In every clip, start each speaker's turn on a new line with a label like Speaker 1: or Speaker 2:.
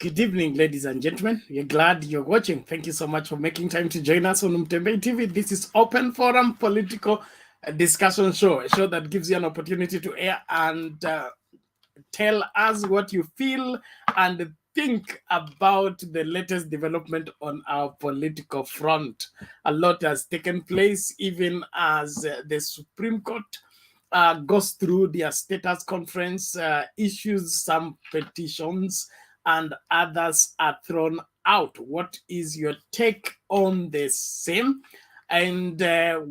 Speaker 1: Good evening, ladies and gentlemen. We're glad you're watching. Thank you so much for making time to join us on Mtembei TV. This is Open Forum Political Discussion Show, a show that gives you an opportunity to air and tell us what you feel and think about the latest development on our political front. A lot has taken place, even as the Supreme Court goes through their status conference, issues some petitions, and others are thrown out. What is your take on the same? And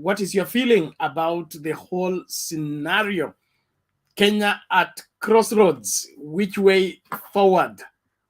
Speaker 1: what is your feeling about the whole scenario? Kenya at crossroads. Which way forward?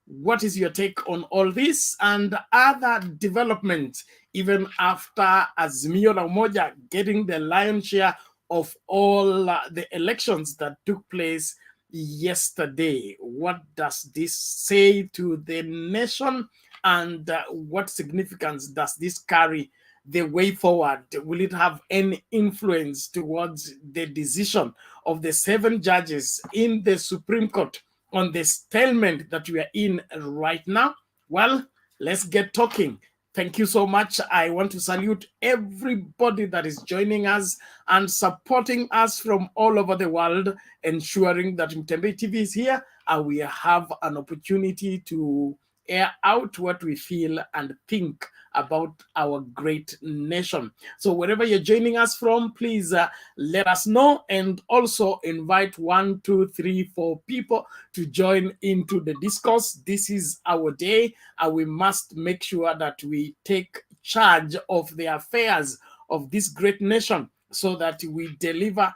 Speaker 1: What is your take on all this and other developments, even after Azimio la Umoja getting the lion's share of all the elections that took place yesterday? What does this say to the nation, and what significance does this carry the way forward? Will it have any influence towards the decision of the 7 judges in the Supreme Court on the stalemate that we are in right now? Well, let's get talking. Thank you so much. I want to salute everybody that is joining us and supporting us from all over the world, ensuring that Mtembei TV is here and we have an opportunity to air out what we feel and think about our great nation. So wherever you're joining us from, please let us know, and also invite 1, 2, 3, 4 people to join into the discourse. This is our day, and we must make sure that we take charge of the affairs of this great nation so that we deliver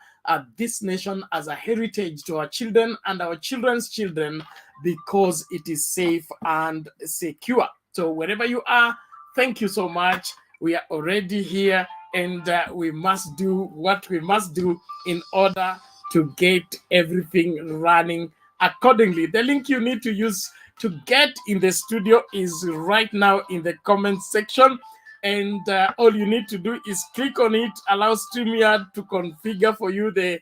Speaker 1: this nation as a heritage to our children and our children's children, because it is safe and secure. So wherever you are, thank you so much. We are already here, and we must do what we must do in order to get everything running accordingly. The link you need to use to get in the studio is right now in the comment section. And all you need to do is click on it, allow StreamYard to configure for you the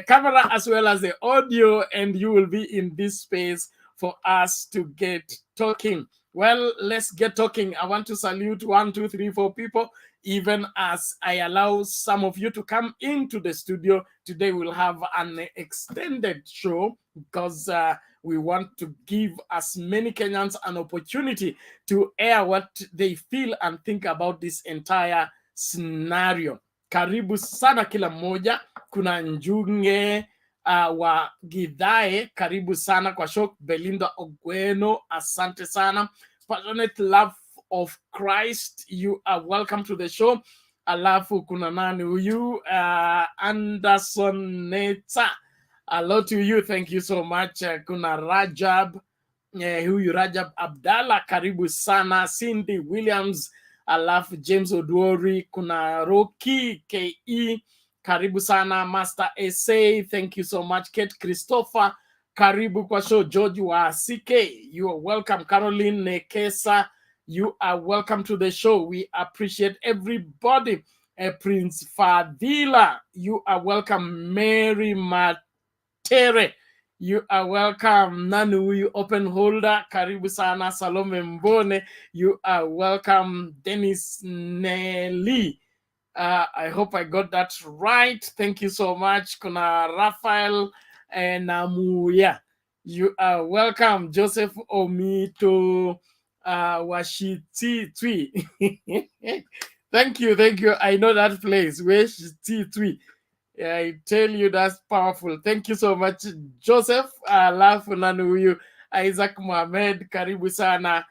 Speaker 1: camera as well as the audio, and you will be in this space for us to get talking. Well, let's get talking. I want to salute 1, 2, 3, 4 people, even as I allow some of you to come into the studio. Today we'll have an extended show because we want to give as many Kenyans an opportunity to air what they feel and think about this entire scenario. Karibu sana kila mmoja. Kuna Njunge wa Githae, karibu sana kwa show. Belinda Ogweno, asante sana. Passionate Love of Christ, you are welcome to the show. Alafu kuna nani huyu? Anderson Neta, hello to you, thank you so much. Kuna Rajab, huyu Rajab Abdallah, karibu sana. Cindy Williams, alafu James Odwori, kuna Rocky KE, karibu sana. Master SA, thank you so much. Kate Christopher, karibu kwa show. George wa CK, you are welcome. Caroline Nekesa, you are welcome to the show. We appreciate everybody. Prince Fadila, you are welcome. Mary Matere, you are welcome. Nanu, you open holder, karibu sana. Salome Mbone, you are welcome. Dennis Nelly, I hope I got that right. Thank you so much. Kuna Raphael Namuya, you are welcome. Joseph Omito Washititwi. Thank you. I know that place. Washititwi. I tell you, that's powerful. Thank you so much, Joseph. Alafu nani huyu? Isaac Mohamed, karibu sana.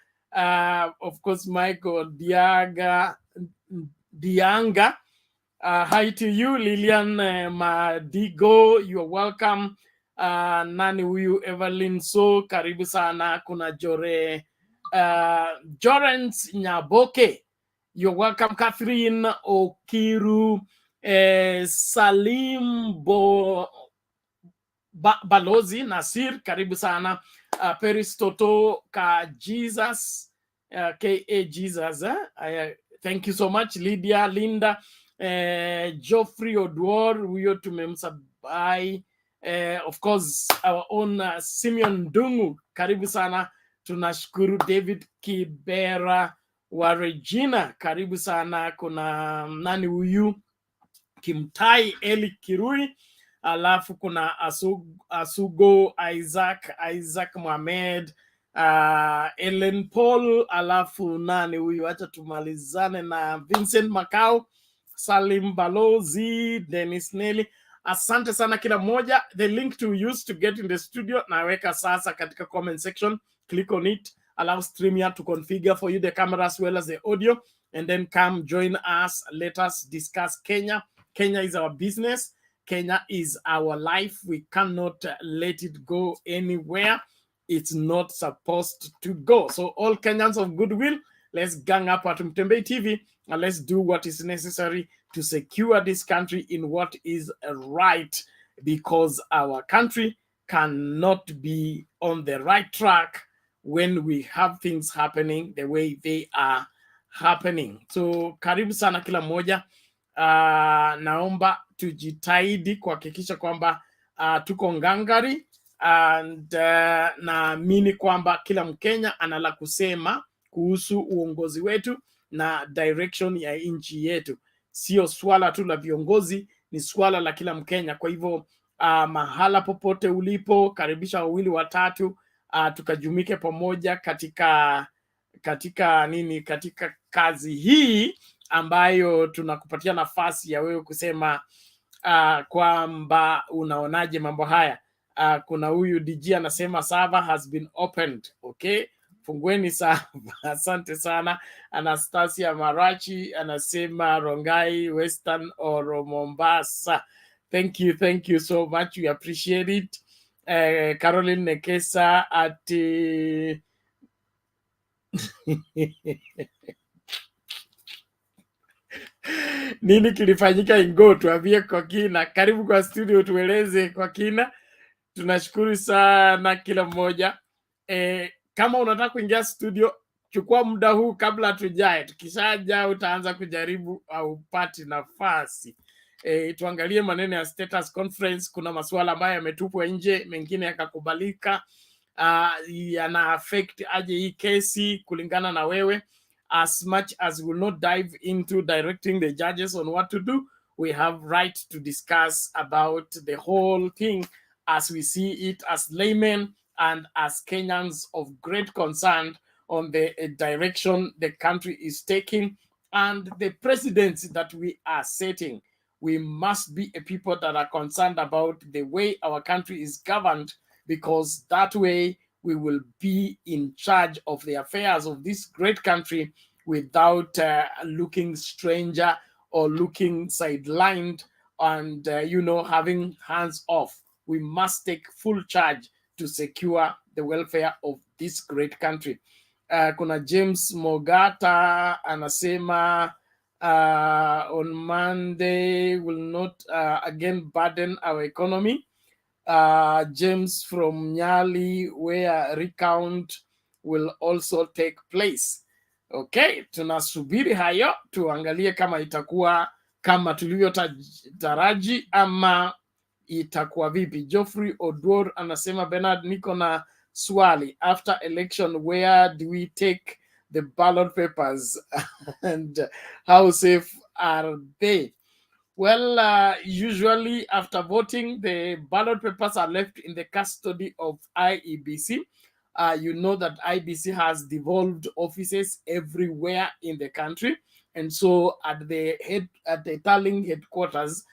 Speaker 1: Of course, Michael Dianga. Hi to you. Lilian Madigo, you are welcome. Nani huyu? Evelyn So, karibu sana. Kuna Jore Jorens Nyaboke, you're welcome. Catherine Okiru, Salim Balozi Nasir, karibu sana. Peris Toto Ka Jesus, K.A. Jesus, thank you so much. Lydia Linda, Geoffrey Odwor, huyo tumemsabai. Of course, our own Simeon Dungu, karibu sana. Tunashukuru David Kibera wa Regina, karibu sana. Kuna nani huyu, Kimtai Eli Kirui, alafu kuna Asugo Isaac Mohamed, Ellen Paul, alafu nani huyu, acha tumalizane na Vincent Macau, Salim Balozi, Dennis Nelly. Asante sana kila mmoja. The link to use to get in the studio naweka sasa katika comment section. Click on it, allow StreamYard to configure for you the camera as well as the audio, and then come join us. Let us discuss Kenya. Kenya is our business. Kenya is our life. We cannot let it go anywhere. It's not supposed to go. So all Kenyans of goodwill, let's gang up at Mtembei TV and let's do what is necessary to secure this country in what is right, because our country cannot be on the right track when we have things happening the way they are happening. So karibu sana kila mmoja. Naomba tujitahidi kuhakikisha kwamba tuko ngangari, and naamini kwamba kila Mkenya anala kusema kuhusu uongozi wetu na direction ya nchi yetu. Sio swala tu la viongozi, ni swala la kila Mkenya. Kwa hivyo mahala popote ulipo, karibisha wawili watatu, tukajumike pamoja katika kazi hii ambayo tunakupatia nafasi ya wewe kusema kwamba unaonaje mambo haya. Kuna huyu DJ anasema server has been opened. Okay, fungueni server. Asante sana. Anastasia Marachi anasema Rongai, Western or Mombasa. Thank you so much, we appreciate it. Caroline Nekesa ati nini kilifanyika Ingo, tuambie kwa kina. Karibu kwa studio, tueleze kwa kina. Tunashukuru sana kila mmoja. Kama unataka kuingia studio, chukua muda huu kabla tujae. Tukishaja utaanza kujaribu au upati nafasi. Tuangalie maneno ya status conference. Kuna masuala ambayo yametupwa nje, mengine yakakubalika. Yana affect aje hii kesi kulingana na wewe. As much as we will not dive into directing the judges on what to do, we have right to discuss about the whole thing as we see it as laymen and as Kenyans of great concern on the direction the country is taking and the precedents that we are setting. We must be a people that are concerned about the way our country is governed, because that way we will be in charge of the affairs of this great country without looking stranger or looking sidelined and, having hands off. We must take full charge to secure the welfare of this great country. Kuna James Mogata anasema on Monday will not again burden our economy. James from Nyali, where recount will also take place. Okay, tunasubiri hayo, tuangalie kama itakuwa kama tulivyotaraji ama itakuwa vipi. Geoffrey Odwor anasema Bernard, niko na swali. After election, where do we take the ballot papers and how safe are they? Well, usually after voting, the ballot papers are left in the custody of IEBC. You know that IEBC has devolved offices everywhere in the country, and so at the tallying headquarters,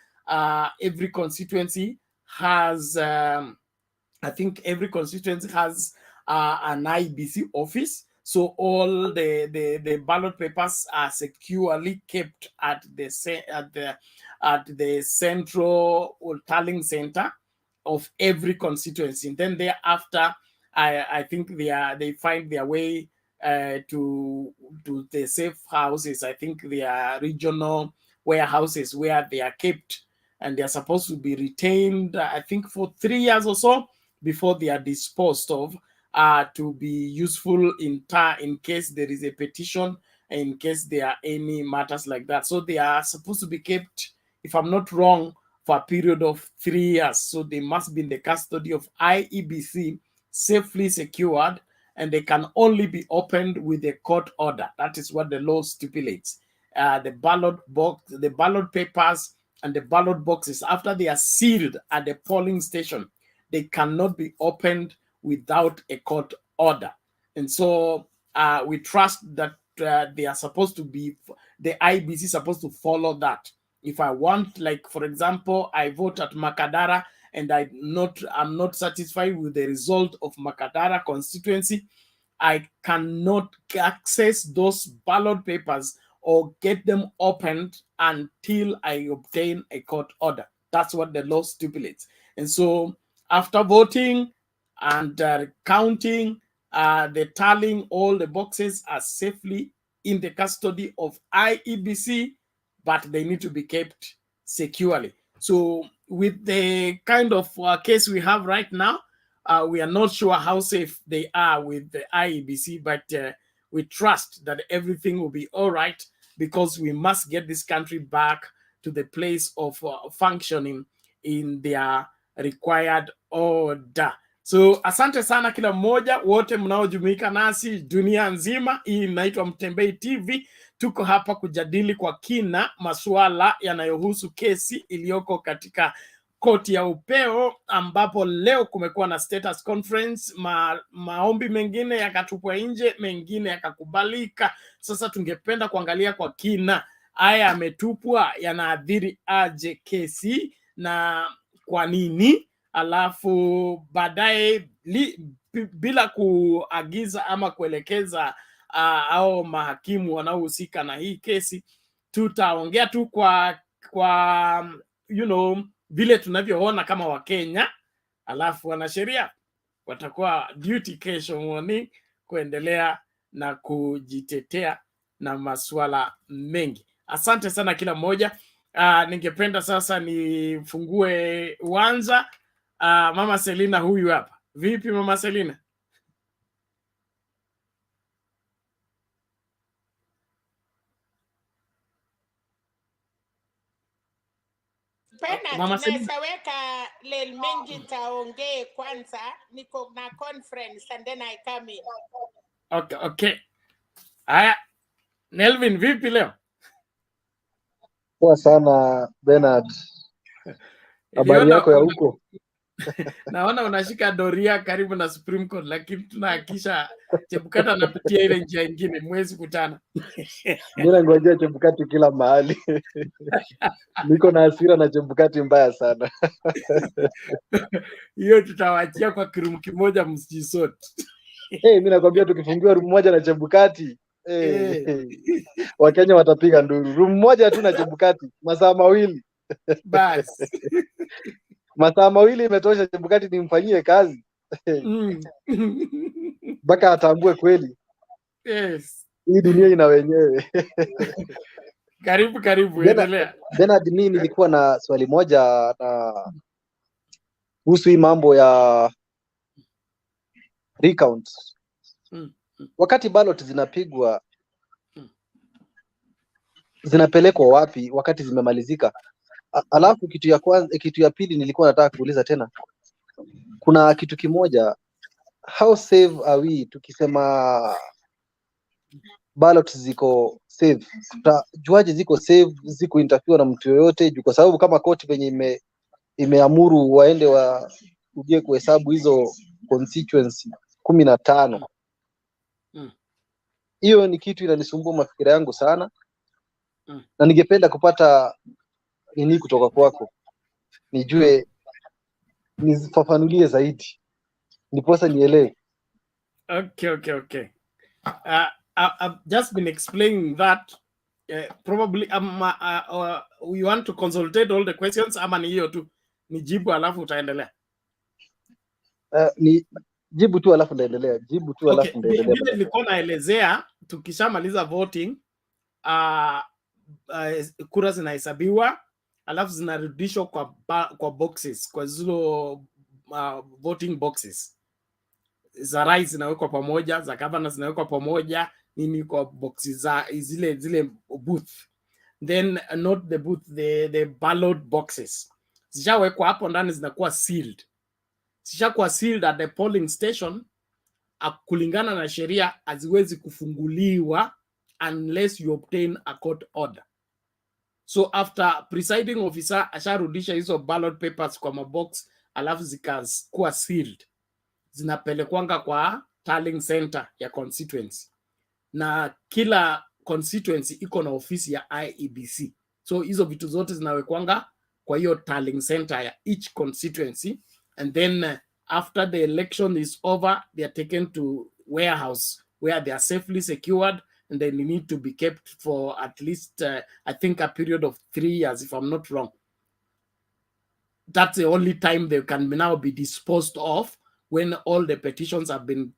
Speaker 1: every constituency has, I think every constituency has an IEBC office. So all the ballot papers are securely kept at the central tallying center of every constituency. And then thereafter, I think they find their way to the safe houses. I think they are regional warehouses where they are kept, and they are supposed to be retained, I think, for 3 years or so before they are disposed of, to be useful in case there is a petition, in case there are any matters like that. So they are supposed to be kept, if I'm not wrong, for a period of 3 years. So they must be in the custody of IEBC, safely secured, and they can only be opened with a court order. That is what the law stipulates. The ballot papers and the ballot boxes, after they are sealed at the polling station, they cannot be opened without a court order. And so we trust that they are supposed to be, the IEBC is supposed to follow that. If I want, like, for example, I vote at Makadara and I'm not satisfied with the result of Makadara constituency, I cannot access those ballot papers or get them opened until I obtain a court order. That's what the law stipulates. And so after voting and counting, the tallying, all the boxes are safely in the custody of IEBC, but they need to be kept securely. So with the kind of case we have right now, we are not sure how safe they are with the IEBC, but we trust that everything will be all right, because we must get this country back to the place of functioning in their required order. So asante sana kila mmoja, wote mnaojumuika nasi dunia nzima. Hii inaitwa Mtembei TV. Tuko hapa kujadili kwa kina masuala yanayohusu kesi iliyoko katika koti ya upeo, ambapo leo kumekuwa na status conference. Maombi mengine yakatupwa nje, mengine yakakubalika. Sasa tungependa kuangalia kwa kina haya yametupwa yanaadhiri aje kesi na kwa nini, alafu baadaye bila kuagiza ama kuelekeza au mahakimu wanaohusika na hii kesi, tutaongea tu kwa vile tunavyoona kama Wakenya, alafu wanasheria watakuwa duty kesho morning kuendelea na kujitetea na masuala mengi. Asante sana kila mmoja. Ningependa sasa nifungue uwanja. Mama Selina huyu hapa. Vipi Mama Selina?
Speaker 2: Mama Selina, weka lel mengi taongee kwanza, niko na conference and then I come in.
Speaker 1: Okay. Haya, Nelvin, vipi leo?
Speaker 3: Poa sana Bernard. Habari yako ya huko?
Speaker 1: Naona unashika doria karibu na Supreme Court, lakini tunahakisha Chebukati anapitia ile njia nyingine, mwezi kutana.
Speaker 3: Mimi nangojea Chebukati kila mahali. Niko na hasira na Chebukati mbaya sana.
Speaker 1: Hiyo tutawachia kwa kirumu kimoja, msijisote.
Speaker 3: Mimi nakwambia tukifungiwa room moja na Chebukati, Wakenya watapiga nduru. Room moja tu na Chebukati, masaa mawili.
Speaker 1: Basi.
Speaker 3: Masaa mawili imetosha Chebukati nimfanyie kazi. Mpaka atambue kweli.
Speaker 1: Yes.
Speaker 3: Hii dunia ina wenyewe.
Speaker 1: Karibu, endelea.
Speaker 3: Bernard, mimi nilikuwa na swali moja na kuhusu hii mambo ya recount. Wakati ballot zinapigwa, zinapelekwa wapi wakati zimemalizika? Alafu kitu ya pili nilikuwa nataka kuuliza tena. Kuna kitu kimoja, how safe are we tukisema ballot ziko safe? Juaje ziko safe, ziko interfere na mtu yoyote? Kwa sababu kama koti penye imeamuru waende uje kuhesabu hizo constituency 15. Hiyo ni kitu inanisumbua mafikira yangu sana. Na ningependa kupata nini kutoka kwako, nijue, nifafanulie zaidi niposa nielewe.
Speaker 1: Okay. I've just been explaining that. Probably you want to consolidate all the questions, ama ni hiyo tu nijibu alafu utaendelea?
Speaker 3: Ni jibu tu alafu ndaendelea.
Speaker 1: Vile nilikuwa naelezea, tukishamaliza voting, kura zinahesabiwa alafu zinarudishwa kwa boxes, kwa zilo voting boxes. Za rais zinawekwa pamoja, za governor zinawekwa pamoja, nini kwa boxes za zile booth. Then not the booth, the ballot boxes zishawekwa hapo ndani, zinakuwa sealed. Zishakuwa sealed at the polling station. kulingana na sheria haziwezi kufunguliwa unless you obtain a court order. So after presiding officer asharudisha hizo ballot papers kwa mabox, alafu zikakuwa sealed, zinapelekwanga kwa tallying center ya constituency, na kila constituency iko na ofisi ya IEBC. So hizo vitu zote zinawekwanga kwa hiyo tallying center ya each constituency, and then after the election is over, they are taken to warehouse where they are safely secured, and they need to be kept for at least I think a period of 3 years, if I'm not wrong. That's the only time they can now be disposed of, when all the petitions have been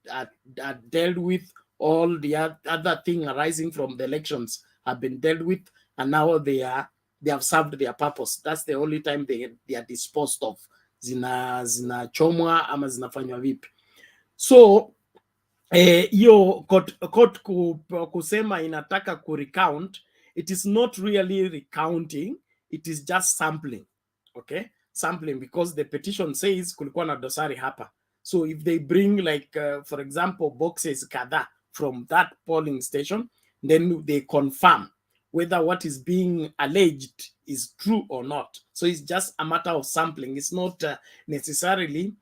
Speaker 1: dealt with, all the other thing arising from the elections have been dealt with, and now they have served their purpose. That's the only time they are disposed of. Zinachomwa ama zinafanywa vipi. So hiyo court kusema inataka kurecount, it is not really recounting, it is just sampling. Okay, sampling, because the petition says kulikuwa na dosari hapa. So if they bring like for example boxes kadhaa from that polling station, then they confirm whether what is being alleged is true or not. So it's just a matter of sampling. It's not necessarily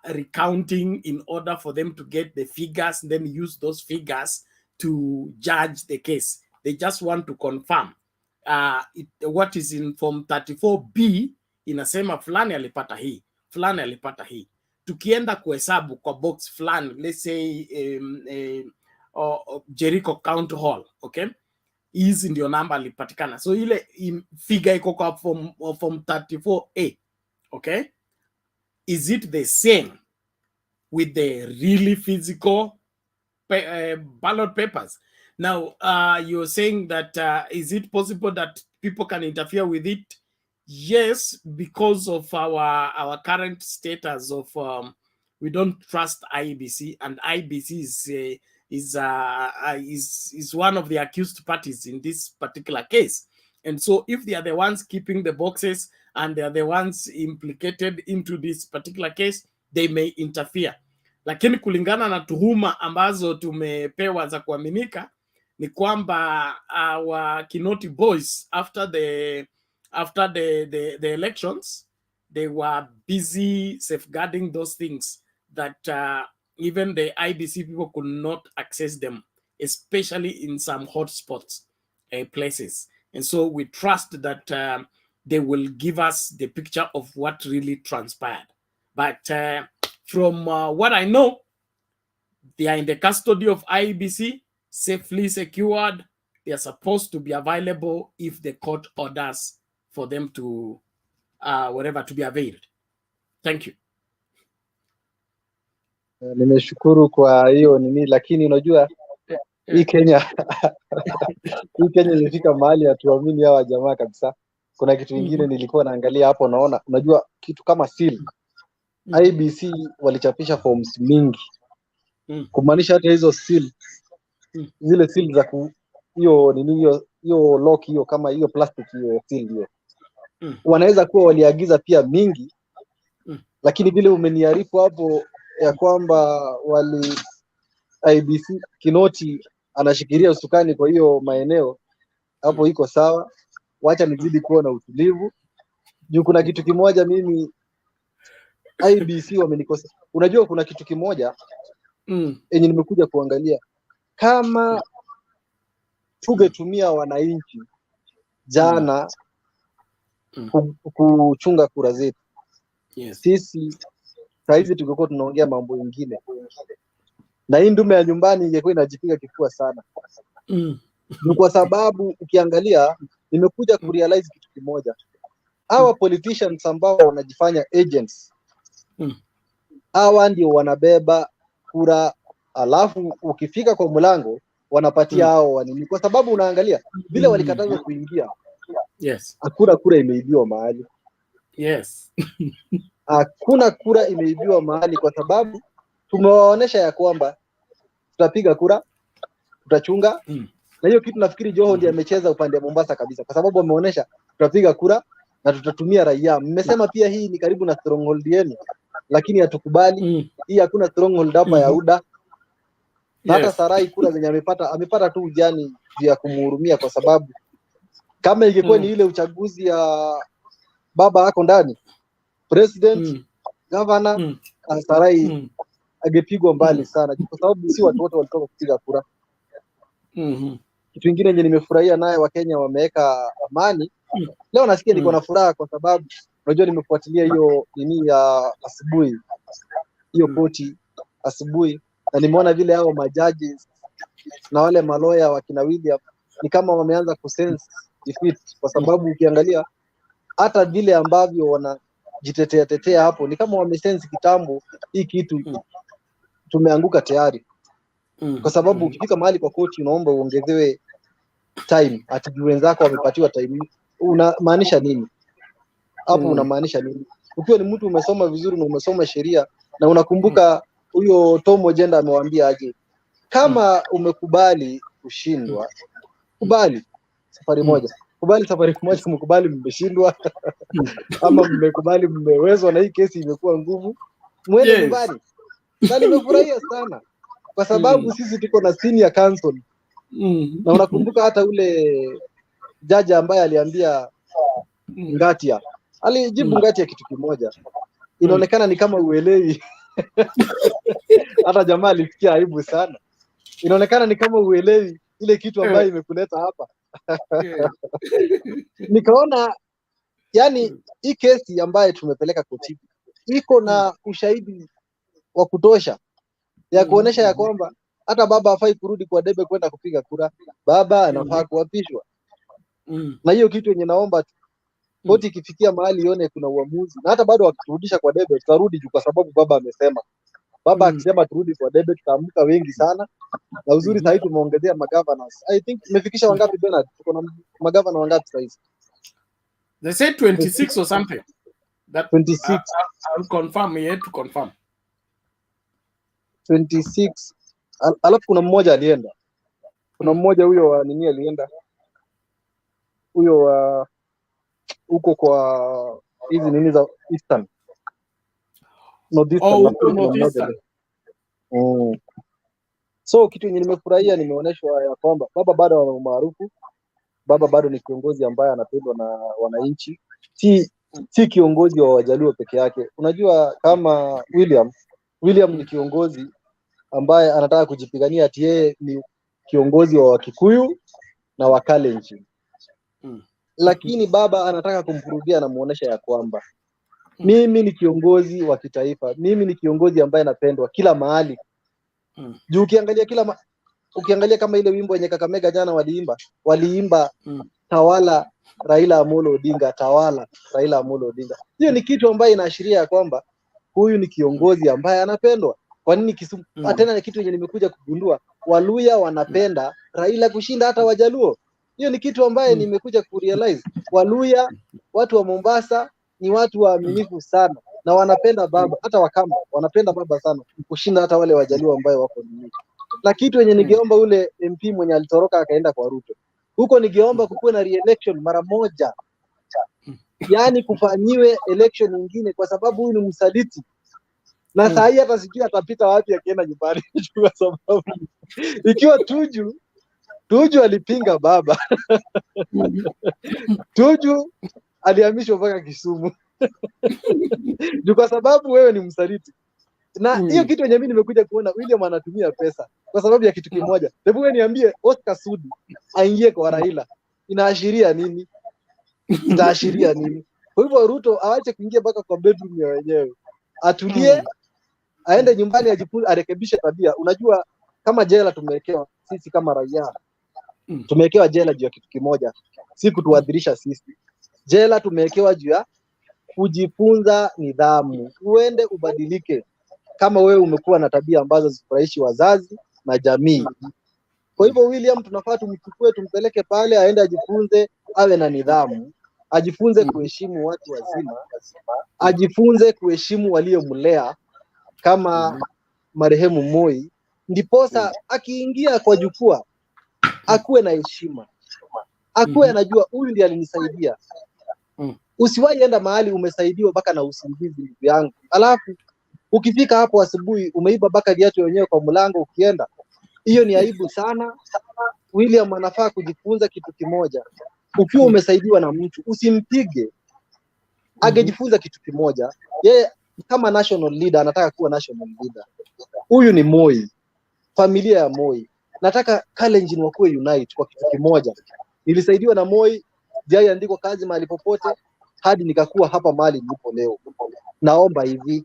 Speaker 1: recounting in order for them to get the figures and then use those figures to judge the case. They just want to confirm what is in form 34B inasema fulani alipata hii, fulani alipata hii. Tukienda kuhesabu kwa box fulani, let's say Jericho County Hall, okay? Hizi ndio namba alipatikana. So ile figure iko kwa form 34A, okay? Is it the same with the really physical ballot papers? Now, you're saying that is it possible that people can interfere with it? Yes, because of our current status of we don't trust IEBC, and IEBC is one of the accused parties in this particular case. And so if they are the ones keeping the boxes and they are the ones implicated into this particular case, they may interfere. Lakini kulingana na tuhuma ambazo tumepewa za kuaminika ni kwamba our Kinoti boys after the elections, they were busy safeguarding those things that even the IBC people could not access them, especially in some hotspots places. And so we trust that they will give us the picture of what really transpired. But from what I know, they are in the custody of IEBC, safely secured. They are supposed to be available if the court orders for them to whatever to be availed. Thank you.
Speaker 3: Nimeshukuru kwa hiyo nini, lakini unajua hii Kenya hii Kenya ilifika mahali hatuamini hawa jamaa kabisa. Kuna kitu kingine nilikuwa naangalia hapo, naona unajua kitu kama seal. IEBC walichapisha forms mingi. Kumaanisha hata hizo seal zile seal za hiyo nini hiyo lock hiyo kama hiyo plastic hiyo seal hiyo. Wanaweza kuwa waliagiza pia mingi, lakini vile umeniarifu hapo ya kwamba IEBC Kinoti anashikilia usukani kwa hiyo maeneo hapo, iko sawa. Wacha nizidi kuwa na utulivu. Juu kuna kitu kimoja mimi IEBC wamenikosa. Unajua kuna kitu kimoja yenye nimekuja kuangalia, kama tungetumia wananchi jana kuchunga kura zetu,
Speaker 1: yes,
Speaker 3: sisi saizi tungekuwa tunaongea mambo mengine, na hii ndume ya nyumbani ingekuwa inajipiga kifua sana. Kwa sababu ukiangalia, nimekuja kurealize kitu kimoja, hawa politicians ambao wanajifanya agents, hawa ndio wanabeba kura, alafu ukifika kwa mlango wanapatia hao wanini, kwa sababu unaangalia vile walikatazwa kuingia.
Speaker 1: Yes,
Speaker 3: hakuna kura imeibiwa mahali.
Speaker 1: Yes.
Speaker 3: Hakuna kura imeibiwa mahali, kwa sababu tumewaonesha ya kwamba tutapiga kura, tutachunga. Na hiyo kitu nafikiri Joho ndiye amecheza upande wa Mombasa kabisa, kwa sababu ameonesha tutapiga kura na tutatumia raia. Mmesema pia hii ni karibu na stronghold yenu lakini hatukubali. Hii hakuna stronghold hapa ya UDA. Na hata Sarai kura zenye amepata tu ujani ya kumhurumia, kwa sababu kama ingekuwa ni ile uchaguzi ya baba ako ndani, president, governor, Sarai angepigwa mbali sana, kwa sababu si watu wote walitoka kupiga kura. Kitu kingine yenye nimefurahia naye Wakenya wameweka amani. Leo nasikia niko na furaha kwa sababu unajua nimefuatilia hiyo nini ya asubuhi, hiyo koti asubuhi, na nimeona vile hao majaji na wale maloya wakina William ni kama wameanza kusense defeat, kwa sababu ukiangalia hata vile ambavyo wanajitetea hapo ni kama wamesense kitambo hii kitu tumeanguka tayari. Kwa sababu ukifika mahali kwa koti unaomba uongezewe time, ati wenzako wamepatiwa time, unamaanisha nini hapo? Unamaanisha nini? Ukiwa ni mtu umesoma vizuri na umesoma sheria na unakumbuka huyo Tom Ojenda amewaambia aje, kama umekubali kushindwa, kubali safari moja. Kubali safari moja, mkubali mmeshindwa ama mmekubali mmewezwa na hii kesi imekuwa ngumu, mwende nyumbani. Na nimefurahia sana kwa sababu sisi tuko na senior counsel. Na unakumbuka hata ule jaji ambaye aliambia Ngatia, alijibu Ngatia kitu kimoja, inaonekana ni kama uelewi. Hata jamaa alisikia aibu sana, inaonekana ni kama uelewi ile kitu ambayo imekuleta hapa. Nikaona yani hii kesi ambayo tumepeleka kotini iko na ushahidi wa kutosha ya kuonesha ya kwamba hata baba hafai kurudi kwa debe kwenda kupiga kura, baba anafaa kuapishwa. Na hiyo kitu yenye naomba koti ikifikia mahali ione kuna uamuzi, na hata bado wakiturudisha kwa debe tutarudi juu, kwa sababu baba amesema. Baba akisema turudi kwa debe tutaamka wengi sana. Na uzuri sasa hivi tumeongezea magovernors. I think imefikisha wangapi Bernard? Tuko na magovernor wangapi sasa hivi?
Speaker 1: They said 26 or something. That
Speaker 3: 26.
Speaker 1: I'll confirm, yet to confirm.
Speaker 3: 26. Alafu kuna mmoja alienda. Kuna mmoja huyo wa nini alienda? Huyo wa huko kwa hizi nini za Eastern. Northeastern. So kitu yenye nimefurahia, nimeonyeshwa ya kwamba baba bado ana umaarufu, baba bado ni kiongozi ambaye anapendwa na wananchi, si kiongozi wa Wajaluo peke yake. Unajua kama William ni kiongozi ambaye anataka kujipigania ati yeye ni kiongozi wa Wakikuyu na Wakalenjin. Lakini baba anataka kumkurudia na muonesha ya kwamba mimi ni kiongozi wa kitaifa, mimi ni kiongozi ambaye anapendwa kila mahali. Juu ukiangalia kama ile wimbo yenye Kakamega jana waliimba tawala Raila Amolo Odinga, tawala Raila Amolo Odinga. Hiyo ni kitu ambaye inaashiria ya kwamba huyu ni kiongozi ambaye anapendwa. Kwa nini Kisumu? Tena ni kitu yenye nimekuja kugundua, Waluya wanapenda Raila kushinda hata Wajaluo. Hiyo ni kitu ambaye nimekuja kurealize. Waluya, watu wa Mombasa ni watu waaminifu sana na wanapenda baba, hata Wakamba wanapenda baba sana kushinda hata wale Wajaluo ambao wako nini. Na kitu yenye ningeomba ule MP mwenye alitoroka akaenda kwa Ruto, huko ningeomba kukuwe na re-election mara moja, yani kufanyiwe election nyingine, kwa sababu huyu ni msaliti. Na saa hii hata sijui atapita wapi akienda nyumbani kwa sababu ikiwa Tuju alipinga baba Tuju alihamishwa mpaka Kisumu kwa sababu wewe ni msaliti. Na hiyo kitu yenye mimi nimekuja kuona William anatumia pesa kwa sababu ya kitu kimoja. Hebu wewe niambie, Oscar Sudi aingie kwa Raila inaashiria nini? Itaashiria nini? Kwa hivyo Ruto aache kuingia mpaka kwa bedroom ya wenyewe, atulie, aende nyumbani, ajifunze, arekebishe tabia. Unajua kama jela tumewekewa sisi kama raia, tumewekewa jela juu ya kitu kimoja, si kutuadhirisha sisi. Jela tumewekewa juu ya kujifunza nidhamu, uende ubadilike kama wewe umekuwa na tabia ambazo zifurahishi wazazi na jamii. Kwa hivyo William tunafaa tumchukue, tumpeleke pale, aende ajifunze, awe na nidhamu, ajifunze kuheshimu watu wazima, ajifunze kuheshimu waliomlea kama marehemu Moi, ndiposa akiingia kwa jukwaa akuwe na heshima, akuwe anajua huyu ndiye alinisaidia. Usiwahi enda mahali umesaidiwa mpaka na usingizi ndugu yangu, alafu Ukifika hapo asubuhi umeiba baka viatu wenyewe kwa mlango ukienda. Hiyo ni aibu sana. William anafaa kujifunza kitu kimoja. Ukiwa umesaidiwa na mtu usimpige. Angejifunza kitu kimoja. Yeye kama national leader anataka kuwa national leader. Huyu ni Moi. Familia ya Moi. Nataka Kalenjin wakuwe unite kwa kitu kimoja. Nilisaidiwa na Moi, jai andiko kazi mahali popote hadi nikakuwa hapa mahali nilipo leo. Naomba hivi,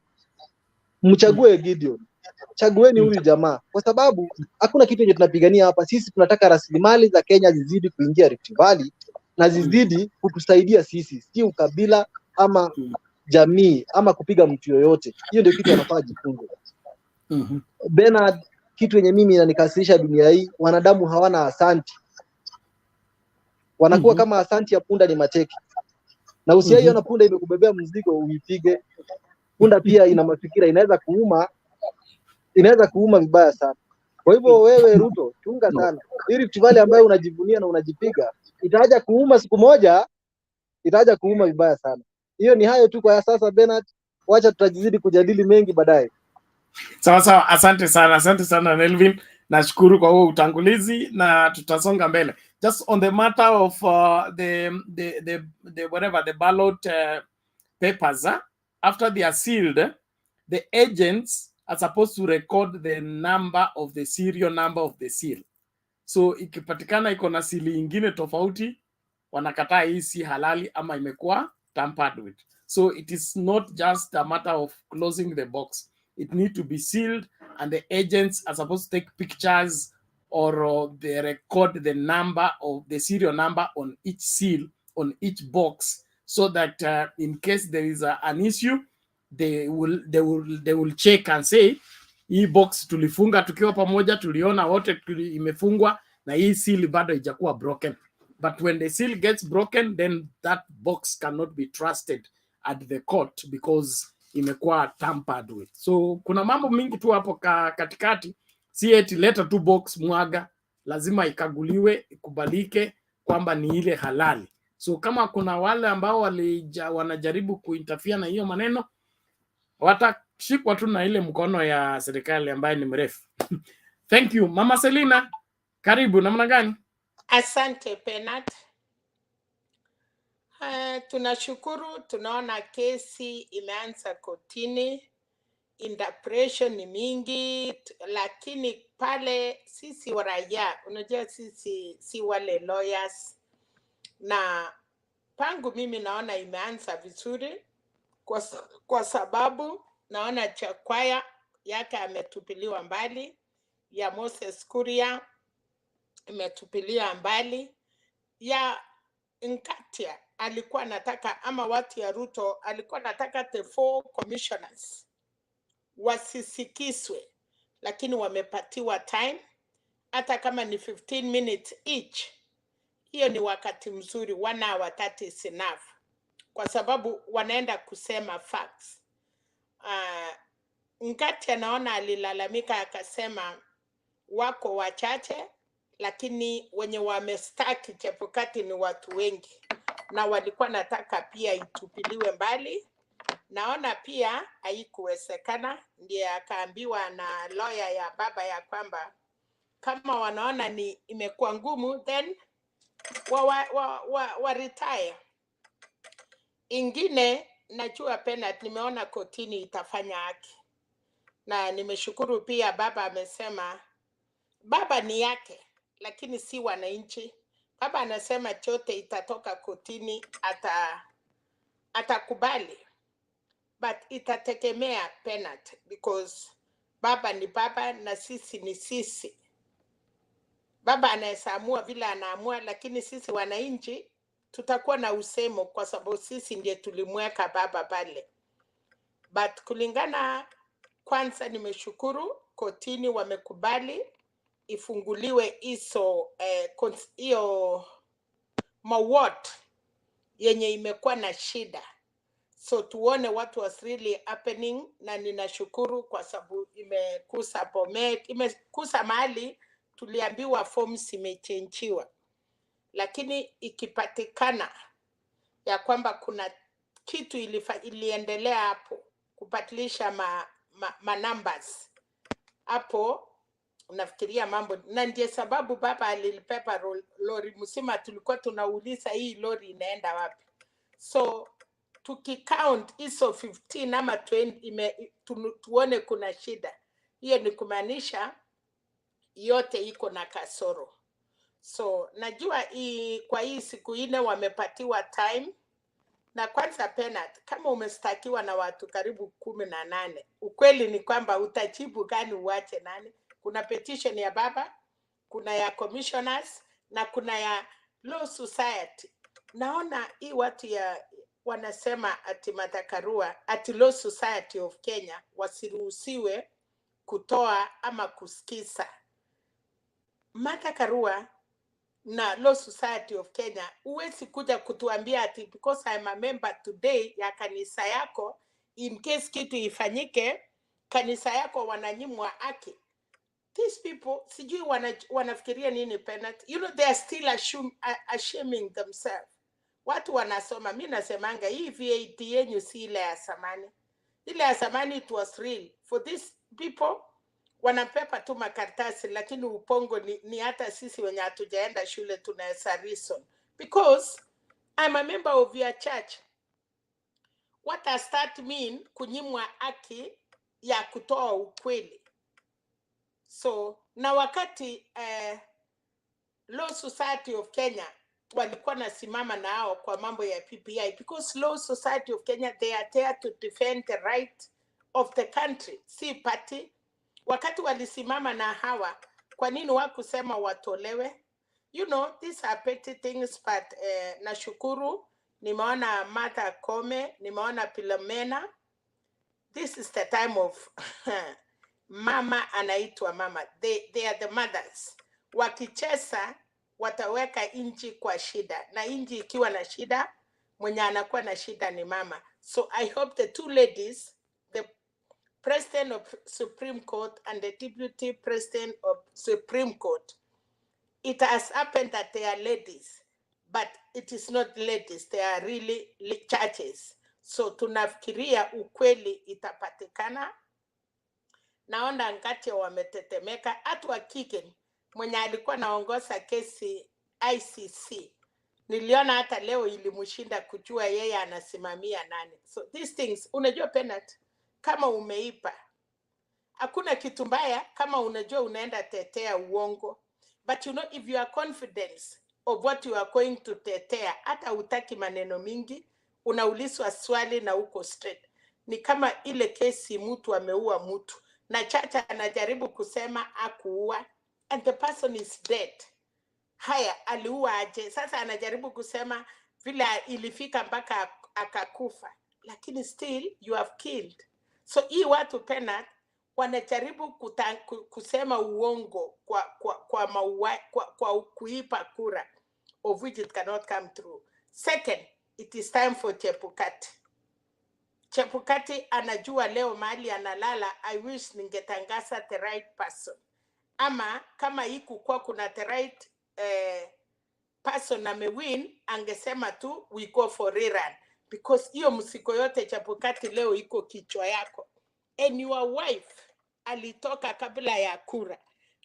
Speaker 3: mchague Gideon. Chagueni huyu jamaa kwa sababu hakuna kitu yenye tunapigania hapa. Sisi tunataka rasilimali za Kenya zizidi kuingia Rift Valley na zizidi kutusaidia sisi, si ukabila ama jamii ama kupiga mtu yoyote. Hiyo ndio kitu anafaa jifunze. Bernard, kitu yenye mimi inanikasirisha dunia hii, wanadamu hawana asanti. Wanakuwa kama asanti ya punda ni mateke. Na usiaiona punda imekubebea mzigo uipige. Punda pia ina mafikira, inaweza kuuma vibaya sana. Kwa hivyo wewe Ruto, chunga sana. Hii Rift Valley ambayo unajivunia na unajipiga, itaja kuuma siku moja, itaja kuuma vibaya sana. Hiyo ni hayo tu kwa sasa Bernard. Wacha tutajizidi kujadili mengi baadaye.
Speaker 1: Sawa, asante sana Nelvin. Nashukuru kwa huo utangulizi na tutasonga mbele. Just on the matter of the whatever the ballot papers, after they are sealed, the agents are supposed to record the number of the serial number of the seal. So ikipatikana iko na sili ingine tofauti, wanakataa hii si halali ama imekuwa tampered with. So it is not just a matter of closing the box. It needs to be sealed, and the agents are supposed to take pictures or they record the number of the serial number on each seal, on each box, so that in case there is an issue, they will check and say, hii box tulifunga tukiwa pamoja, tuliona wote imefungwa na hii seal bado haijakuwa broken. But when the seal gets broken, then that box cannot be trusted at the court because imekuwa tampered with. So kuna mambo mingi tu hapo katikati, si eti leta tu box mwaga, lazima ikaguliwe, ikubalike kwamba ni ile halali. So kama kuna wale ambao wanajaribu kuinterfere na hiyo maneno, watashikwa tu na ile mkono ya serikali ambaye ni mrefu. Thank you. Mama Selina, karibu. Namna gani?
Speaker 2: Asante Penat. Tunashukuru, tunaona kesi imeanza kotini, interpretation ni mingi, lakini pale sisi waraia, unajua sisi si wale lawyers, na pangu mimi naona imeanza vizuri kwa sababu naona Chakwaya yake ametupiliwa mbali, ya Moses Kuria imetupilia mbali, ya Nkatia alikuwa nataka ama watu ya Ruto alikuwa nataka the 4 commissioners wasisikiswe, lakini wamepatiwa time, hata kama ni 15 minutes each. Hiyo ni wakati mzuri, 1 hour, that is enough, kwa sababu wanaenda kusema facts. Nkatia naona alilalamika akasema wako wachache, lakini wenye wamestaki Chebukati ni watu wengi, na walikuwa nataka pia itupiliwe mbali. Naona pia haikuwezekana, ndiye akaambiwa na lawyer ya baba ya kwamba kama wanaona ni imekuwa ngumu, then wa retire. Ingine najua penalty, nimeona kotini itafanya haki, na nimeshukuru pia baba amesema baba ni yake, lakini si wananchi. Baba anasema chote itatoka kotini, atakubali, but itategemea penalty, because baba ni baba na sisi ni sisi. Baba anaweza amua vile anaamua, lakini sisi wananchi tutakuwa na usemo kwa sababu sisi ndiye tulimweka baba pale. But kulingana, kwanza nimeshukuru kotini wamekubali ifunguliwe hiyo maward yenye imekuwa na shida. So tuone what was really happening, na ninashukuru kwa sababu imekusa Bomet, imekusa mahali tuliambiwa forms imechenjiwa. Lakini ikipatikana ya kwamba kuna kitu iliendelea hapo kubadilisha numbers. Hapo unafikiria mambo, na ndiye sababu baba alilipepa lori msima, tulikuwa tunauliza hii lori inaenda wapi. So tukicount hizo 15 ama 20 tuone kuna shida. Hiyo ni kumaanisha yote iko na kasoro. So najua kwa hii siku 4 wamepatiwa time. Na kwanza penalty, kama umestakiwa na watu karibu 18, ukweli ni kwamba utajibu gani uache nani? Kuna petition ya baba, kuna ya commissioners, na kuna ya law society. Naona hii watu wanasema ati Matakarua, ati Law Society of Kenya wasiruhusiwe kutoa ama kusikiza. Matakarua na Law Society of Kenya, uwezi kuja kutuambia ati because I'm a member today ya kanisa yako, in case kitu ifanyike, kanisa yako wananyimwa haki. These people, sijui wanafikiria nini penalty. You know, they are still assuming themselves. Watu wanasoma, mimi nasemanga, hii VAT yenyu si ile ya zamani. Ile ya zamani it was real. For these people, wanapepa tu makaratasi, lakini upongo ni hata sisi wenye hatujaenda shule tunaweza reason. Because I'm a member of your church. What does that mean? Kunyimwa haki ya kutoa ukweli. So, na wakati Law Society of Kenya walikuwa nasimama nao kwa mambo ya PPI, because Law Society of Kenya, they are there to defend the right of the country, si party. Wakati walisimama na hawa, kwa nini wakusema watolewe? You know, these are petty things, but nashukuru, nimeona Martha Kome, nimeona Philomena. This is the time of mama anaitwa mama. They are the mothers. Wakicheza, wataweka nchi kwa shida. Na nchi ikiwa na shida, mwenye anakuwa na shida ni mama. So I hope the two ladies, the President of Supreme Court and the Deputy President of Supreme Court, it has happened that they are ladies, but it is not ladies, they are really churches. So tunafikiria ukweli itapatikana. Naona Ngatia wametetemeka. Hatu wa kike mwenye alikuwa naongoza kesi ICC, niliona hata leo ilimshinda kujua yeye anasimamia nani. So these things, unajua penalty, kama umeipa, hakuna kitu mbaya kama unajua unaenda tetea uongo. But you know, if you are confident of what you are going to tetea, hata utaki maneno mingi, unaulizwa swali na uko straight. Ni kama ile kesi mtu ameua mtu, na chacha anajaribu kusema akuua, and the person is dead. Haya, aliua aje? Sasa anajaribu kusema vile ilifika mpaka akakufa, lakini still you have killed. So hii watu penalty wanajaribu kusema uongo kwa kuipa kura, of which it cannot come through. Second, it is time for Chebukati. Chebukati anajua leo mahali analala. I wish ningetangaza the right person. Ama kama ikukuwa kuna the right person amewin, angesema tu we go for rerun. Because hiyo msiko yote Chebukati leo iko kichwa yako. And your wife alitoka kabla ya kura,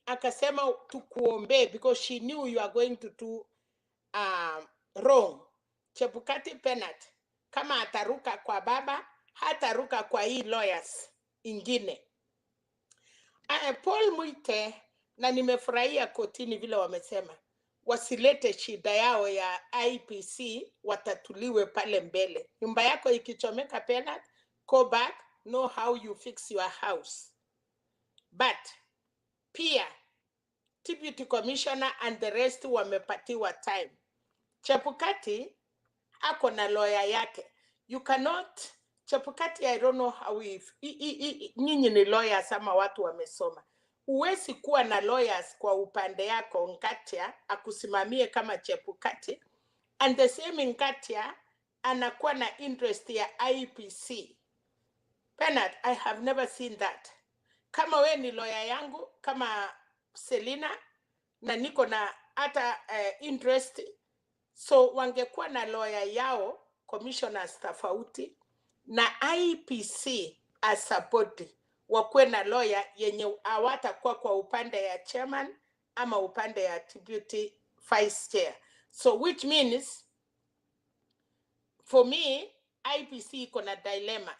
Speaker 2: akasema tukuombe because she knew you are going to do wrong. Chebukati penalty, kama ataruka kwa baba, hataruka kwa hii lawyers ingine. Paul Mwite, na nimefurahia kotini vile wamesema wasilete shida yao ya IEBC, watatuliwe pale mbele. Nyumba yako ikichomeka penalty, go back, know how you fix your house. But pia Deputy Commissioner and the rest wamepatiwa time. Chebukati ako na lawyer yake. You cannot, Chebukati, I don't know how if nyinyi ni lawyers ama watu wamesoma. Uwezi kuwa na lawyers kwa upande yako Ngatia akusimamie kama Chebukati, and the same Ngatia anakuwa na interest ya IEBC. Bernard, I have never seen that. Kama we ni lawyer yangu, kama Selina, na niko na hata interest, so wangekuwa na lawyer yao, commissioners tofauti, na IEBC as a body, wakuwe na lawyer yenye hawatakuwa kwa upande ya chairman ama upande ya deputy vice chair. So which means for me IEBC iko na dilemma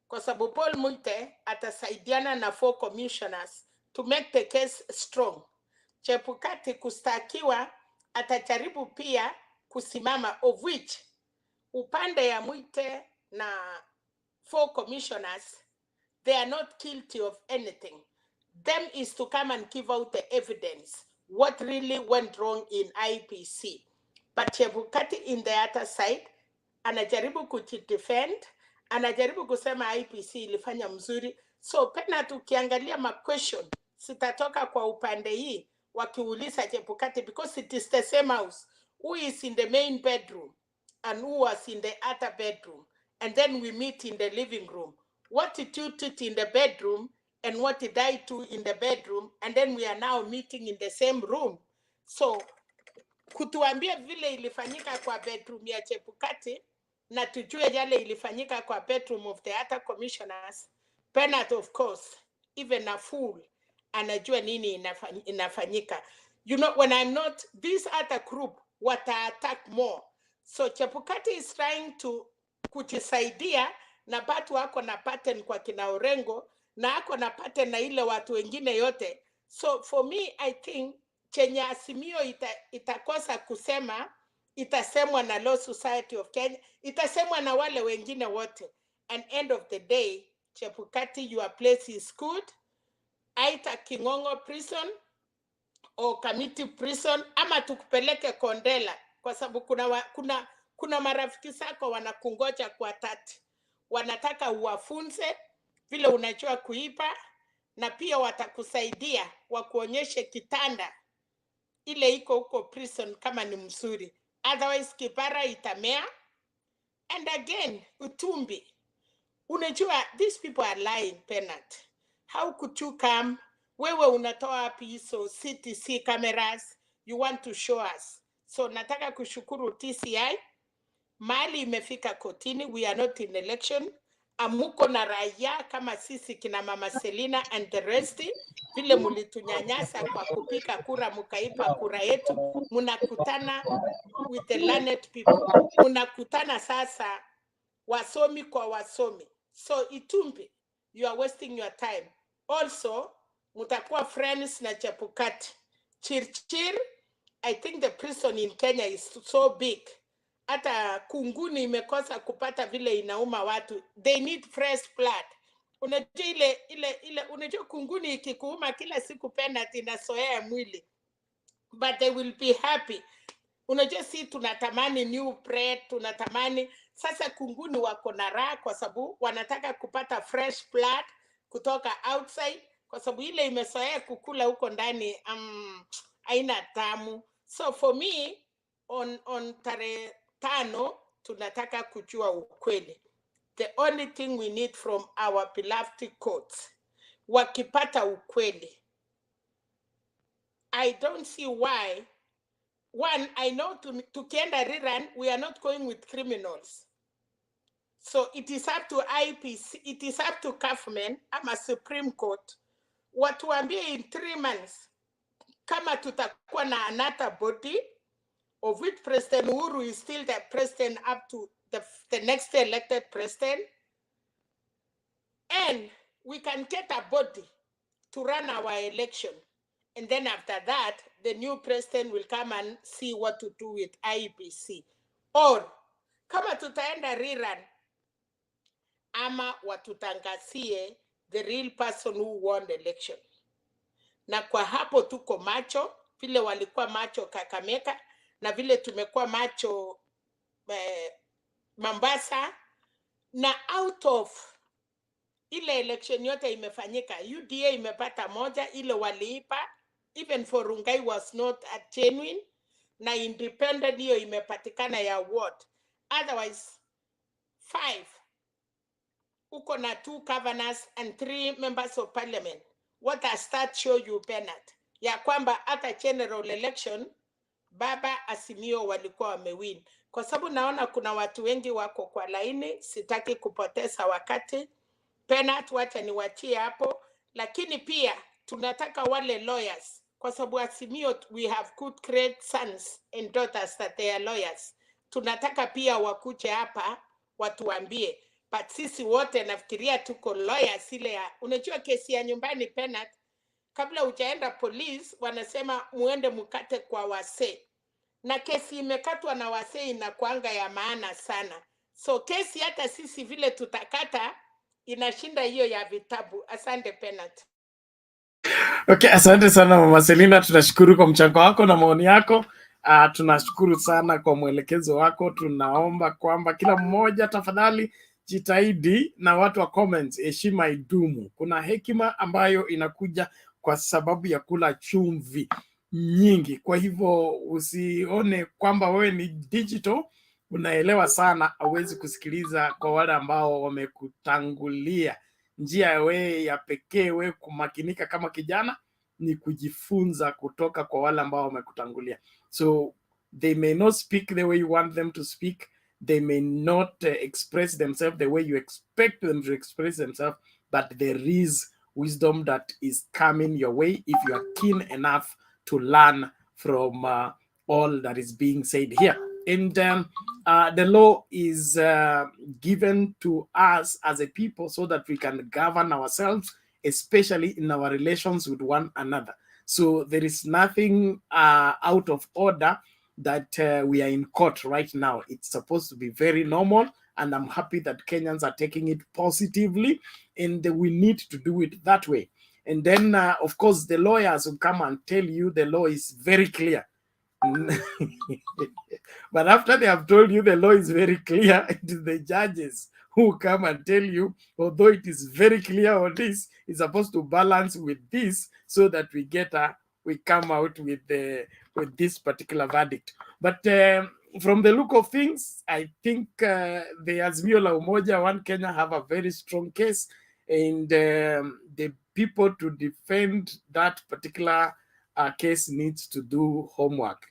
Speaker 2: kwa sababu Paul Muite atasaidiana na 4 commissioners to make the case strong. Chebukati kustakiwa atajaribu pia kusimama, of which upande ya Muite na 4 commissioners, they are not guilty of anything. Them is to come and give out the evidence, what really went wrong in IEBC. But Chebukati in the other side, anajaribu kujidefend, anajaribu kusema IEBC ilifanya mzuri. So pena tukiangalia ma question sitatoka kwa upande hii wakiuliza Chebukati, because it is the same house. Who is in the main bedroom and who was in the other bedroom, and then we meet in the living room. What did you do in the bedroom and what did I do in the bedroom, and then we are now meeting in the same room. So kutuambia vile ilifanyika kwa bedroom ya Chebukati na tujue yale ilifanyika kwa bedroom of the other commissioners, Bernard of course, even a fool anajua nini inafanyika. You know, when I'm not, this other group wata-attack more. So Chebukati is trying to kujisaidia na batu wako na pattern kwa kina Orengo na ako na pattern na ile watu wengine yote. So for me, I think chenye Azimio itakosa kusema, itasemwa na Law Society of Kenya, itasemwa na wale wengine wote. And end of the day, Chebukati, your place is good. Aita Kingongo prison or Kamiti prison, ama tukupeleke Kondela, kwa sababu kuna marafiki zako wanakungoja kwa tati. Wanataka uwafunze vile unajua kuipa, na pia watakusaidia wakuonyeshe kitanda ile iko huko prison kama ni mzuri. Otherwise kipara itamea. And again, utumbi. Unajua, these people are lying, Bernard. How could you come? Wewe unatoa wapi hizo CTC cameras? You want to show us. So nataka kushukuru TCI. Mali imefika kotini. We are not in election. Amuko na raia kama sisi kina Mama Selina and the rest. Vile mulitunyanyasa kwa kupika kura mukaipa kura yetu. Munakutana with the learned people. Munakutana sasa wasomi kwa wasomi. So Itumbi, you are wasting your time. Also, mutakuwa friends na Chebukati. Chirchir, I think the prison in Kenya is so big. Hata kunguni imekosa kupata vile inauma watu. They need fresh blood. Unajua unajua kunguni ikikuuma kila siku penalty inasoea mwili. But they will be happy. Unajua si tunatamani new bread, tunatamani sasa kunguni wako na raha kwa sababu wanataka kupata fresh blood kutoka outside, kwa sababu ile imesoea kukula huko ndani haina tamu. So for me on tarehe 5 tunataka kujua ukweli. The only thing we need from our beloved courts, wakipata ukweli. I don't see why. One, I know tukienda rerun, we are not going with criminals. So it is up to IEBC, it is up to government, ama Supreme Court, watuambie in 3 months, kama tutakuwa na another body, of which President Uhuru is still the president up to the next elected president, and we can get a body to run our election. And then after that, the new president will come and see what to do with IEBC. Or, kama tutaenda rerun, ama watutangazie the real person who won the election. Na kwa hapo tuko macho, vile walikuwa macho Kakamega, na vile tumekuwa macho Mombasa, na out of ile election yote imefanyika, UDA imepata moja, ile waliipa, even for Rungai was not a genuine, na independent hiyo imepatikana ya ward. Otherwise, 5, uko na 2 governors and 3 members of parliament. What does that show you, Bernard? Ya kwamba hata general election, Baba Azimio walikuwa wamewin. Kwa sababu naona kuna watu wengi wako kwa laini, sitaki kupoteza wakati. Penat, wacha niwachie hapo, lakini pia tunataka wale lawyers, kwa sababu Azimio we have good great sons and daughters that they are lawyers. Tunataka pia wakuje hapa watuambie, but sisi wote nafikiria tuko lawyers ile ya, unajua kesi ya nyumbani Penat, kabla hujaenda police wanasema muende mukate kwa wasee, na kesi imekatwa na wasee inakuanga ya maana sana. So kesi hata sisi vile tutakata inashinda hiyo ya vitabu. Asante Penat.
Speaker 1: Okay, asante sana Mama Selina, tunashukuru kwa mchango wako na maoni yako. Tunashukuru sana kwa mwelekezo wako. Tunaomba kwamba kila mmoja tafadhali jitahidi, na watu wa comments, heshima idumu. Kuna hekima ambayo inakuja kwa sababu ya kula chumvi nyingi. Kwa hivyo usione kwamba wewe ni digital unaelewa sana, hauwezi kusikiliza kwa wale ambao wamekutangulia. Njia wewe ya pekee wewe kumakinika kama kijana ni kujifunza kutoka kwa wale ambao wamekutangulia. So they may not speak the way you want them to speak, they may not express themselves the way you expect them to express themselves, but there is wisdom that is coming your way if you are keen enough to learn from all that is being said here. And the law is given to us as a people so that we can govern ourselves, especially in our relations with one another. So there is nothing out of order that we are in court right now. It's supposed to be very normal, and I'm happy that Kenyans are taking it positively, and we need to do it that way. And then, of course, the lawyers will come and tell you the law is very clear. But after they have told you the law is very clear, it is the judges who come and tell you, although it is very clear on this, it's supposed to balance with this so that we come out with this particular verdict. But from the look of things, I think the Azimio la Umoja, One Kenya have a very strong case, and the people to defend that particular case needs to do homework.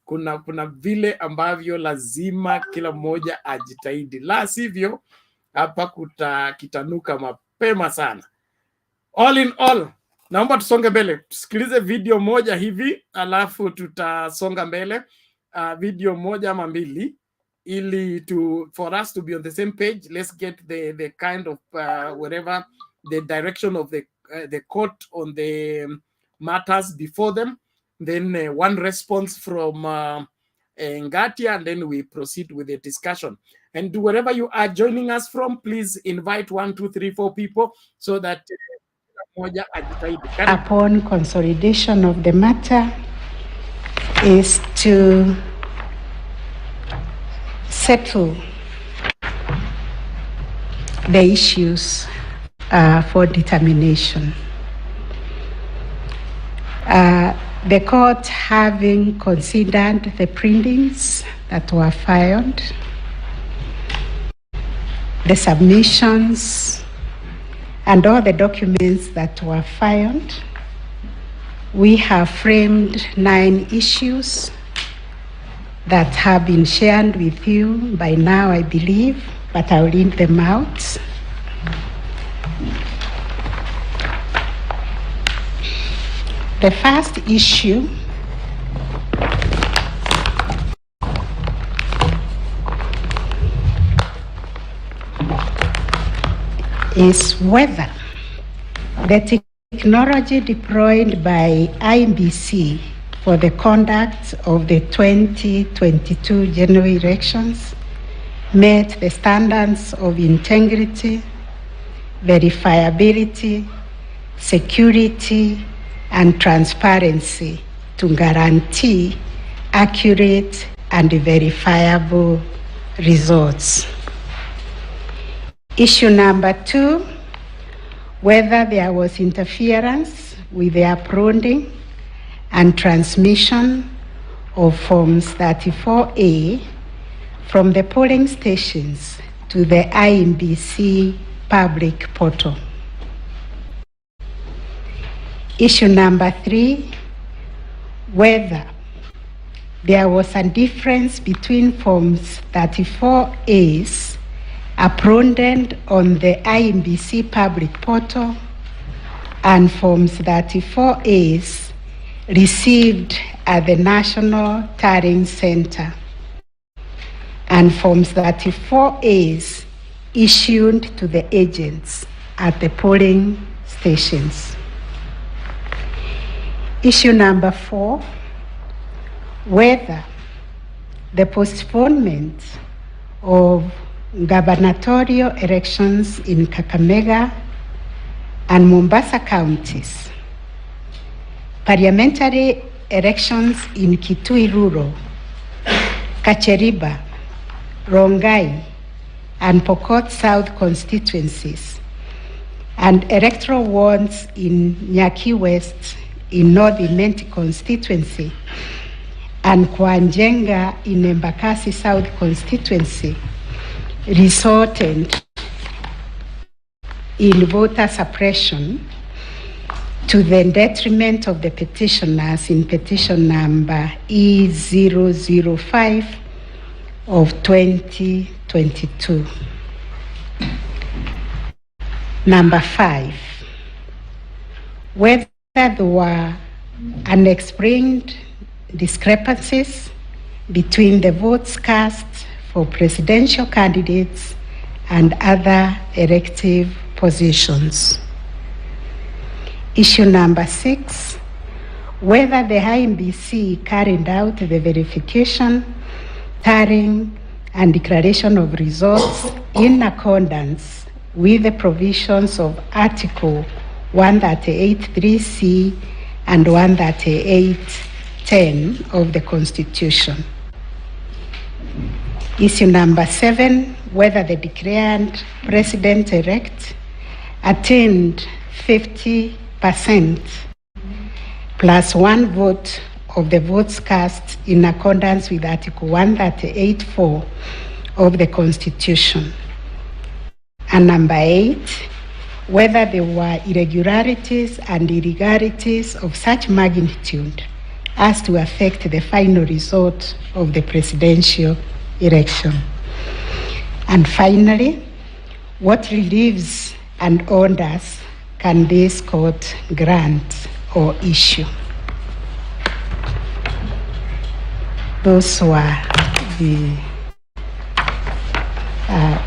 Speaker 1: Kuna vile ambavyo lazima kila mmoja ajitahidi, la sivyo hapa kitanuka mapema sana. All in all, naomba tusonge mbele, tusikilize video moja hivi alafu tutasonga mbele. Video moja ama mbili ili for us to be on the same page. Let's get the kind of whatever the direction of the court on the matters before them, then one response from Ngatia, and then we proceed with the discussion. And wherever you are joining us from, please invite 1, 2, 3, 4 people so that
Speaker 4: upon consolidation of the matter is to settle the issues for determination. The court, having considered the pleadings that were filed, the submissions, and all the documents that were filed, we have framed 9 issues that have been shared with you by now, I believe, but I'll read them out. The first issue is whether the technology deployed by IEBC for the conduct of the 2022 general elections met the standards of integrity, verifiability, security, and transparency to guarantee accurate and verifiable results. Issue number 2, whether there was interference with the uploading and transmission of Forms 34A from the polling stations to the IEBC public portal. Issue number 3, whether there was a difference between Forms 34As uploaded on the IEBC public portal, and Forms 34As received at the National Tallying Center, and Forms 34As issued to the agents at the polling stations. Issue number 4, whether the postponement of gubernatorial elections in Kakamega and Mombasa counties, parliamentary elections in Kitui Rural, Kacheriba, Rongai, and Pokot South constituencies, and electoral wards in Nyaki West in North Imenti constituency, and Kwanjenga in Embakasi South constituency, resulted in voter suppression to the detriment of the petitioners in petition number E005 of 2022. Number 5, whether there were unexplained discrepancies between the votes cast for presidential candidates and other elective positions. Issue number 6, whether the IEBC carried out the verification, tallying, and declaration of results in accordance with the provisions of Article 138(3)(c) and 138(10) of the Constitution. Issue number 7, whether the declared president-elect attained 50% plus 1 vote of the votes cast in accordance with Article 138(4) of the Constitution. And number 8, whether there were irregularities and illegalities of such magnitude as to affect the final result of the presidential election. And finally, what reliefs and orders can this court grant or issue? Those were the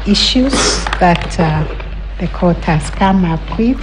Speaker 4: issues that the court has come up with.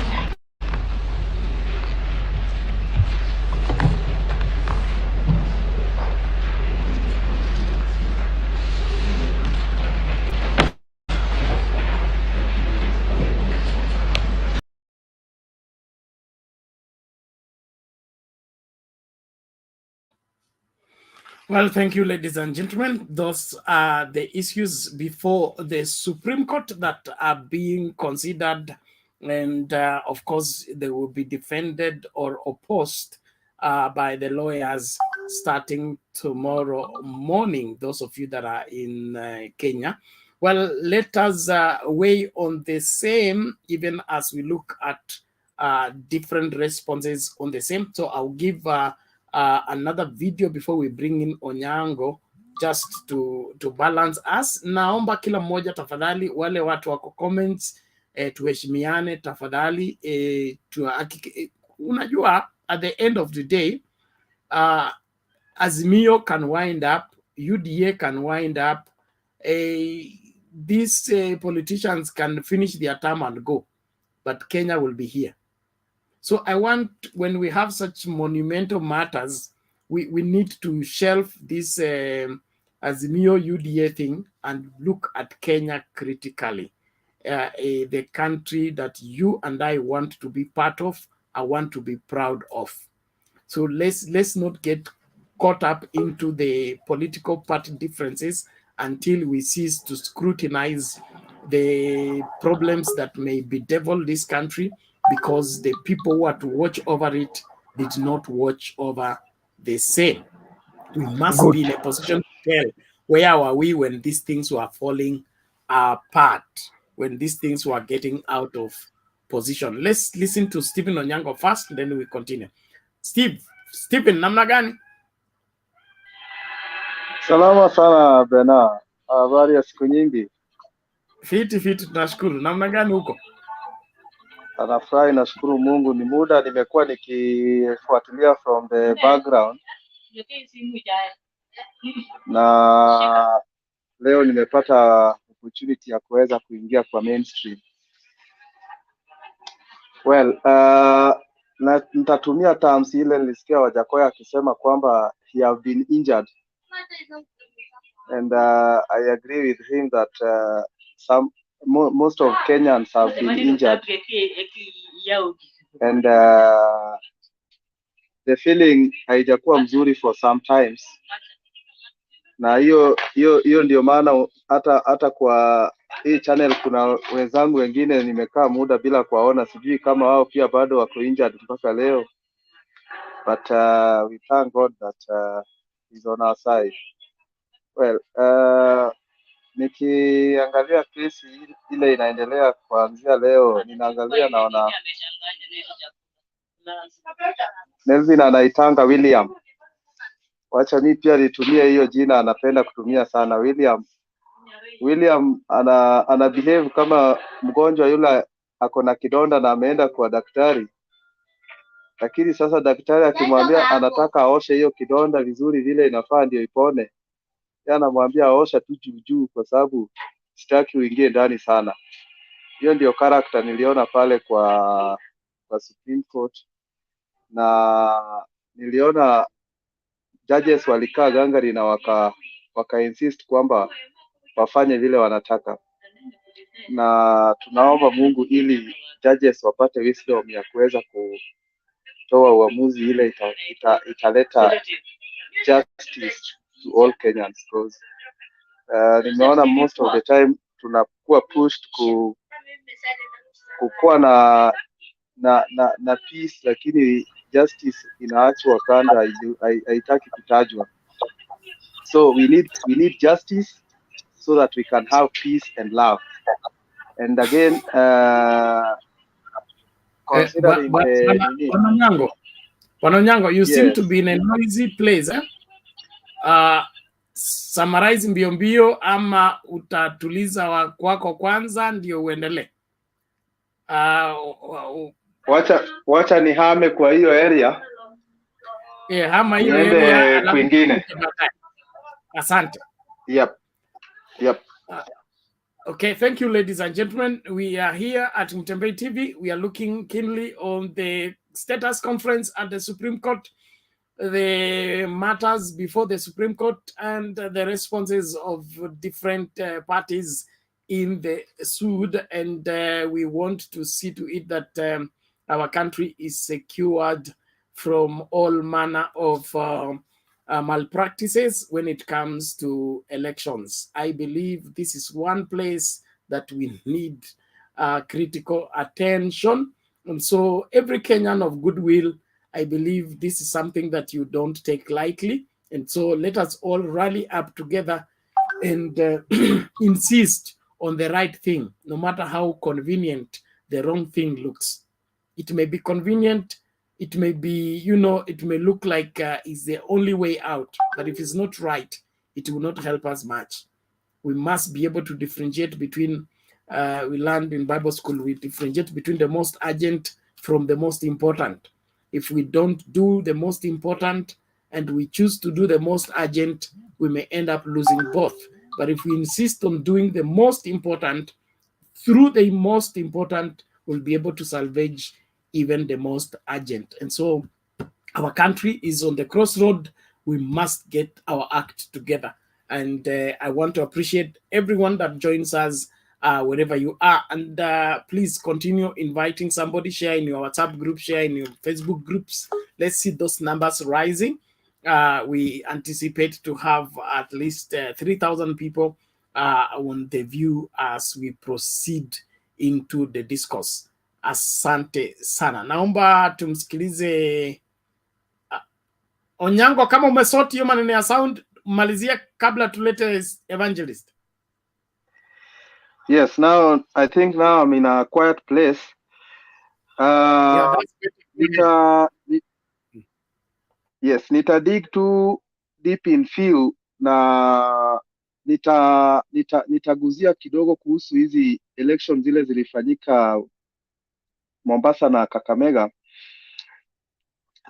Speaker 1: Well, thank you, ladies and gentlemen. Those are the issues before the Supreme Court that are being considered, and of course, they will be defended or opposed by the lawyers starting tomorrow morning, those of you that are in Kenya. Well, let us weigh on the same, even as we look at different responses on the same. So I'll give another video before we bring in Onyango, just to balance us. Naomba kila mmoja tafadhali, wale watu wako comments, tuheshimiane tafadhali. Unajua, at the end of the day, Azimio can wind up, UDA can wind up, these politicians can finish their term and go, but Kenya will be here. So I want, when we have such monumental matters, we need to shelve this Azimio UDA thing and look at Kenya critically. The country that you and I want to be part of, I want to be proud of. So let's not get caught up into the political party differences until we cease to scrutinize the problems that may bedevil this country, because the people who are to watch over it did not watch over the same. We must be in a position to tell where were we when these things were falling apart, when these things were getting out of position. Let's listen to Stephen Onyango first, then we continue. Stephen, namna gani?
Speaker 5: Salama sana Bena, habari ya siku nyingi.
Speaker 1: Fiti, tunashukuru. Namna gani huko?
Speaker 3: Anafurahi, nashukuru Mungu. Ni muda nimekuwa nikifuatilia from the background, na leo nimepata opportunity ya kuweza kuingia kwa mainstream. Well, na nitatumia terms ile nilisikia Wajakoya akisema kwamba he have been injured, and I agree with him that most of Kenyans have been injured, and the feeling haijakuwa mzuri for sometimes, na hiyo ndio maana hata kwa hii channel kuna wenzangu wengine nimekaa muda bila kuwaona, sijui kama wao pia bado wako injured mpaka leo, but we thank God that he's on our side. Well, nikiangalia kesi ile inaendelea kuanzia leo, ninaangalia naona Melvin anaitanga William. Wacha mimi pia nitumie hiyo jina, anapenda kutumia sana William ana behave kama mgonjwa yule ako na kidonda na ameenda kwa daktari, lakini sasa daktari akimwambia anataka aoshe hiyo kidonda vizuri vile inafaa ndio ipone, yeye anamwambia aosha tu juu kwa sababu sitaki uingie ndani sana. Hiyo ndio character niliona pale kwa Supreme Court, na niliona judges walikaa gangari na waka insist kwamba wafanye vile wanataka, na tunaomba Mungu ili judges wapate wisdom ya kuweza kutoa uamuzi ile italeta justice to all Kenyans, because nimeona most of the time tunakuwa pushed kukuwa na peace, lakini justice inaachwa kanda, haitaki kutajwa. So we need justice so that we can have peace and love. And again, considering
Speaker 1: Wanonyango, you
Speaker 3: yes,
Speaker 1: seem to be in a noisy place, eh? Summarize mbio ama utatuliza kwako kwanza ndio uendelee?
Speaker 3: Wacha nihame kwa hiyo area.
Speaker 1: Hama hiyo area
Speaker 3: kwingine.
Speaker 1: Asante.
Speaker 3: Yep.
Speaker 1: Okay, thank you, ladies and gentlemen. We are here at Mtembei TV. We are looking keenly on the status conference at the Supreme Court, the matters before the Supreme Court, and the responses of different parties in the suit. And we want to see to it that our country is secured from all manner of malpractices when it comes to elections. I believe this is one place that we need critical attention. And so every Kenyan of goodwill, I believe this is something that you don't take lightly. And so let us all rally up together and insist on the right thing, no matter how convenient the wrong thing looks. It may be convenient, it may be, it may look like it's the only way out, but if it's not right, it will not help us much. We must be able to differentiate between, we learned in Bible school, we differentiate between the most urgent from the most important. If we don't do the most important and we choose to do the most urgent, we may end up losing both. But if we insist on doing the most important, through the most important, we'll be able to salvage even the most urgent. And so our country is on the crossroad. We must get our act together. And I want to appreciate everyone that joins us wherever you are. And please continue inviting somebody, share in your WhatsApp group, share in your Facebook groups. Let's see those numbers rising. We anticipate to have at least 3,000 people on the view as we proceed into the discourse. Asante sana. Naomba tumsikilize Onyango, kama umesoti hiyo maneno ya sound, malizia kabla tulete evangelist.
Speaker 3: Yes, now I think now I'm in a quiet place. Nita dig too deep in few na nitaguzia kidogo kuhusu hizi election zile zilifanyika Mombasa na Kakamega.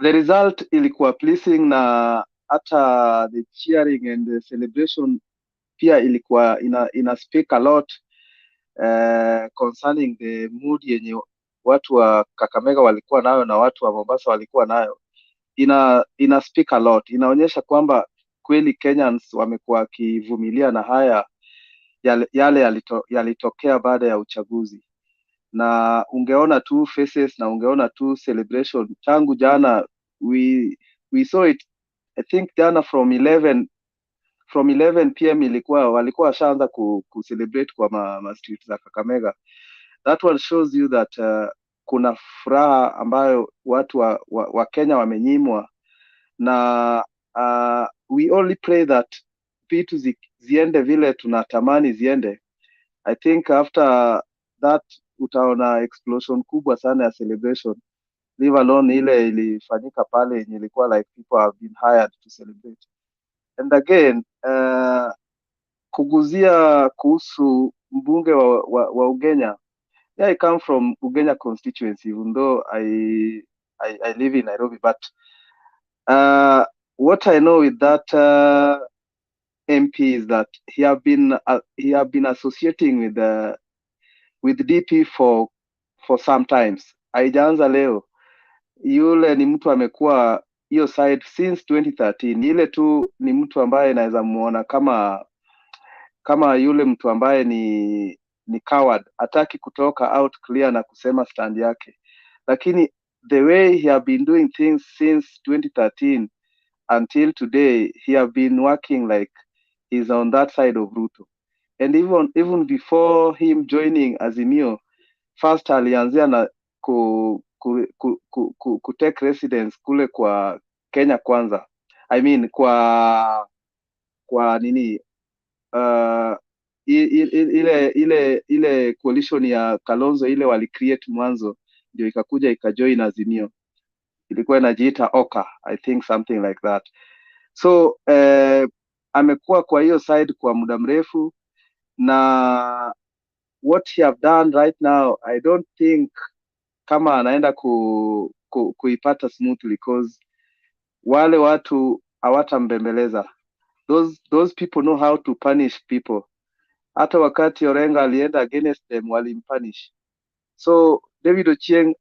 Speaker 3: The result ilikuwa pleasing, na hata the cheering and the celebration pia ilikuwa ina speak a lot concerning the mood yenye watu wa Kakamega walikuwa nayo na watu wa Mombasa walikuwa nayo. Ina speak a lot, inaonyesha kwamba kweli Kenyans wamekuwa wakivumilia na haya yale yalitokea baada ya uchaguzi, na ungeona tu faces na ungeona tu celebration tangu jana. We saw it, I think jana from 11 PM walikuwa washaanza ku celebrate kwa ma streets za Kakamega. That one shows you that kuna furaha ambayo watu wa Kenya wamenyimwa, na we only pray that vitu ziende vile tunatamani ziende. I think after that utaona explosion kubwa sana ya celebration, leave alone ile ilifanyika pale yenye ilikuwa like people have been hired to celebrate. And again kuguzia kuhusu mbunge wa Ugenya. Yeah, I come from Ugenya constituency, even though I live in Nairobi, but what I know with that MP is that he have been associating with DP for some times. Haijaanza leo. Yule ni mtu amekuwa hiyo side since 2013. Ile tu ni mtu ambaye naweza muona kama yule mtu ambaye ni coward, hataki kutoka out clear na kusema stand yake, lakini the way he have been doing things since 2013 until today, he have been working like he's on that side of Ruto. And even before him joining Azimio, first alianzia na ku take residence kule kwa Kenya Kwanza, I mean kwa nini ile coalition ya Kalonzo ile wali create mwanzo, ndio ikakuja ikajoin Azimio, ilikuwa inajiita Oka, I think something like that. So amekuwa kwa hiyo side kwa muda mrefu, na what he have done right now, I don't think kama anaenda kuipata smoothly, because wale watu hawatambembeleza. Those people know how to punish people. Hata wakati Orenga alienda against them walimpunish. So David Ochieng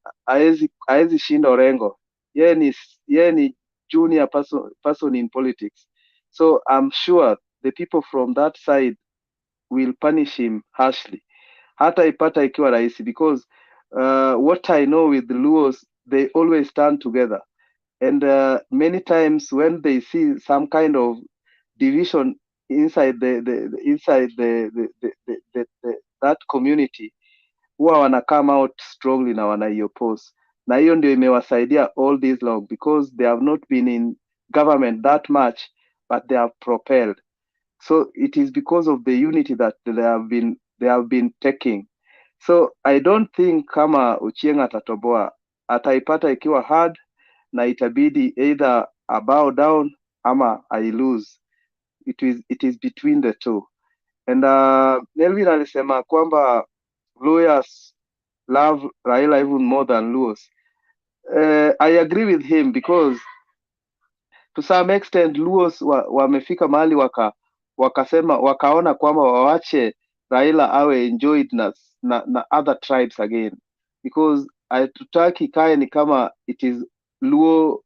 Speaker 3: haezi shinda Orengo. Yeye ni junior person in politics. So I'm sure the people from that side will punish him harshly. Hata ipata ikiwa rahisi, because what I know with the Luos, they always stand together. And many times when they see some kind of division inside that community, huwa wana come out strongly na wanaiopose, na hiyo ndio imewasaidia all this long, because they have not been in government that much, but they have propelled. So it is because of the unity that they have been taking. So I don't think kama Ochieng atatoboa, ataipata ikiwa hard, na itabidi either a bow down ama I lose. It is between the two. And Melvin alisema kwamba lawyers love Raila even more than Luos. I agree with him, because to some extent Luos wamefika mahali wakasema wakaona kwamba wawache Raila awe enjoyed na other tribes again, because hatutaki kae ni kama it is Luo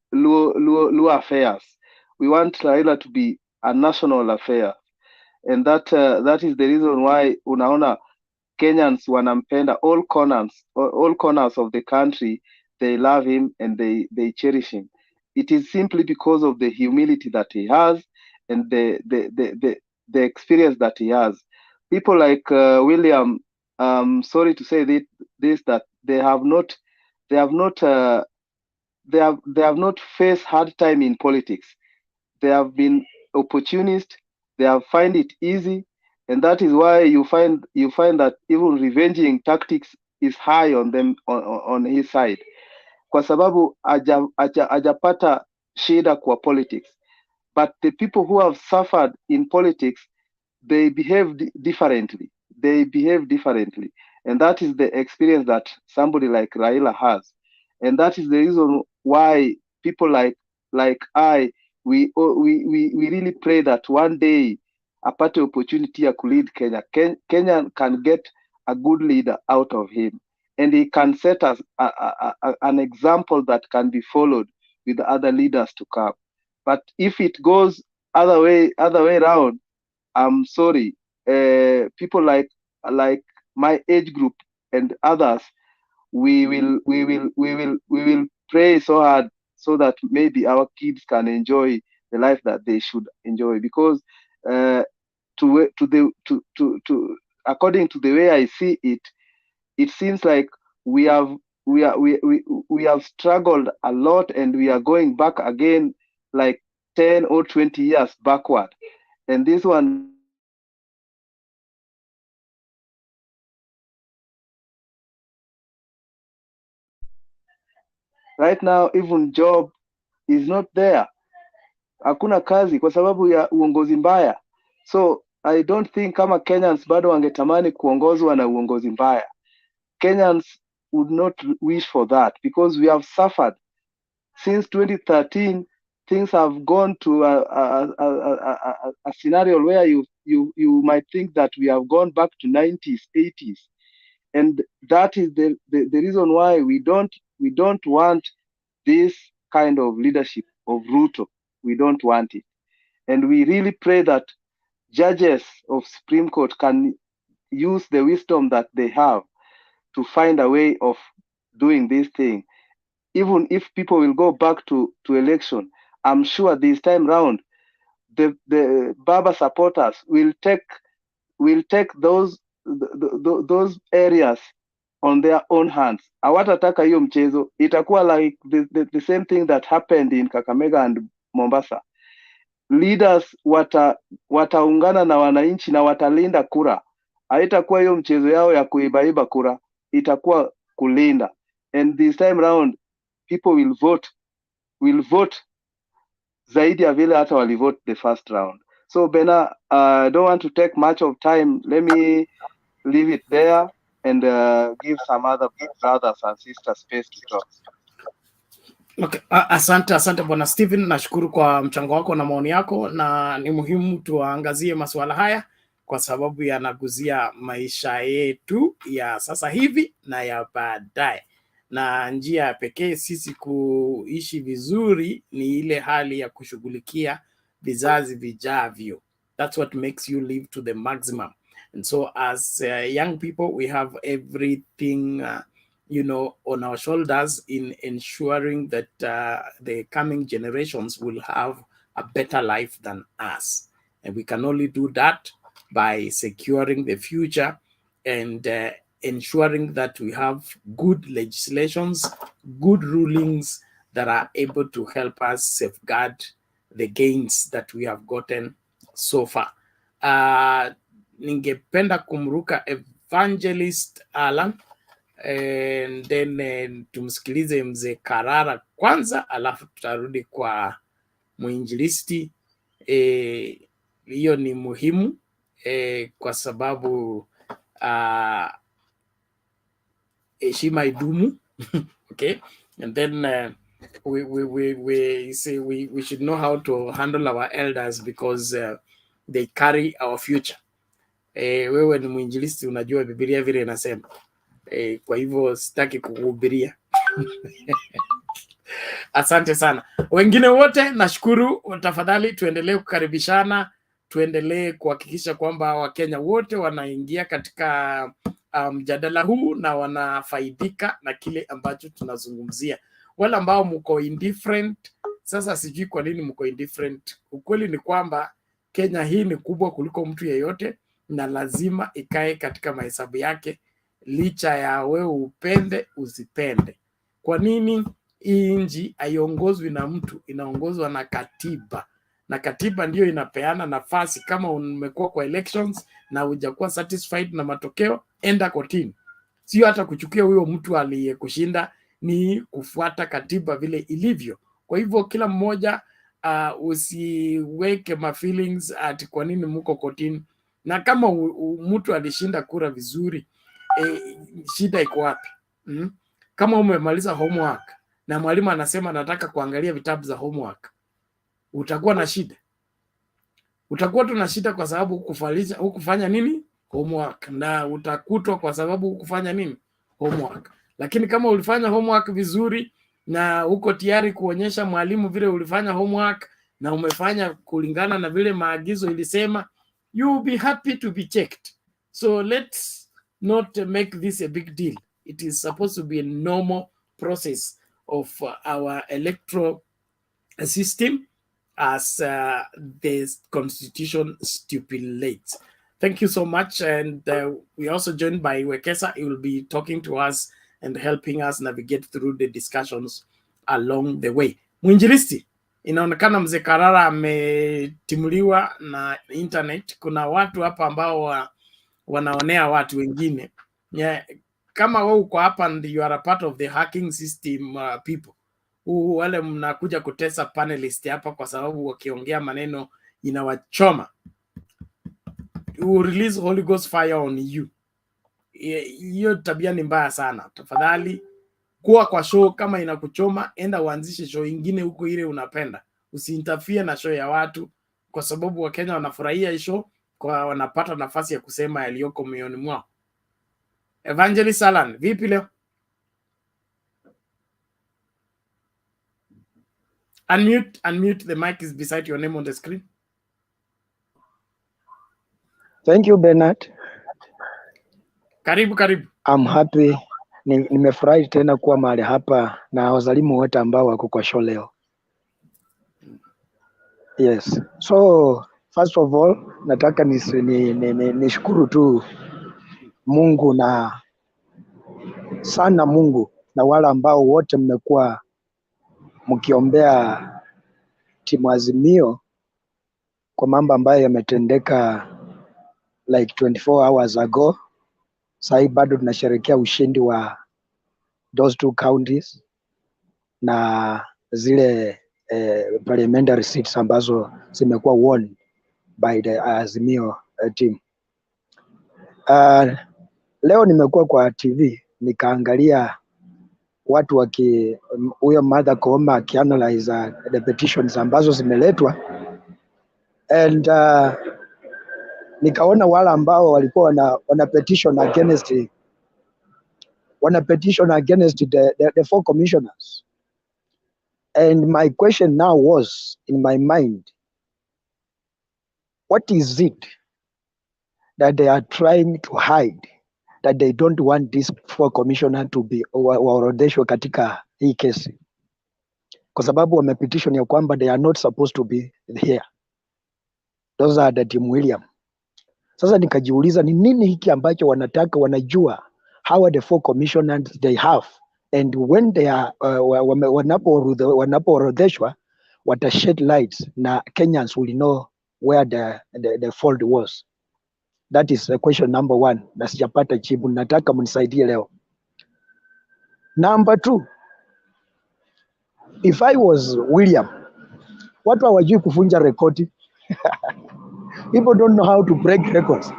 Speaker 3: affairs. We want Raila to be a national affair, and that is the reason why unaona Kenyans wanampenda, all corners of the country, they love him and they cherish him. It is simply because of the humility that he has and the experience that he has. People like William, sorry to say this, that they have not faced hard time in politics. They have been opportunist. They have find it easy, and that is why you find that even revenging tactics is high on them on his side, kwa sababu hajapata shida kwa politics. But the people who have suffered in politics, they behave differently. They behave differently. And that is the experience that somebody like Raila has. And that is the reason why people like I, we really pray that one day apate opportunity ya lead Kenya. Kenya can get a good leader out of him. And he can set us an example that can be followed with other leaders to come. But if it goes other way around, I'm sorry, people like my age group and others, we will pray so hard so that maybe our kids can enjoy the life that they should enjoy. Because according to the way I see it, it seems like we have struggled a lot, and we are going back again like 10 or 20 years backward. And this one right now, even job is not there. Hakuna kazi kwa sababu ya uongozi mbaya. So I don't think kama Kenyans bado wangetamani kuongozwa na uongozi mbaya. Kenyans would not wish for that, because we have suffered since 2013. Things have gone to a scenario where you might think that we have gone back to 90s, 80s, and that is the reason why we don't want this kind of leadership of Ruto. We don't want it, and we really pray that judges of Supreme Court can use the wisdom that they have to find a way of doing this thing. Even if people will go back to election, I'm sure this time round the Baba supporters will take those areas on their own hands. Hawatataka hiyo mchezo. Itakuwa like the same thing that happened in Kakamega and Mombasa. Leaders wataungana na wananchi na watalinda kura. Haitakuwa hiyo mchezo yao ya kuibaiba kura, itakuwa kulinda. And this time round people will vote zaidi ya vile hata walivote the first round. So Bena, I don't want to take much of time. Let me leave it there and give some other brothers and sisters space to talk.
Speaker 1: Okay. Asante Bwana Stephen, nashukuru kwa mchango wako na maoni yako, na ni muhimu tuangazie masuala haya kwa sababu yanaguzia maisha yetu ya sasa hivi na ya baadaye, na njia pekee sisi kuishi vizuri ni ile hali ya kushughulikia vizazi vijavyo. That's what makes you live to the maximum. And so as young people, we have everything on our shoulders in ensuring that the coming generations will have a better life than us. And we can only do that by securing the future and ensuring that we have good legislations, good rulings that are able to help us safeguard the gains that we have gotten so far. Ningependa kumruka Evangelist Alan, and then tumsikilize mzee Karara kwanza, alafu tutarudi kwa mwinjilisti. Hiyo ni muhimu kwa sababu heshima idumu. Okay, and then we say we should know how to handle our elders because they carry our future. Wewe ni mwinjilisti, unajua Biblia vile inasema. Kwa hivyo sitaki kuhubiria. Asante sana. Wengine wote nashukuru. Tafadhali tuendelee kukaribishana, tuendelee kuhakikisha kwamba Wakenya wote wanaingia katika mjadala huu na wanafaidika na kile ambacho tunazungumzia. Wale ambao mko indifferent, sasa sijui kwa nini mko indifferent. Ukweli ni kwamba Kenya hii ni kubwa kuliko mtu yeyote na lazima ikae katika mahesabu yake, licha ya wewe upende usipende. Kwa nini hii nchi haiongozwi na mtu, inaongozwa na katiba, na katiba ndio inapeana nafasi. Kama umekuwa kwa elections na hujakuwa satisfied na matokeo, enda kotini. Sio hata kuchukia huyo mtu aliyekushinda, ni kufuata katiba vile ilivyo. Kwa hivyo kila mmoja usiweke ma feelings ati kwa nini mko kotini. Na kama mtu alishinda kura vizuri, shida iko wapi? Kama umemaliza homework na mwalimu anasema nataka kuangalia vitabu za homework, utakuwa na shida? Utakuwa tu na shida kwa sababu hukufanya nini? Homework. Na utakutwa kwa sababu hukufanya nini? Homework. Lakini kama ulifanya homework vizuri na uko tayari kuonyesha mwalimu vile ulifanya homework na umefanya kulingana na vile maagizo ilisema, you will be happy to be checked. So let's not make this a big deal. It is supposed to be a normal process of our electoral system as the constitution stipulates. Thank you so much. And we also joined by Wekesa. He will be talking to us and helping us navigate through the discussions along the way. Mwinjilisti, inaonekana mzee Karara ametimuliwa na internet. Kuna watu hapa ambao wanaonea watu wengine. Yeah, kama wewe uko hapa and you are a part of the hacking system people, wale mnakuja kutesa panelist hapa kwa sababu wakiongea maneno inawachoma, you release Holy Ghost fire on you. Hiyo tabia ni mbaya sana. Tafadhali kuwa kwa show, kama inakuchoma enda uanzishe show ingine huko ile unapenda. Usiinterfere na show ya watu, kwa sababu Wakenya wanafurahia show kwa wanapata nafasi ya kusema yaliyoko moyoni mwao. Evangelist Alan, vipi leo? Unmute, the mic is beside your name on the screen.
Speaker 5: Thank you, Bernard.
Speaker 1: Karibu.
Speaker 5: I'm happy. Nimefurahi tena kuwa mahali hapa na wazalimu wote ambao wako kwa show leo. Yes. So, first of all, nataka nishukuru tu Mungu na sana Mungu na wale ambao wote mmekuwa mkiombea timu Azimio kwa mambo ambayo yametendeka like 24 hours ago. Sasa bado tunasherehekea ushindi wa those two counties na zile parliamentary seats ambazo zimekuwa won by the Azimio team. Leo nimekuwa kwa TV nikaangalia watu huyo Martha Koome akianalyze the petitions ambazo zimeletwa, and nikaona wale ambao walikuwa wana petition against the four commissioners. And my question now was in my mind, what is it that they are trying to hide, that they don't want this four commissioner to be waorodheshwe katika hii kesi? Kwa sababu wamepetition ya kwamba they are not supposed to be here. Those are the Team William. Sasa nikajiuliza ni nini hiki ambacho wanataka, wanajua how are the four commissioners they have, and when they are wanapoorodheshwa wata shed lights na Kenyans will know where the fault was. That is question number 1 na sijapata jibu, nataka mnisaidie leo. Number 2, if I was William, watu hawajui kufunja rekodi. People don't know how to break records.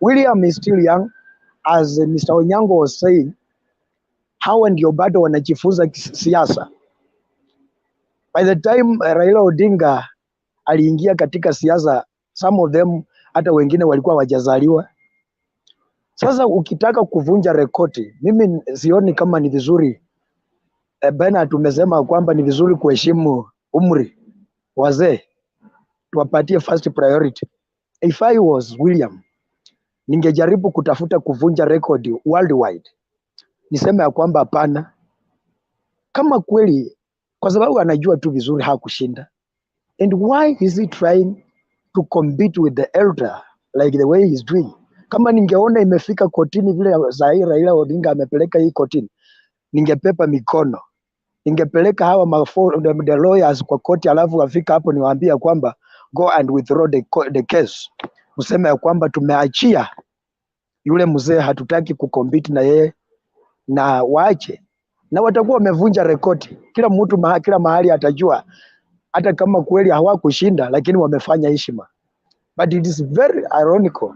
Speaker 5: William is still young, as Mr. Onyango was saying. Hawa ndio bado wanajifunza siasa. By the time Raila Odinga aliingia katika siasa, some of them hata wengine walikuwa wajazaliwa. Sasa ukitaka kuvunja rekodi, mimi sioni kama ni vizuri. Bana, tumesema kwamba ni vizuri kuheshimu umri wazee, tuwapatie first priority. If I was William, ningejaribu kutafuta kuvunja rekodi worldwide. Niseme ya kwamba hapana, kama kweli, kwa sababu anajua tu vizuri hakushinda. And why is he trying to compete with the elder like the way he's doing? Kama ningeona imefika kotini vile Zaire Raila Odinga amepeleka hii kotini, ningepepa mikono. Ningepeleka hawa the lawyers kwa koti, alafu wafika hapo niwaambia kwamba go and withdraw the case. Useme ya kwamba tumeachia yule mzee, hatutaki kukompete na yeye, na waache, na watakuwa wamevunja rekodi. Kila mtu kila mahali atajua, hata kama kweli hawakushinda, lakini wamefanya heshima. But it is very ironical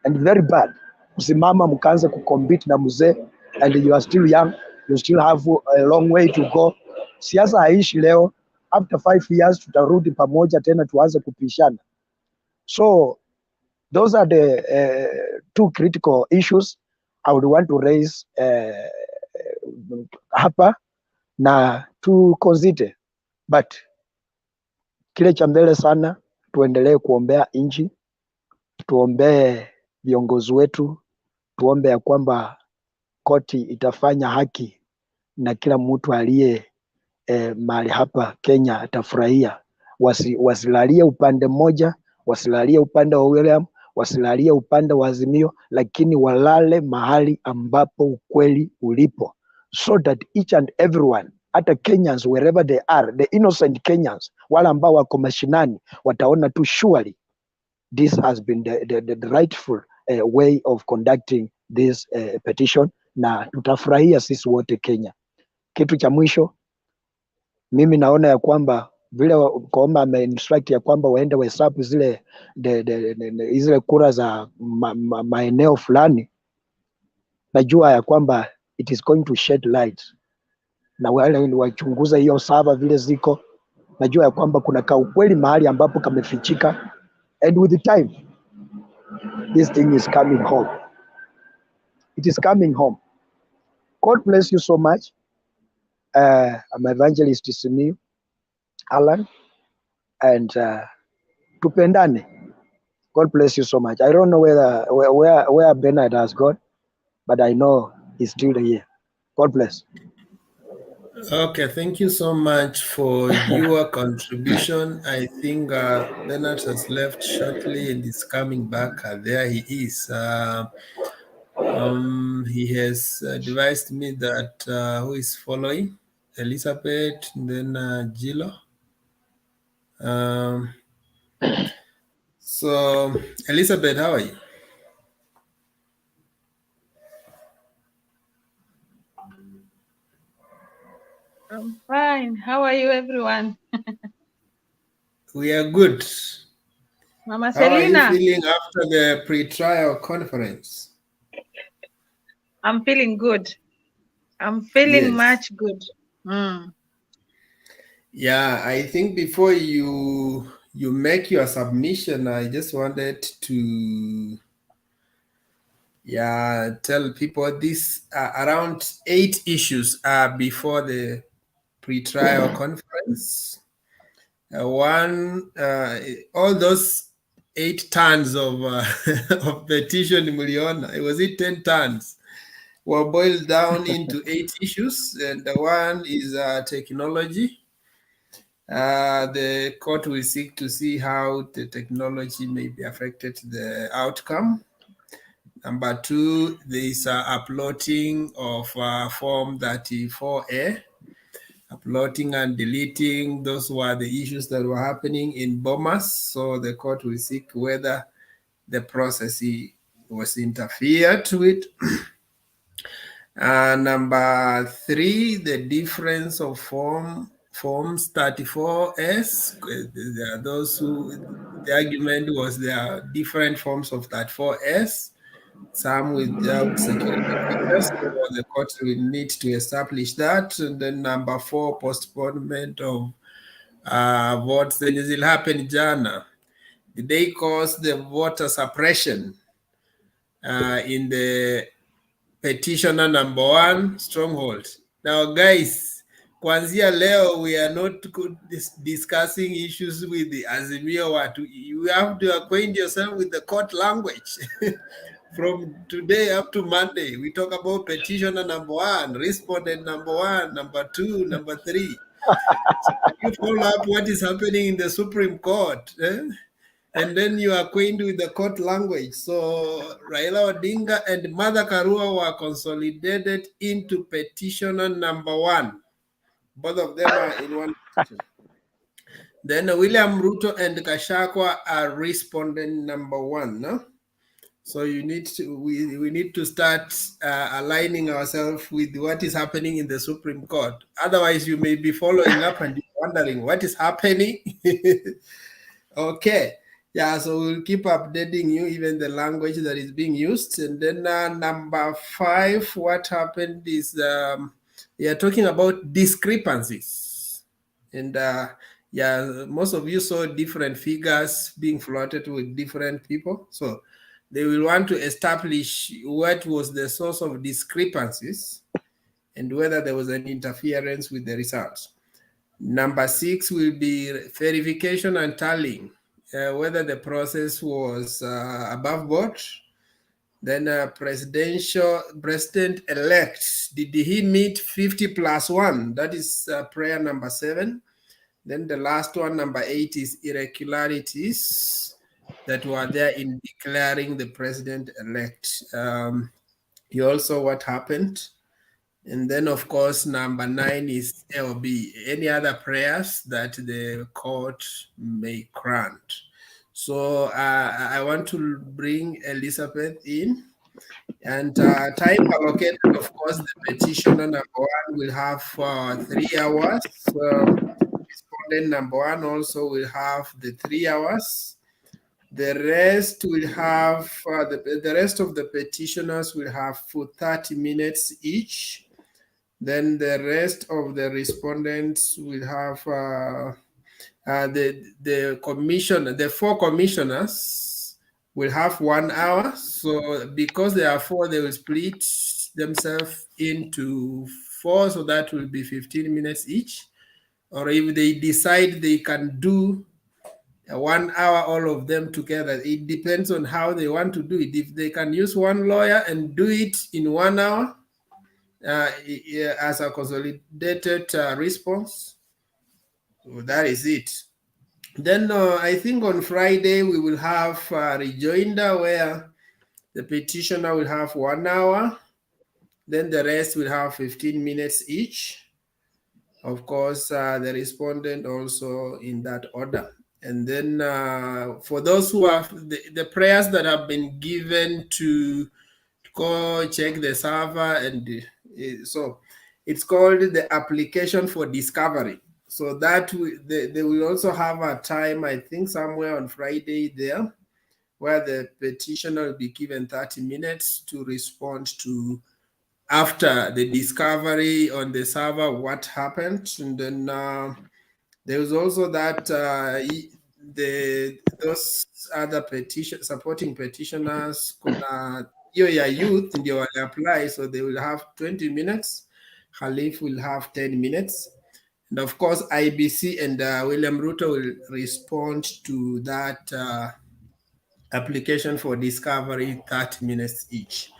Speaker 5: and very bad kusimama mkaanza kucompete na mzee, and you are still young, you still have a long way to go. Siasa haishi leo, after 5 years tutarudi pamoja tena tuanze kupishana. So those are the two critical issues I would want to raise hapa na to consider, but kile cha mbele sana, tuendelee kuombea nchi, tuombee viongozi wetu, tuombe ya kwamba koti itafanya haki na kila mtu aliye mahali hapa Kenya atafurahia. Wasilalie upande mmoja, wasilalie upande wa William, wasilalie upande wa Azimio, lakini walale mahali ambapo ukweli ulipo, so that each and everyone, hata Kenyans wherever they are, the innocent Kenyans, wale ambao wako mashinani, wataona tu surely this has been the rightful way of conducting this petition, na tutafurahia sisi wote Kenya. Kitu cha mwisho, mimi naona ya kwamba vile Kooma ameinstruct ya kwamba waende wahesabu zile zile kura za maeneo fulani, najua ya kwamba it is going to shed light, na wale wachunguza hiyo sava vile ziko, najua ya kwamba kuna kaukweli mahali ambapo kamefichika, and with the time this thing is coming home. It is coming home. God bless you so much. I'm Evangelist Simiyu Alan, and tupendane. God bless you so much. I don't know where Bernard has gone, but I know he's still here. God bless.
Speaker 1: Okay, thank you so much for your contribution. I think Bernard has left shortly and is coming back. There he is. He has advised me that who is following? Elizabeth, then Gilo. So, Elizabeth, how are you?
Speaker 6: I'm fine. How are you, everyone?
Speaker 1: We are good.
Speaker 6: Mama
Speaker 1: How are you
Speaker 6: Selina?
Speaker 1: feeling after the pre-trial conference?
Speaker 6: I'm feeling good. I'm feeling
Speaker 1: Yes.
Speaker 6: much good.
Speaker 1: Yeah, I think before you make your submission, I just wanted to tell people this around 8 issues are before the pre-trial conference. All those 8 tons of of petition Muliona, was it 10 tons, were boiled down into 8 issues, and the one is technology. The court will seek to see how the technology may be affected the outcome. Number 2, there is uploading of Form 34A. Uploading and deleting, those were the issues that were happening in Bomas. So the court will seek whether the process was interfered with. Number 3, the difference of Forms 34S. There are those who, the argument was there are different forms of 34S, some without security features, so the court will need to establish that. And then number 4, postponement of votes. Then it will happen jana. Did they cause the voter suppression in the petitioner number 1 stronghold? Now, guys, kwanzia leo we are not discussing issues with the Azimio watu. You have to acquaint yourself with the court language. From today up to Monday, we talk about petitioner number 1, respondent number 1, number 2, number 3. So you follow up what is happening in the Supreme Court, and then you are acquainted with the court language. So Raila Odinga and Martha Karua were consolidated into petitioner number 1. Both of them are in one petition. Then William Ruto and Gachagua are respondent number 1, no? So you need to, we need to start aligning ourselves with what is happening in the Supreme Court. Otherwise, you may be following up and wondering what is happening. Okay.
Speaker 7: Yeah, so we'll keep updating you, even the language that is being used. And then number 5, what happened is we are talking about discrepancies. And yeah, most of you saw different figures being floated with different people. So they will want to establish what was the source of discrepancies and whether there was an interference with the results. Number 6 will be verification and tallying, whether the process was above board. Then president-elect, did he meet 50+1? That is prayer number 7. Then the last one, number 8, is irregularities that were there in declaring the president-elect. You also what happened. And then, of course, number 9 is LB, any other prayers that the court may grant. So I want to bring Elizabeth in. And time allocated, of course, the petitioner number 1 will have 3 hours. Respondent number 1 also will have the 3 hours. The rest will have, the rest of the petitioners will have for 30 minutes each. Then the rest of the respondents will have the 4 commissioners will have 1 hour. So because there are 4, they will split themselves into 4, so that will be 15 minutes each. Or if they decide they can do 1 hour, all of them together, it depends on how they want to do it. If they can use 1 lawyer and do it in 1 hour, as a consolidated response, so that is it. Then I think on Friday we will have a rejoinder where the petitioner will have 1 hour, then the rest will have 15 minutes each. Of course, the respondent also in that order. And then for those who have the prayers that have been given to go check the server, and so it's called the application for discovery. So that they will also have a time, I think somewhere on Friday there, where the petitioner will be given 30 minutes to respond to, after the discovery on the server, what happened. And then there was also that those other supporting petitioners your youth ndio will apply, so they will have 20 minutes. Khalif will have 10 minutes. And of course, IEBC and William Ruto will respond to that application for discovery, 30 minutes each.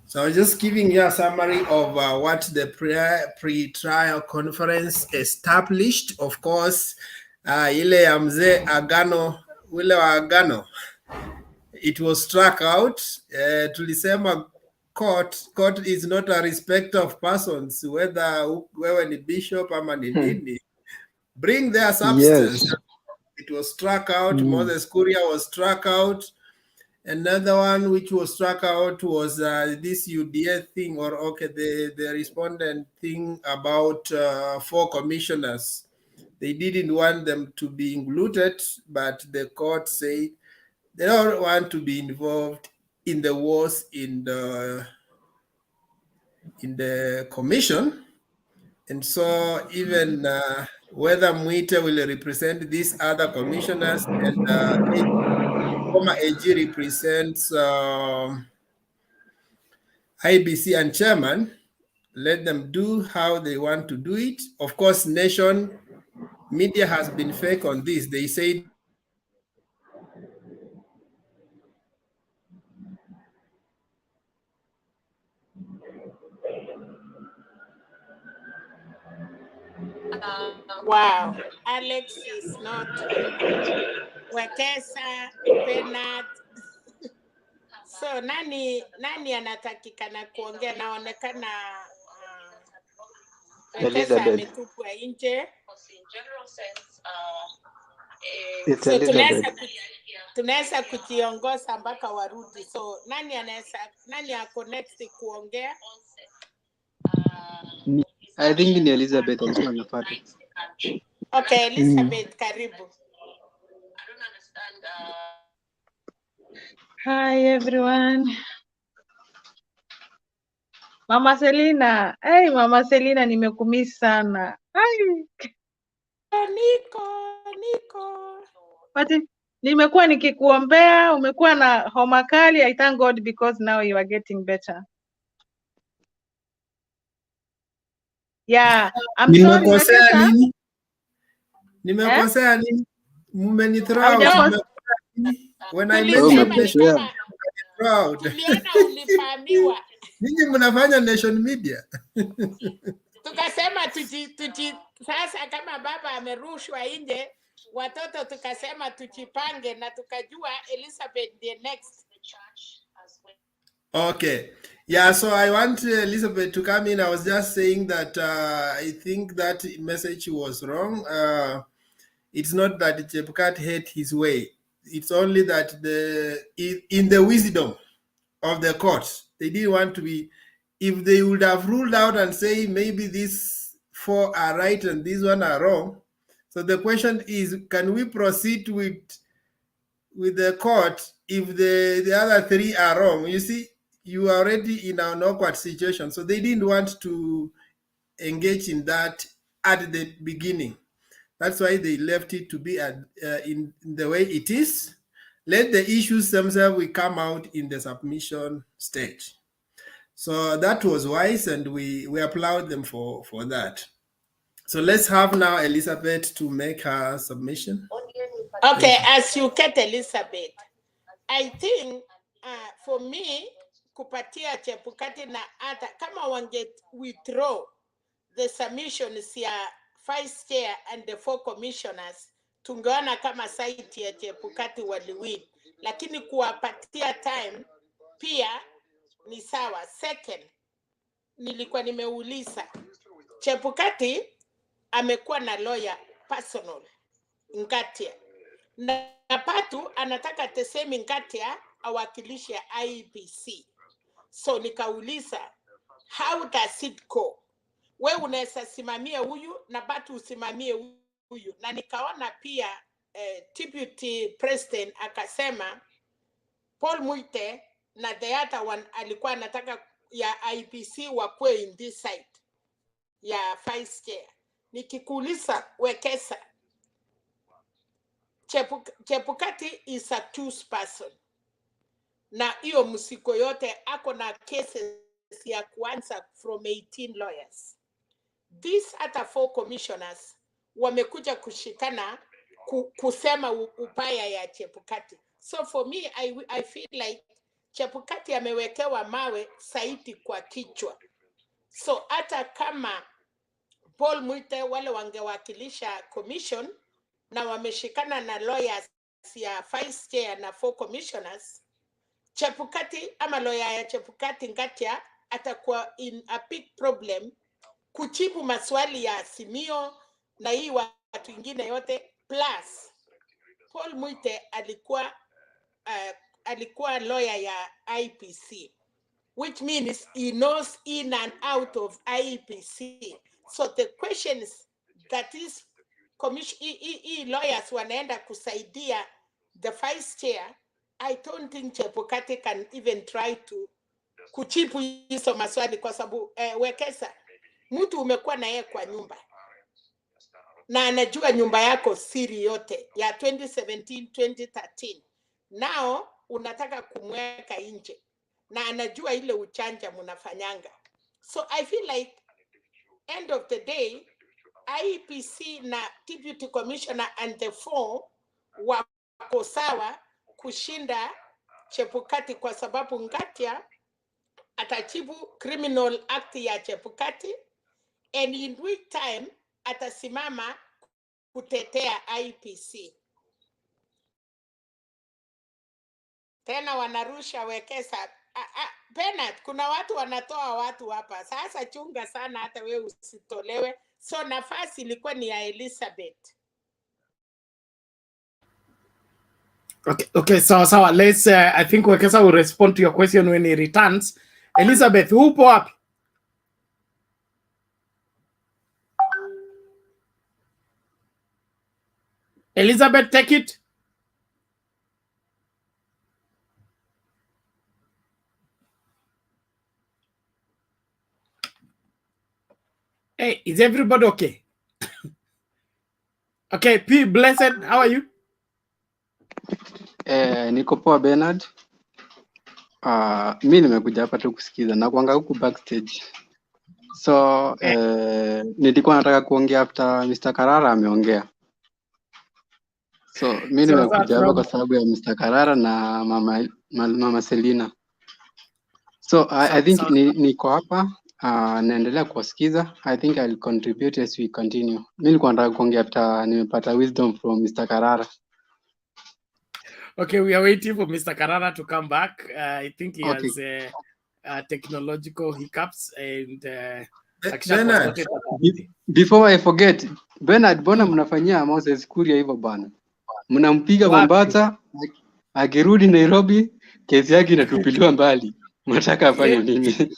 Speaker 7: So just giving you a summary of what the pre-trial conference established. Of course, ile ya mzee Agano, ule wa Agano, it was struck out. Tulisema court is not a respecter of persons, whether wewe ni bishop ama ni nini. Bring their substance.
Speaker 5: Yes.
Speaker 7: It was struck out. Moses Kuria was struck out. Another one which was struck out was this UDA thing, or the respondent thing about 4 commissioners. They didn't want them to be included, but the court said they don't want to be involved in the wars in the commission. And so even whether Mwite will represent these other commissioners and former AG represents IEBC and chairman, let them do how they want to do it. Of course, nation media has been fake on this. They say
Speaker 2: Wow, Alex is not Wekesa, Bernard. So nani anatakikana kuongea? Naonekana Wekesa ametupwa nje. So tunaweza kujiongoza mpaka warudi. So nani ako next kuongea?
Speaker 8: I think ni Elizabeth alikuwa anapata.
Speaker 2: Okay, Elizabeth, karibu.
Speaker 9: I don't understand
Speaker 6: Hi everyone. Mama Selina. Hey, Mama Selina nimekumiss sana. Hi.
Speaker 2: Niko.
Speaker 6: But nimekuwa nikikuombea, umekuwa na homa kali. I thank God because now you are getting better. Yeah, I'm sorry
Speaker 7: Nimekosea
Speaker 6: Wekesa.
Speaker 7: nini? Nimekosea nini? Mmenithrow out.
Speaker 6: Haujakosea.
Speaker 7: When I
Speaker 3: Wewe
Speaker 7: mention
Speaker 2: Tulisema ni
Speaker 7: nation,
Speaker 3: umekosea.
Speaker 2: kama
Speaker 7: throw out.
Speaker 2: tuliona ulifahamiwa.
Speaker 7: Ninyi mnafanya nation media.
Speaker 2: Tukasema sasa kama baba amerushwa nje, watoto tukasema tujipange na tukajua Elizabeth the next.
Speaker 7: Okay. Yeah, so I want Elizabeth to come in. I was just saying that I think that message was wrong. It's not that Chebukati hate his way. It's only that in the wisdom of the court, they didn't want to be, if they would have ruled out and say maybe these 4 are right and these 1 are wrong. So the question is, can we proceed with the court if the other 3 are wrong? You see, you are already in an awkward situation. So they didn't want to engage in that at the beginning. That's why they left it to be in the way it is. Let the issues themselves will come out in the submission stage. So that was wise, and we applaud them for that. So let's have now Elizabeth to make her submission.
Speaker 2: Okay, as you get Elizabeth, I think for me kupatia Chebukati na hata kama wange withdraw the submissions ya vice chair and the 4 commissioners, tungeona kama site ya Chebukati waliwin, lakini kuwapatia time pia ni sawa. Second, nilikuwa nimeuliza Chebukati amekuwa na lawyer personal Ngatia, na Patu anataka tesemi Ngatia awakilishe IEBC. So nikauliza, how does it go? We unaweza simamia huyu na Patu usimamie huyu, na nikaona pia deputy president akasema Paul Muite na the other one alikuwa anataka ya IEBC wakwe in this side ya vice chair. Nikikuuliza Wekesa, Chebukati is a choose person. Na hiyo msiko yote ako na cases ya kuanza from 18 lawyers. These other 4 commissioners wamekuja kushikana kusema upaya ya Chebukati. So for me, I feel like Chebukati amewekewa mawe saiti kwa kichwa. So hata kama Paul Muite wale wangewakilisha commission na wameshikana na lawyers ya vice chair na 4 commissioners, Chebukati ama lawyer ya Chebukati Ngatia atakuwa in a big problem kujibu maswali ya Simio na hii watu wengine yote. Plus Paul Muite alikuwa lawyer ya IEBC, which means he knows in and out of IEBC. So the questions that is lawyers wanaenda kusaidia the vice chair, I don't think Chebukati can even try to kuchipu hizo maswali kwa sababu Wekesa, mtu umekuwa na yeye kwa nyumba na anajua nyumba yako siri yote ya 2017 2013. Nao unataka kumweka nje na anajua ile uchanja mnafanyanga. So I feel like end of the day IEBC na deputy commissioner and the 4 wako sawa kushinda Chebukati kwa sababu Ngatia atajibu criminal act ya Chebukati, and in week time atasimama kutetea IEBC. Tena wanarusha Wekesa. Bernard, kuna watu wanatoa watu hapa. Sasa chunga sana hata wewe usitolewe. So nafasi ilikuwa ni ya Elizabeth.
Speaker 1: Okay, sawa. Let's I think Wekesa will respond to your question when he returns. Elizabeth, upo wapi? Elizabeth, take it. Hey, is everybody okay? Okay, P Blessed, how are you?
Speaker 8: Niko poa Bernard. Mi nimekuja hapa tu kusikiza na kuanga huku backstage. So nilikuwa nataka kuongea after Mr. Karara ameongea. So mi
Speaker 1: So
Speaker 8: nimekuja hapa kwa sababu ya Mr. Karara na mama Selina. So I think niko hapa naendelea kuwasikiza. I think I'll contribute as we continue. Mi nilikuwa nataka kuongea after nimepata wisdom from Mr. Karara.
Speaker 1: Okay, we are waiting for Mr. Karara to come back. I think he
Speaker 8: Okay.
Speaker 1: has technological hiccups and
Speaker 7: Bernard,
Speaker 8: before I forget, Bernard, bona mnafanyia Moses Kuria hivyo bana? Mnampiga Mombasa, akirudi Nairobi, kesi yake inatupiliwa mbali. Mnataka afanye nini?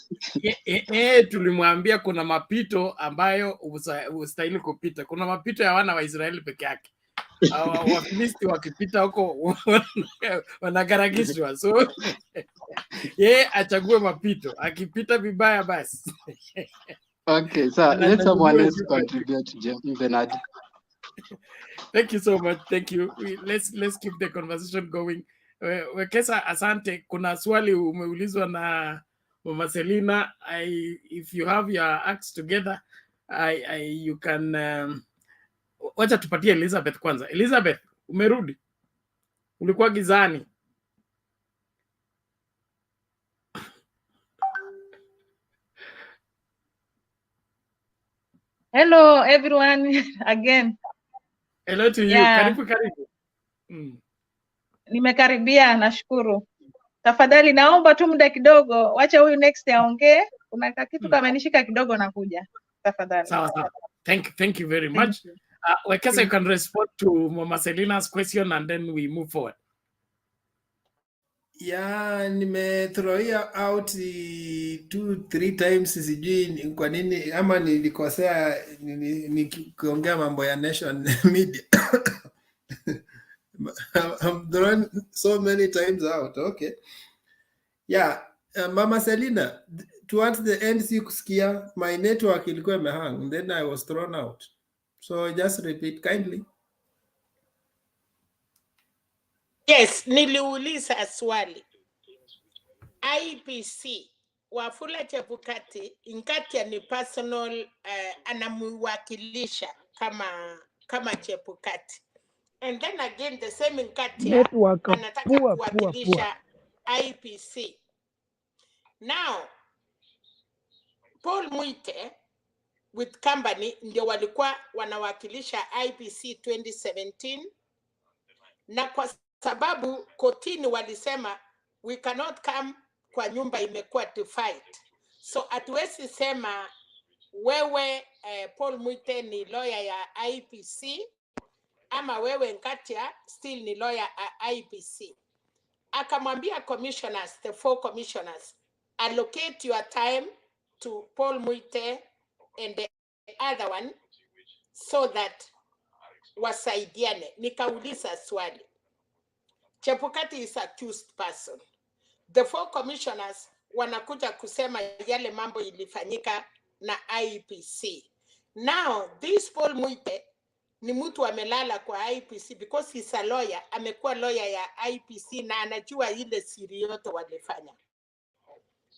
Speaker 1: Tulimwambia kuna mapito ambayo ustahili kupita. Kuna mapito ya wana wa Israeli peke yake. Wafilisti wakipita huko wanagaragishwa, so yeye achague mapito, akipita vibaya basi.
Speaker 8: Okay, so let's someone else contribute, Bernard.
Speaker 1: Thank you so much. Thank you. Let's keep the conversation going. Wekesa, asante. Kuna swali umeulizwa na Mama Selina. If you have your acts together, you can wacha tupatie Elizabeth kwanza. Elizabeth, umerudi? Ulikuwa gizani.
Speaker 6: Hello everyone again.
Speaker 1: Hello to you. Karibu.
Speaker 6: Nimekaribia, nashukuru. Tafadhali naomba tu muda kidogo, wacha huyu next aongee. Kuna kitu kamenishika kidogo nakuja. Tafadhali.
Speaker 1: Sawa. Thank you very much. Wekesa, you can respond to Mama Selina's question and then we move forward.
Speaker 7: Yeah, nimethrow out 2-3 times, sijui kwa nini ama nilikosea nikiongea mambo ya nation media. I'm thrown so many times out. Okay. Yeah, Mama Selina, towards the end sikusikia, my network ilikuwa imehang, then I was thrown out. So just repeat kindly.
Speaker 2: Yes, niliuliza swali. IEBC Wafula Chebukati Nkatia ni personal anamuwakilisha kama Chebukati. And then again the same Nkatia anataka kuwakilisha IEBC. Now Paul Mwite with company ndio walikuwa wanawakilisha IEBC 2017, na kwa sababu kotini walisema we cannot come kwa nyumba imekuwa defied, so hatuwezi sema wewe Paul Mwite ni lawyer ya IEBC ama wewe Nkatia still ni lawyer ya IEBC. Akamwambia commissioners, the 4 commissioners, allocate your time to Paul Mwite and the other one so that wasaidiane. Nikauliza swali. Chebukati is accused person. The 4 commissioners wanakuja kusema yale mambo ilifanyika na IEBC. Now, this Paul Mwite ni mtu amelala kwa IEBC because he's a lawyer, amekuwa lawyer ya IEBC na anajua ile siri yote walifanya.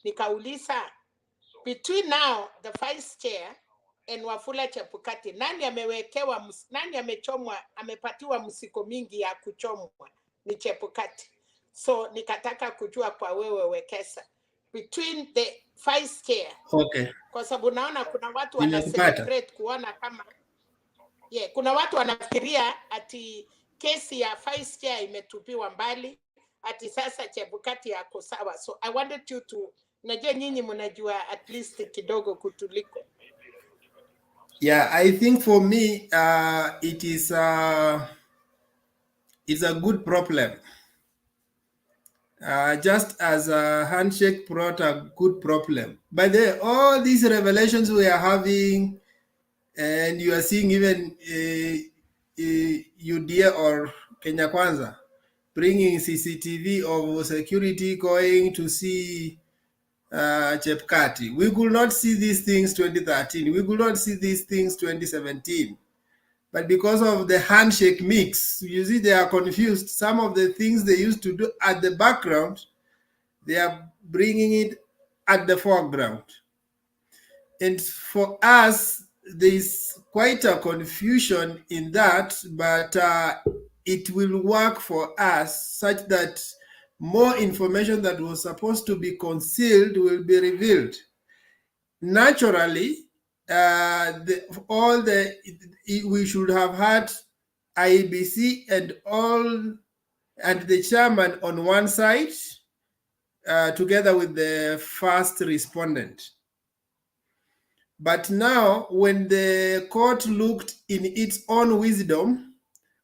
Speaker 2: Nikauliza, between now the vice chair and Wafula Chebukati, nani amechomwa, amepatiwa msiko mingi ya kuchomwa? Ni Chebukati. So nikataka kujua kwa wewe Wekesa, between the vice chair.
Speaker 7: Okay.
Speaker 2: Kwa sababu naona kuna watu wana celebrate kuona kama kuna watu wanafikiria ati kesi ya vice chair imetupiwa mbali, ati sasa Chebukati yako sawa. So I wanted you to, najua nyinyi mnajua at least kidogo kutuliko.
Speaker 7: Yeah, I think for me it's a good problem. Just as a handshake brought a good problem. But all these revelations we are having, and you are seeing even UDA or Kenya Kwanza bringing CCTV of security going to see Chepkati. We could not see these things 2013. We could not see these things 2017. But because of the handshake mix, you see they are confused. Some of the things they used to do at the background, they are bringing it at the foreground. And for us, there's quite a confusion in that, but it will work for us such that more information that was supposed to be concealed will be revealed. Naturally, we should have had IEBC and the chairman on one side, together with the first respondent. But now, when the court looked in its own wisdom,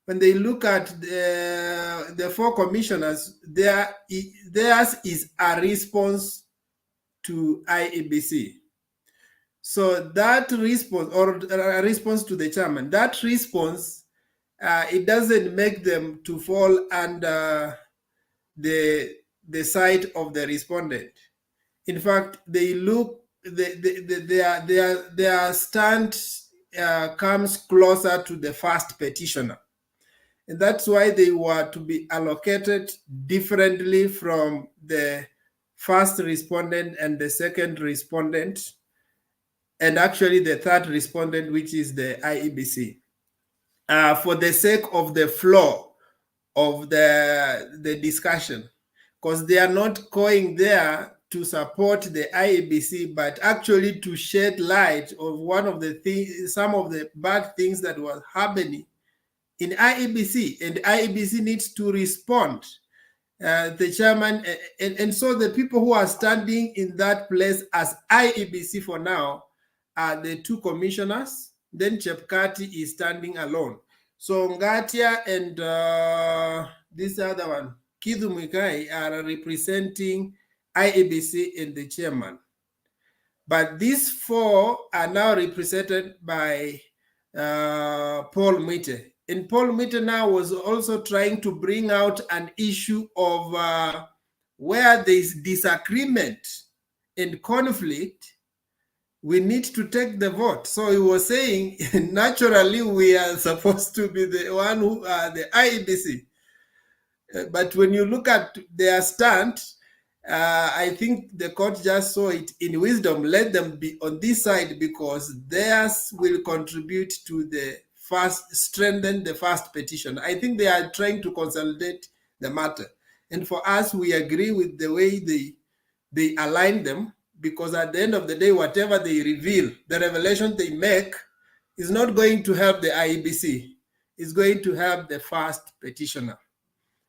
Speaker 7: when they look at the four commissioners, theirs is a response to IEBC. So that response, or a response to the chairman, that response, it doesn't make them to fall under the side of the respondent. In fact, they look, their stand comes closer to the first petitioner. And that's why they were to be allocated differently from the first respondent and the second respondent, and actually the third respondent, which is the IEBC. For the sake of the flow of the discussion, because they are not going there to support the IEBC, but actually to shed light of some of the bad things that was happening in IEBC, and IEBC needs to respond. The chairman, and so the people who are standing in that place as IEBC for now are the two commissioners. Then Chepkati is standing alone. So Ngatia and this other one, Kidhu Muigai, are representing IEBC and the chairman. But these four are now represented by Paul Mwite. And Paul Mwite now was also trying to bring out an issue of where there is disagreement and conflict, we need to take the vote. So he was saying, naturally, we are supposed to be the one who are the IEBC. But when you look at their stand, I think the court just saw it in wisdom, let them be on this side because theirs will contribute to the strengthen the first petition. I think they are trying to consolidate the matter. And for us, we agree with the way they align them, because at the end of the day, whatever they reveal, the revelation they make is not going to help the IEBC. It's going to help the first petitioner.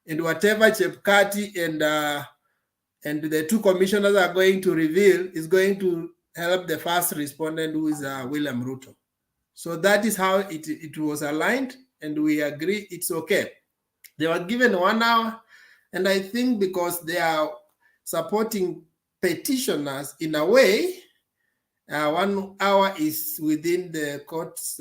Speaker 7: And whatever Chepkati and the two commissioners are going to reveal is going to help the first respondent, who is William Ruto. So that is how it was aligned, and we agree it's okay. They were given 1 hour, and I think because they are supporting petitioners in a way, 1 hour is within the court's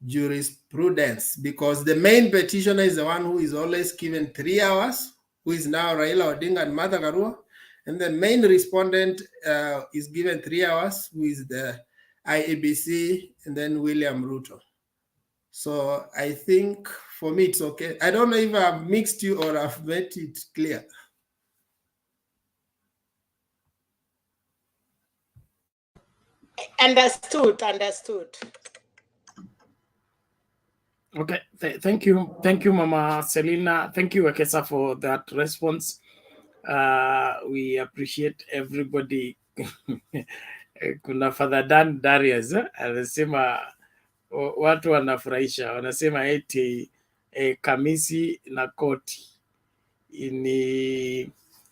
Speaker 7: jurisprudence, because the main petitioner is the one who is always given 3 hours, who is now Raila Odinga and Martha Karua, and the main respondent is given 3 hours, who is the IEBC, and then William Ruto. So I think for me it's okay. I don't know if I've mixed you or I've made it clear.
Speaker 2: Understood.
Speaker 1: Okay, thank you, Mama Selina. Thank you, Wekesa, for that response. We appreciate everybody. Kuna Father Dan Darius anasema watu wanafurahisha, wanasema eti kamisi na koti ni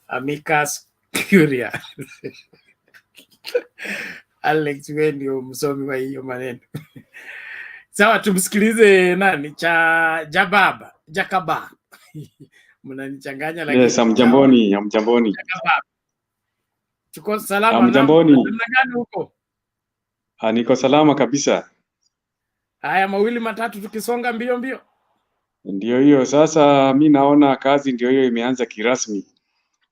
Speaker 1: amicus curiae. Alex, wewe ndio msomi wa hiyo maneno. Sawa, tumsikilize nani Jakaba. Mnanichanganya lakini.
Speaker 9: Yes, amjamboni.
Speaker 1: Jakaba. Tuko salama.
Speaker 9: Amjamboni.
Speaker 1: Namna gani huko?
Speaker 9: Niko salama kabisa.
Speaker 1: Haya, mawili matatu tukisonga mbio.
Speaker 9: Ndio hiyo sasa, mi naona kazi ndio hiyo imeanza kirasmi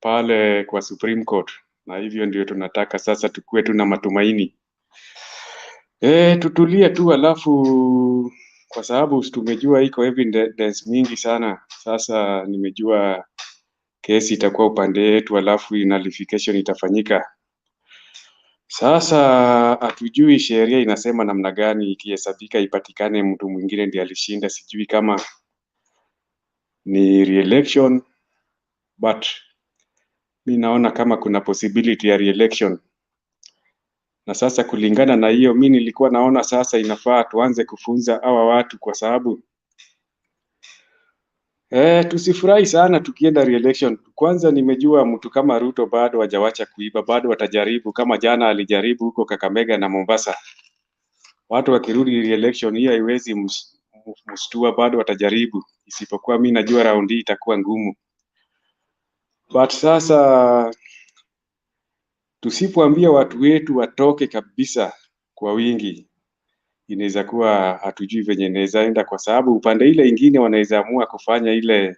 Speaker 9: pale kwa Supreme Court. na hivyo ndio tunataka sasa tukue tuna matumaini. Tutulie tu, alafu kwa sababu tumejua iko evidence mingi sana. Sasa nimejua kesi itakuwa upande wetu, alafu nullification itafanyika. Sasa hatujui sheria inasema namna gani ikihesabika ipatikane mtu mwingine ndiye alishinda. Sijui kama ni re-election, but mimi naona kama kuna possibility ya re-election. Na sasa kulingana na hiyo, mimi nilikuwa naona sasa inafaa tuanze kufunza hawa watu, kwa sababu tusifurahi sana tukienda re-election. Kwanza nimejua mtu kama Ruto bado hajawacha kuiba, bado watajaribu kama jana alijaribu huko Kakamega na Mombasa. Watu wakirudi re-election hii haiwezi mshtua, bado watajaribu, isipokuwa mimi najua round hii itakuwa ngumu. But sasa tusipoambia watu wetu watoke kabisa kwa wingi, inaweza kuwa hatujui venye inaweza enda, kwa sababu upande ile ingine wanaweza amua kufanya ile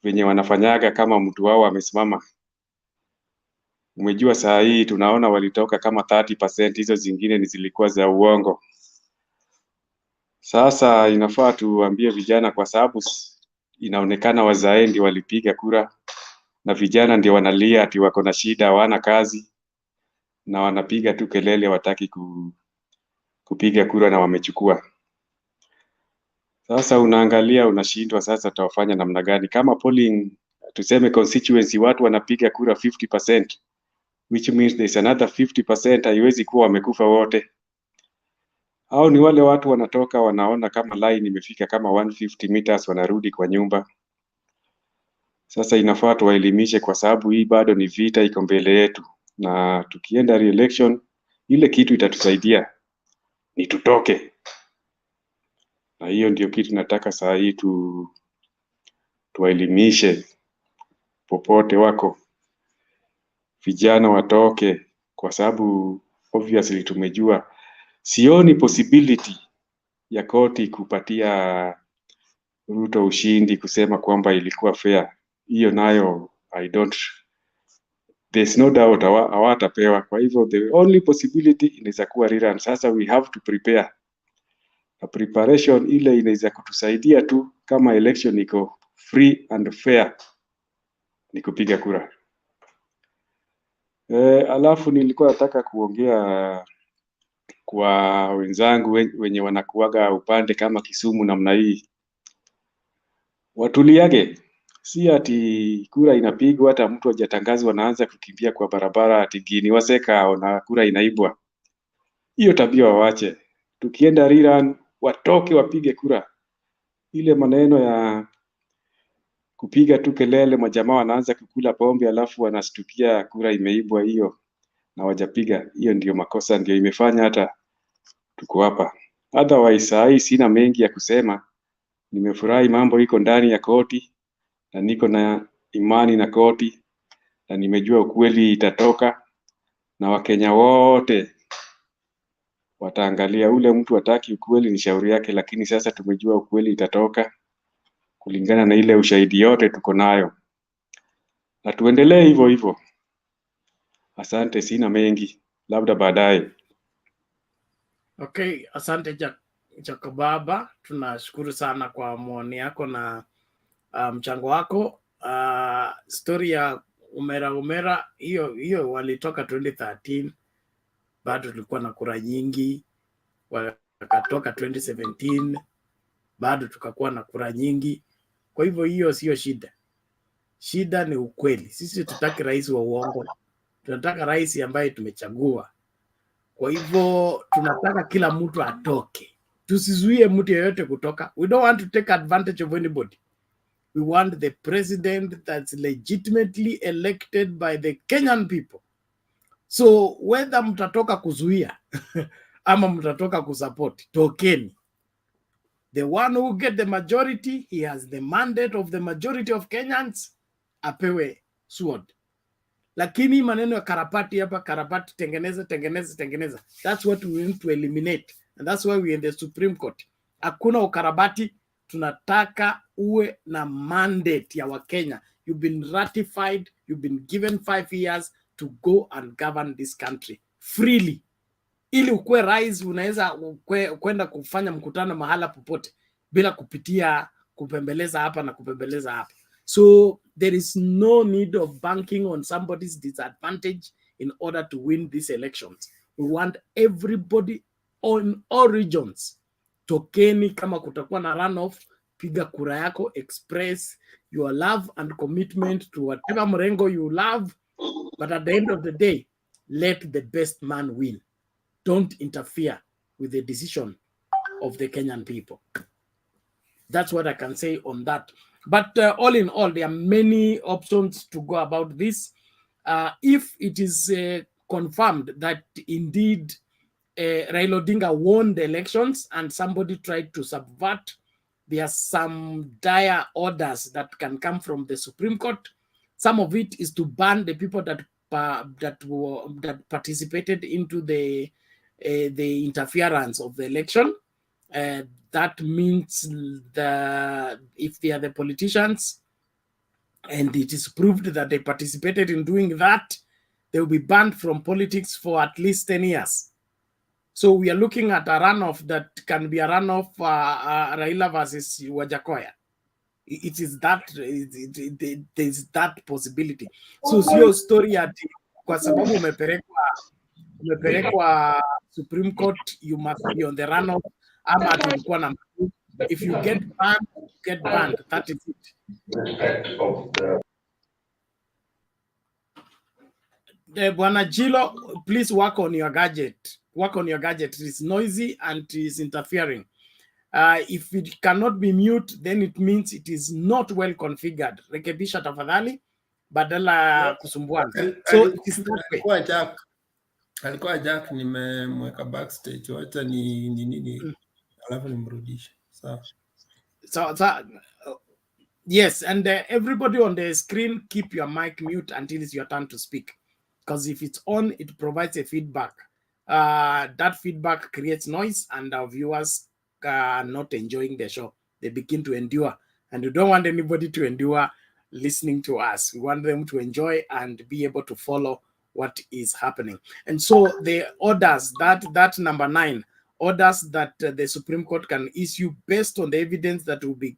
Speaker 9: venye wanafanyaga kama mtu wao amesimama. Umejua saa hii tunaona walitoka kama 30%, hizo zingine ni zilikuwa za uongo. Sasa inafaa tuambie vijana, kwa sababu inaonekana wazaendi walipiga kura na vijana ndio wanalia ati wako na shida, hawana kazi na wanapiga tu kelele, wataki kupiga kura na wamechukua. Sasa unaangalia unashindwa, sasa tutafanya namna gani? Kama polling tuseme constituency watu wanapiga kura 50%, which means there's another 50%, haiwezi kuwa wamekufa wote. Au ni wale watu wanatoka wanaona kama line imefika kama 150 meters wanarudi kwa nyumba. Sasa inafaa tuwaelimishe, kwa sababu hii bado ni vita iko mbele yetu, na tukienda re-election ile kitu itatusaidia ni tutoke. Na hiyo ndio kitu nataka saa hii tuwaelimishe popote wako, vijana watoke, kwa sababu obviously tumejua, sioni possibility ya koti kupatia Ruto ushindi kusema kwamba ilikuwa fair. Hiyo nayo there's no doubt hawatapewa. Kwa hivyo the only possibility inaweza kuwa rerun. Sasa we have to prepare. A preparation ile inaweza kutusaidia tu kama election iko free and fair ni kupiga kura. Alafu nilikuwa nataka kuongea kwa wenzangu wenye wanakuaga upande kama Kisumu namna hii. Watuliage, si ati kura inapigwa hata mtu hajatangazwa wanaanza kukimbia kwa barabara ati gini waseka na kura inaibwa. Hiyo tabia wawache. Tukienda rerun watoke wapige kura. Ile maneno ya kupiga tu kelele, majamaa wanaanza kukula pombe alafu wanastukia kura imeibwa, hiyo na wajapiga, hiyo ndio makosa, ndio imefanya hata tuko hapa. Otherwise hii sina mengi ya kusema. Nimefurahi mambo iko ndani ya koti na niko na imani na koti, na nimejua ukweli itatoka na Wakenya wote wataangalia. Ule mtu hataki ukweli ni shauri yake, lakini sasa tumejua ukweli itatoka kulingana na ile ushahidi yote tuko nayo, na tuendelee hivyo hivyo. Asante, sina mengi, labda baadaye.
Speaker 1: Okay, asante Jacob Baba, tunashukuru sana kwa maoni yako na mchango wako. Story ya Umera hiyo walitoka 2013, bado tulikuwa na kura nyingi. Wakatoka 2017, bado tukakuwa na kura nyingi. Kwa hivyo hiyo sio shida. Shida ni ukweli. Sisi tutaki rais wa uongo, tunataka rais ambaye tumechagua. Kwa hivyo tunataka kila mtu atoke, tusizuie mtu yeyote kutoka. We don't want to take advantage of anybody. We want the president that's legitimately elected by the Kenyan people. So whether mtatoka kuzuia ama mtatoka kusupport, tokeni. The one who get the majority, he has the mandate of the majority of Kenyans, apewe sword. Lakini maneno ya karapati hapa, karapati, tengeneza, that's what we want to eliminate, and that's why we in the Supreme Court. Hakuna ukarabati, tunataka uwe na mandate ya Wakenya. You've been ratified, you've been given 5 years to go and govern this country freely. Ili ukue rais unaweza kwenda kufanya mkutano mahala popote bila kupitia kupembeleza hapa na kupembeleza hapa. So there is no need of banking on somebody's disadvantage in order to win these elections. We want everybody on all regions. Tokeni kama kutakuwa na runoff, piga kura yako, express your love and commitment to whatever mrengo you love, but at the end of the day, let the best man win. Don't interfere with the decision of the Kenyan people. That's what I can say on that. But all in all, there are many options to go about this. If it is confirmed that indeed Raila Odinga won the elections and somebody tried to subvert, there are some dire orders that can come from the Supreme Court. Some of it is to ban the people that participated into the interference of the election. That means if they are the politicians and it is proved that they participated in doing that, they will be banned from politics for at least 10 years. So we are looking at a runoff that can be a runoff Raila versus Wajakoya. It is that, there is that possibility. So sio story ati kwa sababu umepelekwa Supreme Court, you must be on the runoff. Ama ati ulikuwa na if you get banned, you get banned. That is it. Bwana Jilo, please work on your gadget. Work on your gadget. It is noisy and it is interfering. If it cannot be mute, then it means it is not well configured. Rekebisha tafadhali badala kusumbuana. So it is that way.
Speaker 7: Alikuwa Jack nimemweka backstage. Wacha ni nini alafu nimrudishe.
Speaker 1: So yes, and everybody on the screen, keep your mic mute until it's your turn to speak. Because if it's on, it provides a feedback. That feedback creates noise and our viewers are not enjoying the show. They begin to endure. And we don't want anybody to endure listening to us. We want them to enjoy and be able to follow what is happening. And so the orders, that number 9, orders that the Supreme Court can issue based on the evidence that will be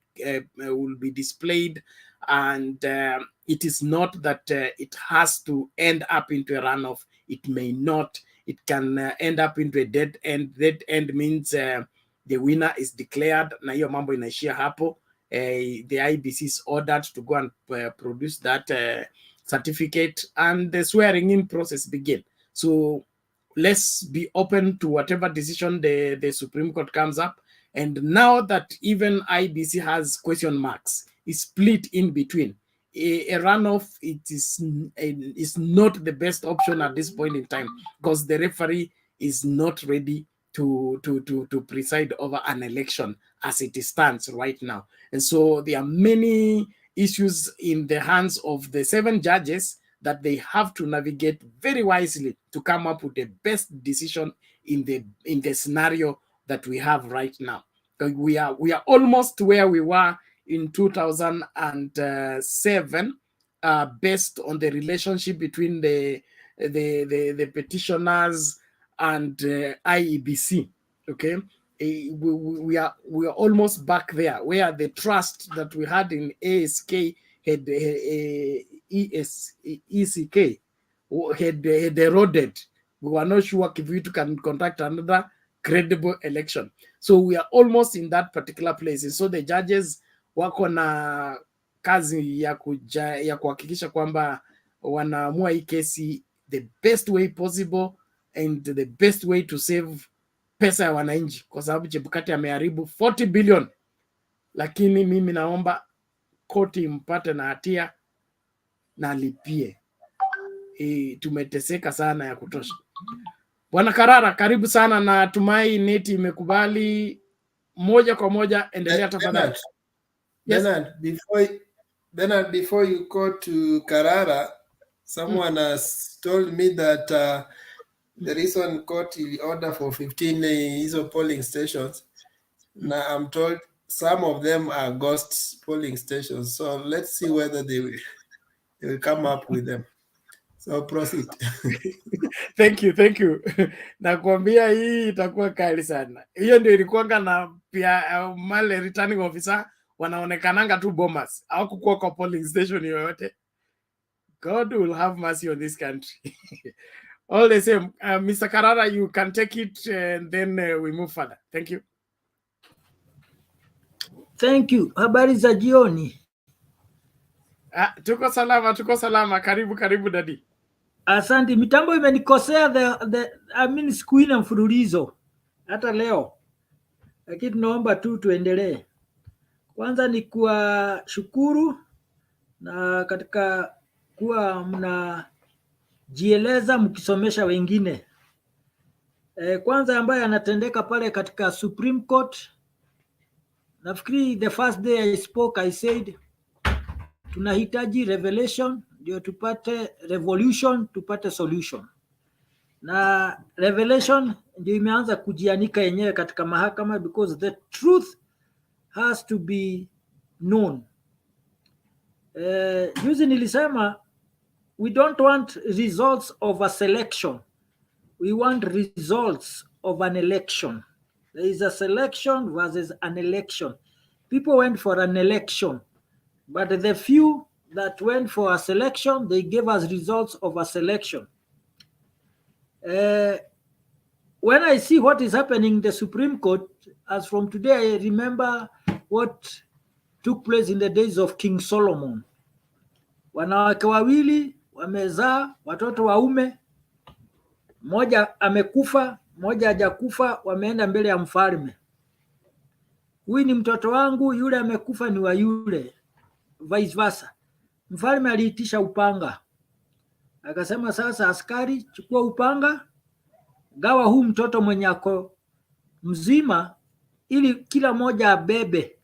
Speaker 1: displayed, and it is not that it has to end up into a runoff. It may not. It can end up into a dead end. Dead end means the winner is declared. Na hiyo mambo inaishia hapo. The IEBC is ordered to go and produce that certificate, and the swearing in process begin. So let's be open to whatever decision the Supreme Court comes up. And now that even IEBC has question marks, it's split in between. A runoff, it is not the best option at this point in time because the referee is not ready to preside over an election as it stands right now. And so there are many issues in the hands of the 7 judges that they have to navigate very wisely to come up with the best decision in the scenario that we have right now. We are almost where we were in 2007, based on the relationship between the petitioners and IEBC. Okay, we are almost back there, where the trust that we had in ASK had ECK had eroded. We were not sure if we can conduct another credible election. So we are almost in that particular place. And so the judges wako na kazi ya kuhakikisha kwamba wanaamua hii kesi the best way possible and the best way to save pesa ya wananchi, kwa sababu Chebukati ameharibu 40 billion. Lakini mimi naomba koti mpate na hatia na alipie. Tumeteseka sana ya kutosha. Bwana Karara, karibu sana, na tumai neti imekubali. Moja kwa moja, endelea tafadhali.
Speaker 7: Bernard, before you go to Karara, someone has told me that the reason court order for 15 ISO polling stations. Now I'm told some of them are ghost polling stations. So let's see whether they will come up with them. So proceed.
Speaker 1: Thank you. Nakwambia hii itakuwa kali sana. Hiyo ndio ilikuwanga na pia male returning officer wanaonekananga tu bombers. Hawakukuwa kwa polling station yoyote. God will have mercy on this country. All the same, Mr. Karara, you can take it and then we move further. Thank you.
Speaker 10: Thank you. Habari za jioni.
Speaker 1: Tuko salama. Karibu dadi.
Speaker 10: Asante, mitambo imenikosea siku ine mfululizo hata leo, lakini tunaomba tu tuendelee. Kwanza ni kuwashukuru na katika kuwa mnajieleza mkisomesha wengine. Kwanza ambaye anatendeka pale katika Supreme Court, nafikiri the first day I spoke I said tunahitaji revelation ndio tupate revolution, tupate solution. Na revelation ndio imeanza kujianika yenyewe katika mahakama, because the truth has to be known. Juzi nilisema we don't want results of a selection, we want results of an election. There is a selection versus an election. People went for an election, but the few that went for a selection, they gave us results of a selection. When I see what is happening in the Supreme Court, as from today, I remember what took place in the days of King Solomon. Wanawake wawili wamezaa watoto waume, mmoja amekufa, mmoja hajakufa, wameenda mbele ya mfalme. Huyu ni mtoto wangu, yule amekufa ni wa yule, vice versa. Mfalme aliitisha upanga. Akasema, sasa askari, chukua upanga, gawa huu mtoto mwenye ako mzima ili kila moja abebe.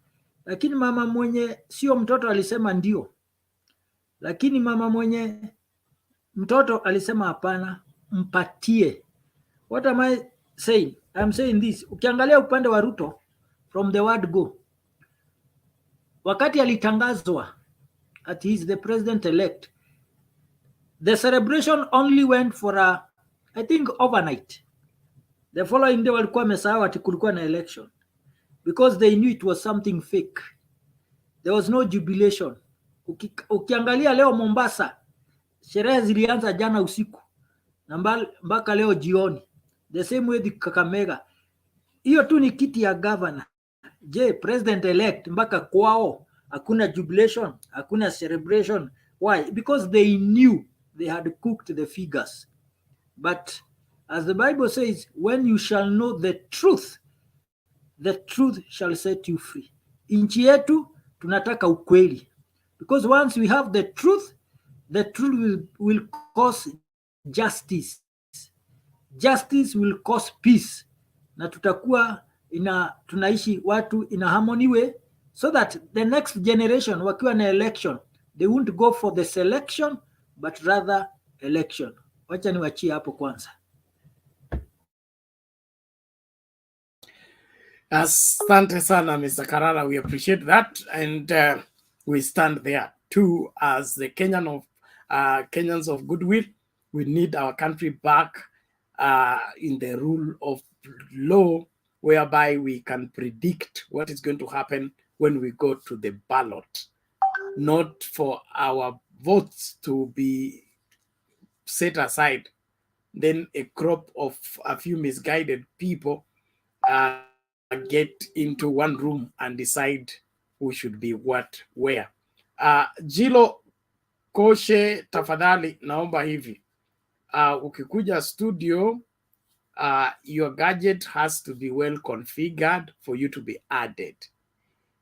Speaker 10: Lakini mama mwenye sio mtoto alisema ndio. Lakini mama mwenye mtoto alisema hapana, mpatie. What am I saying? I'm saying this. Ukiangalia upande wa Ruto from the word go, wakati alitangazwa that he is the president elect, the celebration only went for I think overnight. The following day walikuwa wamesahau ati kulikuwa na election, because they knew it was something fake. There was no jubilation. Ukiangalia leo Mombasa, sherehe zilianza jana usiku na mpaka leo jioni. The same way the Kakamega. Hiyo tu ni kiti ya governor. Je, president elect mpaka kwao hakuna jubilation, hakuna celebration? Why? Because they knew they had cooked the figures. But as the Bible says, when you shall know the truth shall set you free. Nchi yetu tunataka ukweli. Because once we have the truth will cause justice. Justice will cause peace. Na tutakuwa tunaishi watu in a harmony way, so that the next generation wakiwa na election, they won't go for the selection but rather election. Wacha niwachie hapo kwanza.
Speaker 1: Asante sana, Mr. Karara. We appreciate that, and we stand there too as the Kenyans of goodwill. We need our country back in the rule of law, whereby we can predict what is going to happen when we go to the ballot, not for our votes to be set aside, then a crop of a few misguided people get into one room and decide who should be what where. Jilo Koshe, tafadhali naomba hivi, ukikuja studio, your gadget has to be well configured for you to be added.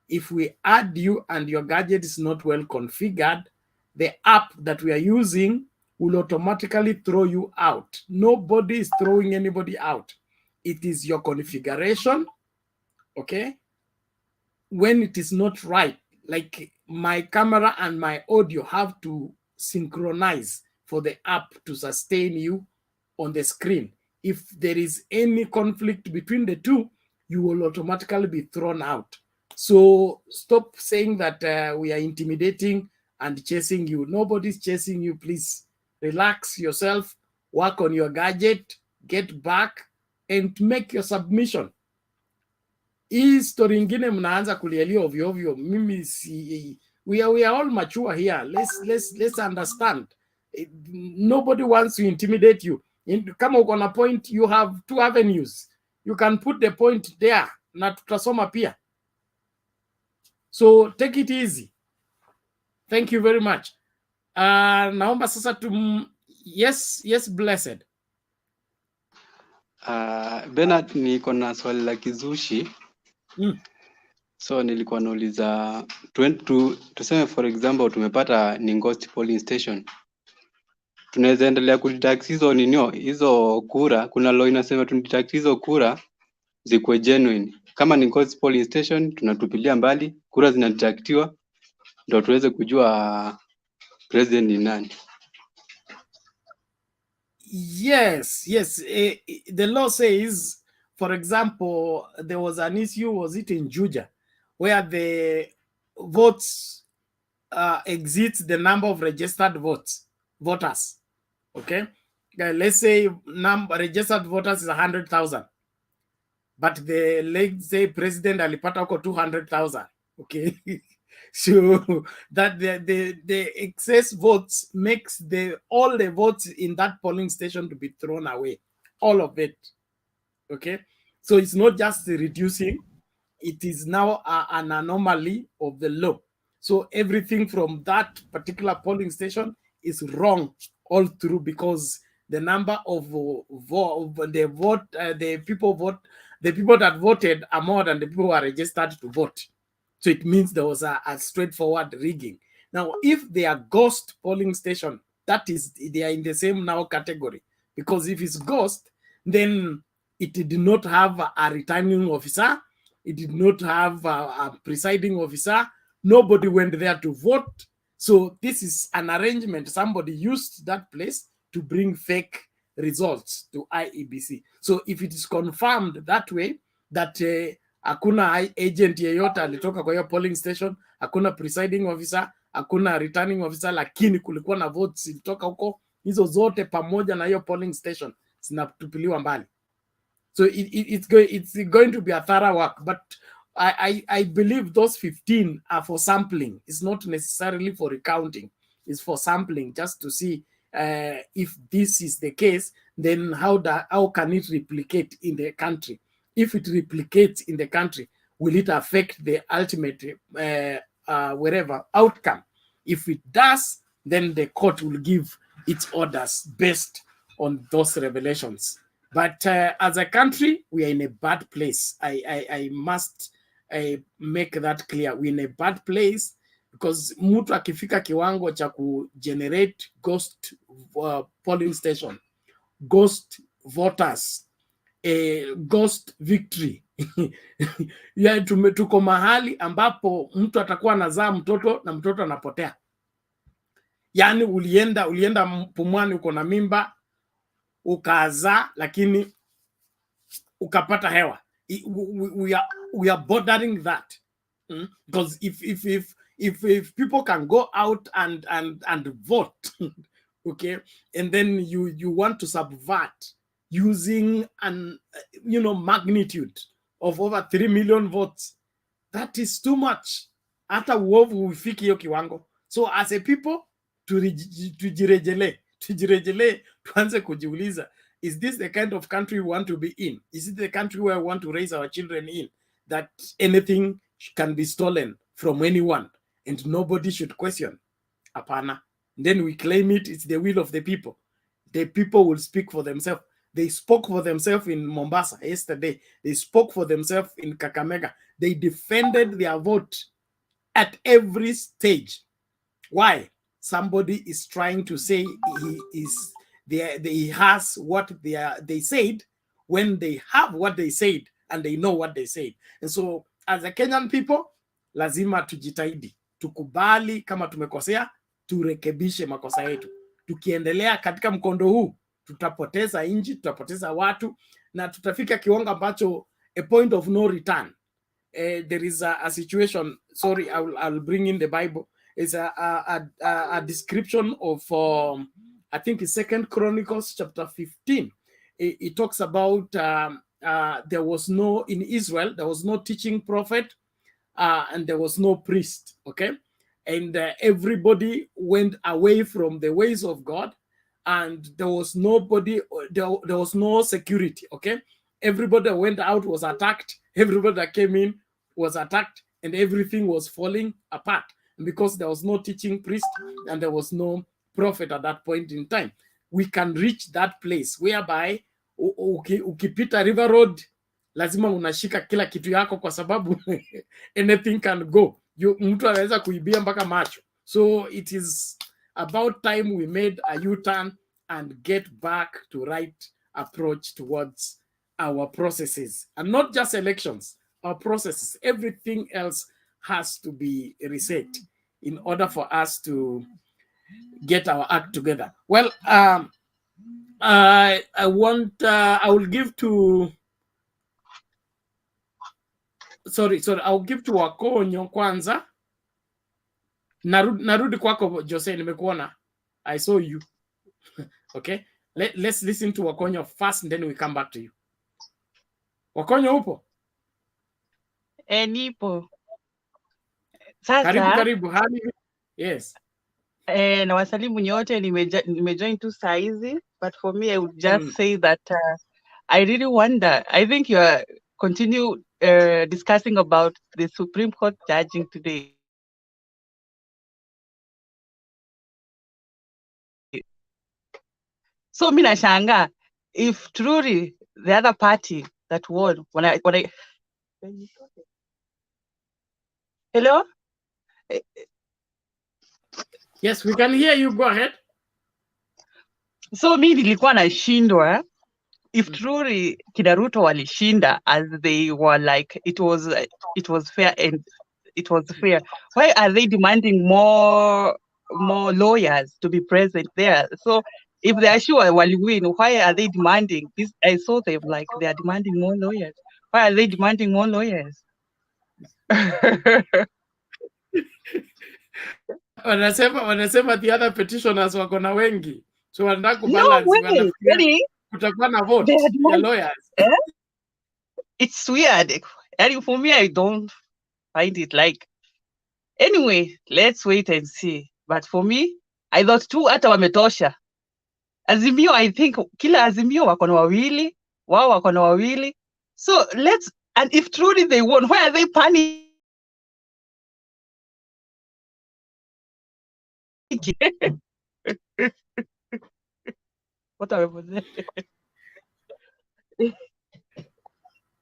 Speaker 1: If we add you and your gadget is not well configured, the app that we are using will automatically throw you out. Nobody is throwing anybody out. It is your configuration, okay? When it is not right, like my camera and my audio have to synchronize for the app to sustain you on the screen. If there is any conflict between the two, you will automatically be thrown out. So stop saying that we are intimidating and chasing you. Nobody's chasing you, please. relax yourself, work on your gadget, get back and make your submission. Hii story ingine mnaanza kulialia ovyo ovyo, mimi si, we are all mature here. Let's understand. Nobody wants to intimidate you. Kama uko na point, you have two avenues. You can put the point there na tutasoma pia. So take it easy. Thank you very much. Naomba sasa yes blessed.
Speaker 8: Bernard, niko na swali la kizushi. So nilikuwa nauliza tuseme for example tumepata ni ghost polling station. Tunaweza endelea kudeduct hizo kura, kuna law inasema tudeduct hizo kura zikuwe genuine. Kama ni ghost polling station tunatupilia mbali, kura zinadeductiwa ndio tuweze kujua president ni nani.
Speaker 1: Yes. The law says, for example, there was an issue, was it in Juja, where the votes exceeds the number of registered voters. Okay, let's say registered voters is 100,000, but let's say president alipata huko 200,000. Okay. So that the excess votes makes all the votes in that polling station to be thrown away, all of it. Okay, so it's not just reducing, it is now an anomaly of the law. So everything from that particular polling station is wrong all through, because the number of the people that voted are more than the people who are registered to vote. So it means there was a straightforward rigging. Now, if they are ghost polling station, that is, they are in the same now category. Because if it's ghost, then it did not have a returning officer. It did not have a presiding officer. Nobody went there to vote. So this is an arrangement. Somebody used that place to bring fake results to IEBC. So if it is confirmed that way, that hakuna agent yeyote alitoka kwa hiyo polling station, hakuna presiding officer, hakuna returning officer, lakini kulikuwa na votes zilitoka huko, hizo zote pamoja na hiyo polling station zinatupiliwa mbali. So it's going to be a thorough work, but I believe those 15 are for sampling. It's not necessarily for recounting. It's for sampling, just to see if this is the case, then how can it replicate in the country? If it replicates in the country, will it affect the ultimate wherever outcome? If it does, then the court will give its orders based on those revelations. But as a country, we are in a bad place. I must make that clear. We're in a bad place because mtu akifika kiwango cha kugenerate ghost polling station, ghost voters, ghost victory. Ya tuko mahali ambapo mtu atakuwa anazaa mtoto na mtoto anapotea. Yani ulienda Pumwani, uko na mimba, ukazaa lakini ukapata hewa. We are bordering that. Because if people can go out and vote, okay, and then you want to subvert using an magnitude of over 3 million votes, that is too much. Hata uovu ufiki hiyo kiwango. So as a people, tujirejelee, tuanze kujiuliza, is this the kind of country we want to be in? Is it the country where we want to raise our children in? That anything can be stolen from anyone and nobody should question? Apana. Then we claim it's the will of the people. The people will speak for themselves. They spoke for themselves in Mombasa yesterday. They spoke for themselves in Kakamega. They defended their vote at every stage. Why? Somebody is trying to say he has what they said, when they have what they said and they know what they said. And so as a Kenyan people, lazima tujitahidi, tukubali kama tumekosea, turekebishe makosa yetu. Tukiendelea katika mkondo huu, tutapoteza nchi, tutapoteza watu, na tutafika kiwango ambacho a point of no return. There is a situation, sorry, I'll bring in the Bible. It's a description of I think it's 2 Chronicles chapter 15. It talks about there was no, in Israel, there was no teaching prophet and there was no priest, okay? And everybody went away from the ways of God, and there was nobody, there was no security, okay? Everybody that went out was attacked. Everybody that came in was attacked, and everything was falling apart because there was no teaching priest and there was no prophet at that point in time. We can reach that place whereby ukipita River Road lazima unashika kila kitu yako kwa sababu anything can go. Mtu anaweza kuibia mpaka macho. So it is about time we made a U-turn and get back to right approach towards our processes, and not just elections, our processes. Everything else has to be reset in order for us to get our act together. Well, I will give to, sorry, I'll give to Wakonyo kwanza. Narudi kwako Jose, nimekuona. I saw you. Okay, let's listen to Wakonyo first and then we come back to you. Wakonyo upo?
Speaker 11: Nipo. Sasa
Speaker 1: Karibu hali. Yes.
Speaker 11: Na wasalimu nyote, nimejoin tu saa hizi, but for me I would just say that I really wonder, I think you are continue discussing about the Supreme Court judging today. So mimi nashanga if truly the other party that won, when I hello?
Speaker 1: Yes, we can hear you. Go ahead.
Speaker 11: So mimi nilikuwa nashindwa if truly kina Ruto walishinda as they were like it was fair and it was fair. Why are they demanding more lawyers to be present there? So if they are sure will win, why are they demanding this? I saw them like they are demanding more lawyers. Why are they demanding more lawyers?
Speaker 1: wanasema the other petitioners wako na wengi, so wanataka kubalance.
Speaker 11: No way, really?
Speaker 1: Kutakuwa na vote ya lawyers.
Speaker 11: It's weird. And for me, I don't find it like. Anyway, let's wait and see. But for me, I thought tu hata wametosha. Azimio, I think kila Azimio wako na wawili, wao wako na wawili. So let's, and if truly they won, why are they panicking? What are we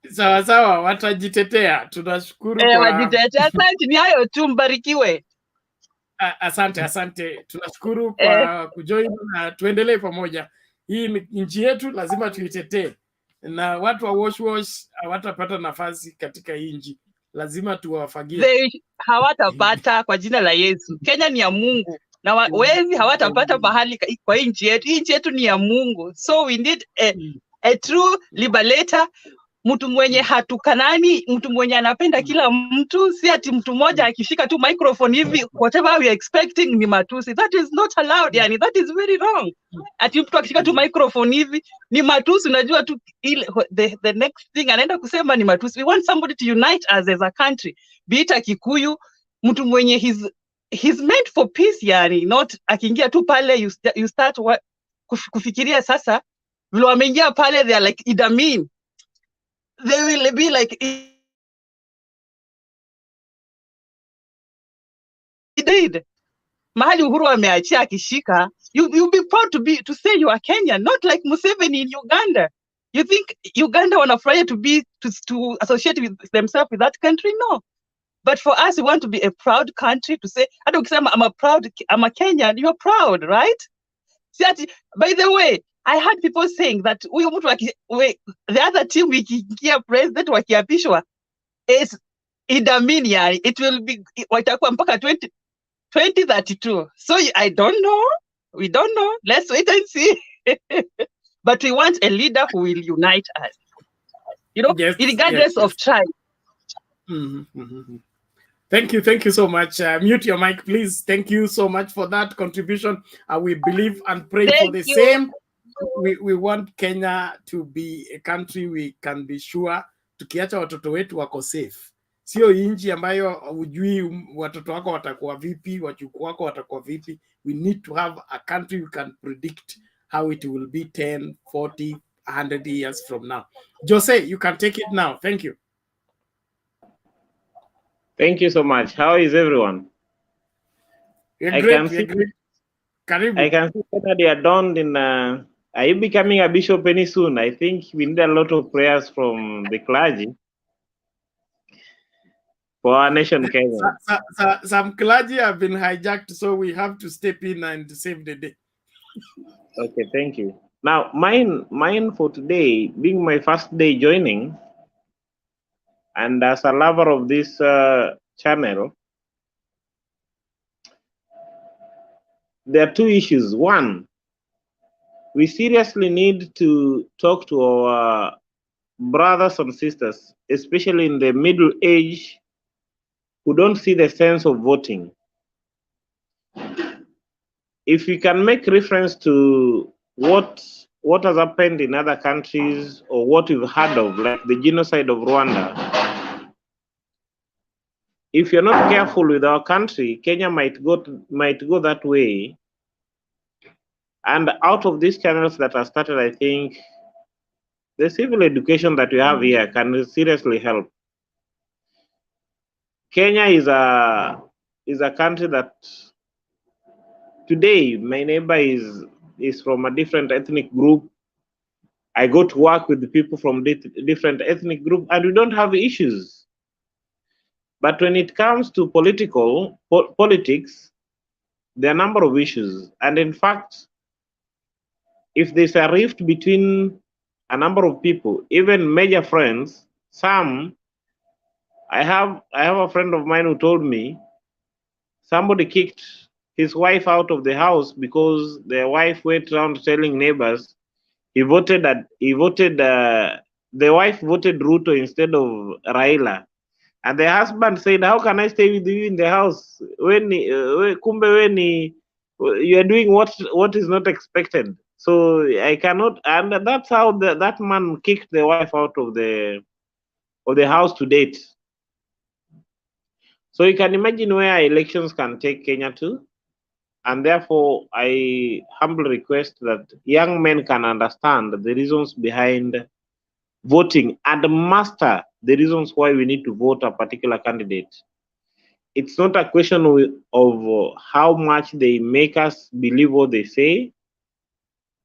Speaker 1: Sawa, watajitetea. Tunashukuru kwa
Speaker 11: wajitetea. Asante, ni hayo tu, mbarikiwe.
Speaker 1: Asante. Tunashukuru kwa kujoin na tuendelee pamoja. Hii ni nchi yetu, lazima tuitetee. Na watu wa wash hawatapata nafasi katika hii nchi. Lazima tuwafagie.
Speaker 11: Hawatapata kwa jina la Yesu. Kenya ni ya Mungu. Na wezi hawatapata pahali kwa hii nchi yetu. Hii nchi yetu ni ya Mungu. So we need a true liberator. Mtu mwenye hatukanani, mtu mwenye anapenda kila mtu, si ati mtu mmoja akishika tu microphone hivi, whatever we are expecting ni matusi. That is not allowed, yani, that is very wrong. Ati mtu akishika tu microphone hivi, ni matusi, unajua tu the next thing anaenda kusema ni matusi. We want somebody to unite us as a country. Biita Kikuyu, mtu mwenye he's meant for peace, yani, not akiingia tu pale you start kufikiria sasa, vile wameingia pale they are like Idi Amin. They will be like he did. Mahali Uhuru ameachia akishika, you'll be proud to say you are Kenyan, not like Museveni in Uganda. You think Uganda wanafurahia to associate with themselves with that country? No. But for us, we want to be a proud country to say, hata ukisema I'm a Kenyan, you're proud, right? By the way, I heard people saying that the other team wikiingia president wakiapishwa is Idi Amin, yani it will be watakuwa mpaka 2032. So I don't know. We don't know. Let's wait and see. But we want a leader who will unite us. You know, regardless of tribe.
Speaker 1: Thank you so much. Mute your mic, please. Thank you so much for that contribution. We believe and pray for
Speaker 11: Thank
Speaker 1: the
Speaker 11: you.
Speaker 1: same. We want Kenya to be a country we can be sure tukiacha watoto wetu wako safe. Sio inji ambayo hujui watoto wako watakuwa vipi, wajukuu wako watakuwa vipi. We need to have a country we can predict how it will be 10, 40, 100 years from now. Jose, you can take it now. Thank you.
Speaker 12: Thank you so much. How is everyone?
Speaker 1: You're great. Karibu.
Speaker 12: I can see Kennedy adorned in. Are you becoming a bishop any soon? I think we need a lot of prayers from the clergy for our nation, Kenya.
Speaker 1: Some clergy have been hijacked, so we have to step in and save the day.
Speaker 12: Okay, thank you. Now, mine for today, being my first day joining, and as a lover of this channel, there are two issues. One, we seriously need to talk to our brothers and sisters, especially in the middle age, who don't see the sense of voting. If we can make reference to what has happened in other countries or what we've heard of, like the genocide of Rwanda, if you're not careful with our country, Kenya might go that way. And out of these channels that are started, I think the civil education that we have here can seriously help. Kenya is a country that today my neighbor is from a different ethnic group. I go to work with the people from different ethnic group, and we don't have issues. But when it comes to politics, there are a number of issues. And in fact, if there's a rift between a number of people, even major friends, some, I have a friend of mine who told me somebody kicked his wife out of the house because their wife went around telling neighbors the wife voted Ruto instead of Raila. And the husband said, how can I stay with you in the house when you are doing what is not expected? So I cannot, and that's how that man kicked the wife out of the house to date. So you can imagine where elections can take Kenya to. And therefore, I humbly request that young men can understand the reasons behind voting and master the reasons why we need to vote a particular candidate. It's not a question of how much they make us believe what they say,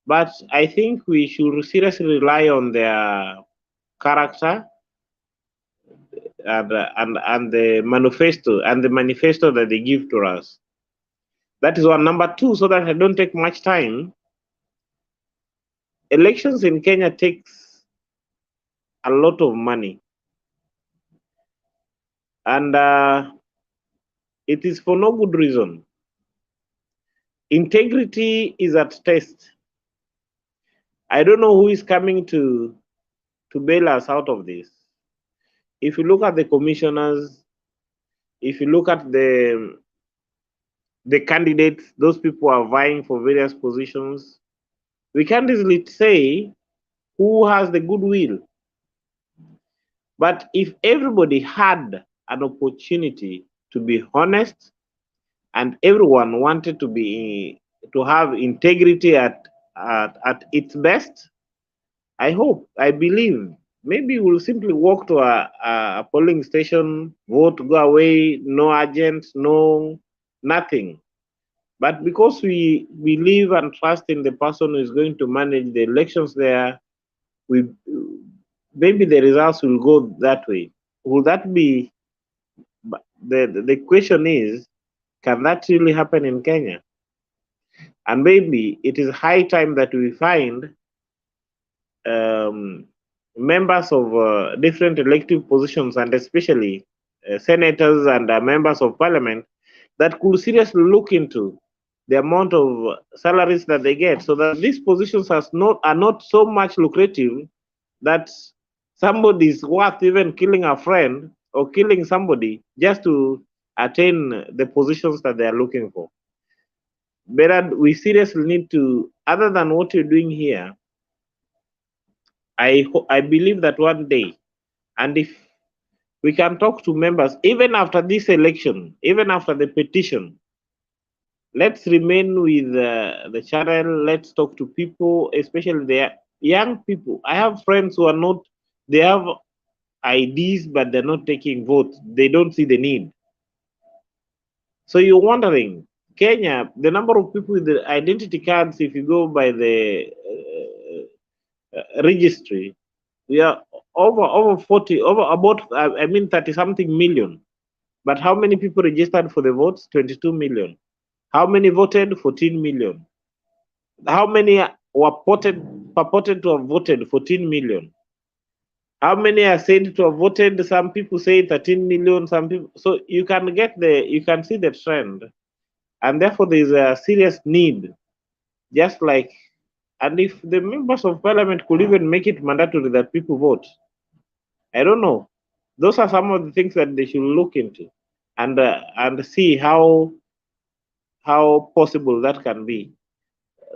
Speaker 12: but I think we should seriously rely on their character and the manifesto that they give to us. That is one. Number two, so that I don't take much time, elections in Kenya takes a lot of money. And it is for no good reason. Integrity is at test. I don't know who is coming to bail us out of this. If you look at the commissioners, if you look at the candidates, those people are vying for various positions, we can't easily say who has the goodwill. But if everybody had an opportunity to be honest and everyone wanted to have integrity at its best, I believe, maybe we'll simply walk to a polling station, vote, go away, no agent, no nothing. But because we believe and trust in the person who is going to manage the elections there, maybe the results will go that way. Will that be? The question is, can that really happen in Kenya? And maybe it is high time that we find members of different elective positions, and especially senators and members of parliament, that could seriously look into the amount of salaries that they get, so that these positions are not so much lucrative that somebody is worth even killing a friend or killing somebody just to attain the positions that they are looking for. But we seriously need to, other than what you're doing here, I believe that one day, and if we can talk to members, even after this election, even after the petition, let's remain with the channel. Let's talk to people, especially the young people. I have friends who are not, they have IDs, but they're not taking votes. They don't see the need. So you're wondering, Kenya, the number of people with the identity cards, if you go by the registry, we are over 40, over about, 30 something million. But how many people registered for the votes? 22 million. How many voted? 14 million. How many were purported to have voted? 14 million. How many are said to have voted? Some people say 13 million, some people. So you can see the trend. And therefore there is a serious need, just like, and if the members of parliament could even make it mandatory that people vote, I don't know. Those are some of the things that they should look into and see how possible that can be.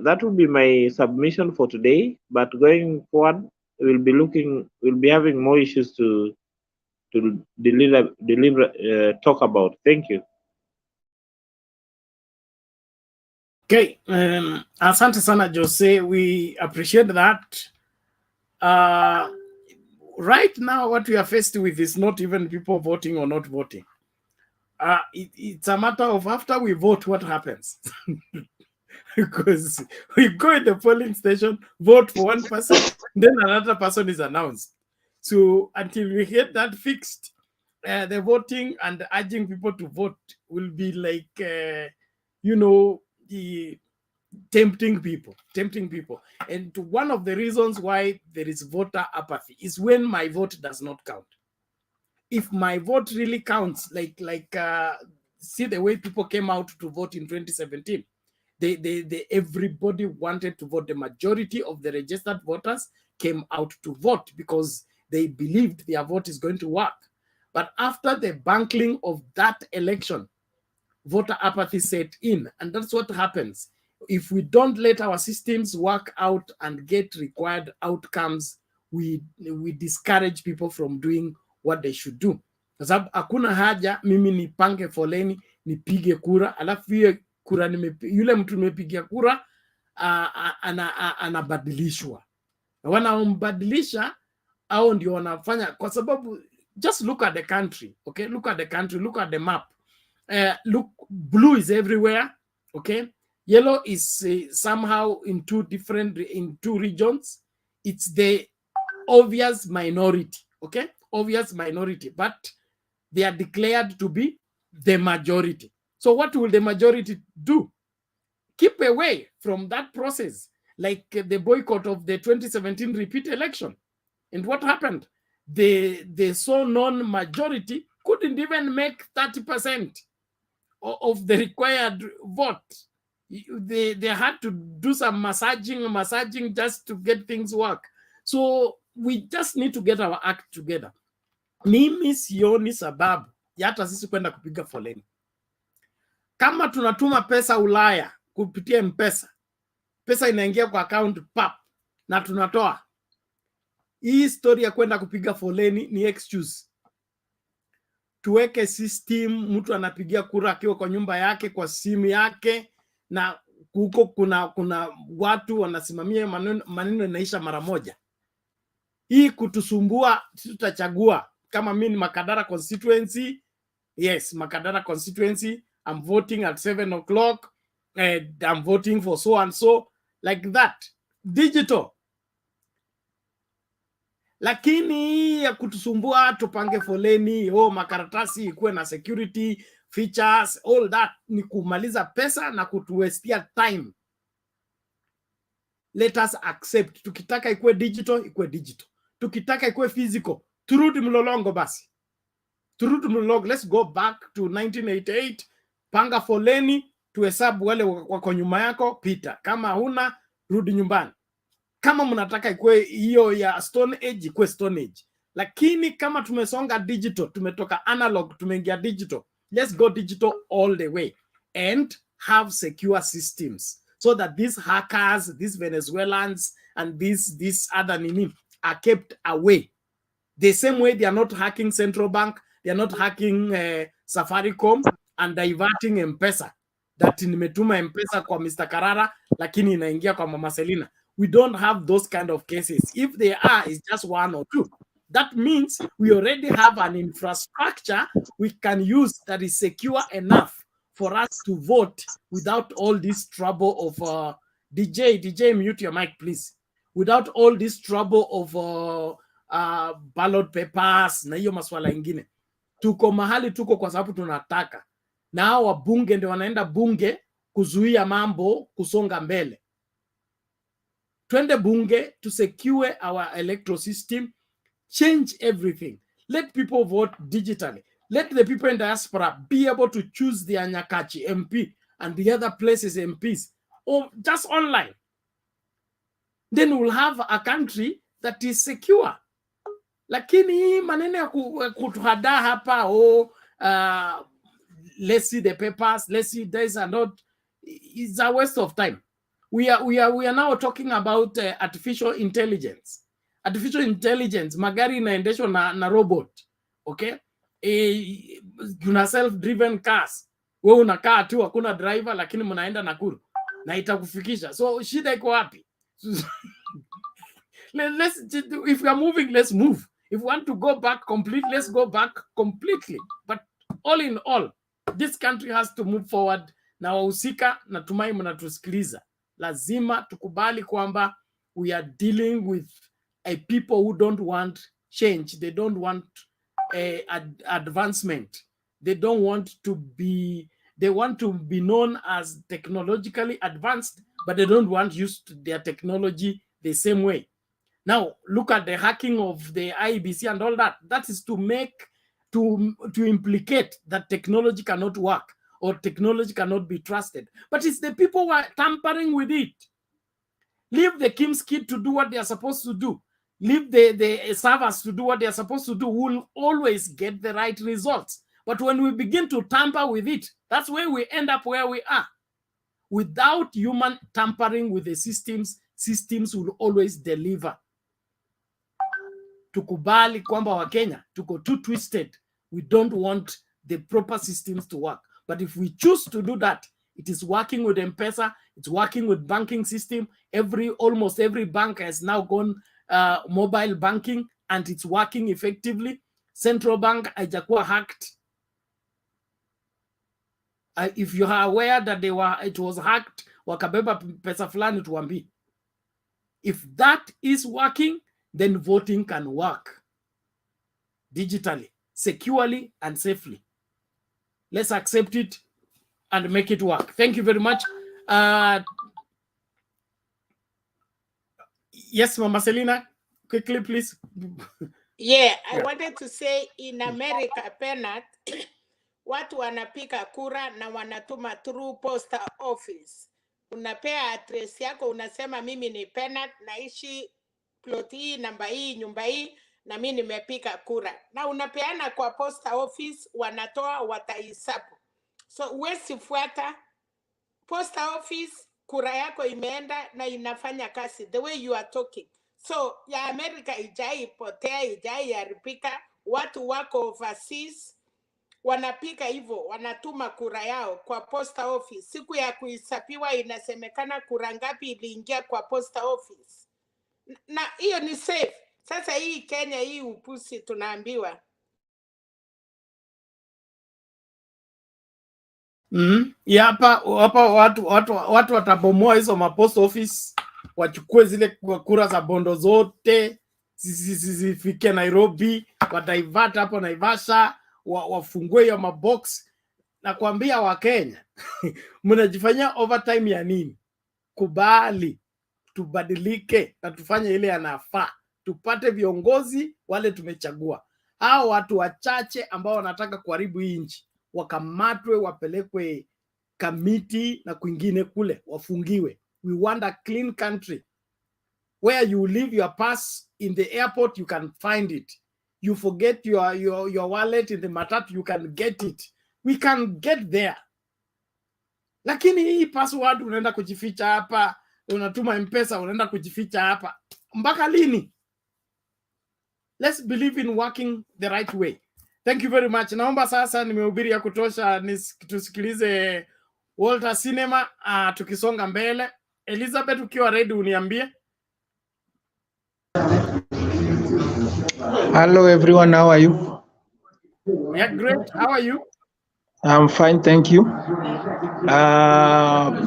Speaker 12: That would be my submission for today. But going forward, we'll be having more issues to talk about. Thank you.
Speaker 1: Okay, asante sana Jose, we appreciate that. Right now, what we are faced with is not even people voting or not voting. It's a matter of after we vote, what happens? Because we go in the polling station, vote for one person, then another person is announced. So until we get that fixed, the voting and urging people to vote will be like, the tempting people. And one of the reasons why there is voter apathy is when my vote does not count. If my vote really counts, see the way people came out to vote in 2017. Everybody wanted to vote. The majority of the registered voters came out to vote because they believed their vote is going to work. But after the bunkling of that election, voter apathy set in, and that's what happens. If we don't let our systems work out and get required outcomes, we discourage people from doing what they should do. Kwa sababu hakuna haja mimi nipange foleni nipige kura alafu hiyo kura yule mtu nimepigia kura anabadilishwa. Wanambadilisha au ndio wanafanya, kwa sababu just look at the country, okay? Look at the country, look at the map. Look, blue is everywhere, okay? Yellow is somehow in two regions. It's the obvious minority, okay? Obvious minority, but they are declared to be the majority. So what will the majority do? Keep away from that process, like the boycott of the 2017 repeat election. And what happened? The so-known majority couldn't even make 30% of the required vote. They had to do some massaging just to get things work. So we just need to get our act together. Mimi sioni sababu ya hata sisi kwenda kupiga foleni. Kama tunatuma pesa Ulaya kupitia M-Pesa, pesa inaingia kwa account pap na tunatoa. Hii story ya kwenda kupiga foleni ni excuse. Tuweke system, mtu anapigia kura akiwa kwa nyumba yake, kwa simu yake, na huko kuna watu wanasimamia maneno inaisha mara moja. Hii kutusumbua, tutachagua. Kama mimi ni Makadara constituency, yes, Makadara constituency, I'm voting at 7 o'clock and I'm voting for so and so, like that. Digital. Lakini ya kutusumbua tupange foleni, makaratasi ikuwe na security features, all that ni kumaliza pesa na kutuwestia time. Let us accept. Tukitaka ikuwe digital, ikuwe digital. Tukitaka ikuwe physical, turudi mlolongo basi. Turudi mlolongo. Let's go back to 1988. Panga foleni, tuhesabu wale wako nyuma yako, pita. Kama huna, rudi nyumbani. Kama mnataka ikuwe hiyo ya Stone Age, ikuwe Stone Age. Lakini kama tumesonga digital, tumetoka analog, tumeingia digital, Let's go digital all the way and have secure systems so that these hackers, these Venezuelans, and these other nini are kept away. The same way they are not hacking Central Bank, they are not hacking Safaricom and diverting M-Pesa. That nimetuma M-Pesa kwa Mr. Karara, lakini inaingia kwa Mama Selina. We don't have those kind of cases. If they are, it's just one or two. That means we already have an infrastructure we can use that is secure enough for us to vote without all this trouble of DJ, mute your mic, please. Without all this trouble of ballot papers na hiyo maswala ingine. Tuko mahali tuko kwa sababu tunataka, na hao wabunge ndio wanaenda bunge kuzuia mambo kusonga mbele. Twende bunge to secure our electoral system, change everything. Let people vote digitally. Let the people in diaspora be able to choose their Nyakachi MP and the other places MPs, or just online. Then we'll have a country that is secure. Lakini maneno ya kutuhada hapa, let's see the papers, let's see this and that, it's a waste of time. We are now talking about artificial intelligence. Artificial intelligence, magari inaendeshwa na robot, okay? Kuna self-driven cars. Wewe unakaa tu, hakuna driver, lakini mnaenda Nakuru na itakufikisha. So shida iko wapi? If we are moving, let's move. If we want to go back completely, let's go back completely. But all in all, this country has to move forward. Na wahusika, natumai mnatusikiliza. Lazima tukubali kwamba we are dealing with a people who don't want change. They don't want advancement. They don't want to be, they want to be known as technologically advanced, but they don't want to use their technology the same way. Now, look at the hacking of the IEBC and all that. That is to make, to implicate that technology cannot work or technology cannot be trusted. But it's the people who are tampering with it. Leave the Kim's kid to do what they are supposed to do. Leave the servers to do what they are supposed to do. We'll always get the right results. But when we begin to tamper with it, that's where we end up where we are. Without human tampering with the systems, systems will always deliver. Tukubali kwamba wa Kenya tuko too twisted. We don't want the proper systems to work. But if we choose to do that, it is working with M-Pesa, it's working with banking system. Almost every bank has now gone mobile banking, and it's working effectively. Central Bank haijakuwa hacked. If you are aware that it was hacked, wakabeba pesa fulani tuambi. If that is working, then voting can work digitally, securely, and safely. Let's accept it and make it work. Thank you very much. Yes, Mama Selina, quickly, please.
Speaker 2: Yeah, I wanted to say in America, Penat, watu wanapika kura na wanatuma through post office. Unapea address yako, unasema mimi ni Penat, naishi plot hii, namba hii, nyumba hii, na mimi nimepika kura. Na unapeana kwa post office, wanatoa, wataisapu. So uwezi fuata post office, kura yako imeenda na inafanya kazi the way you are talking. So ya America ijai potea, ijai haribika, watu wako overseas wanapika hivyo, wanatuma kura yao kwa post office. Siku ya kuhesabiwa inasemekana kura ngapi iliingia kwa post office. Na hiyo ni safe. Sasa hii Kenya, hii upusi tunaambiwa.
Speaker 1: Yeah, hapa watu watabomoa hizo mapost office, wachukue zile kura za Bondo zote zifike Nairobi, wataivata hapo Naivasha, wafungue hiyo mabox. Na kuambia wa Kenya mnajifanyia overtime ya nini? Kubali tubadilike na tufanye ile yanafaa, tupate viongozi wale tumechagua. Hao watu wachache ambao wanataka kuharibu hii nchi wakamatwe, wapelekwe kamiti na kwingine kule wafungiwe. We want a clean country where you leave your pass in the airport, you can find it. You forget your wallet in the matatu, you can get it. We can get there. Lakini hii password unaenda kujificha hapa, unatuma M-Pesa unaenda kujificha hapa. Mpaka lini? Let's believe in working the right way. Thank you very much. Naomba sasa nimehubiri ya kutosha, tusikilize Walter Cinema tukisonga mbele. Elizabeth ukiwa ready uniambie.
Speaker 13: Hello everyone, how are you?
Speaker 1: Yeah, great. How are you?
Speaker 13: I'm fine, thank you.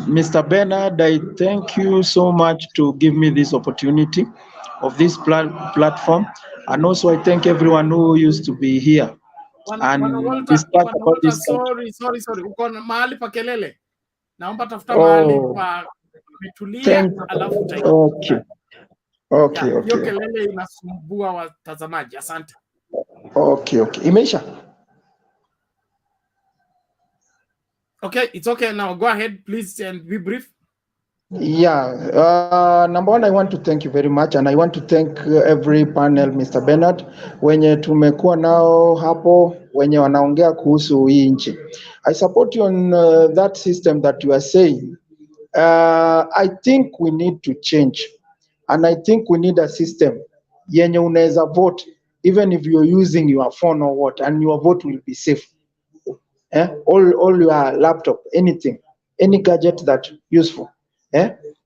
Speaker 13: Mr. Bernard, I thank you so much to give me this opportunity of this platform. And also I thank everyone who used to be here and discuss about this.
Speaker 1: Sorry. Uko mahali pa kelele. Naomba tafuta mahali pa kutulia alafu
Speaker 13: Okay.
Speaker 1: Hiyo kelele inasumbua watazamaji. Asante.
Speaker 13: Okay. Imeisha?
Speaker 1: Okay, it's okay now. Go ahead, please, and be brief.
Speaker 13: Yeah, number one, I want to thank you very much, and I want to thank every panel, Mr. Bernard, wenye tumekuwa nao hapo, wenye wanaongea kuhusu hii nchi. I support you on that system that you are saying. I think we need to change, and I think we need a system yenye unaweza vote, even if you're using your phone or what, and your vote will be safe. All your laptop, anything, any gadget that useful.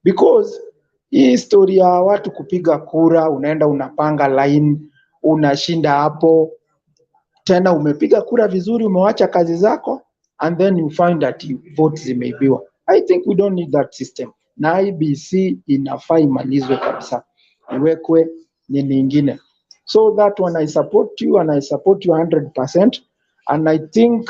Speaker 13: Because hii story ya watu kupiga kura, unaenda unapanga line, unashinda hapo, tena umepiga kura vizuri, umewacha kazi zako, and then you find that votes zimeibiwa. I think we don't need that system. Na IEBC inafaa imalizwe kabisa, iwekwe nini ingine. So that one I support you, and I support you 100%. And I think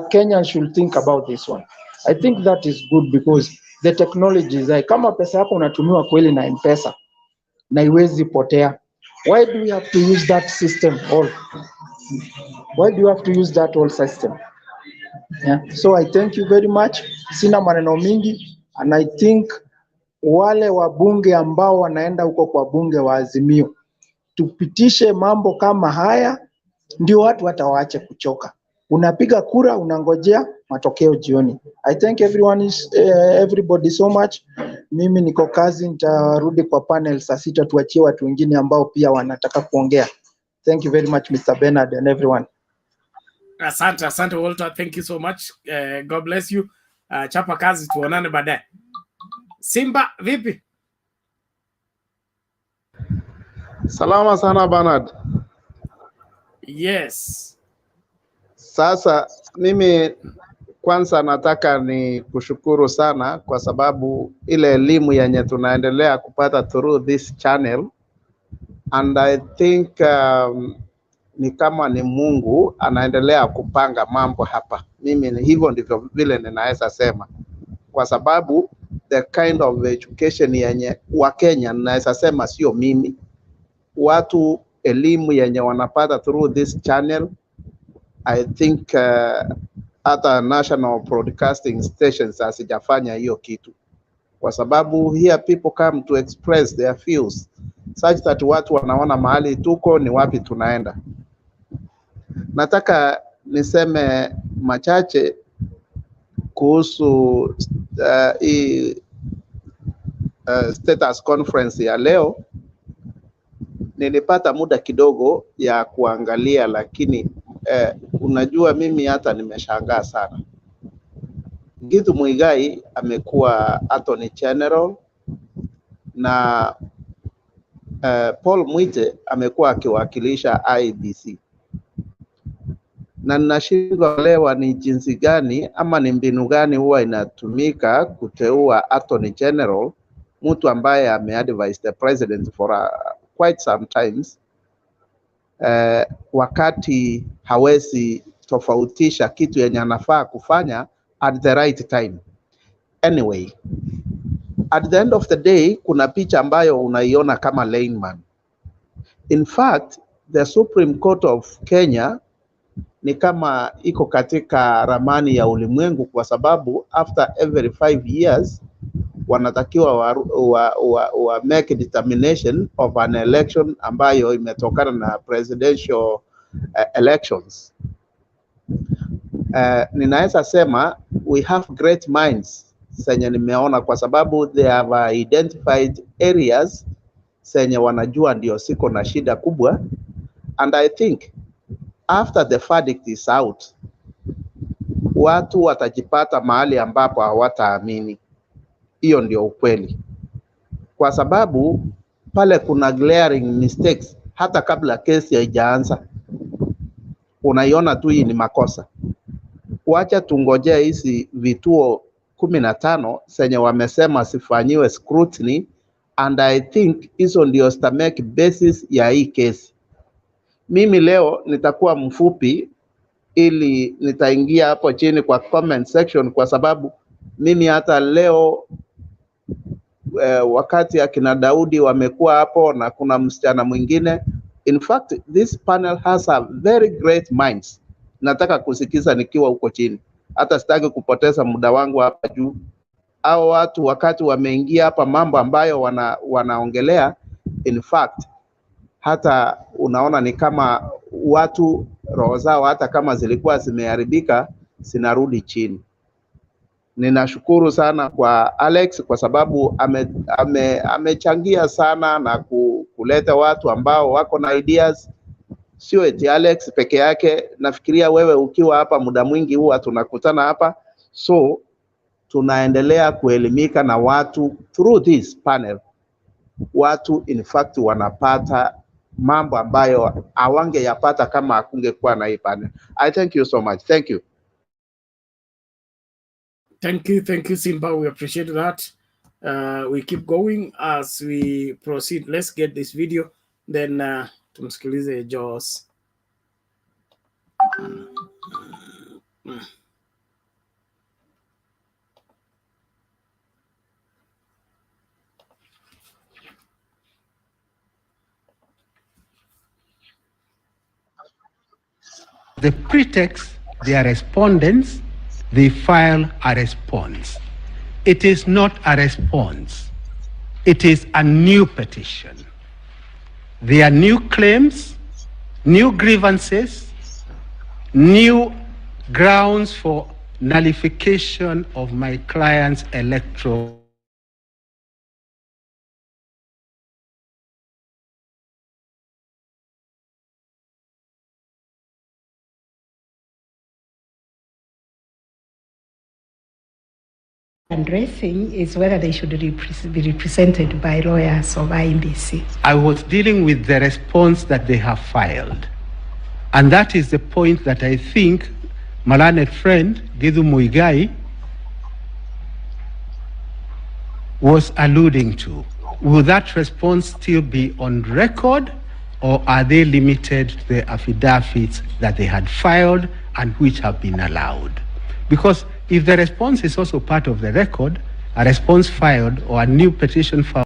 Speaker 13: Kenya should think about this one. I think that is good because the technology is like, kama pesa yako unatumiwa kweli na M-Pesa na iwezi potea. Why do we have to use that system all? Why do you have to use that whole system? Yeah. So I thank you very much. Sina maneno mingi, and I think wale wabunge ambao wanaenda huko kwa bunge wa Azimio, tupitishe mambo kama haya, ndio watu watawaache kuchoka. Unapiga kura, unangojea matokeo jioni. I thank everybody so much. Mimi niko kazi, nitarudi kwa panel saa 6 tuachie watu wengine ambao pia wanataka kuongea. Thank you very much, Mr. Bernard and everyone.
Speaker 1: Asante Walter, thank you so much. God bless you. Chapa kazi, tuonane baadaye. Simba, vipi?
Speaker 14: Salama sana Bernard.
Speaker 1: Yes.
Speaker 14: Sasa mimi kwanza nataka ni kushukuru sana kwa sababu ile elimu yenye tunaendelea kupata through this channel, and I think ni kama ni Mungu anaendelea kupanga mambo hapa. Mimi hivyo ndivyo vile ninaweza sema, kwa sababu the kind of education yenye wa Kenya ninaweza sema sio mimi, watu elimu yenye wanapata through this channel, I think hata national broadcasting stations hasijafanya hiyo kitu, kwa sababu here people come to express their feels such that watu wanaona mahali tuko ni wapi tunaenda. Nataka niseme machache kuhusu hii status conference ya leo. Nilipata muda kidogo ya kuangalia, lakini unajua mimi hata nimeshangaa sana. Githu Muigai amekuwa Attorney General na Paul Mwite amekuwa akiwakilisha IEBC, na ninashindwa kuelewa ni jinsi gani ama ni mbinu gani huwa inatumika kuteua Attorney General, mtu ambaye ameadvise the president for quite some times, wakati hawezi tofautisha kitu yenye anafaa kufanya at the right time. Anyway, at the end of the day, kuna picha ambayo unaiona kama layman. In fact, the Supreme Court of Kenya ni kama iko katika ramani ya ulimwengu, kwa sababu after every 5 years wanatakiwa wa make determination of an election ambayo imetokana na presidential elections. ninaweza sema we have great minds zenye nimeona, kwa sababu they have identified areas zenye wanajua ndio siko na shida kubwa, and I think after the verdict is out, watu watajipata mahali ambapo hawataamini. Hiyo ndio ukweli, kwa sababu pale kuna glaring mistakes. Hata kabla kesi haijaanza unaiona tu hii ni makosa. Wacha tungojea hizi vituo 15 zenye wamesema sifanyiwe scrutiny, and I think hizo ndio zita make basis ya hii kesi. Mimi leo nitakuwa mfupi ili nitaingia hapo chini kwa comment section, kwa sababu mimi hata leo wakati akina Daudi wamekuwa hapo na kuna msichana mwingine. In fact, this panel has a very great minds. Nataka kusikiza nikiwa huko chini, hata sitaki kupoteza muda wangu hapa juu. Hao watu wakati wameingia hapa, mambo ambayo wanaongelea, in fact hata unaona ni kama watu roho zao hata kama zilikuwa zimeharibika zinarudi chini. Ninashukuru sana kwa Alex kwa sababu amechangia sana na kuleta watu ambao wako na ideas. Sio eti Alex peke yake, nafikiria wewe ukiwa hapa muda mwingi huwa tunakutana hapa, so tunaendelea kuelimika na watu through this panel. Watu in fact wanapata mambo ambayo hawangeyapata kama hakungekuwa na hii panel. I thank you so much. Thank you.
Speaker 1: Thank you, Simba. We appreciate that. We keep going as we proceed. Let's get this video, then tumsikilize Jos.
Speaker 15: The pretext, they are respondents, they file a response. It is not a response. It is a new petition. There are new claims, new grievances, new grounds for nullification of my client's electoral.
Speaker 4: Addressing is whether they should be represented by lawyers of IEBC.
Speaker 15: I was dealing with the response that they have filed. And that is the point that I think my learned friend, Githu Muigai, was alluding to. Will that response still be on record, or are they limited to the affidavits that they had filed and which have been allowed? Because if the response is also part of the record, a response filed or a new petition filed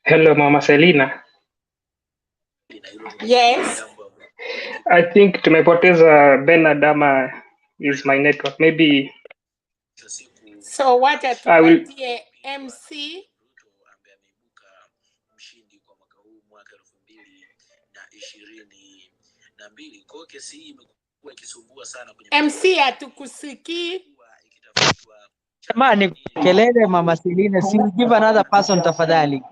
Speaker 16: Hello, Mama Selina.
Speaker 2: Yes.
Speaker 16: I think tumepoteza Bernard ama is my network. Maybe
Speaker 2: So wacha
Speaker 16: I will.
Speaker 2: tupatie MC. MC hatukusikii.
Speaker 17: Jamani, kelele Mama Selina, si give another person tafadhali.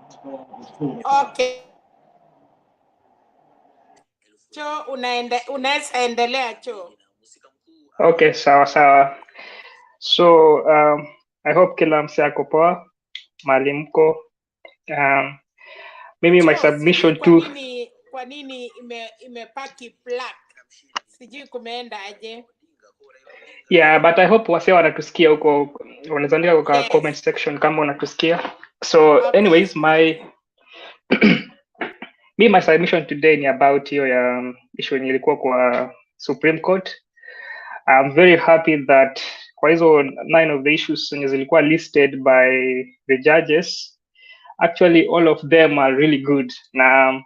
Speaker 2: Okay. Cho unaweza endelea Cho.
Speaker 16: Okay, sawa. So I hope kila mse ako poa mahali mko. Mimi my submission
Speaker 2: Kwa
Speaker 16: to
Speaker 2: nini imepaki black? Sijui kumeenda aje.
Speaker 16: yeah, but I hope wase wanatusikia huko, wanaweza andika kwa
Speaker 2: Yes.
Speaker 16: comment section kama wanatusikia. So
Speaker 2: Okay.
Speaker 16: anyways, my submission today ni about hiyo ya issue yenye ilikuwa kwa Supreme Court. I'm very happy that kwa hizo 9 of the issues zenye zilikuwa listed by the judges, actually all of them are really good. Na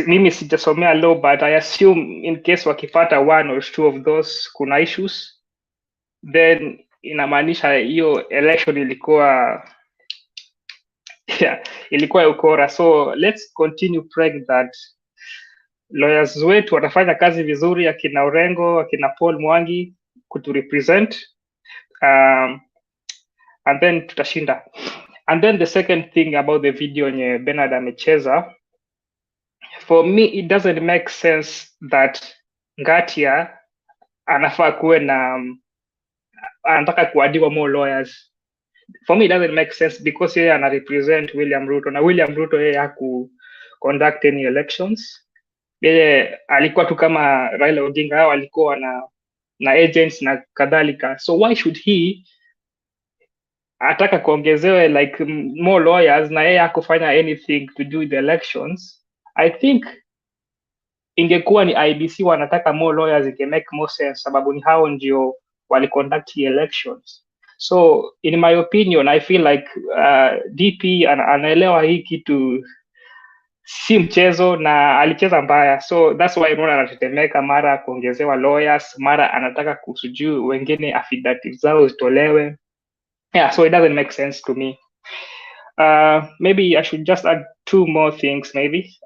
Speaker 16: mimi sijasomea law, but I assume in case wakipata 1 or 2 of those kuna issues, then inamaanisha hiyo election ilikuwa ilikuwa ukora. So let's continue praying that lawyers wetu watafanya kazi vizuri, akina Orengo, akina Paul Mwangi kutu represent, and then tutashinda. And then the second thing about the video nye Bernard amecheza, for me it doesn't make sense that Ngatia anafaa kuwe na anataka kuadiwa more lawyers. For me it doesn't make sense because yeye ana represent William Ruto, na William Ruto yeye haku conduct any elections. Yeye alikuwa tu kama Raila Odinga, hao alikuwa na agents na kadhalika. So why should he ataka kuongezewe like more lawyers na yeye hakufanya anything to do with the elections? I think ingekuwa ni IEBC wanataka more lawyers, it can make more sense, sababu ni hao ndio wali conduct the elections. So in my opinion, I feel like DP anaelewa hii kitu si mchezo na alicheza mbaya. So that's why unaona anatetemeka, mara kuongezewa lawyers, mara anataka kusujuu wengine affidavit zao zitolewe. Yeah, so it doesn't make sense to me. Maybe I should just add 2 more things maybe.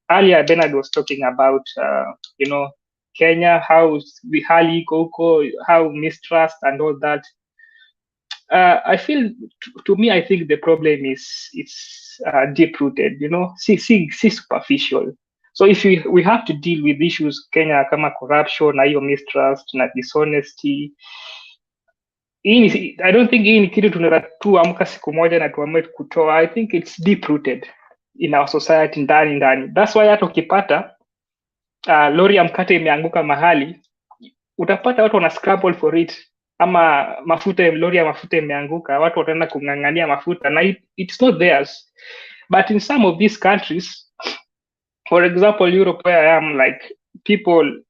Speaker 16: Earlier Bernard was talking about Kenya, how the hali iko huko, how mistrust and all that. I feel to me, I think the problem is it's deep rooted, see superficial. So if we have to deal with issues Kenya kama corruption na hiyo mistrust na dishonesty, I don't think hii ni kitu tunaweza tu amka siku moja na tuamue kutoa. I think it's deep rooted in our society ndani. That's why hata ukipata lori ya mkate imeanguka mahali, utapata watu wana scramble for it, ama lori ya mafuta imeanguka, watu wataenda kung'ang'ania mafuta na it's not theirs. But in some of these countries, for example Europe where I am, like people,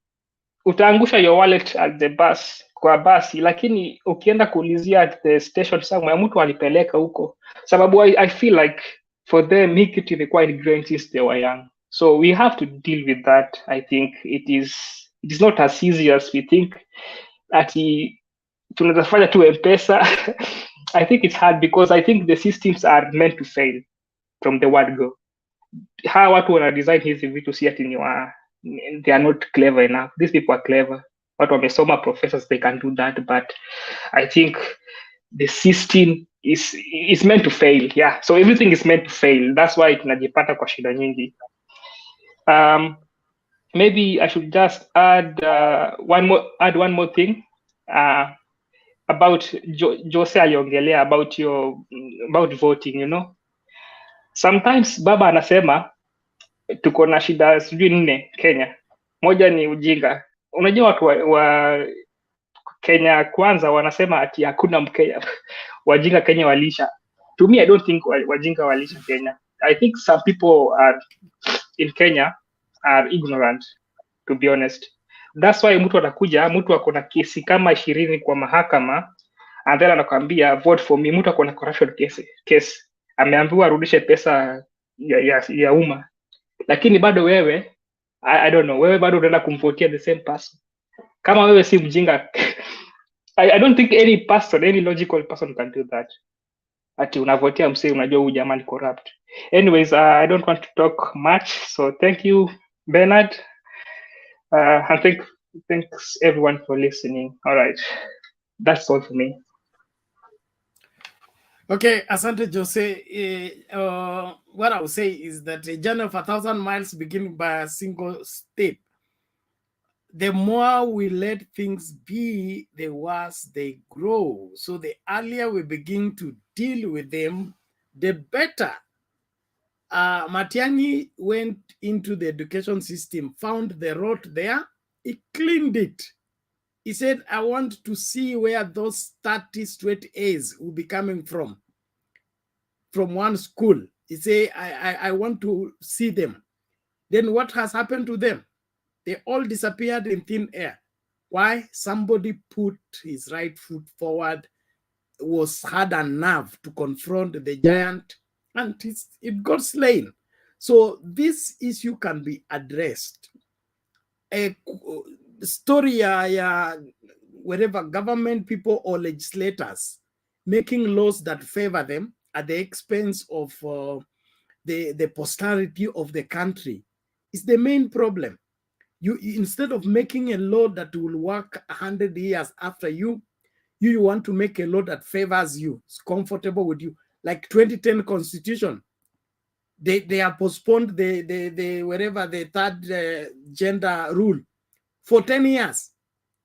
Speaker 16: utaangusha your wallet at the bus, kwa basi, lakini ukienda kuulizia at the station somewhere, mtu alipeleka huko, sababu I feel like for them hii kitu imekuwa ingrained since they were young. So we have to deal with that. I think it is not as easy as we think. Ati tunaweza fanya tu M-Pesa. I think it's hard because I think the systems are meant to fail from the word go. Hawa watu wana design hizi vitu si ati they are not clever enough. These people are clever. Watu wamesoma, professors, they can do that, but I think the system is meant to fail. Yeah, so everything is meant to fail. That's why tunajipata kwa shida nyingi. Maybe I should just add one more thing about Jose aliongelea about voting. Sometimes baba anasema tuko na shida sijui 4 Kenya. Moja ni ujinga. Unajua watu wa Kenya kwanza wanasema ati hakuna Mkenya. Wajinga Kenya walisha. To me, I don't think wajinga walisha Kenya. I think some people in Kenya are ignorant, to be honest. That's why mtu anakuja, mtu ako na kesi kama 20 kwa mahakama, and then anakwambia vote for me, mtu ako na corruption case ameambiwa arudishe pesa ya umma, lakini bado wewe I don't know, wewe bado unaenda kumvotia the same person. Kama wewe si mjinga I don't think any logical person can do that. Ati unavotia msee unajua huyu jamaa ni corrupt. Anyways, I don't want to talk much, so thank you Bernard, and thanks everyone for listening. All right, that's all for me.
Speaker 1: Okay, asante Jose. What I will say is that a journey of 1,000 miles beginning by a single step. The more we let things be, the worse they grow. So the earlier we begin to deal with them, the better. Matiang'i went into the education system, found the rot there, he cleaned it. He said, I want to see where those 30 straight A's will be coming from one school. He said, I want to see them. Then what has happened to them? They all disappeared in thin air. Why? Somebody put his right foot forward, had a nerve to confront the giant, and it got slain. So this issue can be addressed. A story wherever government people or legislators making laws that favor them at the expense of the posterity of the country is the main problem. You instead of making a law that will work 100 years after you want to make a law that favors you, it's comfortable with you. Like 2010 Constitution, they have postponed the wherever the third gender rule for 10 years.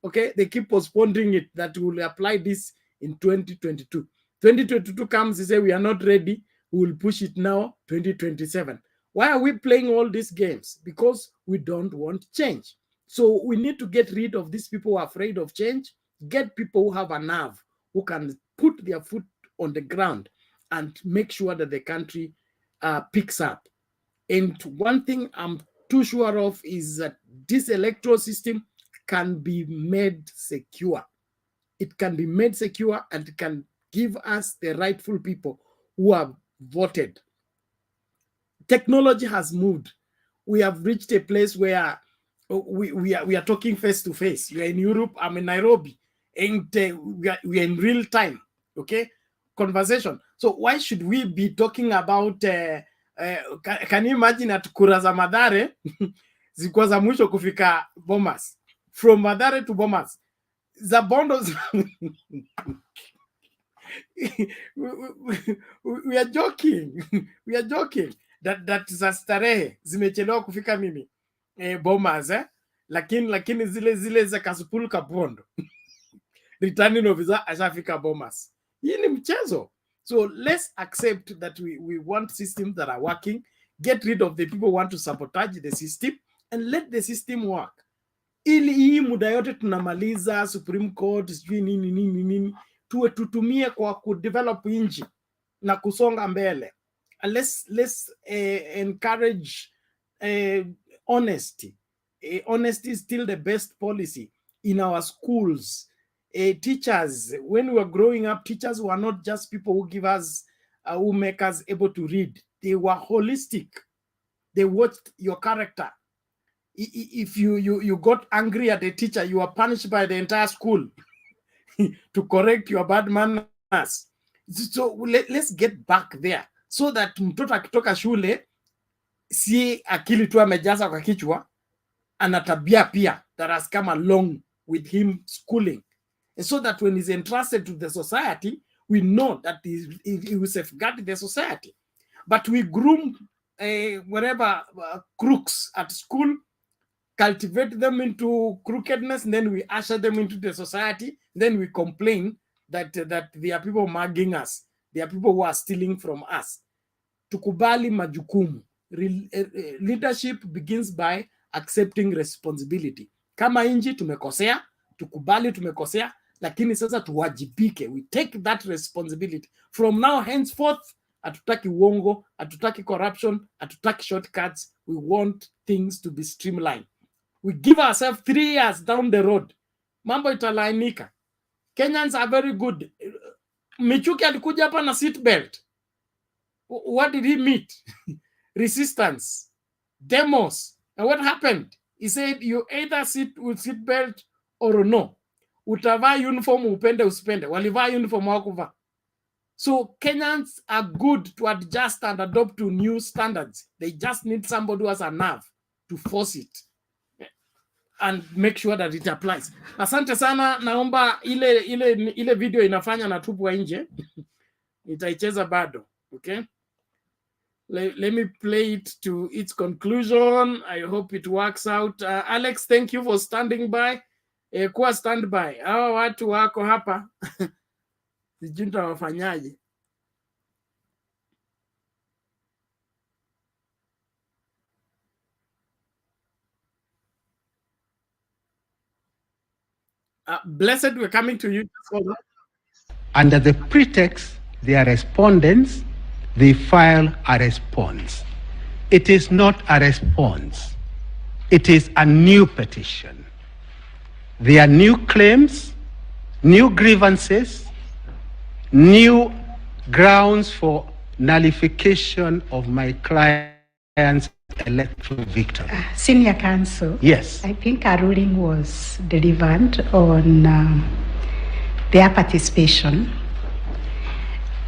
Speaker 1: Okay, they keep postponing it, that will apply this in 2022. 2022 comes, they say we are not ready, we will push it now, 2027. Why are we playing all these games? Because we don't want change. So we need to get rid of these people who are afraid of change, get people who have a nerve, who can put their foot on the ground and make sure that the country picks up. And one thing I'm too sure of is that this electoral system can be made secure. It can be made secure and it can give us the rightful people who have voted. Technology has moved. We have reached a place where we are talking face to face. You're in Europe, I'm in Nairobi, and we are in real time, okay? Conversation. So why should we be talking about, can you imagine at kura za Mathare, zilikuwa za mwisho kufika Bomas, from Mathare to Bomas, za bondos. We are joking. We are joking that za starehe zimechelewa kufika mimi Bomas, lakini zile za kasupulu kabondo returning officer ashafika Bomas. Hii ni mchezo. So let's accept that we want systems that are working, get rid of the people who want to sabotage the system, and let the system work. Ili hii muda yote tunamaliza Supreme Court sijui nini tutumie kwa kudevelop inji na kusonga mbele. Let's encourage honesty. Honesty is still the best policy in our schools. Teachers, when we were growing up, teachers were not just people who give us, who make us able to read. They were holistic. They watched your character. If you got angry at a teacher, you were punished by the entire school to correct your bad manners. So let's get back there so that mtoto akitoka shule si akili tu amejaza kwa kichwa, ana tabia pia that has come along with him schooling. And so that when he's entrusted to the society, we know that he will safeguard the society. But we groom wherever crooks at school, cultivate them into crookedness, and then we usher them into the society. Then we complain that there are people mugging us. There are people who are stealing from us. Tukubali majukumu. Leadership begins by accepting responsibility. Kama inji tumekosea, tukubali tumekosea, lakini sasa tuwajibike. We take that responsibility. From now henceforth, hatutaki uongo, hatutaki corruption, hatutaki shortcuts. We want things to be streamlined. We give ourselves 3 years down the road. Mambo italainika. Kenyans are very good. Michuki alikuja hapa na seat belt. What did he meet? Resistance, demos. And what happened? He said you either sit with seat belt or no. Utavaa uniform upende usipende. Walivaa uniform hawakuvaa. So Kenyans are good to adjust and adopt to new standards. They just need somebody who has a nerve to force it and make sure that it applies. Asante sana, naomba ile video inafanya na tupwa nje. Itaicheza bado, okay? Let me play it to its conclusion. I hope it works out. Alex, thank you for standing by. Kuwa standby. Hawa watu wako hapa. Sijui nitawafanyaje. Blessed, we're coming to you.
Speaker 15: Under the pretext they are respondents, they file a response. It is not a response. It is a new petition. There are new claims, new grievances, new grounds for nullification of my client's electoral victory.
Speaker 4: Senior counsel.
Speaker 15: Yes.
Speaker 4: I think a ruling was delivered on their participation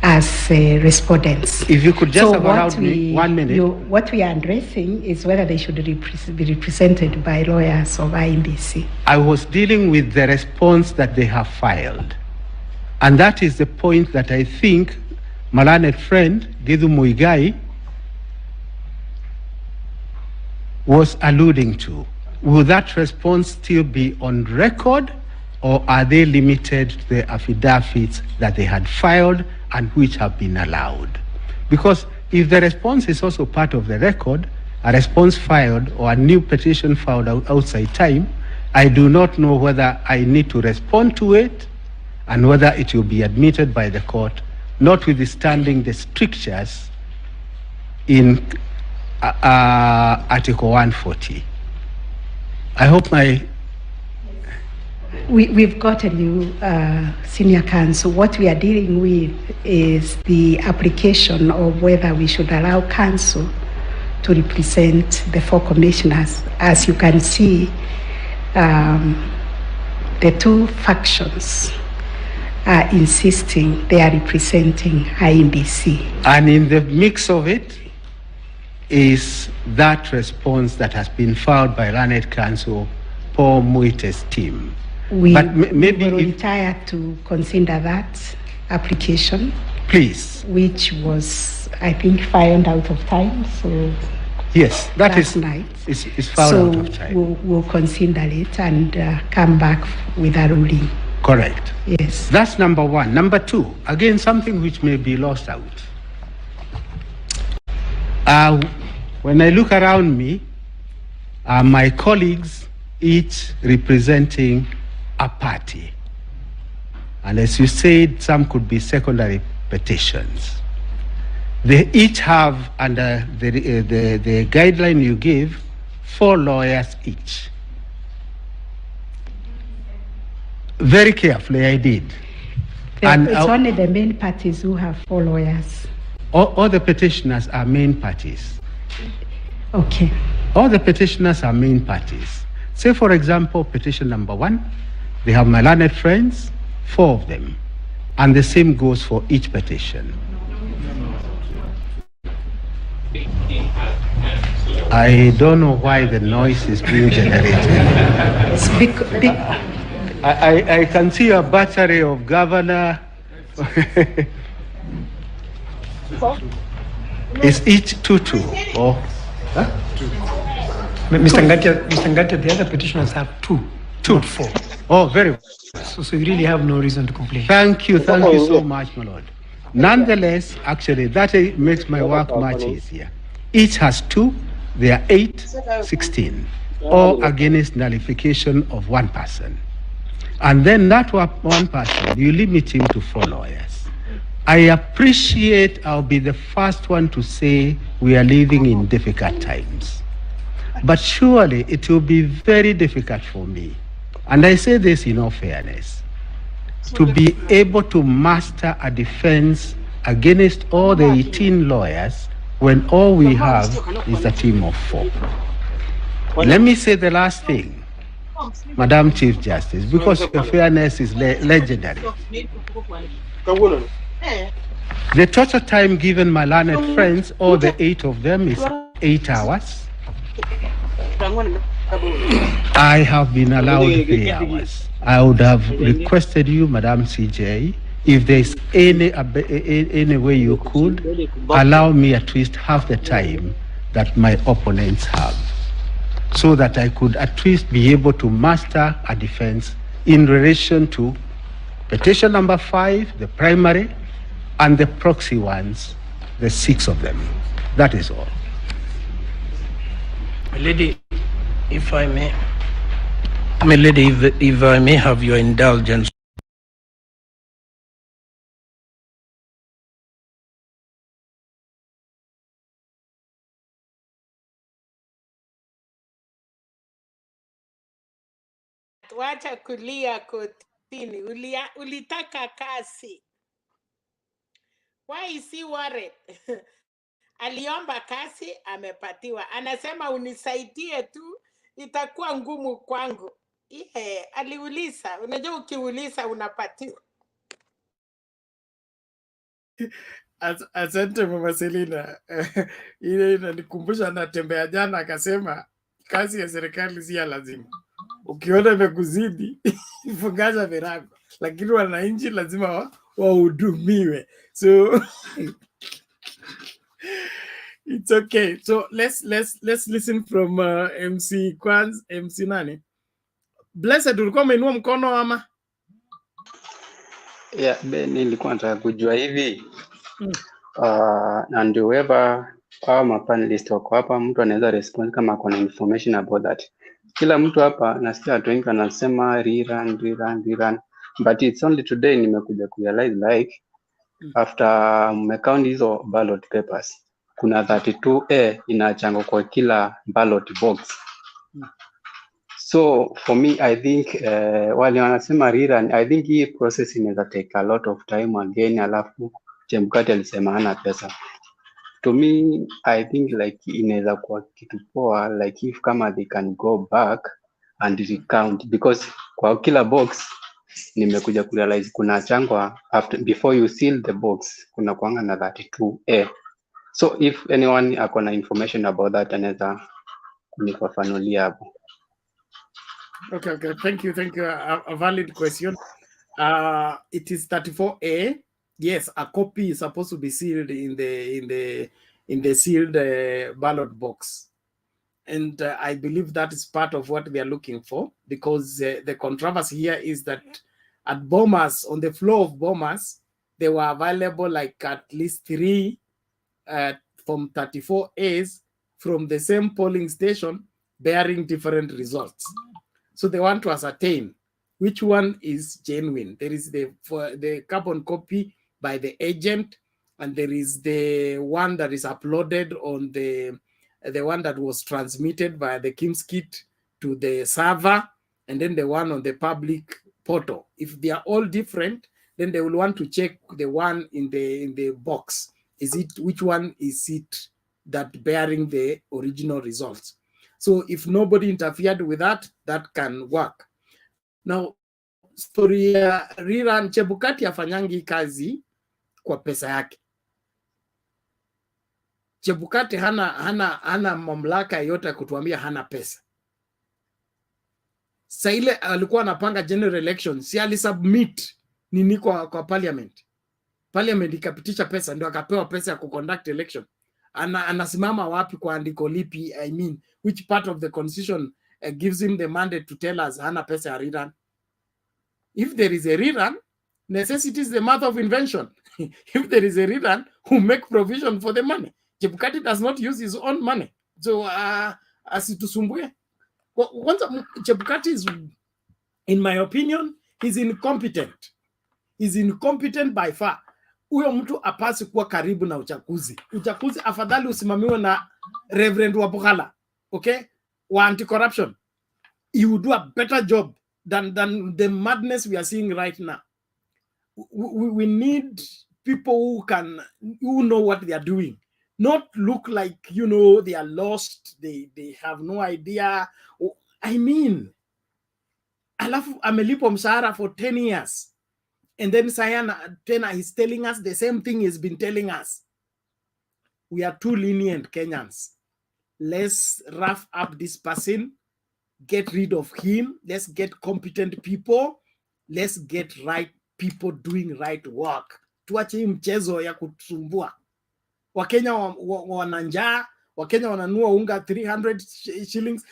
Speaker 4: as respondents.
Speaker 15: If you could just
Speaker 4: So
Speaker 15: allow
Speaker 4: what
Speaker 15: me 1 minute.
Speaker 4: What we are addressing is whether they should be represented by lawyers of IEBC.
Speaker 15: I was dealing with the response that they have filed. And that is the point that I think my learned friend, Githu Muigai, was alluding to. Will that response still be on record, or are they limited to the affidavits that they had filed and which have been allowed? Because if the response is also part of the record, a response filed or a new petition filed outside time, I do not know whether I need to respond to it and whether it will be admitted by the court, notwithstanding the strictures in Article 140. I hope
Speaker 4: We've gotten you, Senior Counsel. What we are dealing with is the application of whether we should allow counsel to represent the 4 commissioners. As you can see, the 2 factions are insisting they are representing IEBC.
Speaker 15: And in the mix of it is that response that has been filed by learned counsel Paul Muite's team.
Speaker 4: But maybe we will retire to consider that application.
Speaker 15: Please.
Speaker 4: Which was, I think, filed out of time. So
Speaker 15: yes, that
Speaker 4: last
Speaker 15: is
Speaker 4: night.
Speaker 15: Is filed out of time.
Speaker 4: So we'll consider it and come back with a ruling.
Speaker 15: Correct.
Speaker 4: Yes.
Speaker 15: That's number 1. Number 2, again, something which may be lost out. When I look around me, my colleagues each representing a party. And as you said, some could be secondary petitions. They each have, under the guideline you give, 4 lawyers each. Very carefully, I did.
Speaker 4: It's only the main parties who have 4 lawyers.
Speaker 15: All the petitioners are main parties.
Speaker 4: Okay.
Speaker 15: All the petitioners are main parties. Say, for example, petition number 1, they have my learned friends, 4 of them. And the same goes for each petition. I don't know why the noise is being generated. I can see a battery of governor. Is each 2-2 or? Huh?
Speaker 18: Mr. Ngatia, the other petitioners have 2, not 4.
Speaker 15: Oh, very well.
Speaker 18: So you really have no reason to complain.
Speaker 15: Thank you so much, my lord. Nonetheless, actually, that makes my work much easier. Each has 2, they are 8, 16, all against nullification of 1 person. And then that 1 person, you limit him to 4 lawyers. I appreciate, I'll be the first one to say we are living in difficult times. But surely it will be very difficult for me. And I say this in all fairness. to be able to master a defense against all the 18 lawyers when all we have is a team of 4. Let me say the last thing, Madam Chief Justice, because your fairness is legendary. The total time given my learned friends, all the 8 of them, is 8 hours. I have been allowed 3 hours. I would have requested you, Madam CJ, if there's any way you could allow me at least half the time that my opponents have, so that I could at least be able to master a defense in relation to petition number 5, the primary, and the proxy ones, the 6 of them. That is all.
Speaker 19: Lady, if I may, my lady, if I may have your indulgence.
Speaker 2: Wacha kulia kotini. Ulitaka kasi. Why is he worried? Aliomba kasi, amepatiwa. Anasema unisaidie tu, itakuwa ngumu kwangu. Aliuliza. Unajua ukiuliza unapatiwa.
Speaker 1: Asante Mama Selina. Ile inanikumbusha anatembea jana akasema kazi ya serikali si ya lazima. Ukiona imekuzidi fungasha virago, lakini wananchi lazima wahudumiwe. So it's okay. So let's listen from MC Kwanz, MC nani? Blessed, ulikuwa umeinua mkono ama?
Speaker 8: Yeah, nilikuwa nataka kujua hivi and whoever au mapanelist wako hapa, mtu anaweza respond kama kuna information about that. Kila mtu hapa nasikia watu wengi wanasema rerun, but it's only today nimekuja kurealize like after mmecount hizo ballot papers kuna 32A inachangwa kwa kila ballot box. So for me I think wale wanasema rerun, I think hii process inaweza take a lot of time again, alafu Chebukati alisema hana pesa. To me I think like inaweza kuwa kitu poa like if kama they can go back and recount, because kwa kila box nimekuja kurealize kuna changwa before you seal the box kuna kuanga na 32A. So if anyone akona information about that anaweza kunifafanulia hapo.
Speaker 1: Okay. Thank you. A valid question. It is 34A. Yes, a copy is supposed to be sealed in the sealed ballot box, and I believe that is part of what we are looking for, because the controversy here is that at Bomas, on the floor of Bomas, they were available like at least 3 from 34As from the same polling station bearing different results. So they want to ascertain which one is genuine. There is the carbon copy by the agent, and there is the one that is uploaded on the one that was transmitted by the KIMS kit to the server, and then the one on the public portal. If they are all different, then they will want to check the one in the box. Which one is it that bearing the original results? So if nobody interfered with that, that can work. Now, story ya rerun, Chebukati afanyangi kazi kwa pesa yake. Chebukati hana mamlaka yote kutuambia hana pesa. Sa ile alikuwa anapanga general election, si alisubmit nini kwa parliament. Parliament ikapitisha pesa, ndio akapewa pesa ya kuconduct election. Anasimama wapi kwa andiko lipi? I mean, which part of the constitution gives him the mandate to tell us hana pesa ya rerun? If there is a rerun, necessity is the mother of invention. If there is a rerun, who make provision for the money? Chebukati does not use his own money. So asitusumbue. Chebukati is, in my opinion, he's incompetent. He's incompetent by far. Huyo mtu apasi kuwa karibu na uchaguzi. Uchaguzi afadhali usimamiwe na Reverend Wabukala, okay? Wa anti-corruption. He would do a better job than the madness we are seeing right now. we need people who know what they are doing, not look like, you know, they are lost, they have no idea. I mean, alafu amelipwa mshahara for 10 years, and then Sayana tena is telling us the same thing he's been telling us. We are too lenient, Kenyans. Let's rough up this person, get rid of him. Let's get competent people. Let's get right people doing right work. Tuache hii mchezo ya kutusumbua. Wakenya wana njaa, Wakenya wananua unga 300 shillings,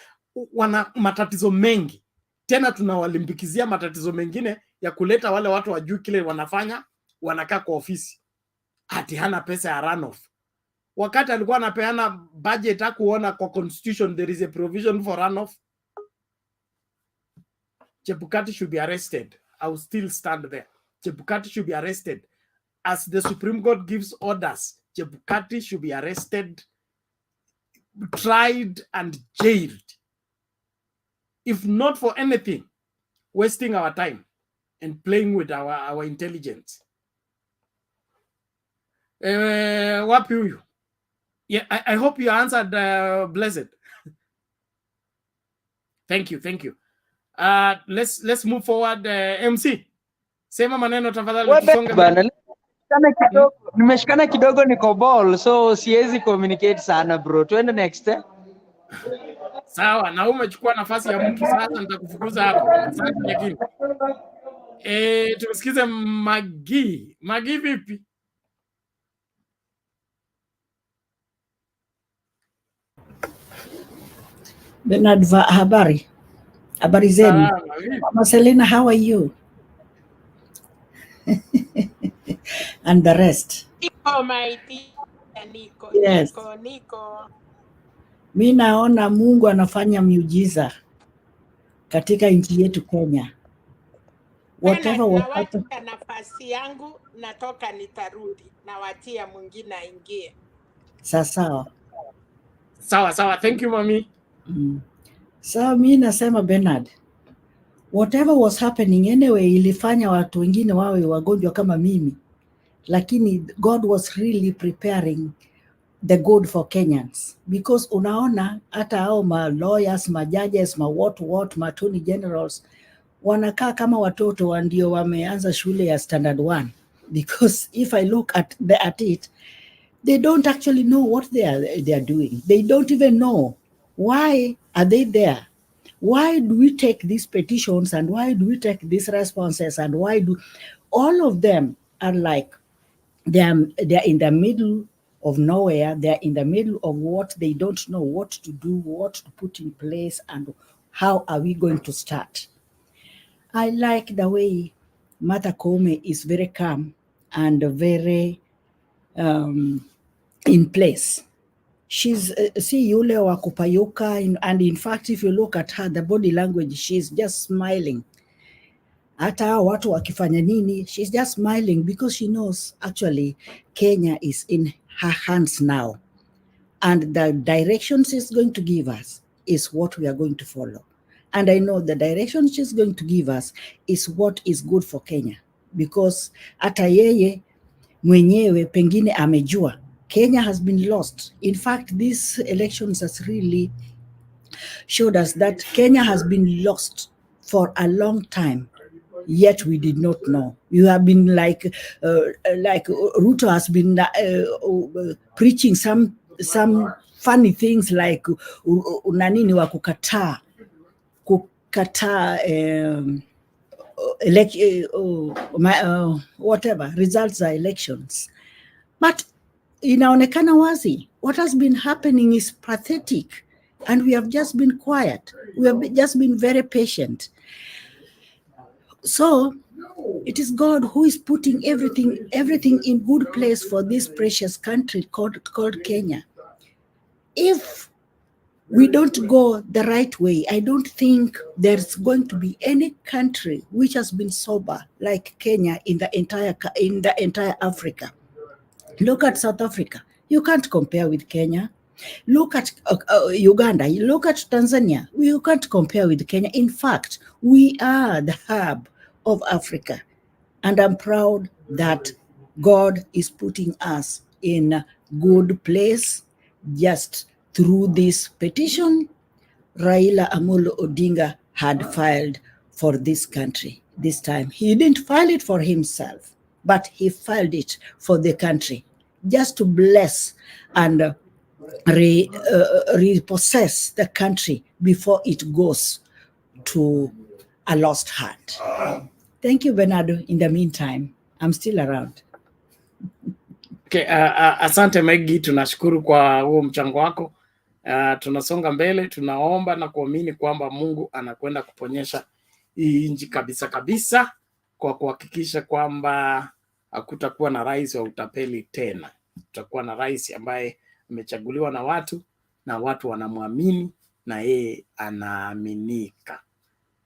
Speaker 1: wana matatizo mengi. Tena tunawalimbikizia matatizo mengine ya kuleta wale watu wajui kile wanafanya, wanakaa kwa ofisi. Ati hana pesa ya runoff. Wakati alikuwa anapeana budget hakuona kwa constitution there is a provision for runoff. Chebukati should be arrested. I will still stand there. Chebukati should be arrested. As the Supreme Court gives orders, Chebukati should be arrested, tried and jailed. If not for anything, wasting our time and playing with our intelligence. Wapi huyu? Yeah, I hope you answered, Blessed. Thank you. Let's move forward. MC, sema maneno tafadhali tusonge mbele.
Speaker 17: Nimeshikana kidogo niko ball, so siwezi communicate sana bro. Twende next.
Speaker 1: Sawa, na umechukua nafasi ya mtu sasa, nitakufukuza hapo. Asante lakini. Tumsikize Magi. Magi vipi?
Speaker 20: Bernard, habari zenu. Mama Selena, how are you? And the rest.
Speaker 2: Niko my dear, Niko.
Speaker 20: Yes.
Speaker 2: Niko.
Speaker 20: Mi naona Mungu anafanya miujiza katika nchi yetu Kenya. Whatever
Speaker 2: Nawacha nafasi yangu, natoka nitarudi, nawatia mwingine aingie.
Speaker 20: Sawa.
Speaker 1: Thank you, mommy.
Speaker 20: So mi nasema Bernard, whatever was happening anyway ilifanya watu wengine wawe wagonjwa kama mimi, lakini God was really preparing the good for Kenyans, because unaona hata hao ma lawyers, ma judges, ma ma attorney generals wanakaa kama watoto ndio wameanza shule ya standard 1, because if I look at it, they don't actually know what they are doing. They don't even know why are they there. Why do we take these petitions and why do we take these responses, and why do all of them are like they're in the middle of nowhere. They're in the middle of what they don't know what to do, what to put in place, and how are we going to start. I like the way Martha Koome is very calm and very in place. She's see yule wa kupayuka, and in fact if you look at her, the body language, she's just smiling. Hata watu wakifanya nini, she's just smiling because she knows actually Kenya is in her hands now, and the direction she's going to give us is what we are going to follow. And I know the direction she's going to give us is what is good for Kenya, because hata yeye mwenyewe pengine amejua Kenya has been lost. In fact, these elections has really showed us that Kenya has been lost for a long time, yet we did not know. You have been like Ruto has been preaching some funny things like unanini wa kukataa whatever results are elections, but inaonekana wazi what has been happening is pathetic, and we have just been quiet. We have just been very patient. So it is God who is putting everything in good place for this precious country called Kenya. If we don't go the right way, I don't think there's going to be any country which has been sober like Kenya in the entire Africa. Look at South Africa. You can't compare with Kenya. Look at Uganda. Look at Tanzania. You can't compare with Kenya. In fact, we are the hub of Africa. And I'm proud that God is putting us in a good place just through this petition Raila Amolo Odinga had filed for this country this time. He didn't file it for himself, but he filed it for the country, just to bless and repossess the country before it goes to a lost hand. Thank you, Bernardo. In the meantime, I'm still around.
Speaker 1: Okay, asante Maggie, tunashukuru kwa huo mchango wako. Tunasonga mbele, tunaomba na kuamini kwamba Mungu anakwenda kuponyesha hii nchi kabisa kabisa kwa kuhakikisha kwamba hakutakuwa na rais wa utapeli tena. Tutakuwa na rais ambaye amechaguliwa na watu wanamwamini na yeye anaaminika.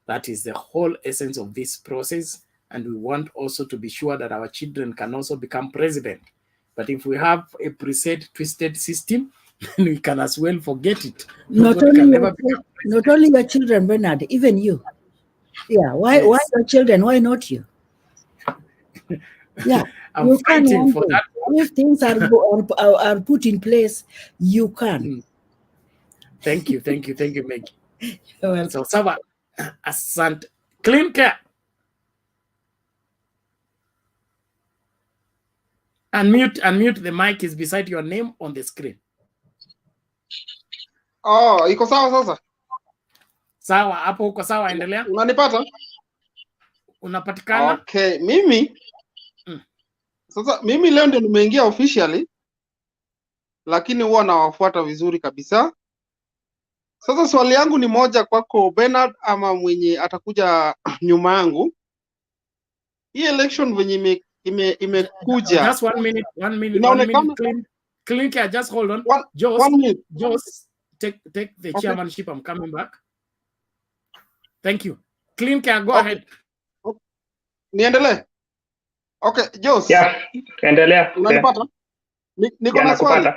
Speaker 1: That is the whole essence of this process, and we want also to be sure that our children can also become president. But if we have a preset, twisted system, we can as well forget it.
Speaker 20: Not only your children, Bernard, even you. Yeah, why your children? Why not you? Yeah,
Speaker 1: I'm fighting for that.
Speaker 20: If things are put in place, you can.
Speaker 1: Thank you, Maggie. So, Saba, asante. Clean care. Unmute the mic is beside your name on the screen.
Speaker 21: Oh, iko sawa sasa?
Speaker 1: Sawa, hapo uko sawa, endelea.
Speaker 21: Unanipata?
Speaker 1: Unapatikana?
Speaker 21: Okay, mimi sasa mimi leo ndio nimeingia officially, lakini huwa nawafuata vizuri kabisa. Sasa swali yangu ni moja kwako Bernard ama mwenye atakuja nyuma yangu. Hii election venye imekuja.
Speaker 1: Just one minute. Clean care, just hold on. Just take the chairmanship. I'm coming back. Thank you. Clean care, go ahead.
Speaker 21: Niendelee? Okay, Jos.
Speaker 16: Yeah, endelea.
Speaker 21: Unanipata? Niko na swali.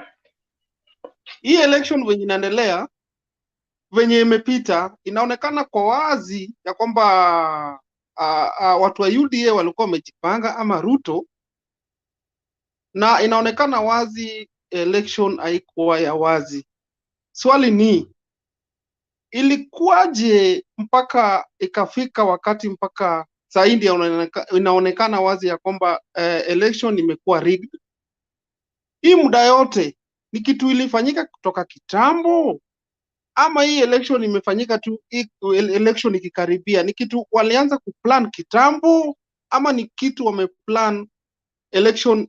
Speaker 21: Hii election venye inaendelea, venye imepita, inaonekana kwa wazi ya kwamba watu wa UDA walikuwa wamejipanga ama Ruto, na inaonekana wazi election haikuwa ya wazi. Swali ni ilikuwaje mpaka ikafika wakati mpaka saindi inaonekana wazi ya kwamba election imekuwa rigged? Hii muda yote ni kitu ilifanyika kutoka kitambo, ama hii election imefanyika tu election ikikaribia? Ni kitu walianza kuplan kitambo, ama ni kitu wameplan election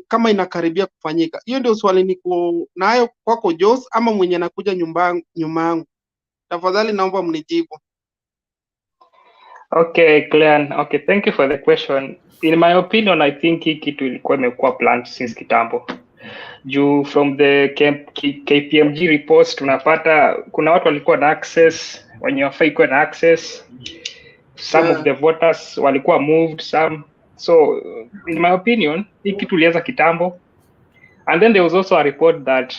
Speaker 21: kama inakaribia kufanyika? Hiyo ndio swali niko nayo kwako Jos, ama mwenye anakuja nyuma yangu. Tafadhali naomba mnijibu.
Speaker 16: Okay, Glenn. Okay, thank you for the question. In my opinion, I think hii kitu ilikuwa imekuwa planned since kitambo. Juu from the KPMG reports tunapata kuna watu walikuwa na access, wenye wafai kuwa na access. Some of the voters walikuwa moved, some. So in my opinion, hii kitu ilianza kitambo. And then there was also a report that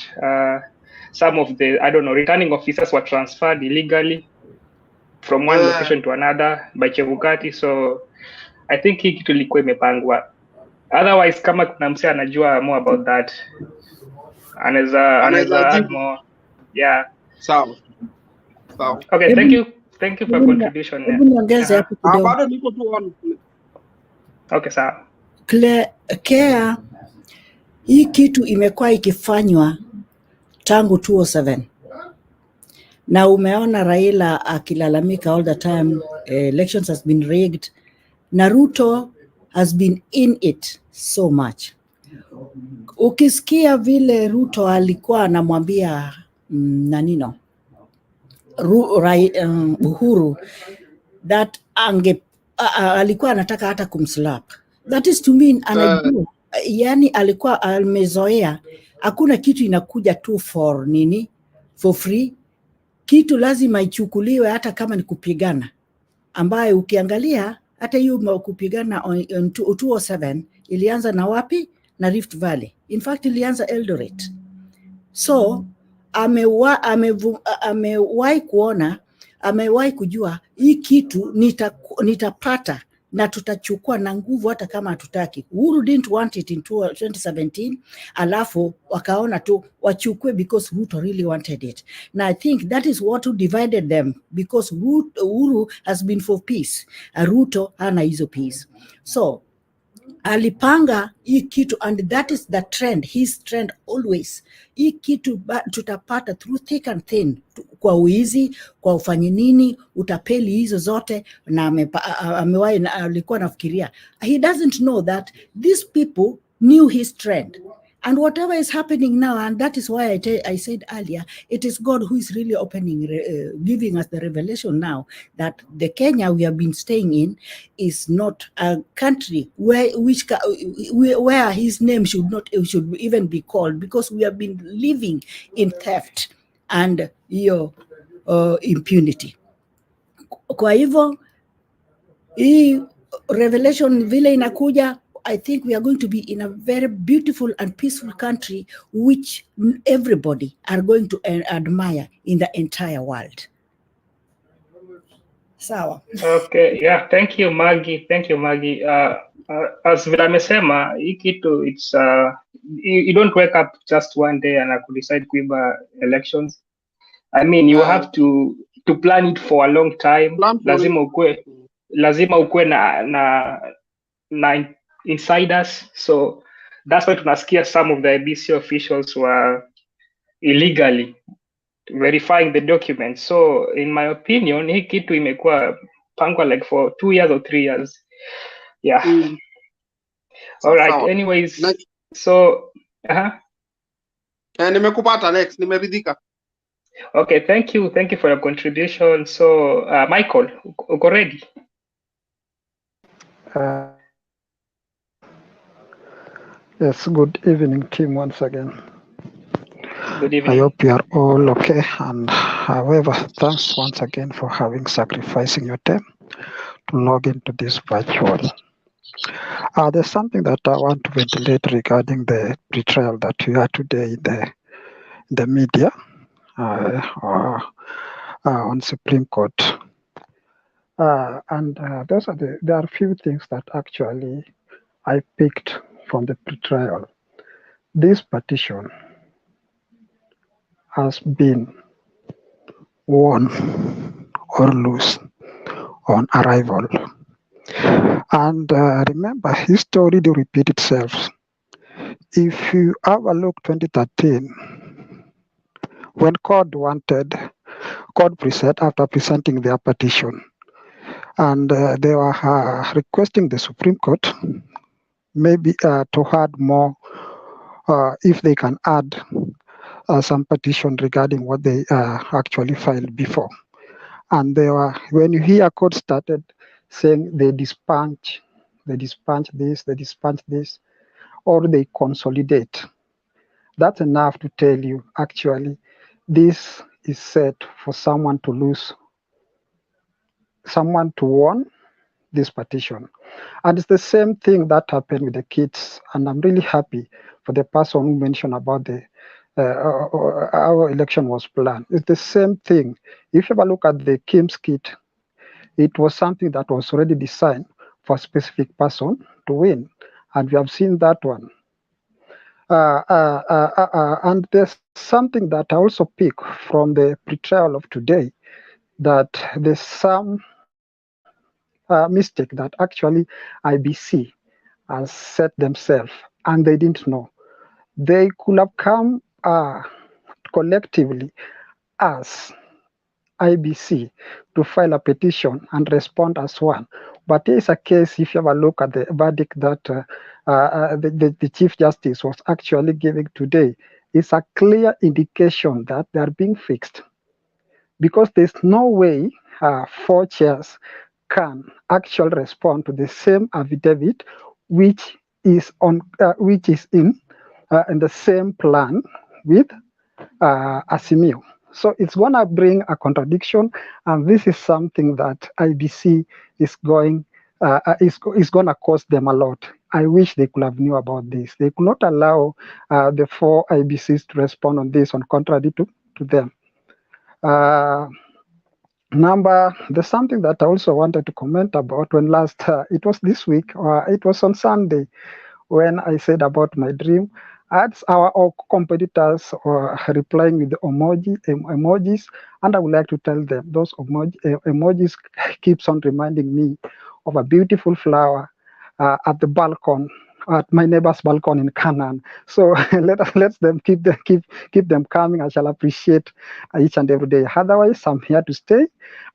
Speaker 16: some of the, returning officers were transferred illegally from one location to another by Chebukati. So I think hii kitu ilikuwa imepangwa. Otherwise, kama kuna msee anajua more about that, anaweza add more. Yeah.
Speaker 21: Sawa.
Speaker 16: Okay, thank you for your contribution.
Speaker 21: Bado niko tu on.
Speaker 16: Okay, sawa.
Speaker 20: Care, hii kitu imekuwa ikifanywa tangu 2007. Na umeona Raila akilalamika all the time, elections has been rigged. Na Ruto has been in it so much. Ukisikia vile Ruto alikuwa anamwambia Uhuru that alikuwa anataka hata kumslap. That is to mean anajua, yani alikuwa amezoea hakuna kitu inakuja tu for free. Kitu lazima ichukuliwe hata kama ni kupigana, ambaye ukiangalia hata hiyo kupigana on 2007 ilianza na wapi? Na Rift Valley. In fact ilianza Eldoret. So amewahi kujua hii kitu nitapata na tutachukua na nguvu hata kama hatutaki. Uhuru didn't want it in 2017, alafu wakaona tu wachukue because Ruto really wanted it. And I think that is what divided them, because Uhuru has been for peace, Ruto hana hizo peace. So alipanga hii kitu, and that is the trend, his trend always. Hii kitu tutapata through thick and thin, kwa uizi, kwa ufanye nini, utapeli hizo zote, na amewahi alikuwa nafikiria. He doesn't know that these people knew his trend. And whatever is happening now, and that is why I said earlier, it is God who is really opening, giving us the revelation now that the Kenya we have been staying in is not a country where his name should even be called, because we have been living in theft and impunity. Kwa hivyo, hii revelation vile inakuja, I think we are going to be in a very beautiful and peaceful country, which everybody are going to admire in the entire world. Sawa.
Speaker 16: Okay, yeah, thank you Maggie. Thank you Maggie. As vile amesema, hii kitu, it's you don't wake up just one day and decide kuiba elections. I mean, you have to plan it for a long time. Lazima ukue na insiders. So that's why tunasikia some of the IEBC officials were illegally verifying the documents. So in my opinion, hii kitu imekuwa pangwa like for 2 years or 3 years. Yeah. All right. Anyways, next. So
Speaker 21: nimekupata next, nimeridhika.
Speaker 16: Okay, thank you for your contribution. So Michael, uko ready?
Speaker 5: Yes, good evening team once again.
Speaker 16: Good evening.
Speaker 5: I hope you are all okay, and however, thanks once again for sacrificing your time to log into this virtual. There's something that I want to ventilate regarding the pretrial that we had today in the media on Supreme Court. There are a few things that actually I picked from the pretrial. This petition has been won or lose on arrival. And remember, history will repeat itself. If you have a look 2013, when court presented after presenting their petition, and they were requesting the Supreme Court maybe to add more, if they can add some petition regarding what they actually filed before. And they were, when you hear court started saying they dispense this, or they consolidate, that's enough to tell you actually this is set for someone to lose, someone to won this petition. And it's the same thing that happened with the kids. And I'm really happy for the person who mentioned about our election was planned. It's the same thing. If you ever look at the Kim's kit, it was something that was already designed for a specific person to win. And we have seen that one. And there's something that I also pick from the pretrial of today, that there's some mistake that actually IEBC has set themselves, and they didn't know. They could have come collectively as IEBC to file a petition and respond as one. But there is a case, if you ever look at the verdict that the Chief Justice was actually giving today, it's a clear indication that they are being fixed. Because there's no way 4 chairs can actually respond to the same affidavit, which is in the same plan with Asimio. So it's going to bring a contradiction, and this is something that IEBC is going to cost them a lot. I wish they could have knew about this. They could not allow the 4 IEBCs to respond on this, on contrary to them. There's something that I also wanted to comment about when last, it was this week, it was on Sunday, when I said about my dream. As our competitors were replying with the emojis, and I would like to tell them those emojis keeps on reminding me of a beautiful flower at the balcony, at my neighbor's balcony in Canaan. So let them keep them coming. I shall appreciate each and every day. Otherwise, I'm here to stay,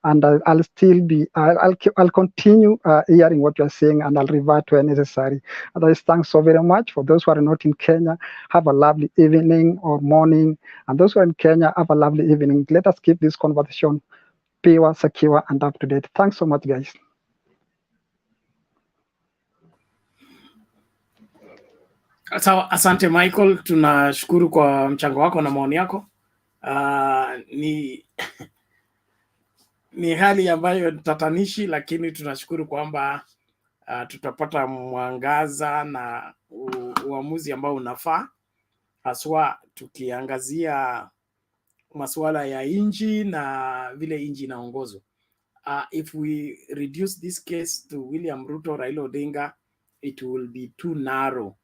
Speaker 5: and I'll still be. I'll continue hearing what you're saying, and I'll revert where necessary. Otherwise, thanks so very much. For those who are not in Kenya, have a lovely evening or morning, and those who are in Kenya, have a lovely evening. Let us keep this conversation pure, secure, and up to date. Thanks so much, guys.
Speaker 1: Sawa, asante Michael, tunashukuru kwa mchango wako na maoni yako. Ni hali ambayo tatanishi, lakini tunashukuru kwamba tutapata mwangaza na uamuzi ambao unafaa, haswa tukiangazia masuala ya inji na vile inji inaongozwa. If we reduce this case to William Ruto, Raila Odinga, it will be too narrow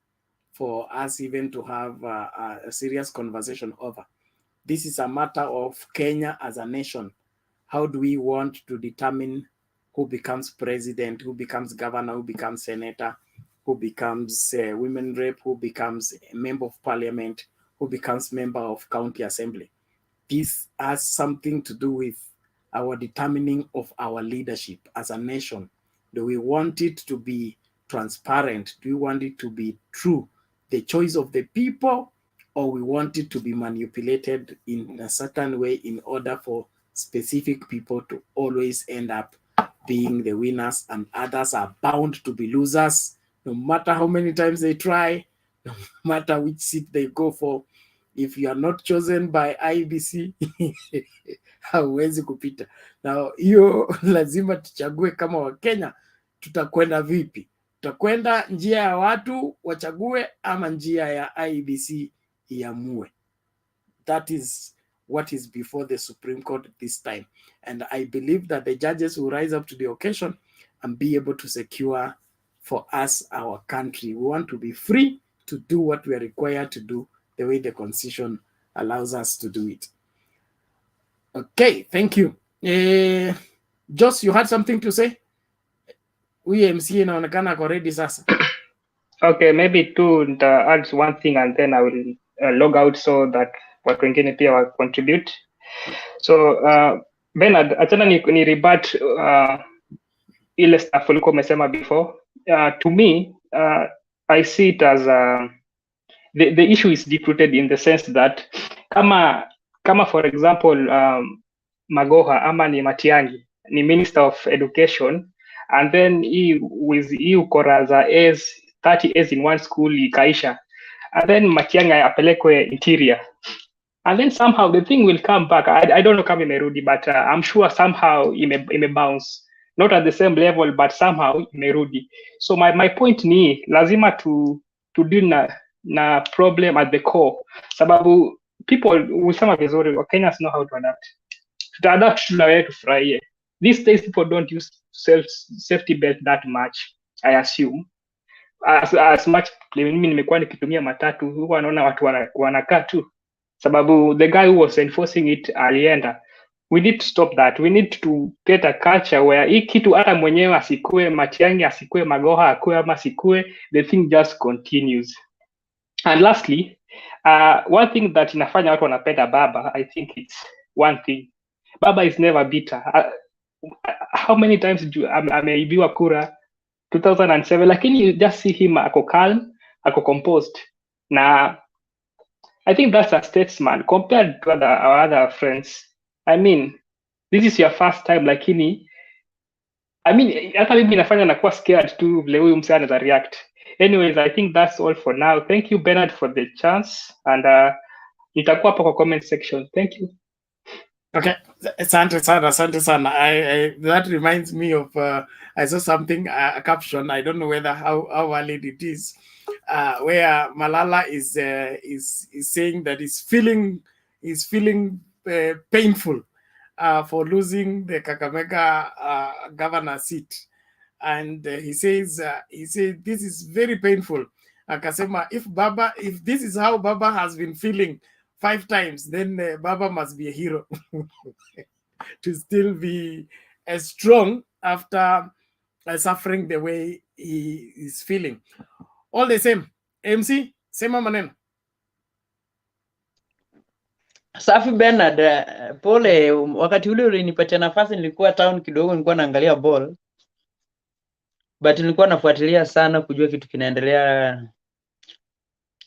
Speaker 1: for us even to have a serious conversation over. This is a matter of Kenya as a nation. How do we want to determine who becomes president, who becomes governor, who becomes senator, who becomes women rep, who becomes a member of parliament, who becomes member of county assembly? This has something to do with our determining of our leadership as a nation. Do we want it to be transparent? Do we want it to be true, the choice of the people, or we want it to be manipulated in a certain way in order for specific people to always end up being the winners and others are bound to be losers, no matter how many times they try, no matter which seat they go for? If you are not chosen by IEBC, hauwezi kupita. Na hiyo lazima tuchague kama Wakenya, tutakwenda vipi? Tutakwenda njia ya watu wachague ama njia ya IEBC iamue? That is what is before the Supreme Court this time. And I believe that the judges will rise up to the occasion and be able to secure for us our country. We want to be free to do what we are required to do the way the Constitution allows us to do it. Okay, thank you. Joss, you had something to say? We MCA inaonekana ako ready sasa.
Speaker 16: Okay, maybe to add one thing and then I will log out so that watu wengine pia wa contribute. So Bernard, achana ni rebut ile stuff ulikuwa umesema before. To me, I see it as the issue is deep-rooted in the sense that kama for example Magoha ama ni Matiang'i ni Minister of Education, and then he ukora za A's 30 A's in one school ikaisha, and then Matiang'i apelekwe Interior, and then somehow the thing will come back. I don't know kama imerudi, but I'm sure somehow ime bounce, not at the same level but somehow imerudi. So my point ni lazima to deal na problem at the core, sababu people usema vizuri wa Kenyans know how to adapt. To adapt to na tufurahie. These days people don't use safety belt that much, I assume. As much mimi nimekuwa nikitumia matatu, huwa naona watu wanakaa tu, sababu the guy who was enforcing it alienda. We need to stop that. We need to get a culture where hii kitu hata mwenyewe asikue Matiang'i, asikue Magoha, akue ama asikue, the thing just continues. And lastly, one thing that inafanya watu wanapenda Baba, I think it's one thing. Baba is never bitter. How many times ameibiwa kura 2007, lakini you just see him ako calm, ako composed. Na I think that's a statesman compared to our other friends. I mean, this is your first time, lakini hata mimi inafanya nakuwa scared tu vile huyu msee anaweza react. Anyways, I think that's all for now. Thank you, Bernard, for the chance, and nitakuwa hapo kwa comment section. Thank you.
Speaker 1: Okay, asante sana. That reminds me of I saw something, a caption. I don't know whether how valid it is, where Malala is saying that he's feeling painful for losing the Kakamega governor seat. And he says this is very painful. Akasema, if this is how Baba has been feeling 5 times, then Baba must be a hero to still be as strong after suffering the way he is feeling. All the same, MC, sema maneno.
Speaker 17: Safi Bernard, pole. Wakati ule ulinipatia nafasi nilikuwa town kidogo, nilikuwa naangalia ball, but nilikuwa nafuatilia sana kujua kitu kinaendelea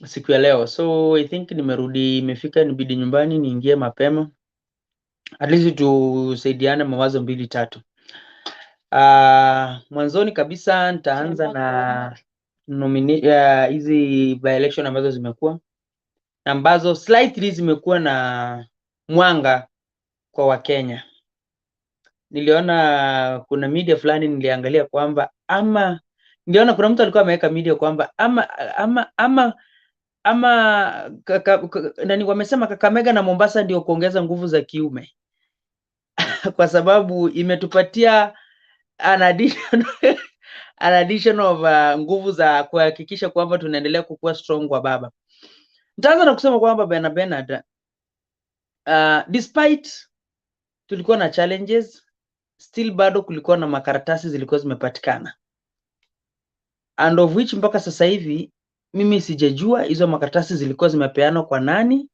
Speaker 17: siku ya leo. So I think nimerudi, imefika nibidi nyumbani niingie mapema, at least tusaidiane mawazo 2-3. Mwanzoni kabisa nitaanza na hizi by election ambazo zimekuwa, ambazo slightly zimekuwa na mwanga kwa Wakenya. Niliona kuna media fulani niliangalia kwamba niliona kuna mtu alikuwa ameweka media kwamba nani wamesema Kakamega na Mombasa ndio kuongeza nguvu za kiume kwa sababu imetupatia an addition of nguvu za kuhakikisha kwamba tunaendelea kukua strong kwa baba. Nitaanza na kusema kwamba Bernard, despite tulikuwa na challenges, still bado kulikuwa na makaratasi zilikuwa zimepatikana, and of which mpaka sasa hivi mimi sijajua hizo makaratasi zilikuwa zimepeanwa kwa nani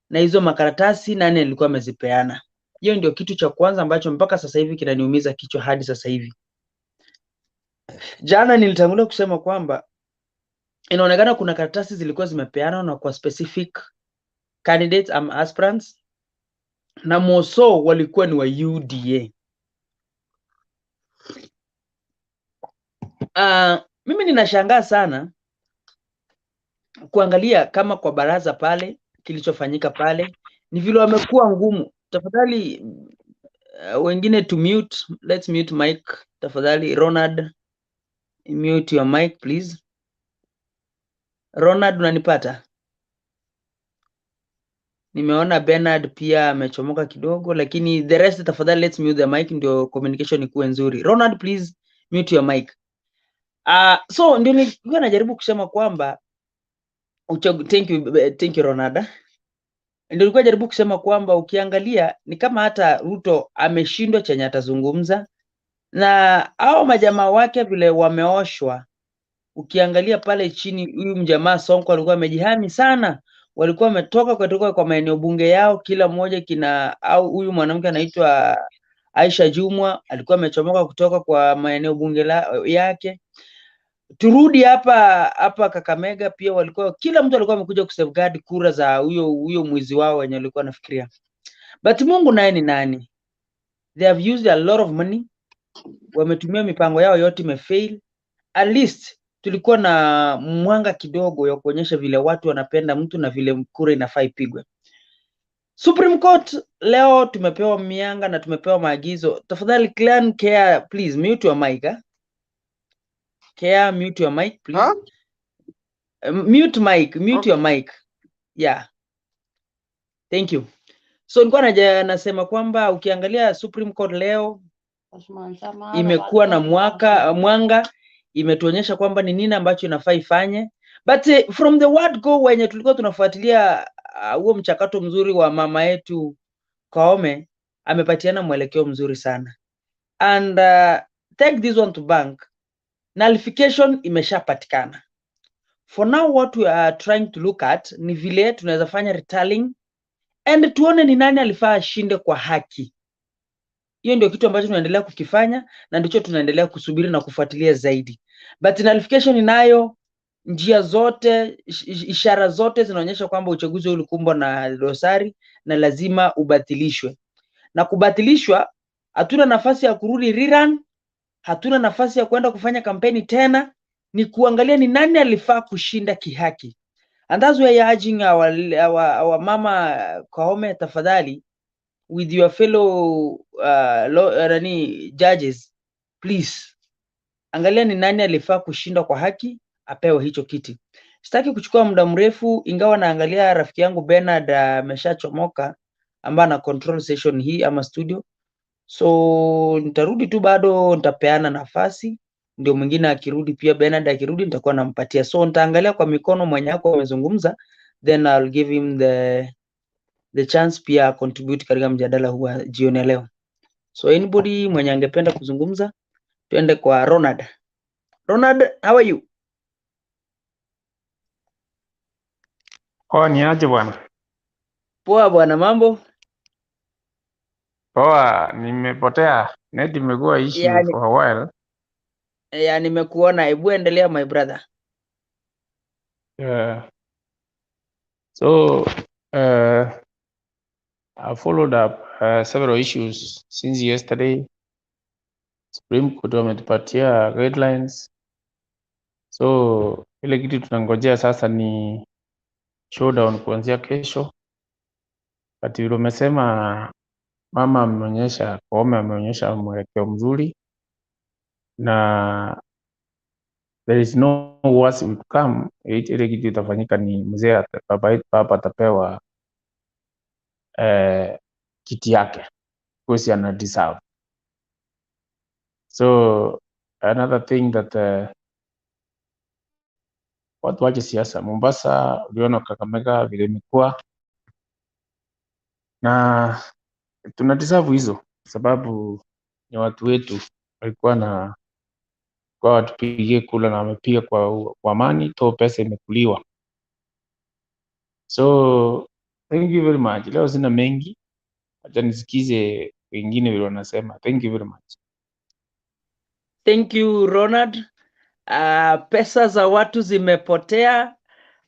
Speaker 17: na hizo makaratasi nani alikuwa amezipeana. Hiyo ndio kitu cha kwanza ambacho mpaka sasa hivi kinaniumiza kichwa hadi sasa hivi. Jana nilitangulia kusema kwamba inaonekana kuna karatasi zilikuwa zimepeanwa na kwa specific candidates am aspirants, na moso walikuwa ni wa UDA. Mimi ninashangaa sana kuangalia kama kwa baraza pale kilichofanyika pale ni vile wamekuwa ngumu. Tafadhali wengine to mute, let's mute mic. Tafadhali Ronald, mute your mic please. Ronald, unanipata? Nimeona Bernard pia amechomoka kidogo, lakini the rest tafadhali let's mute the mic ndio communication ikuwe nzuri. Ronald, please mute your mic. So ndio nilikuwa najaribu kusema kwamba thank you Ronald. Ndio nilikuwa najaribu kusema kwamba ukiangalia ni kama hata Ruto ameshindwa chenye atazungumza, na hao majamaa wake vile wameoshwa. Ukiangalia pale chini, huyu mjamaa Sonko alikuwa amejihami sana, walikuwa wametoka kutoka kwa maeneo bunge yao kila mmoja au huyu mwanamke anaitwa Aisha Jumwa alikuwa amechomoka kutoka kwa maeneo bunge yake. Turudi hapa Kakamega pia walikuwa kila mtu alikuwa amekuja kusafeguard kura za huyo mwizi wao wenye walikuwa nafikiria. But Mungu naye ni nani? They have used a lot of money. Wametumia mipango yao yote imefail. At least tulikuwa na mwanga kidogo ya kuonyesha vile watu wanapenda mtu na vile kura inafaa ipigwe. Supreme Court leo tumepewa mianga na tumepewa maagizo. Tafadhali Clan Care, please mute your mic. Care, mute your mic please. Mute okay. Your mic. Yeah. Thank you. So nilikuwa nasema kwamba ukiangalia Supreme Court leo imekuwa na mwanga, imetuonyesha kwamba ni nini ambacho inafaa ifanye. But from the word go wenye tulikuwa tunafuatilia huo mchakato mzuri wa mama yetu Kaome, amepatiana mwelekeo mzuri sana. And take this one to bank. Nullification imeshapatikana. For now what we are trying to look at ni vile tunaweza fanya retallying and tuone ni nani alifaa ashinde kwa haki. Hiyo ndio kitu ambacho tunaendelea kukifanya na ndicho tunaendelea kusubiri na kufuatilia zaidi. But nullification inayo njia zote, ishara zote zinaonyesha kwamba uchaguzi ulikumbwa na dosari na lazima ubatilishwe. Na kubatilishwa, hatuna nafasi ya kurudi rerun, hatuna nafasi ya kwenda kufanya kampeni tena, ni kuangalia ni nani alifaa kushinda kihaki. And that's why urging our mama Kaome, tafadhali with your fellow judges, please angalia ni nani alifaa kushinda kwa haki, apewe hicho kiti. Sitaki kuchukua muda mrefu, ingawa naangalia rafiki yangu Bernard ameshachomoka. ambaye ana control session hii ama studio. So nitarudi tu, bado nitapeana nafasi, ndio mwingine akirudi pia, Bernard akirudi nitakuwa nampatia. So nitaangalia kwa mikono mwenye wako amezungumza, then I'll give him the chance pia contribute katika mjadala huu jioni leo. So anybody mwenye angependa kuzungumza, tuende kwa Ronald. Ronald, how are you?
Speaker 3: Oh, ni aje bwana?
Speaker 17: Poa bwana, mambo?
Speaker 3: Poa, nimepotea. Net imekuwa issue for a while.
Speaker 17: Ya nimekuona, hebu endelea my brother.
Speaker 3: So, I followed up several issues since yesterday. Supreme Court wametupatia guidelines. So, ile kitu tunangojea sasa ni showdown kuanzia kesho. But vile umesema mama ameonyesha, Koome ameonyesha mwelekeo mzuri na there is no worse will come. Ile kitu itafanyika ni mzee baba atapewa kiti yake because ana deserve. So another thing that watu wache siasa. Mombasa uliona Kakamega vile imekuwa, na tuna deserve hizo sababu ni watu wetu walikuwa na kwa watupigie kula na wamepiga kwa amani, to pesa imekuliwa. So thank you very much. Leo sina mengi, acha nisikize wengine vile wanasema. Thank you very much.
Speaker 17: Thank you Ronald. Pesa za watu zimepotea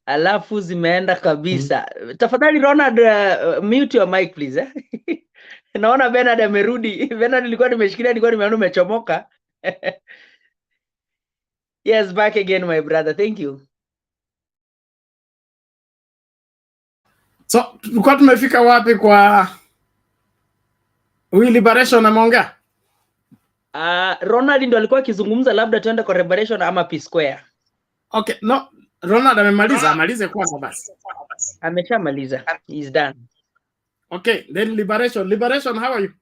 Speaker 17: alafu zimeenda kabisa. Tafadhali Ronald, mute your mic please. Naona Bernard amerudi. Bernard nilikuwa nimeshikilia, nilikuwa nimeona umechomoka. Yes, back again my brother. Thank you.
Speaker 1: So tulikuwa tumefika wapi kwa Liberation ameongea?
Speaker 17: Ronald ndo alikuwa akizungumza, labda tuende kwa Liberation ama P Square.
Speaker 1: Okay, no, Ronald amemaliza, amalize kwanza basi.
Speaker 17: Ameshamaliza. He's done.
Speaker 1: Okay, then Liberation, how are you?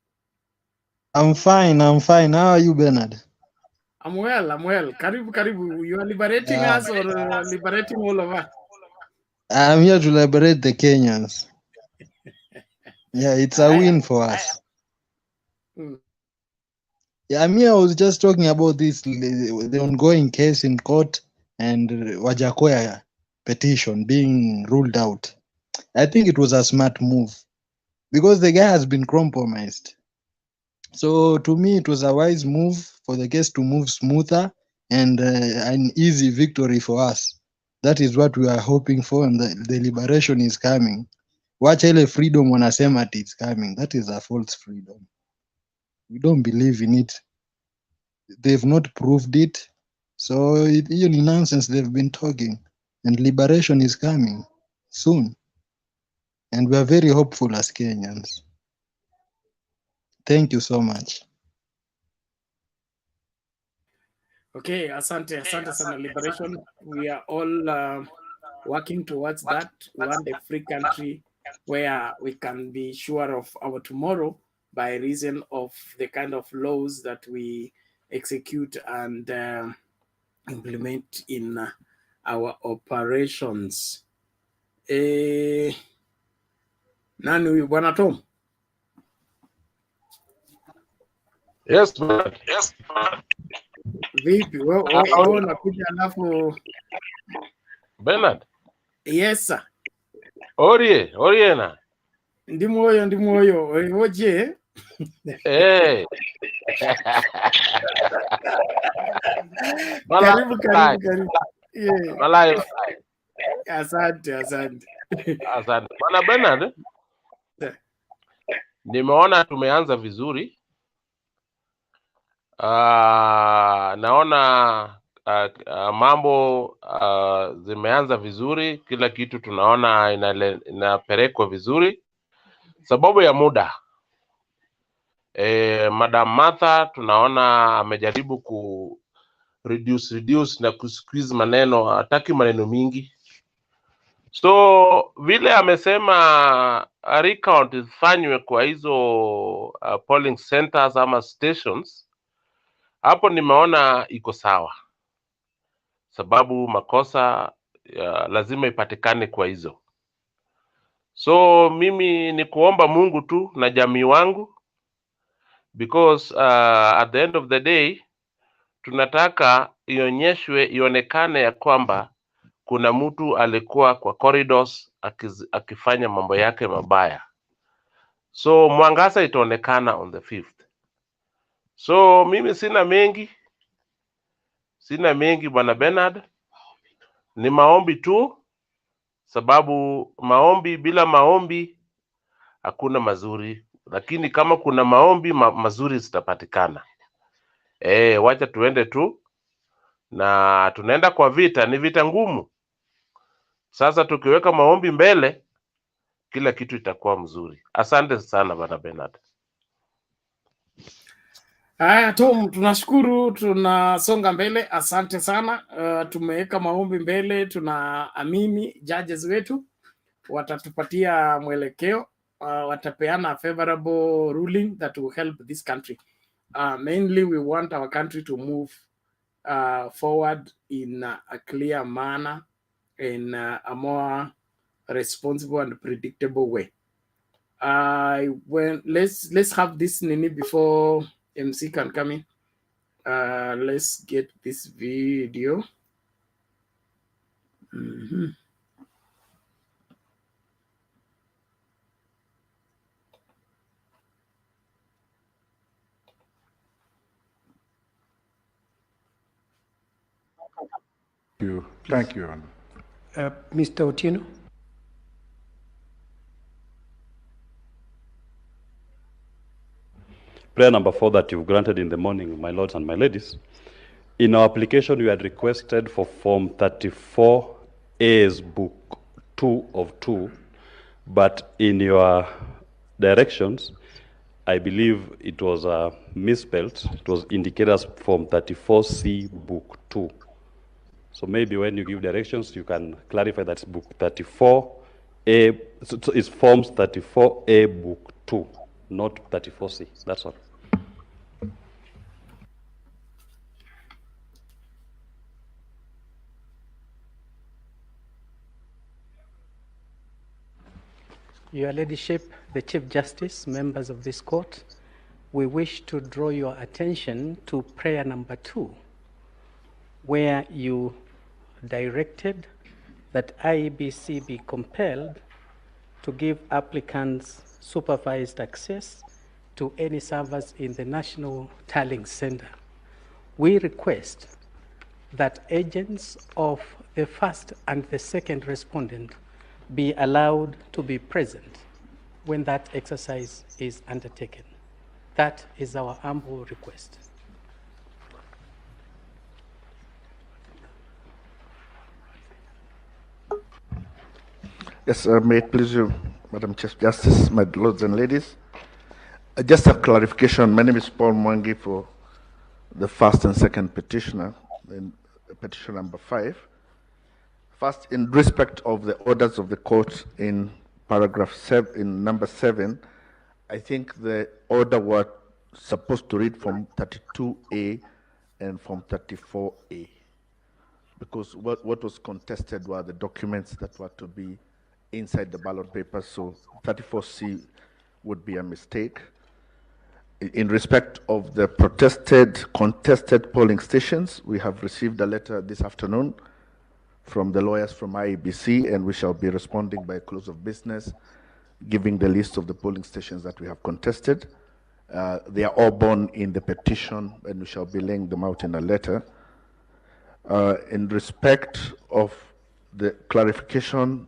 Speaker 22: I'm fine. How are you, Bernard?
Speaker 1: I'm well. Karibu. You are liberating us or liberating all of us?
Speaker 22: I'm here to liberate the Kenyans. Yeah, it's a win for us. Yeah, I was just talking about this, the ongoing case in court and Wajakoya petition being ruled out. I think it was a smart move because the guy has been compromised. So to me, it was a wise move for the case to move smoother and an easy victory for us. That is what we are hoping for, and the liberation is coming. Watch ile freedom wanasema ati it's coming. That is a false freedom. We don't believe in it. They've not proved it. So hiyo ni nonsense they've been talking. And liberation is coming soon. And we are very hopeful as Kenyans. Thank you so much.
Speaker 1: Okay, asante sana Liberation. We are all working towards that. We want a free country where we can be sure of our tomorrow by reason of the kind of laws that we execute and implement in our operations. Nani huyu bwana Tom?
Speaker 23: Yes.
Speaker 1: Vipi? Wewe unakuja alafu
Speaker 23: Bernard?
Speaker 1: Yes sir.
Speaker 23: Oriena.
Speaker 1: Ndimo oyo. Oje.
Speaker 23: Eh.
Speaker 1: Karibu.
Speaker 23: Yeah. Malai.
Speaker 1: Asante.
Speaker 23: Bwana Bernard, nimeona tumeanza vizuri. Naona mambo zimeanza vizuri, kila kitu tunaona inapelekwa vizuri. Sababu ya muda, Madam Martha tunaona amejaribu ku reduce na kusqueeze maneno, hataki maneno mingi. So vile amesema recount ifanywe kwa hizo polling centers ama stations, hapo nimeona iko sawa, sababu makosa lazima ipatikane kwa hizo. So mimi ni kuomba Mungu tu na jamii wangu, because at the end of the day tunataka ionekane ya kwamba kuna mtu alikuwa kwa corridors akifanya mambo yake mabaya. So mwangaza itaonekana on the 5th. So mimi sina mengi Bwana Bernard, ni maombi tu, sababu bila maombi hakuna mazuri, lakini kama kuna maombi mazuri zitapatikana. Wacha tuende tu, na tunaenda kwa vita, ni vita ngumu. Sasa tukiweka maombi mbele, kila kitu itakuwa mzuri. Asante sana Bwana Bernard.
Speaker 1: Haya Tom, tunashukuru, tunasonga mbele. Asante sana. Tumeweka maombi mbele, tunaamini judges wetu watatupatia mwelekeo, watapeana favorable ruling that will help this country. Mainly we want our country to move forward in a clear manner, in a more responsible and predictable way. Let's have this Nini before MC can come in. Let's get this video.
Speaker 6: Thank you.
Speaker 18: Mr. Otieno.
Speaker 7: Prayer number 4 that you've granted in the morning, my lords and my ladies. In our application, we had requested for Form 34A's Book 2 of 2, but in your directions, I believe it was misspelled. It was indicated as Form 34C Book 2. So maybe when you give directions, you can clarify that's Book 34A, so it's Forms 34A Book 2, not 34C. That's all.
Speaker 18: Your Ladyship, the Chief Justice, members of this court, we wish to draw your attention to prayer number 2, where you directed that IEBC be compelled to give applicants supervised access to any servers in the National Tallying Center. We request that agents of the first and the second respondent be allowed to be present when that exercise is undertaken. That is our humble request.
Speaker 6: Yes, may it please you, Madam Chief Justice, my lords and ladies. Just a clarification. My name is Paul Mwangi for the first and second petitioner, in petition number 5. First, in respect of the orders of the court in paragraph 7, in number 7, I think the order was supposed to read from 32A and from 34A, because what was contested were the documents that were to be inside the ballot paper, so 34C would be a mistake. In respect of the contested polling stations, we have received a letter this afternoon from the lawyers from IEBC, and we shall be responding by close of business, giving the list of the polling stations that we have contested. They are all borne in the petition, and we shall be laying them out in a letter. In respect of the clarification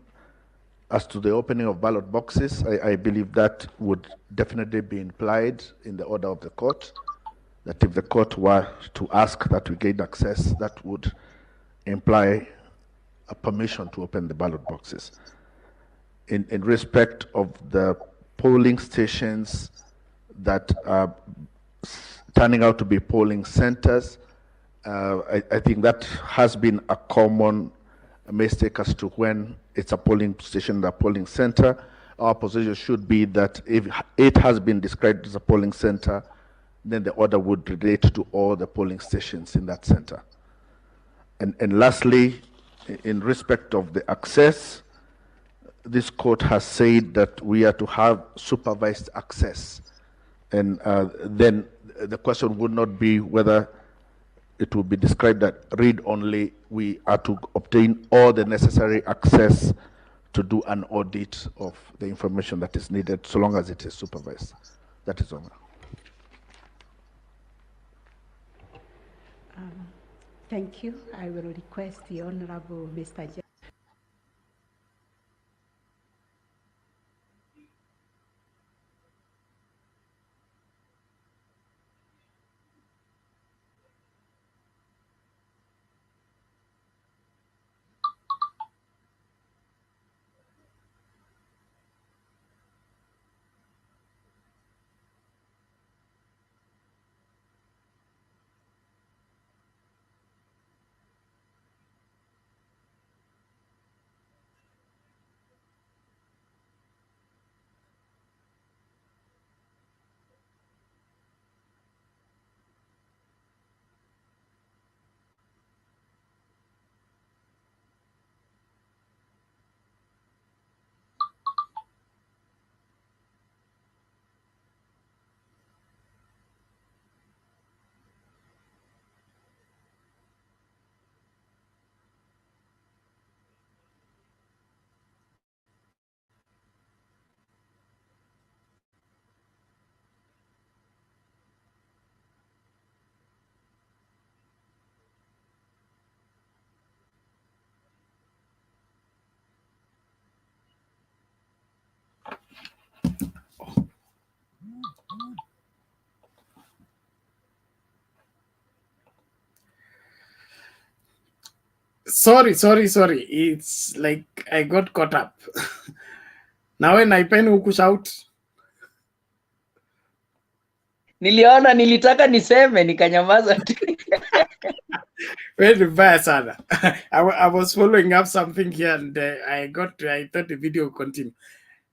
Speaker 6: as to the opening of ballot boxes, I believe that would definitely be implied in the order of the court, that if the court were to ask that we gain access, that would imply a permission to open the ballot boxes. In respect of the polling stations that are turning out to be polling centers, I think that has been a common mistake as to when it's a polling station, a polling center. our position should be that if it has been described as a polling center, then the order would relate to all the polling stations in that center. And lastly, in respect of the access, this court has said that we are to have supervised access. And then the question would not be whether it will be described that read only. We are to obtain all the necessary access to do an audit of the information that is needed, so long as it is supervised. That is all.
Speaker 4: Thank you. I will request the Honorable Mr.
Speaker 1: Sorry. It's like I got caught up. Now when I pen huku shout.
Speaker 17: Niliona, nilitaka niseme nikanyamaza tu.
Speaker 1: Very bad, sana. I was following up something here and I thought the video would continue.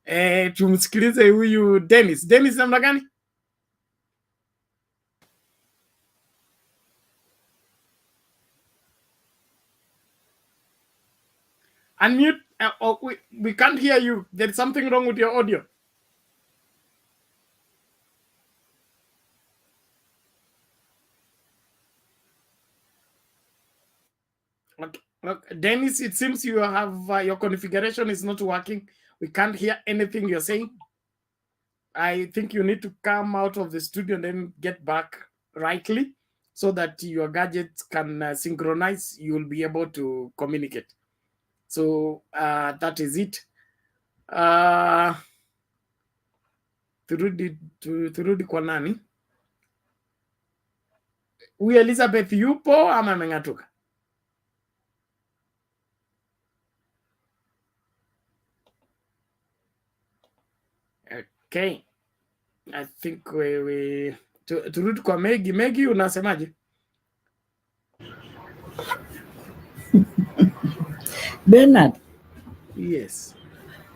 Speaker 1: Tumsikilize huyu Dennis. Dennis namna gani? Unmute. We can't hear you. There's something wrong with your audio. Okay. Look, Dennis, it seems you have your configuration is not working. We can't hear anything you're saying. I think you need to come out of the studio and then get back rightly so that your gadgets can synchronize. You'll be able to communicate. So that is it. Turudi kwa nani? Huyu Elizabeth yupo ama ameng'atuka? Okay. I think turudi kwa Megi. Megi, unasemaje?
Speaker 20: Bernard.
Speaker 1: Yes.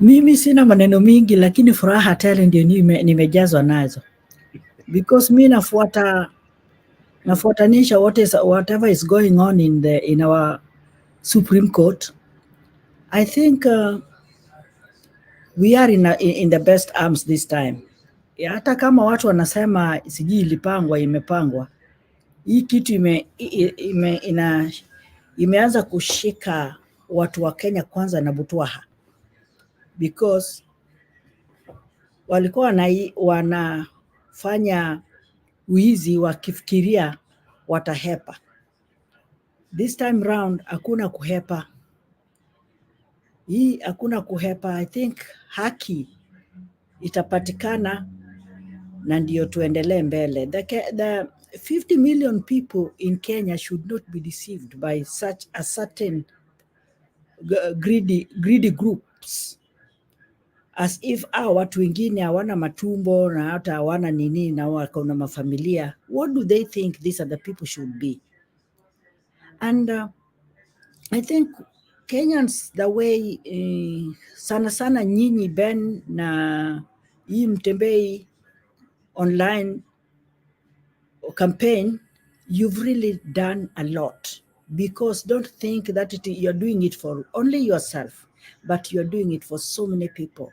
Speaker 20: Mimi sina maneno mingi lakini furaha tele ndio nimejazwa nazo. Because mimi nafuatanisha whatever is going on in our Supreme Court. I think we are in the best arms this time. Hata kama watu wanasema sijui imepangwa. Hii kitu imeanza kushika watu wa Kenya kwanza na butwaha. Because walikuwa wanafanya wizi wakifikiria watahepa. This time round hakuna kuhepa. Hii hakuna kuhepa. I think haki itapatikana na ndio tuendelee mbele. The 50 million people in Kenya should not be deceived by such a certain greedy groups, as if watu wengine hawana matumbo na hata hawana nini na wako na mafamilia. What do they think these are the people should be? And I think Kenyans the way sana sana nyinyi Ben na hii Mtembei online campaign, you've really done a lot, because don't think that you're doing it for only yourself, but you're doing it for so many people.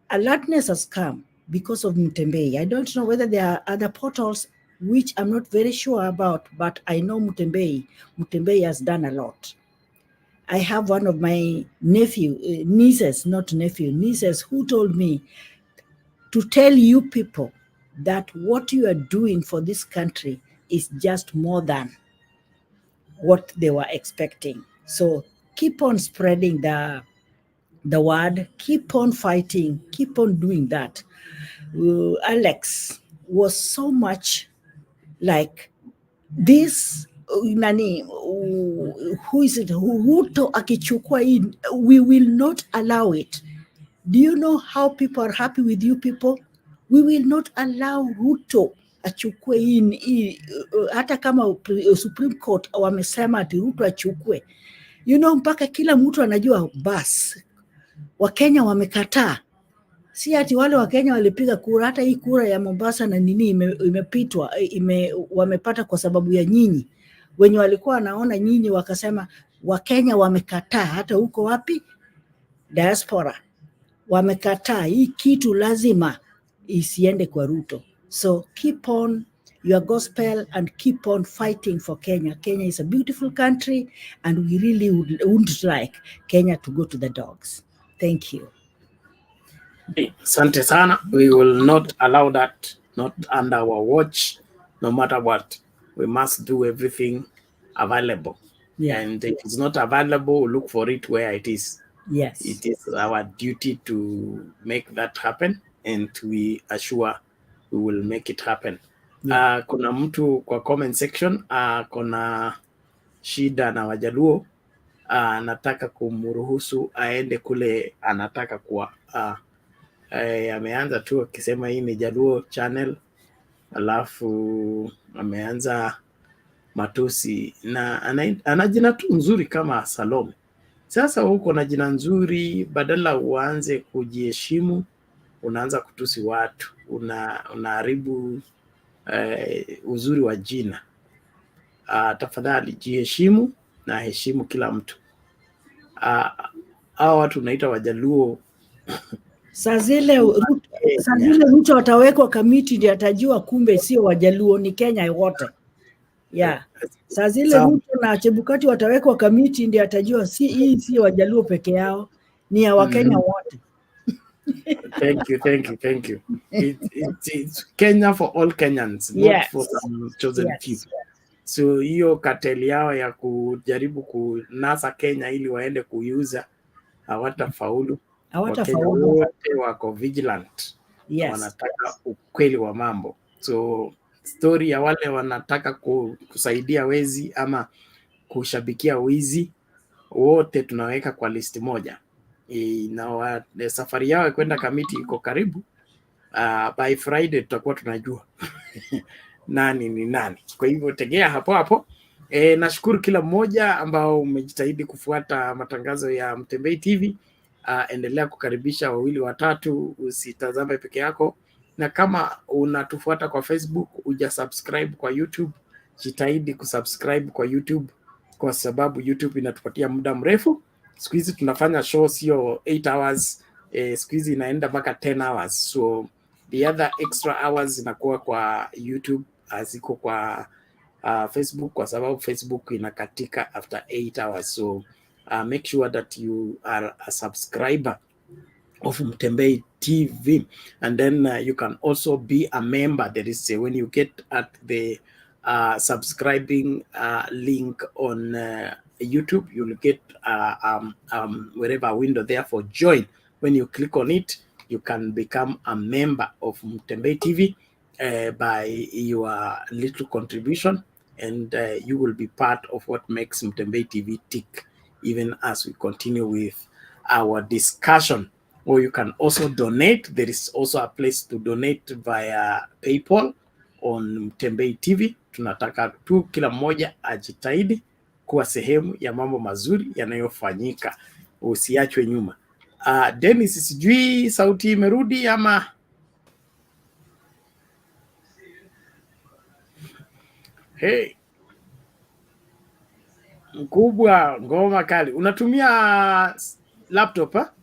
Speaker 20: Alertness has come because of Mtembei. I don't know whether there are other portals which I'm not very sure about, but I know Mtembei has done a lot. I have one of my nieces who told me to tell you people that what you are doing for this country is just more than what they were expecting. So keep on spreading the word, keep on fighting, keep on doing that. Alex was so much like this nani, who is it, Ruto akichukua in, we will not allow it. Do you know how people are happy with you people? We will not allow Ruto achukue in, hata kama Supreme Court wamesema ati Ruto achukue. You know, mpaka kila mtu anajua bas Wakenya wamekataa. Si ati wale Wakenya walipiga kura, hata hii kura ya Mombasa na nini imepitwa, wamepata kwa sababu ya nyinyi. Wenye walikuwa wanaona nyinyi wakasema Wakenya wamekataa, hata huko wapi diaspora wamekataa, hii kitu lazima isiende kwa Ruto. So keep on your gospel and keep on fighting for Kenya. Kenya is a beautiful country and we really wouldn't like Kenya to go to the dogs. Thank you.
Speaker 1: Asante sana. We will not allow that, not under our watch, no matter what. We must do everything available.
Speaker 20: Yeah.
Speaker 1: And if it's not available, look for it where it is.
Speaker 20: Yes.
Speaker 1: It is our duty to make that happen, and we assure we will make it happen.
Speaker 20: Yeah.
Speaker 1: Kuna mtu kwa comment section kuna shida na Wajaluo, anataka kumruhusu aende kule anataka kuwa ameanza tu akisema hii ni Jaluo channel, alafu ameanza matusi na ana jina tu nzuri kama Salome. Sasa huko na jina nzuri, badala uanze kujiheshimu, unaanza kutusi watu, unaharibu uzuri wa jina. Tafadhali jiheshimu na heshimu kila mtu. Hao watu unaita Wajaluo.
Speaker 20: Saa zile Ruto watawekwa kamiti ndio atajua kumbe sio Wajaluo, ni Kenya wote. Yeah. Saa zile Ruto na Chebukati watawekwa kamiti ndio atajua hii sio Wajaluo peke yao, ni ya Wakenya wote.
Speaker 1: Thank you. It's Kenya for all Kenyans, not for some chosen few. So hiyo kateli yao ya kujaribu kunasa Kenya ili waende kuiuza hawatafaulu. Wakenya wote wako vigilant.
Speaker 20: Yes.
Speaker 1: Wanataka ukweli wa mambo. So story ya wale wanataka kusaidia wezi ama kushabikia wizi, wote tunaweka kwa listi moja. Na safari yao kwenda kamiti iko karibu. By Friday tutakuwa tunajua nani ni nani. Kwa hivyo tegea hapo hapo. Nashukuru kila mmoja ambao umejitahidi kufuata matangazo ya Mtembei TV. Endelea kukaribisha wawili watatu, usitazame peke yako. Na kama unatufuata kwa Facebook, subscribe kwa YouTube, jitahidi kusubscribe kwa YouTube kwa sababu YouTube inatupatia muda mrefu. Siku hizi tunafanya show sio 8 hours, siku hizi inaenda mpaka 10 hours. So the other extra hours zinakuwa kwa YouTube, haziko kwa Facebook kwa sababu Facebook inakatika after 8 hours. So make sure that you are a subscriber of Mtembei TV, and then you can also be a member. There is when you get at the subscribing link on YouTube, you'll get wherever window there for join. When you click on it, you can become a member of Mtembei TV by your little contribution, and you will be part of what makes Mtembei TV tick, even as we continue with our discussion. Or you can also donate. There is also a place to donate via PayPal on Mtembei TV. Tunataka tu kila mmoja ajitahidi kuwa sehemu ya mambo mazuri yanayofanyika, usiachwe nyuma. Dennis, sijui sauti imerudi ama? Hey, mkubwa, ngoma kali. Unatumia laptop ha?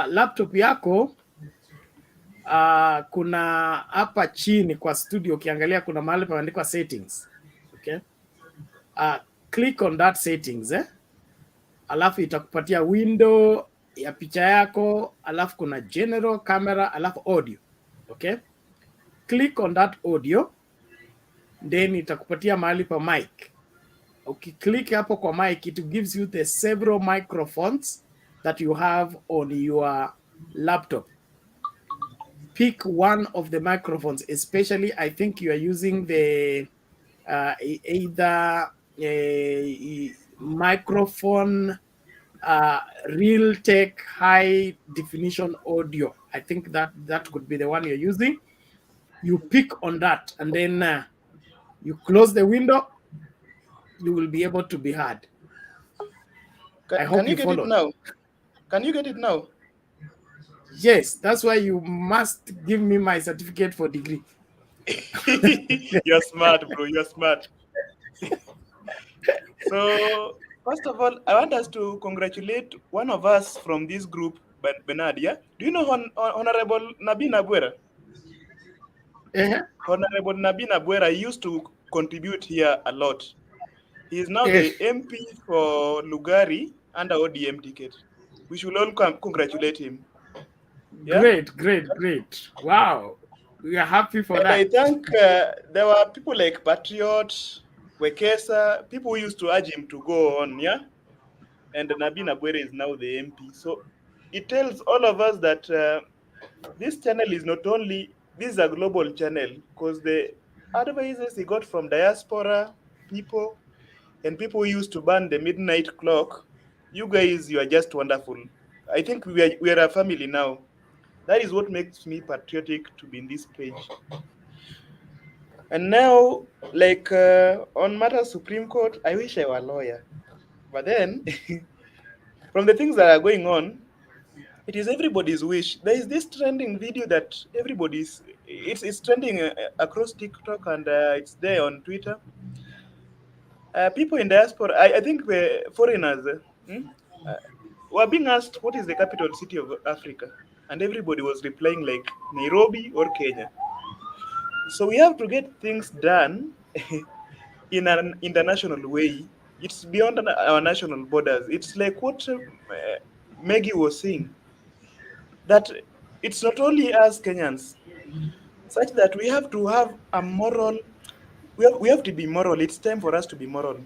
Speaker 1: Laptop yako kuna hapa chini kwa studio, ukiangalia kuna mahali pameandikwa settings. Okay? Click on that settings alafu itakupatia window ya picha yako, alafu kuna general, camera, alafu audio. Okay? Click on that audio, then itakupatia mahali pa mic. Ukiklik hapo kwa mic, it gives you the several microphones that you have on your laptop. Pick one of the microphones, especially I think you are using the either microphone Realtek high definition audio. I think that could be the one you're using. You pick on that, and then you close the window. You will be able to be heard. I hope you follow.
Speaker 9: Now? Can you get it now?
Speaker 1: Yes, that's why you must give me my certificate for degree.
Speaker 9: You're smart, bro. You're smart. So, first of all, I want us to congratulate one of us from this group, Bernard. Yeah? Do you know Honorable Nabi Nabwera? Honorable Nabi Nabwera used to contribute here a lot. He is now the MP for Lugari under ODM ticket. We should all congratulate him. Yeah?
Speaker 1: Great. Wow. We are happy for that.
Speaker 9: I think there were people like Patriot, Wekesa, people who used to urge him to go on, yeah? And Nabi Nabwera is now the MP. So it tells all of us that this channel is not only, this is a global channel, because the advices he got from diaspora people and people who used to burn the midnight clock, you guys, you are just wonderful. I think we are a family now. That is what makes me patriotic to be in this page. And now, like on matter Supreme Court, I wish I were a lawyer. But then, from the things that are going on, it is everybody's wish. There is this trending video that it's trending across TikTok and it's there on Twitter. People in diaspora, I think the foreigners were being asked what is the capital city of Africa, and everybody was replying like Nairobi or Kenya. So we have to get things done in an international way. It's beyond our national borders. It's like what Maggie was saying, that it's not only us Kenyans, such that we have to have a moral, we have to be moral. It's time for us to be moral.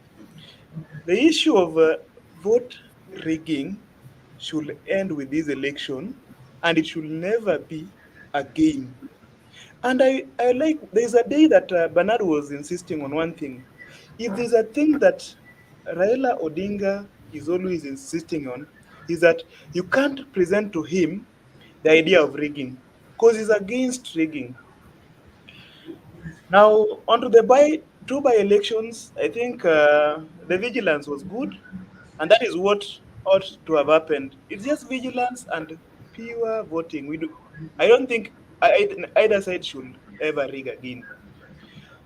Speaker 9: The issue of vote rigging should end with this election, and it should never be a game. And I like, there's a day that Bernard was insisting on one thing. If there's a thing that Raila Odinga is always insisting on, is that you can't present to him the idea of rigging, because he's against rigging. Now, onto the two by-elections, I think the vigilance was good, and that is what ought to have happened. It's just vigilance and pure voting. I don't think either side should ever rig again.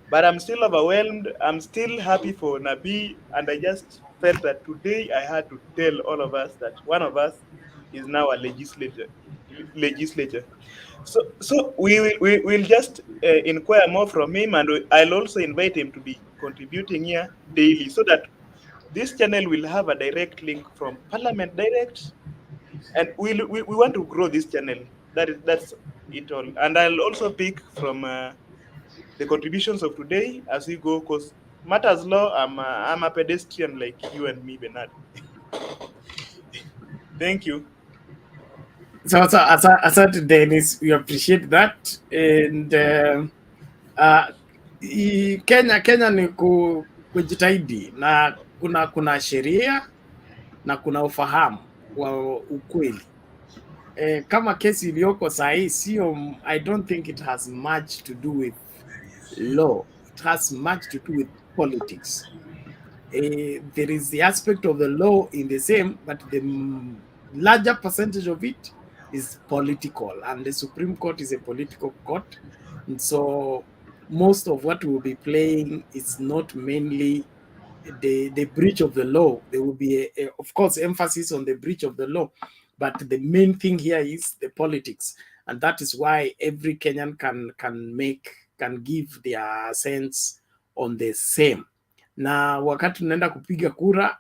Speaker 9: But I'm still overwhelmed. I'm still happy for Nabi, and I just felt that today I had to tell all of us that one of us is now a legislator. So we'll just inquire more from him, and I'll also invite him to be contributing here daily, so that this channel will have a direct link from Parliament Direct, and we want to grow this channel. That's it all. And I'll also pick from the contributions of today as we go, because matters law, I'm a pedestrian like you and me, Bernard. Thank you.
Speaker 1: So asante Dennis, we appreciate that. And Kenya ni kujitahidi, na kuna sheria na kuna ufahamu wa ukweli. Kama kesi iliyoko sahi sio, I don't think it has much to do with law. It has much to do with politics. There is the aspect of the law in the same, but the larger percentage of it is political, and the Supreme Court is a political court. And so most of what we'll be playing is not mainly the breach of the law. There will be, of course, emphasis on the breach of the law, but the main thing here is the politics, and that is why every Kenyan can give their sense on the same. Na wakati tunaenda kupiga kura,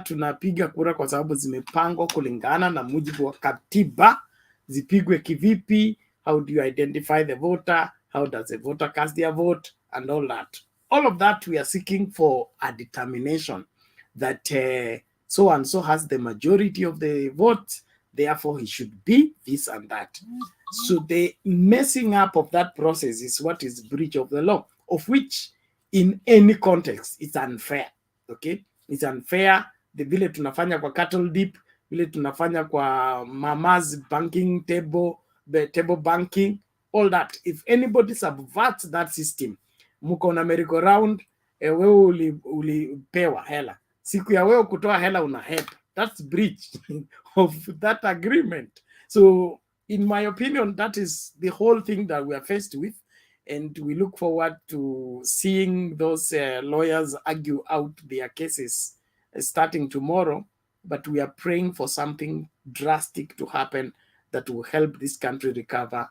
Speaker 1: tunapiga kura kwa sababu zimepangwa kulingana na mujibu wa katiba. Zipigwe kivipi? How do you identify the voter? How does the voter cast their vote? And all that. All of that we are seeking for a determination that so and so has the majority of the vote, therefore he should be this and that. So the messing up of that process is what is breach of the law, of which in any context it's unfair. Okay, it's unfair. The vile tunafanya kwa cattle dip, vile tunafanya kwa mama's banking table, the table banking, all that. If anybody subverts that system, muko na merry-go round, wewe ulipewa hela, siku ya wewe kutoa hela unahepa. That's breach of that agreement. So in my opinion, that is the whole thing that we are faced with, and we look forward to seeing those lawyers argue out their cases starting tomorrow. But we are praying for something drastic to happen that will help this country recover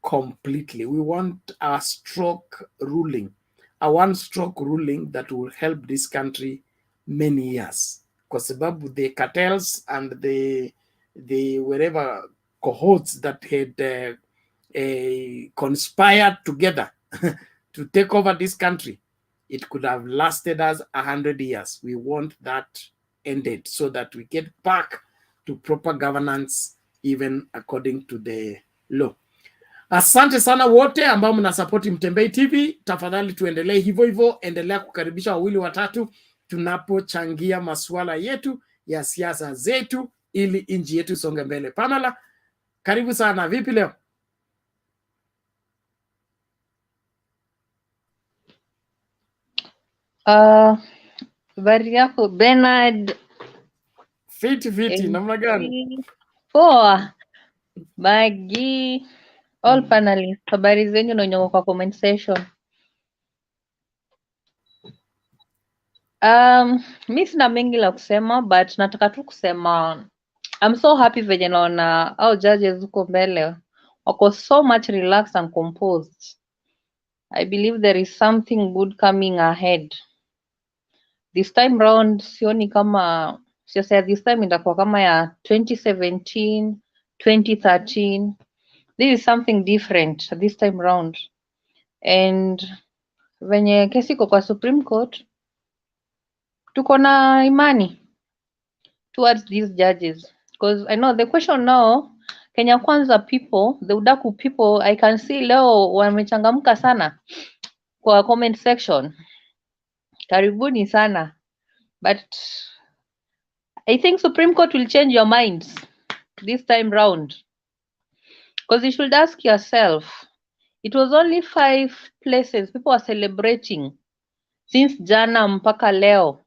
Speaker 1: completely. We want a stroke ruling, a one-stroke ruling that will help this country many years. Kwa sababu the cartels and the wherever cohorts that had conspired together to take over this country, it could have lasted us 100 years. We want that ended so that we get back to proper governance, even according to the law. Asante sana wote ambao mnasapoti Mtembei TV. Tafadhali tuendelee hivyo hivyo, endelea kukaribisha wawili watatu tunapochangia masuala yetu ya siasa zetu ili nchi yetu isonge mbele. Pamela, karibu sana. Vipi leo?
Speaker 10: Habari yako Bernard?
Speaker 1: Fiti, namna gani?
Speaker 10: Poa. Magi, all panelists, habari zenyu na nyongo kwa comment section. Mi sina mengi la kusema, but nataka tu kusema I'm so happy venye naona au judges huko mbele wako so much relaxed and composed. I believe there is something good coming ahead. This time round sioni kama siasa ya this time itakuwa kama ya 2017, 2013. This is something different this time round. And venye kesi iko kwa Supreme Court, tuko na imani towards these judges. Because I know the question now, Kenya Kwanza people, the udaku people, I can see leo wamechangamka sana kwa comment section. Karibuni sana. But I think Supreme Court will change your minds this time round. Because you should ask yourself, it was only 5 places people are celebrating since jana mpaka leo.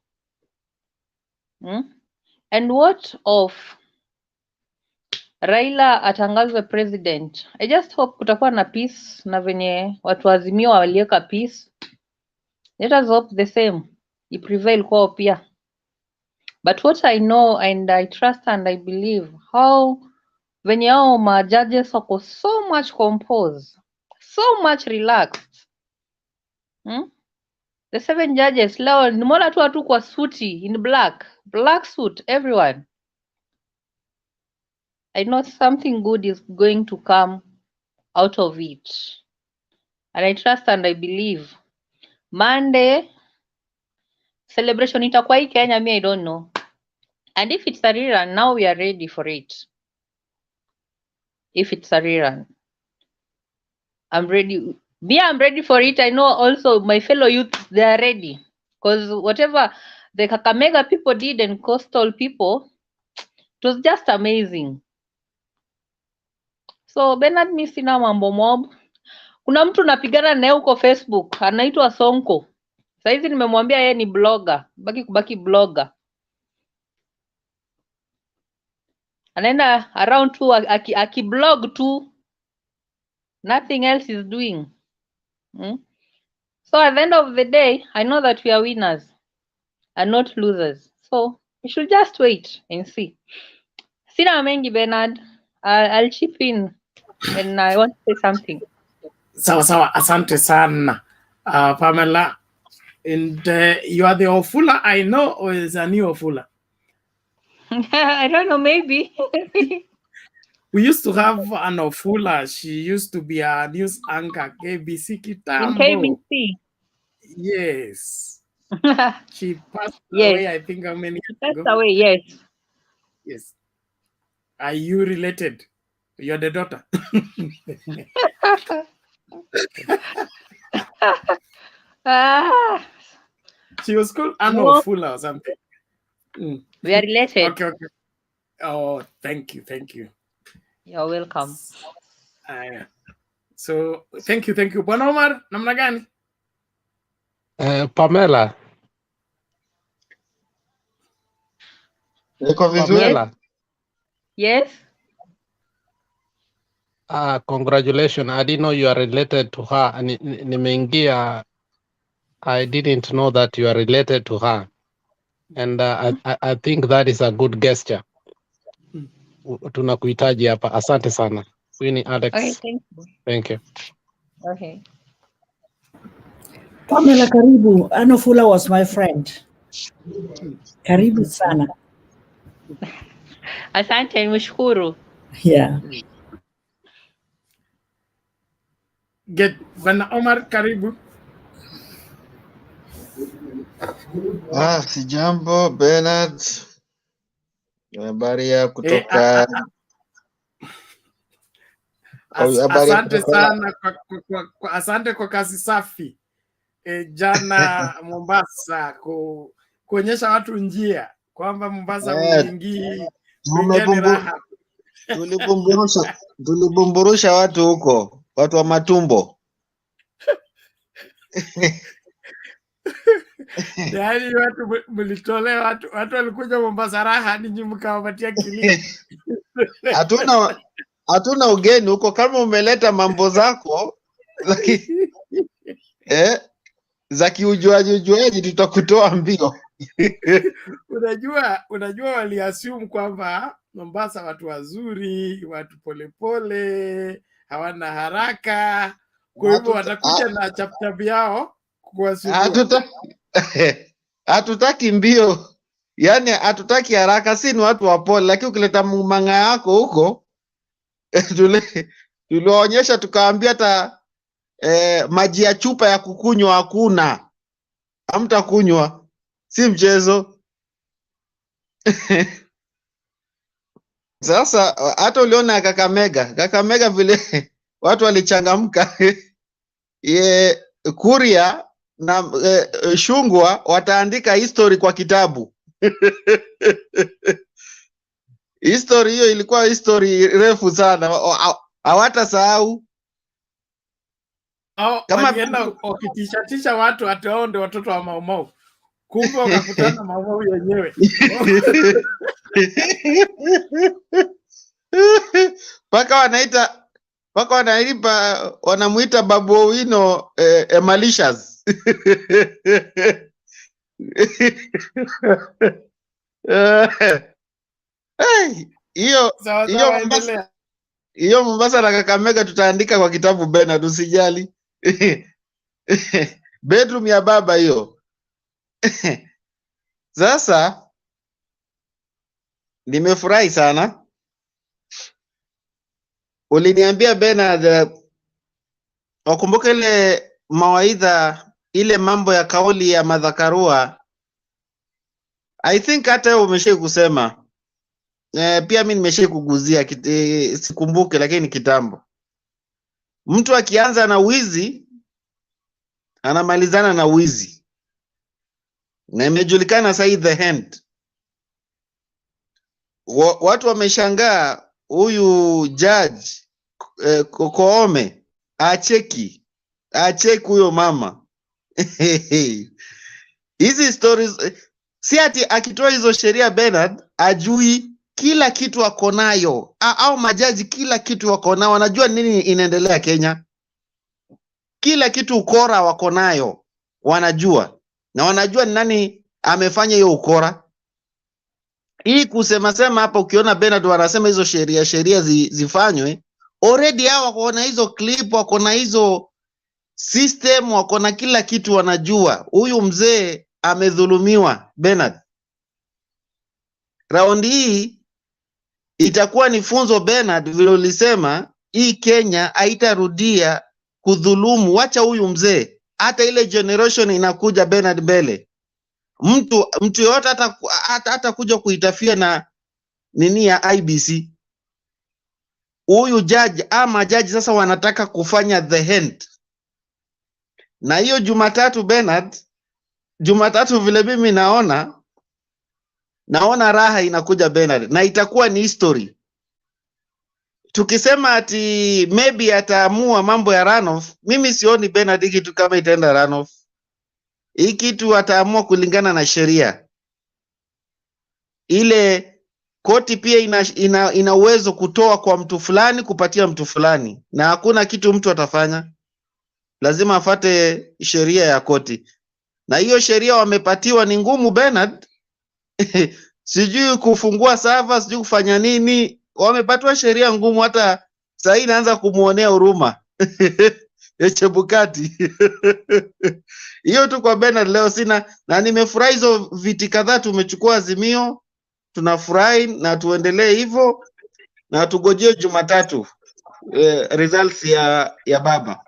Speaker 10: And what of Raila atangazwe president? I just hope kutakuwa na peace na venye watu Azimio waliweka peace. Let us hope the same. It prevail kwao pia. But what I know and I trust and I believe, how venye hao ma judges wako so much composed, so much relaxed. The 7 judges leo nimeona tu watu kwa suti in black suit, everyone. I know something good is going to come out of it. And I trust and I believe. Monday, celebration itakuwa hii Kenya, I don't know. And if it's a rerun, now we are ready for it. If it's a rerun, I'm ready. I'm ready for it. I know also my fellow youth, they are ready. Because whatever the Kakamega people did and coastal people, it was just amazing. So Bernard, mi sina mambo mob. Kuna mtu napigana naye huko Facebook anaitwa Sonko. Saizi nimemwambia yeye ni blogger, kubaki blogger. Anaenda around tu aki-blog tu. Nothing else is doing. So at the end of the day, I know that we are winners and not losers. So we should just wait and see. Sina mengi, Bernard. I'll chip in when I want to say something.
Speaker 1: Sawa, asante sana, Pamela. And you are the Ofula I know, or is a new Ofula?
Speaker 10: I don't know, maybe.
Speaker 1: We used to have an Ofula. She used to be a news anchor, KBC Kitambo.
Speaker 10: In KBC.
Speaker 1: Yes. She passed
Speaker 10: Yes.
Speaker 1: away, I think, how many years
Speaker 10: Passed
Speaker 1: ago?
Speaker 10: away, yes.
Speaker 1: Yes. Are you related? You're the daughter. She was called Anna Ofula or something.
Speaker 10: We are related.
Speaker 1: Okay. Oh, thank you.
Speaker 10: You're welcome.
Speaker 1: So thank you. Bwana Omar, namna gani?
Speaker 22: Pamela.
Speaker 10: Pamela. Yes.
Speaker 22: Congratulations. I didn't know you are related to her. Nimeingia. I didn't know that you are related to her. And I think that is a good gesture. Tunakuhitaji hapa. Asante sana. Huyu ni Alex.
Speaker 10: Okay, thank you.
Speaker 22: Thank you.
Speaker 10: Okay.
Speaker 20: Pamela, karibu. Anna Ofula was my friend. Karibu sana.
Speaker 10: Asante, nimeshukuru.
Speaker 20: Yeah.
Speaker 1: Bwana Omar, karibu.
Speaker 11: Sijambo Bernard. Habari ya kutoka
Speaker 1: asante sana asante kwa kazi safi. Jana Mombasa kuonyesha watu njia kwamba Mombasa uingii raha.
Speaker 11: Tulibumburusha watu huko, watu wa matumbo.
Speaker 1: Yaani watu mlitolea watu walikuja Mombasa raha, ninyi mkawapatia kilio.
Speaker 11: Hatuna ugeni huko, kama umeleta mambo zako lakini za kiujuaji tutakutoa mbio.
Speaker 1: Unajua waliassume kwamba Mombasa watu wazuri, watu polepole, hawana haraka, kwa hivyo watakuja na chapchap yao kuwasubua.
Speaker 11: Hatutaki mbio, yani hatutaki haraka, si ni watu wapole, lakini ukileta manga yako huko tulionyesha tukaambia hata maji ya chupa ya kukunywa hakuna, hamtakunywa, si mchezo. Sasa hata uliona Kakamega vile watu walichangamka. Kuria na Shungwa wataandika history kwa kitabu. History hiyo ilikuwa history refu sana, hawatasahau.
Speaker 1: Kama walienda wakitishatisha watu hao ndio watoto wa Maumau, kumbe wakakutana Maumau yenyewe.
Speaker 11: Paka wanamuita Babu Owino malicious. Hiyo Mombasa na Kakamega tutaandika kwa kitabu Bernard, usijali. Bedroom ya baba hiyo. Sasa nimefurahi sana. Uliniambia Bernard, wakumbuke ile mawaidha, ile mambo ya kauli ya Madhakarua. I think hata wewe umeshai kusema. Pia mimi nimeshai kuguzia, sikumbuke lakini kitambo. Mtu akianza na wizi anamalizana na wizi. Na imejulikana sasa the hand. Watu wameshangaa huyu judge Koome acheki huyo mama. Hizi stories si ati akitoa hizo sheria Bernard ajui kila kitu wako nayo, au majaji kila kitu wako nao, wanajua nini inaendelea Kenya, kila kitu ukora wako nayo wanajua, na wanajua ni nani amefanya hiyo ukora. Hii kusema sema hapa, ukiona Bernard wanasema hizo sheria zifanywe, already hao wako na hizo clip, wako na hizo system, wako na kila kitu, wanajua huyu mzee amedhulumiwa. Bernard, raundi hii itakuwa ni funzo Bernard, vile ulisema hii Kenya haitarudia kudhulumu. Wacha huyu mzee, hata ile generation inakuja Bernard mbele, mtu yote hata kuja kuitafia na nini ya IBC. Huyu judge ama jaji sasa wanataka kufanya the end. Na hiyo Jumatatu Bernard, Jumatatu vile mimi naona raha inakuja Bernard, na itakuwa ni history. Tukisema ati maybe ataamua mambo ya runoff, mimi sioni Bernard hiki kitu kama itaenda runoff. Hii kitu ataamua kulingana na sheria. Ile koti pia ina uwezo kutoa kwa mtu fulani kupatia mtu fulani, na hakuna kitu mtu atafanya, lazima afate sheria ya koti. Na hiyo sheria wamepatiwa ni ngumu Bernard. Sijui kufungua server, sijui kufanya nini, wamepatiwa sheria ngumu, hata sasa inaanza kumuonea huruma. Chebukati. Hiyo tu kwa Bernard leo sina, na nimefurahi hizo viti kadhaa tumechukua azimio, tunafurahi na tuendelee hivyo, na tugojee Jumatatu results ya baba.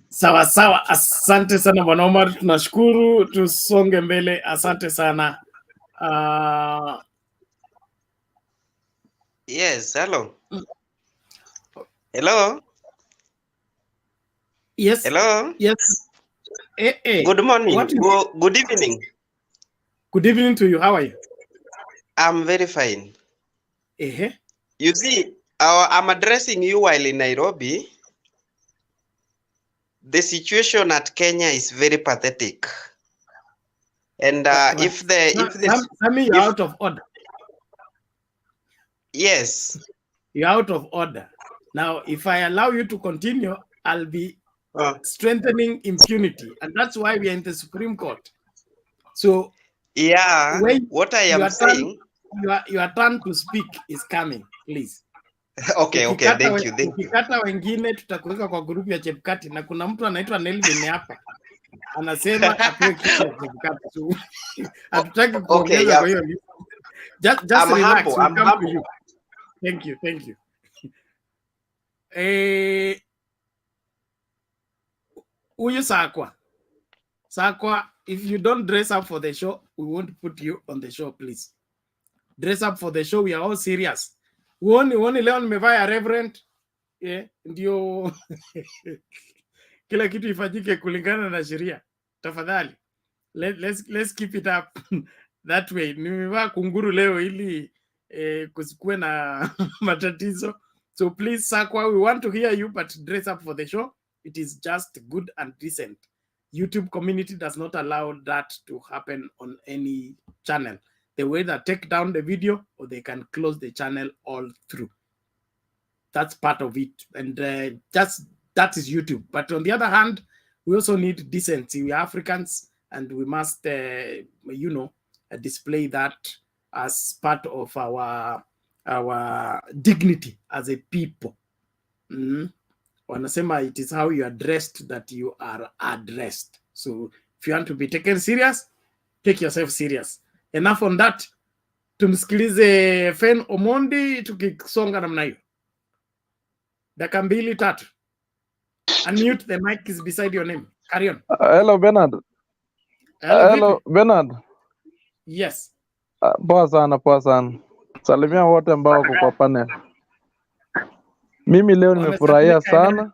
Speaker 1: Sawa sawa, asante sana Bwana Omar, tunashukuru, tusonge mbele, asante sana.
Speaker 12: Yes, hello. Hello.
Speaker 1: Yes.
Speaker 12: Hello.
Speaker 1: Yes.
Speaker 12: Good morning. Good evening.
Speaker 1: Good evening to you. How are you?
Speaker 12: I'm very fine. You see, I'm addressing you while in Nairobi. The situation at Kenya is very pathetic. And if
Speaker 1: you're out of order.
Speaker 12: Yes.
Speaker 1: You're out of order. Now, if I allow you to continue, I'll be strengthening impunity. And that's why we are in the Supreme Court. So,
Speaker 12: yeah, what I am saying...
Speaker 1: Your turn to speak is coming, please.
Speaker 12: Okay, thank you.
Speaker 1: Ukikata wengine tutakuweka kwa grupu ya Chebukati, na kuna mtu anaitwa Nelvin hapa anasema apewe kitu ya Chebukati. So hatutaki kuongeza kwa hiyo list. Just relax. We'll come to you. Thank you. Huyu Sakwa, if you don't dress up for the show, we won't put you on the show, please. Dress up for the show, we are all serious. Uoni leo nimevaa ya reverend, ndio kila kitu ifanyike kulingana na sheria. Tafadhali, let's keep it up that way. Nimevaa kunguru leo ili kusikue na matatizo. So please, Sakwa, we want to hear you, but dress up for the show. It is just good and decent. YouTube community does not allow that to happen on any channel. They will either take down the video or they can close the channel all through. That's part of it. And that is YouTube. But on the other hand, we also need decency. We are Africans, and we must, display that as part of our dignity as a people. Wanasema it is how you are dressed that you are addressed. So if you want to be taken serious, take yourself serious. Enough on that. Tumsikilize Fen Omondi tukisonga namna hiyo. Dakika 2-3. Unmute, the mic is beside your name. Carry on.
Speaker 13: Hello Bernard. Hello Bernard.
Speaker 1: Yes.
Speaker 13: Poa sana. Salimia wote ambao wako kwa panel. Mimi leo nimefurahia sana.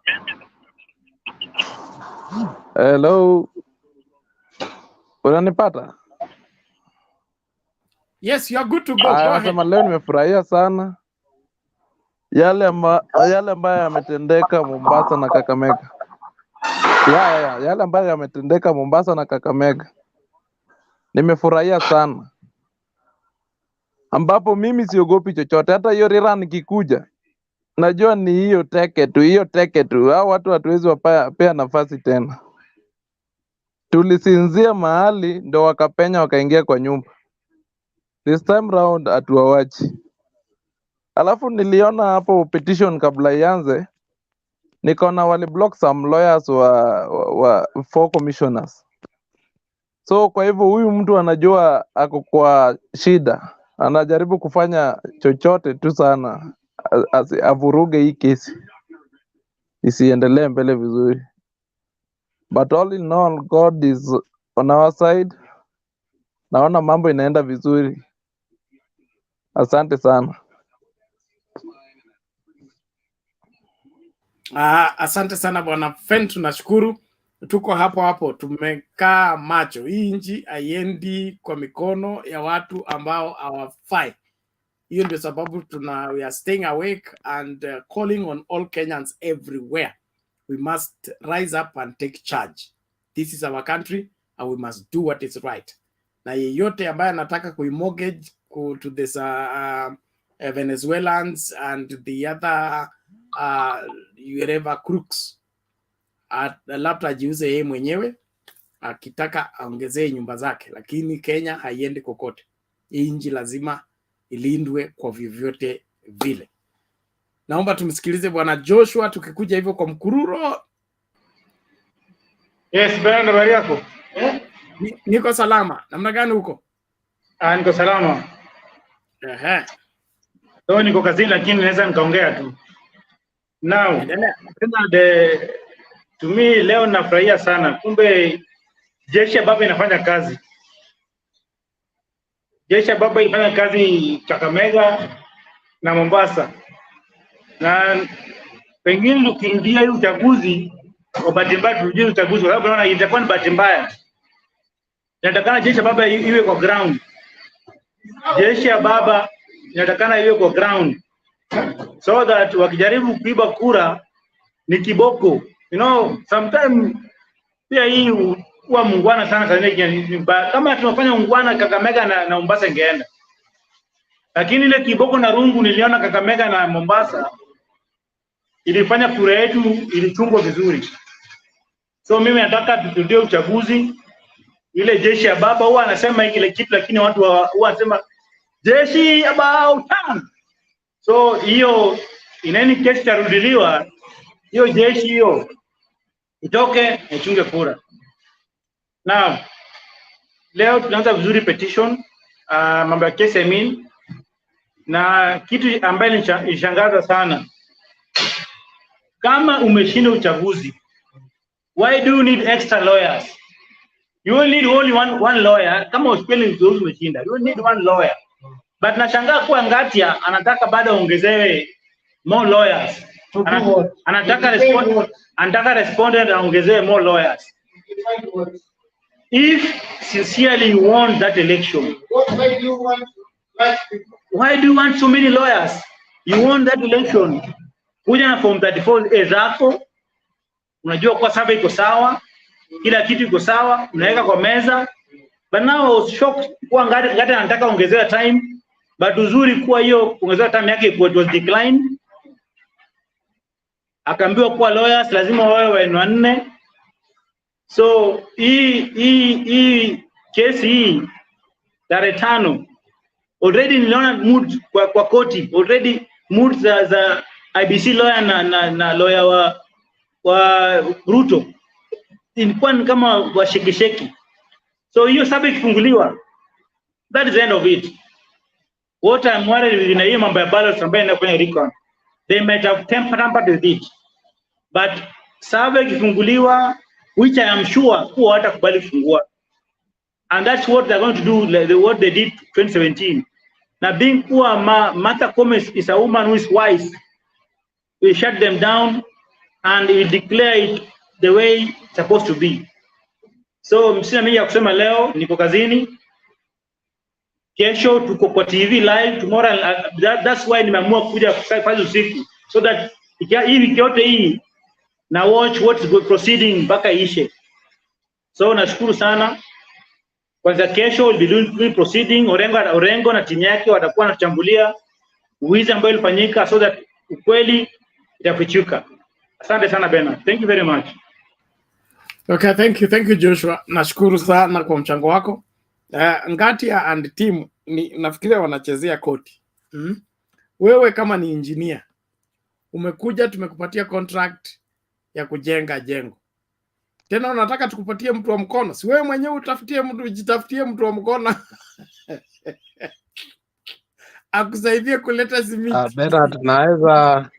Speaker 13: Hello. Unanipata?
Speaker 1: Yes, you are good to go. Go ahead.
Speaker 13: Leo nimefurahia sana. yale ambayo yametendeka Mombasa na Kakamega. Yale ambayo yametendeka Mombasa na Kakamega. Nimefurahia sana. Ambapo mimi siogopi chochote, hata hiyo rira nikikuja. Najua ni hiyo teke tu. Hao watu hatuwezi wapea nafasi tena. Tulisinzia mahali ndo wakapenya wakaingia kwa nyumba. This time round hatuwawachi. Alafu niliona hapo petition kabla ianze, nikaona wali block some lawyers wa 4 commissioners. So kwa hivyo huyu mtu anajua ako kwa shida, anajaribu kufanya chochote tu sana avuruge hii kesi isiendelee mbele vizuri. But all in all, God is on our side. Naona mambo inaenda vizuri. Asante sana.
Speaker 1: Asante sana bwana Fen, tunashukuru. Tuko hapo, tumekaa macho. Hii nchi haiendi kwa mikono ya watu ambao hawafai. Hiyo ndio sababu we are staying awake and calling on all Kenyans everywhere. We must rise up and take charge. This is our country and we must do what is right. Na yeyote ambaye anataka kuimortgage to this Venezuelans and the other wherever crooks, labda ajiuze yeye mwenyewe, akitaka aongezee nyumba zake, lakini Kenya haiendi kokote. Hii nchi lazima ilindwe kwa vyovyote vile. Naomba tumsikilize bwana Joshua tukikuja hivyo kwa mkururo.
Speaker 14: Yes, bwana, habari yako?
Speaker 1: Niko salama. Namna gani huko?
Speaker 14: Niko salama. So niko kazini lakini naweza nikaongea tu. Now, to me leo nafurahia sana. Kumbe jeshi ya baba inafanya kazi. Jeshi ya baba inafanya kazi Kakamega na Mombasa. Na pengine ukirudia hii uchaguzi, kwa bahati mbaya turudie uchaguzi, kwa sababu naona itakuwa ni bahati mbaya. Inatakana jeshi ya baba iwe kwa ground. Jeshi ya baba inatakana iwe kwa ground. So that wakijaribu kuiba kura ni kiboko. You know, sometimes pia hii huwa muungwana sana kama tunafanya ungwana Kakamega na Mombasa ingeenda. Lakini ile kiboko na rungu niliona Kakamega na Mombasa ilifanya kura yetu ilichungwa vizuri. So mimi nataka turudie uchaguzi. Ile jeshi ya baba huwa anasema ile kitu lakini watu huwa wanasema jeshi about time. So hiyo in any case tarudiliwa, hiyo jeshi hiyo itoke ichunge kura. Now leo tunaanza vizuri petition, mambo ya kesi na kitu ambaye nishangaza sana. Kama umeshinda uchaguzi, why do you need extra lawyers? You only need one lawyer. Kama usipendi uchaguzi umeshinda, you need one lawyer. But nashangaa kuwa Ngatia anataka bado ongezewe more lawyers. Anataka respondent aongezewe more lawyers. If sincerely you want that election, why do you want so many lawyers? You want that election. Kuja na form 34 zako, unajua kwa sababu iko sawa, kila kitu iko sawa, unaweka kwa meza. But now I was shocked kwa Ngatia anataka ongezewe time. But uzuri kuwa hiyo ongezewa time yake it was declined. Akaambiwa kuwa lawyers lazima wawe 4. So hii kesi hii tarehe 5 already niliona mood kwa koti, already mood za IEBC lawyer na lawyer wa Ruto ilikuwa ni kama washekisheki. So hiyo sababu ikifunguliwa, that is the end of it. What I'm worried with hiyo mambo ya Ballot ambayo inafanya recount, they might have tampered with it. But sababu ikifunguliwa, which I am sure kuwa hawatakubali kufungua. And that's what they're going to do, like what they did 2017. Now being kuwa Martha Koome is a woman who is wise, we shut them down and we declare it the way it's supposed to be. So msina mimi ya kusema leo niko kazini. Kesho tuko kwa TV live tomorrow. That's why nimeamua kuja kufanya usiku so that hii wiki yote hii na watch what's good proceeding mpaka ishe. So nashukuru sana. Kwanza kesho we'll be doing proceeding. Orengo na timu yake watakuwa wanachambulia wizi ambayo ilifanyika so that ukweli itafichuka. Asante sana Bernard. Thank you very much.
Speaker 1: Okay, thank you Joshua. Nashukuru sana kwa mchango wako. Ngatia and team nafikiria wanachezea koti. Wewe kama ni engineer umekuja, tumekupatia contract ya kujenga jengo. Tena unataka tukupatie mtu wa mkono? Si wewe mwenyewe ujitafutie mtu wa mkono akusaidie kuleta simiti.
Speaker 8: Bernard, naweza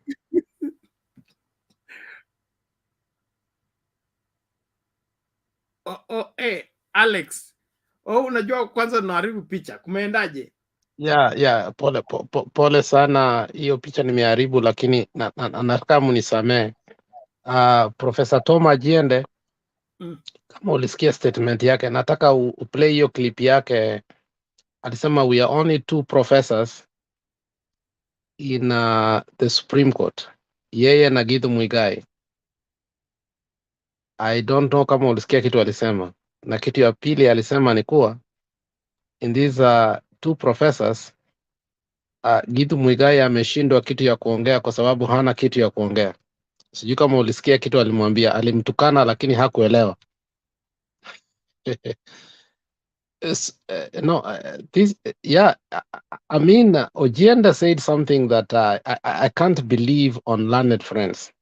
Speaker 1: Alex. Unajua kwanza naharibu picha. Kumeendaje?
Speaker 8: Pole sana, hiyo picha nimeharibu, lakini nataka mnisamee. Professor Toma Jiende, kama ulisikia statement yake, nataka uplay hiyo clip yake. Alisema we are only 2 professors in the Supreme Court, yeye na Githu Muigai. I don't know kama ulisikia kitu alisema. Na kitu ya pili alisema ni kuwa in these 2 professors, Githu Muigai ameshindwa kitu ya kuongea kwa sababu hana kitu ya kuongea. Sijui kama ulisikia kitu alimwambia, alimtukana lakini hakuelewa. I mean, Ojienda said something that I can't believe on Learned Friends.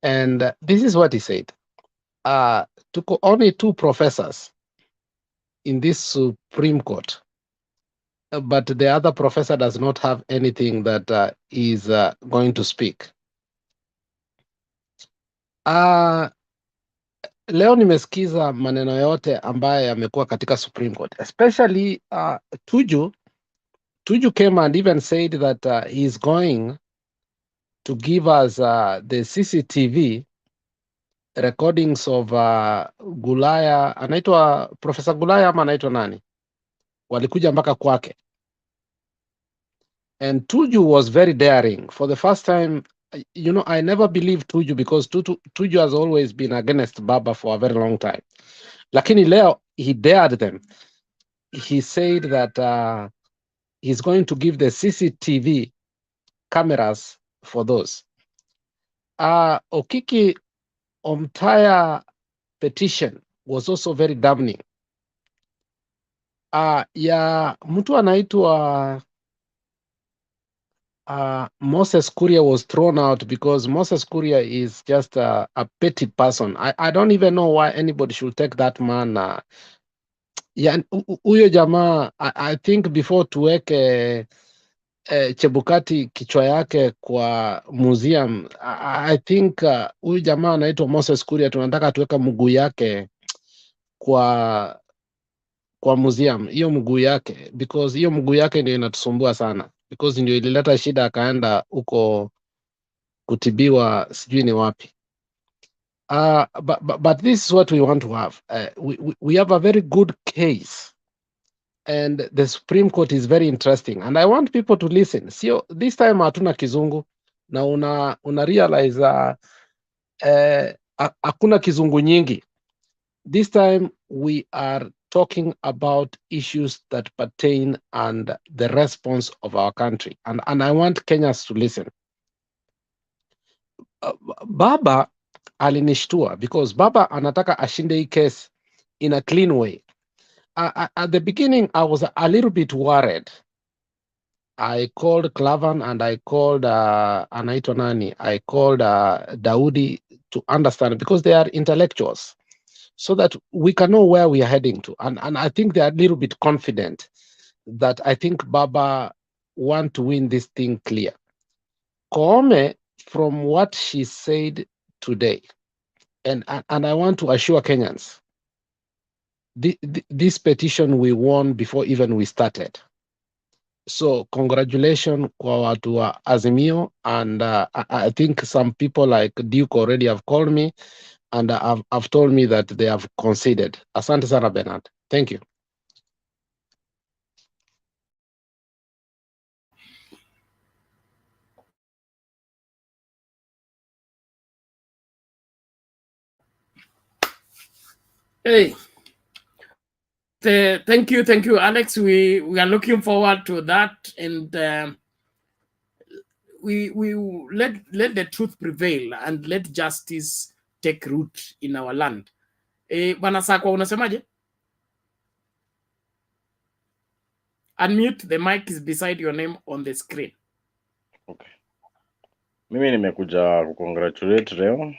Speaker 8: And this is what he said. Tuko only 2 professors in this Supreme Court, but the other professor does not have anything that is going to speak. Leo nimesikiza maneno yote ambaye yamekuwa katika Supreme Court, especially Tuju came and even said that he is going to give us the CCTV recordings of Gulaya. Anaitwa Professor Gulaya ama anaitwa nani? Walikuja mpaka kwake. And Tuju was very daring. For the first time, you know, I never believed Tuju because Tuju has always been against Baba for a very long time. Lakini leo, he dared them. He said that he's going to give the CCTV cameras for those. Okiki Omtaya petition was also very damning. Ya mtu anaitwa Moses Kuria was thrown out because Moses Kuria is just a petty person. I don't even know why anybody should take that man. Huyo jamaa, I think before tuweke Chebukati kichwa yake kwa museum, I think huyu jamaa anaitwa Moses Kuria tunataka tuweka mguu yake kwa museum, hiyo mguu yake, because hiyo mguu yake ndio inatusumbua sana, because ndio ilileta shida akaenda huko kutibiwa sijui ni wapi. But this is what we want to have. We have a very good case, and the Supreme Court is very interesting, and I want people to listen. Sio this time hatuna kizungu na una realize hakuna kizungu nyingi. This time we are talking about issues that pertain and the response of our country, and I want Kenyans to listen. Baba alinishtua because Baba anataka ashinde hii case in a clean way. At the beginning, I was a little bit worried. I called Clavan and I called anaitwa nani? I called Daudi to understand, because they are intellectuals, so that we can know where we are heading to. And I think they are a little bit confident that I think Baba want to win this thing clear. Koome, from what she said today, and I want to assure Kenyans, this petition we won before even we started. So congratulations kwa watu wa Azimio, and I think some people like Duke already have called me and have told me that they have conceded. Asante sana Bernard. Thank you.
Speaker 1: Hey, thank you, Alex. We are looking forward to that, and we let the truth prevail and let justice take root in our land. Bwana Sakwa, unasemaje? Unmute, the mic is beside your name on the screen.
Speaker 2: Okay. Mimi nimekuja kucongratulate leo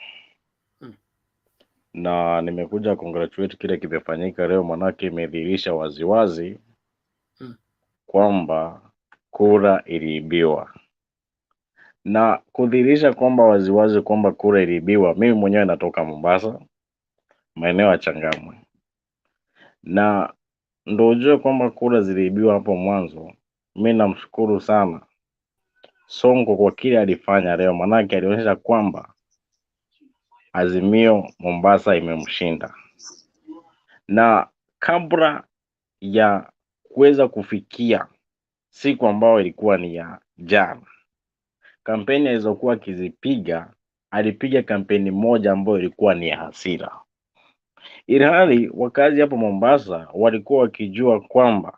Speaker 2: na nimekuja congratulate kile kimefanyika leo, manake imedhihirisha waziwazi kwamba kura iliibiwa, na kudhihirisha kwamba waziwazi kwamba kura iliibiwa. Mimi mwenyewe natoka Mombasa, maeneo ya Changamwe, na ndio ujue kwamba kura ziliibiwa hapo mwanzo. Mimi namshukuru sana Sonko kwa kile alifanya leo, manake alionyesha kwamba Azimio Mombasa imemshinda, na kabla ya kuweza kufikia siku ambayo ilikuwa ni ya jana, kampeni alizokuwa akizipiga, alipiga kampeni moja ambayo ilikuwa ni ya hasira, ilhali wakazi hapo Mombasa walikuwa wakijua kwamba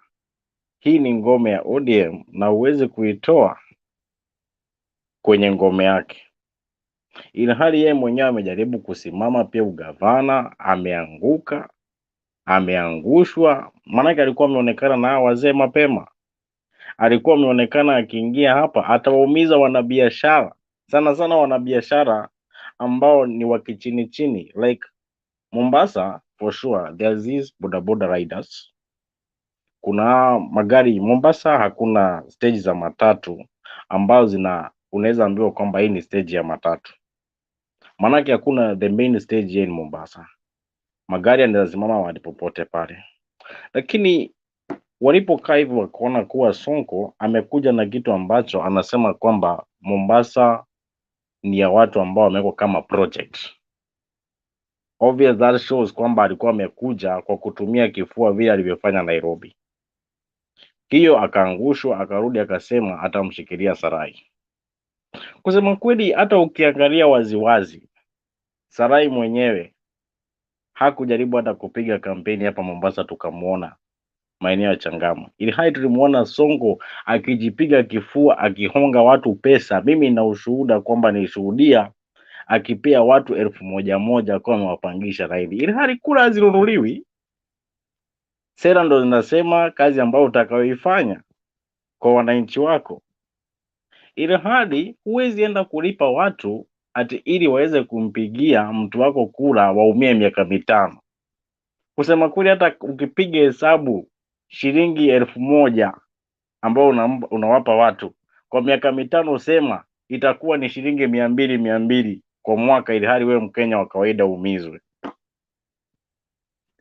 Speaker 2: hii ni ngome ya ODM na uweze kuitoa kwenye ngome yake, ilhali yeye mwenyewe amejaribu kusimama pia ugavana, ameanguka, ameangushwa. Maanake alikuwa ameonekana na wazee mapema, alikuwa ameonekana akiingia hapa atawaumiza wanabiashara, sana sana wanabiashara ambao ni wa kichini chini, like Mombasa for sure there's these bodaboda riders. Kuna magari Mombasa, hakuna stage za matatu ambao unaweza ambiwa kwamba hii ni stage ya matatu, maanake hakuna the main stage here in Mombasa. Magari yanasimama mahali popote pale, lakini walipokaa hivyo wakaona kuwa Sonko amekuja na kitu ambacho anasema kwamba Mombasa ni ya watu ambao wamewekwa kama project. Obvious that shows kwamba alikuwa amekuja kwa kutumia kifua vile alivyofanya Nairobi. Hiyo akaangushwa, akarudi akasema atamshikilia Sarai. Kusema kweli, hata ukiangalia waziwazi, Sarai mwenyewe hakujaribu hata kupiga kampeni hapa Mombasa tukamuona maeneo ya Changamwe. Ili hai tulimuona Sonko akijipiga kifua akihonga watu pesa. Mimi na ushuhuda kwamba nilishuhudia akipea watu 1,000 kwa amewapangisha raidi. Ili hali kura hazinunuliwi. Sera ndo zinasema kazi ambayo utakayoifanya kwa wananchi wako. Ili hadi huwezi enda kulipa watu ati ili waweze kumpigia mtu wako kura waumie miaka 5. Kusema kweli, hata ukipiga hesabu shilingi 1,000 ambao unawapa watu kwa miaka 5, sema itakuwa ni shilingi 200 kwa mwaka, ili hali wewe Mkenya wa kawaida umizwe.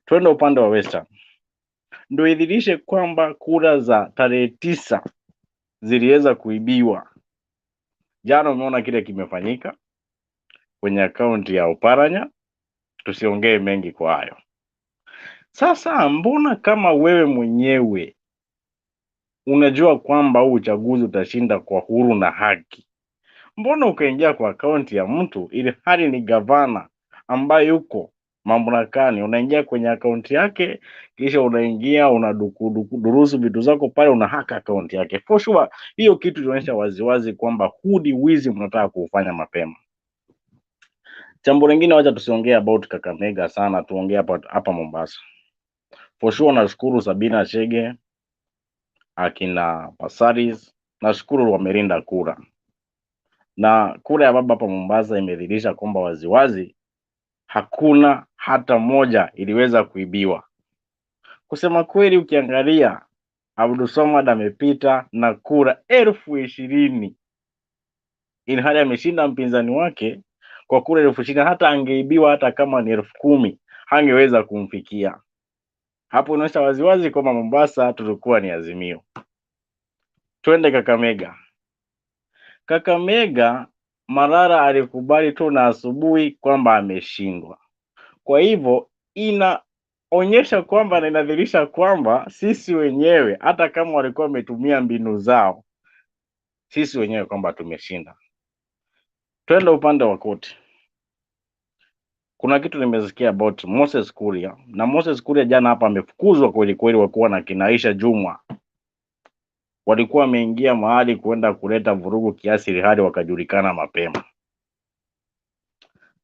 Speaker 2: Twende upande wa Western, ndio idhirishe kwamba kura za tarehe 9 ziliweza kuibiwa. Jana umeona kile kimefanyika kwenye akaunti ya Oparanya, tusiongee mengi kwa hayo. Sasa mbona kama wewe mwenyewe unajua kwamba huu uchaguzi utashinda kwa huru na haki, mbona ukaingia kwa akaunti ya mtu ili hali ni gavana ambaye yuko mamlakani, unaingia kwenye akaunti yake, kisha unaingia unadurusu vitu zako pale, unahaka akaunti yake? For sure hiyo kitu inaonyesha waziwazi kwamba huu ni wizi mnataka kuufanya mapema. Jambo lingine, wacha tusiongee about Kakamega sana, tuongee hapa Mombasa. For sure nashukuru Sabina Chege, akina Pasaris, nashukuru wamerinda kura. Na kura ya baba hapa Mombasa imedhihirisha kwamba waziwazi hakuna hata moja iliweza kuibiwa. Kusema kweli, ukiangalia Abdulswamad amepita na kura 20,000, ili hali ameshinda mpinzani wake kwa kura 20,000. Hata angeibiwa hata kama ni 10,000 hangeweza kumfikia. Hapo inaonyesha waziwazi kwamba Mombasa tulikuwa ni Azimio. Twende Kakamega. Kakamega, Marara alikubali tu na asubuhi kwamba ameshindwa. Kwa hivyo inaonyesha kwamba na inadhihirisha kwamba sisi wenyewe, hata kama walikuwa wametumia mbinu zao, sisi wenyewe kwamba tumeshinda. Twende upande wa koti. kuna kitu nimesikia about Moses Kuria, na Moses Kuria jana hapa amefukuzwa kweli kweli, wakuwa na kinaisha Jumwa walikuwa wameingia mahali kuenda kuleta vurugu kiasi hadi wakajulikana mapema.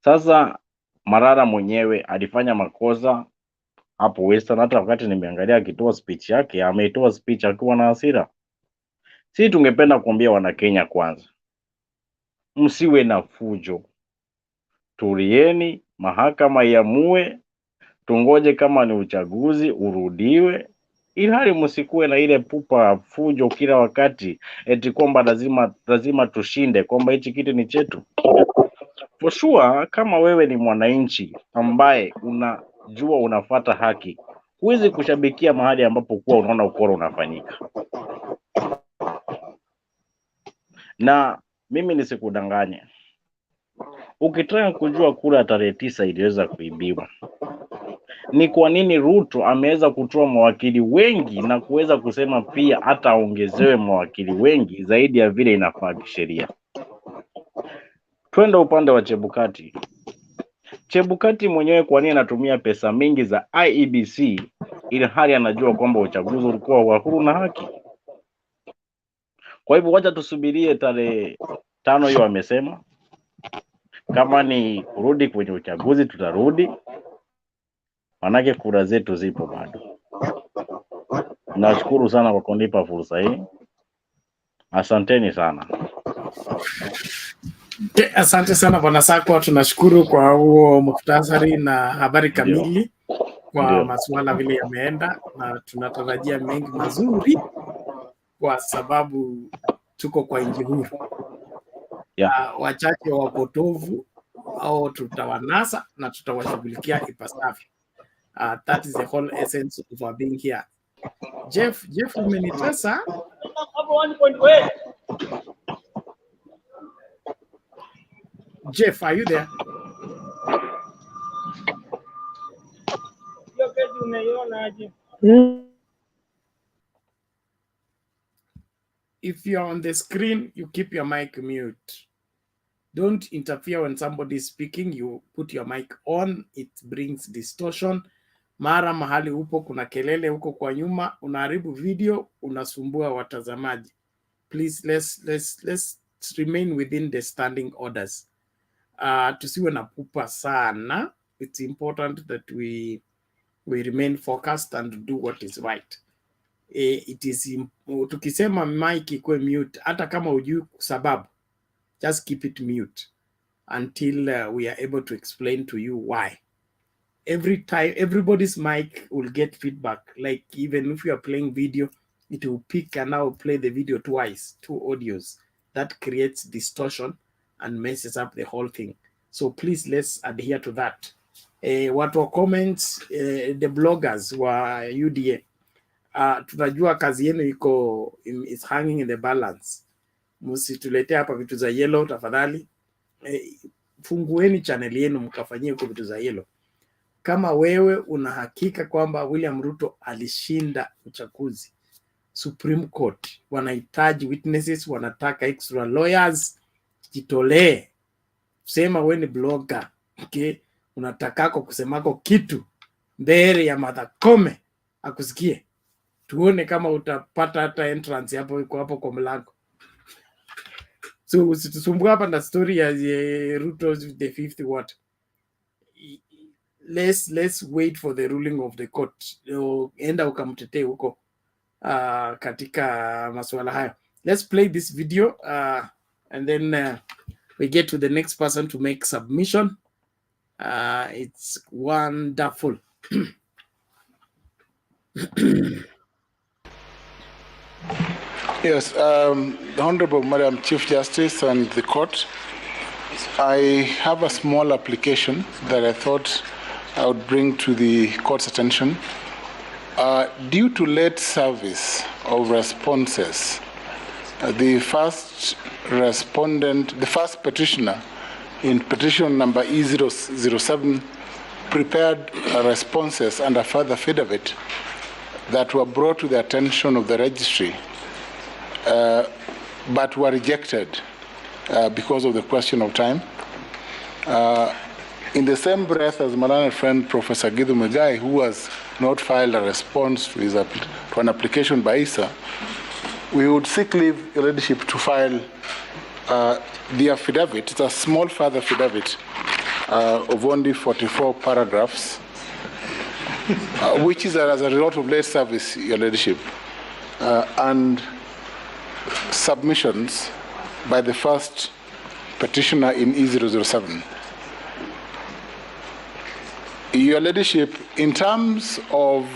Speaker 2: Sasa Marara mwenyewe alifanya makosa hapo Western. Hata wakati nimeangalia akitoa speech yake, ameitoa speech akiwa na hasira. Sisi tungependa kuambia wana Kenya, kwanza msiwe na fujo, tulieni, mahakama iamue, tungoje kama ni uchaguzi urudiwe, ilhali msikuwe na ile pupa fujo kila wakati eti kwamba lazima tushinde, kwamba hichi kitu ni chetu. For sure, kama wewe ni mwananchi ambaye unajua unafata haki, huwezi kushabikia mahali ambapo kuwa unaona ukora unafanyika. Na mimi nisikudanganye, ukitaka kujua kura tarehe 9 iliweza kuibiwa, ni kwa nini Ruto ameweza kutoa mawakili wengi na kuweza kusema pia hata aongezewe mawakili wengi zaidi ya vile inafaa kisheria. Twenda upande wa Chebukati. Chebukati mwenyewe kwa nini anatumia pesa mingi za IEBC ili hali anajua kwamba uchaguzi ulikuwa wa huru na haki? Kwa hivyo wacha tusubirie tarehe 5 hiyo amesema. Kama ni kurudi kwenye uchaguzi tutarudi, manake kura zetu zipo bado. Nashukuru sana kwa kunipa fursa hii. Asanteni sana.
Speaker 1: Asante sana Bwana Sakwa, tunashukuru kwa huo muhtasari na habari kamili kwa masuala vile yameenda, na tunatarajia mengi mazuri kwa sababu tuko kwa nchi huru. Wachache wapotovu au tutawanasa na tutawashughulikia ipasavyo. That is the whole essence of our being here. Jeff umenitesa. Jeff, are you there? If you're on the screen, you keep your mic mute. Don't interfere when somebody is speaking. You put your mic on. It brings distortion. Mara mahali upo kuna kelele huko kwa nyuma, unaharibu video, unasumbua watazamaji. Please, let's remain within the standing orders. Tusiwe na pupa sana. It's important that we remain focused and do what is right. It is tukisema mic ikuwe mute, hata kama hujui sababu, just keep it mute until we are able to explain to you why. Every time, everybody's mic will get feedback. Like even if you are playing video, it will pick and now play the video twice, 2 audios. That creates distortion and messes up the whole thing. So please, let's adhere to that. Watu wa comments, the bloggers wa UDA, tunajua kazi yenu is hanging in the balance. Msituletee hapa vitu za yellow tafadhali. Fungueni channel yenu mkafanyie huko vitu za yellow. Kama wewe unahakika kwamba William Ruto alishinda uchaguzi, Supreme Court wanahitaji witnesses, wanataka extra lawyers, jitolee. Sema wewe ni blogger, okay? Unatakako kusemako kitu mbele ya Martha Koome akusikie. Tuone kama utapata hata entrance hapo kwa mlango. So usitusumbue hapa na story ya Ruto the 5th what. Let's wait for the ruling of the court. Enda ukamtetee huko katika masuala hayo. Let's play this video and then we get to the next person to make submission. It's wonderful.
Speaker 15: Yes, the Honorable Madam Chief Justice and the court, I have a small application that I thought I would bring to the court's attention. Due to late service of responses, the first petitioner in petition number E007 prepared responses and a further affidavit that were brought to the attention of the registry, but were rejected because of the question of time. In the same breath as my learned friend Professor Githu Muigai, who has not filed a response to, to an application by ISA, we would seek leave, Your Ladyship, to file the affidavit. It's a small further affidavit of only 44 paragraphs, which is as a result of late service, Your Ladyship, and submissions by the first petitioner in E007. Your Ladyship, in terms of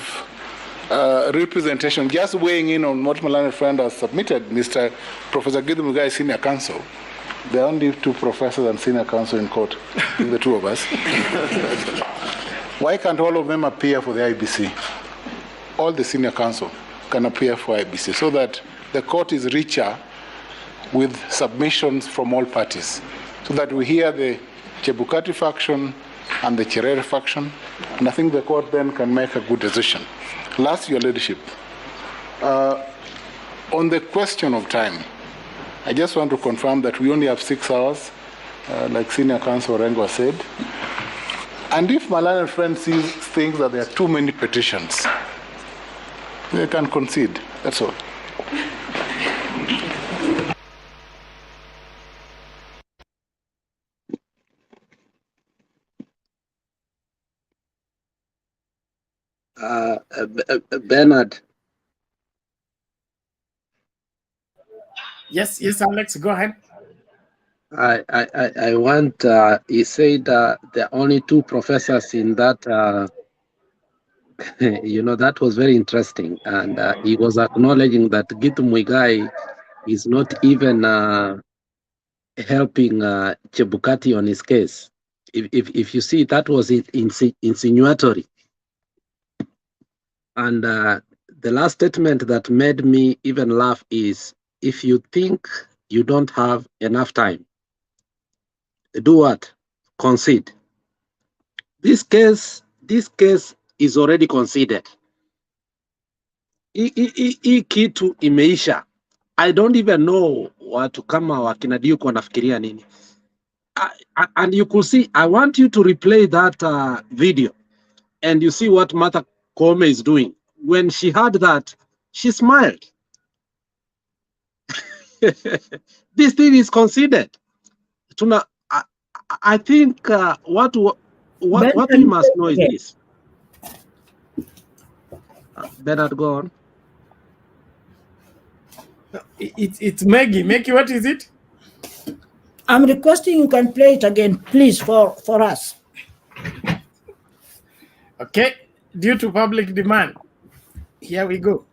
Speaker 15: representation, just weighing in on what my learned friend has submitted, Mr. Professor Githu Muigai, Senior Counsel. There are only 2 professors and senior counsel in court, the 2 of us. Why can't all of them appear for the IEBC? All the senior counsel can appear for IEBC so that the court is richer with submissions from all parties, so that we hear the Chebukati faction and the Cherere faction, and I think the court then can make a good decision. Last, Your Ladyship, on the question of time, I just want to confirm that we only have 6 hours, like Senior Counsel Rengo said. And if my learned friend thinks that there are too many petitions, they can concede. That's all.
Speaker 8: Bernard.
Speaker 1: Yes, Alex, go ahead.
Speaker 8: I want, he said there are only 2 professors in that, that was very interesting. And he was acknowledging that Githu Muigai is not even helping Chebukati on his case. If you see, that was insinuatory. And the last statement that made me even laugh is, if you think you don't have enough time, do what? Concede. This case is already conceded. Hii kitu imeisha. I don't even know watu kama wakina Duke wanafikiria nini. And you could see, I want you to replay that video and you see what Martha Koome is doing. When she heard that, she smiled. This thing is conceded. I think what we must know is this. Bernard, go on.
Speaker 1: It's Maggie. Maggie, what is it?
Speaker 20: I'm requesting you can play it again, please, for us.
Speaker 1: Okay, due to public demand. Here we go.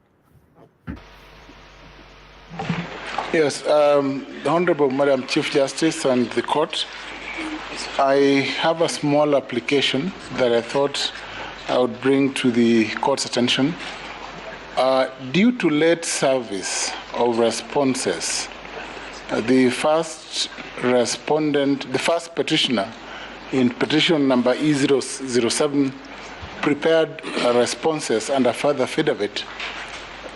Speaker 15: Yes, the Honorable Madam Chief Justice and the court, I have a small application that I thought I would bring to the court's attention. Due to late service of responses, the first petitioner in petition number E007 prepared responses and a further affidavit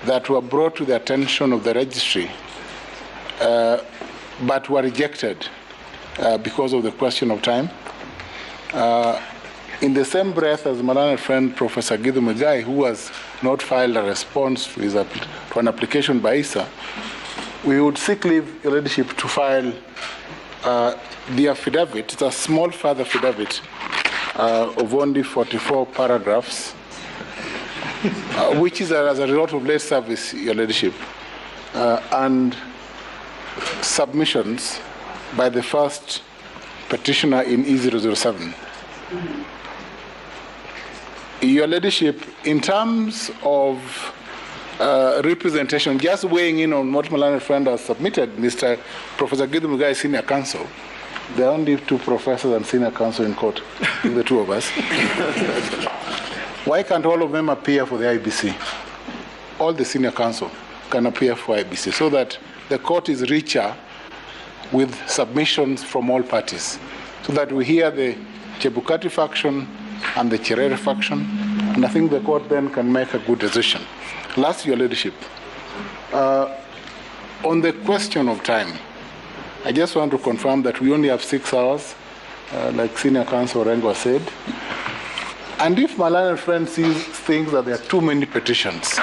Speaker 15: that were brought to the attention of the registry, but were rejected because of the question of time. In the same breath as my learned friend Professor Githu Muigai, who has not filed a response to an application by ISA, we would seek leave, Your Ladyship, to file the affidavit. It's a small further affidavit of only 44 paragraphs, which is as a result of late service, Your Ladyship, and submissions by the first petitioner in E007. Your Ladyship, in terms of representation, just weighing in on what my learned friend has submitted, Mr. Professor Githu Muigai, Senior Counsel. There are only 2 professors and senior counsel in court, the 2 of us. Why can't all of them appear for the IEBC? All the senior counsel can appear for IEBC so that the court is richer with submissions from all parties, so that we hear the Chebukati faction and the Cherere faction, and I think the court then can make a good decision. Last, Your Ladyship, on the question of time, I just want to confirm that we only have 6 hours, like Senior Counsel Rengo said. And if my learned friend thinks that there are too many petitions,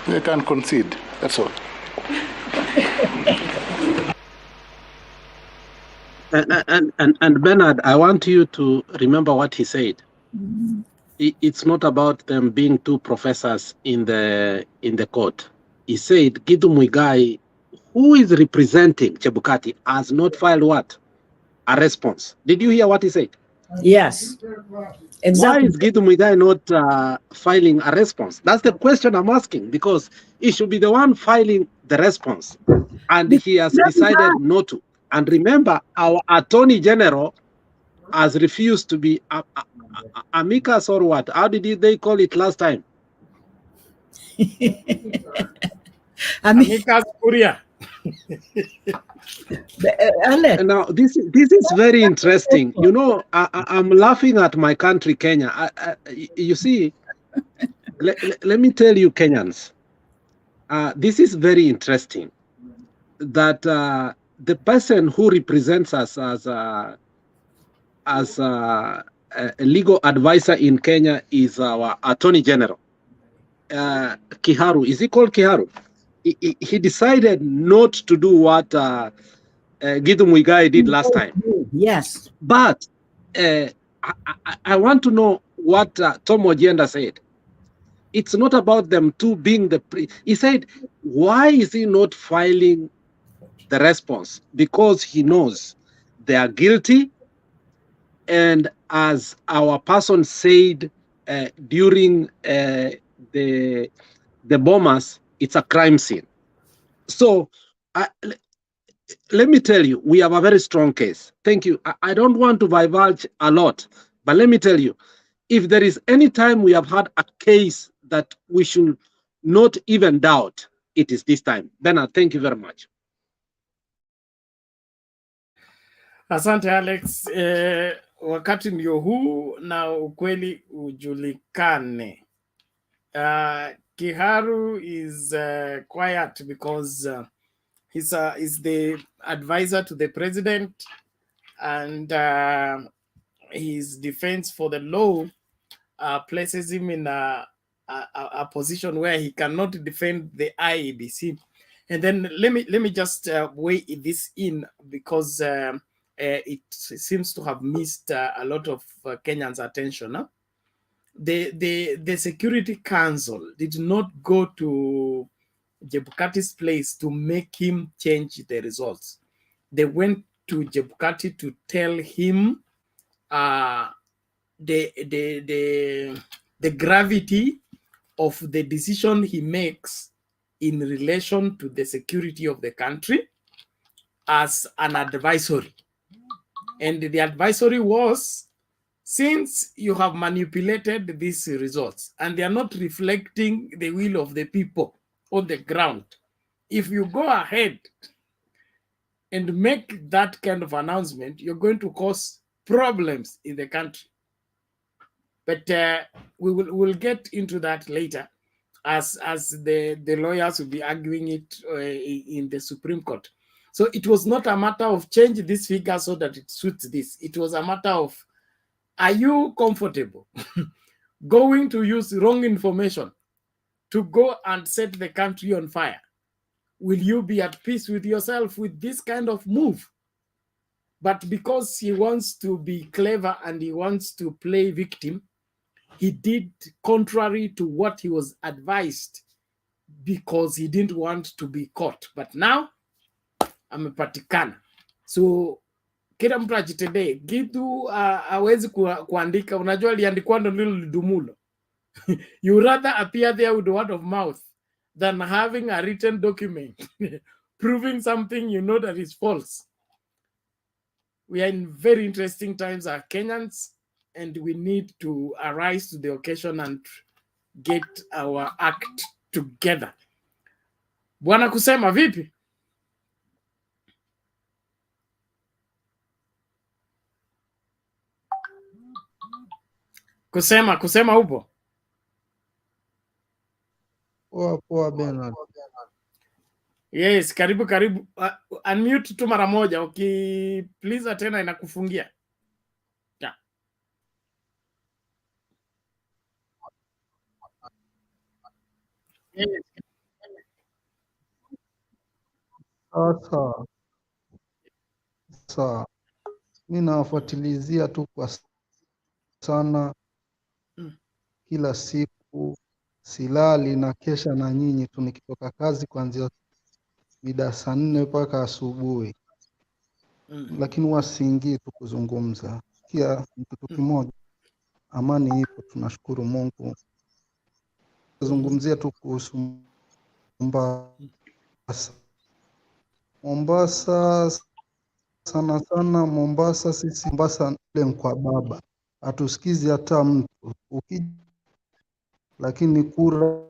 Speaker 15: they can concede. That's all.
Speaker 8: And Bernard, I want you to remember what he said. It's not about them being two professors in the court. He said Gidu Muigai, who is representing Chebukati, has not filed what? A response. Did you hear what he said?
Speaker 20: Yes, exactly.
Speaker 8: Why is Gidu Muigai not filing a response? That's the question I'm asking, because he should be the one filing the response, and he has decided not to. And remember, our Attorney General has refused to be amicus or what? How did they call it last time?
Speaker 1: Amicus Curia.
Speaker 8: Now, this is very interesting. You know, I'm laughing at my country, Kenya. You see, let me tell you, Kenyans, this is very interesting that the person who represents us as a legal advisor in Kenya is our Attorney General, Kiharu. Is he called Kiharu? He decided not to do what Gidu Muigai did last time.
Speaker 20: Yes.
Speaker 8: But I want to know what Tom Ojenda said. It's not about them two being he said, why is he not filing the response? Because he knows they are guilty. And as our person said during the bombers, it's a crime scene. So let me tell you, we have a very strong case. Thank you. I don't want to divulge a lot, but let me tell you, if there is any time we have had a case that we should not even doubt, it is this time. Bernard, thank you very much.
Speaker 1: Asante Alex. Wakati ndio huu na ukweli ujulikane. Kiharu is quiet because he's the advisor to the president, and his defense for the law places him in a position where he cannot defend the IEBC. And then let me just weigh this in, because it seems to have missed a lot of Kenyans' attention. Huh? The Security Council did not go to Jebukati's place to make him change the results. They went to Jebukati to tell him the gravity of the decision he makes in relation to the security of the country as an advisory. And the advisory was, since you have manipulated these results and they are not reflecting the will of the people on the ground, if you go ahead and make that kind of announcement, you're going to cause problems in the country. But we'll get into that later, as the lawyers will be arguing it in the Supreme Court. So it was not a matter of change this figure so that it suits this. It was a matter of, are you comfortable going to use wrong information to go and set the country on fire? Will you be at peace with yourself with this kind of move? But because he wants to be clever and he wants to play victim, he did contrary to what he was advised, because he didn't want to be caught. But now amepatikana. So kila mtu ajitendee. Gidu hawezi kuandika, unajua aliandikwa ndo lilo lidumulo. You rather appear there with the word of mouth than having a written document proving something you know that is false. We are in very interesting times as Kenyans, and we need to arise to the occasion and get our act together. Bwana kusema vipi? Kusema upo?
Speaker 22: Poa Bernard.
Speaker 1: Yes, karibu. Unmute tu mara moja, ukiplease tena inakufungia. Yeah. Yes.
Speaker 5: Sasa mi nawafuatilizia tu kwa sana kila siku, silali na kesha na nyinyi tu, nikitoka kazi kuanzia mida saa 4 mpaka asubuhi, lakini huwa siingii tu kuzungumza. Kia ni kitu kimoja, amani ipo, tunashukuru Mungu. Zungumzia tu kuhusu Mombasa sana sana. Mombasa sisi Mombasa ile kwa baba hatusikizi hata mtu ukija, lakini kura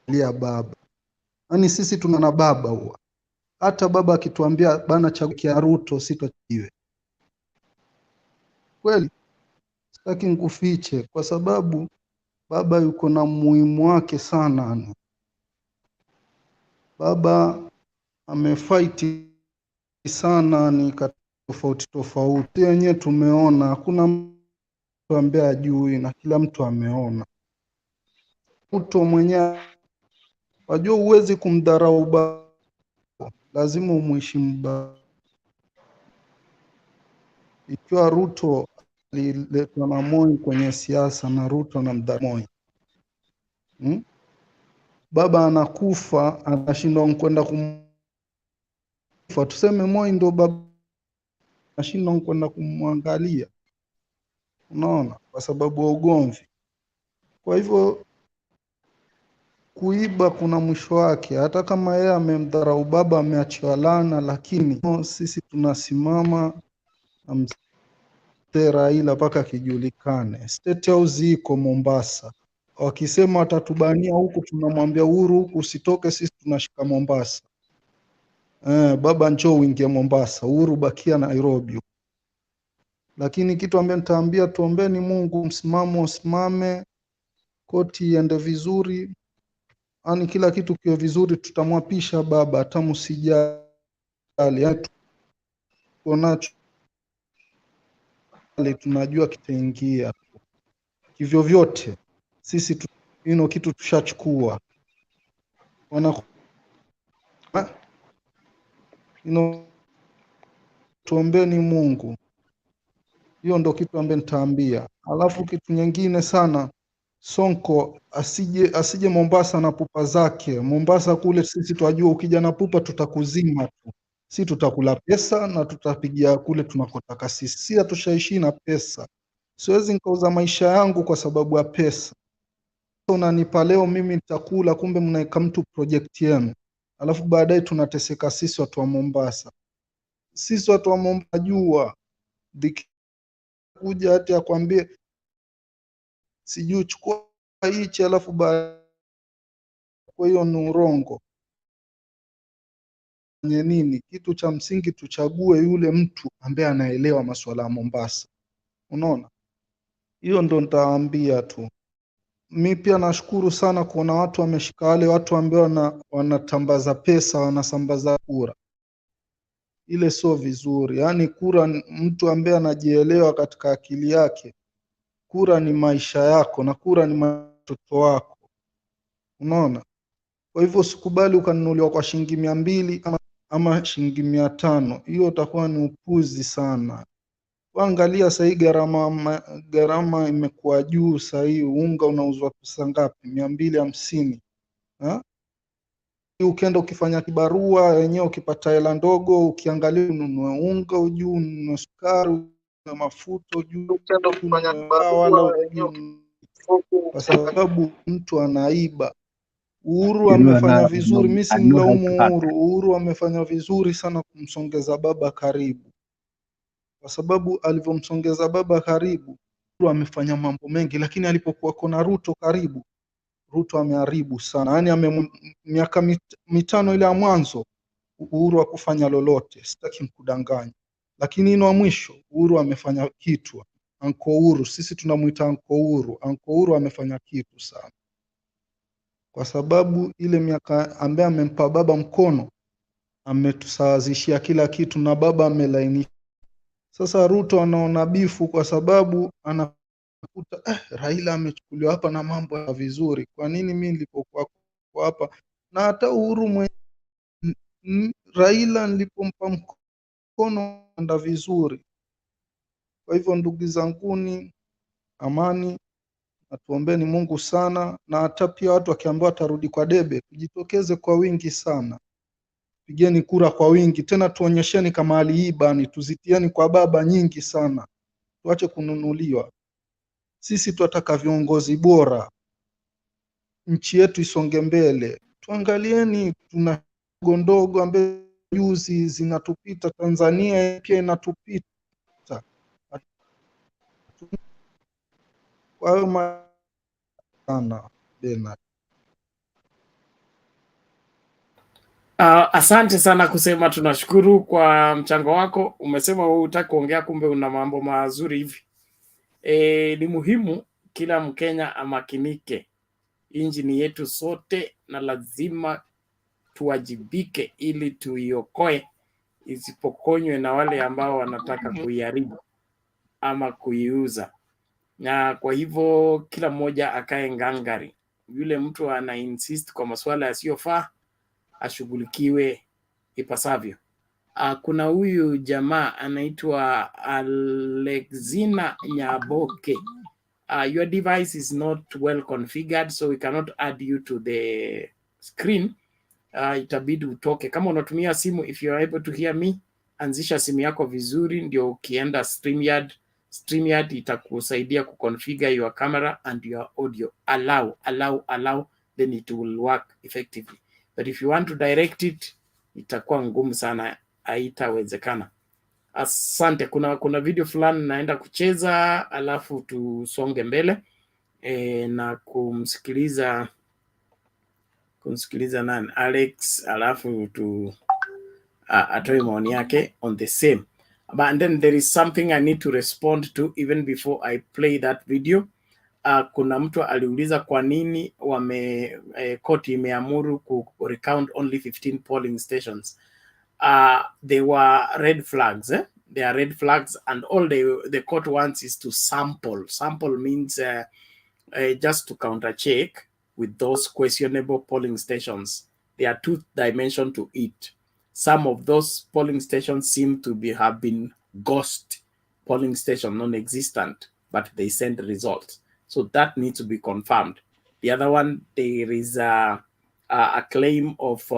Speaker 5: ya baba, yaani sisi tuna baba huwa, hata baba akituambia bana chagukia Ruto sitojiwe kweli, sitaki nikufiche, kwa sababu baba yuko na muhimu wake sana. Baba amefight sana ni tofauti yenyewe tumeona, hakuna mtu ambaye ajui na kila mtu ameona. Ruto mwenyewe wajua, huwezi kumdharau baba, lazima umheshimu baba. Ikiwa Ruto aliletwa na Moi kwenye siasa na Ruto na Moi, baba anakufa, anashindwa kwenda kumfa, tuseme Moi ndo baba, anashindwa kwenda kumwangalia, unaona, kwa sababu ya ugomvi. Kwa hivyo kuiba kuna mwisho wake, hata kama yeye amemdharau baba, ameachiwa laana, lakini sisi tunasimama na mzee Raila mpaka kijulikane. State House iko Mombasa, wakisema watatubania huku, tunamwambia Uhuru huku usitoke, sisi tunashika Mombasa. Baba njoo uingie Mombasa, Uhuru bakia Nairobi. Lakini kitu ambaye nitaambia, tuombeni Mungu, msimamo usimame, koti iende vizuri, yani kila kitu kiwe vizuri, tutamwapisha baba, hata msijali, tunacho tunajua kitaingia hivyo vyote, sisi kitu tushachukua. Tuombeni Mungu, hiyo ndo kitu ambaye nitaambia. Alafu kitu nyingine sana, Sonko asije Mombasa na pupa zake. Mombasa kule sisi twajua, ukija na pupa tutakuzima tu, si tutakula pesa na tutapigia kule tunakotaka sisi. Si hatushaishi na pesa, siwezi nikauza maisha yangu kwa sababu ya pesa. Unanipa leo, mimi nitakula, kumbe mnaeka mtu project yenu, alafu baadaye tunateseka sisi watu wa Mombasa. Sisi watu wa Mombasa jua kuja hata akwambie sijui chukua hichi, alafu kwa hiyo ni urongo. Nye nini, kitu cha msingi tuchague yule mtu ambaye anaelewa masuala ya Mombasa, unaona. Hiyo ndo nitawaambia tu. Mi pia nashukuru sana kuona watu wameshika, wale watu ambao wanatambaza pesa, wanasambaza kura. Ile sio vizuri, yaani kura, mtu ambaye anajielewa katika akili yake, kura ni maisha yako na kura ni watoto wako, unaona. Kwa hivyo sikubali ukanunuliwa kwa shilingi 200 ama shilingi 500, hiyo utakuwa ni upuzi sana. Angalia sahii gharama imekuwa juu. Sahii unga unauzwa pesa ngapi? 250. Ukienda ukifanya kibarua wenyewe, ukipata hela ndogo, ukiangalia ununue unga ujuu, ununue sukari na mafuta ujuu, kwa sababu mtu anaiba. Uhuru amefanya vizuri, mimi simlaumu Uhuru. Uhuru amefanya vizuri sana kumsongeza baba karibu, kwa sababu alivyomsongeza baba karibu, Uhuru amefanya mambo mengi, lakini alipokuwa kona Ruto karibu, Ruto ameharibu sana. Yaani miaka 5 ile ya mwanzo Uhuru hakufanya lolote, sitaki kudanganya, lakini ino mwisho Uhuru amefanya kitu. Anko Uhuru, sisi tunamuita Anko Uhuru. Anko Uhuru amefanya kitu sana. kwa sababu ile miaka ambaye amempa baba mkono ametusawazishia kila kitu na baba amelainisha. Sasa Ruto anaona bifu kwa sababu anakuta Raila amechukuliwa hapa na mambo ya vizuri. Kwa nini mimi nilipokuwa hapa? Na hata Uhuru Raila nilipompa mkono anda vizuri. Kwa hivyo ndugu zanguni, amani, natuombeni Mungu sana, na hata pia watu wakiambiwa watarudi kwa debe, tujitokeze kwa wingi sana. Pigeni kura kwa wingi, tena tuonyesheni kama aliiba, tuzitieni kwa baba nyingi sana. Tuache kununuliwa. Sisi tunataka viongozi bora. Nchi yetu isonge mbele. Tuangalieni, tuna ndogo ambaye juzi zinatupita, Tanzania pia inatupita. Kwa hiyo sana Bernard.
Speaker 1: Asante sana kusema, tunashukuru kwa mchango wako. Umesema wewe hutaki kuongea, kumbe una mambo mazuri hivi. Ni muhimu kila Mkenya amakinike. Inji ni yetu sote na lazima tuwajibike ili tuiokoe isipokonywe na wale ambao wanataka kuiharibu ama kuiuza. Na kwa hivyo kila mmoja akae ngangari. Yule mtu ana insist kwa masuala yasiyofaa ashughulikiwe ipasavyo. Kuna huyu jamaa anaitwa Alexina Nyaboke. Your device is not well configured, so we cannot add you to the screen. Itabidi utoke. Kama unatumia simu, if you are able to hear me, anzisha simu yako vizuri, ndio ukienda StreamYard itakusaidia kuconfigure your camera and your audio. Allow, then it will work effectively. But if you want to direct it, itakuwa ngumu sana, haitawezekana. Asante. Kuna video fulani naenda kucheza, alafu tusonge mbele na kumsikiliza nani Alex, alafu atoe maoni yake on the same. But then there is something I need to respond to even before I play that video. Kuna mtu aliuliza kwa nini koti imeamuru ku recount only 15 polling stations. They were red flags. They are red flags, and all the court wants is to sample. Sample means just to counter check with those questionable polling stations. There are two dimensions to it. Some of those polling stations seem to have been ghost polling station, non-existent, but they send results. So that needs to be confirmed. The other one, there is a claim of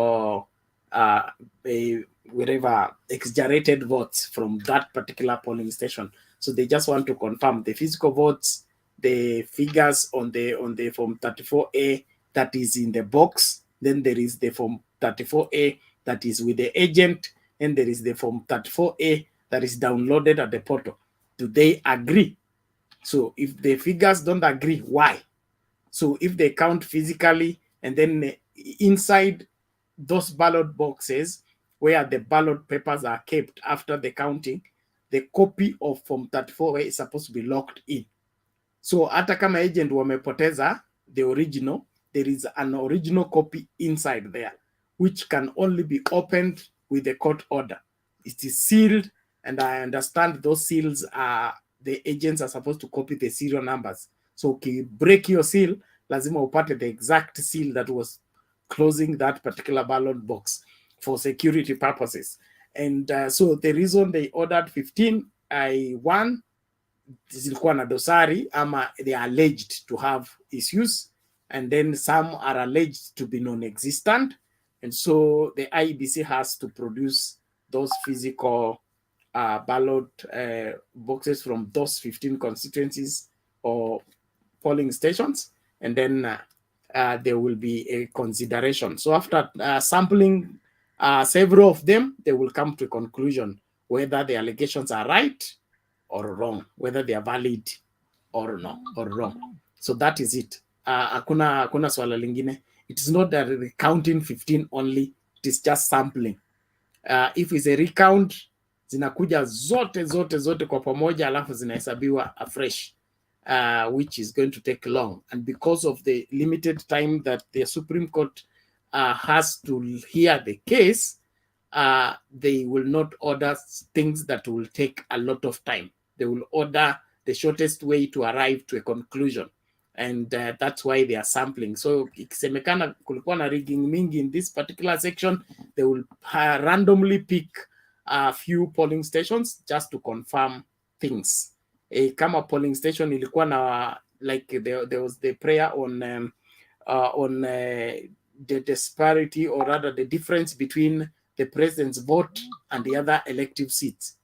Speaker 1: whatever exaggerated votes from that particular polling station. So they just want to confirm the physical votes, the figures on the form 34A that is in the box. Then there is the form 34A that is with the agent, and there is the form 34A that is downloaded at the portal. Do they agree? So if the figures don't agree, why? So if they count physically, and then inside those ballot boxes where the ballot papers are kept after the counting, the copy of form 34A is supposed to be locked in. So hata kama agent wamepoteza the original, there is an original copy inside there, which can only be opened with a court order. It is sealed, and I understand those seals are, the agents are supposed to copy the serial numbers. So break your seal, lazima upate the exact seal that was closing that particular ballot box for security purposes. And so the reason they ordered 15, one, zilikuwa na dosari ama they are alleged to have issues, and then some are alleged to be non-existent, and so the IEBC has to produce those physical ballot boxes from those 15 constituencies or polling stations, and then there will be a consideration. So after sampling several of them, they will come to a conclusion whether the allegations are right or wrong, whether they are valid or no, or wrong. So that is it. Hakuna swala lingine. It is not that recounting 15 only, it is just sampling. If it's a recount, zinakuja zote kwa pamoja, alafu zinahesabiwa afresh. which is going to take long. And because of the limited time that the Supreme Court has to hear the case, they will not order things that will take a lot of time. They will order the shortest way to arrive to a conclusion. And that's why they are sampling. So ikisemekana kulikuwa na rigging mingi in this particular section, they will randomly pick a few polling stations just to confirm things. Kama polling station ilikuwa na, like there was the prayer on the disparity, or rather the difference between the president's vote and the other elective seats.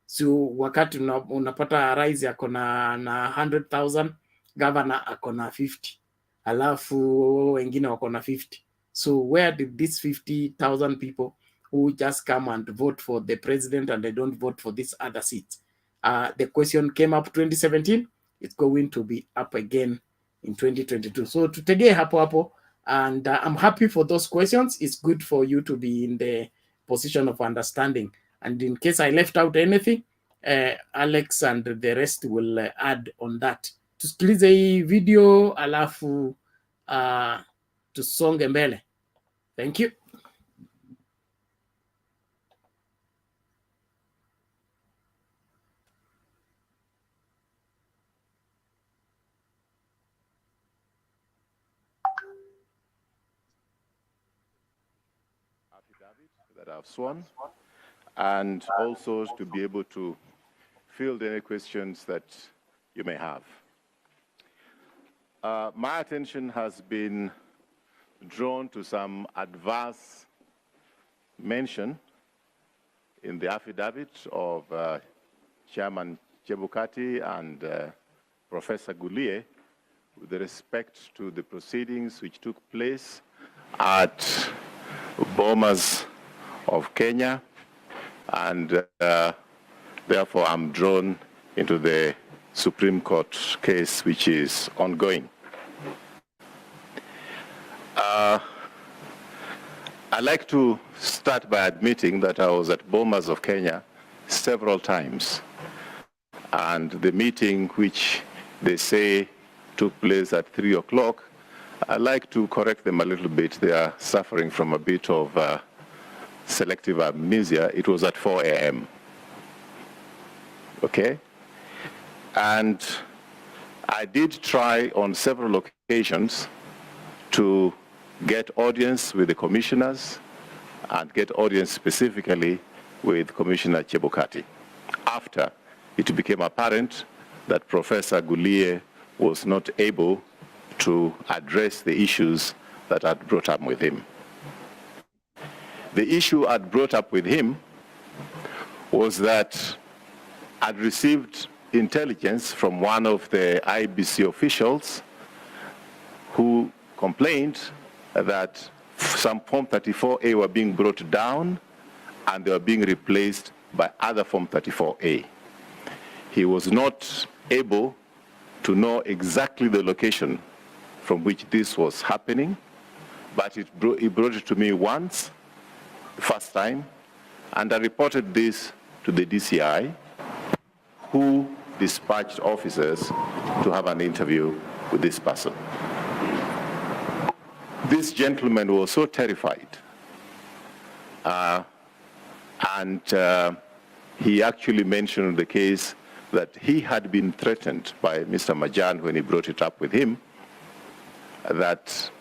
Speaker 1: So wakati unapata rais ako na 100,000, governor ako na 50, alafu wengine wako na 50. So where did these 50,000 people who just come and vote for the president and they don't vote for this other seat? The question came up 2017. It's going to be up again in 2022. So tutegee hapo hapo, and I'm happy for those questions. It's good for you to be in the position of understanding. And in case I left out anything, Alex and the rest will add on that. Tusikilize hii video alafu tusonge mbele. Thank you.
Speaker 16: That I've sworn, and also to be able to field any questions that you may have. My attention has been drawn to some adverse mention in the affidavit of Chairman Chebukati and Professor Gulie with respect to the proceedings which took place at Bomas of Kenya, and therefore I'm drawn into the Supreme Court case which is ongoing. I'd like to start by admitting that I was at Bomas of Kenya several times, and the meeting which they say took place at 3 o'clock, I'd like to correct them a little bit. They are suffering from a bit of selective amnesia. It was at 4 a.m. Okay? And I did try on several occasions to get audience with the commissioners and get audience specifically with Commissioner Chebukati after it became apparent that Professor Gulie was not able to address the issues that I'd brought up with him. The issue I'd brought up with him was that I'd received intelligence from one of the IEBC officials who complained that some Form 34A were being brought down and they were being replaced by other Form 34A. He was not able to know exactly the location from which this was happening, but he brought it to me once, first time, and I reported this to the DCI, who dispatched officers to have an interview with this person. This gentleman was so terrified, and he actually mentioned in the case that he had been threatened by Mr. Majan when he brought it up with him, that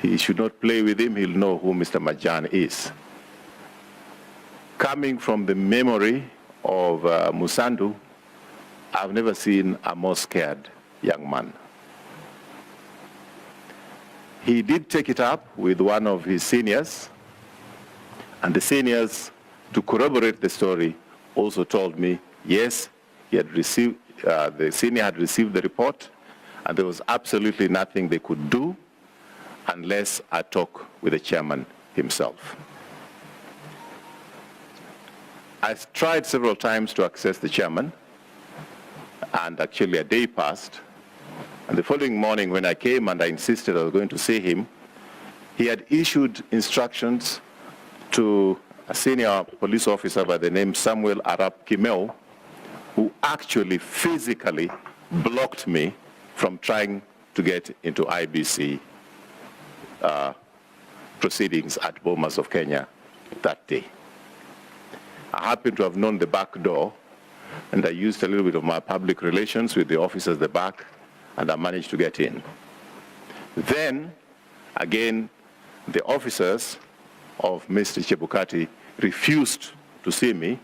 Speaker 16: he should not play with him, he'll know who Mr. Majan is. Coming from the memory of Musandu, I've never seen a more scared young man. He did take it up with one of his seniors, and the seniors, to corroborate the story, also told me, yes, he had received, the senior had received the report, and there was absolutely nothing they could do unless I talk with the chairman himself. I tried several times to access the chairman, and actually a day passed. And the following morning when I came and I insisted I was going to see him, he had issued instructions to a senior police officer by the name Samuel Arap Kimeo, who actually physically blocked me from trying to get into IEBC proceedings at Bomas of Kenya that day. I happen to have known the back door, and I used a little bit of my public relations with the officers at the back, and I managed to get in. Then, again, the officers of Mr. Chebukati refused to see me,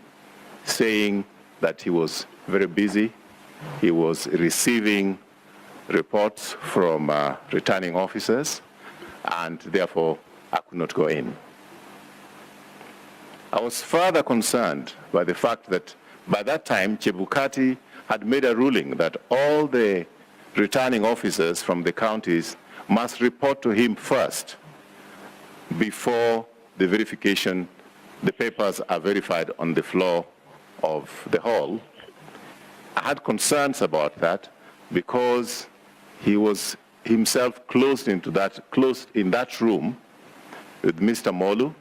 Speaker 16: saying that he was very busy. He was receiving reports from returning officers, and therefore I could not go in. I was further concerned by the fact that by that time, Chebukati had made a ruling that all the returning officers from the counties must report to him first before the verification, the papers are verified on the floor of the hall. I had concerns about that because he was himself closed in that room with Mr. Molu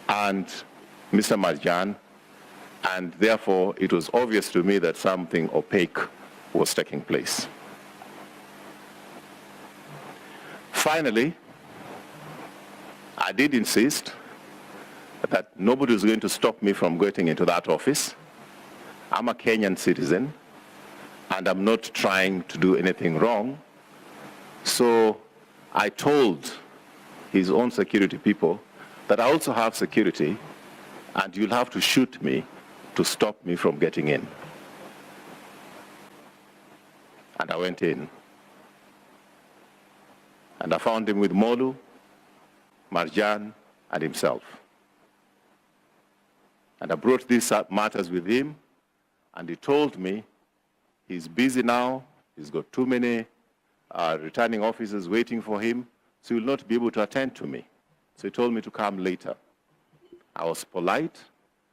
Speaker 16: and Mr. Marjan, and therefore it was obvious to me that something opaque was taking place. Finally, I did insist that nobody was going to stop me from getting into that office. I'm a Kenyan citizen, and I'm not trying to do anything wrong. So I told his own security people that I also have security, and you'll have to shoot me to stop me from getting in. And I went in. And I found him with Molu, Marjan, and himself. And I brought these matters with him, and he told me he's busy now, he's got too many returning officers waiting for him, so he will not be able to attend to me. So he told me to come later. I was polite,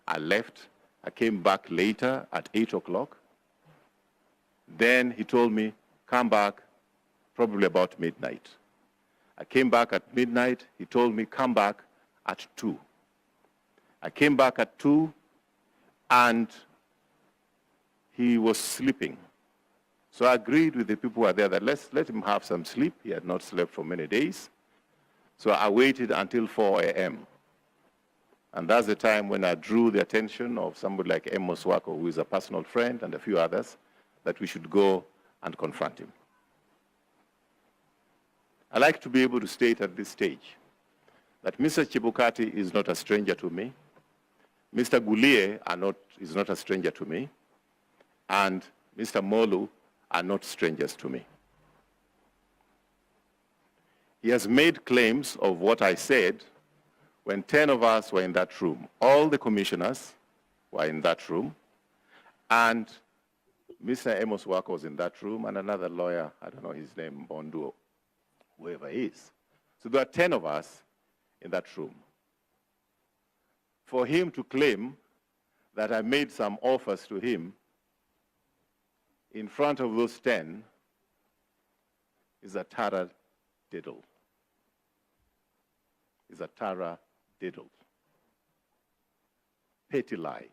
Speaker 16: I left, I came back later at 8 o'clock. Then he told me, come back probably about midnight. I came back at midnight, he told me, come back at 2. I came back at 2, and he was sleeping. So I agreed with the people who were there that let's let him have some sleep. He had not slept for many days. So I waited until 4 a.m. And that's the time when I drew the attention of somebody like Amos Wako, who is a personal friend, and a few others, that we should go and confront him. I like to be able to state at this stage that Mr. Chebukati is not a stranger to me. Mr. Gulie is not a stranger to me. And Mr. Molu are not strangers to me. He has made claims of what I said when 10 of us were in that room. All the commissioners were in that room, and Mr. Amos Wako was in that room, and another lawyer, I don't know his name, Bonduo, whoever he is. So there are 10 of us in that room. For him to claim that I made some offers to him in front of those 10 is a tara diddle. Is a tara diddle. Petty lie.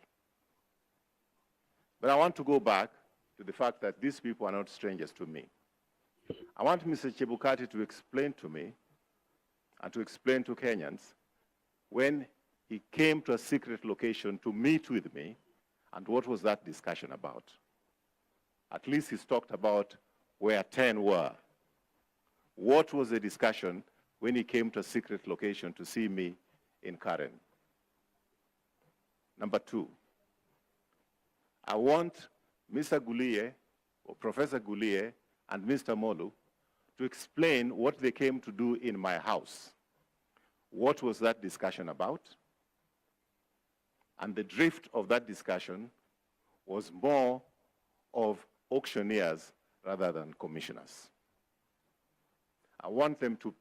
Speaker 16: But I want to go back to the fact that these people are not strangers to me. I want Mr. Chebukati to explain to me and to explain to Kenyans when he came to a secret location to meet with me, and what was that discussion about? At least he's talked about where 10 were. What was the discussion when he came to a secret location to see me in Karen? Number 2, I want Mr. Gulie, or Professor Gulie, and Mr. Molu to explain what they came to do in my house. What was that discussion about? And the drift of that discussion was more of auctioneers rather than commissioners. I want them to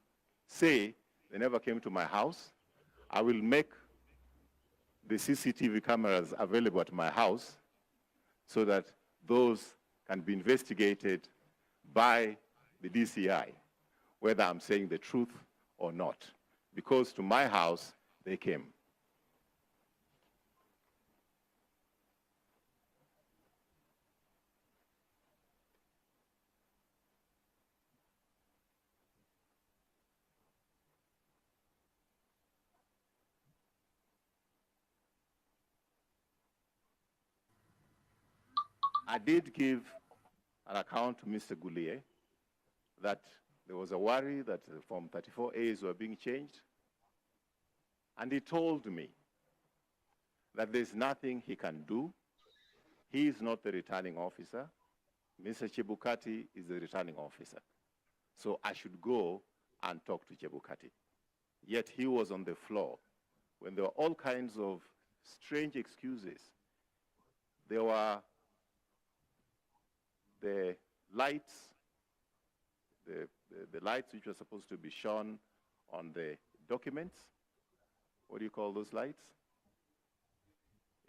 Speaker 16: say they never came to my house. I will make the CCTV cameras available at my house so that those can be investigated by the DCI, whether I'm saying the truth or not. Because to my house, they came. I did give an account to Mr. Goulier that there was a worry that the Form 34As were being changed. And he told me that there's nothing he can do. He is not the returning officer. Mr. Chebukati is the returning officer. So I should go and talk to Chebukati. Yet he was on the floor when there were all kinds of strange excuses. There were the lights, the lights which were supposed to be shown on the documents. What do you call those lights?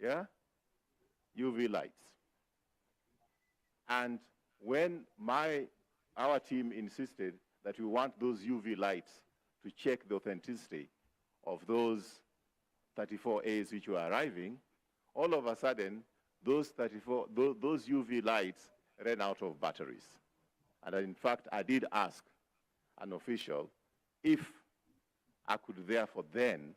Speaker 16: Yeah? UV lights. And when our team insisted that we want those UV lights to check the authenticity of those 34As which were arriving, all of a sudden, those UV lights ran out of batteries. And in fact, I did ask an official if I could therefore then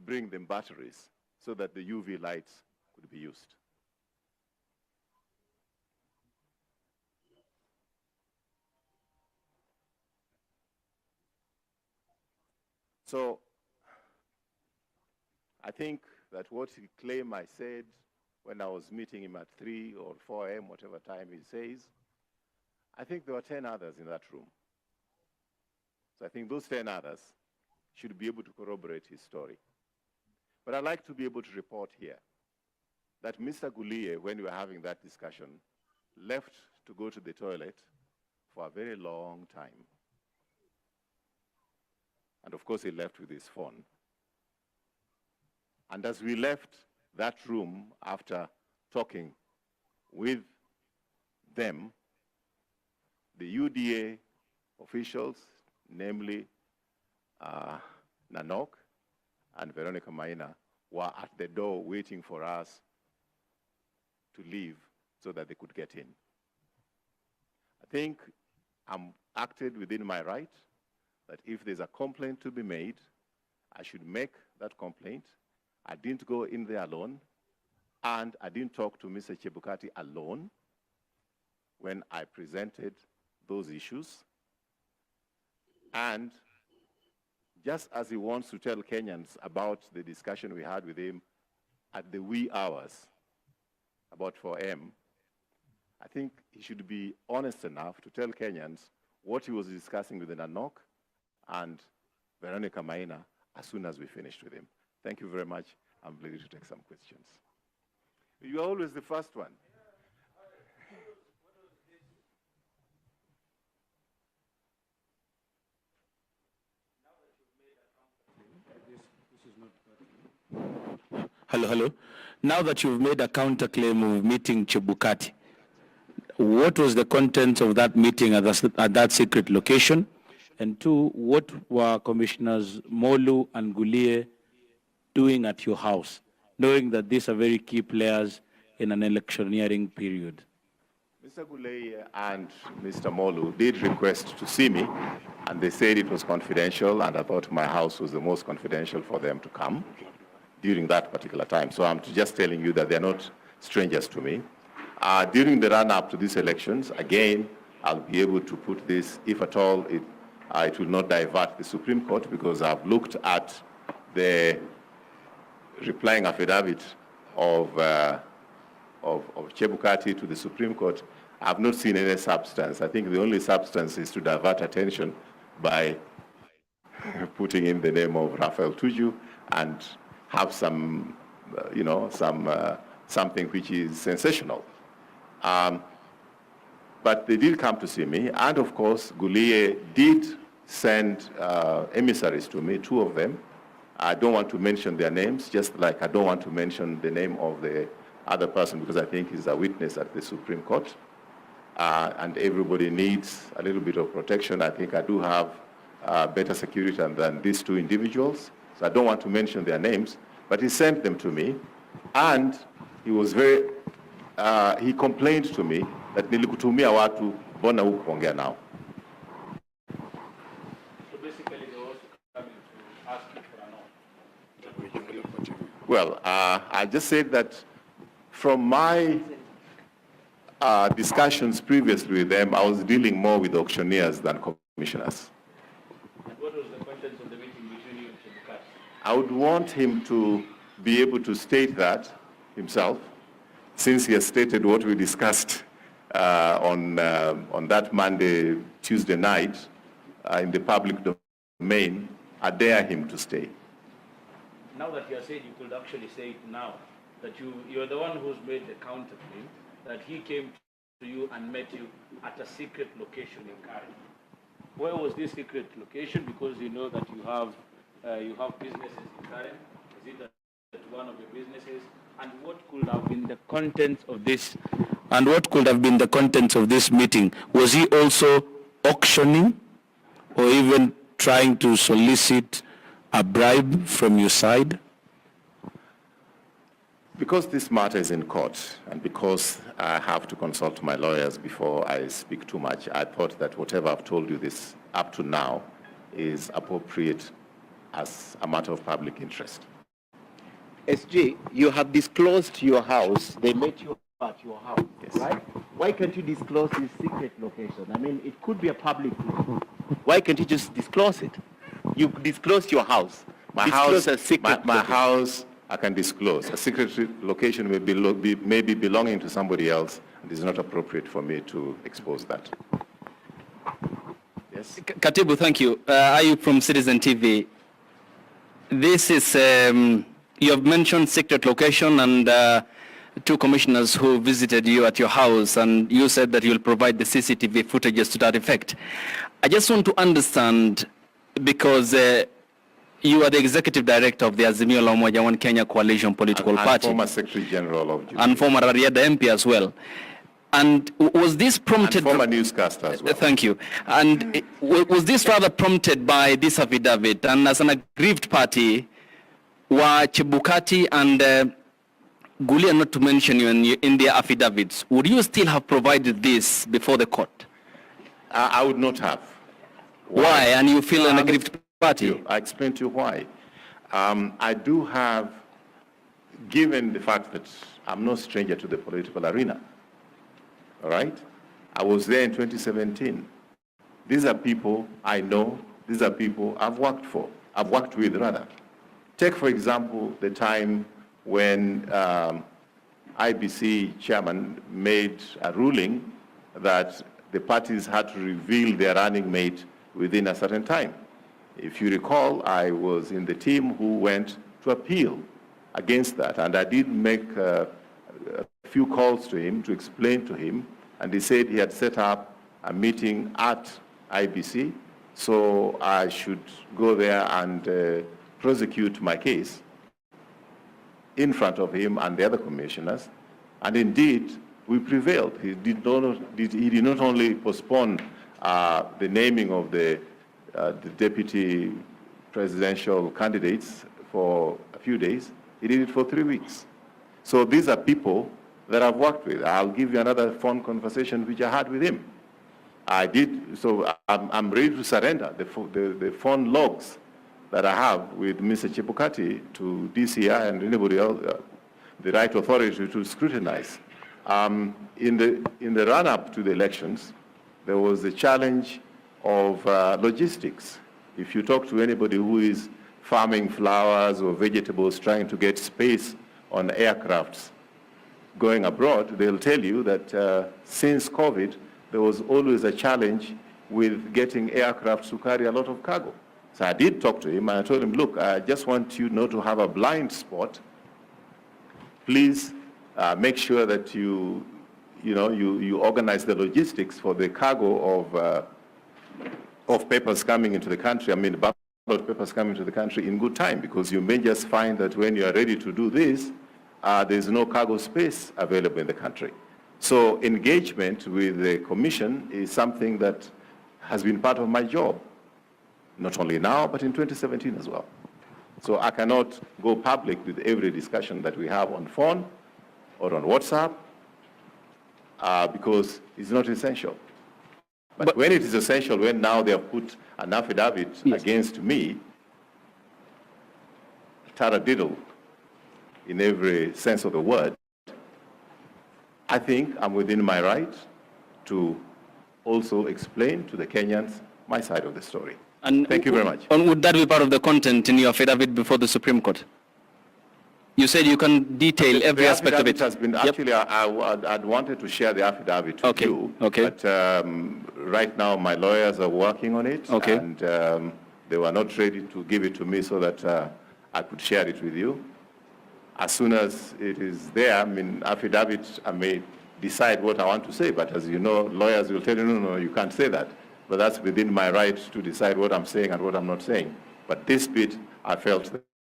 Speaker 16: bring them batteries so that the UV lights could be used. So I think that what he claimed I said when I was meeting him at 3 or 4 a.m., whatever time he says, I think there were 10 others in that room. So I think those 10 others should be able to corroborate his story. But I'd like to be able to report here that Mr. Goulier, when we were having that discussion, left to go to the toilet for a very long time. And of course, he left with his phone. And as we left that room after talking with them, the UDA officials, namely Nanok and Veronica Maina, were at the door waiting for us to leave so that they could get in. I think I'm acted within my right that if there's a complaint to be made, I should make that complaint. I didn't go in there alone, and I didn't talk to Mr. Chebukati alone when I presented those issues. And just as he wants to tell Kenyans about the discussion we had with him at the wee hours, about 4 a.m., I think he should be honest enough to tell Kenyans what he was discussing with the Nanok and Veronica Maina as soon as we finished with him. Thank you very much. I'm ready to take some questions. You are always the first one.
Speaker 3: Hello. Now that you've made a counterclaim of meeting Chebukati, what was the content of that meeting at that secret location? And two, what were Commissioners Molu and Goulier doing at your house, knowing that these are very key players in an electioneering period?
Speaker 16: Mr. Goulier and Mr. Molu did request to see me, and they said it was confidential, and I thought my house was the most confidential for them to come during that particular time. So I'm just telling you that they're not strangers to me. During the run-up to these elections, again, I'll be able to put this, if at all, it will not divert the Supreme Court, because I've looked at the replying affidavit of Chebukati to the Supreme Court. I've not seen any substance. I think the only substance is to divert attention by putting in the name of Raphael Tuju and have some, something which is sensational. But they did come to see me, and of course, Goulier did send emissaries to me, 2 of them. I don't want to mention their names, just like I don't want to mention the name of the other person, because I think he's a witness at the Supreme Court. And everybody needs a little bit of protection. I think I do have better security than these 2 individuals. So I don't want to mention their names, but he sent them to me, and he was he complained to me that nilikutumia watu, mbona hukuongea nao?
Speaker 3: So basically they were also coming to ask you for an order.
Speaker 16: Well, I just said that from my discussions previously with them, I was dealing more with auctioneers than commissioners.
Speaker 3: And what was the contents of the meeting between you and Chebukati?
Speaker 16: I would want him to be able to state that himself, since he has stated what we discussed on that Monday, Tuesday night in the public domain. I dare him to stay.
Speaker 3: Now that you are saying, you could actually say it now, that you're the one who's made the counterclaim, that he came to you and met you at a secret location in Karen. Where was this secret location? Because you know that you have businesses in Karen. Is it at one of your businesses? And what could have been the contents of this? And what could have been the contents of this meeting? Was he also auctioning, or even trying to solicit a bribe from your side?
Speaker 16: Because this matter is in court, and because I have to consult my lawyers before I speak too much, I thought that whatever I've told you this up to now is appropriate as a matter of public interest.
Speaker 19: SG, you have disclosed your house. They met you at your house, yes, right? Why can't you disclose this secret location? I mean, it could be a public place. Why can't you just disclose it? You disclosed your house.
Speaker 16: My house, I can disclose. A secret location may be belonging to somebody else, and it's not appropriate for me to expose that. Yes?
Speaker 21: Katibu, thank you. Ayub from Citizen TV. This is, you have mentioned secret location and two commissioners who visited you at your house, and you said that you'll provide the CCTV footages to that effect. I just want to understand, because you are the executive director of the Azimio la Umoja One Kenya Coalition Political Party.
Speaker 16: And former Secretary General of Jubilee.
Speaker 21: And former Rarieda MP as well. And was this prompted...
Speaker 16: And former newscaster as well.
Speaker 21: Thank you. And was this rather prompted by this affidavit? And as an aggrieved party, were Chebukati and Gulia, not to mention you in their affidavits, would you still have provided this before the court?
Speaker 16: I would not have.
Speaker 21: Why? And you feel an aggrieved party?
Speaker 16: I explained to you why. I do have, given the fact that I'm no stranger to the political arena, all right? I was there in 2017. These are people I know. These are people I've worked with rather. Take, for example, the time when IEBC chairman made a ruling that the parties had to reveal their running mate within a certain time. If you recall, I was in the team who went to appeal against that, and I did make a few calls to him to explain to him, and he said he had set up a meeting at IEBC, so I should go there and prosecute my case in front of him and the other commissioners, and indeed we prevailed. He did not only postpone the naming of the deputy presidential candidates for a few days, he did it for 3 weeks. So these are people that I've worked with. I'll give you another phone conversation which I had with him. I did, so I'm ready to surrender the phone logs that I have with Mr. Chebukati to DCI and anybody else, the right authority to scrutinize. In the run-up to the elections, there was a challenge of logistics. If you talk to anybody who is farming flowers or vegetables, trying to get space on aircrafts going abroad, they'll tell you that since COVID, there was always a challenge with getting aircrafts to carry a lot of cargo. So I did talk to him, and I told him, look, I just want you not to have a blind spot. Please make sure that you organize the logistics for the cargo of papers coming into the country. I mean, ballot papers coming into the country in good time, because you may just find that when you are ready to do this, there's no cargo space available in the country. So engagement with the commission is something that has been part of my job, not only now, but in 2017 as well. So I cannot go public with every discussion that we have on phone or on WhatsApp because it's not essential. But when it is essential, when now they have put an affidavit against me, taradiddle in every sense of the word, I think I'm within my right to also explain to the Kenyans my side of the story.
Speaker 21: And
Speaker 16: thank you very much.
Speaker 21: And would that be part of the content in your affidavit before the Supreme Court? You said you can detail every aspect of it.
Speaker 16: Has been actually, I'd wanted to share the affidavit with you.
Speaker 21: Okay.
Speaker 16: But right now, my lawyers are working on it.
Speaker 21: Okay.
Speaker 16: And they were not ready to give it to me so that I could share it with you. As soon as it is there, I mean, affidavit, I may decide what I want to say. But as you know, lawyers will tell you, no, you can't say that. But that's within my right to decide what I'm saying and what I'm not saying. But this bit, I felt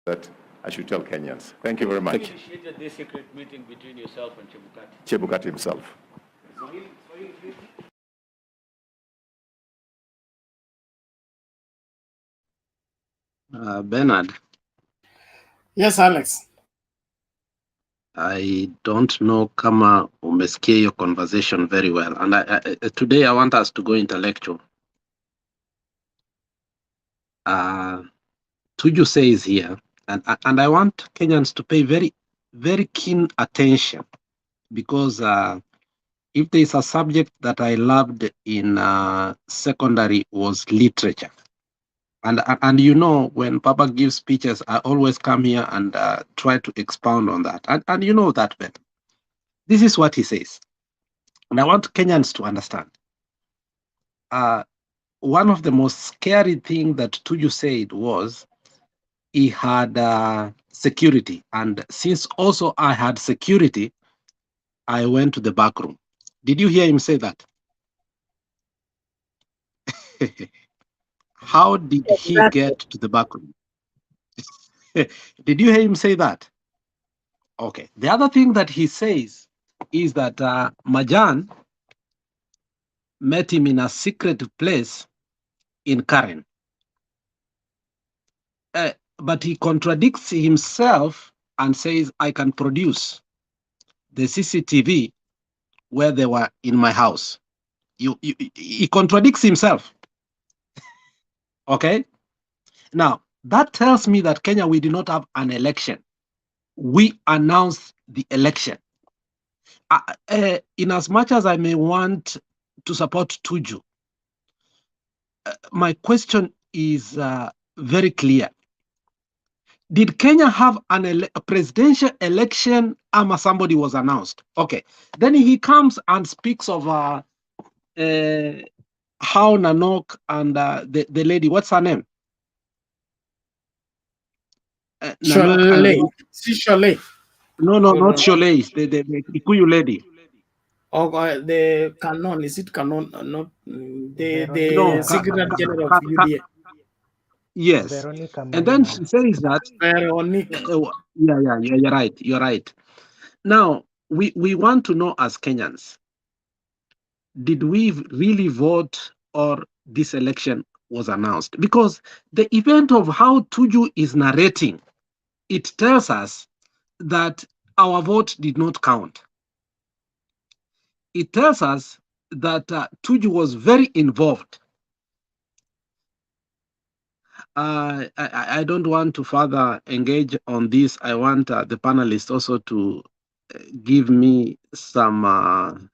Speaker 16: that I should tell Kenyans. Thank you very much.
Speaker 21: Who initiated this secret meeting between yourself and Chebukati?
Speaker 16: Chebukati himself.
Speaker 8: Bernard,
Speaker 1: Yes, Alex.
Speaker 8: I don't know kama umesikia your conversation very well. And today I want us to go intellectual. Tuju says here, and I want Kenyans to pay very, very keen attention, because if there is a subject that I loved in secondary was literature. And you know, when Papa gives speeches, I always come here and try to expound on that. And you know that better. This is what he says. And I want Kenyans to understand. One of the most scary things that Tuju said was he had security. And since also I had security, I went to the back room. Did you hear him say that? How did he get to the back room? Did you hear him say that? Okay. The other thing that he says is that Majan met him in a secret place in Karen. But he contradicts himself and says, I can produce the CCTV where they were in my house. He contradicts himself. Okay? Now, that tells me that Kenya, we did not have an election. We announced the election. In as much as I may want to support Tuju, my question is very clear. Did Kenya have a presidential election or somebody was announced? Okay. Then he comes and speaks of how Nanok and the lady, what's her name?
Speaker 1: Sholei. Sholei.
Speaker 8: No, not Sholei. The Kikuyu lady.
Speaker 1: Oh, the Canon. Is it Canon? Not the Secretary General of UDA.
Speaker 8: Yes.
Speaker 7: Veronica
Speaker 8: And then she says that.
Speaker 1: Veronica.
Speaker 8: Yeah, you're right. You're right. Now, we want to know as Kenyans, did we really vote or this election was announced? Because the event of how Tuju is narrating, it tells us that our vote did not count. It tells us that Tuju was very involved. I don't want to further engage on this. I want the panelists also to give me some.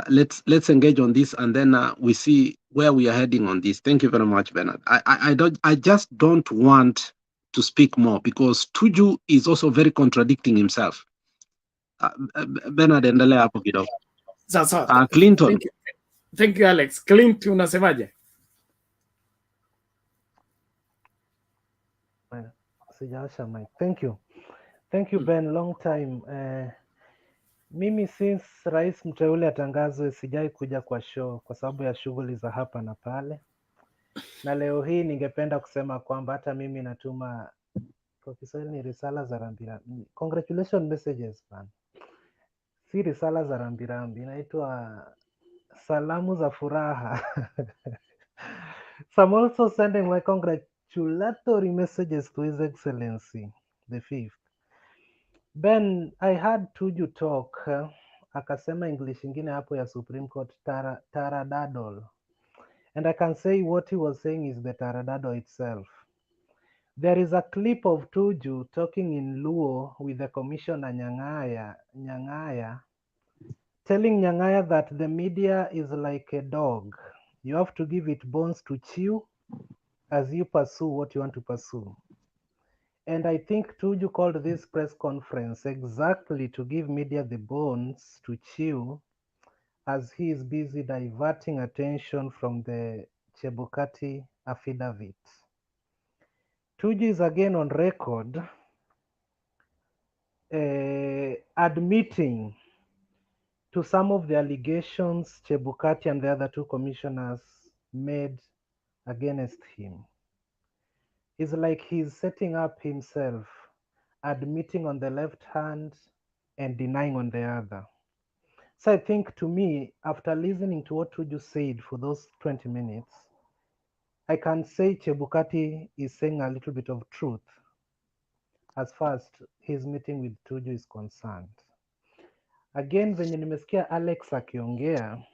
Speaker 8: Let's engage on this, and then we see where we are heading on this. Thank you very much, Bernard. I just don't want to speak more because Tuju is also very contradicting himself. Bernard, endelea hapo kidogo.
Speaker 1: Sasa.
Speaker 8: Clinton.
Speaker 1: Thank you, Alex. Clinton, unasemaje?
Speaker 7: Sijawasha mic. Thank you Ben, long time. Mimi since rais mteule atangazwe sijai kuja kwa show kwa sababu ya shughuli za hapa na pale, na leo hii ningependa kusema kwamba hata mimi natuma, kwa Kiswahili ni risala za rambirambi, congratulation messages man, si risala za rambirambi, inaitwa salamu za furaha. So I'm also sending my congratulatory messages to His Excellency the Fifth. Ben, I had Tuju talk, akasema English ingine hapo ya Supreme Court, taradadol. And I can say what he was saying is the taradado itself. There is a clip of Tuju talking in Luo with the Commissioner Nyang'aya, telling Nyang'aya that the media is like a dog. You have to give it bones to chew as you pursue what you want to pursue. And I think Tuju called this press conference exactly to give media the bones to chew as he is busy diverting attention from the Chebukati affidavit. Tuju is again on record admitting to some of the allegations Chebukati and the other two commissioners made against him. It's like he's setting up himself, admitting on the left hand and denying on the other. So I think, to me, after listening to what Tuju said for those 20 minutes, I can say Chebukati is saying a little bit of truth as far as his meeting with Tuju is concerned. Again, venye nimesikia Alex akiongea,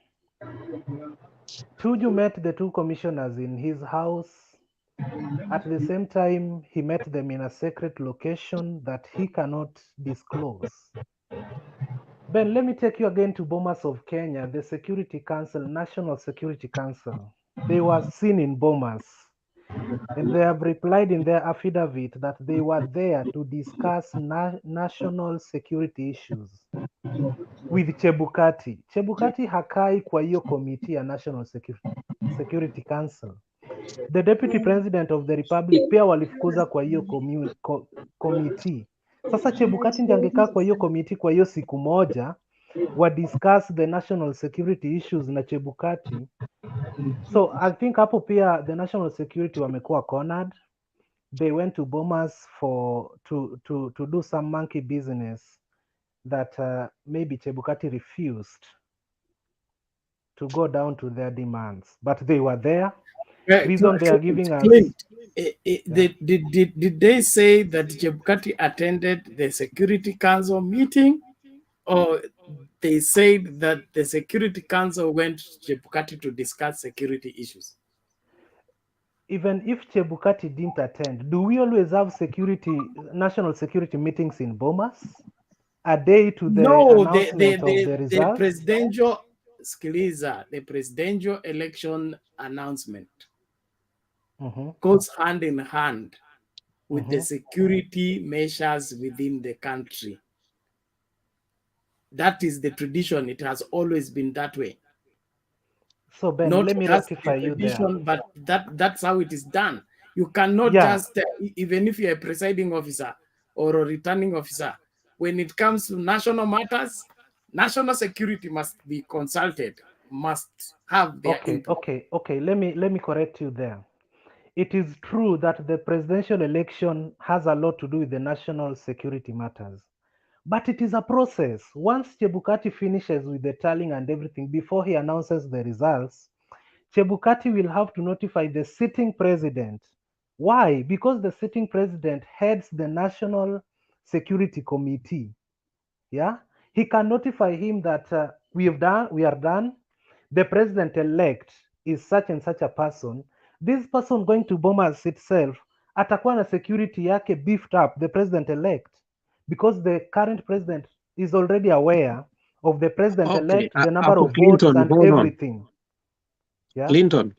Speaker 7: Tuju met the two commissioners in his house. At the same time, he met them in a secret location that he cannot disclose. Ben, let me take you again to Bomas of Kenya, the Security Council, National Security Council. They were seen in Bomas, and they have replied in their affidavit that they were there to discuss national security issues with Chebukati. Chebukati hakai kwa hiyo committee ya National Security Council. The Deputy President of the Republic pia walifukuza kwa hiyo committee. Sasa Chebukati ndiye angekaa kwa hiyo committee kwa hiyo siku moja wa discuss the national security issues na Chebukati. So I think hapo pia the national security wamekuwa cornered. They went to Bomas to do some monkey business that maybe Chebukati refused to go down to their demands, but they were there. Reason they are giving us.
Speaker 1: Did they say that Chebukati attended the Security Council meeting, or they said that the Security Council went to Chebukati to discuss security issues?
Speaker 7: Even if Chebukati didn't attend, do we always have national security meetings in Bomas? A day to the announcement of the results?
Speaker 1: The presidential election announcement goes hand in hand with the security measures within the country. That is the tradition. It has always been that way.
Speaker 7: So Ben,
Speaker 1: not
Speaker 7: let me
Speaker 1: just
Speaker 7: rectify
Speaker 1: the
Speaker 7: you
Speaker 1: tradition,
Speaker 7: there.
Speaker 1: but that's how it is done. You cannot just, even if you're a presiding officer or a returning officer, when it comes to national matters, national security must be consulted, must have their input.
Speaker 7: Okay. Let me correct you there. It is true that the presidential election has a lot to do with the national security matters. But it is a process. Once Chebukati finishes with the tallying and everything, before he announces the results, Chebukati will have to notify the sitting president. Why? Because the sitting president heads the National Security Committee. Yeah, he can notify him that we are done. The president-elect is such and such a person. This person going to Bomas itself, atakuwa na security yake beefed up, the president-elect, because the current president is already aware of the president-elect, the number of votes and everything. Yeah?
Speaker 8: Clinton,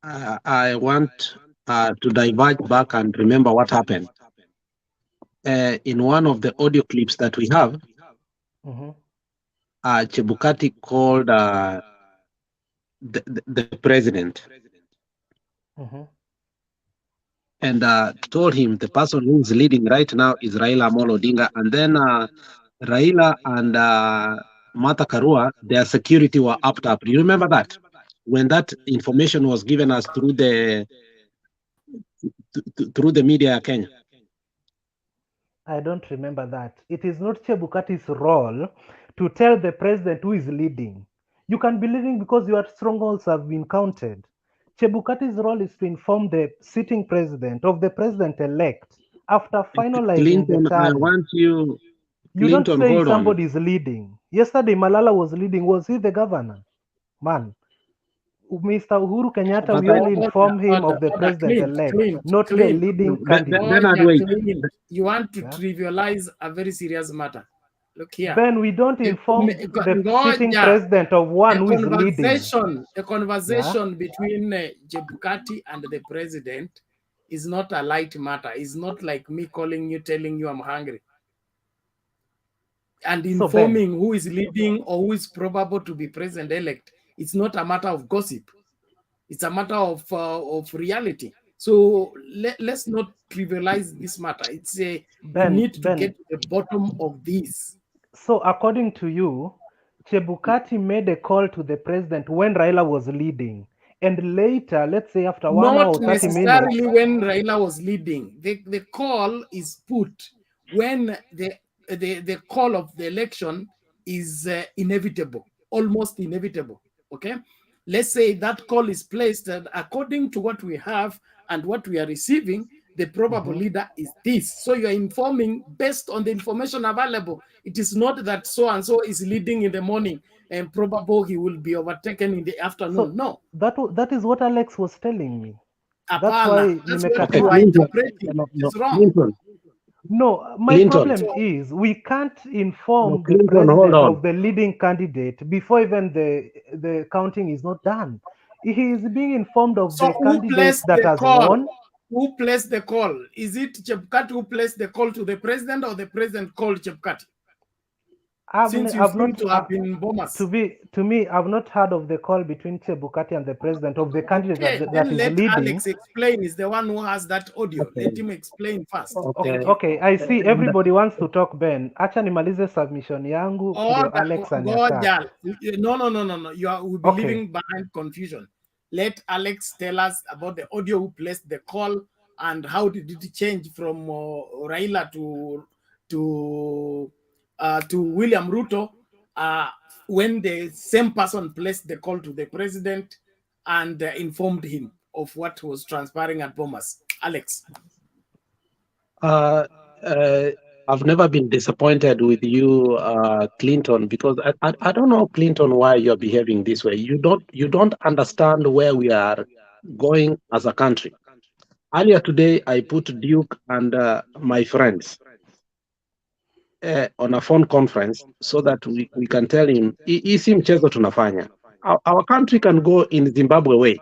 Speaker 8: I want to divert back and remember what happened. In one of the audio clips that we have, Chebukati called the president and told him the person who is leading right now is Raila Amolo Odinga, and then Raila and Martha Karua, their security were upped up. Do you remember that? When that information was given us through the media Kenya?
Speaker 7: I don't remember that. It is not Chebukati's role to tell the president who is leading. You can be leading because your strongholds have been counted. Chebukati's role is to inform the sitting president of the president-elect after finalizing
Speaker 8: Clinton,
Speaker 7: the tally.
Speaker 8: I want you.
Speaker 7: You
Speaker 8: Clinton,
Speaker 7: don't say
Speaker 8: hold on.
Speaker 7: somebody is leading. Yesterday, Malala was leading. Was he the governor? Man, Mr. Uhuru Kenyatta, we only inform him of the president-elect, not the leading candidate.
Speaker 1: You want to
Speaker 7: Yeah.
Speaker 1: trivialize a very serious matter. Look here.
Speaker 7: Ben, we don't inform the sitting president of one who is leading.
Speaker 1: The conversation between Chebukati and the president is not a light matter. It's not like me calling you, telling you I'm hungry. And informing who is leading or who is probable to be president-elect, it's not a matter of gossip. It's a matter of reality. So let's not trivialize this matter. It's we need to get to the bottom of this.
Speaker 7: So according to you, Chebukati made a call to the president when Raila was leading. And later, let's say after 1 hour or 30 minutes.
Speaker 1: Not necessarily when Raila was leading. The call is put when the call of the election is inevitable, almost inevitable. Okay? Let's say that call is placed, and according to what we have and what we are receiving, the probable leader is this. So you are informing based on the information available. It is not that so-and-so is leading in the morning and probable he will be overtaken in the afternoon.
Speaker 7: So
Speaker 1: no.
Speaker 7: That is what Alex was telling me.
Speaker 1: That's why what you are interpreting. It's wrong.
Speaker 7: No, my problem is we can't inform the president of the leading candidate before even the counting is not done. He is being informed of the candidate that has won.
Speaker 1: Who placed the call? Is it Chebukati who placed the call to the president, or the president called Chebukati? Since you seem to have been Bomas.
Speaker 7: To me, I've not heard of the call between Chebukati and the president of the candidate that is leading.
Speaker 1: Alex explain. Is the one who has that audio. Okay. Let him explain first.
Speaker 7: Okay. I see everybody wants to talk, Ben. Acha nimalize submission yangu ndio Alex aniattack.
Speaker 1: No. We'll be leaving behind confusion. Let Alex tell us about the audio who placed the call and how did it change from Raila to William Ruto when the same person placed the call to the president and informed him of what was transpiring at Bomas. Alex.
Speaker 8: I've never been disappointed with you, Clinton, because I don't know, Clinton, why you're behaving this way. You don't understand where we are going as a country. Earlier today, I put Duke and my friends on a phone conference so that we can tell him, isi mchezo tunafanya. Our country can go in Zimbabwe way.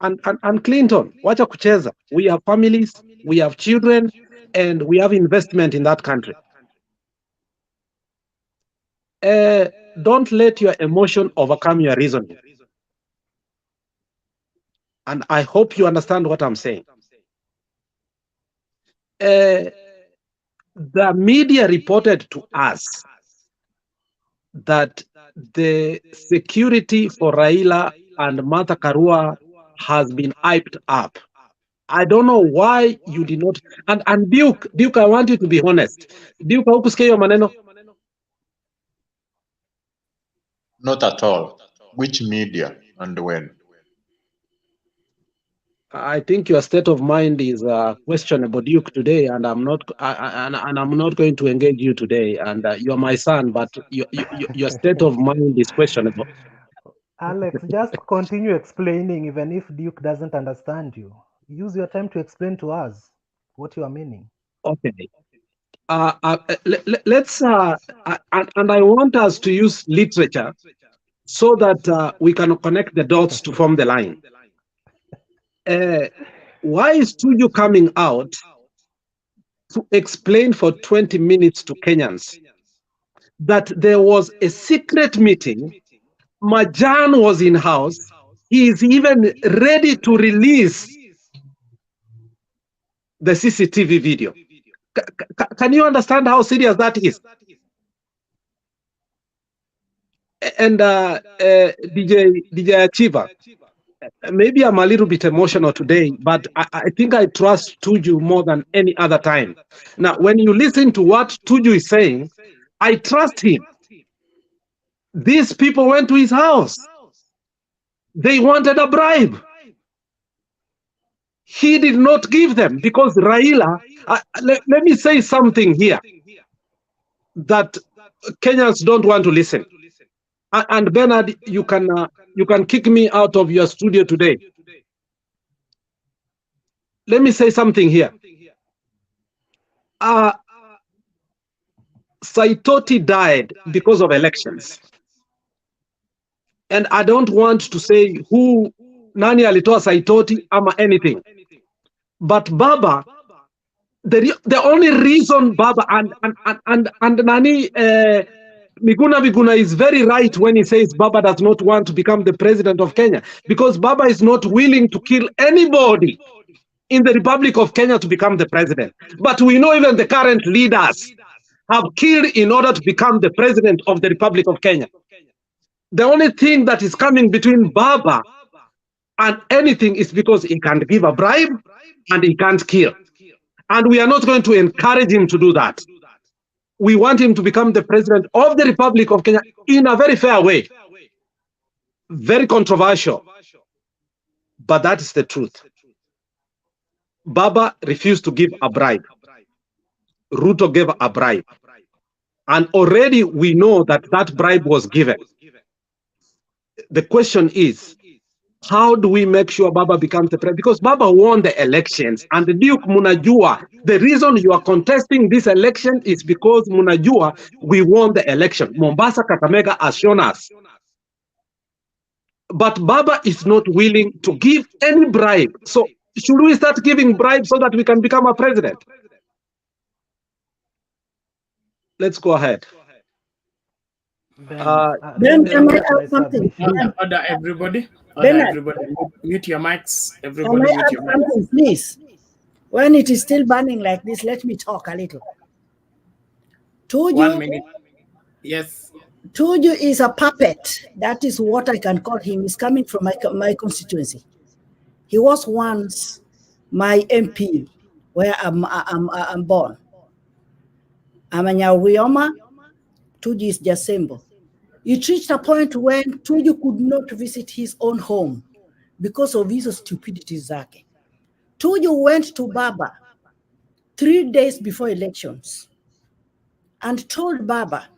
Speaker 8: And Clinton, wacha kucheza. We have families, we have children, and we have investment in that country. Don't let your emotion overcome your reasoning. And I hope you understand what I'm saying. The media reported to us that the security for Raila and Martha Karua has been hyped up. I don't know why you did not. And Duke, I want you to be honest. Duke, haukusikia hiyo maneno?
Speaker 6: Not at all. Which media and when?
Speaker 8: I think your state of mind is questionable, Duke, today, and I'm not going to engage you today. And you're my son, but your state of mind is questionable.
Speaker 7: Alex, just continue explaining, even if Duke doesn't understand you. Use your time to explain to us what you are meaning.
Speaker 8: Okay. Let's and I want us to use literature so that we can connect the dots to form the line. Why is Tuju coming out to explain for 20 minutes to Kenyans that there was a secret meeting? Majan was in house. He is even ready to release the CCTV video. Can you understand how serious that is? And DJ Achiva, maybe I'm a little bit emotional today, but I think I trust Tuju more than any other time. Now, when you listen to what Tuju is saying, I trust him. These people went to his house. They wanted a bribe. He did not give them because Raila, let me say something here that Kenyans don't want to listen. And Bernard, you can you can kick me out of your studio today. Let me say something here. Saitoti died because of elections. And I don't want to say who, nani alitoa Saitoti ama anything. But Baba, the only reason Baba and Nani Miguna is very right when he says Baba does not want to become the president of Kenya, because Baba is not willing to kill anybody in the Republic of Kenya to become the president. But we know even the current leaders have killed in order to become the president of the Republic of Kenya. The only thing that is coming between Baba and anything is because he can't give a bribe and he can't kill. And we are not going to encourage him to do that. We want him to become the president of the Republic of Kenya in a very fair way. Very controversial, but that is the truth. Baba refused to give a bribe. Ruto gave a bribe. And already we know that that bribe was given. The question is, how do we make sure Baba becomes the president? Because Baba won the elections, and the Duke Munajua, the reason you are contesting this election is because Munajua, we won the election. Mombasa, Kakamega has shown us. But Baba is not willing to give any bribe. So should we start giving bribes so that we can become a president? Let's go ahead.
Speaker 20: Ben, can I add something?
Speaker 1: Order, everybody.
Speaker 20: Ben,
Speaker 1: Everybody. Mute your mics.
Speaker 20: Can
Speaker 1: Everybody
Speaker 20: I
Speaker 1: mute
Speaker 20: add
Speaker 1: your mics.
Speaker 20: something, please? When it is still burning like this, let me talk a little.
Speaker 1: 1 minute. Yes.
Speaker 20: Tuju is a puppet. That is what I can call him. He's coming from my constituency. He was once my MP, where I'm born. I'm a Nyawioma. Tuju is Jasembo. It reached a point when Tuju could not visit his own home because of his stupidity zake. Tuju went to Baba 3 days before elections and told Baba,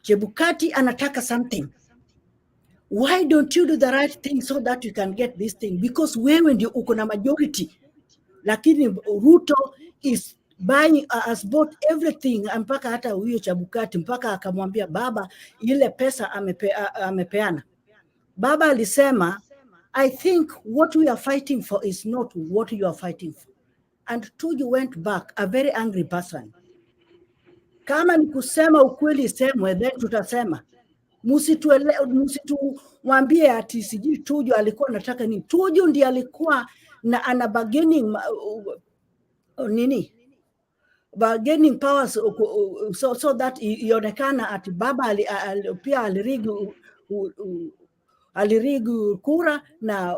Speaker 20: Chebukati anataka something. Why don't you do the right thing so that you can get this thing? Because wewe ndio uko na majority. Lakini Ruto is buying, has bought everything, mpaka hata huyo Chebukati, mpaka akamwambia Baba ile pesa amepeana. Baba alisema, I think what we are fighting for is not what you are fighting for. And Tuju went back, a very angry person. Kama ni kusema ukweli semwe, then tutasema. Msitumwambie ati sijui Tuju alikuwa anataka nini. Tuju ndiye alikuwa na ana bargaining bargaining powers so that ionekana ati Baba pia alirigu kura na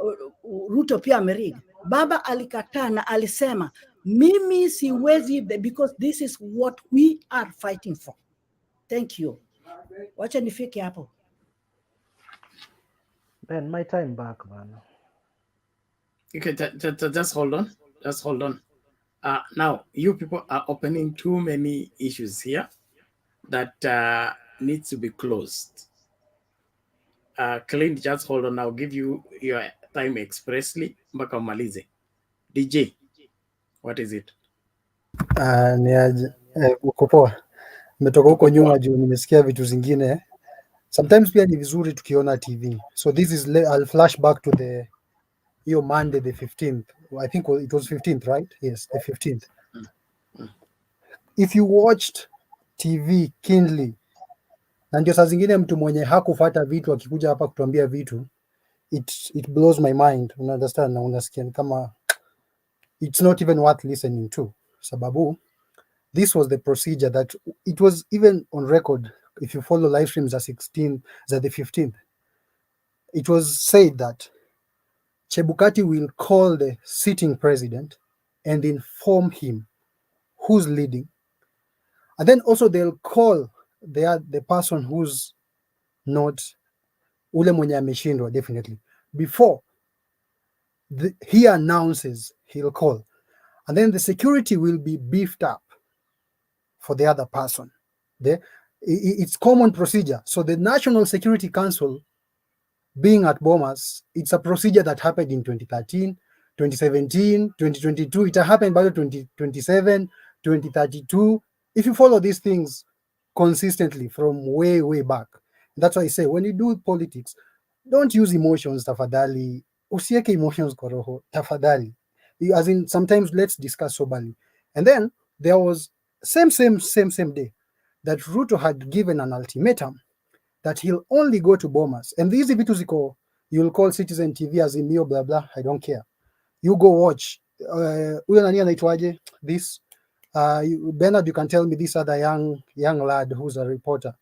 Speaker 20: Ruto pia amerigu. Baba alikataa na alisema mimi siwezi, because this is what we are fighting for. Thank you. Wacha nifike hapo.
Speaker 7: Ben, my time back, man.
Speaker 1: Okay, just hold on. Just hold on. Now, you people are opening too many issues here that needs to be closed. Clint, just hold on. I'll give you your time expressly. Mpaka umalize. DJ, what is it?
Speaker 4: Ni aje, uko poa? Nimetoka huko nyuma juu nimesikia vitu zingine. Sometimes pia ni vizuri tukiona TV. So this is, I'll flash back to the Monday the 15th. I think it was 15th, right? Yes, the 15th. If you watched TV keenly, na ndio saa zingine mtu mwenye hakufuata vitu akikuja hapa kutuambia vitu, it blows my mind. Una understand na unasikia kama it's not even worth listening to. Sababu this was the procedure that it was even on record. If you follow live streams at the 15th, it was said that Chebukati will call the sitting president and inform him who's leading. And then also they'll call the person who's not, ule mwenye ameshindwa, definitely. Before he announces, he'll call. And then the security will be beefed up for the other person. It's common procedure. So the National Security Council being at Bomas, it's a procedure that happened in 2013, 2017, 2022. It happened by 2027, 2032. If you follow these things consistently from way, way back, that's why I say when you do politics, don't use emotions, tafadhali. Usieke emotions kwa roho, tafadhali. As in, sometimes let's discuss soberly. And then there was same day that Ruto had given an ultimatum that he'll only go to Bomas. And these vitu ziko, you'll call Citizen TV as in Mio, blah, blah, I don't care. You go watch. Huyo nani anaitwaje? This, Bernard, you can tell me this other young lad who's a reporter.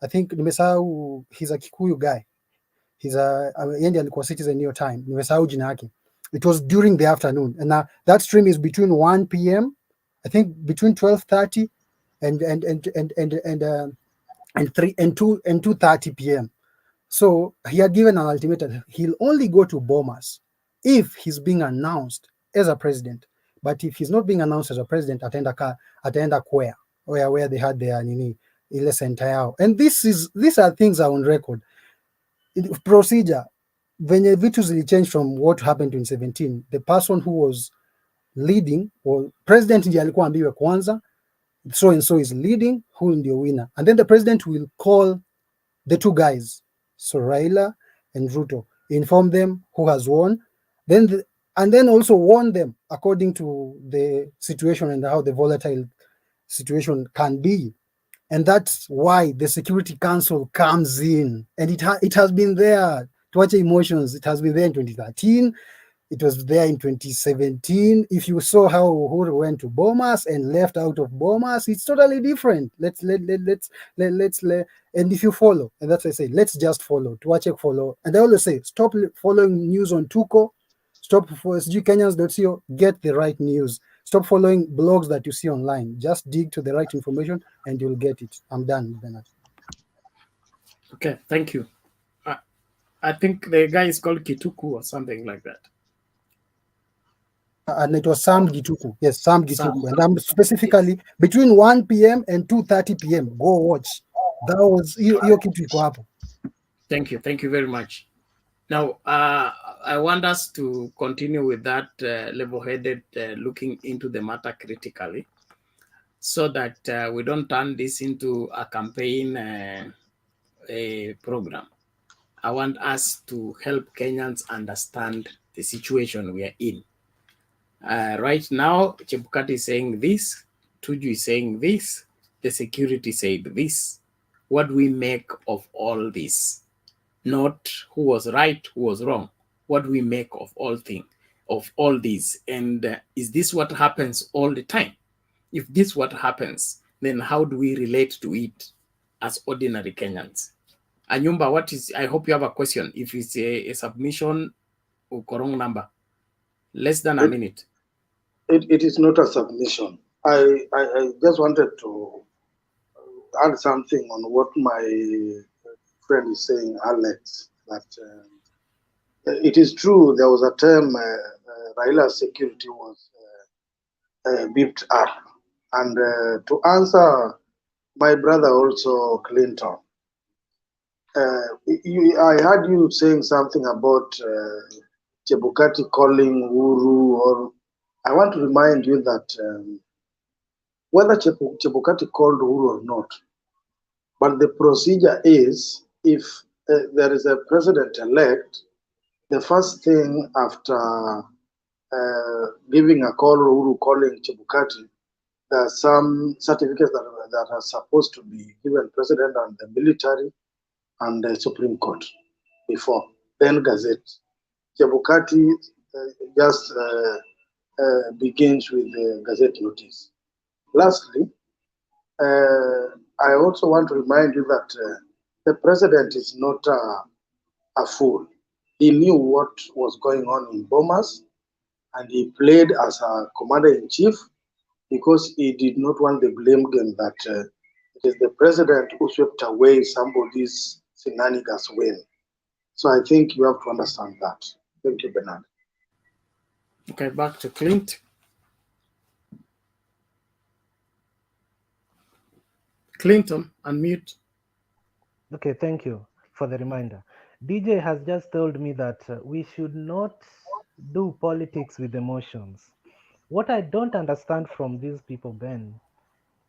Speaker 4: I think nimesahau, he's a Kikuyu guy. He's a yendi alikuwa Citizen hiyo time. Nimesahau jina yake. It was during the afternoon. And that stream is between 1 p.m. I think between 12:30 and 2:30 p.m. So he had given an ultimatum. He'll only go to Bomas if he's being announced as a president. But if he's not being announced as a president, ataenda Kwea, where they had their ile center yao. And these are things are on record. Procedure, venye vitu zilichange from what happened in 2017, the person who was leading, or president ndiye alikuwa ambiwe kwanza, so and so is leading, who ndio winner. And then the president will call the two guys, so Raila and Ruto, inform them who has won, and then also warn them according to the situation and how the volatile situation can be. And that's why the Security Council comes in, and it has been there. To watch emotions, it has been there in 2013. It was there in 2017. If you saw how Uhuru went to Bomas and left out of Bomas, it's totally different. Let's and if you follow, and that's what I say, let's just follow. To watch it, follow. And I always say, stop following news on Tuko. Stop for sgkenyans.co. Get the right news. Stop following blogs that you see online. Just dig to the right information, and you'll get it. I'm done, Bernard.
Speaker 1: Okay, thank you. I think the guy is called Kituku or something like that.
Speaker 4: And it was Sam Gituku. Yes, Sam Gituku. And I'm specifically between 1 p.m. and 2:30 p.m. Go watch. That was hiyo kitu iko hapo.
Speaker 1: Thank you very much. Now, I want us to continue with that level-headed looking into the matter critically, so that we don't turn this into a campaign a program. I want us to help Kenyans understand the situation we are in. Right now, Chebukati is saying this, Tuju is saying this, the security said this. What do we make of all this? Not who was right, who was wrong. What do we make of all these? And is this what happens all the time? If this what happens, then how do we relate to it as ordinary Kenyans? Anyumba, I hope you have a question. If it's a submission or wrong number, less than a minute.
Speaker 17: It is not a submission. I just wanted to add something on what my friend is saying, Alex, that it is true there was a time Raila's security was beefed up. And to answer my brother also, Clinton, I heard you saying something about Chebukati calling Uhuru, or I want to remind you that whether Chebukati called Uhuru or not, but the procedure is, if there is a president-elect, the first thing after giving a call, Uhuru calling Chebukati, there are some certificates that are supposed to be given president and the military and the Supreme Court before, then Gazette. Chebukati just begins with the Gazette notice. Lastly, I also want to remind you that the president is not a fool. He knew what was going on in Bomas, and he played as a commander-in-chief because he did not want the blame game that it is the president who swept away somebody's shenanigans win. So I think you have to understand that. Thank you, Bernard.
Speaker 1: Okay, back to Clint. Clinton, unmute.
Speaker 7: Okay, thank you for the reminder. DJ has just told me that we should not do politics with emotions. What I don't understand from these people, Ben,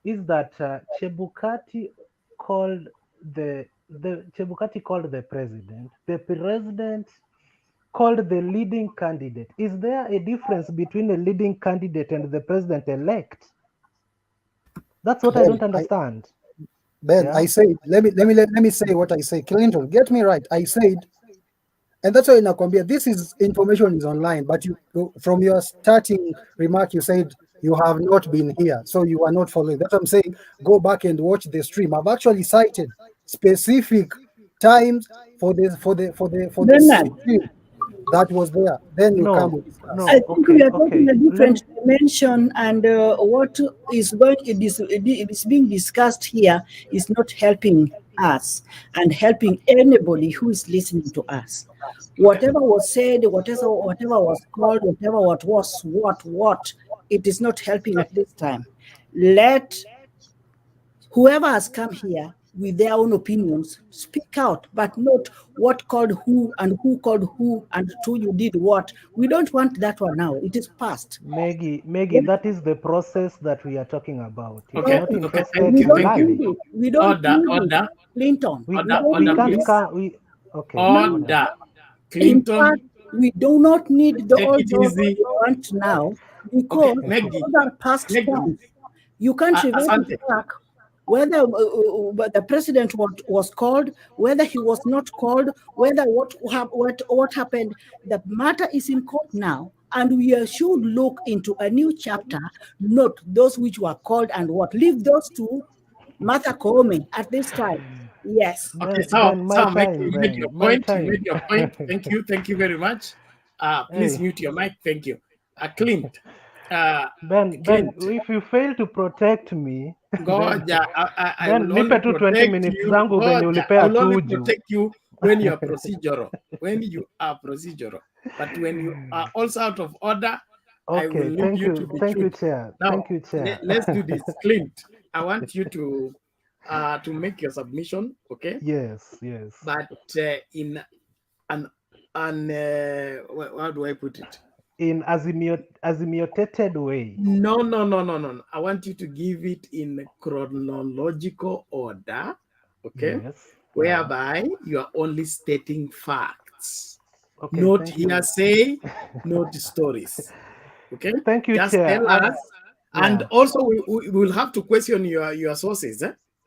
Speaker 7: is that Chebukati called the Chebukati called the president. The president called the leading candidate. Is there a difference between a leading candidate and the president elect? That's what I don't understand.
Speaker 4: I said, let me say what I say. Clinton, get me right. I said, and that's why Nakwambia, this is information is online, but you from your starting remark, you said you have not been here, so you are not following. That's what I'm saying. Go back and watch the stream. I've actually cited specific times for the stream that was there. Then you come with discuss.
Speaker 20: I think we are talking a different dimension, and what is being discussed here is not helping us and helping anybody who is listening to us. Whatever was said, whatever was called, whatever what, it is not helping at this time. Let whoever has come here with their own opinions speak out, but not what called who and who called who and who you did what. We don't want that one now. It is past.
Speaker 7: Maggie, that is the process that we are talking about. If
Speaker 1: Okay,
Speaker 7: you're not
Speaker 1: okay,
Speaker 7: interested
Speaker 1: thank you,
Speaker 7: in
Speaker 1: thank you.
Speaker 7: learning,
Speaker 20: We don't
Speaker 1: Order.
Speaker 20: Clinton.
Speaker 7: We
Speaker 1: Order,
Speaker 7: can't
Speaker 1: please.
Speaker 7: okay.
Speaker 1: Order.
Speaker 20: In
Speaker 1: Clinton,
Speaker 20: fact, we do not need
Speaker 1: take
Speaker 20: all
Speaker 1: it
Speaker 20: those
Speaker 1: easy.
Speaker 20: you want now, because
Speaker 1: Maggie,
Speaker 20: those are past times. You can't revert
Speaker 1: Asante.
Speaker 20: back whether the president was called, whether he was not called, whether what happened. The matter is in court now, and we should look into a new chapter, not those which were called and what. Leave those to Martha Koome at this time. Yes.
Speaker 1: Okay,
Speaker 7: Ben, my
Speaker 1: so
Speaker 7: time,
Speaker 1: you
Speaker 7: Ben,
Speaker 1: made your
Speaker 7: my
Speaker 1: point. You
Speaker 7: time.
Speaker 1: made your point. Thank you very much. Please
Speaker 7: Hey.
Speaker 1: mute your mic. Thank you. Clint.
Speaker 7: Ben, if you fail to protect me,
Speaker 1: Goja, I
Speaker 7: Ben,
Speaker 1: will only
Speaker 7: nipe tu 20
Speaker 1: protect
Speaker 7: minutes
Speaker 1: you.
Speaker 7: zangu venye
Speaker 1: Goja,
Speaker 7: ulipea
Speaker 1: I will only
Speaker 7: Tuju.
Speaker 1: protect you when you are procedural. When you are procedural. But when you are also out of order, I will
Speaker 7: Okay,
Speaker 1: leave
Speaker 7: thank
Speaker 1: you to
Speaker 7: you,
Speaker 1: be
Speaker 7: thank you,
Speaker 1: truth.
Speaker 7: Chair.
Speaker 1: Now,
Speaker 7: Thank you, Chair.
Speaker 1: let's do this. Clint, I want you to make your submission, okay?
Speaker 7: Yes.
Speaker 1: But in an how do I put it?
Speaker 7: In asimiotated way.
Speaker 1: No. I want you to give it in chronological order, okay?
Speaker 7: Yes.
Speaker 1: Whereby you are only stating facts,
Speaker 7: Okay,
Speaker 1: not
Speaker 7: thank you.
Speaker 1: hearsay, not stories. Okay?
Speaker 7: Thank you,
Speaker 1: Just
Speaker 7: Chair.
Speaker 1: tell us. And
Speaker 7: Yeah.
Speaker 1: also we will have to question your sources,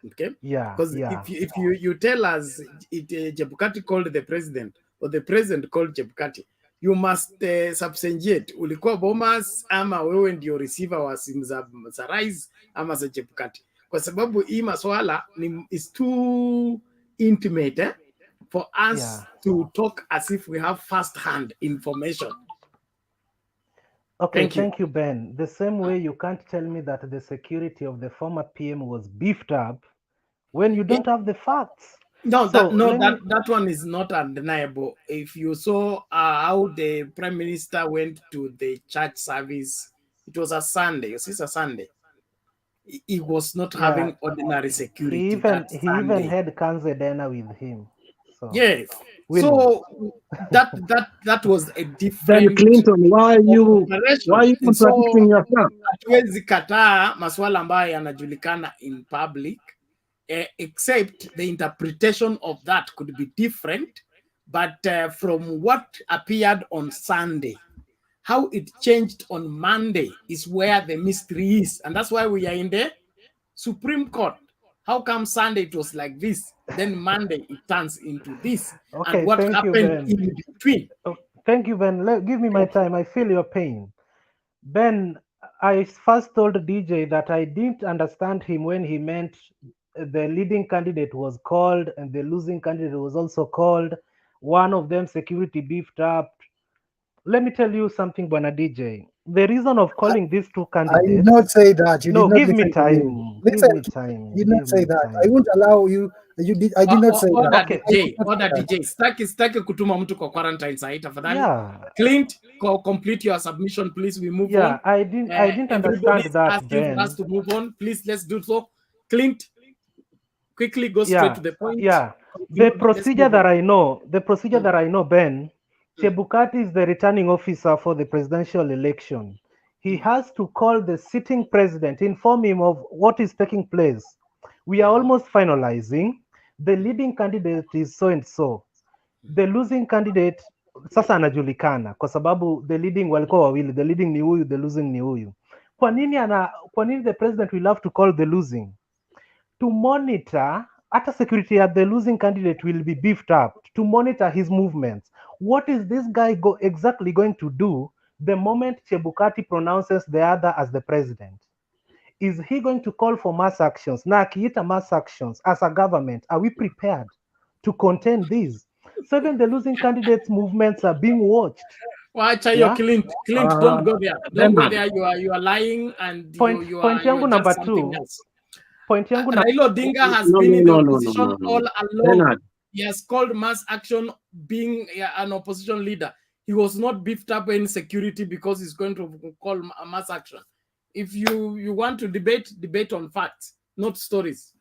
Speaker 1: okay?
Speaker 7: Yeah.
Speaker 1: Because if you tell us Chebukati called the president or the president called Chebukati, you must substantiate ulikuwa Bomas ama wewe ndio receiver wa simu za Rais ama za Chebukati, kwa sababu hii maswala is too intimate for us to talk as if we have first-hand information.
Speaker 7: Okay, thank you, Ben. The same way you can't tell me that the security of the former PM was beefed up when you don't have the facts.
Speaker 1: No,
Speaker 7: So
Speaker 1: that one is not undeniable. If you saw how the Prime Minister went to the church service, it was a Sunday. It's a Sunday. He was not having ordinary security.
Speaker 7: He even had Kanzedena with him. So
Speaker 1: yes. So that was a different.
Speaker 22: Then Clinton, why are you contradicting yourself?
Speaker 1: Hatuwezi kataa maswala ambayo yanajulikana in public. Except the interpretation of that could be different, but from what appeared on Sunday, how it changed on Monday is where the mystery is, and that's why we are in the Supreme Court. How come Sunday it was like this, then Monday it turns into this, and what happened in between?
Speaker 7: Thank you, Ben. Give me my time. I feel your pain. Ben, I first told DJ that I didn't understand him when he meant the leading candidate was called and the losing candidate was also called. One of them security beefed up. Let me tell you something, Bwana DJ. The reason of calling these two candidates.
Speaker 4: I did not say that. You
Speaker 7: no,
Speaker 4: did not
Speaker 7: give me
Speaker 4: listen to
Speaker 7: time.
Speaker 4: me.
Speaker 7: Give
Speaker 4: Listen,
Speaker 7: me time.
Speaker 4: you did not say that. I won't allow you. You did. I did not say that.
Speaker 1: Order DJ. Staki kutuma mtu kwa quarantine site tafadhali.
Speaker 7: Yeah.
Speaker 1: Clint, complete your submission, please. We move on.
Speaker 7: Yeah, I didn't understand that,
Speaker 1: asking
Speaker 7: Ben.
Speaker 1: for us to move on. Please, let's do so. Clint, quickly go straight to the point.
Speaker 7: Yeah. The procedure that I know, Ben, Chebukati is the returning officer for the presidential election. He has to call the sitting president, inform him of what is taking place. We are almost finalizing. The leading candidate is so and so. The losing candidate sasa anajulikana kwa sababu the leading walikuwa wawili, the leading ni huyu, the losing ni huyu. Kwa nini the president will have to call the losing? To monitor, hata security at the losing candidate will be beefed up to monitor his movements. What is this guy exactly going to do the moment Chebukati pronounces the other as the president? Is he going to call for mass actions? Na akiita mass actions as a government, are we prepared to contain these? So even the losing candidates' movements are being watched.
Speaker 1: Watch your Clint, don't go there. Don't go there. You are lying and you are
Speaker 7: number
Speaker 1: just something
Speaker 7: two.
Speaker 1: else.
Speaker 7: Raila
Speaker 1: Odinga has been in the opposition all along. Bernard. He has called mass action being an opposition leader. He was not beefed up in security because he's going to call a mass action. If you want to debate on facts, not stories.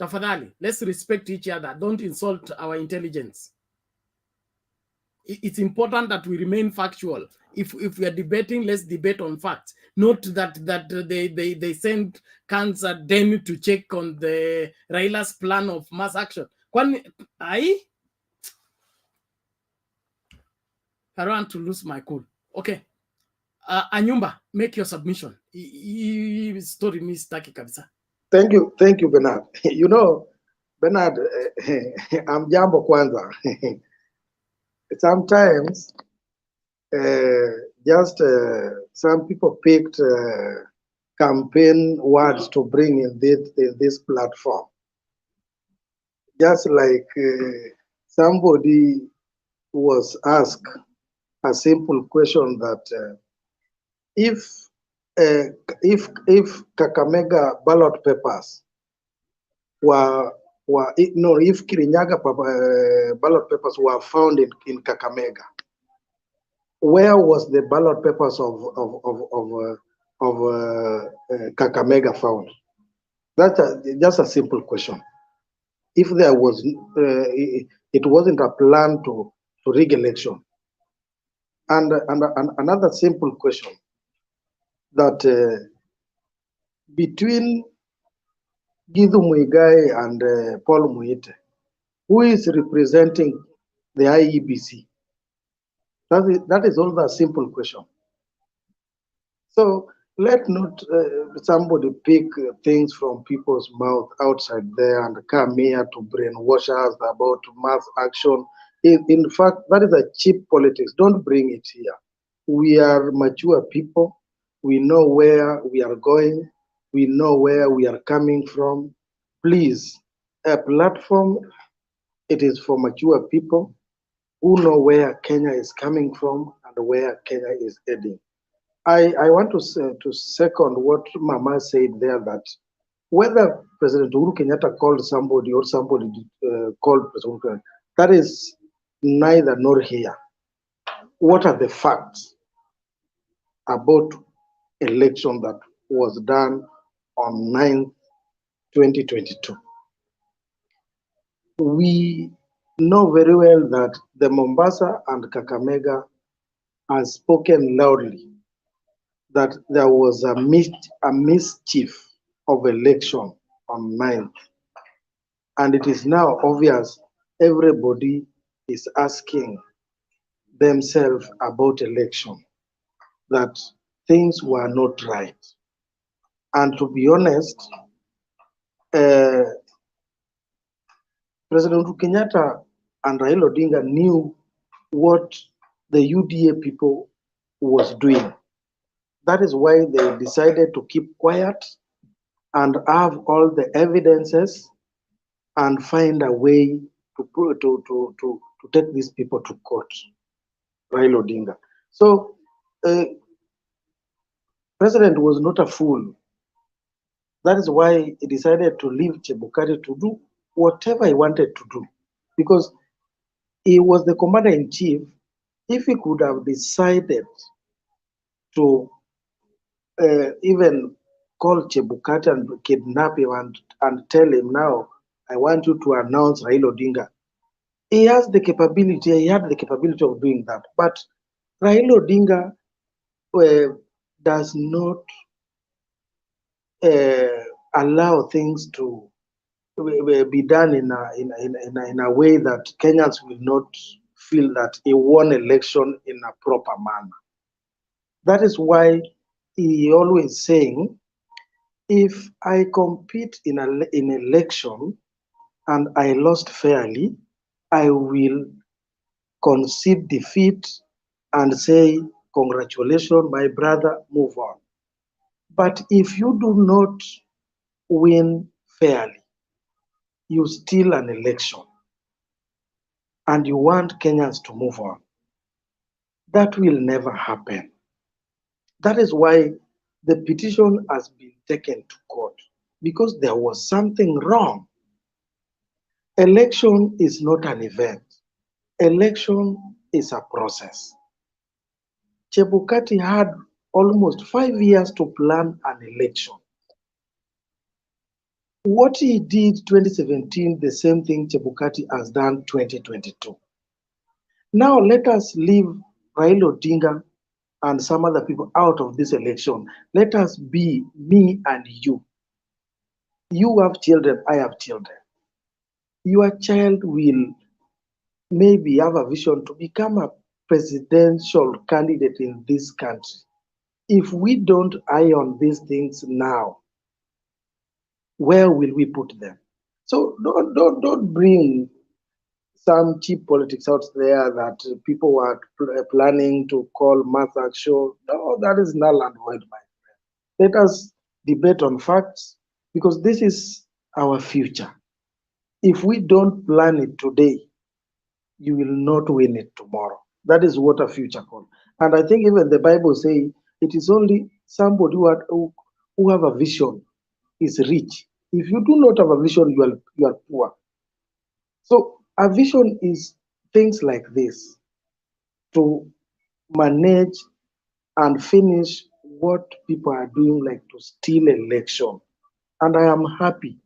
Speaker 1: Tafadhali, let's respect each other. Don't insult our intelligence. It's important that we remain factual. If we are debating, let's debate on facts. Not that they send cancer then to check on the Raila's plan of mass action. I don't want to lose my cool. Okay. Anyumba, make your submission. Story me staki kabisa.
Speaker 17: Thank you, Bernard. You know, Bernard, I'm jambo kwanza. Sometimes, some people picked campaign words to bring in this platform. Just like somebody was asked a simple question that if Kakamega ballot papers if Kirinyaga ballot papers were found in Kakamega, where was the ballot papers of Kakamega found? That's just a simple question. If there was, it wasn't a plan to rig election. And another simple question that between Githu Muigai and Paul Muite, who is representing the IEBC? That is also a simple question. So let not somebody pick things from people's mouth outside there and come here to brainwash us about mass action. In fact, that is a cheap politics. Don't bring it here. We are mature people. We know where we are going. We know where we are coming from. Please, a platform, it is for mature people who know where Kenya is coming from and where Kenya is heading. I want to second what Mama said there, that whether President Uhuru Kenyatta called somebody or somebody called President Uhuru, that is neither nor here. What are the facts about election that was done on 9th, 2022? We know very well that the Mombasa and Kakamega has spoken loudly that there was a mischief of election on 9th. And it is now obvious everybody is asking themselves about election, that things were not right. And to be honest, President Uhuru Kenyatta and Raila Odinga knew what the UDA people was doing. That is why they decided to keep quiet and have all the evidences and find a way to take these people to court, Raila Odinga. So, President was not a fool. That is why he decided to leave Chebukati to do whatever he wanted to do, because he was the commander-in-chief. If he could have decided to even call Chebukati and kidnap him and tell him, now I want you to announce Raila Odinga. He has the capability, he had the capability of doing that. But Raila Odinga does not allow things to be done in a way that Kenyans will not feel that he won election in a proper manner. That is why he always saying, if I compete in an election and I lost fairly, I will concede defeat and say, congratulations, my brother, move on. But if you do not win fairly, you steal an election and you want Kenyans to move on, that will never happen. That is why the petition has been taken to court, because there was something wrong. Election is not an event. Election is a process. Chebukati had almost 5 years to plan an election. What he did 2017, the same thing Chebukati has done 2022. Now let us leave Raila Odinga and some other people out of this election. Let us be me and you. You have children, I have children. Your child will maybe have a vision to become a presidential candidate in this country. If we don't eye on these things now, where will we put them? So don't bring some cheap politics out there that people are planning to call mass action. No, that is null and void, my friend. Let us debate on facts, because this is our future. If we don't plan it today, you will not win it tomorrow. That is what a future calls. And I think even the Bible says it is only somebody who have a vision is rich. If you do not have a vision, you are poor. So a vision is things like this, to manage and finish what people are doing, like to steal election. And I am happy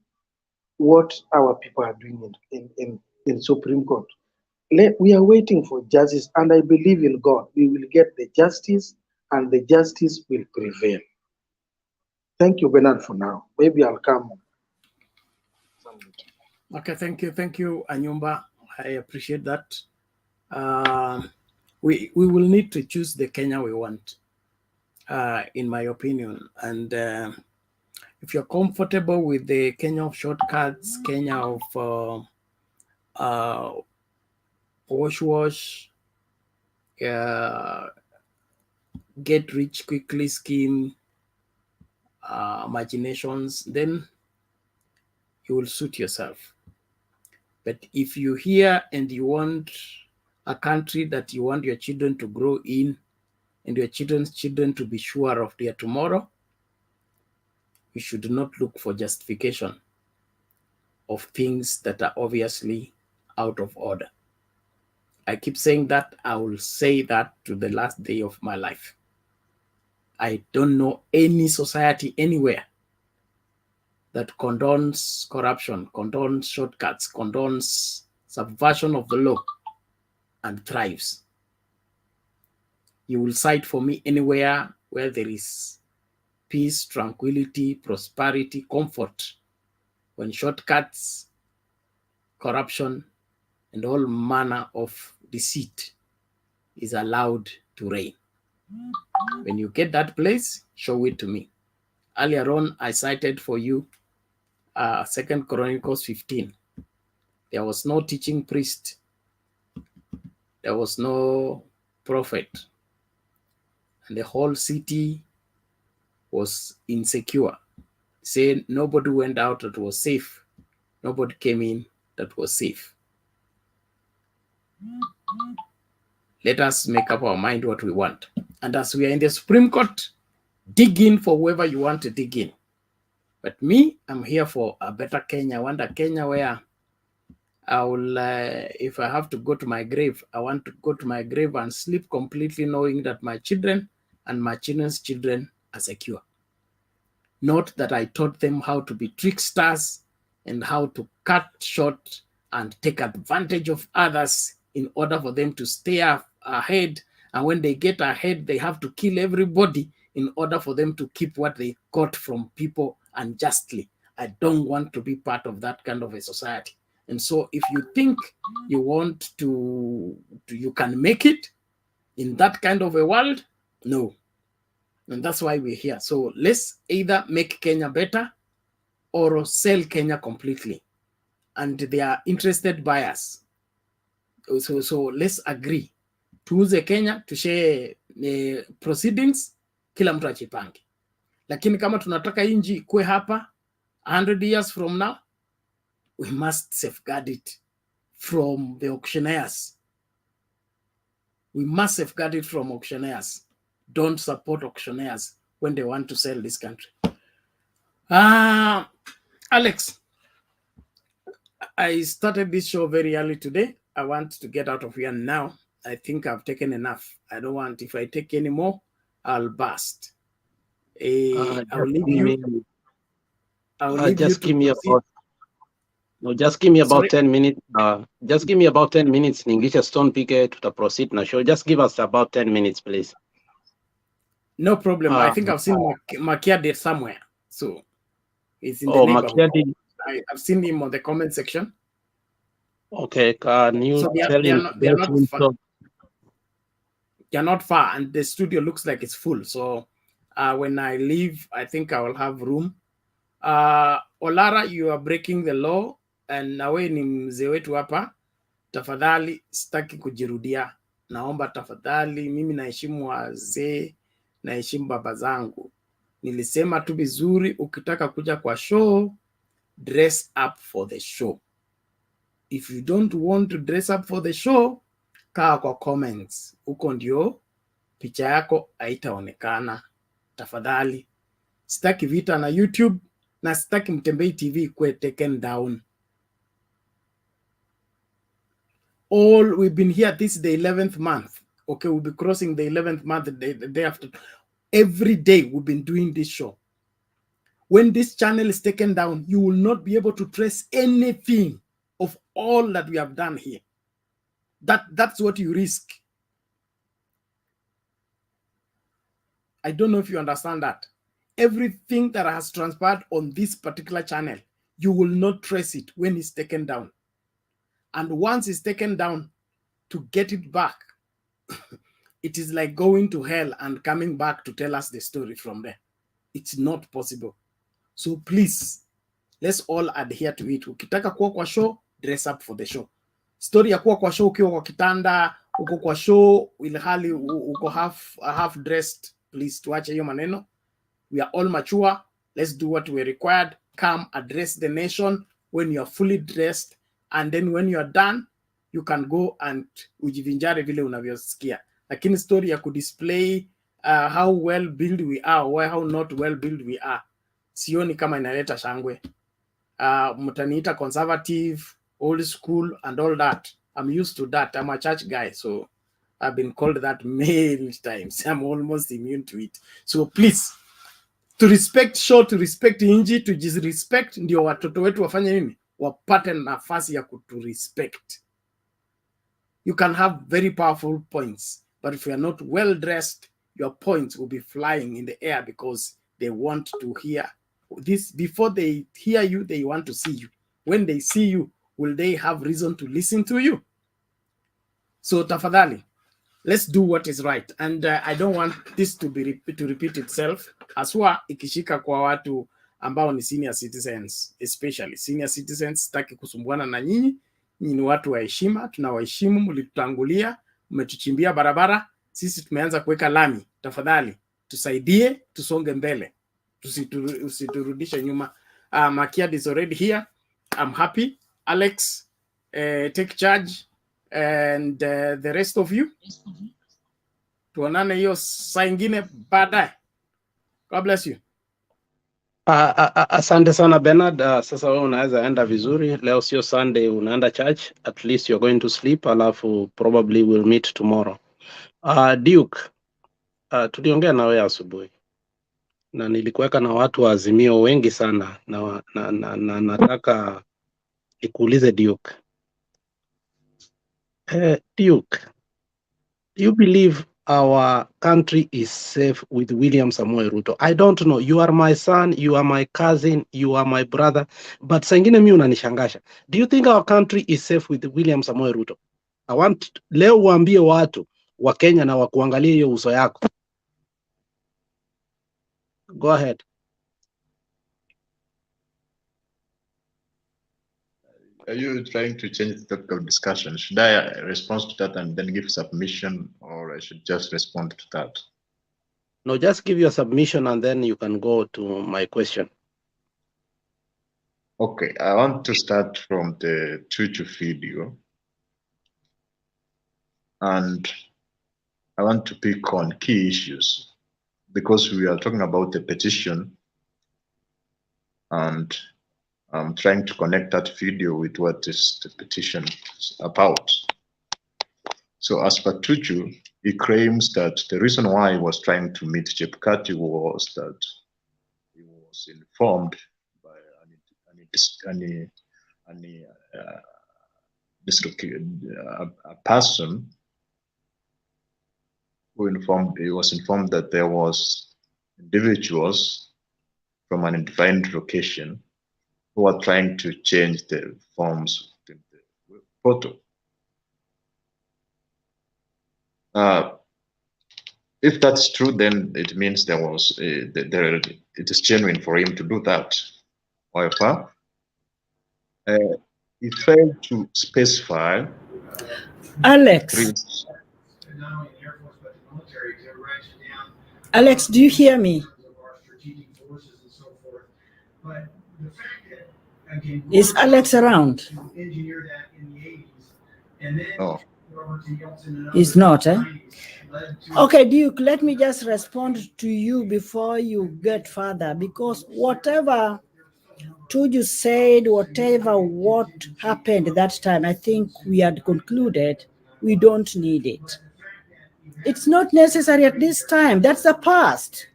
Speaker 17: what our people are doing in Supreme Court. We are waiting for justice, and I believe in God. We will get the justice, and the justice will prevail. Thank you, Bernard, for now. Maybe I'll come.
Speaker 1: Okay, thank you, Anyumba. I appreciate that. We will need to choose the Kenya we want, in my opinion. And if you're comfortable with the Kenya of shortcuts, Kenya of wash, get rich quickly scheme, imaginations, then you will suit yourself. But if you hear and you want a country that you want your children to grow in, and your children's children to be sure of their tomorrow, you should not look for justification of things that are obviously out of order. I keep saying that. I will say that to the last day of my life. I don't know any society anywhere that condones corruption, condones shortcuts, condones subversion of the law, and thrives. You will cite for me anywhere where there is peace, tranquility, prosperity, comfort, when shortcuts, corruption, and all manner of deceit is allowed to reign. When you get that place, show it to me. Earlier on, I cited for you 2 Chronicles 15. There was no teaching priest. There was no prophet. And the whole city was insecure. Say nobody went out that was safe. Nobody came in that was safe. Let us make up our mind what we want. And as we are in the Supreme Court, dig in for whoever you want to dig in. But me, I'm here for a better Kenya. I want a Kenya where I will, if I have to go to my grave, I want to go to my grave and sleep completely knowing that my children and my children's children are secure. Not that I taught them how to be tricksters and how to cut short and take advantage of others in order for them to stay ahead. And when they get ahead, they have to kill everybody in order for them to keep what they got from people unjustly. I don't want to be part of that kind of a society. And so if you think you want to you can make it in that kind of a world, no. And that's why we're here. So let's either make Kenya better or sell Kenya completely. And they are interested buyers. So let's agree. Tuuze Kenya, tushare proceedings, kila mtu ajipange. Lakini kama tunataka inji kwe hapa 100 years from now, we must safeguard it from the auctioneers. We must safeguard it from auctioneers. Don't support auctioneers when they want to sell this country. Alex, I started this show very early today. I want to get out of here now. I think I've taken enough. I don't want, if I take any more, I'll burst. I'll leave you.
Speaker 8: Just give me about, no, just give me about 10 minutes. Just give me about 10 minutes. Ningisha Stone PK to proceed na show. Just give us about 10 minutes, please.
Speaker 1: No problem. I think I've seen Makiadi somewhere. So it's in the neighborhood. I've seen him on the comment section.
Speaker 8: Okay, can you tell him?
Speaker 1: They're not far, and the studio looks like it's full. So when I leave, I think I will have room. Olara, you are breaking the law, and nawe ni mzee wetu hapa. Tafadhali sitaki kujirudia. Naomba tafadhali, mimi naheshimu wazee, naheshimu baba zangu. Nilisema tu vizuri, ukitaka kuja kwa show, dress up for the show. If you don't want to dress up for the show, kaa kwa comments. Uko ndio picha yako haitaonekana. Tafadhali. Sitaki vita na YouTube na sitaki Mtembei TV kwe taken down. We've been here, this is the 11th month. Okay, we'll be crossing the 11th month the day after. Every day we've been doing this show. When this channel is taken down, you will not be able to trace anything of all that we have done here. That's what you risk. I don't know if you understand that. Everything that has transpired on this particular channel, you will not trace it when it's taken down. And once it's taken down, to get it back, it is like going to hell and coming back to tell us the story from there. It's not possible. So please, let's all adhere to it. Ukitaka kuwa kwa show, dress up for the show. Story ya kuwa kwa show ukiwa kwa kitanda, uko kwa show, ilhali uko half dressed, please tuache hiyo maneno. We are all mature. Let's do what we're required. Come address the nation when you are fully dressed, and then when you are done, you can go and ujivinjari vile unavyosikia. Lakini story ya kudisplay how well built we are or how not well built we are, sioni kama inaleta shangwe. Mtaniita conservative, old school and all that. I'm used to that. I'm a church guy, so I've been called that many times. I'm almost immune to it. So please, to respect show, to respect inji, to just respect, ndio watoto wetu wafanye nini? Wapate nafasi ya kutu respect. You can have very powerful points, but if you are not well dressed, your points will be flying in the air because they want to hear this. Before they hear you, they want to see you. When they see you, will they have reason to listen to you? So tafadhali, let's do what is right. And I don't want this to repeat itself. Aswa ikishika kwa watu ambao ni senior citizens, especially senior citizens, sitaki kusumbuana na nyinyi. Nyinyi ni watu wa heshima, tunawaheshimu, mlitutangulia, mmetuchimbia barabara, sisi tumeanza kuweka lami. Tafadhali, tusaidie, tusonge mbele. Usiturudishe nyuma. Makiadi is already here. I'm happy. Alex, take charge. And the rest of you, tuonane hiyo saa ingine baadaye. God bless you.
Speaker 8: Asante sana Bernard. Sasa wewe unaweza enda vizuri. Leo sio Sunday, unaenda church. At least you're going to sleep. Alafu probably we'll meet tomorrow. Duke, tuliongea na wewe asubuhi na nilikuweka na watu wa Azimio wengi sana na nataka nikuulize Duke. Duke, do you believe our country is safe with William Samoei Ruto? I don't know. You are my son, you are my cousin, you are my brother, but sangine mi unanishangasha. Do you think our country is safe with William Samoei Ruto? I want leo uambie watu wa Kenya na wakuangalie hiyo uso yako. Go ahead.
Speaker 6: Are you trying to change the topic of discussion? Should I respond to that and then give submission, or I should just respond to that?
Speaker 8: No, just give your submission and then you can go to my question.
Speaker 6: Okay, I want to start from the Tuju video. And I want to pick on key issues because we are talking about the petition, and I'm trying to connect that video with what is the petition about. So as per Tuju, he claims that the reason why he was trying to meet Chebukati was that he was informed by a person who was informed that there was individuals from an defined location who are trying to change the forms in the photo. If that's true, then it means there was it is genuine for him to do that. However, he failed to specify.
Speaker 20: Alex. Alex, do you hear me? Is Alex around?
Speaker 6: No.
Speaker 20: He's not, eh? Okay, Duke, let me just respond to you before you get further, because whatever Tuju said, whatever what happened that time, I think we had concluded we don't need it. It's not necessary at this time. That's the past.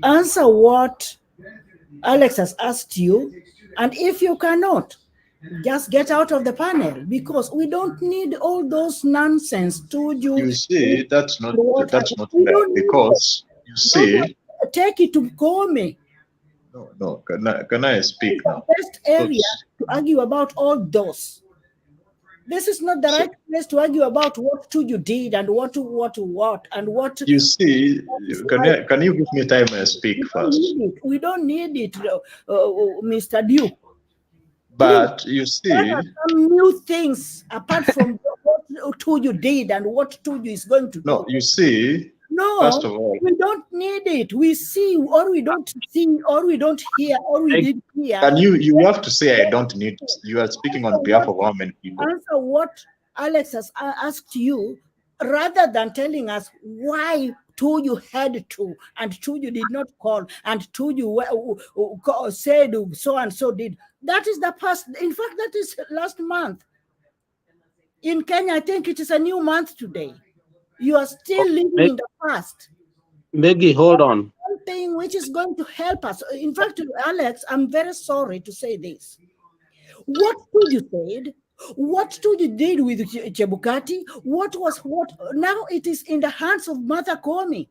Speaker 20: Answer what Alex has asked you, and if you cannot, just get out of the panel, because we don't need all those nonsense.
Speaker 6: You see, that's not fair, because you see,
Speaker 20: take it to Komi.
Speaker 6: No, can I speak now?
Speaker 20: Best area to argue about all those. This is not the right place to argue about what Tuju did and what.
Speaker 6: You see, can you give me time to speak first?
Speaker 20: We don't need it, Mr. Duke.
Speaker 6: But
Speaker 20: please,
Speaker 6: you see,
Speaker 20: there are some new things apart from what Tuju did and what Tuju is going to do.
Speaker 6: No, you see.
Speaker 20: No,
Speaker 6: first of all,
Speaker 20: we don't need it. We see, or we don't see, or we don't hear, or we didn't hear.
Speaker 6: And you have to say I don't need it. You are speaking on behalf of how many people?
Speaker 20: Answer what Alex has asked you, rather than telling us why Tuju had to, and Tuju did not call, and Tuju said so and so did. That is the past. In fact, that is last month. In Kenya, I think it is a new month today. You are still living in the past.
Speaker 8: Maggie, hold on.
Speaker 20: One thing which is going to help us. In fact, Alex, I'm very sorry to say this. What Tuju said, what Tuju did with Chebukati, what now it is in the hands of Martha Koome.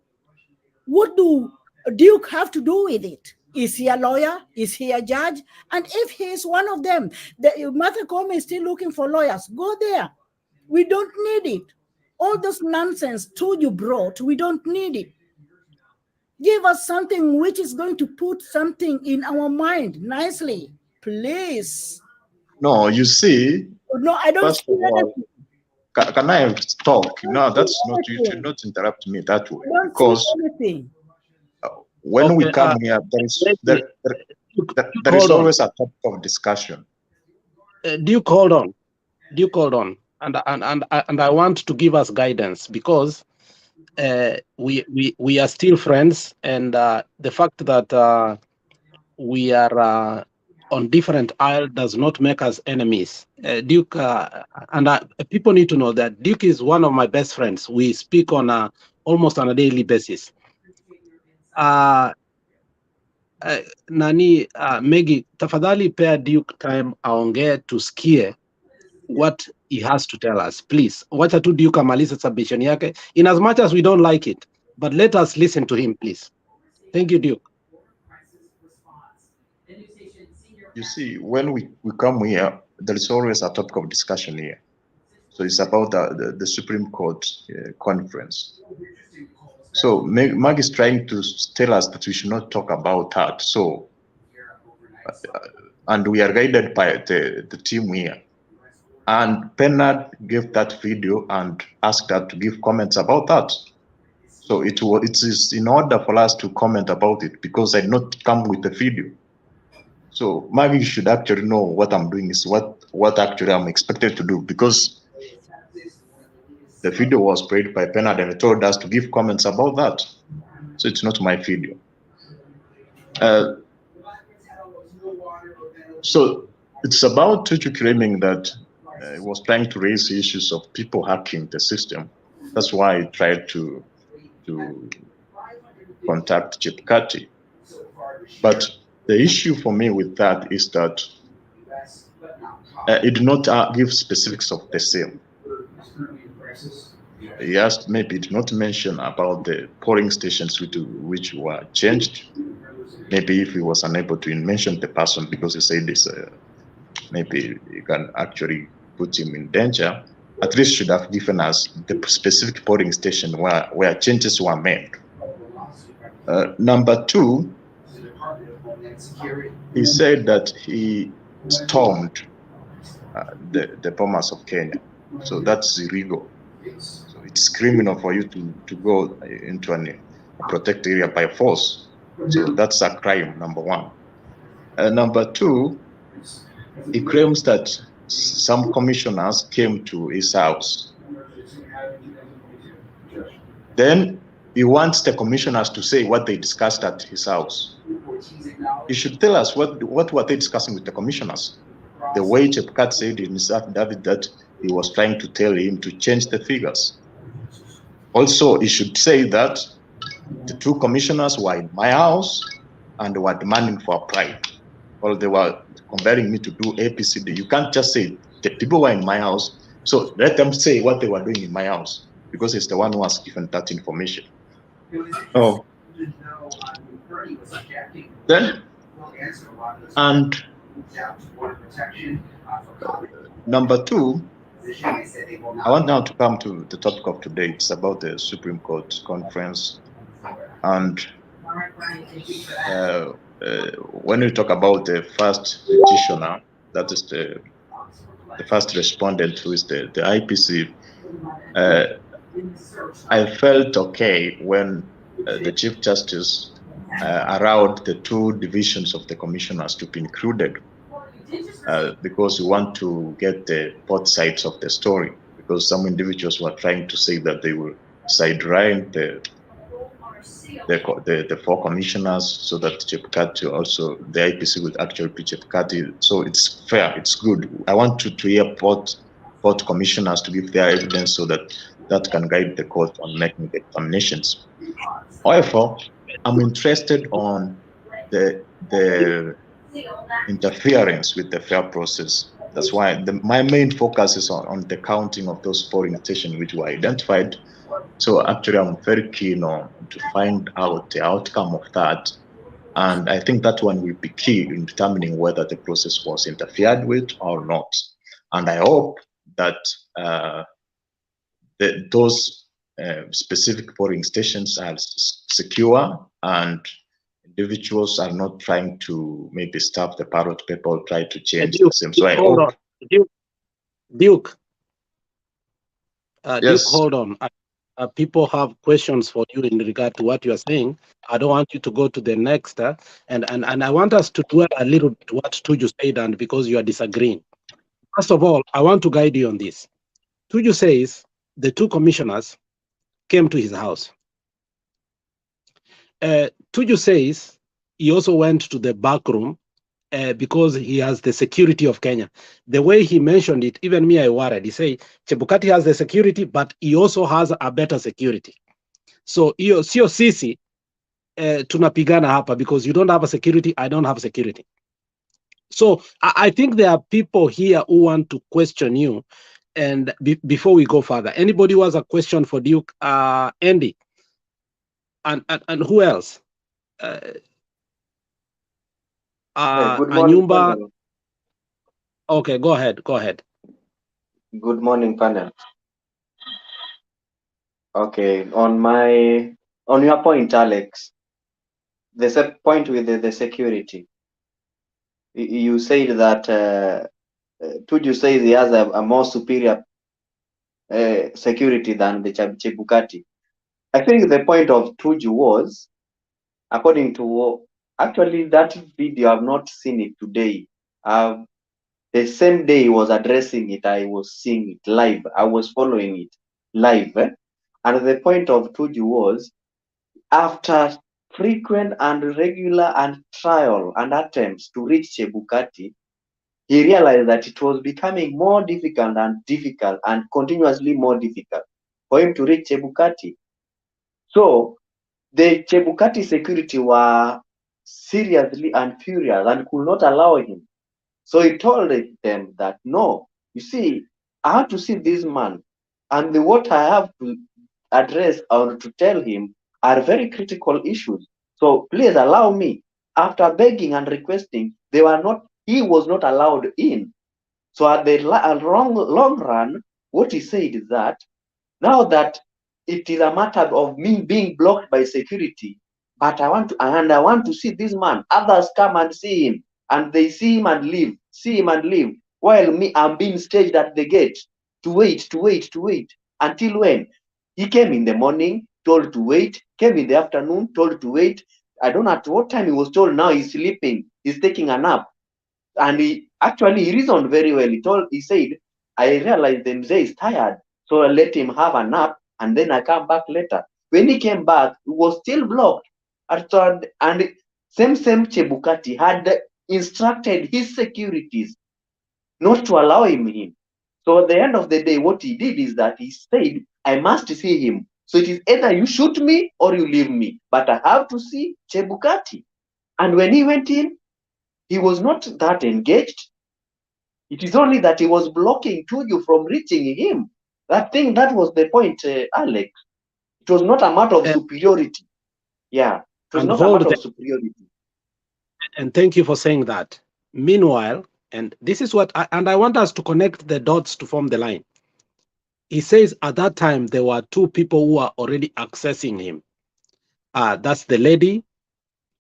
Speaker 20: What do Duke have to do with it? Is he a lawyer? Is he a judge? And if he is one of them, Martha Koome is still looking for lawyers. Go there. We don't need it. All those nonsense Tuju brought, we don't need it. Give us something which is going to put something in our mind nicely, please.
Speaker 6: No, you see.
Speaker 20: No, I don't see anything.
Speaker 6: Can I talk? No, that's not. You should not interrupt me that way, because when we come here, there is always a topic of discussion.
Speaker 8: Duke, hold on. Duke, hold on. And I want to give us guidance, because we are still friends, and the fact that we are on different aisles does not make us enemies. Duke, and people need to know that Duke is one of my best friends. We speak on almost on a daily basis. Nani Megi, tafadhali pea Duke time aongee tusikie what he has to tell us, please. Wacha tu Duke amalize submission yake, in as much as we don't like it, but let us listen to him, please. Thank you, Duke.
Speaker 6: You see, when we come here, there is always a topic of discussion here. So it's about the Supreme Court conference. So Mag is trying to tell us that we should not talk about that. So, and we are guided by the team here. And Bernard gave that video and asked us to give comments about that. So it is in order for us to comment about it because I did not come with the video. So Maggie should actually know what I'm doing is what actually I'm expected to do, because the video was played by Bernard and he told us to give comments about that. So it's not my video. So it's about Tuju claiming that he was trying to raise issues of people hacking the system. That's why he tried to contact Chebukati. But the issue for me with that is that it did not give specifics of the same. Yes, maybe it did not mention about the polling stations which were changed. Maybe if he was unable to mention the person because he said this, maybe you can actually put him in danger, at least should have given us the specific polling station where changes were made. Number two, he said that he stormed the Bomas of Kenya. So that's illegal. So it's criminal for you to go into a protected area by force. So that's a crime, number one. Number two, he claims that some commissioners came to his house. Then he wants the commissioners to say what they discussed at his house. He should tell us what were they discussing with the commissioners. The way Chebukati said in his affidavit that he was trying to tell him to change the figures. Also, he should say that the two commissioners were in my house and they were demanding for a bribe. Or they were comparing me to do APCD. You can't just say the people were in my house. So let them say what they were doing in my house, because it's the one who has given that information. Oh. Then, and number two, I want now to come to the topic of today. It's about the Supreme Court conference. And when we talk about the first petitioner, that is the first respondent, who is the IEBC, I felt okay when the Chief Justice allowed the two divisions of the commissioners to be included, because we want to get both sides of the story, because some individuals were trying to say that they will sideline the four commissioners so that Chebukati also, the IEBC would actually be Chebukati. So it's fair, it's good. I want to hear both commissioners to give their evidence so that can guide the court on making the determinations. However, I'm interested on the interference with the fair process. That's why my main focus is on the counting of those polling stations which were identified. So actually, I'm very keen on to find out the outcome of that. And I think that one will be key in determining whether the process was interfered with or not. And I hope that those specific polling stations are secure and individuals are not trying to maybe stop the ballot paper or try to change the same. So I hope.
Speaker 8: Duke.
Speaker 6: Yes.
Speaker 8: Duke, hold on. People have questions for you in regard to what you are saying. I don't want you to go to the next, and I want us to dwell a little bit what Tuju said, and because you are disagreeing. First of all, I want to guide you on this. Tuju says the two commissioners came to his house. Tuju says he also went to the back room because he has the security of Kenya. The way he mentioned it, even me, I worried. He said Chebukati has the security, but he also has a better security. So sio sisi tunapigana hapa because you don't have a security, I don't have security. So I think there are people here who want to question you. And before we go further, anybody who has a question for Duke, Andy, and who else?
Speaker 9: Good morning,
Speaker 8: Anyumba.
Speaker 9: panel.
Speaker 8: Okay, go ahead.
Speaker 9: Good morning, panel. Okay, on your point, Alex, the point with the security. You said that Tuju says he has a more superior security than the Chebukati. I think the point of Tuju was, according to actually that video, I've not seen it today. The same day he was addressing it, I was seeing it live. I was following it live. And the point of Tuju was, after frequent and regular and trial and attempts to reach Chebukati, he realized that it was becoming more difficult and continuously more difficult for him to reach Chebukati. So the Chebukati security were seriously and furious and could not allow him. So he told them that, no, you see, I have to see this man, and what I have to address or to tell him are very critical issues. So please allow me. After begging and requesting, he was not allowed in. So at the long run, what he said is that now that it is a matter of me being blocked by security, but I want to see this man. Others come and see him, and they see him and leave, while me, I'm being staged at the gate to wait until when? He came in the morning, told to wait, came in the afternoon, told to wait. I don't know at what time he was told. Now he's sleeping, he's taking a nap. And he reasoned very well. He said, I realized the Mzee is tired, so I let him have a nap, and then I come back later. When he came back, he was still blocked. And same Chebukati had instructed his securities not to allow him in. So at the end of the day, what he did is that he said, I must see him. So it is either you shoot me or you leave me, but I have to see Chebukati. And when he went in, he was not that engaged. It is only that he was blocking Tuju from reaching him. That was the point, Alex. It was not a matter of superiority. Yeah, it was not a matter of superiority.
Speaker 8: And thank you for saying that. Meanwhile, and this is what, I want us to connect the dots to form the line. He says at that time, there were two people who are already accessing him. That's the lady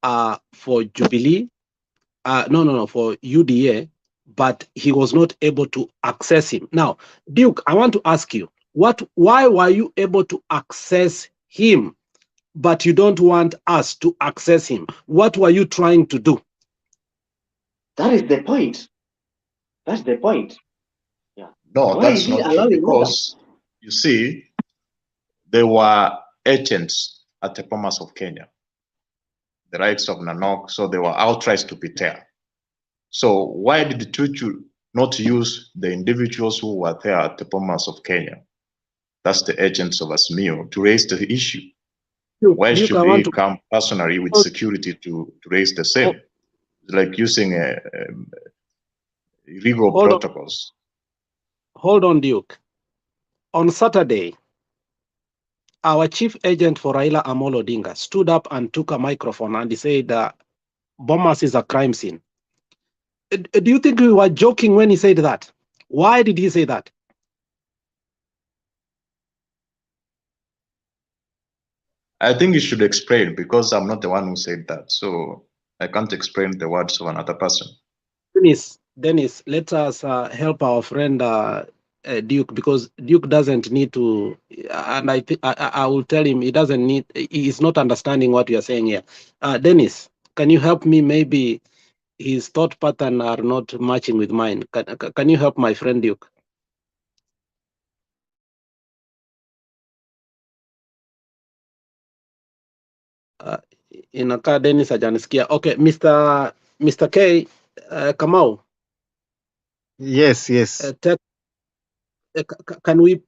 Speaker 8: for Jubilee, for UDA, but he was not able to access him. Now, Duke, I want to ask you, why were you able to access him, but you don't want us to access him? What were you trying to do?
Speaker 9: That is the point. That's the point. Yeah.
Speaker 6: No,
Speaker 9: Why
Speaker 6: that's
Speaker 9: is he
Speaker 6: not true,
Speaker 9: allowing
Speaker 6: because you see, there were agents at the Bomas of Kenya, the rights of Nanok, so they were outright to be there. So why did Tuju not use the individuals who were there at the Bomas of Kenya? That's the agents of Asmio to raise the issue. Why should he come personally with security to raise the same? Like using legal protocols.
Speaker 8: Hold on, Duke. On Saturday, our chief agent for Raila Amolo Odinga stood up and took a microphone and he said, Bomas is a crime scene. Do you think we were joking when he said that? Why did he say that?
Speaker 6: I think you should explain, because I'm not the one who said that. So I can't explain the words of another person.
Speaker 8: Dennis, let us help our friend Duke, because Duke doesn't need to, and I will tell him he doesn't need, he's not understanding what you are saying here. Dennis, can you help me? Maybe his thought pattern are not matching with mine. Can you help my friend Duke? Inakaa Dennis hajanisikia. Okay, Mr. K, Kamau.
Speaker 18: Yes.
Speaker 8: Can we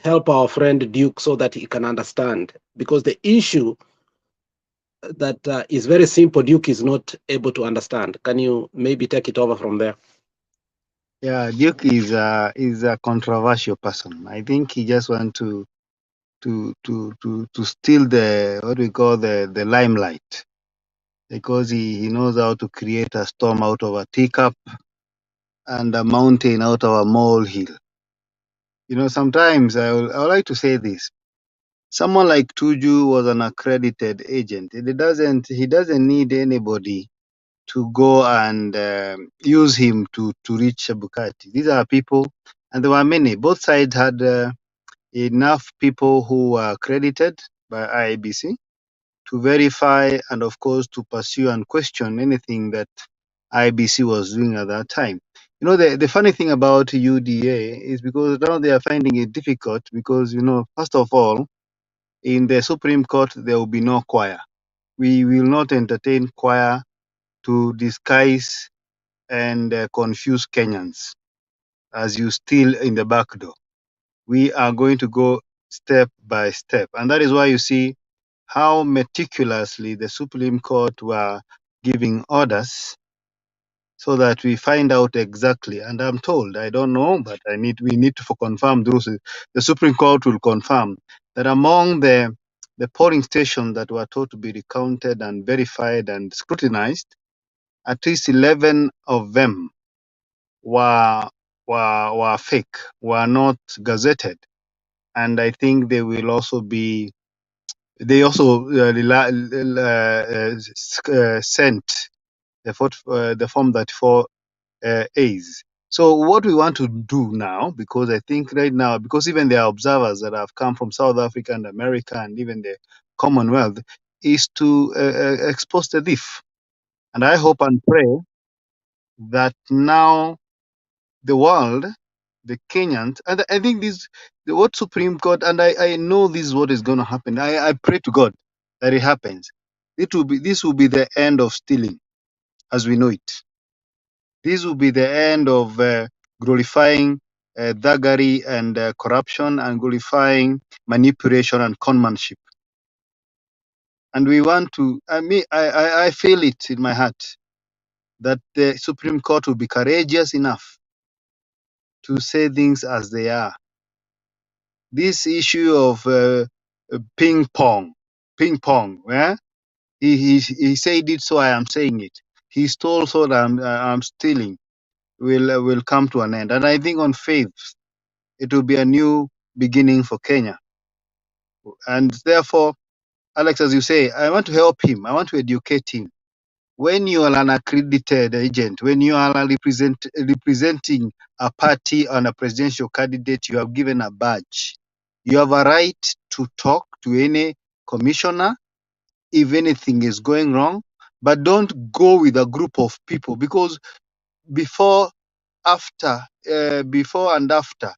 Speaker 8: help our friend Duke so that he can understand? Because the issue that is very simple. Duke is not able to understand. Can you maybe take it over from there?
Speaker 22: Yeah, Duke is a controversial person. I think he just wants to steal the what we call the limelight, because he knows how to create a storm out of a teacup and a mountain out of a molehill. You know, sometimes I would like to say this. Someone like Tuju was an accredited agent. He doesn't need anybody to go and use him to reach Bukati. These are people, and there were many. Both sides had enough people who were accredited by IEBC to verify and, of course, to pursue and question anything that IEBC was doing at that time. You know, the funny thing about UDA is because now they are finding it difficult because, you know, first of all, in the Supreme Court, there will be no choir. We will not entertain choir to disguise and confuse Kenyans as you steal in the back door. We are going to go step by step. And that is why you see how meticulously the Supreme Court were giving orders so that we find out exactly. And I'm told, I don't know, but we need to confirm those. The Supreme Court will confirm that among the polling stations that were told to be recounted and verified and scrutinized, at least 11 of them were fake, were not gazetted. And I think they will also be, they also sent the Form 34 A's. So what we want to do now, because I think right now, because even there are observers that have come from South Africa and America and even the Commonwealth, is to expose the thief. And I hope and pray that now the world, the Kenyans, and I think what Supreme Court, and I know this is what is going to happen. I pray to God that it happens. This will be the end of stealing as we know it. This will be the end of glorifying thuggery and corruption and glorifying manipulation and conmanship. And we want to, I feel it in my heart that the Supreme Court will be courageous enough to say things as they are. This issue of ping pong, eh? He said it, so I am saying it. He stole, so that I'm stealing. Will come to an end. And I think on faith, it will be a new beginning for Kenya. And therefore, Alex, as you say, I want to help him. I want to educate him. When you are an accredited agent, when you are representing a party and a presidential candidate, you are given a badge. You have a right to talk to any commissioner if anything is going wrong, but don't go with a group of people, because before and after,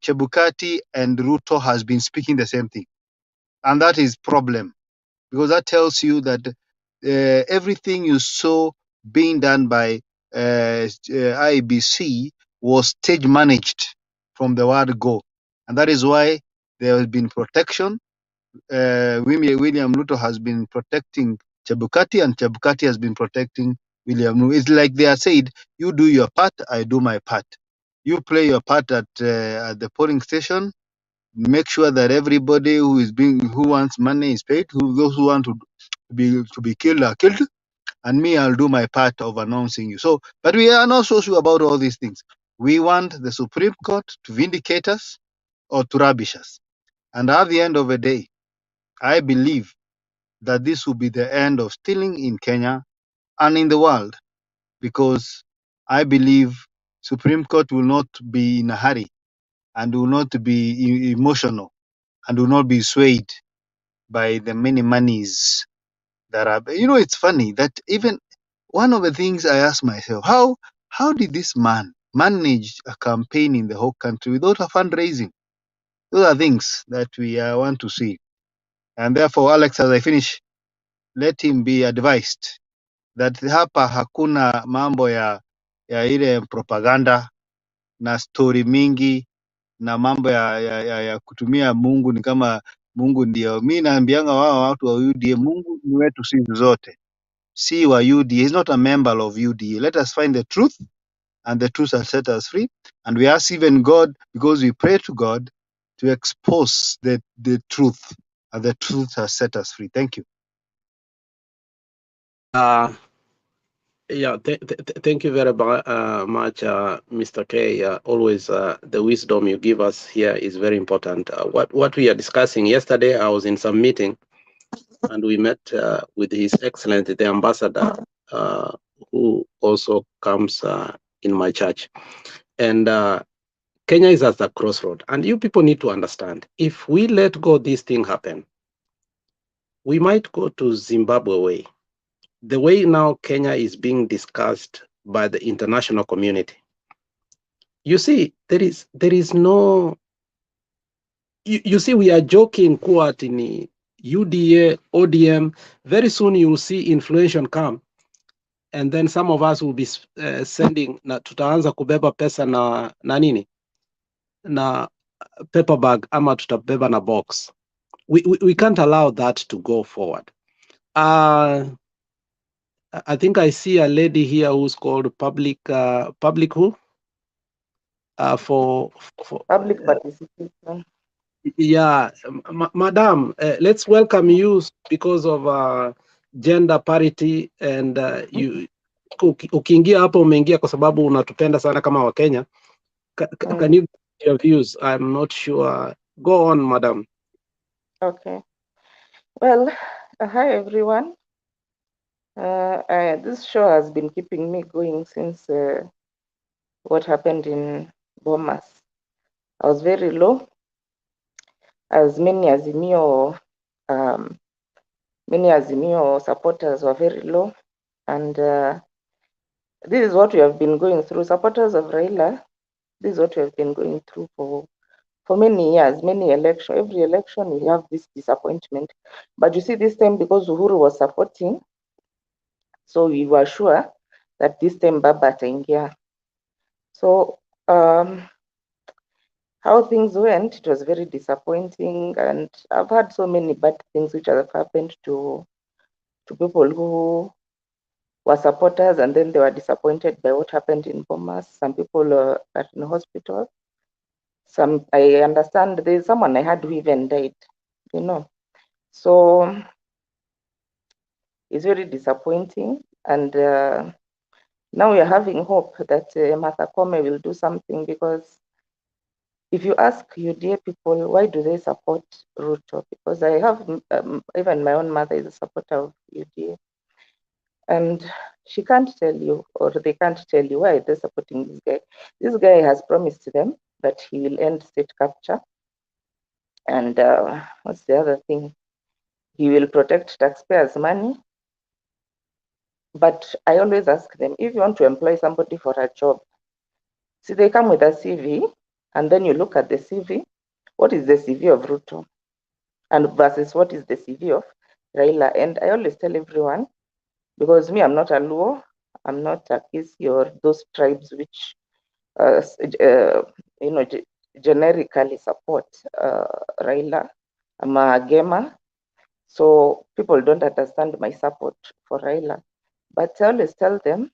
Speaker 22: Chebukati and Ruto has been speaking the same thing. And that is problem, because that tells you that everything you saw being done by IEBC was stage managed from the word go. And that is why there has been protection. William Ruto has been protecting Chebukati, and Chebukati has been protecting William Ruto. It's like they are said, you do your part, I do my part. You play your part at the polling station. Make sure that everybody who wants money is paid. Those who want to be killed are killed. And me, I'll do my part of announcing you. So, but we are not so sure about all these things. We want the Supreme Court to vindicate us or to rubbish us. And at the end of the day, I believe that this will be the end of stealing in Kenya and in the world, because I believe Supreme Court will not be in a hurry and will not be emotional and will not be swayed by the many monies that are. You know, it's funny that even one of the things I ask myself, how did this man manage a campaign in the whole country without a fundraising? Those are things that we want to see. And therefore, Alex, as I finish, let him be advised that hapa hakuna mambo ya ile propaganda na story mingi na mambo ya kutumia Mungu ni kama
Speaker 18: Mungu ndio, mi naambianga wao watu wa UDA, Mungu ni wetu sisi zote, si wa UDA. He's not a member of UDA. Let us find the truth, and the truth shall set us free. And we ask even God, because we pray to God, to expose the truth, and the truth has set us free. Thank you.
Speaker 8: Yeah, thank you very much, Mr. K. Always the wisdom you give us here is very important. What we are discussing yesterday, I was in some meeting, and we met with His Excellency, the Ambassador, who also comes in my church. And Kenya is at the crossroad, and you people need to understand, if we let go this thing happen, we might go to Zimbabwe way. The way now Kenya is being discussed by the international community. You see, there is no, you see, we are joking kuat in UDA, ODM. Very soon you will see inflation come, and then some of us will be sending, na tutaanza kubeba pesa na nini, na paper bag ama tutabeba na box. We can't allow that to go forward. I think I see a lady here who's called public who? For
Speaker 10: Public participation.
Speaker 8: Yeah, Madam, let's welcome you because of gender parity, and you ukiingia hapo umeingia kwa sababu unatupenda sana kama Wakenya. Can you give your views? I'm not sure. Go on, Madam.
Speaker 10: Okay. Well, hi everyone. This show has been keeping me going since what happened in Bomas. I was very low, as many Azimio supporters were very low, and this is what we have been going through. Supporters of Raila, this is what we have been going through for many years, many elections. Every election we have this disappointment. But you see, this time because Uhuru was supporting, so we were sure that this time Baba ataingia. So how things went, it was very disappointing, and I've had so many bad things which have happened to people who were supporters, and then they were disappointed by what happened in Bomas. Some people are in hospital. Some, I understand, there's someone I had who even died, you know. So it's very disappointing, and now we are having hope that Martha Koome will do something, because if you ask UDA people, why do they support Ruto? Because I have, even my own mother is a supporter of UDA, and she can't tell you, or they can't tell you why they're supporting this guy. This guy has promised them that he will end state capture, and what's the other thing? He will protect taxpayers' money. But I always ask them, if you want to employ somebody for a job, see, they come with a CV, and then you look at the CV. What is the CV of Ruto? And versus what is the CV of Raila? And I always tell everyone, because me, I'm not a Luo, I'm not a Kisi or those tribes which, generically support Raila. I'm a Gema, so people don't understand my support for Raila. But I always tell them,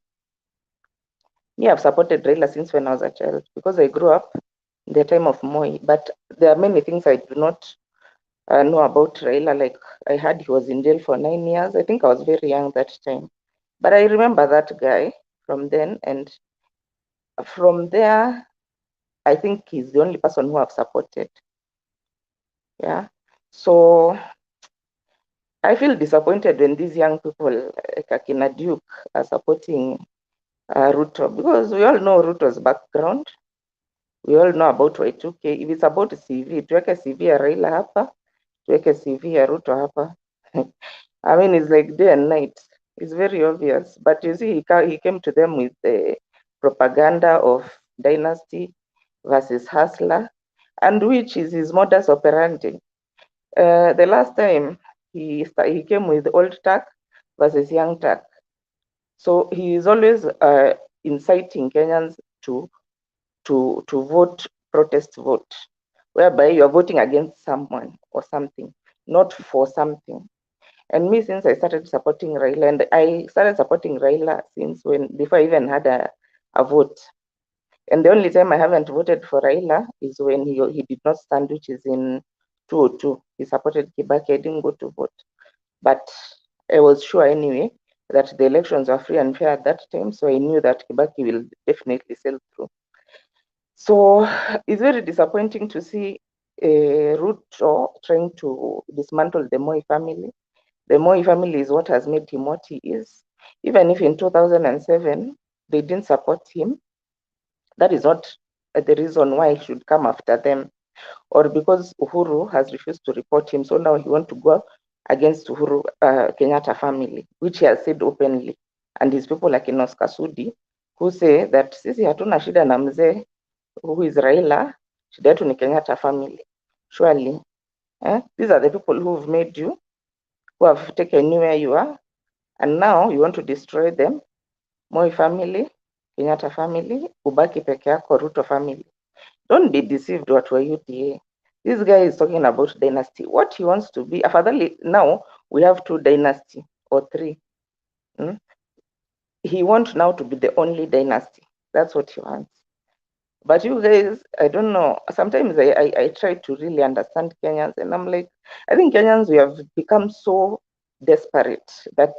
Speaker 10: me, I've supported Raila since when I was a child, because I grew up in the time of Moi. But there are many things I do not know about Raila. Like, I heard he was in jail for 9 years. I think I was very young that time. But I remember that guy from then, and from there, I think he's the only person who I've supported. Yeah. So I feel disappointed when these young people, like Akina Duke, are supporting Ruto, because we all know Ruto's background. We all know about Y2K. If it's about CV, tuweke CV ya Raila hapa, tuweke CV ya Ruto hapa. I mean, it's like day and night. It's very obvious. But you see, he came to them with the propaganda of dynasty versus hustler, and which is his modus operandi. The last time he came with old tack versus young tack. So he is always inciting Kenyans to vote, protest vote. whereby you are voting against someone or something, not for something. And me, since I started supporting Raila, and I started supporting Raila since before I even had a vote. And the only time I haven't voted for Raila is when he did not stand, which is in 2002. He supported Kibaki. I didn't go to vote. But I was sure anyway that the elections were free and fair at that time. So I knew that Kibaki will definitely sail through. So it's very disappointing to see Ruto trying to dismantle the Moi family. The Moi family is what has made him what he is. Even if in 2007 they didn't support him, that is not the reason why he should come after them, or because Uhuru has refused to report him, so now he wants to go against Uhuru Kenyatta family, which he has said openly, and his people like in Oscar Sudi, who say that sisi hatuna shida na mzee who is Raila, shida yetu ni Kenyatta family. Surely, these are the people who have made you, who have taken you where you are, and now you want to destroy them. Moi family, Kenyatta family, ubaki peke yako, Ruto family. Don't be deceived what were UDA. This guy is talking about dynasty. What he wants to be, afadhali now we have 2 dynasty or 3. He wants now to be the only dynasty. That's what he wants. But you guys, I don't know. Sometimes I try to really understand Kenyans, and I'm like, I think Kenyans, we have become so desperate that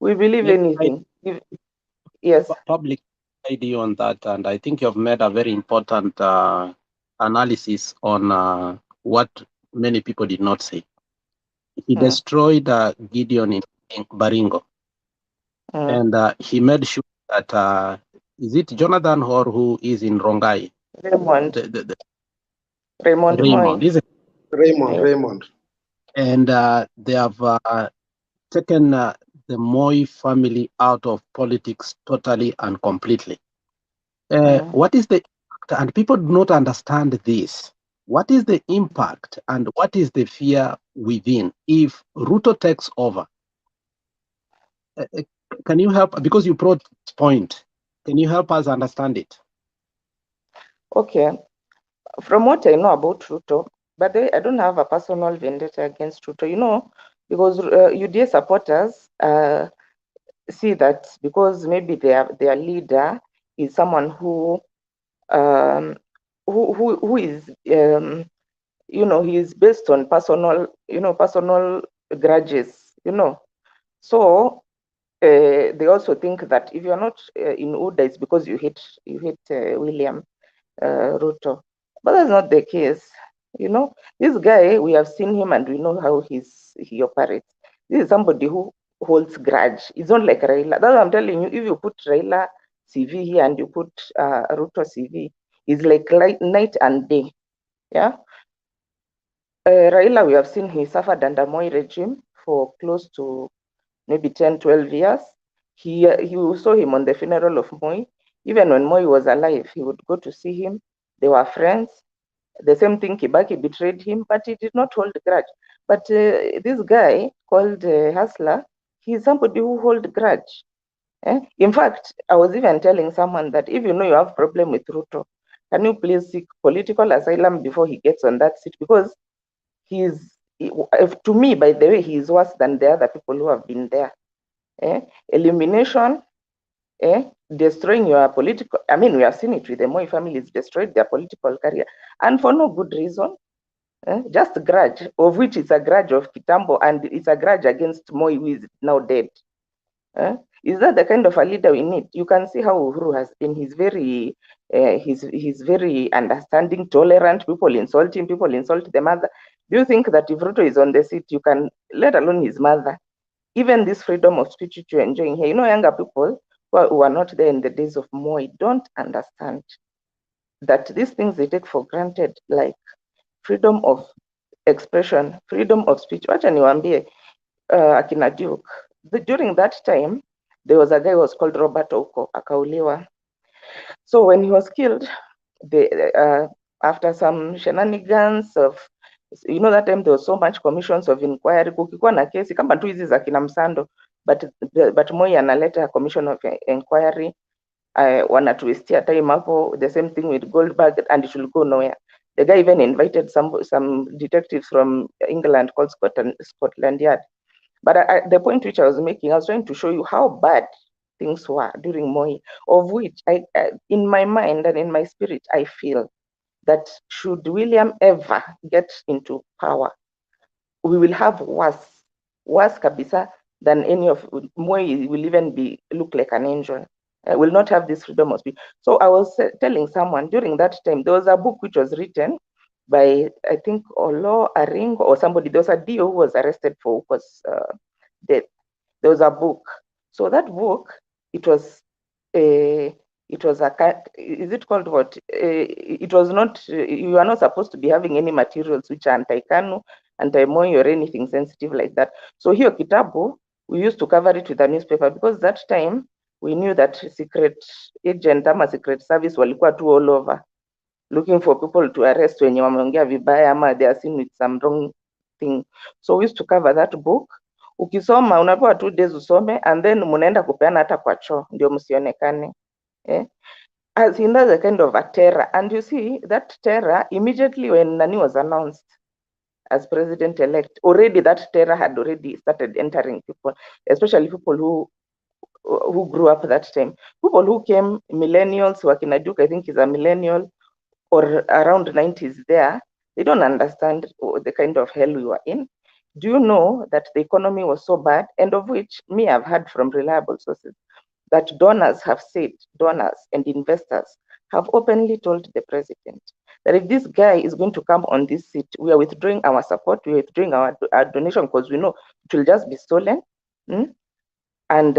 Speaker 10: we believe anything. Yes.
Speaker 8: Public ID on that, and I think you've made a very important analysis on what many people did not say. He destroyed Gideon in Baringo, and he made sure that is it Jonathan or who is in Rongai?
Speaker 10: Raymond.
Speaker 8: Raymond.
Speaker 10: Moi.
Speaker 8: Is it?
Speaker 17: Raymond.
Speaker 8: And they have taken the Moi family out of politics totally and completely. What is the impact? And people do not understand this. What is the impact and what is the fear within if Ruto takes over? Can you help? Because you brought this point. Can you help us understand it?
Speaker 10: Okay. From what I know about Ruto, but I don't have a personal vendetta against Ruto, because UDA supporters see that because maybe their leader is someone who is he is based on personal grudges, so they also think that if you're not in UDA, it's because you hate William Ruto, but that's not the case. This guy, we have seen him and we know how he operates. This is somebody who holds grudge. It's not like Raila. That's what I'm telling you. If you put Raila CV here and you put Ruto CV, it's like night and day. Yeah. Raila, we have seen he suffered under Moi regime for close to maybe 10, 12 years. He saw him on the funeral of Moi. Even when Moi was alive, he would go to see him. They were friends. The same thing, Kibaki betrayed him, but he did not hold grudge. But this guy called Hustler, he's somebody who holds grudge. In fact, I was even telling someone that if you know you have problem with Ruto, can you please seek political asylum before he gets on that seat? Because to me, by the way, he is worse than the other people who have been there. Elimination, destroying your political, we have seen it with the Moi families, destroyed their political career, and for no good reason, just a grudge, of which is a grudge of Kitambo, and it's a grudge against Moi, who is now dead. Is that the kind of a leader we need? You can see how Uhuru has been. He's very understanding, tolerant. People insult him, people insult the mother. Do you think that if Ruto is on the seat, you can, let alone his mother, even this freedom of speech which you're enjoying here, younger people who are not there in the days of Moi don't understand that these things they take for granted, like freedom of expression, freedom of speech. Wacha niwaambie akina Duke, during that time, there was a guy who was called Robert Oko, akauliwa. So when he was killed, after some shenanigans of, that time there was so much commissions of inquiry, kukikuwa na kesi kama tu hizi za kina Msando, but Moi analeta commission of inquiry, wanatuistia time hapo, the same thing with Goldberg, and it will go nowhere. The guy even invited some detectives from England called Scotland Yard. But the point which I was making, I was trying to show you how bad things were during Moi, of which I in my mind and in my spirit, I feel that should William ever get into power, we will have worse kabisa than any of Moi will even look like an angel. Will not have this freedom of speech. So I was telling someone during that time, there was a book which was written by, I think, Olo Aring or somebody. There was a DO who was arrested for Uko's death. There was a book. So that book, it was a, is it called what? It was not, you are not supposed to be having any materials which are anti-Kanu, anti-Moi or anything sensitive like that. So here kitabu, we used to cover it with a newspaper because that time we knew that secret agent ama secret service walikuwa tu all over looking for people to arrest wenye wameongea vibaya ama they are seen with some wrong thing. So we used to cover that book. Ukisoma unapewa 2 days usome and then munaenda kupeana hata kwa choo ndio msionekane. As in that's a kind of a terror. And you see that terror immediately when Nani was announced as president-elect, already that terror had already started entering people, especially people who grew up that time. People who came, millennials, Wakina Duke, I think is a millennial, or around 90s there, they don't understand the kind of hell we were in. Do you know that the economy was so bad, and of which me I've heard from reliable sources, that donors and investors have openly told the president that if this guy is going to come on this seat, we are withdrawing our support, we are withdrawing our donation because we know it will just be stolen. And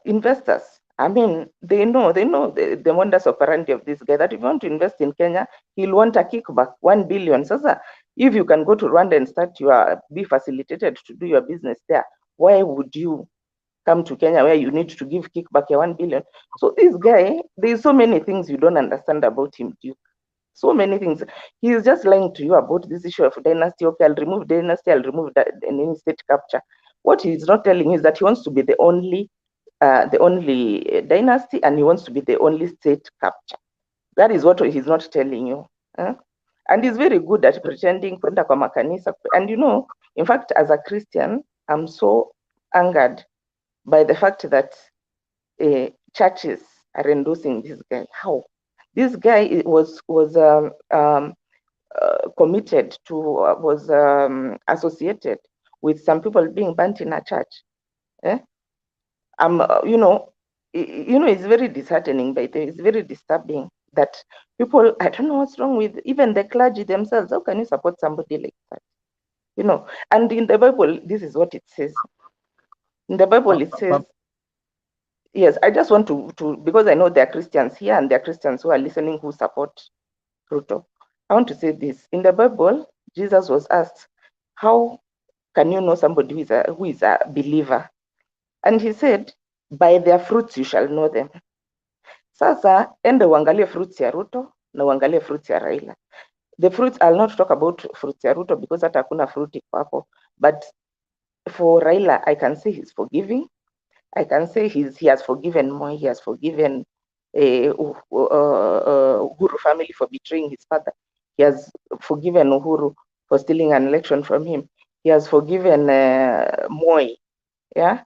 Speaker 10: investors, I mean, they know the modus operandi of this guy, that if you want to invest in Kenya, he'll want a kickback, 1 billion. So, if you can go to Rwanda and be facilitated to do your business there, why would you come to Kenya where you need to give kickback 1 billion? So this guy, there's so many things you don't understand about him, Duke. So many things. He is just lying to you about this issue of dynasty. Okay, I'll remove dynasty, I'll remove that any state capture. What he's not telling you is that he wants to be the only dynasty, and he wants to be the only state capture. That is what he's not telling you. And he's very good at pretending kwenda kwa makanisa. And you know, in fact, as a Christian, I'm so angered by the fact that churches are endorsing this guy. How? This guy was committed to, was associated with some people being burnt in a church. You know, it's very disheartening, but it's very disturbing that people, I don't know what's wrong with even the clergy themselves. How can you support somebody like that? You know, and in the Bible, this is what it says. In the Bible, it says, yes, I just want to because I know there are Christians here and there are Christians who are listening who support Ruto. I want to say this. In the Bible, Jesus was asked, how can you know somebody who is a believer? And he said, by their fruits you shall know them. Sasa, ende uangalie fruits ya Ruto na uangalie fruits ya Raila. The fruits, I'll not talk about fruits ya Ruto because hata hakuna fruit iko hapo. But for Raila, I can say he's forgiving. I can say he has forgiven Moi, he has forgiven Uhuru family for betraying his father. He has forgiven Uhuru for stealing an election from him. He has forgiven Moi, yeah.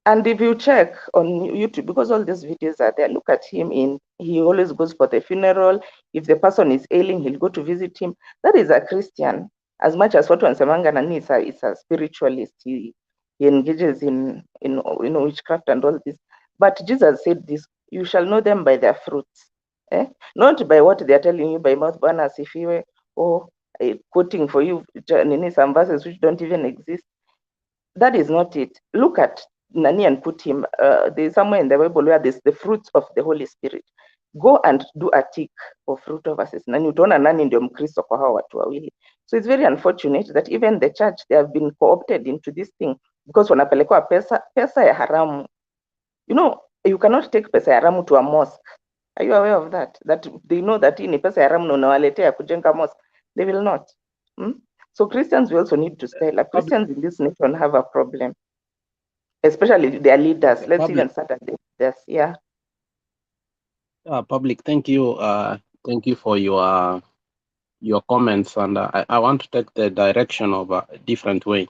Speaker 10: And if you check on YouTube, because all these videos are there, look at him he always goes for the funeral. If the person is ailing, he'll go to visit him. That is a Christian. As much as what Wansemanga Nani is a spiritualist, he engages in witchcraft and all this. But Jesus said this, you shall know them by their fruits. Not by what they are telling you by mouth, Bwana asifiwe, or quoting for you some verses which don't even exist. That is not it. Look at Nani and put him, there's somewhere in the Bible where there's the fruits of the Holy Spirit. Go and do a tick of Ruto versus Nani. Utaona nani ndio Mkristo kwa hawa watu wawili. So it's very unfortunate that even the church, they have been co-opted into this thing because wanapelekwa pesa ya haramu. You know, you cannot take pesa ya haramu to a mosque. Are you aware of that? That they know that hii ni pesa ya haramu na unawaletea kujenga mosque. They will not. So Christians, we also need to style up. Christians in this nation have a problem, especially their leaders. Let's even start at the leaders. Yeah.
Speaker 8: Public, thank you. Thank you for your your comments, and I want to take the direction of a different way.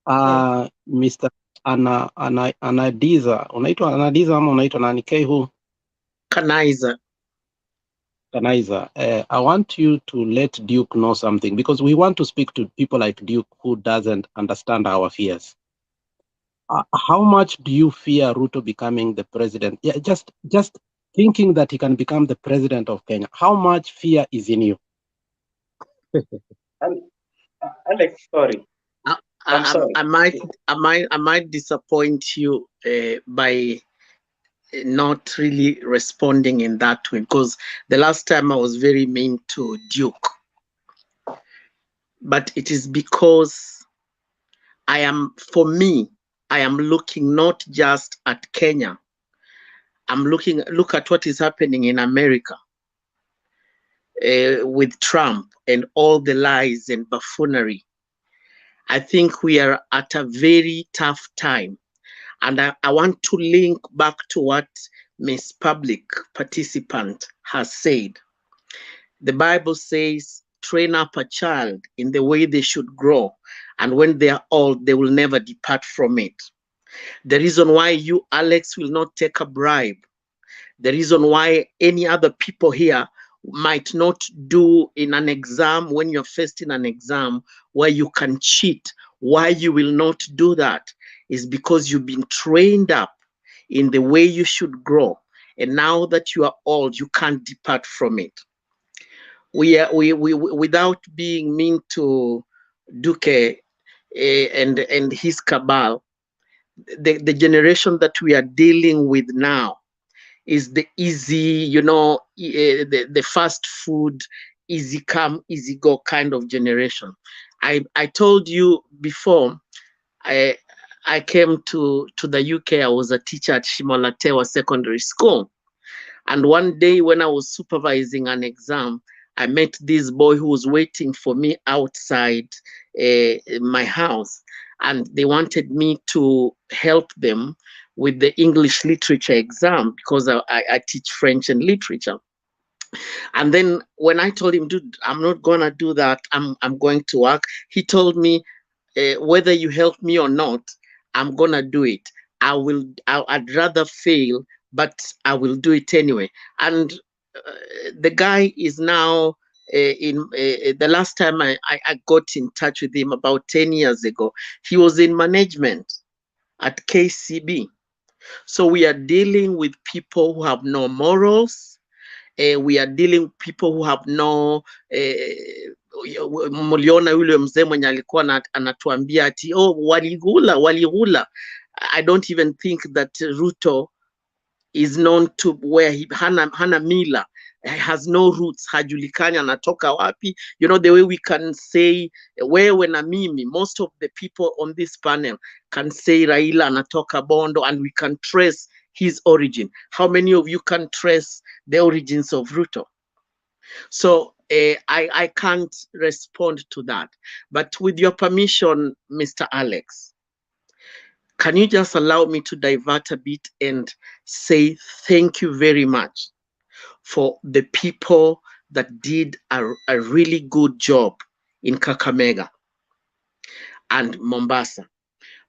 Speaker 8: Mr. Anadiza, unaitwa Anadiza ama unaitwa nani? Kehu
Speaker 11: Kanaiza.
Speaker 8: I want you to let Duke know something, because we want to speak to people like Duke who doesn't understand our fears. How much do you fear Ruto becoming the president? Yeah, just thinking that he can become the president of Kenya. How much fear is in you?
Speaker 11: Alex, sorry. I'm sorry. I might disappoint you by not really responding in that way, because the last time I was very mean to Duke. But it is because I am looking not just at Kenya. Look at what is happening in America with Trump and all the lies and buffoonery. I think we are at a very tough time. And I want to link back to what Miss Public Participant has said. The Bible says, train up a child in the way they should grow, and when they are old, they will never depart from it. The reason why you, Alex, will not take a bribe, the reason why any other people here might not do in an exam, when you're faced in an exam where you can cheat, why you will not do that is because you've been trained up in the way you should grow. And now that you are old, you can't depart from it. We without being mean to Duque and his cabal, the generation that we are dealing with now is the easy, the fast food, easy come, easy go kind of generation. I told you before, I came to the UK. I was a teacher at Shimolatewa Secondary School. And one day when I was supervising an exam, I met this boy who was waiting for me outside my house. And they wanted me to help them with the English literature exam, because I teach French and literature. And then when I told him, dude, I'm not gonna do that, I'm going to work, he told me, whether you help me or not, I'm gonna do it. I'd rather fail, but I will do it anyway. And the guy is now the last time I got in touch with him about 10 years ago, he was in management at KCB. So we are dealing with people who have no morals. We are dealing with people who have no mliona yule mzee mwenye alikuwa anatuambia ati walihula. I don't even think that Ruto is known to where he hana mila, has no roots, hajulikani anatoka wapi. You know, the way we can say wewe na mimi, most of the people on this panel can say Raila anatoka Bondo, and we can trace his origin. How many of you can trace the origins of Ruto? So I can't respond to that. But with your permission, Mr. Alex, can you just allow me to divert a bit and say thank you very much for the people that did a really good job in Kakamega and Mombasa.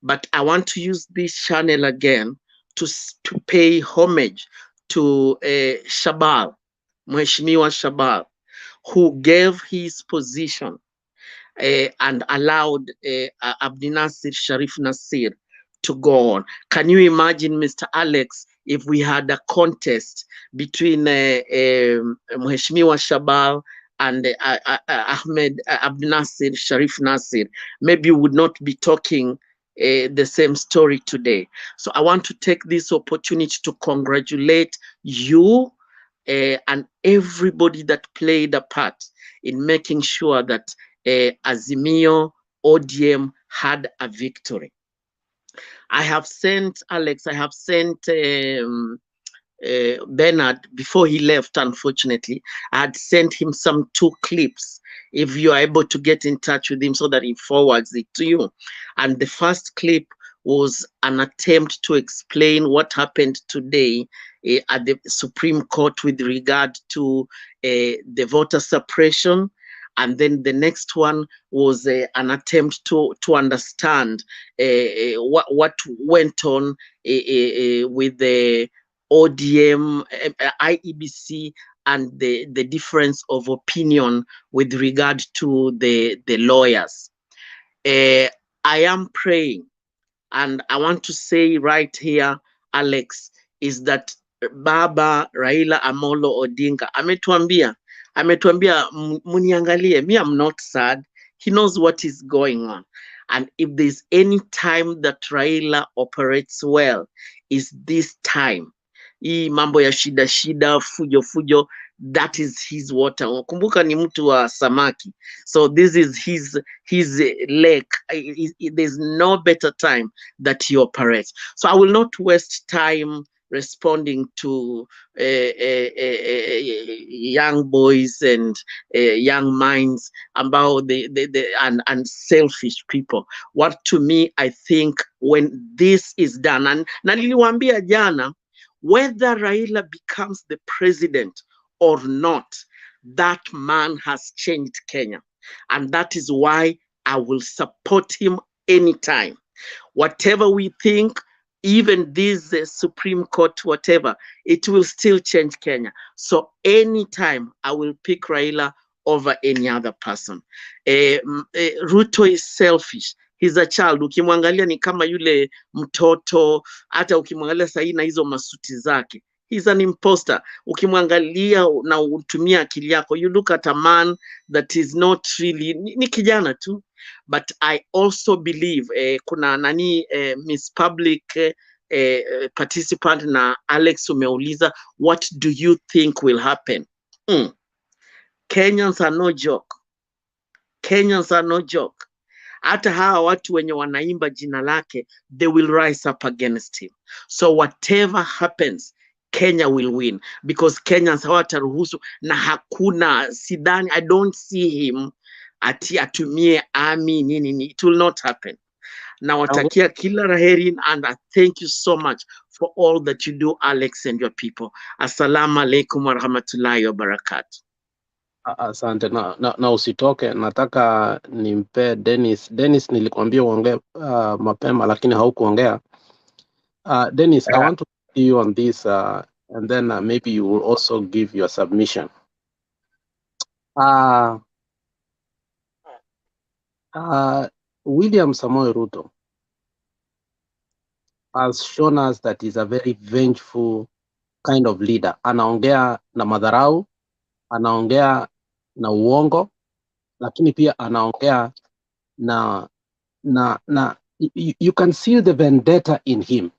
Speaker 11: But I want to use this channel again to pay homage to Shabal, Mheshimiwa Shabal, who gave his position and allowed Abdinasir Sharif Nasir to go on. Can you imagine, Mr. Alex, if we had a contest between Mheshimiwa Shabal and Ahmed Abdinasir Sharif Nasir, maybe we would not be talking the same story today. So I want to take this opportunity to congratulate you and everybody that played a part in making sure that Azimio ODM had a victory. I have sent Alex, I have sent Bernard before he left. Unfortunately, I had sent him some 2 clips. If you are able to get in touch with him so that he forwards it to you. And the first clip was an attempt to explain what happened today at the Supreme Court with regard to the voter suppression And then the next one was an attempt to understand what went on with the ODM, IEBC, and the difference of opinion with regard to the lawyers. I am praying, and I want to say right here, Alex, is that Baba Raila Amolo Odinga ametuambia muniangalie, me, I'm not sad. He knows what is going on. And if there's any time that Raila operates well, is this time. Hii mambo ya shida shida, fujo fujo, that is his water. Kumbuka ni mtu wa samaki. So this is his lake. There's no better time that he operates. So I will not waste time responding to young boys and young minds about and selfish people. What to me, I think when this is done, and niliwaambia jana, whether Raila becomes the president or not, that man has changed Kenya. And that is why I will support him anytime. Whatever we think, even this Supreme Court, whatever, it will still change Kenya. So anytime I will pick Raila over any other person. Ruto is selfish. He's a child. Ukimwangalia ni kama yule mtoto, hata ukimwangalia sahi na hizo masuti zake. He's an imposter. Ukimwangalia na utumia akili yako, you look at a man that is not really, ni kijana tu. But I also believe, kuna nani Miss Public participant na Alex umeuliza, what do you think will happen? Kenyans are no joke. Kenyans are no joke. Hata hawa watu wenye wanaimba jina lake, they will rise up against him. So whatever happens, Kenya will win, because Kenyans hawataruhusu, na hakuna, sidhani, I don't see him ati atumie army nini, it will not happen. Na watakia kila laheri, and I thank you so much for all that you do, Alex, and your people. Assalamu alaikum wa rahmatullahi wa barakatuh.
Speaker 8: Asante na usitoke, nataka nimpe Dennis. Dennis, nilikwambia uongee mapema lakini haukuongea. Dennis, I want to see you on this and then maybe you will also give your submission. William Samoei Ruto has shown us that he's a very vengeful kind of leader. Anaongea na madharau, anaongea na uongo, lakini pia anaongea na you can see the vendetta in him.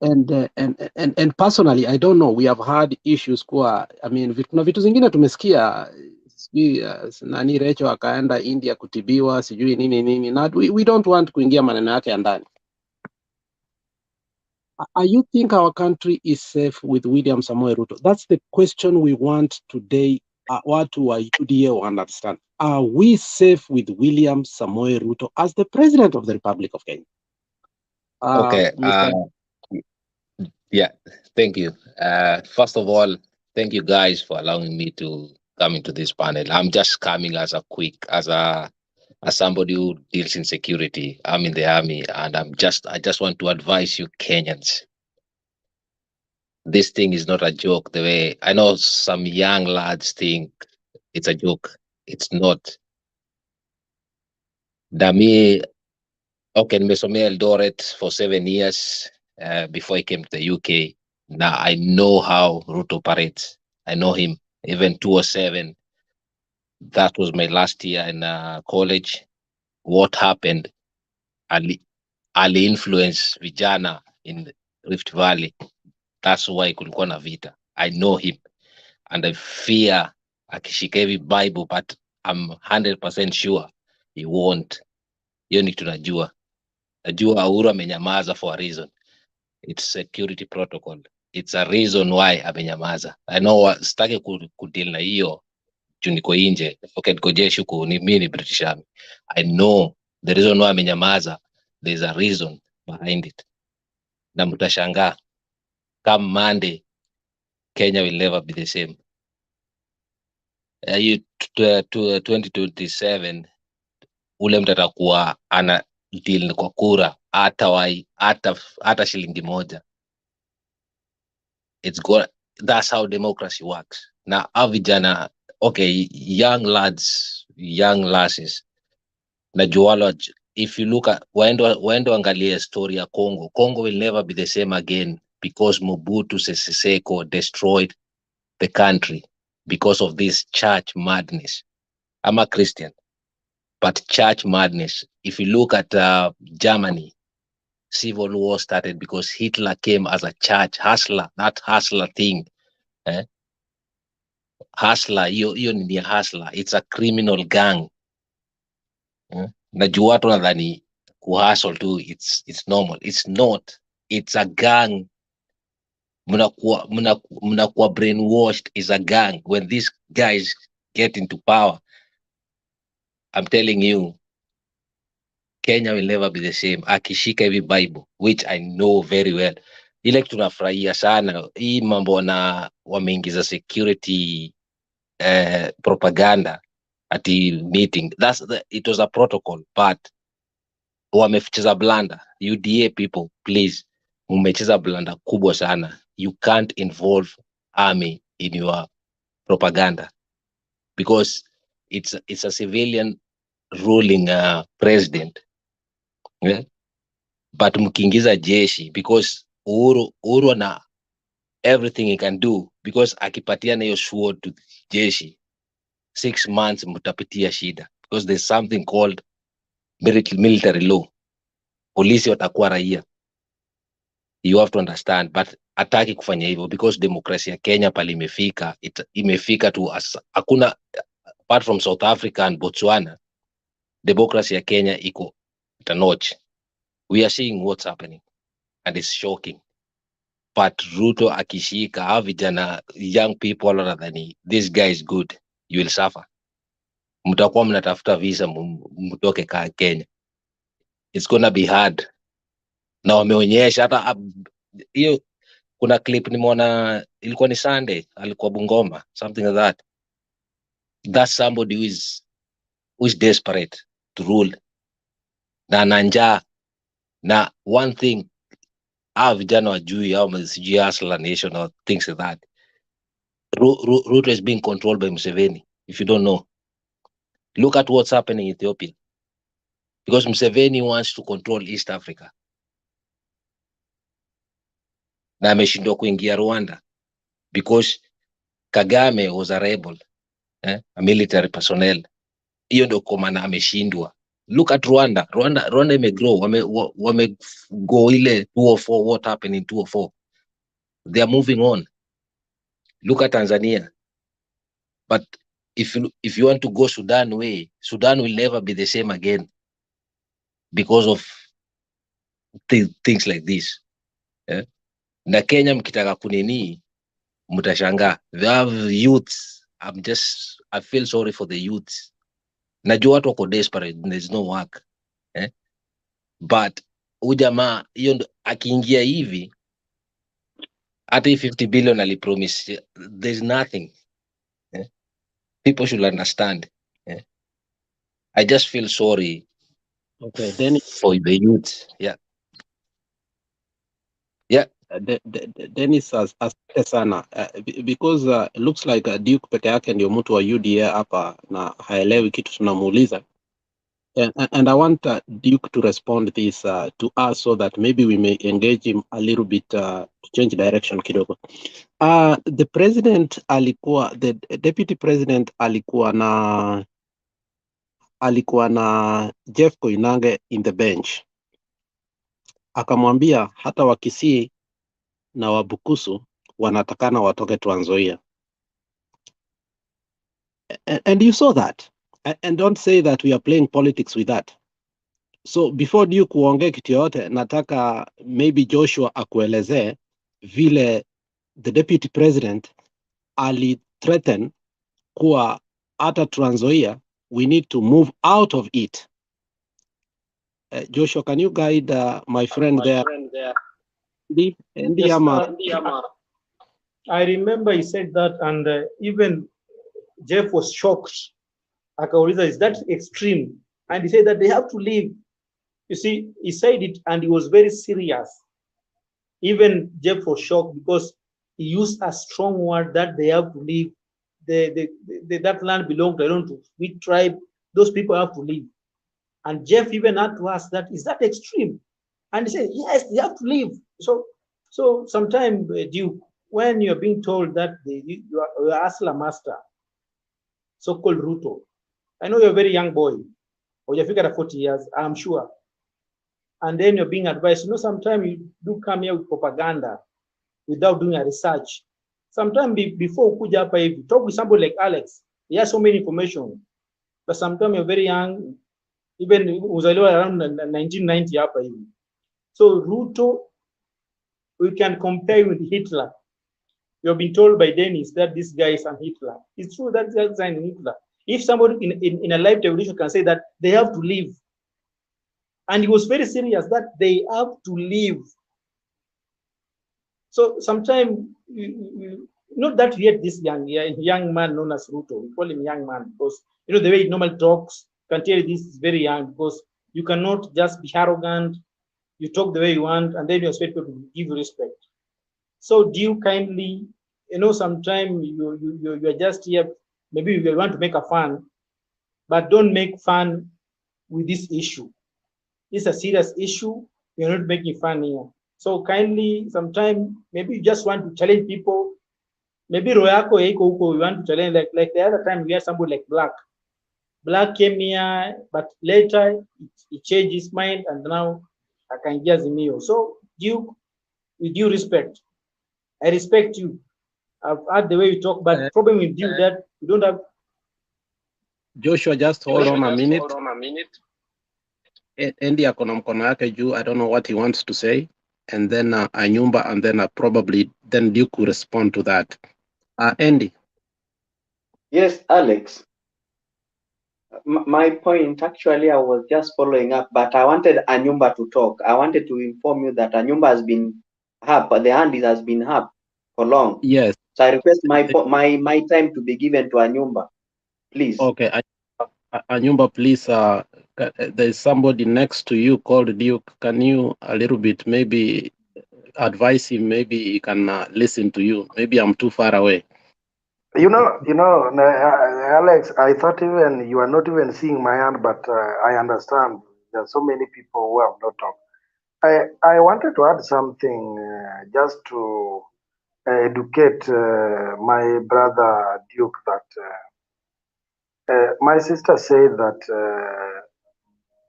Speaker 8: And personally, I don't know, we have had issues kwa, I mean, kuna vitu zingine tumesikia, nani Recho akaenda India kutibiwa, sijui nini, na we don't want kuingia maneno yake ya ndani. Are you think our country is safe with William Samoei Ruto? That's the question we want today. Watu wa UDA will understand. Are we safe with William Samoei Ruto as the President of the Republic of Kenya?
Speaker 12: Okay. Yeah, thank you. First of all, thank you guys for allowing me to come into this panel. I'm just coming as somebody who deals in security. I'm in the army, and I just want to advise you Kenyans. This thing is not a joke. The way I know some young lads think it's a joke. It's not. Dami, okay, nimesomea Eldoret for 7 years before I came to the UK. Now I know how Ruto operates. I know him. Even 2007, that was my last year in college. What happened? Ali influence vijana in Rift Valley. That's why kulikuwa na vita. I know him, and I fear akishika hivi Bible, but I'm 100% sure he won't. Hiyo ni tunajua. Najua Uhuru amenyamaza for a reason. It's security protocol. It's a reason why amenyamaza. I know sitaki kudeal na hiyo juu niko nje. Okay, niko jeshi huko, mimi ni British Army. I know the reason why amenyamaza. There's a reason behind it. Na mtashangaa come Monday, Kenya will never be the same. 2027 ule mtu atakuwa ana deal kwa kura hata shilingi moja. That's how democracy works. Na vijana, okay, young lads, young lasses, na jualo, if you look at waendo angalia story ya Congo will never be the same again because Mobutu Sese Seko destroyed the country because of this church madness. I'm a Christian, but church madness. If you look at Germany, civil war started because Hitler came as a church hustler, that hustler thing. Hustler, hiyo ni hustler. It's a criminal gang. Najua watu nadhani kuhustle tu it's normal. It's not. It's a gang. Mnakuwa brainwashed. Is a gang. When these guys get into power, I'm telling you, Kenya will never be the same. Akishika hivi Bible, which I know very well. Ile tunafurahia sana hii mambo na wameingiza security propaganda at the meeting. It was a protocol, but wamecheza blanda. UDA people, please, mmecheza blanda kubwa sana. You can't involve army in your propaganda because it's a civilian ruling president. Yeah? But mkiingiza jeshi because Uhuru na everything he can do, because akipatiana hiyo sword to jeshi 6 months mtapitia shida, because there's something called military law. Polisi watakuwa raia, you have to understand, but ataki kufanya hivyo because demokrasia ya Kenya pale imefika tu hakuna, apart from South Africa and Botswana, demokrasia ya Kenya iko notch. We are seeing what's happening and it's shocking. But Ruto akishika hawa vijana, young people wanadhani this guy is good, you will suffer. Mtakuwa mnatafuta visa mtoke Kenya. It's gonna be hard. Na wameonyesha hata hiyo, kuna clip nimeona ilikuwa ni Sunday, alikuwa Bungoma, something like that. That's somebody who is desperate to rule. Na njaa. Na one thing, hawa vijana wajui au sijui hustler nation or things like that. Ruto is being controlled by Museveni, if you don't know. Look at what's happening in Ethiopia. Because Museveni wants to control East Africa. Na ameshindwa kuingia Rwanda because Kagame was a rebel, a military personnel. Hiyo ndio kwa maana ameshindwa. Look at Rwanda. Rwanda imegrow, wame go ile 204, what happened in 204. They are moving on. Look at Tanzania. But if you want to go Sudan way, Sudan will never be the same again because of things like this. Na Kenya mkitaka kunini mtashangaa. They have youths. I feel sorry for the youths. Najua watu wako desperate, there's no work. But ujamaa hiyo akiingia hivi hata 50 billion alipromise, there's nothing. People should understand. I just feel sorry for the youth. Yeah.
Speaker 8: Dennis, asante sana because it looks like Duke peke yake ndio mtu wa UDA hapa na haelewi kitu tunamuuliza, and I want Duke to respond this to us so that maybe we may engage him a little bit to change direction kidogo. The deputy president alikuwa na Jeff Koinange in the bench, akamwambia hata Wakisii na Wabukusu wanatakana watoke Trans Nzoia. And you saw that. And don't say that we are playing politics with that. So before you kuongea kitu yote, nataka maybe Joshua akuelezee vile the deputy president ali threaten kuwa hata Trans Nzoia we need to move out of it. Joshua, can you guide my friend there?
Speaker 13: I remember he said that, and even Jeff was shocked Akauliza, is that extreme? And he said that they have to leave. You see, he said it and he was very serious. Even Jeff was shocked because he used a strong word that they have to leave. That land belonged to, I don't know, which tribe, those people have to leave. And Jeff even had to ask that, is that extreme? And he said, yes, they have to leave. So sometimes, Duke, when you're being told that you are Asla master, so-called Ruto, I know you're a very young boy, or you've figured at 40 years, I'm sure. And then you're being advised, sometimes you do come here with propaganda without doing a research. Sometimes before kuja hapa hivi, talk with somebody like Alex. He has so many information. But sometimes you're very young, even uzaliwa around 1990 hapa hivi. So Ruto, we can compare with Hitler. You've been told by Dennis that this guy is a Hitler. It's true that that's a Hitler. If somebody in a live television can say that they have to leave, and he was very serious that they have to leave. So sometimes, not that yet this young man known as Ruto, we call him young man because the way he normally talks, can tell this is very young because you cannot just be arrogant. You talk the way you want, and then you expect people to give you respect. So do you kindly, sometimes you're just here, maybe you want to make a fun, but don't make fun with this issue. It's a serious issue. You're not making fun here. So kindly, sometimes maybe you just want to challenge people. Maybe Royako Eiko, you want to challenge like the other time we had somebody like Black. Black came here, but later he changed his mind and now I can hear Zimio. So Duke, with due respect, I respect you. I've heard the way you talk, but problem with you that you don't have.
Speaker 8: Joshua, just hold on a minute. Andy akona mkono yake juu. I don't know what he wants to say. And then Anyumba, and then probably then Duke will respond to that. Andy.
Speaker 9: Yes, Alex. My point, actually, I was just following up, but I wanted Anyumba to talk. I wanted to inform you that Anyumba has been up, the hand has been up for long.
Speaker 8: Yes.
Speaker 9: So I request my time to be given to Anyumba, please.
Speaker 8: Okay, Anyumba, please. There's somebody next to you called Duke. Can you a little bit maybe advise him? Maybe he can listen to you. Maybe I'm too far away.
Speaker 17: Alex, I thought even you are not even seeing my hand, but I understand there are so many people who have not talked. I wanted to add something just to educate my brother Duke that my sister said that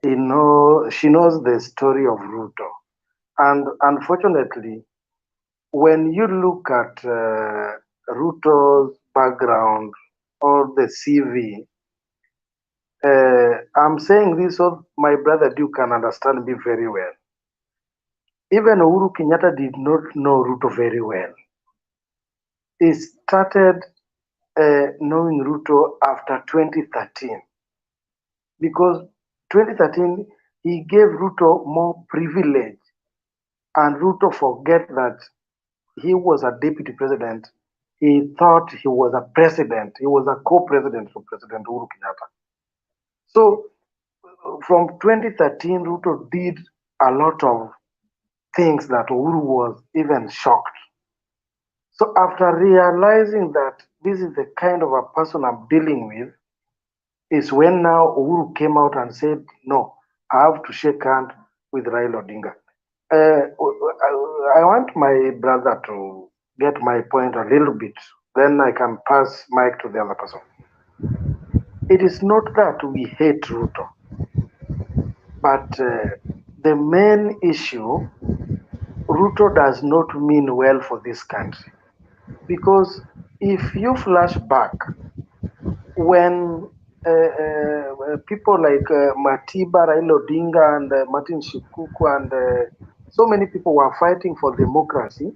Speaker 17: she knows the story of Ruto, and unfortunately, when you look at Ruto's background or the CV, I'm saying this so my brother Duke can understand me very well. Even Uhuru Kenyatta did not know Ruto very well. He started knowing Ruto after 2013 because 2013 he gave Ruto more privilege, and Ruto forget that he was a deputy president. He thought he was a president. He was a co-president for President Uhuru Kenyatta. So from 2013, Ruto did a lot of things that Uhuru was even shocked. So after realizing that this is the kind of a person I'm dealing with, is when now Uhuru came out and said, no, I have to shake hands with Raila Odinga. I want my brother to get my point a little bit, then I can pass mic to the other person. It is not that we hate Ruto, but the main issue, Ruto does not mean well for this country. Because if you flash back, when people like Matiba, Raila Odinga, and Martin Shikuku, and so many people were fighting for democracy,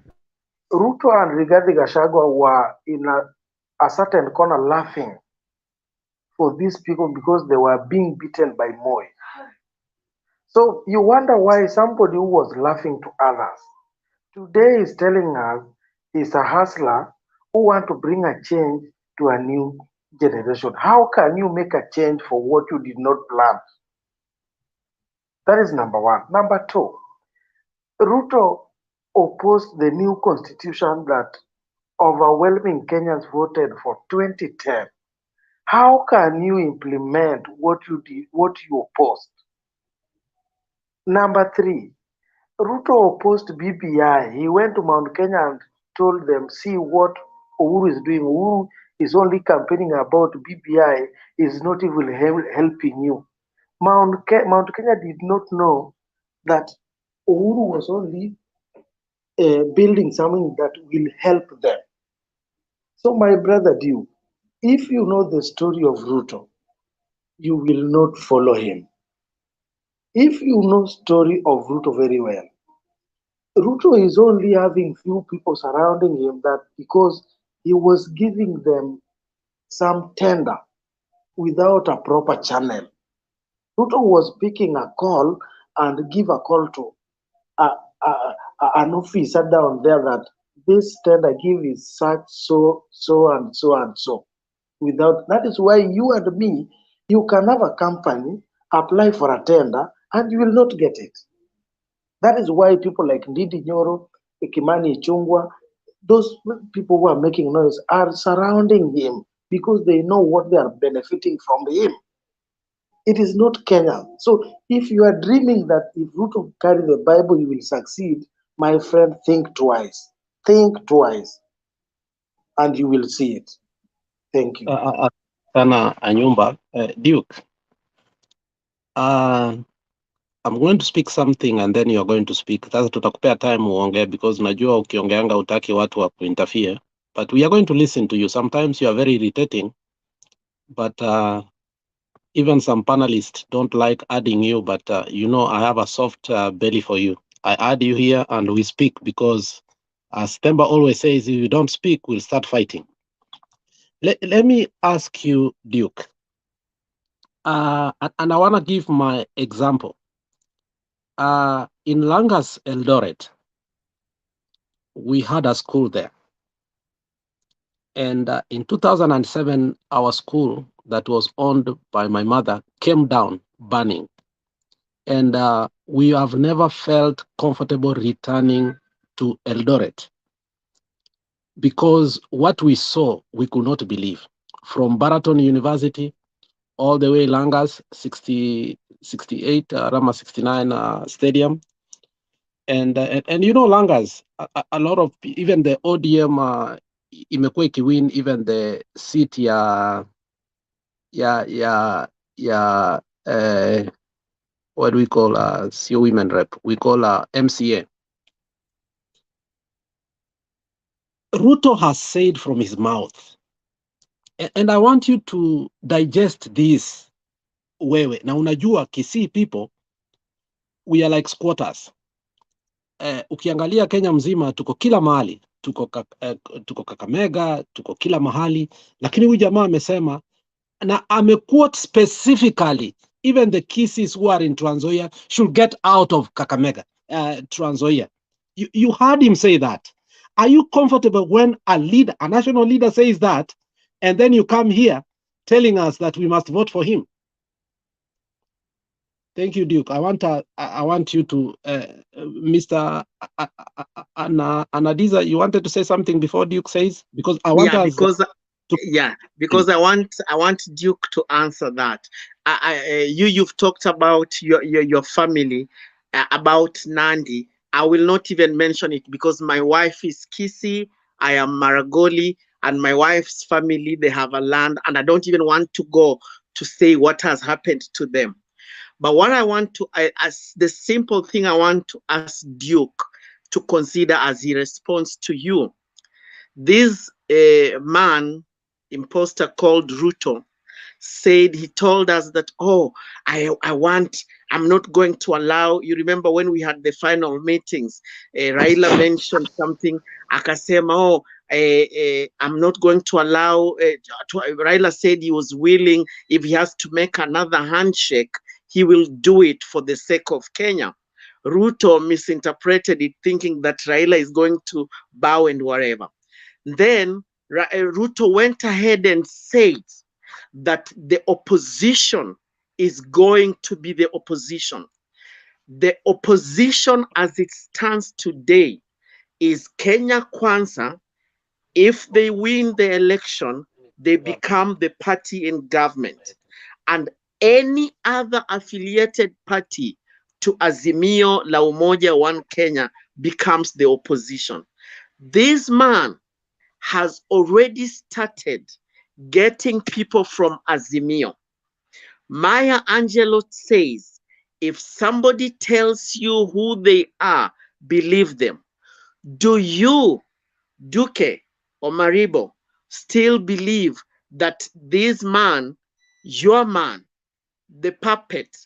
Speaker 17: Ruto and Rigathi Gachagua were in a certain corner laughing for these people because they were being beaten by Moi. So you wonder why somebody who was laughing to others today is telling us he's a hustler who want to bring a change to a new generation. How can you make a change for what you did not plan? That is number one. Number two, Ruto opposed the new constitution that overwhelming Kenyans voted for 2010. How can you implement what you did, what you opposed? Number three, Ruto opposed BBI. He went to Mount Kenya and told them, see what Uhuru is doing. Uhuru is only campaigning about BBI, is not even helping you. Mount Kenya did not know that Uhuru was only building something that will help them. So, my brother Duke, if you know the story of Ruto, you will not follow him. If you know story of Ruto very well, Ruto is only having few people surrounding him that because he was giving them some tender without a proper channel. Ruto was picking a call and give a call to an officer down there that this tender give is such so and so and so. Without that is why you and me, you can have a company apply for a tender and you will not get it. That is why people like Ndidi Nyoro, Kimani Ichung'wah, those people who are making noise are surrounding him because they know what they are benefiting from him. It is not Kenya. So if you are dreaming that if Ruto carry the Bible, you will succeed, my friend, think twice. Think twice, and you will see it. Thank you.
Speaker 8: Sana Anyumba, Duke. I'm going to speak something and then you're going to speak. Sasa tutakupea time uongee because najua ukiongeanga utaki watu wa kuinterfere. But we are going to listen to you. Sometimes you are very irritating, but even some panelists don't like adding you, but you know I have a soft belly for you. I add you here and we speak because as Temba always says, if you don't speak, we'll start fighting. Let me ask you, Duke. And I want to give my example. In Langas, Eldoret, we had a school there. And in 2007, our school that was owned by my mother came down burning. And we have never felt comfortable returning to Eldoret because what we saw, we could not believe. From Baraton University, all the way Langas, 68, Rama 69 Stadium. And you know, Langas, a lot of, even the ODM, imekuwa ikiwin even the seat what do we call CEO women rep? We call MCA. Ruto has said from his mouth, and I want you to digest this wewe. Na unajua Kisii people, we are like squatters. Ukiangalia Kenya mzima tuko kila mahali, tuko Kakamega, tuko kila mahali, lakini huyu jamaa amesema na amequote specifically even the Kisis who are in Trans Nzoia should get out of Kakamega, Trans Nzoia. You heard him say that. Are you comfortable when a national leader says that, and then you come here telling us that we must vote for him? Thank you, Duke. I want you to, Mr. Anadiza, you wanted to say something before Duke says? Because I want us
Speaker 11: because I want Duke to answer that. You've talked about your family, about Nandi. I will not even mention it because my wife is Kisii, I am Maragoli, and my wife's family, they have a land, and I don't even want to go to say what has happened to them. But what I want to, as the simple thing I want to ask Duke to consider as he responds to you, this man, imposter called Ruto, said, he told us that, oh, I'm not going to allow, you remember when we had the final meetings, Raila mentioned something, akasema, oh, I'm not going to allow, Raila said he was willing, if he has to make another handshake, he will do it for the sake of Kenya. Ruto misinterpreted it, thinking that Raila is going to bow and whatever. Then Ruto went ahead and said that the opposition is going to be the opposition. The opposition as it stands today is Kenya Kwanza. If they win the election, they become the party in government. And any other affiliated party to Azimio la Umoja One Kenya becomes the opposition. This man has already started getting people from Azimio. Maya Angelou says, if somebody tells you who they are, believe them. Do you, Duque or Maribo, still believe that this man, your man, the puppet,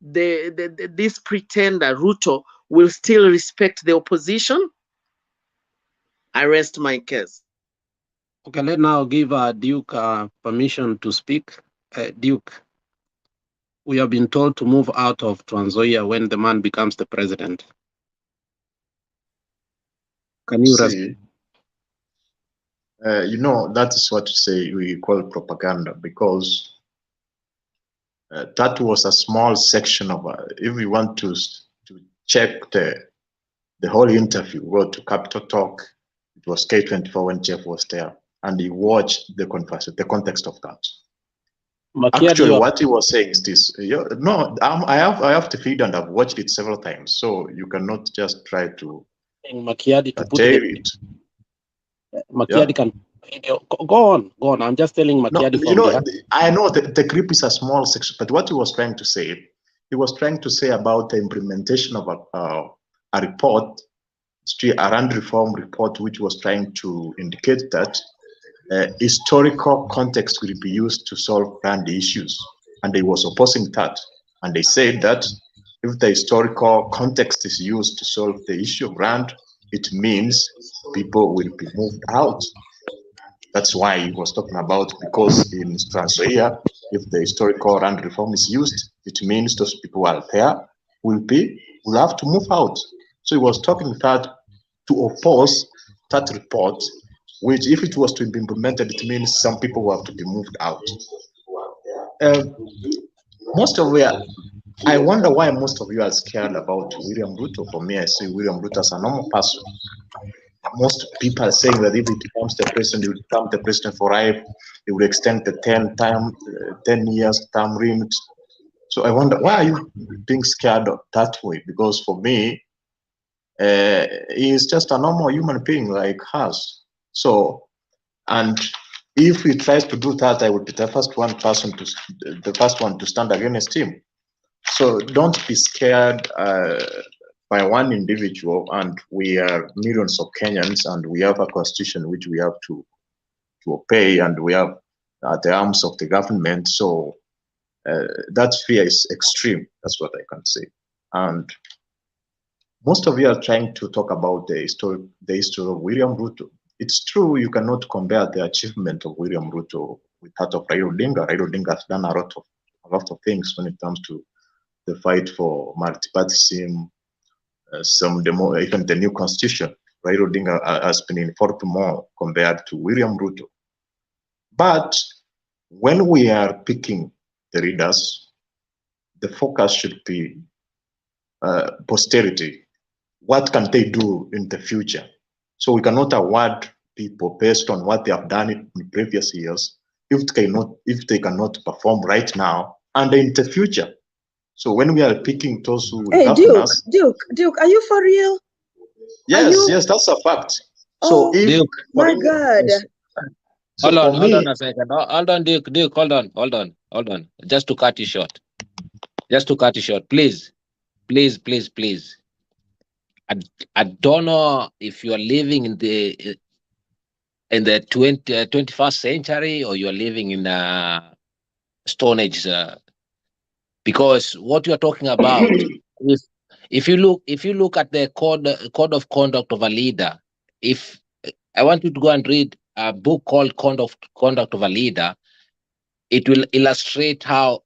Speaker 11: this pretender, Ruto, will still respect the opposition? I rest my case.
Speaker 8: Okay, let's now give Duke permission to speak. Duke, we have been told to move out of Trans Nzoia when the man becomes the president. Can you
Speaker 6: See, that is what we call propaganda, because that was a small section of, if we want to check the whole interview, go to Capital Talk, it was K24 when Jeff was there, and he watched the context of that. Actually, what he was saying is this. I have to feed, and I've watched it several times, so you cannot just try to
Speaker 8: Makiadi to put
Speaker 6: it.
Speaker 8: Makiadi can video. Go on. I'm just telling Makiadi
Speaker 6: I know the clip is a small section, but what he was trying to say, about the implementation of a report, a land reform report, which was trying to indicate that historical context will be used to solve land issues, and they was opposing that, and they said that if the historical context is used to solve the issue of land, it means people will be moved out. That's why he was talking about, because in Trans Nzoia, if the historical land reform is used, it means those people who are there will have to move out. So he was talking that to oppose that report, which if it was to be implemented, it means some people will have to be moved out. I wonder why most of you are scared about William Ruto. For me, I see William Ruto as a normal person. Most people are saying that if he becomes the president, he will become the president for life. He will extend the 10 years term limit. So I wonder, why are you being scared that way? Because for me, he is just a normal human being like us. So, and if he tries to do that, I would be the first one to stand against him. So don't be scared by one individual, and we are millions of Kenyans, and we have a constitution which we have to obey, and we have the arms of the government. So that fear is extreme. That's what I can say. And most of you are trying to talk about the history of William Ruto. It's true, you cannot compare the achievement of William Ruto with that of Raila Odinga. Raila Odinga has done a lot of things when it comes to the fight for multipartyism, even the new constitution. Raila Odinga has been involved more compared to William Ruto. But when we are picking the leaders, the focus should be posterity. What can they do in the future? So we cannot award people based on what they have done in previous years if they cannot perform right now and in the future. So when we are picking those who will govern us,
Speaker 2: Duke, are you for real?
Speaker 6: Yes, that's a fact. So if
Speaker 2: Duke, my God.
Speaker 8: Hold on a second. Hold on, Duke, hold on. Just to cut you short. Please. I don't know if you are living in the 21st century or you are living in a Stone Age, because what you are talking about, if you look at the code of conduct of a leader, if I want you to go and read a book called Conduct of a Leader, it will illustrate how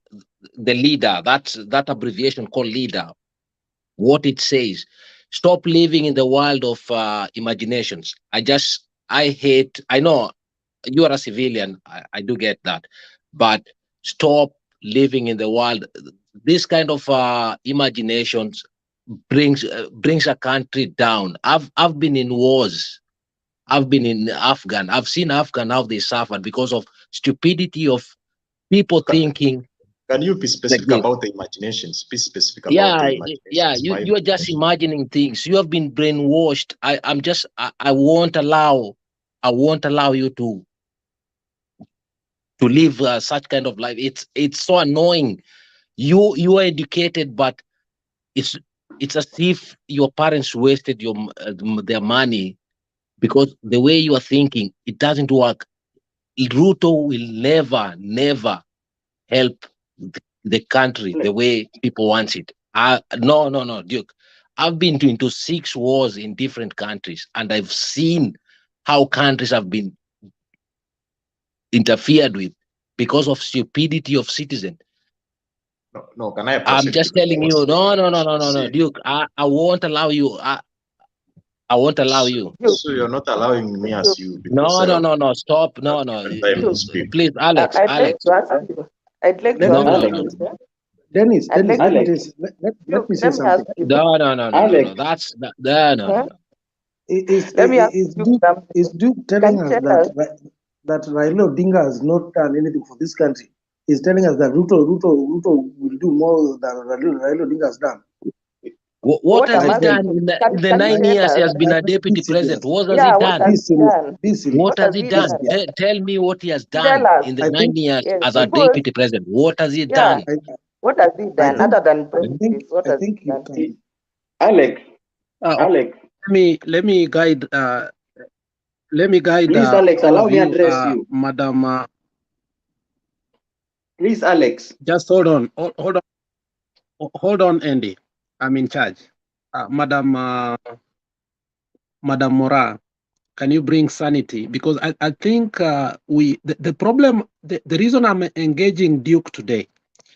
Speaker 8: the leader, that abbreviation called leader, what it says. Stop living in the world of imaginations. I know you are a civilian. I do get that.
Speaker 12: but stop living in the world. This kind of imaginations brings a country down. I've been in wars. I've been in Afghan. I've seen Afghan how they suffered because of stupidity of people thinking.
Speaker 6: Can you be specific about the imaginations? Be specific about the imaginations.
Speaker 12: You're just imagining things. You have been brainwashed. I won't allow you to live such kind of life. It's so annoying. You are educated, but it's as if your parents wasted their money because the way you are thinking, it doesn't work. Ruto will never help the country the way people want it. No, Duke. I've been into 6 wars in different countries, and I've seen how countries have been interfered with because of stupidity of citizens.
Speaker 6: No, can I?
Speaker 12: I'm just telling you. No, Duke. I won't allow you. I won't allow you.
Speaker 6: So you're not allowing me as you.
Speaker 12: No. Stop. No. Please, Alex.
Speaker 10: I'd like to
Speaker 12: No.
Speaker 14: Dennis, let me say something.
Speaker 12: No. That's no.
Speaker 14: Is Duke telling us that Raila Odinga has not done anything for this country? He's telling us that Ruto will do more than Raila Odinga has done.
Speaker 12: What has he done in the 9 years he has been a deputy president? What has he done? What has he done? Tell me what he has done in the 9 years as a deputy president. What has he done?
Speaker 10: What has he done other than practice? What has he done?
Speaker 9: Alex.
Speaker 8: Let me guide.
Speaker 9: Please, Alex, allow me to address you,
Speaker 8: Madam.
Speaker 9: Please, Alex.
Speaker 8: Just hold on, Andy. I'm in charge. Madam Mora, can you bring sanity? Because I think the problem, the reason I'm engaging Duke today,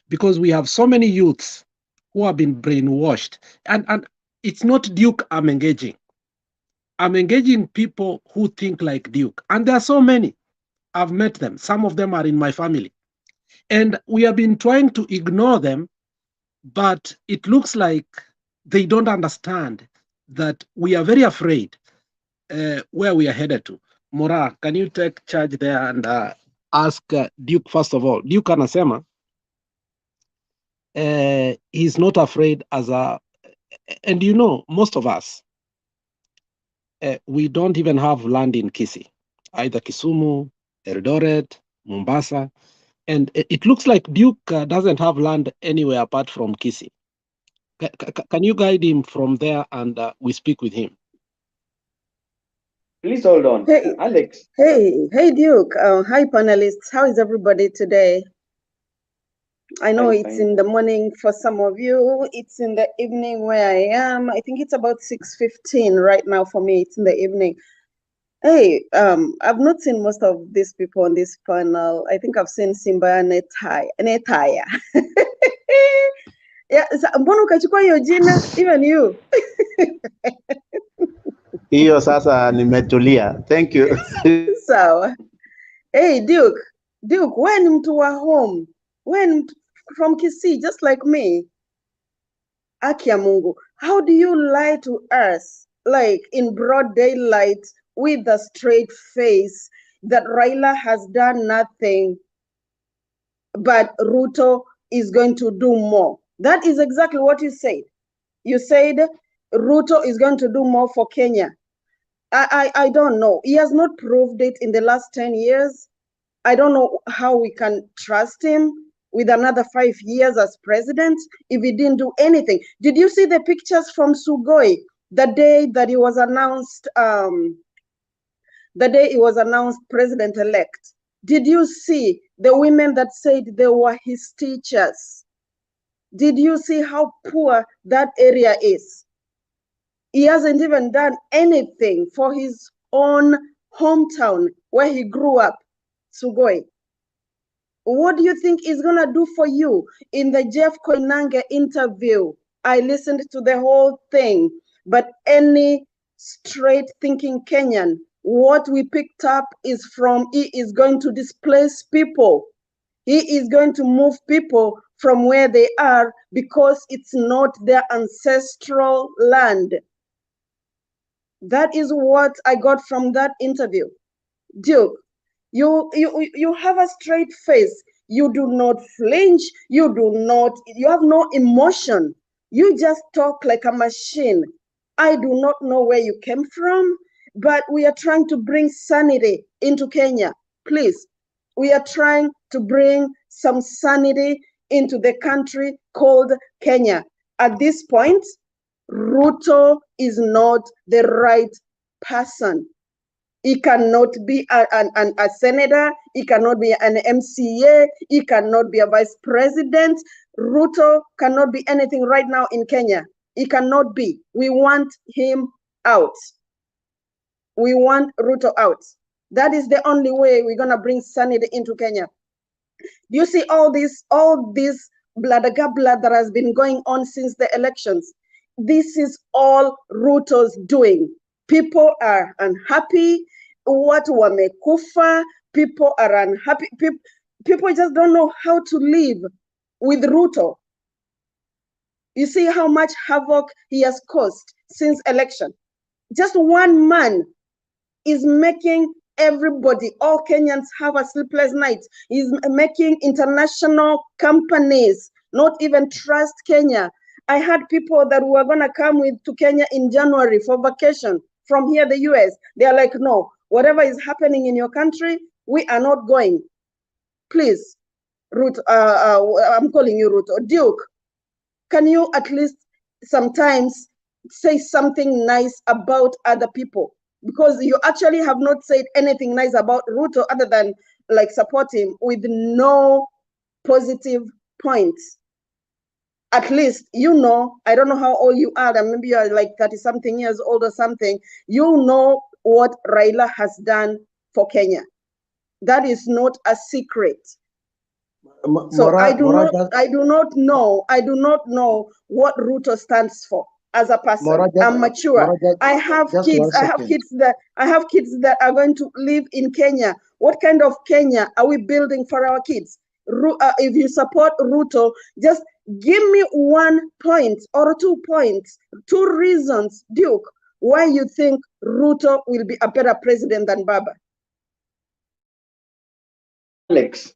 Speaker 8: because we have so many youths who have been brainwashed, and it's not Duke I'm engaging. I'm engaging people who think like Duke, and there are so many. I've met them. Some of them are in my family, and we have been trying to ignore them, but it looks like they don't understand that we are very afraid where we are headed to. Mora, can you take charge there and ask Duke first of all? Duke anasema he's not afraid as a, and you know, most of us, we don't even have land in Kisii, either Kisumu, Eldoret, Mombasa, and it looks like Duke doesn't have land anywhere apart from Kisii. Can you guide him from there and we speak with him?
Speaker 9: Please hold on.
Speaker 2: Hey,
Speaker 9: Alex.
Speaker 2: Hey, Duke. Hi, panelists. How is everybody today? I know it's in the morning for some of you. It's in the evening where I am. I think it's about 6:15 right now for me. It's in the evening. Hey, I've not seen most of these people on this panel. I think I've seen Simba and Netaya. Yeah, mbona ukachukua hiyo jina? Even you.
Speaker 14: Hiyo sasa nimetulia. Thank you.
Speaker 2: Sawa. Hey, Duke, wewe ni mtu wa home. Wewe ni mtu from Kisii, just like me. Aki ya Mungu, how do you lie to us, like in broad daylight, with a straight face, that Raila has done nothing, but Ruto is going to do more? That is exactly what you said. You said Ruto is going to do more for Kenya. I don't know. He has not proved it in the last 10 years. I don't know how we can trust him with another 5 years as president if he didn't do anything. Did you see the pictures from Sugoi the day that he was announced, president-elect? Did you see the women that said they were his teachers? Did you see how poor that area is? He hasn't even done anything for his own hometown where he grew up, Sugoi. What do you think he's gonna do for you? In the Jeff Koinange interview, I listened to the whole thing, but any straight thinking Kenyan, what we picked up is from he is going to displace people. He is going to move people from where they are because it's not their ancestral land. That is what I got from that interview. Duke, you have a straight face. You do not flinch. You have no emotion. You just talk like a machine. I do not know where you came from, but we are trying to bring sanity into Kenya. Please, we are trying to bring some sanity into the country called Kenya. At this point, Ruto is not the right person. He cannot be a senator. He cannot be an MCA. He cannot be a vice president. Ruto cannot be anything right now in Kenya. He cannot be. We want him out. We want Ruto out. That is the only way we're going to bring sanity into Kenya. You see all this bladagabla that has been going on since the elections. This is all Ruto's doing. People are unhappy. Watu wamekufa. People are unhappy. People just don't know how to live with Ruto. You see how much havoc he has caused since election. Just one man is making everybody, all Kenyans, have a sleepless night. He's making international companies not even trust Kenya. I had people that were going to come to Kenya in January for vacation from here, the US. They are like, no, whatever is happening in your country, we are not going. Please, Ruth, I'm calling you Ruth, or Duke, can you at least sometimes say something nice about other people? Because you actually have not said anything nice about Ruto other than like support him with no positive points. At least, you know, I don't know how old you are, maybe you are like 30-something years old or something. You know what Raila has done for Kenya. That is not a secret. So I do not know what Ruto stands for as a person. I'm mature. I have kids that are going to live in Kenya. What kind of Kenya are we building for our kids? If you support Ruto, just give me 1 point or 2 points, 2 reasons, Duke, why you think Ruto will be a better president than Baba.
Speaker 9: Alex,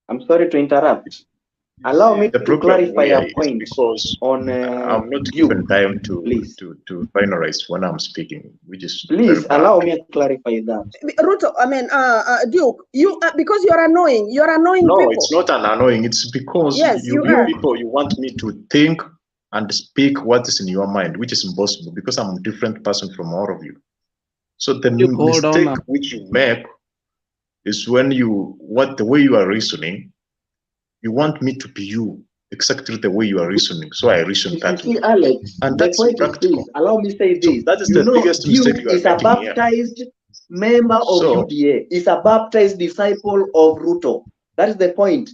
Speaker 9: I'm sorry to interrupt. Allow me to clarify a point
Speaker 6: because
Speaker 9: on
Speaker 6: I'm not
Speaker 9: Duke,
Speaker 6: given time to
Speaker 9: please.
Speaker 6: to finalize when I'm speaking, which is
Speaker 9: Please allow me to clarify that.
Speaker 2: Ruto, I mean, Duke, you because you're annoying. You're annoying
Speaker 6: no,
Speaker 2: people.
Speaker 6: it's not an annoying. It's because
Speaker 2: Yes,
Speaker 6: you
Speaker 2: are.
Speaker 6: people, you want me to think and speak what is in your mind, which is impossible because I'm a different person from all of you. So the
Speaker 8: Duke, hold on
Speaker 6: mistake
Speaker 8: now.
Speaker 6: which you make is when the way you are reasoning, you want me to be you exactly the way you are reasoning. So I reason that way.
Speaker 9: See, Alex,
Speaker 6: And
Speaker 9: the
Speaker 6: that's
Speaker 9: point
Speaker 6: practical.
Speaker 9: is this. Allow me say
Speaker 6: So
Speaker 9: this.
Speaker 6: that is
Speaker 9: You
Speaker 6: the
Speaker 9: know,
Speaker 6: biggest mistake
Speaker 9: Duke
Speaker 6: you are
Speaker 9: is a
Speaker 6: making here.
Speaker 9: baptized member of
Speaker 6: So-
Speaker 9: UDA. Is a baptized disciple of Ruto. That is the point.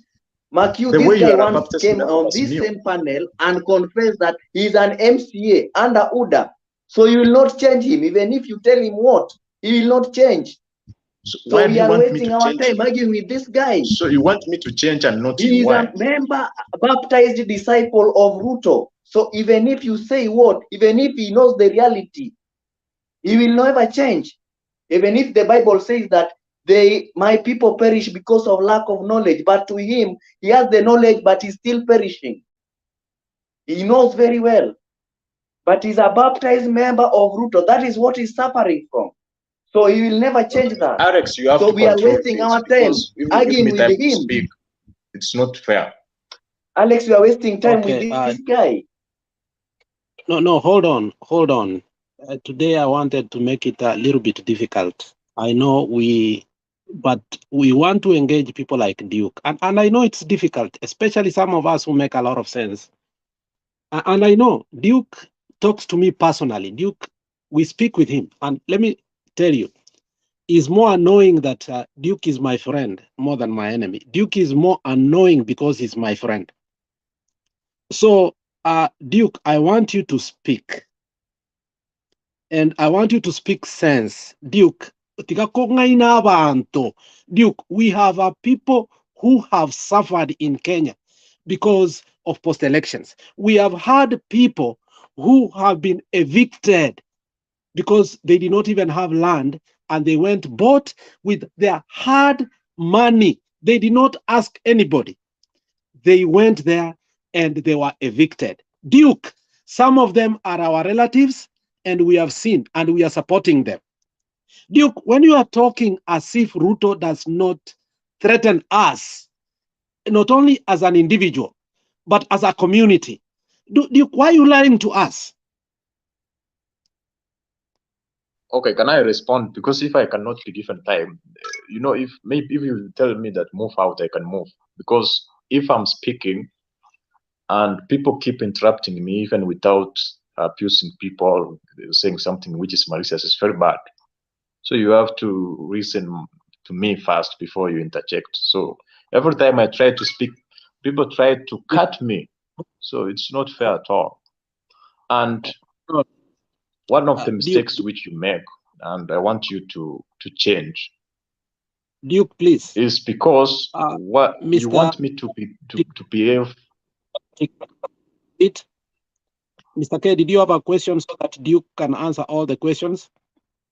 Speaker 9: Mark,
Speaker 6: The
Speaker 9: this
Speaker 6: way you
Speaker 9: guy
Speaker 6: are a
Speaker 9: once
Speaker 6: Baptist
Speaker 9: came
Speaker 6: member
Speaker 9: on
Speaker 6: was
Speaker 9: this
Speaker 6: new.
Speaker 9: same panel and confessed that he's an MCA under UDA. So you will not change him, even if you tell him what, he will not change.
Speaker 6: So why do
Speaker 9: we
Speaker 6: you
Speaker 9: are
Speaker 6: want me
Speaker 9: wasting
Speaker 6: to
Speaker 9: our
Speaker 6: change?
Speaker 9: time arguing with this guy.
Speaker 6: So you want me to change and not
Speaker 9: He
Speaker 6: you?
Speaker 9: is
Speaker 6: Why?
Speaker 9: a member, baptized disciple of Ruto. So even if you say what, even if he knows the reality, he will never change. Even if the Bible says that my people perish because of lack of knowledge, but to him, he has the knowledge, but he's still perishing. He knows very well. But he's a baptized member of Ruto. That is what he's suffering from. So he will never change that.
Speaker 6: Alex, you have
Speaker 9: So
Speaker 6: to
Speaker 9: we are
Speaker 6: control
Speaker 9: wasting
Speaker 6: this
Speaker 9: our time
Speaker 6: because if you give
Speaker 9: arguing
Speaker 6: me
Speaker 9: with
Speaker 6: time to
Speaker 9: him.
Speaker 6: speak, it's not fair.
Speaker 9: Alex, we are wasting time
Speaker 8: Okay,
Speaker 9: with this guy.
Speaker 8: No, hold on. Today I wanted to make it a little bit difficult. I know but we want to engage people like Duke. And I know it's difficult, especially some of us who make a lot of sense. And I know Duke talks to me personally. Duke, we speak with him. And let me tell you, it's more annoying that Duke is my friend more than my enemy. Duke is more annoying because he's my friend. So, Duke, I want you to speak. And I want you to speak sense. Duke, we have a people who have suffered in Kenya because of post-elections. We have had people who have been evicted because they did not even have land and they went bought with their hard money. They did not ask anybody. They went there and they were evicted. Duke, some of them are our relatives and we have seen and we are supporting them. Duke, when you are talking as if Ruto does not threaten us, not only as an individual, but as a community, Duke, why are you lying to us?
Speaker 6: Okay, can I respond? Because if I cannot be given time, if you tell me that move out, I can move. Because if I'm speaking and people keep interrupting me, even without abusing people, saying something which is malicious, it's very bad. So you have to listen to me first before you interject. So every time I try to speak, people try to cut me. So it's not fair at all. And one of the mistakes which you make, and I want you to change,
Speaker 8: Duke, please,
Speaker 6: is because what you want me to behave.
Speaker 8: Mr. K, did you have a question so that Duke can answer all the questions?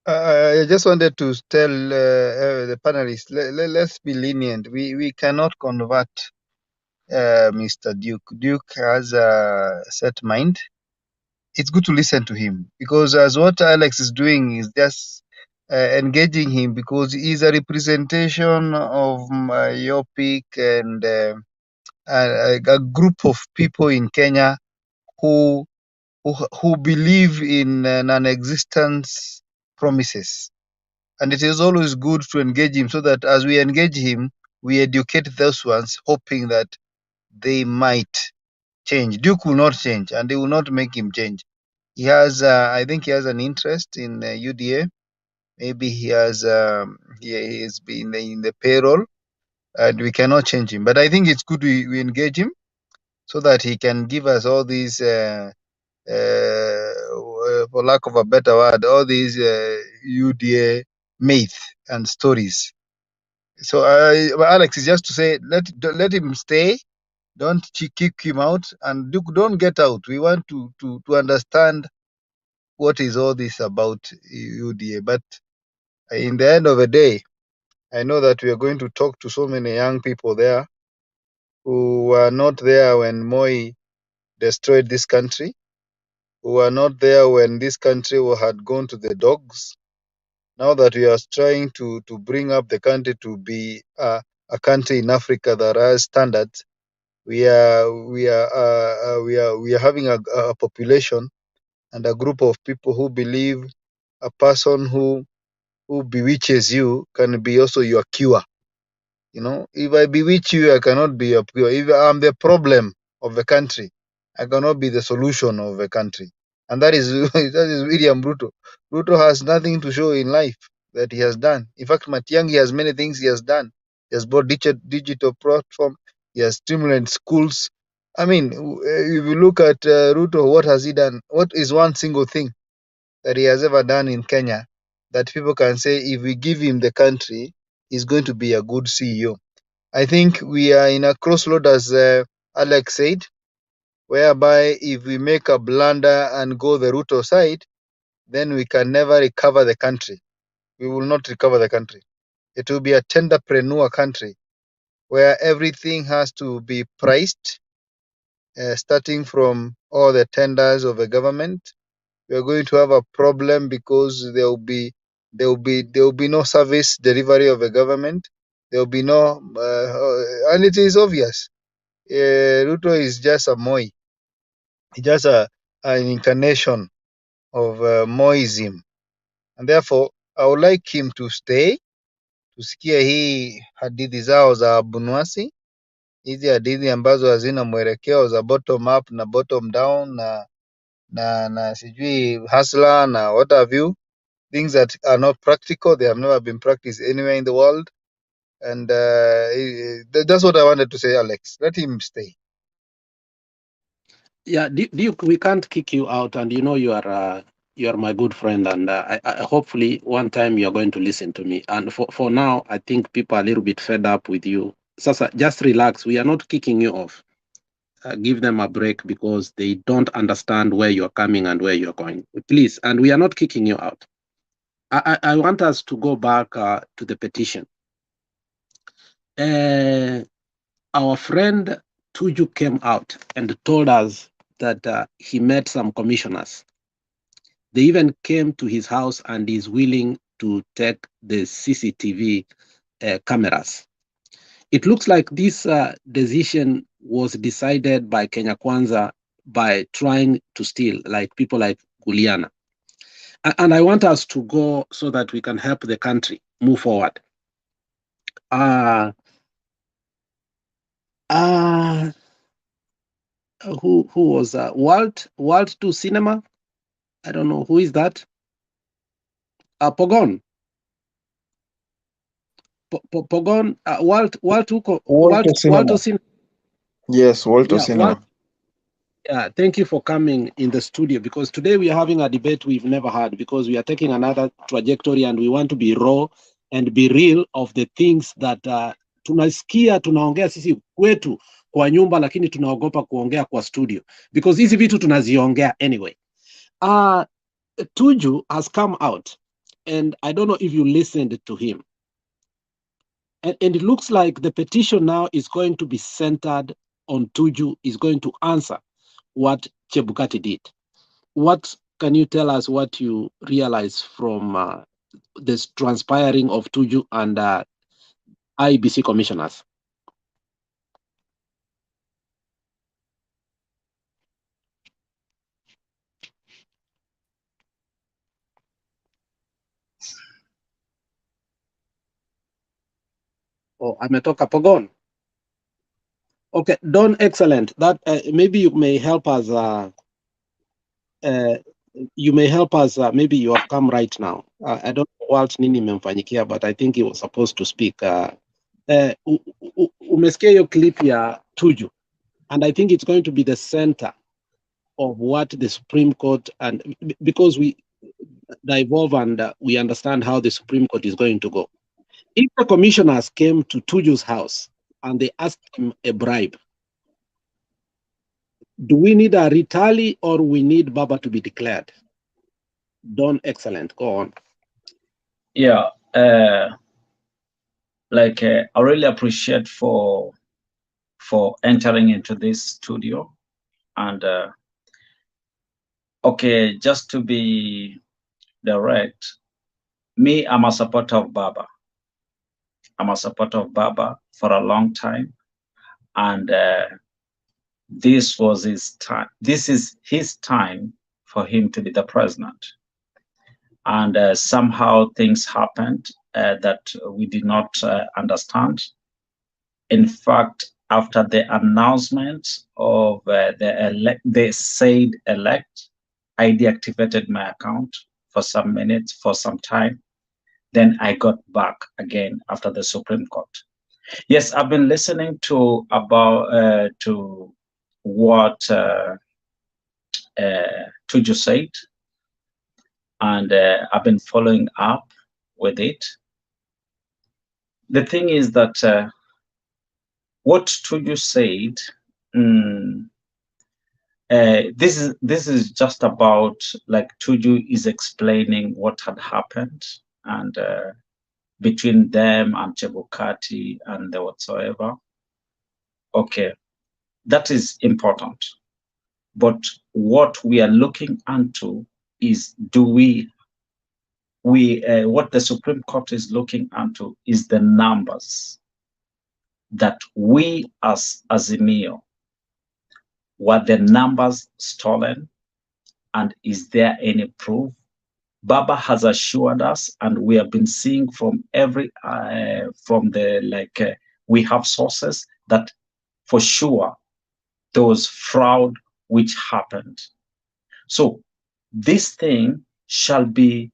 Speaker 18: I just wanted to tell the panelists, let's be lenient. We cannot convert Mr. Duke. Duke has a set mind. It's good to listen to him because as what Alex is doing is just engaging him because he's a representation of Myopic and a group of people in Kenya who believe in non-existence promises. And it is always good to engage him so that as we engage him, we educate those ones, hoping that they might change. Duke will not change, and they will not make him change. He has, I think, he has an interest in UDA. Maybe he has, he has been in the payroll, and we cannot change him. But I think it's good we engage him so that he can give us all these, for lack of a better word, all these UDA myth and stories. So, Alex, is just to say, let him stay. Don't kick him out, and don't get out. We want to understand what is all this about UDA. But in the end of the day, I know that we are going to talk to so many young people there who were not there when Moi destroyed this country, who were not there when this country had gone to the dogs. Now that we are trying to bring up the country to be a country in Africa that has standards, we are having a population and a group of people who believe a person who bewitches you can be also your cure. If I bewitch you, I cannot be your cure. If I'm the problem of the country, I cannot be the solution of the country. And that is William Ruto. Ruto has nothing to show in life that he has done. In fact, Matiang'i has many things he has done. He has brought digital platform. He has streamlined schools. I mean, if you look at Ruto, what has he done? What is one single thing that he has ever done in Kenya that people can say if we give him the country, he's going to be a good CEO? I think we are in a crossroad, as Alex said, whereby if we make a blunder and go the Ruto side, then we can never recover the country. We will not recover the country. It will be a tenderpreneur country where everything has to be priced, starting from all the tenders of the government. We are going to have a problem because there will be no service delivery of the government. There will be no, and it is obvious. Ruto is just a Moi. He's just an incarnation of Moism, and therefore I would like him to stay, tusikie hii hadithi zao za Abunwasi, hizi hadithi ambazo hazina mwelekeo za bottom up na bottom down na sijui hustler na what have you, things that are not practical. They have never been practiced anywhere in the world, and that's what I wanted to say. Alex, let him stay.
Speaker 8: Yeah, Duke, we can't kick you out, and you are my good friend, and I hopefully one time you are going to listen to me. And for now, I think people are a little bit fed up with you Sasa, just relax. We are not kicking you off. Give them a break because they don't understand where you're coming and where you're going. Please, and we are not kicking you out. I want us to go back to the petition. Our friend Tuju came out and told us that he met some commissioners. They even came to his house and is willing to take the CCTV cameras. It looks like this decision was decided by Kenya Kwanza by trying to steal, like people like Guliana. And I want us to go so that we can help the country move forward. Who was Walt to Cinema? I don't know, who is that? Pogon. Pogon,
Speaker 5: Walter Cinema.
Speaker 8: Cinema.
Speaker 5: Yes, Walter Cinema.
Speaker 8: Thank you for coming in the studio, because today we are having a debate we've never had, because we are taking another trajectory and we want to be raw and be real of the things that tunasikia tunaongea sisi kwetu kwa nyumba, lakini tunaogopa kuongea kwa studio because hizi vitu tunaziongea anyway. Tuju has come out and I don't know if you listened to him. And it looks like the petition now is going to be centered on Tuju, is going to answer what Chebukati did. What can you tell us what you realize from this transpiring of Tuju and IEBC commissioners? Oh, ametoka Pogon. Okay, Don, excellent. That maybe you may help us. Maybe you have come right now. I don't know what nini memfanyikia, but I think he was supposed to speak. Umesikia hiyo clip ya Tuju, and I think it's going to be the center of what the Supreme Court, and because we evolve and we understand how the Supreme Court is going to go. If the commissioners came to Tuju's house and they asked him a bribe, do we need a retally or we need Baba to be declared? Don, excellent. Go on.
Speaker 15: Yeah, I really appreciate for entering into this studio, and okay, just to be direct, me, I'm a supporter of Baba. I'm a supporter of Baba for a long time, and this was his time. This is his time for him to be the president. And somehow things happened that we did not understand. In fact, after the announcement of they said elect, I deactivated my account for some minutes, for some time. Then I got back again after the Supreme Court. Yes, I've been listening to what Tuju said, and I've been following up with it. The thing is that what Tuju said, this is just about, like, Tuju is explaining what had happened and between them and Chebukati and the whatsoever. Okay, that is important. But what we are looking into is, what the Supreme Court is looking into is the numbers that we as Azimio, were the numbers stolen, and is there any proof? Baba has assured us, and we have been seeing from we have sources that for sure there was fraud which happened. So this thing shall be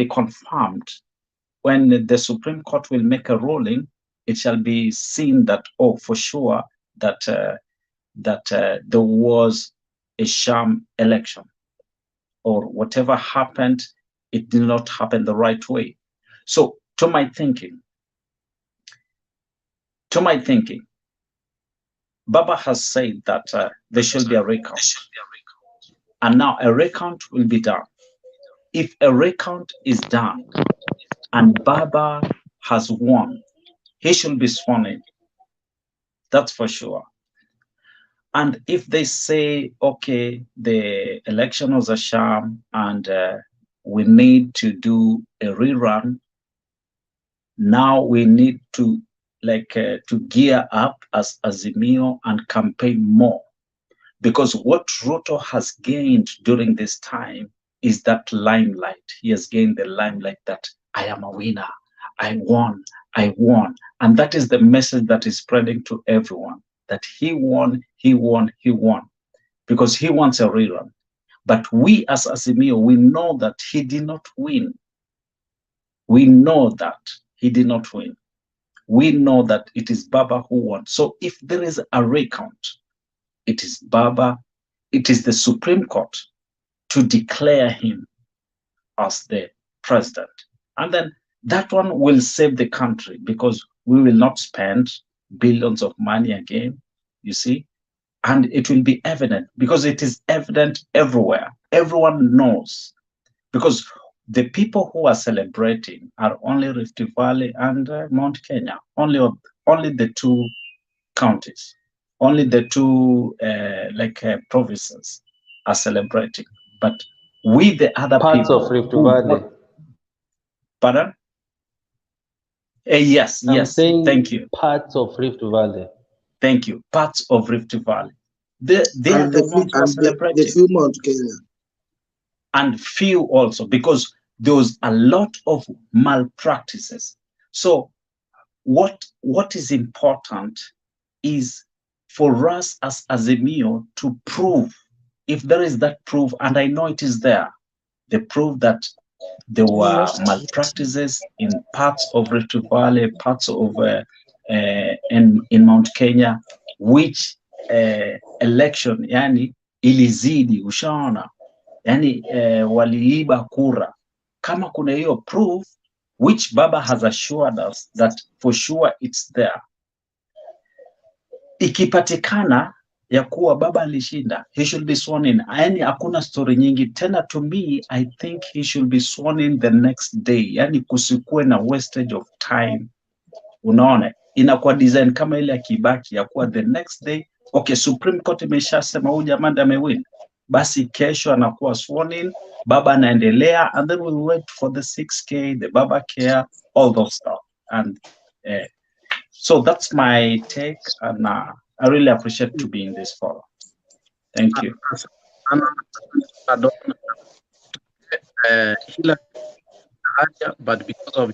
Speaker 15: confirmed when the Supreme Court will make a ruling. It shall be seen that, oh, for sure that there was a sham election, or whatever happened, it did not happen the right way. So to my thinking, to my thinking, Baba has said that there shall be a recount. And now a recount will be done. If a recount is done and Baba has won, he should be sworn in. That's for sure. And if they say, okay, the election was a sham and we need to do a rerun, now we need to to gear up as Azimio and campaign more. Because what Ruto has gained during this time is that limelight. He has gained the limelight that I am a winner, I won. And that is the message that is spreading to everyone, that he won, because he wants a rerun. But we as Azimio, we know that he did not win. We know that he did not win. We know that it is Baba who won. So if there is a recount, it is Baba, it is the Supreme Court to declare him as the president. And then that one will save the country, because we will not spend billions of money again, you see, and it will be evident, because it is evident everywhere. Everyone knows, because the people who are celebrating are only Rift Valley and Mount Kenya, only the two counties, only the two provinces are celebrating. But we, the other
Speaker 3: Parts
Speaker 15: people
Speaker 3: of Rift Valley.
Speaker 15: Pardon? Yes,
Speaker 3: I'm
Speaker 15: yes.
Speaker 3: saying
Speaker 15: Thank you.
Speaker 3: parts of Rift Valley.
Speaker 15: Thank you. Parts of Rift Valley. They are the ones who are celebrating.
Speaker 17: The few Mount Kenya.
Speaker 15: And few also, because there was a lot of malpractices. So what is important is for us as Azimio to prove, if there is that proof, and I know it is there, the proof that there were malpractices in parts of Rift Valley, parts of in Mount Kenya, which election yani ilizidi, ushaona, yani waliiba kura. Kama kuna hiyo proof, which Baba has assured us that for sure it's there, ikipatikana ya kuwa Baba alishinda, he should be sworn in. Yani hakuna story nyingi tena. To me, I think he should be sworn in the next day, yani kusikue na wastage of time. Unaona, inakuwa design kama ile ya Kibaki ya kuwa the next day, okay, Supreme Court imeshasema huyu jamaa amewin, basi kesho anakuwa sworn in, Baba anaendelea, and then we wait for the 6K, the Baba care, all those stuff. And so that's my take, and I really appreciate to be in this forum. Thank you.
Speaker 8: But because of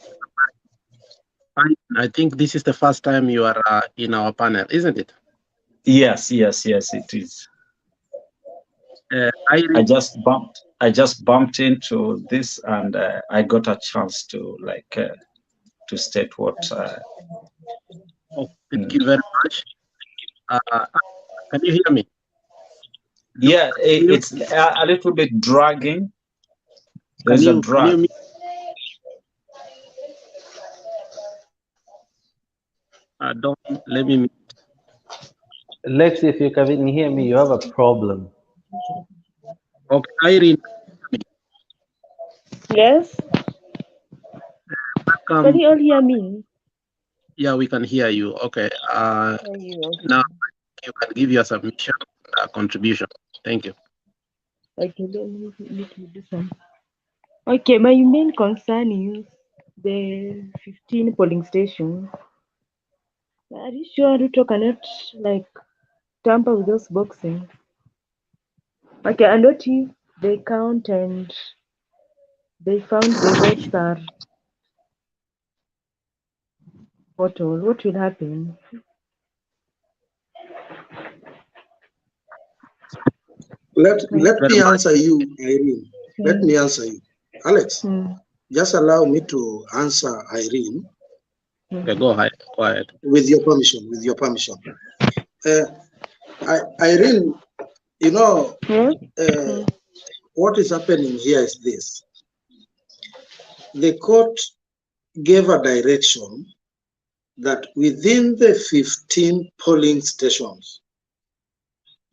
Speaker 8: I think this is the first time you are in our panel, isn't it?
Speaker 15: Yes, it is. I just bumped into this, and I got a chance to to state what.
Speaker 8: Thank you very much. Can you hear me?
Speaker 15: Yeah, it's a little bit dragging. There's a drag.
Speaker 8: Don't let me.
Speaker 3: Lexi, if you can hear me, you have a problem.
Speaker 8: Okay, Irene.
Speaker 19: Yes. Can you all hear me?
Speaker 8: Yeah, we can hear you. Okay. Now you can give your submission, contribution. Thank you.
Speaker 19: Okay, let me do some. Okay, my main concern is the 15 polling stations. Are you sure Ruto cannot tamper with those boxing? Okay, and what if they count and they found the votes are bottle? What will happen?
Speaker 17: Let me answer you, Irene. Let me answer you. Alex, just allow me to answer Irene.
Speaker 8: Okay, go ahead.
Speaker 17: With your permission, Irene, you know, what is happening here is this. The court gave a direction that within the 15 polling stations,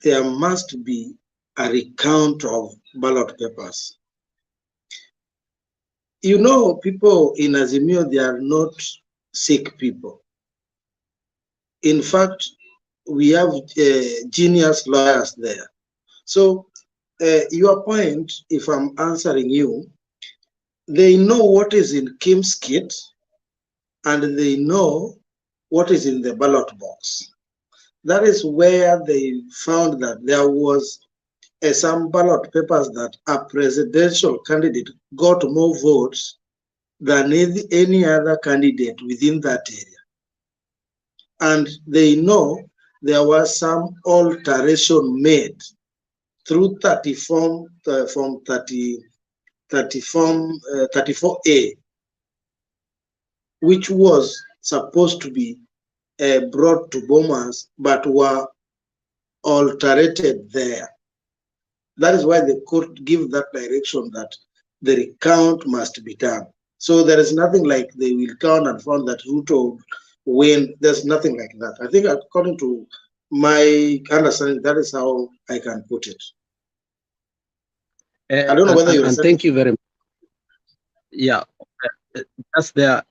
Speaker 17: there must be a recount of ballot papers. You know, people in Azimio, they are not sick people. In fact, we have genius lawyers there. So your point, if I'm answering you, they know what is in Kim's kit and they know what is in the ballot box. That is where they found that there was some ballot papers that a presidential candidate got more votes than any other candidate within that area. And they know there was some alteration made through 34A, which was supposed to be brought to Bomas, but were alterated there. That is why the court give that direction that the recount must be done. So there is nothing like they will count and found that Ruto win. There's nothing like that. I think according to my understanding, that is how I can put it. I don't know whether you're
Speaker 8: and thank you very much. Yeah, that's there,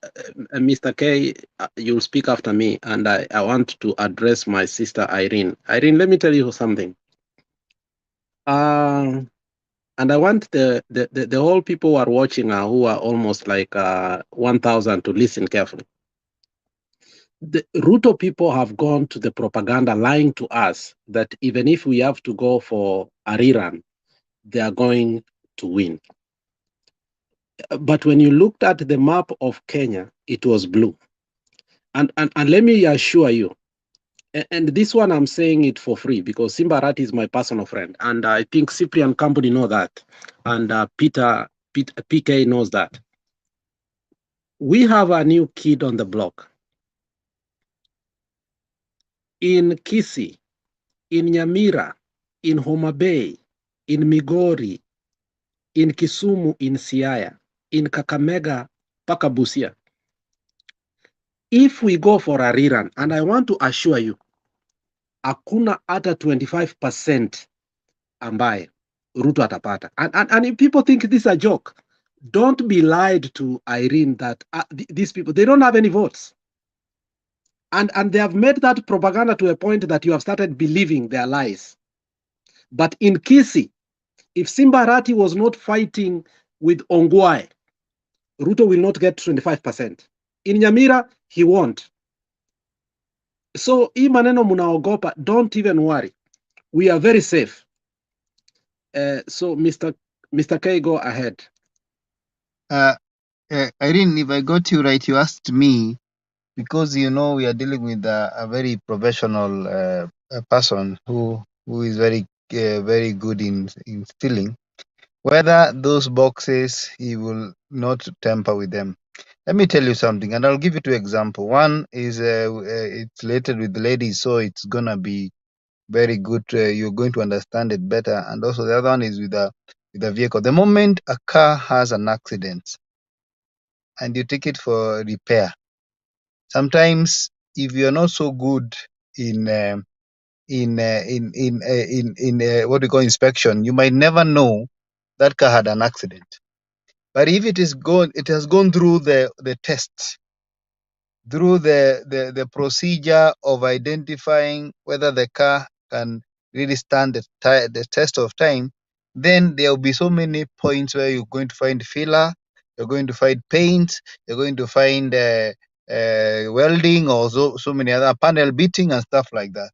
Speaker 8: Mr. K. You'll speak after me, and I want to address my sister Irene. Irene, let me tell you something. And I want the whole people who are watching, who are almost like 1,000, to listen carefully. The Ruto people have gone to the propaganda lying to us that even if we have to go for a rerun, they are going to win. But when you looked at the map of Kenya, it was blue. And let me assure you, and this one I'm saying it for free because Simbarat is my personal friend. And I think Cyprian Company know that. And PK knows that. We have a new kid on the block. In Kisii, in Nyamira, in Homa Bay, in Migori, in Kisumu, in Siaya, in Kakamega, mpaka Busia. If we go for a rerun, and I want to assure you, hakuna hata 25% ambaye Ruto atapata. And if people think this is a joke, don't be lied to, Irene, that these people, they don't have any votes. And they have made that propaganda to a point that you have started believing their lies. But in Kisii, if Simbarati was not fighting with Ongwae, Ruto will not get 25%. In Nyamira, he won't. So, hii maneno munaogopa, don't even worry. We are very safe. So, Mr. K, go ahead.
Speaker 18: Irene, if I got you right, you asked me, because you know we are dealing with a very professional a person who is very good in filling, whether those boxes he will not tamper with them. Let me tell you something, and I'll give you two examples. One is it's related with the ladies, so it's gonna be very good. You're going to understand it better. And also the other one is with the vehicle. The moment a car has an accident and you take it for repair, sometimes if you're not so good in what we call inspection, you might never know that car had an accident. But if it has gone through the test, through the procedure of identifying whether the car can really stand the test of time, then there will be so many points where you're going to find filler, you're going to find paint, you're going to find welding, or so many other panel beating and stuff like that.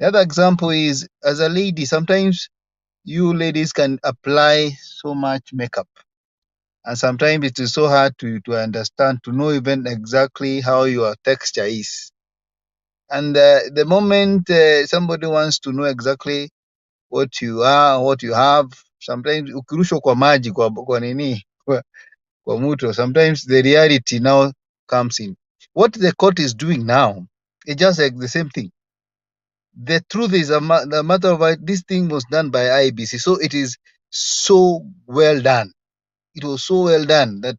Speaker 18: The other example is, as a lady, sometimes you ladies can apply so much makeup, and sometimes it is so hard to understand, to know even exactly how your texture is. And the moment somebody wants to know exactly what you are, what you have, sometimes ukirushwa kwa maji kwa nini kwa muto, sometimes the reality now comes in. What the court is doing now is just like the same thing. The truth is a matter of this thing was done by IEBC, so it is so well done. It was so well done that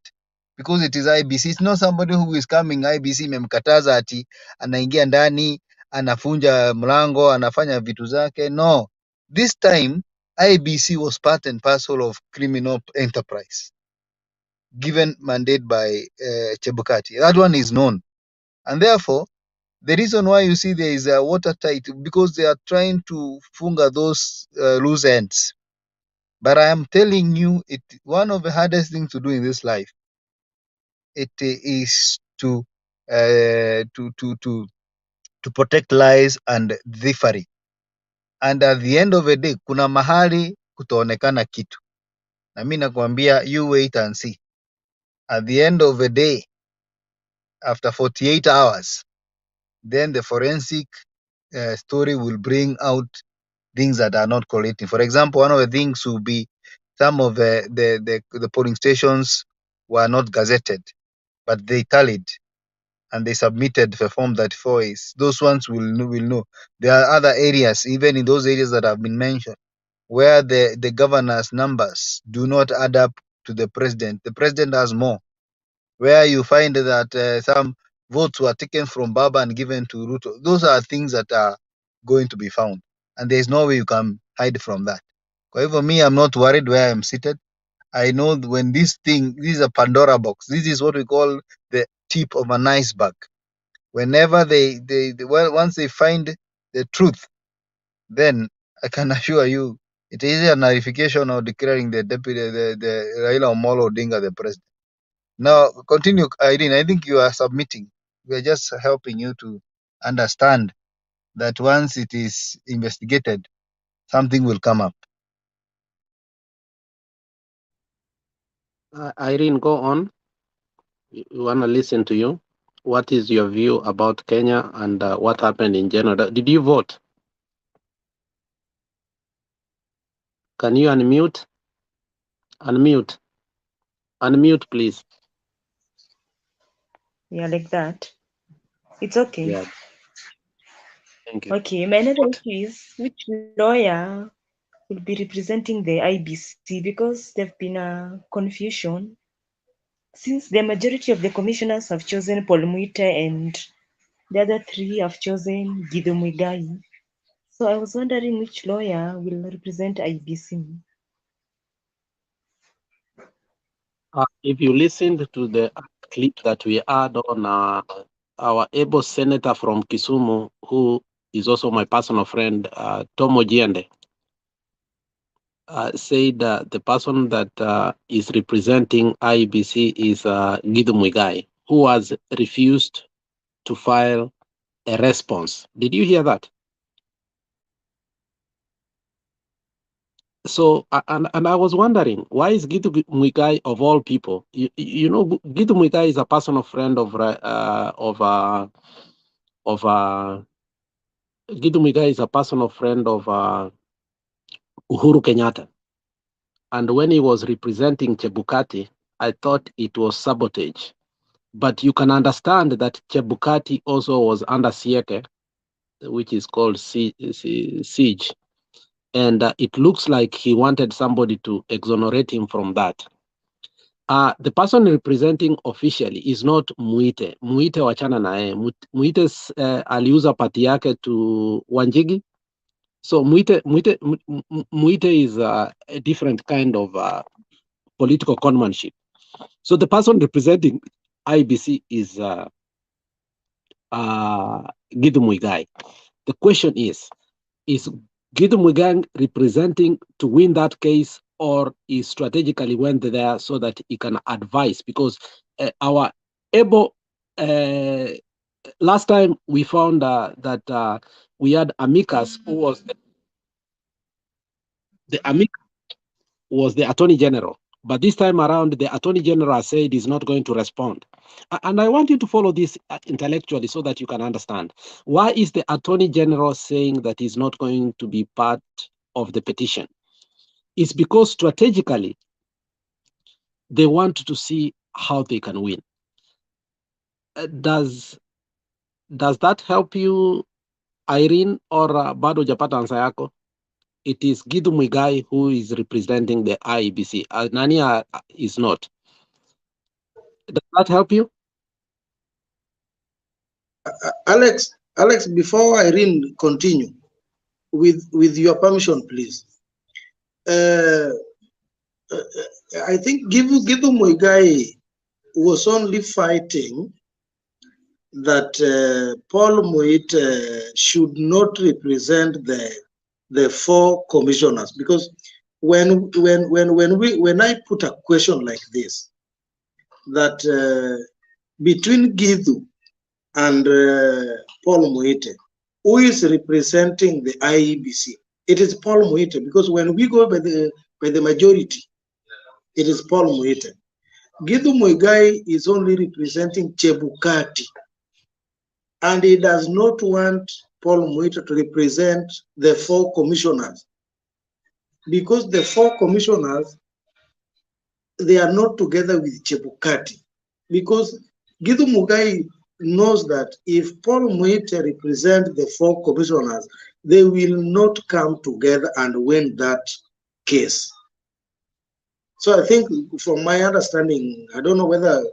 Speaker 18: because it is IBC. It's not somebody who is coming IBC imemkataza ati anaingia ndani, anafunja mlango, anafanya vitu zake. No. This time IBC was part and parcel of criminal enterprise given mandate by Chebukati. That one is known. And therefore, the reason why you see there is a watertight, because they are trying to funga those loose ends. But I am telling you, one of the hardest things to do in this life, it is to protect lies and thievery. And at the end of the day, kuna mahali kutaonekana kitu. Na mimi nakwambia, you wait and see. At the end of the day, after 48 hours, then the forensic story will bring out things that are not correct. For example, one of the things will be some of the polling stations were not gazetted, but they tallied and they submitted the form 34As. Those ones will know. There are other areas, even in those areas that have been mentioned, where the governor's numbers do not add up to the president. The president has more. Where you find that some votes were taken from Baba and given to Ruto. Those are things that are going to be found. And there's no way you can hide from that. For me, I'm not worried where I'm seated. I know when this is a Pandora box. This is what we call the tip of an iceberg. Whenever once they find the truth, then I can assure you, it is a nullification or declaring the Raila Omolo Odinga the president. Now, continue, Irene. I think you are submitting. We are just helping you to understand that once it is investigated, something will come up.
Speaker 8: Irene, go on. We want to listen to you. What is your view about Kenya and what happened in general? Did you vote? Can you unmute? Unmute. Unmute, please.
Speaker 19: Yeah, like that. It's okay.
Speaker 8: Yeah. Thank you.
Speaker 19: Okay, my another issue is which lawyer will be representing the IBC, because there've been a confusion since the majority of the commissioners have chosen Paul Muite and the other three have chosen Gideon Muigai. So I was wondering which lawyer will represent IBC.
Speaker 8: If you listened to the clip that we had on our able senator from Kisumu, who is also my personal friend, Tom Ojiende, said the person that is representing IEBC is Gideon Muigai, who has refused to file a response. Did you hear that? So, and I was wondering, why is Gideon Muigai of all people? You know, Gideon Muigai is a personal friend of Gideon Muigai is a personal friend of Uhuru Kenyatta. And when he was representing Chebukati, I thought it was sabotage. But you can understand that Chebukati also was under Sieke, which is called siege. And it looks like he wanted somebody to exonerate him from that. The person representing officially is not Muite. Muite wachana nae. Muite aliuza pati yake to Wanjigi. So Muite is a different kind of political conmanship. So the person representing IBC is Gideon Muigai. The question is Gideon Muigai representing to win that case, or he strategically went there so that he can advise? Because our able last time we found that we had amicus, who was the amicus was the Attorney General. But this time around, the Attorney General said he's not going to respond. And I want you to follow this intellectually so that you can understand. Why is the Attorney General saying that he's not going to be part of the petition? It's because strategically, they want to see how they can win. Does that help you, Irene, or bado japata ansa yako? It is Gideon Muigai who is representing the IEBC. Nania is not. Does that help you?
Speaker 17: Alex, before Irene continue, with your permission, please. I think Gidu Muigai was only fighting that Paul Muit should not represent the four commissioners, because when I put a question like this, that between Gidu and Paul Muite, who is representing the IEBC? It is Paul Muite, because when we go by the majority, it is Paul Muite. Gidu Muigai is only representing Chebukati, and he does not want Paul Muite to represent the four commissioners, because the four commissioners, they are not together with Chebukati, because Gidu Muigai knows that if Paul Muite represents the four commissioners, they will not come together and win that case. So I think, from my understanding, I don't know whether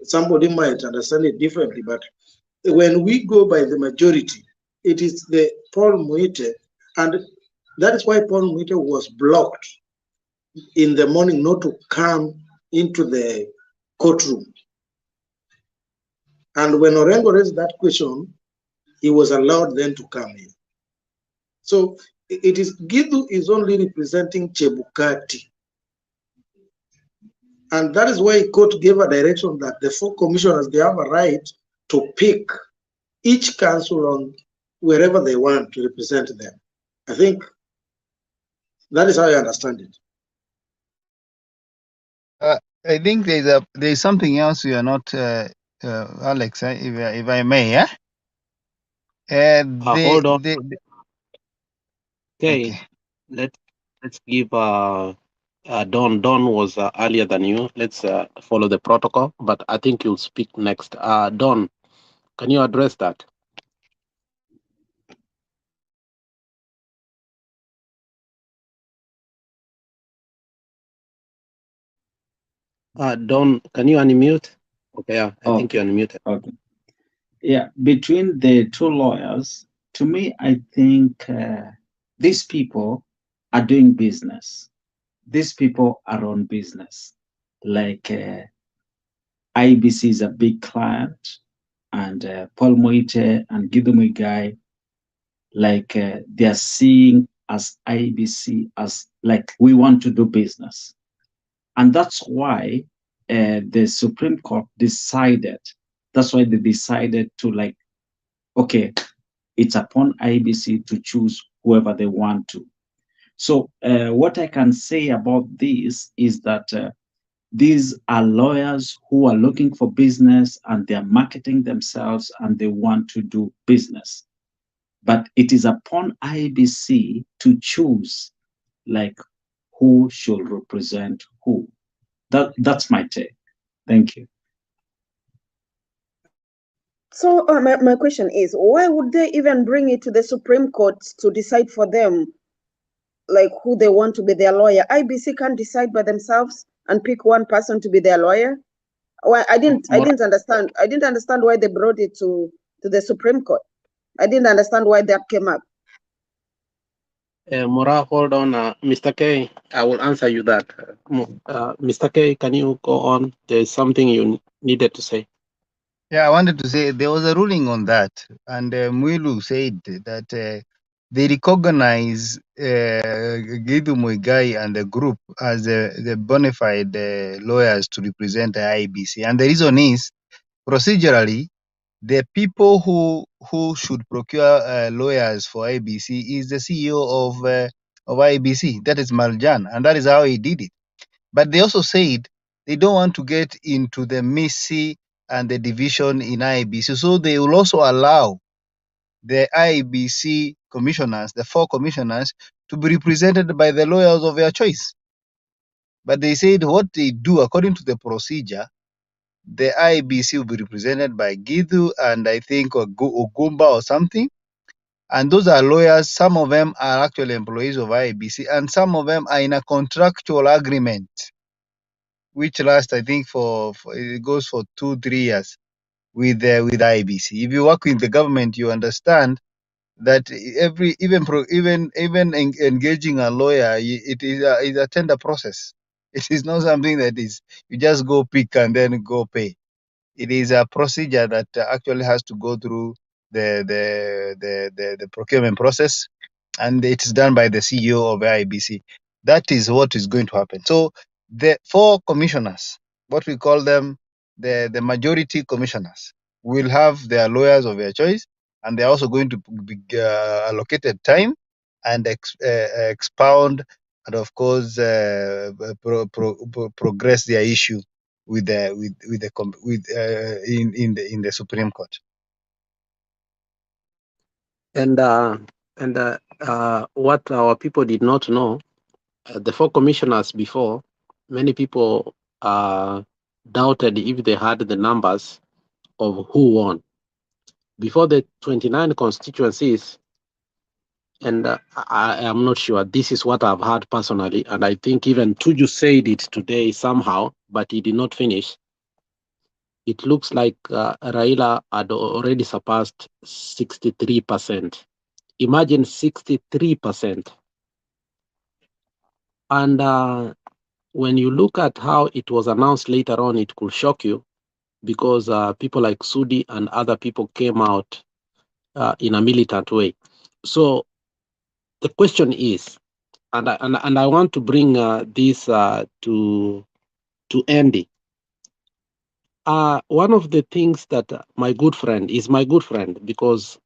Speaker 17: somebody might understand it differently, but when we go by the majority, it is the Paul Muite, and that is why Paul Muite was blocked in the morning not to come into the courtroom. And when Orengo raised that question, he was allowed then to come in. So it is Gidu is only representing Chebukati. And that is why court gave a direction that the four commissioners, they have a right to pick each council on wherever they want to represent them. I think that is how I understand it.
Speaker 18: I think there's something else you are not, Alex, if I may, yeah?
Speaker 8: Hold on. Okay.
Speaker 18: Okay.
Speaker 8: Let's give Don. Don was earlier than you. Let's follow the protocol, but I think you'll speak next. Don, can you address that? Don, can you unmute? Okay, yeah, I think you're unmuted.
Speaker 15: Okay. Yeah, between the two lawyers, to me, I think these people are doing business. These people are on business. Like IEBC is a big client, and Paul Moite and Gidu Muigai, like they are seeing as IEBC as like we want to do business. And that's why the Supreme Court decided, that's why they decided to like, okay, it's upon IEBC to choose whoever they want to. So what I can say about this is that these are lawyers who are looking for business and they're marketing themselves and they want to do business. But it is upon IEBC to choose like who should represent who. That's my take. Thank you.
Speaker 2: So my question is, why would they even bring it to the Supreme Court to decide for them, like who they want to be their lawyer? IBC can't decide by themselves and pick one person to be their lawyer. Well, I didn't understand. I didn't understand why they brought it to the Supreme Court. I didn't understand why that came up.
Speaker 8: Mora, hold on. Mr. K, I will answer you that. Mr. K, can you go on? There's something you needed to say.
Speaker 18: Yeah, I wanted to say there was a ruling on that, and Muilu said that they recognize Gidu Muigai and the group as the bona fide lawyers to represent the IEBC. And the reason is, procedurally, the people who should procure lawyers for IEBC is the CEO of IEBC, that is Maljan, and that is how he did it. But they also said they don't want to get into the messy and the division in IEBC. So they will also allow the IEBC commissioners, the four commissioners, to be represented by the lawyers of their choice. But they said what they do according to the procedure, the IEBC will be represented by Gidu and I think Ogumba or something. And those are lawyers. Some of them are actually employees of IEBC and some of them are in a contractual agreement which lasts, I think, for it goes for 2-3 years with IEBC. If you work with the government, you understand that engaging a lawyer, it is a tender process. It is not something that is you just go pick and then go pay. It is a procedure that actually has to go through the procurement process, and it is done by the CEO of IEBC. That is what is going to happen. So the 4 commissioners, what we call them, the majority commissioners, will have their lawyers of their choice, and they're also going to be allocated time and expound and, of course, progress their issue with in the Supreme Court.
Speaker 8: And what our people did not know, the 4 commissioners before, many people doubted if they had the numbers of who won. Before the 29 constituencies, and I am not sure, this is what I've heard personally, and I think even Tuju said it today somehow, but he did not finish. It looks like Raila had already surpassed 63%. Imagine 63%. And when you look at how it was announced later on, it could shock you, because people like Sudi and other people came out in a militant way. So the question is, and I want to bring this to Andy. One of the things that my good friend is my good friend, because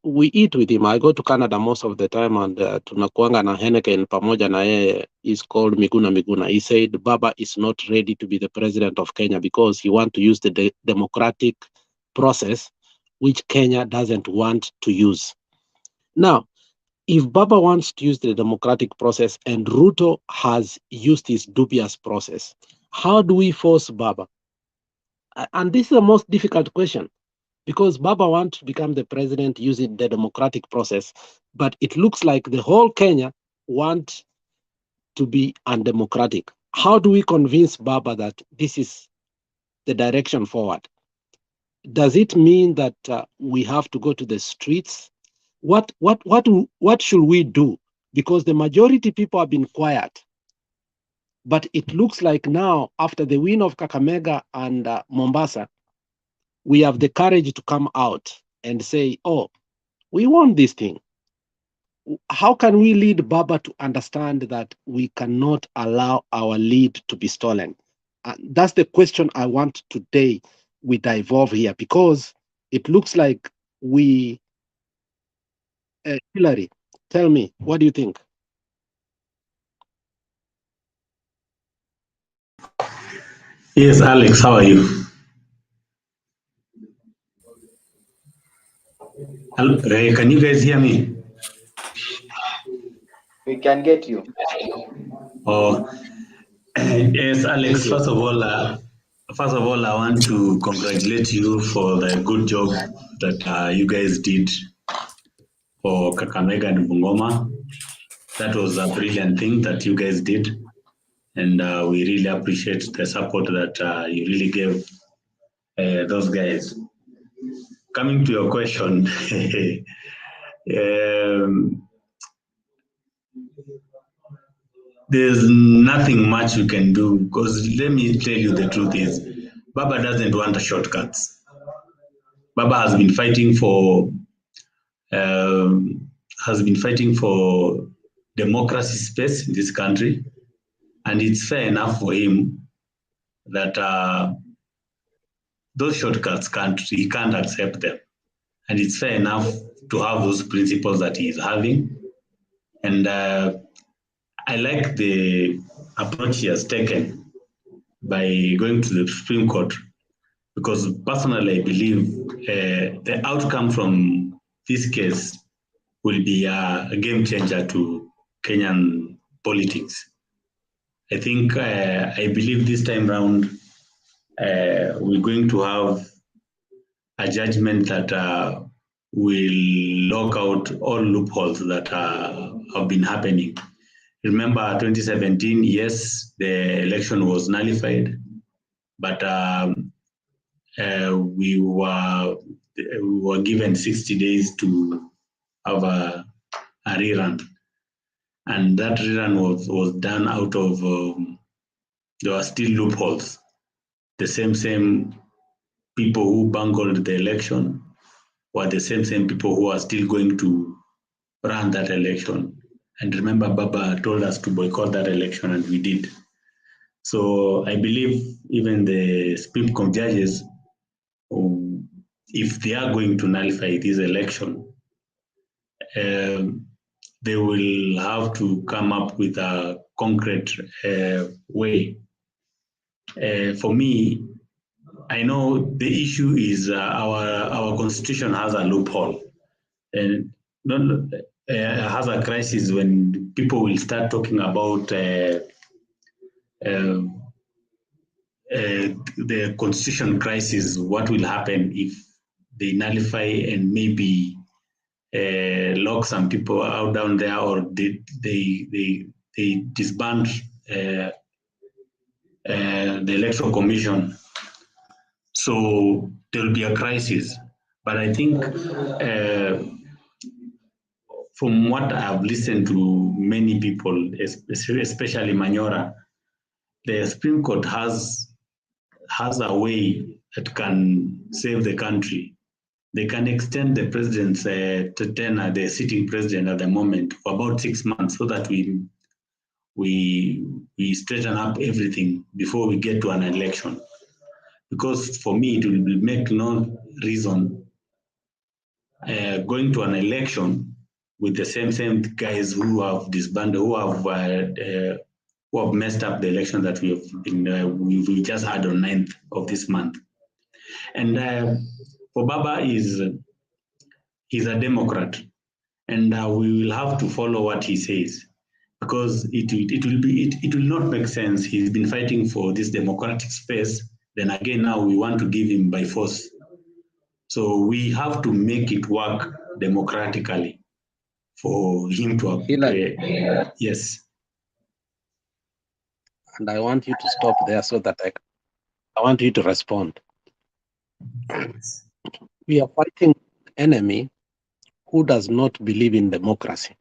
Speaker 8: we eat with him. I go to Canada most of the time, and tunakuanga na Henneken pamoja na yeye, is called Miguna. He said Baba is not ready to be the president of Kenya because he wants to use the democratic process, which Kenya doesn't want to use. Now, if Baba wants to use the democratic process and Ruto has used his dubious process, how do we force Baba? And this is the most difficult question, because Baba wants to become the president using the democratic process, but it looks like the whole Kenya want to be undemocratic. How do we convince Baba that this is the direction forward? Does it mean that we have to go to the streets? What should we do? Because the majority people have been quiet, but it looks like now, after the win of Kakamega and Mombasa, we have the courage to come out and say, oh, we want this thing. How can we lead Baba to understand that we cannot allow our lead to be stolen? That's the question I want today we dive here, because it looks like we... Hillary, tell me, what do you think?
Speaker 16: Yes, Alex, how are you? Hello, can you guys hear me?
Speaker 9: We can get you.
Speaker 16: Oh, yes, Alex. First of all, I want to congratulate you for the good job that you guys did for Kakamega and Bungoma. That was a brilliant thing that you guys did, and we really appreciate the support that you really gave those guys. Coming to your question, there's nothing much you can do, because let me tell you the truth is, Baba doesn't want shortcuts. Baba has been fighting for democracy space in this country, and it's fair enough for him that those shortcuts he can't accept them, and it's fair enough to have those principles that he is having, and I like the approach he has taken by going to the Supreme Court, because personally I believe the outcome from this case will be a game changer to Kenyan politics. I think, I believe this time round we're going to have a judgment that will lock out all loopholes that have been happening. Remember 2017, yes, the election was nullified, but we were given 60 days to have a rerun. And that rerun was done out of, there were still loopholes. The same people who bungled the election were the same people who are still going to run that election. And remember, Baba told us to boycott that election, and we did. So I believe even the Supreme Court judges, if they are going to nullify this election, they will have to come up with a concrete way. For me, I know the issue is our constitution has a loophole, and has a crisis when people will start talking about the constitution crisis. What will happen if they nullify and maybe lock some people out down there, or they disband the Electoral Commission? So there will be a crisis. But I think from what I've listened to many people, especially Manyora, the Supreme Court has a way that can save the country. They can extend the president's tenure, the sitting president at the moment, for about 6 months, so that we straighten up everything before we get to an election. Because for me, it will make no reason going to an election with the same guys who have disbanded, who have messed up the election that we just had on 9th of this month. And for Baba, he's a Democrat, and we will have to follow what he says, because it will not make sense. He's been fighting for this democratic space. Then again, now we want to give him by force. So we have to make it work democratically for him to yes.
Speaker 8: And I want you to stop there so that I want you to respond. We are fighting an enemy who does not believe in democracy.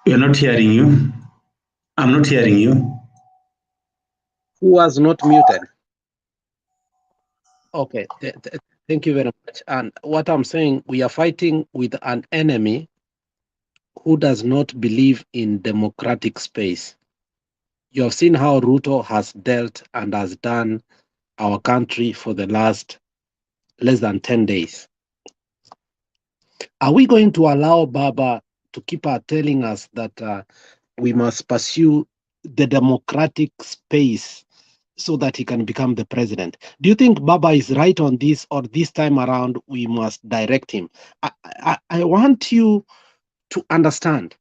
Speaker 16: We're not hearing you. I'm not hearing you.
Speaker 8: Who was not muted? Okay, thank you very much. And what I'm saying, we are fighting with an enemy who does not believe in democratic space. You have seen how Ruto has dealt and has done our country for the last less than 10 days. Are we going to allow Baba to keep telling us that we must pursue the democratic space so that he can become the president? Do you think Baba is right on this, or this time around we must direct him? I want you to understand.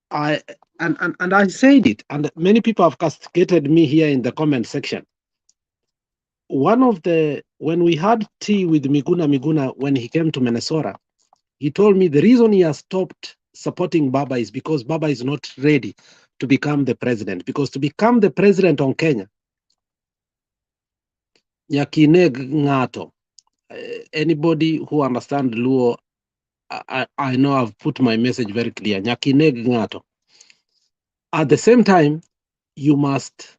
Speaker 8: And I said it, and many people have castigated me here in the comment section. When we had tea with Miguna when he came to Minnesota, he told me the reason he has stopped supporting Baba is because Baba is not ready to become the president. Because to become the president on Kenya, Nyakineg Ngato, anybody who understands Luo, I know I've put my message very clear. Nyakineg Ngato. At the same time, you must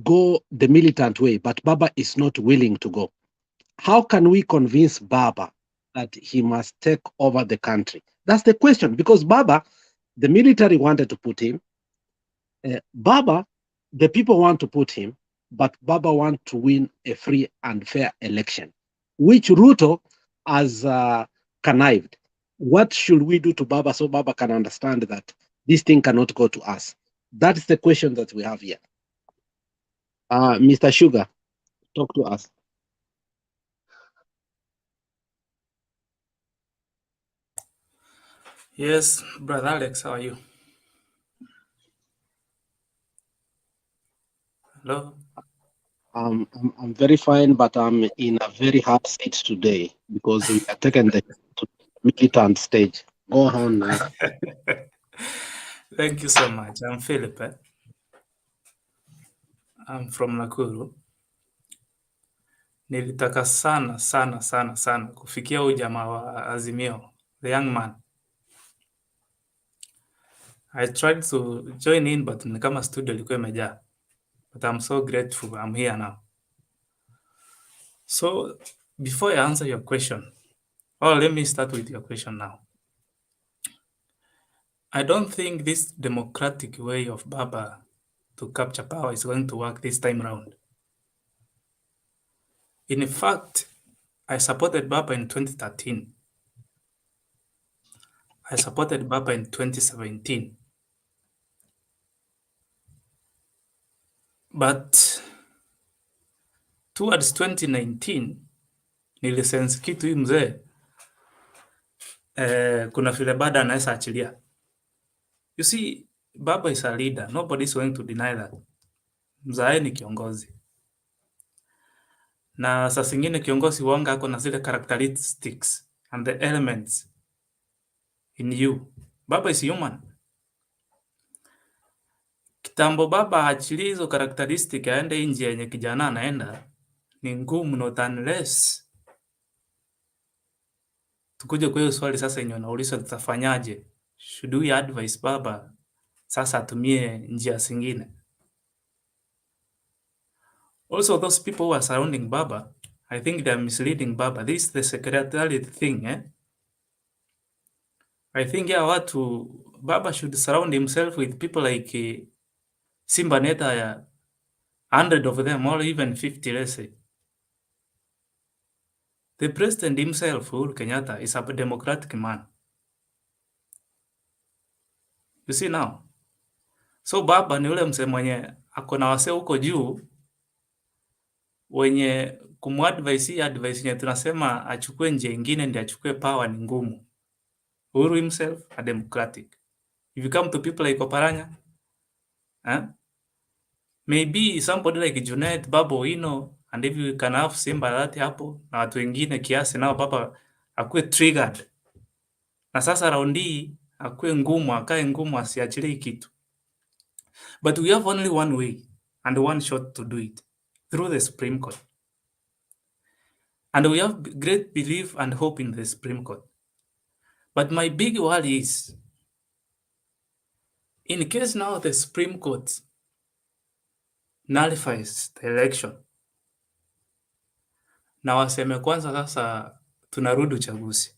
Speaker 8: go the militant way, but Baba is not willing to go. How can we convince Baba that he must take over the country? That's the question, because Baba, the military wanted to put him. Baba, the people want to put him, but Baba wants to win a free and fair election, which Ruto has connived. What should we do to Baba so Baba can understand that this thing cannot go to us? That is the question that we have here. Mr. Sugar, talk to us.
Speaker 4: Yes, Brother Alex, how are you? Hello.
Speaker 8: I'm very fine, but I'm in a very hard seat today because we are taking the militant stage. Go on now.
Speaker 4: Thank you so much. I'm Philip. I'm from Nakuru. Nilitaka sana kufikia huyu jamaa wa Azimio, the young man. I tried to join in but ni kama studio ilikuwa imejaa. But I'm so grateful I'm here now. So before I answer your question, let me start with your question now. I don't think this democratic way of Baba to capture power is going to work this time around. In fact, I supported Baba in 2013. I supported Baba in 2017. But towards 2019, nilisense kitu hii mzee, kuna vile Baba anaweza achilia. You see, Baba is a leader. Nobody is going to deny that. Mzae ni kiongozi. Na saa zingine kiongozi wanga ako na zile characteristics and the elements in you. Baba is human. Kitambo Baba achilie hizo characteristic aende nje yenye kijana anaenda, ni ngumu, not unless tukuje kwa hiyo swali sasa yenye unauliza tutafanyaje. Should we advise Baba sasa atumie njia zingine? Also, those people who are surrounding Baba, I think they are misleading Baba. This is the secretariat thing, I think watu Baba should surround himself with people like Simba Neta, 100 of them, or even 50, let's say. The president himself, Uhuru Kenyatta, is a democratic man. You see now? So Baba ni ule msee mwenye ako na wasee huko juu wenye kumadvise advice yenye tunasema achukue njia ingine ndio achukue power ni ngumu. Uhuru himself a democratic. If you come to people like Oparanya, maybe somebody like Junet, Babu Owino, and if you can have Simba that hapo na watu wengine kiasi, nao Baba akuwe triggered. Na sasa raundi akuwe ngumu, akae ngumu, asiachilie kitu. But we have only one way and one shot to do it, through the Supreme Court. And we have great belief and hope in the Supreme Court. But my big worry is, in case now the Supreme Court nullifies the election, na waseme kwanza sasa tunarudi uchaguzi,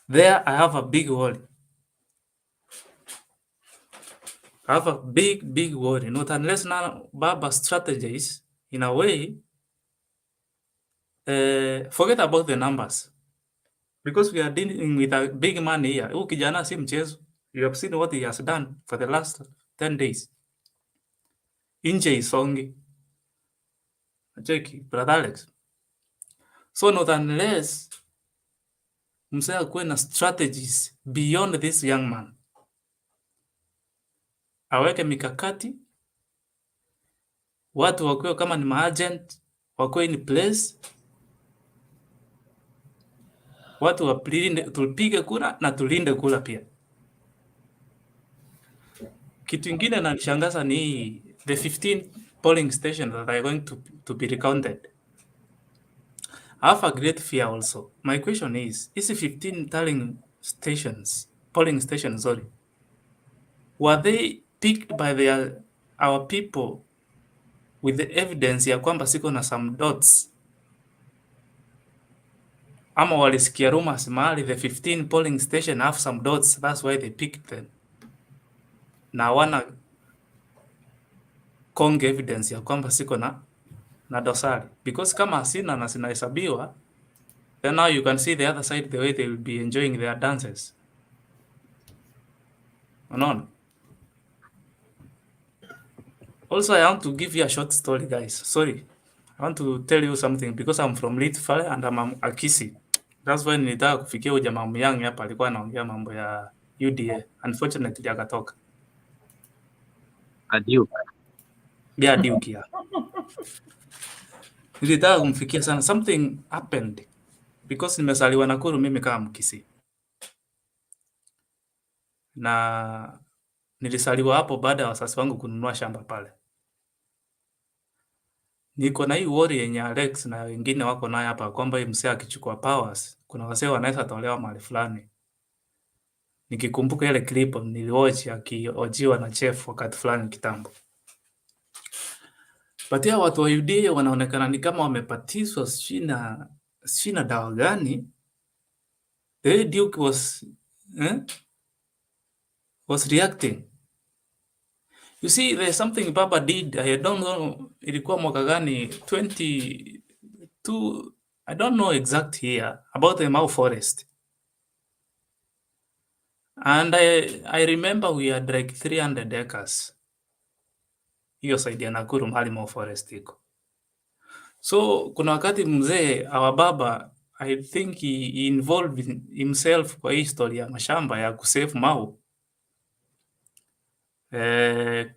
Speaker 4: there I have a big worry. I have a big worry. Not unless now Baba strategies in a way, forget about the numbers. Because we are dealing with a big man here. Huyu kijana si mchezo. You have seen what he has done for the last 10 days. Nje isongi. Cheki, brother Alex. So not unless msee akuwe na strategies beyond this young man, aweke mikakati, watu wakuwe kama ni maagent, wakuwe in place, watu wapilinde, tupige kura na tulinde kura pia. Kitu ingine na nishangaza ni the 15 polling stations that are going to be recounted. I have a great fear also. My question is 15 polling stations, were they picked by our people with the evidence ya kwamba siko na some dots, ama walisikia rumors mahali the 15 polling station have some dots, that's why they picked them, na wana konge evidence ya kwamba siko na dosari? Because kama sina na sinahesabiwa, then now you can see the other side, the way they will be enjoying their dances. Unaona? Also, I want to give you a short story, guys. Sorry. I want to tell you something because I'm from Rift Valley and I'm a Kisii. That's why nilitaka kufikia huyo jamaa Myangi hapa, alikuwa anaongea mambo ya UDA. Unfortunately akatoka.
Speaker 8: Adieu.
Speaker 4: Bia Duke ya. Nilitaka kumfikia sana. Something happened because nimesaliwa Nakuru mimi kama Mkisii. Na nilisaliwa hapo baada ya wazazi wangu kununua shamba pale. Niko na hii worry yenye Alex na wengine wako naye hapa kwamba hii msee akichukua powers, kuna wasee wanaweza tolewa mahali fulani. Nikikumbuka ile clip niliwatch akiojiwa na chef wakati fulani kitambo. But ya watu wa UDA wanaonekana ni kama wamepatizwa sijui na dawa gani. The Duke was reacting. You see, there's something Baba did. I don't know, ilikuwa mwaka gani, 22, I don't know exact year, about the Mau Forest. And I remember we had like 300 acres. Hiyo side ya Nakuru mahali Mau Forest iko. So, kuna wakati mzee, our baba, I think he involved himself kwa history ya mashamba ya kusave Mau.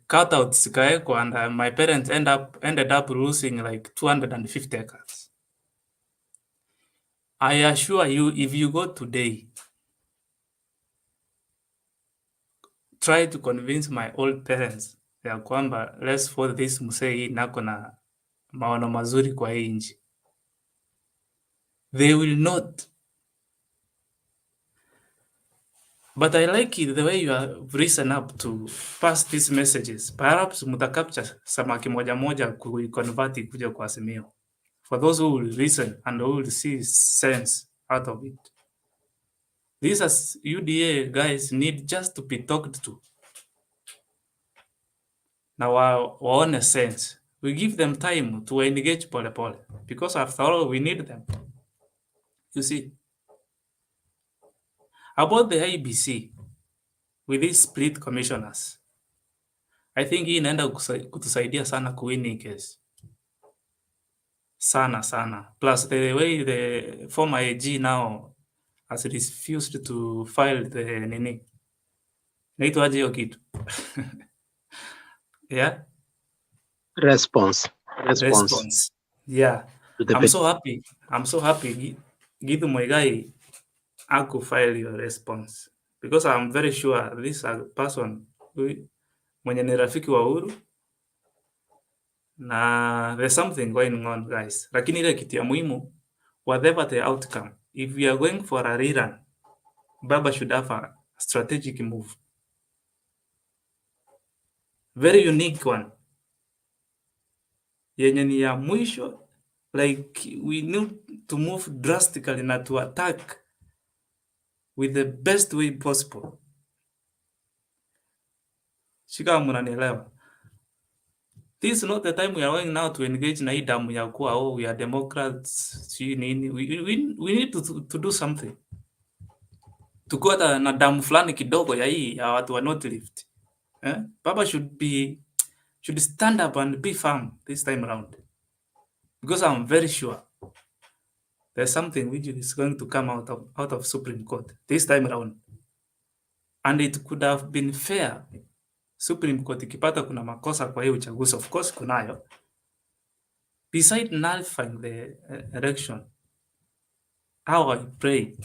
Speaker 4: Cutouts zikaekwa and my parents ended up losing like 250 acres. I assure you, if you go today, try to convince my old parents ya kwamba let's for this msee nako na maono mazuri kwa hii nchi. They will not. But I like it the way you have risen up to pass these messages. Perhaps mutacapture samaki moja moja kuiconvert kuja kwa Azimio. For those who will listen and who will see sense out of it. These as UDA guys need just to be talked to. Now waone sense. We give them time to engage pole pole. Because after all, we need them. You see. About the IEBC, with these split commissioners, I think hii inaenda kutusaidia sana kuwin hii case. Sana. Plus the way the former AG now has refused to file the nini. Naitwaje hiyo kitu? Yeah.
Speaker 8: Response.
Speaker 4: Yeah.
Speaker 8: To the
Speaker 4: I'm so happy Gitu Muigai aku file your response because I'm very sure this person mwenye ni rafiki wa Uhuru na there's something going on guys. Lakini ile kitu ya muhimu, whatever the outcome, if we are going for a rerun, Baba should have a strategic move. Very unique one. Yenye ni ya mwisho, like we need to move drastically na to attack with the best way possible. Shika mnanielewa. This is not the time we are going now to engage na hii damu ya kuwa we are Democrats. We need to do something. Tukuwa na damu fulani kidogo ya hii ya watu wa not lift. Baba should stand up and be firm this time around. Because I'm very sure there's something which is going to come out of Supreme Court this time around. And it could have been fair. Supreme Court ikipata kuna makosa kwa hiyo uchaguzi, of course kunayo. Beside nullifying the election, how I pray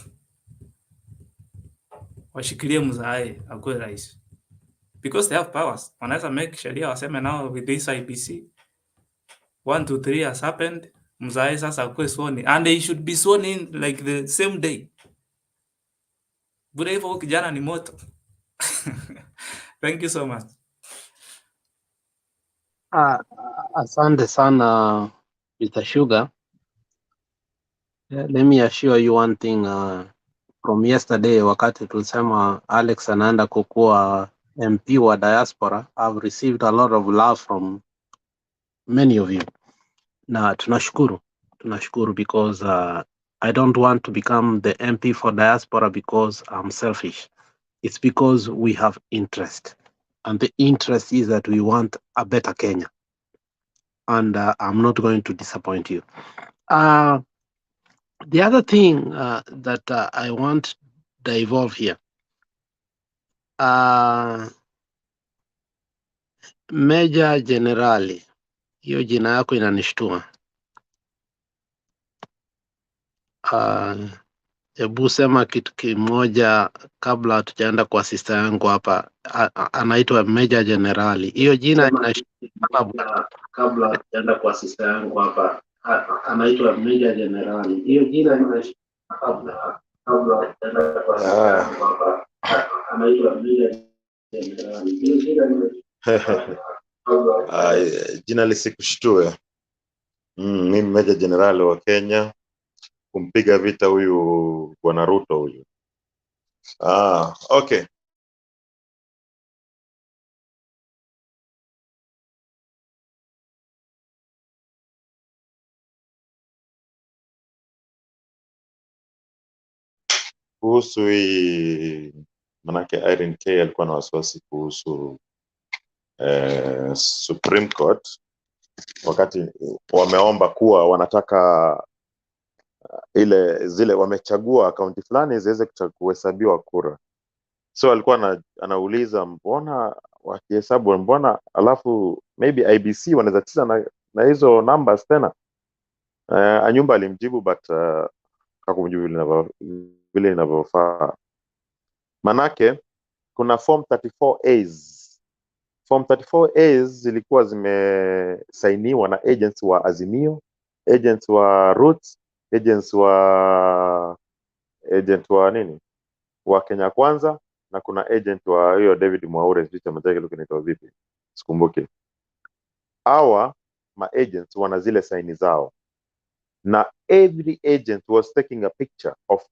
Speaker 4: washikilie Mzae akuwe rais. Because they have powers. Wanaweza make sheria waseme now with this IEBC 1, 2, 3 has happened. Mzae sasa akuwe sworn in. And they should be sworn in like the same day. Bure hivyo kijana ni moto. Thank you so much.
Speaker 8: Asante sana, Mr. Sugar. Let me assure you one thing. From yesterday, wakati tulisema Alex anaenda kukuwa MP wa diaspora, I've received a lot of love from many of you. Na tunashukuru because I don't want to become the MP for diaspora because I'm selfish. It's because we have interest. And the interest is that we want a better Kenya. And I'm not going to disappoint you. The other thing that I want to evolve here, Meja Jenerali, hiyo jina yako inanishtua. Hebu sema kitu kimoja kabla hatujaenda kwa sister yangu hapa. Anaitwa Meja Jenerali. Hiyo jina inashtua. Kabla hatujaenda kwa sister yangu hapa. Anaitwa Meja Jenerali. Hiyo jina inashtua. Kabla hatujaenda kwa sister yangu hapa. Anaitwa Meja Jenerali. Hiyo jina
Speaker 7: Jina lisikushtue. Mimi Meja Jenerali wa Kenya, kumpiga vita huyu Bwana Ruto huyu. Okay. Kuhusu hii, manake Irene K alikuwa na wasiwasi kuhusu Supreme Court, wakati wameomba kuwa wanataka zile wamechagua akaunti fulani ziweze kuhesabiwa kura. So alikuwa anauliza mbona wakihesabu, mbona alafu maybe IBC wanaweza cheza na hizo numbers tena. Anyumba alimjibu but hakumjibu vile inavyofaa. Manake kuna form 34As. Form 34As zilikuwa zimesainiwa na agents wa Azimio, agents wa Roots, agent wa nini? Wa Kenya Kwanza, na kuna agent wa hiyo David Mwaure, sisi chama chake kinaitwa vipi? Sikumbuki. Hawa ma agents wana zile saini zao. Na every agent was taking a picture of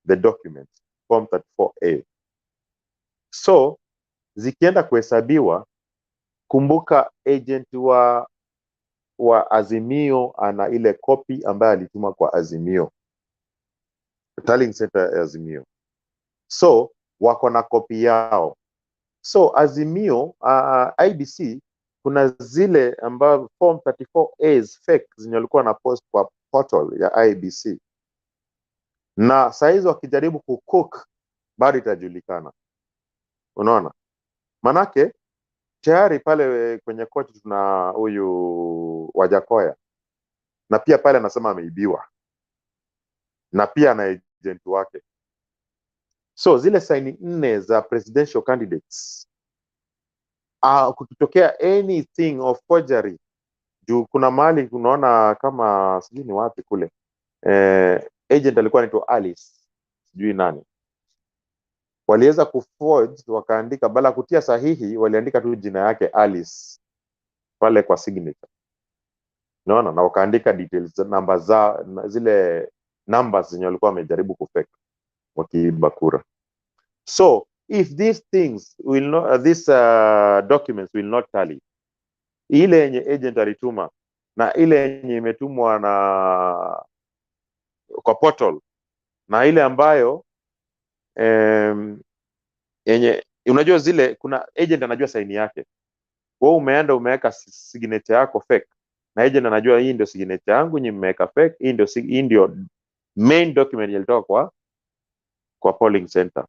Speaker 7: the document, form 34A. So zikienda kuhesabiwa, kumbuka agent wa Azimio ana ile copy ambayo alituma kwa Azimio, tallying center ya Azimio. So wako na copy yao. So Azimio, IBC, kuna zile ambayo form 34As fake zenye walikuwa na post kwa portal ya IEBC. Na saizi wakijaribu kucook bado itajulikana. Unaona? Manake tayari pale kwenye koti tuna huyu Wajakoya, na pia pale anasema ameibiwa, na pia na agent wake. So zile saini 4 za presidential candidates, kukitokea anything of forgery, juu kuna mahali unaona kama sijui ni wapi kule, agent alikuwa anaitwa Alice sijui nani, waliweza kuforge, wakaandika bala kutia sahihi, waliandika tu jina yake Alice pale kwa signature. Unaona, na wakaandika details namba za zile numbers zenye walikuwa wamejaribu kufake wakiiba kura. So if these things will not, these documents will not tally, ile yenye agent alituma na ile yenye imetumwa na kwa portal na ile ambayo yenye unajua zile, kuna agent anajua saini yake, wewe umeenda umeweka signature yako fake, na agent anajua hii ndio signature yangu, nyinyi mmeweka fake, hii ndio main document ilitoka kwa polling center.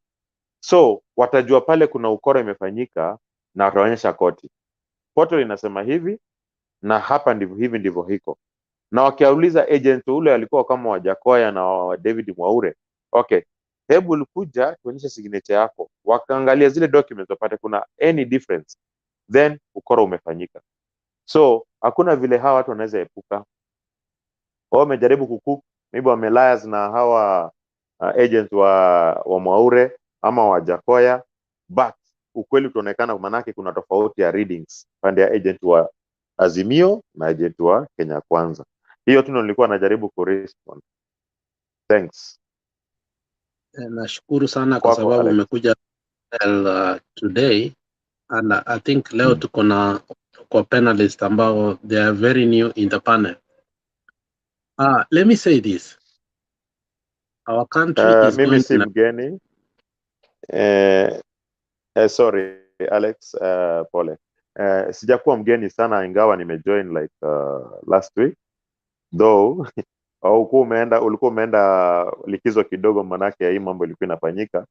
Speaker 7: So watajua pale kuna ukora imefanyika na wataonyesha koti, portal inasema hivi na hapa ndivyo, hivi ndivyo hiko. Na wakiauliza agent ule alikuwa kama Wajakoya na David Mwaure, okay, hebu ulikuja tuonyeshe signature yako, wakaangalia zile documents wapate kuna any difference, then ukora umefanyika. So hakuna vile hawa watu wanaweza epuka. Wao wamejaribu kucook, maybe wamelias na hawa agents wa Mwaure ama Wajakoya, but ukweli utaonekana, manake kuna tofauti ya readings pande ya agent wa Azimio na agent wa Kenya Kwanza. Hiyo tu nilikuwa najaribu kurespond. Thanks.
Speaker 8: Nashukuru sana kwa sababu umekuja today, and I think leo tuko na kwa panelist ambao they are very new in the panel. Let me say this. Our country is
Speaker 7: mimi si
Speaker 8: going
Speaker 7: mgeni. Sorry Alex, pole. Sijakuwa mgeni sana, ingawa nimejoin like last week though. Ulikuwa umeenda likizo kidogo, manake ya hii mambo ilikuwa inafanyika,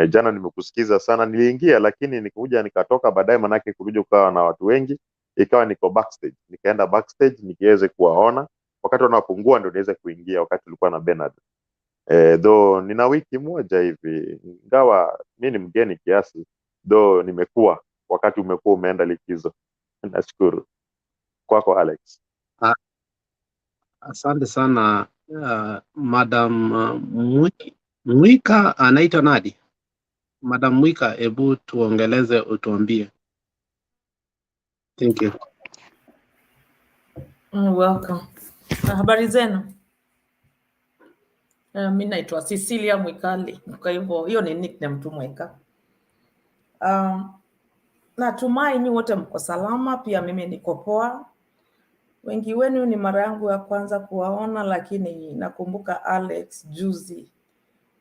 Speaker 7: Jana nimekusikiza sana, niliingia lakini nikuja nikatoka baadaye, manake kuja kukawa na watu wengi, ikawa niko backstage. Nikaenda backstage nikiweze kuwaona, wakati wanapungua ndio niweze kuingia, wakati tulikuwa na Bernard. Though nina wiki moja hivi, ingawa mi ni mgeni kiasi, though nimekuwa wakati umekuwa umeenda likizo. Nashukuru. Kwako Alex.
Speaker 8: Asante sana Madam Mwika anaitwa nadi. Madam Mwika, hebu tuongeleze, utuambie. Thank you.
Speaker 1: Welcome. Habari zenu? Mimi naitwa Cecilia Mwikali. Kwa hivyo hiyo ni nickname tu Mwika. Natumai ni wote mko salama, pia mimi niko poa. Wengi wenu ni mara yangu ya kwanza kuwaona, lakini nakumbuka Alex juzi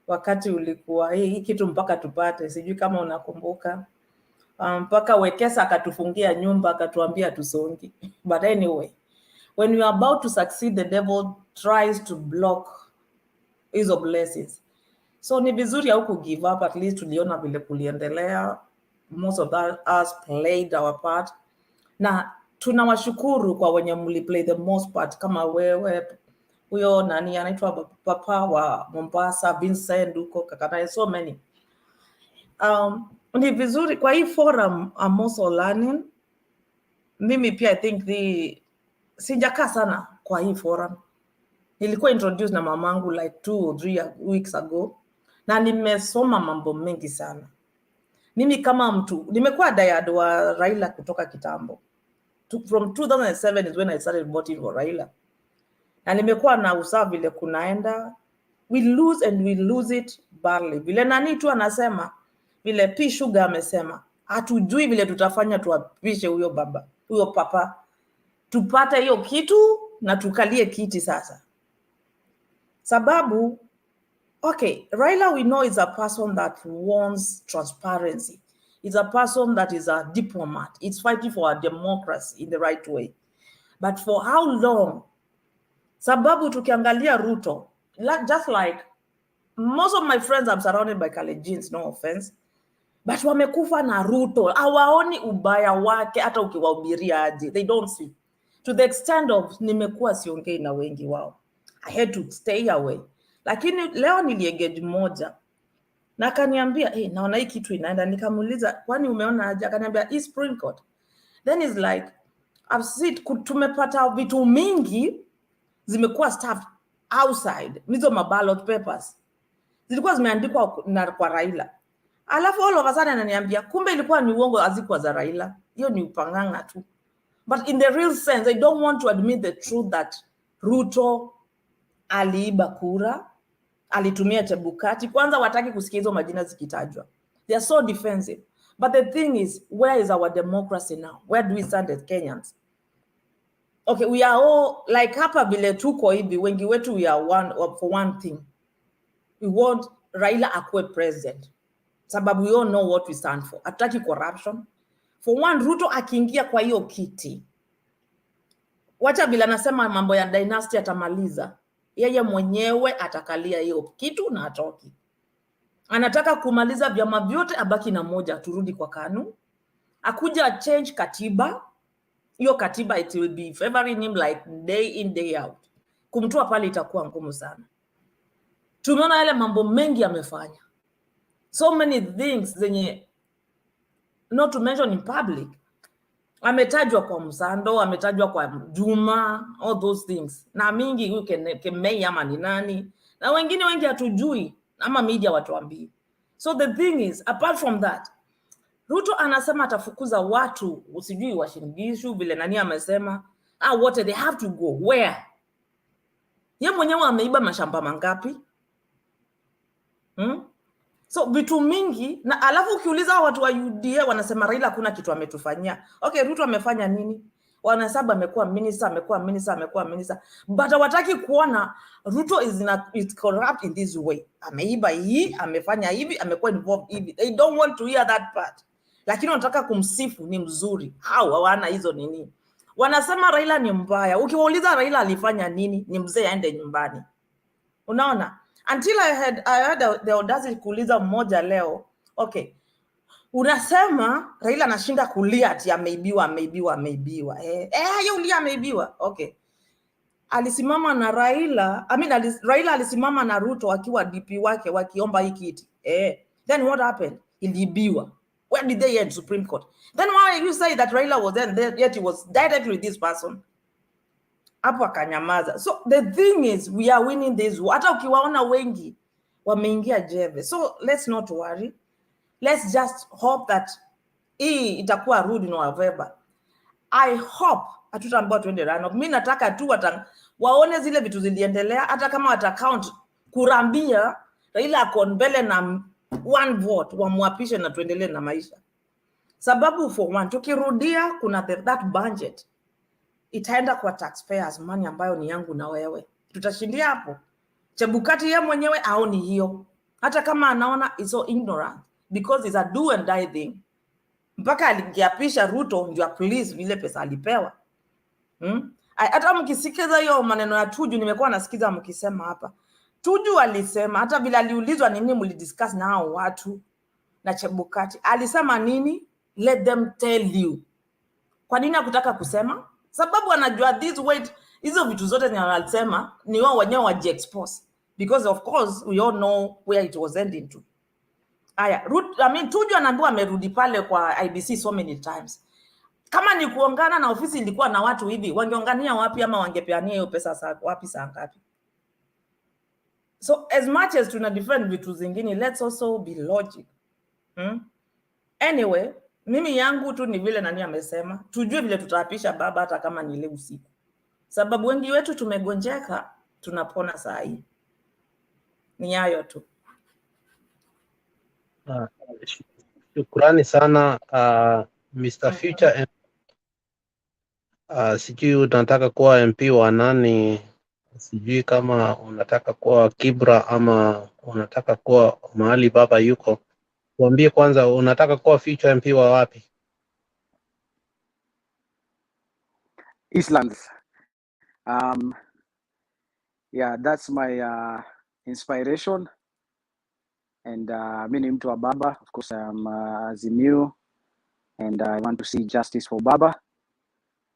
Speaker 1: wakati ulikuwa hii kitu mpaka tupate, sijui kama unakumbuka. Mpaka Wekesa akatufungia nyumba akatuambia tusongi. But anyway, when you are about to succeed, the devil tries to block hizo blessings. So ni vizuri hauku give up, at least tuliona vile kuliendelea. Most of us played our part. Na tunawashukuru kwa wenye mliplay the most part, kama wewe, huyo nani anaitwa papa wa Mombasa, Vincent huko Kakanae, so many. Ni vizuri kwa hii forum, I'm also learning. Mimi pia I think sijakaa sana kwa hii forum. Nilikuwa introduced na mamangu like 2 or 3 weeks ago, na nimesoma mambo mengi sana. Mimi kama mtu, nimekuwa diehard wa Raila kutoka kitambo. From 2007 is when I started voting for Raila. Na nimekuwa na usawa vile kunaenda. We lose and we lose it badly. Vile nani tu anasema, vile P Sugar amesema, hatujui vile tutafanya tuapishe huyo baba, huyo papa. Tupate hiyo kitu na tukalie kiti sasa. Sababu, okay, Raila we know is a person that wants transparency. He's a person that is a diplomat. It's fighting for a democracy in the right way. But for how long? Sababu tukiangalia Ruto, just like most of my friends, I'm surrounded by Kalejins, no offense. But wamekufa na Ruto. Hawaoni ubaya wake hata ukiwahubiria aje. They don't see. To the extent of nimekuwa siongei na wengi wao. I had to stay away. Lakini leo niliengage moja. Na akaniambia, naona hii kitu inaenda. Nikamuuliza, kwani umeona aje? Akaniambia, is Supreme Court. Then it's like, I've seen, tumepata vitu mingi zimekuwa stuffed outside. Hizo ballot papers zilikuwa zimeandikwa kwa Raila. Alafu all of a sudden ananiambia, kumbe ilikuwa ni uongo, hazikuwa za Raila. Hiyo ni upanganga tu. But in the real sense, they don't want to admit the truth that Ruto aliiba kura, alitumia Chebukati. Kwanza wataki kusikia hizo majina zikitajwa. They are so defensive. But the thing is, where is our democracy now? Where do we stand as Kenyans? Okay, we are all, like hapa vile tuko hivi, wengi wetu we are for one thing. We want Raila akuwe president. Sababu we all know what we stand for. Hatutaki corruption. For one, Ruto akiingia kwa hiyo kiti, wacha bila nasema mambo ya dynasty atamaliza. Yeye mwenyewe atakalia hiyo kitu na atoki. Anataka kumaliza vyama vyote, abaki na moja, turudi kwa KANU. Akuja change katiba. Hiyo katiba it will be favoring him like day in day out. Kumtoa pale itakuwa ngumu sana. Tumeona yale mambo mengi amefanya. So many things zenye not to mention in public. Ametajwa kwa Msando, ametajwa kwa Juma, all those things. Na mingi huyu Kemei ama ni nani. Na wengine wengi hatujui ama media watuambie. So the thing is, apart from that, Ruto anasema atafukuza watu, usijui Washingishu, vile nani amesema, wote they have to go. Where? Yeye mwenyewe ameiba mashamba mangapi? So vitu mingi, na alafu ukiuliza watu wa UDA wanasema Raila hakuna kitu ametufanyia. Okay, Ruto amefanya nini? Wanahesabu amekuwa minister. But hawataki kuona Ruto is corrupt in this way. Ameiba hii, amefanya hivi, amekuwa involved hivi. They don't want to hear that part. Lakini wanataka kumsifu ni mzuri. Hawana hizo nini. Wanasema Raila ni mbaya. Ukiwauliza Raila alifanya nini, ni mzee aende nyumbani. Unaona? Until I had the audacity kuuliza mmoja leo, okay, unasema Raila anashinda kulia ati ameibiwa. Yeye ulia ameibiwa. Okay. Alisimama na Raila, Raila alisimama na Ruto akiwa DP wake wakiomba hii kiti. Then what happened? Iliibiwa. Where did they end? Supreme Court. Then why you say that Raila was there, yet he was directly with this person? Hapo akanyamaza. So the thing is, we are winning this war. Hata ukiwaona wengi wameingia jeve. So let's not worry. Let's just hope that hii itakuwa rudi na whatever. I hope hatutaambiwa tuende runoff. Mimi nataka tu waone zile vitu ziliendelea, hata kama watacount kurambia Raila ako mbele na one vote, wamwapishe na tuendelee na maisha. Sababu for one, tukirudia kuna that budget itaenda kwa taxpayers money ambayo ni yangu na wewe. Tutashindia hapo. Chebukati yeye mwenyewe aoni hiyo. Hata kama anaona is so ignorant because it's a do and die thing. Mpaka alikiapisha Ruto ndio please vile pesa alipewa. Hata mkisikiza hiyo maneno ya Tuju, nimekuwa nasikiza mkisema hapa. Tuju alisema hata bila aliulizwa nini mlidiscuss na hao watu na Chebukati. Alisema nini? Let them tell you. Kwa nini hakutaka kusema? Sababu anajua this weight, hizo vitu zote ni anasema ni wao wenyewe wajiexpose. Because of course we all know where it was ending to. Aya, Tuju anaambiwa amerudi pale kwa IEBC so many times. Kama ni kuongana na ofisi ilikuwa na watu hivi, wangeongania wapi ama wangepeania hiyo pesa wapi saa ngapi? So as much as tuna defend vitu zingine, let's also be logic. Anyway, mimi yangu tu ni vile nani amesema, tujue vile tutaapisha baba hata kama ni ile usiku. Sababu wengi wetu tumegonjeka, tunapona saa hii. Ni hayo tu.
Speaker 8: Shukrani sana Mr. Future. Sijui unataka kuwa MP wa nani? Sijui kama unataka kuwa Kibra ama unataka kuwa mahali baba yuko. Tuambie kwanza unataka kuwa Future MP wa wapi?
Speaker 20: Eastlands. Yeah, that's my inspiration. And mimi ni mtu wa baba. Of course, I'm Azimio. And I want to see justice for baba.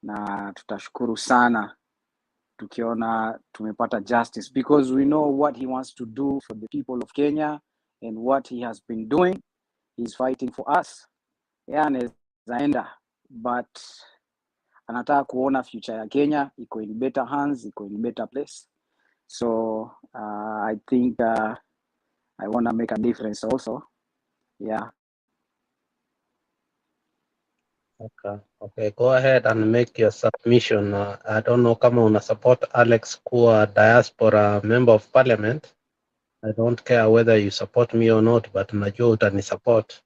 Speaker 20: Na tutashukuru sana tukiona tumepata justice, because we know what he wants to do for the people of Kenya and what he has been doing. He's fighting for us. Yeah, anaenda, but anataka kuona future ya Kenya iko in better hands, iko in better place. So I think I want to make a difference also. Yeah.
Speaker 8: Okay, go ahead and make your submission. I don't know kama una support Alex kuwa diaspora member of parliament. I don't care whether you support me or not, but najua utani support.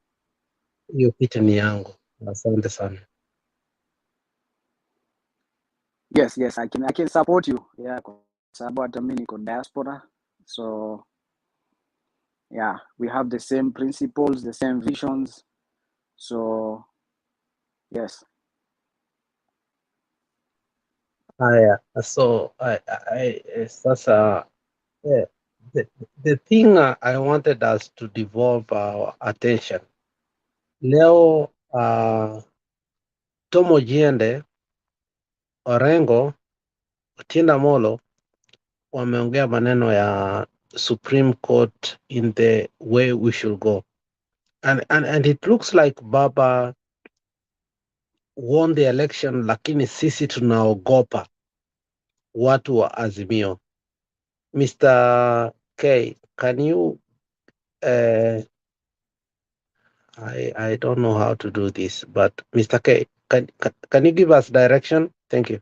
Speaker 8: Hiyo kiti ni yangu. Asante sana.
Speaker 20: Yes, I can support you. Yeah, kwa sababu hata mimi niko diaspora. So yeah, we have the same principles, the same visions. So yes.
Speaker 8: So sasa the thing I wanted us to devolve our attention. Leo Tomo Jiende, Orengo, Otienda Molo wameongea maneno ya Supreme Court in the way we should go. And it looks like Baba won the election, lakini sisi tunaogopa watu wa Azimio. Mr. K, can you I don't know how to do this, but Mr. K, can you give us direction? Thank you.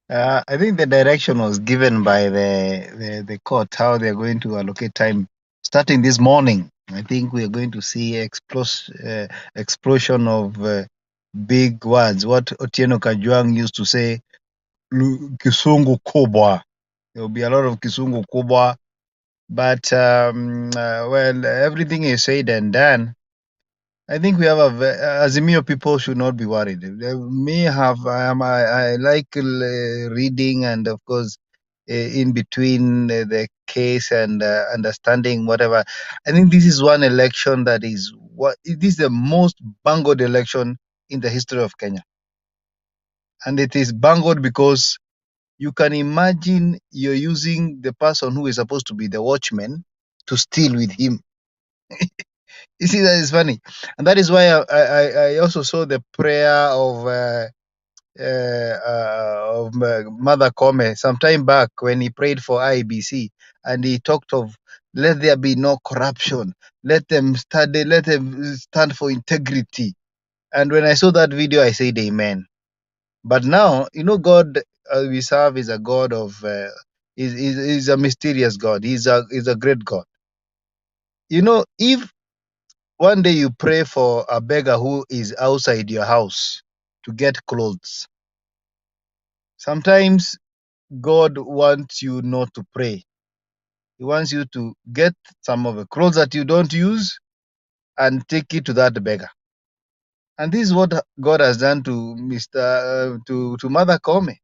Speaker 18: I think the direction was given by the court, how they're going to allocate time starting this morning. I think we are going to see explosion of big words. What Otieno Kajwang used to say, Kisungu Kubwa. There will be a lot of Kisungu Kubwa. But, well, everything is said and done. I think we have Azimio people should not be worried. They may have, I like reading, and of course, in between the case and understanding whatever. I think this is one election that is it is the most bungled election in the history of Kenya, and it is bungled because you can imagine you're using the person who is supposed to be the watchman to steal with him. You see, that is funny, and that is why I also saw the prayer of Mother Kome some time back when he prayed for IEBC, and he talked of let there be no corruption, let them study, let them stand for integrity. And when I saw that video, I said amen. But now, God we serve is a God of is a mysterious God. He's a great God. If one day you pray for a beggar who is outside your house to get clothes, sometimes God wants you not to pray. He wants you to get some of the clothes that you don't use and take it to that beggar. And this is what God has done to to Mother Kome.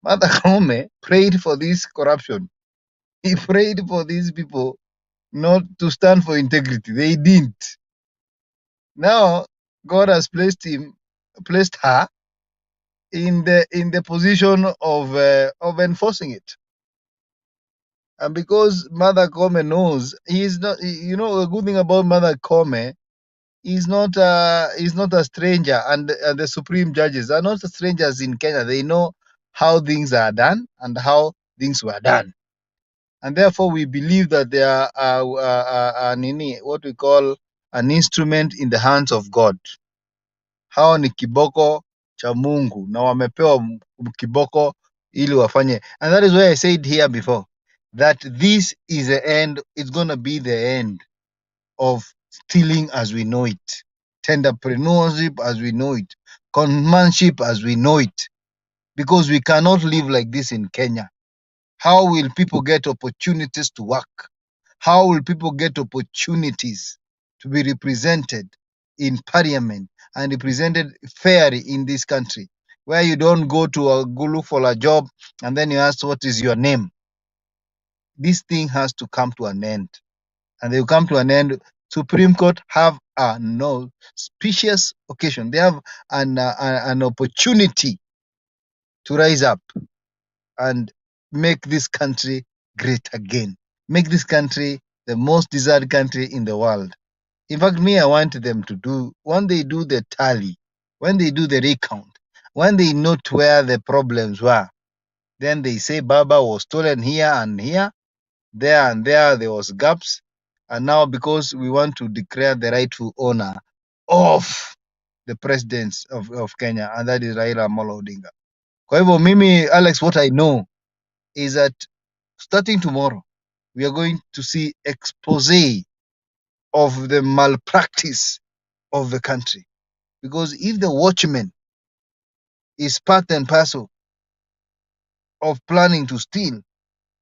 Speaker 18: Mother Kome prayed for this corruption. He prayed for these people not to stand for integrity. They didn't. Now God has placed her in the position of enforcing it. And because Mother Kome knows he's not, a good thing about Mother Kome, he's not a stranger, and the supreme judges are not strangers in Kenya. They know how things are done and how things were done, and therefore we believe that they are what we call an instrument in the hands of God. Hao ni kiboko cha Mungu na wamepewa kiboko ili wafanye. And that is why I said here before that this is the end, it's going to be the end of stealing as we know it, entrepreneurship as we know it, conmanship as we know it, because we cannot live like this in Kenya. How will people get opportunities to work? How will people get opportunities to be represented in parliament and represented fairly in this country, where you don't go to look for a job and then you ask what is your name? This thing has to come to an end, and they will come to an end. Supreme Court have a no specious occasion. They have an opportunity to rise up and make this country great again. Make this country the most desired country in the world. In fact, me, I want them to do, when they do the tally, when they do the recount, when they note where the problems were, then they say Baba was stolen here and here, there and there was gaps. And now because we want to declare the rightful owner of the president of Kenya, and that is Raila Amolo Odinga. Kwa hivyo mimi, Alex, what I know is that starting tomorrow, we are going to see expose of the malpractice of the country. Because if the watchman is part and parcel of planning to steal,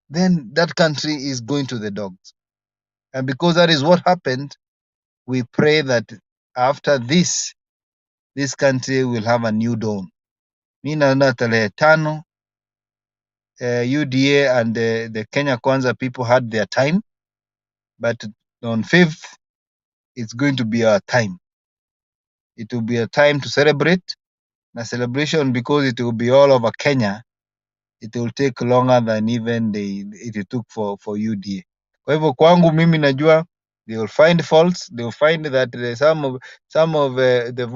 Speaker 18: then that country is going to the dogs. And because that is what happened, we pray that after this country will have a new dawn. Mi naona tarehe 5, UDA and the Kenya Kwanza people had their time, but on 5th, it's going to be our time. It will be a time to celebrate. A celebration, because it will be all over Kenya. It will take longer than even it took for UDA. Kwa hivyo kwangu mimi najua they will find faults. They will find that some of the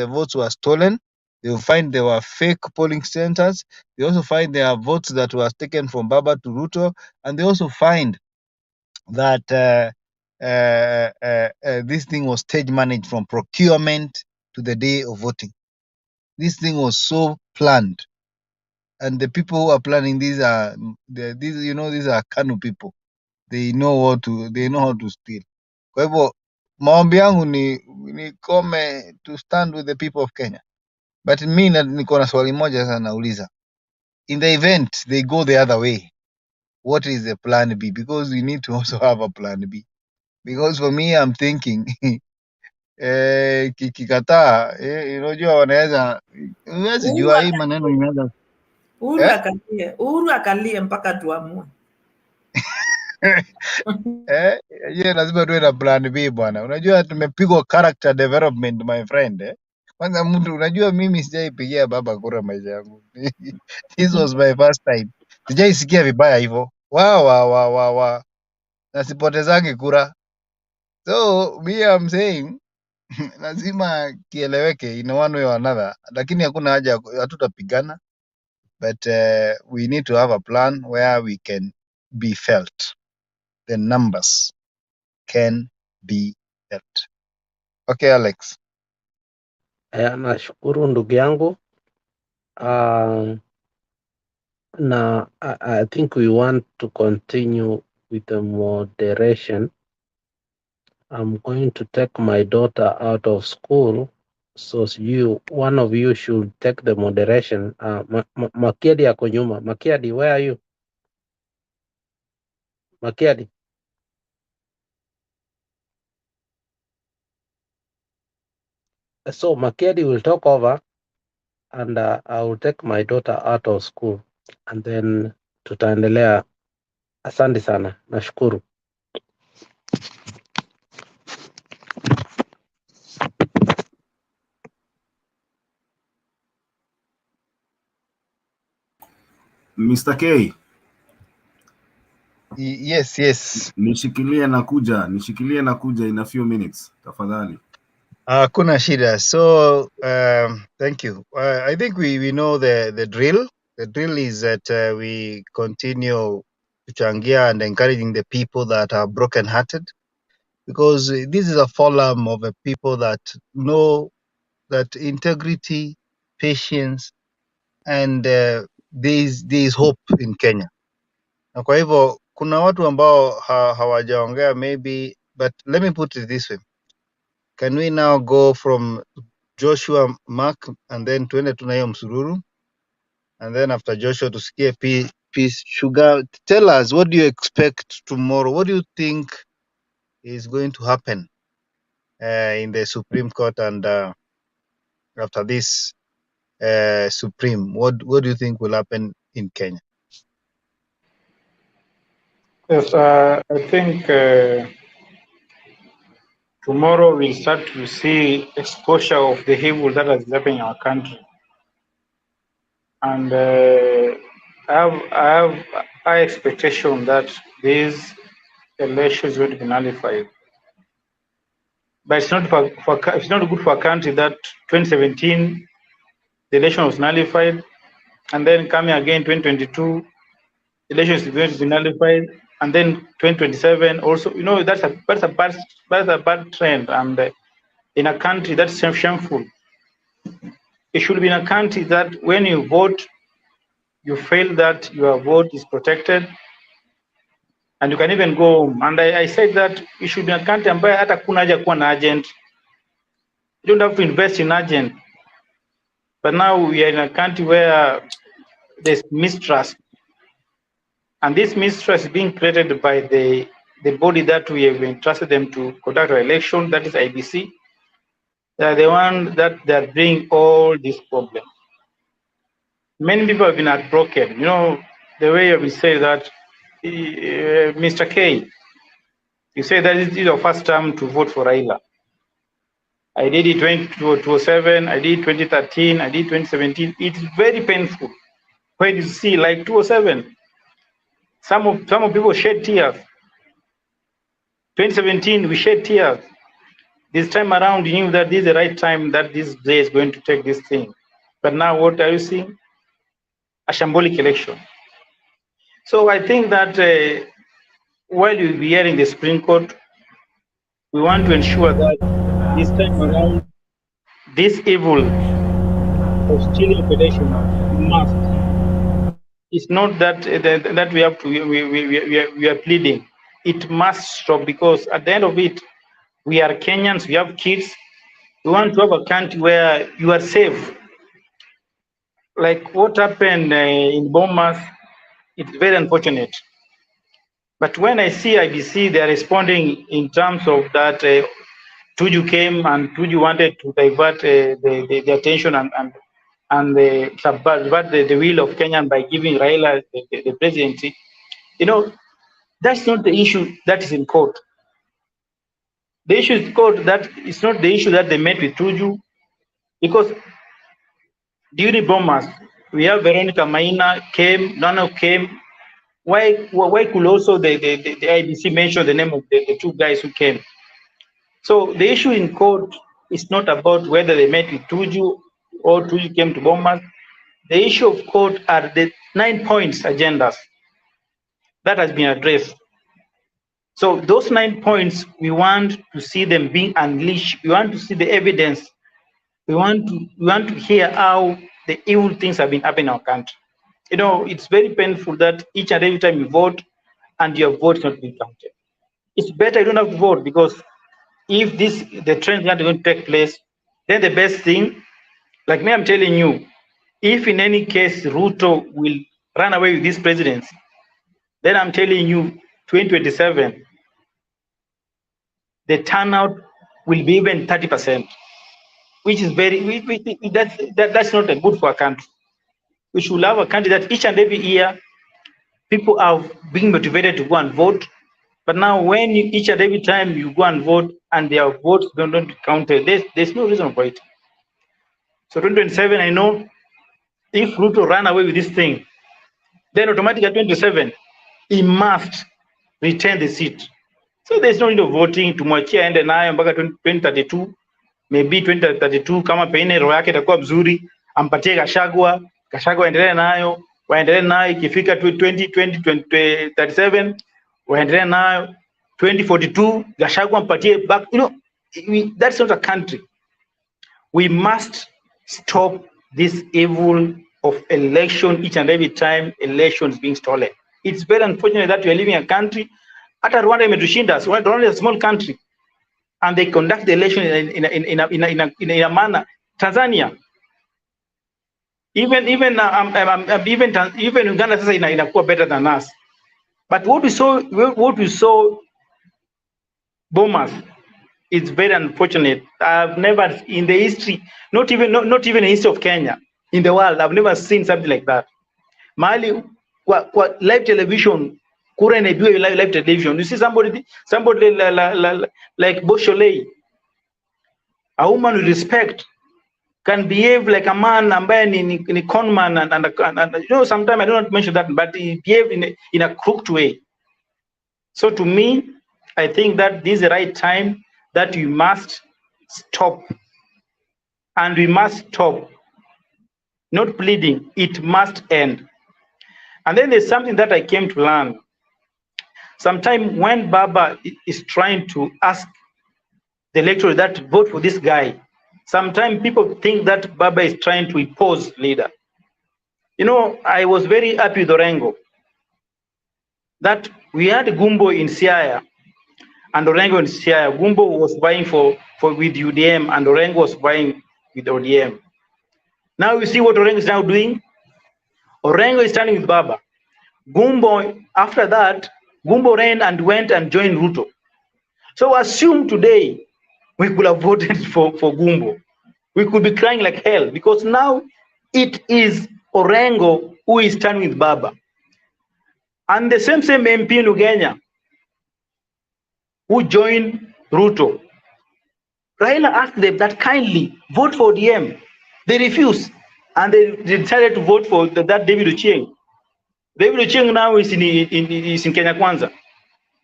Speaker 18: votes were stolen. They will find there were fake polling centers. They also find there are votes that were taken from Baba to Ruto, and they also find that this thing was stage managed from procurement to the day of voting. This thing was so planned, and the people who are planning these are Kanu people. They know how to steal. Kwa hivyo maombi yangu ni Kome to stand with the people of Kenya. But mi niko na swali moja sana nauliza. In the event they go the other way, what is the plan B? Because we need to also have a plan B. Because for me, I'm thinking kikataa, unajua wanaweza, huwezi
Speaker 1: Uhuru,
Speaker 18: jua hii maneno inaweza
Speaker 1: Uhuru akalie mpaka tuamue.
Speaker 18: Ye lazima tuwe na plan B bwana. Unajua tumepigwa character development my friend. Kwanza mtu unajua mimi sijaipigia baba kura maisha yangu. This was my first time. Sijaisikia vibaya hivyo. Wa. Na sipotezangi kura. So me I'm saying lazima kieleweke in one way or another. Lakini hakuna haja hatutapigana. But we need to have a plan where we can be felt. The numbers can be felt. Okay, Alex.
Speaker 8: Nashukuru ndugu yangu. Now I think we want to continue with the moderation. I'm going to take my daughter out of school, so one of you should take the moderation. Makiadi yako nyuma. Makiadi, where are you? Makiadi. So Makiadi will talk over, and I will take my daughter out of school, and then tutaendelea. Asante sana. Nashukuru.
Speaker 21: Mr. K.
Speaker 18: Yes.
Speaker 21: Nishikilie na kuja in a few minutes. Tafadhali.
Speaker 18: Kuna shida. So, thank you. I think we know the drill. The drill is that we continue kuchangia and encouraging the people that are broken-hearted, because this is a forum of a people that know that integrity, patience, and there is hope in Kenya. Na kwa hivyo kuna watu ambao hawajaongea maybe, but let me put it this way. Can we now go from Joshua, Mark, and then tuende tunayo msururu, and then after Joshua tusikie Peace Sugar. Tell us, what do you expect tomorrow? What do you think is going to happen in the Supreme Court, and after this Supreme, what do you think will happen in Kenya?
Speaker 13: Yes, I think tomorrow we'll start to see exposure of the evil that has happened in our country. And I have high expectation that this election is going to be nullified. But it's not it's not good for a country that 2017 the election was nullified, and then coming again 2022 the election is going to be nullified, and then 2027 also. You know, that's a bad trend, and in a country that's shameful. It should be in a country that when you vote, you feel that your vote is protected, and you can even go home. And I said that it should be a country ambayo hata kuna haja kuwa na agent. You don't have to invest in agent. But now we are in a country where there's mistrust, and this mistrust is being created by the body that we have entrusted them to conduct our election, that is IEBC. They are the one that they are bringing all these problems. Many people have been heartbroken. You know, the way you say that, Mr. K, you say that this is your first time to vote for Raila. I did it 2007, I did 2013, I did 2017. It's very painful when you see like 2007. Some people shed tears. 2017, we shed tears. This time around, you knew that this is the right time that this day is going to take this thing. But now what are you seeing? A shambolic election. So I think that while you'll be hearing the Supreme Court, we want to ensure that this time around, this evil of stealing operation must. It's not that that we have to we are pleading. It must stop, because at the end of it, we are Kenyans. We have kids. We want to have a country where you are safe. Like what happened in Bomas, it's very unfortunate. But when I see IBC, they are responding in terms of that Tuju came and Tuju wanted to divert the attention and and they subvert the will of Kenya by giving Raila the presidency, you know, that's not the issue that is in court. The issue is court that it's not the issue that they met with Tuju, because during Bomas, we have Veronica Maina came, Nano came. Why could also the IEBC mention the name of the two guys who came? So the issue in court is not about whether they met with Tuju or Tuju came to Bomas. The issue of court are the 9 points agendas that has been addressed. So those 9 points, we want to see them being unleashed. We want to see the evidence. We want to hear how the evil things have been happening in our country. You know, it's very painful that each and every time you vote and your vote is not being counted. It's better you don't have to vote, because if the trend is not going to take place, then the best thing, like me, I'm telling you, if in any case Ruto will run away with this presidency, then I'm telling you, 2027, the turnout will be even 30%, which is that's not a good for a country. We should have a country that each and every year people are being motivated to go and vote. But now, when each and every time you go and vote and their votes don't be counted, there's no reason for it. So 2027, I know if Ruto run away with this thing, then automatically at 2027, he must retain the seat. So there's no need of voting to mwachia ende nayo mpaka 2032, maybe 2032 kama pengine roho yake itakuwa mzuri, ampatie Gachagua aendelee nayo, waendelee nayo ikifika 2037 waendelee nayo, 2042 Gachagua ampatie back. You know, that's not a country. We must stop this evil of election each and every time elections being stolen. It's very unfortunate that we are living in a country. Hata Rwanda imetushinda. Rwanda is a small country, and they conduct the election in a manner. Tanzania, even Uganda sasa inakuwa better than us. But what we saw Bomas, it's very unfortunate. I've never in the history, not even in the history of Kenya, in the world, I've never seen something like that. Mali kwa live television, kura inaibiwa live television. You see somebody like Bosholei, a woman with respect, can behave like a man ambaye ni conman, and you know, sometimes I don't mention that, but he behaved in a crooked way. So to me, I think that this is the right time that we must stop, and we must stop not pleading. It must end. And then there's something that I came to learn. Sometimes when Baba is trying to ask the electorate that vote for this guy, sometimes people think that Baba is trying to impose leader. You know, I was very happy with Orengo that we had Gumbo in Siaya and Orengo in Siaya. Gumbo was vying with UDM and Orengo was vying with ODM. Now you see what Orengo is now doing. Orengo is standing with Baba. Gumbo, after that, Gumbo ran and went and joined Ruto. So assume today we could have voted for Gumbo. We could be crying like hell, because now it is Orengo who is standing with Baba. And the same MP in Ugenya who joined Ruto. Raila asked them that kindly vote for ODM. They refused, and they decided to vote for that David Ochieng. David Ochieng now is in Kenya Kwanza.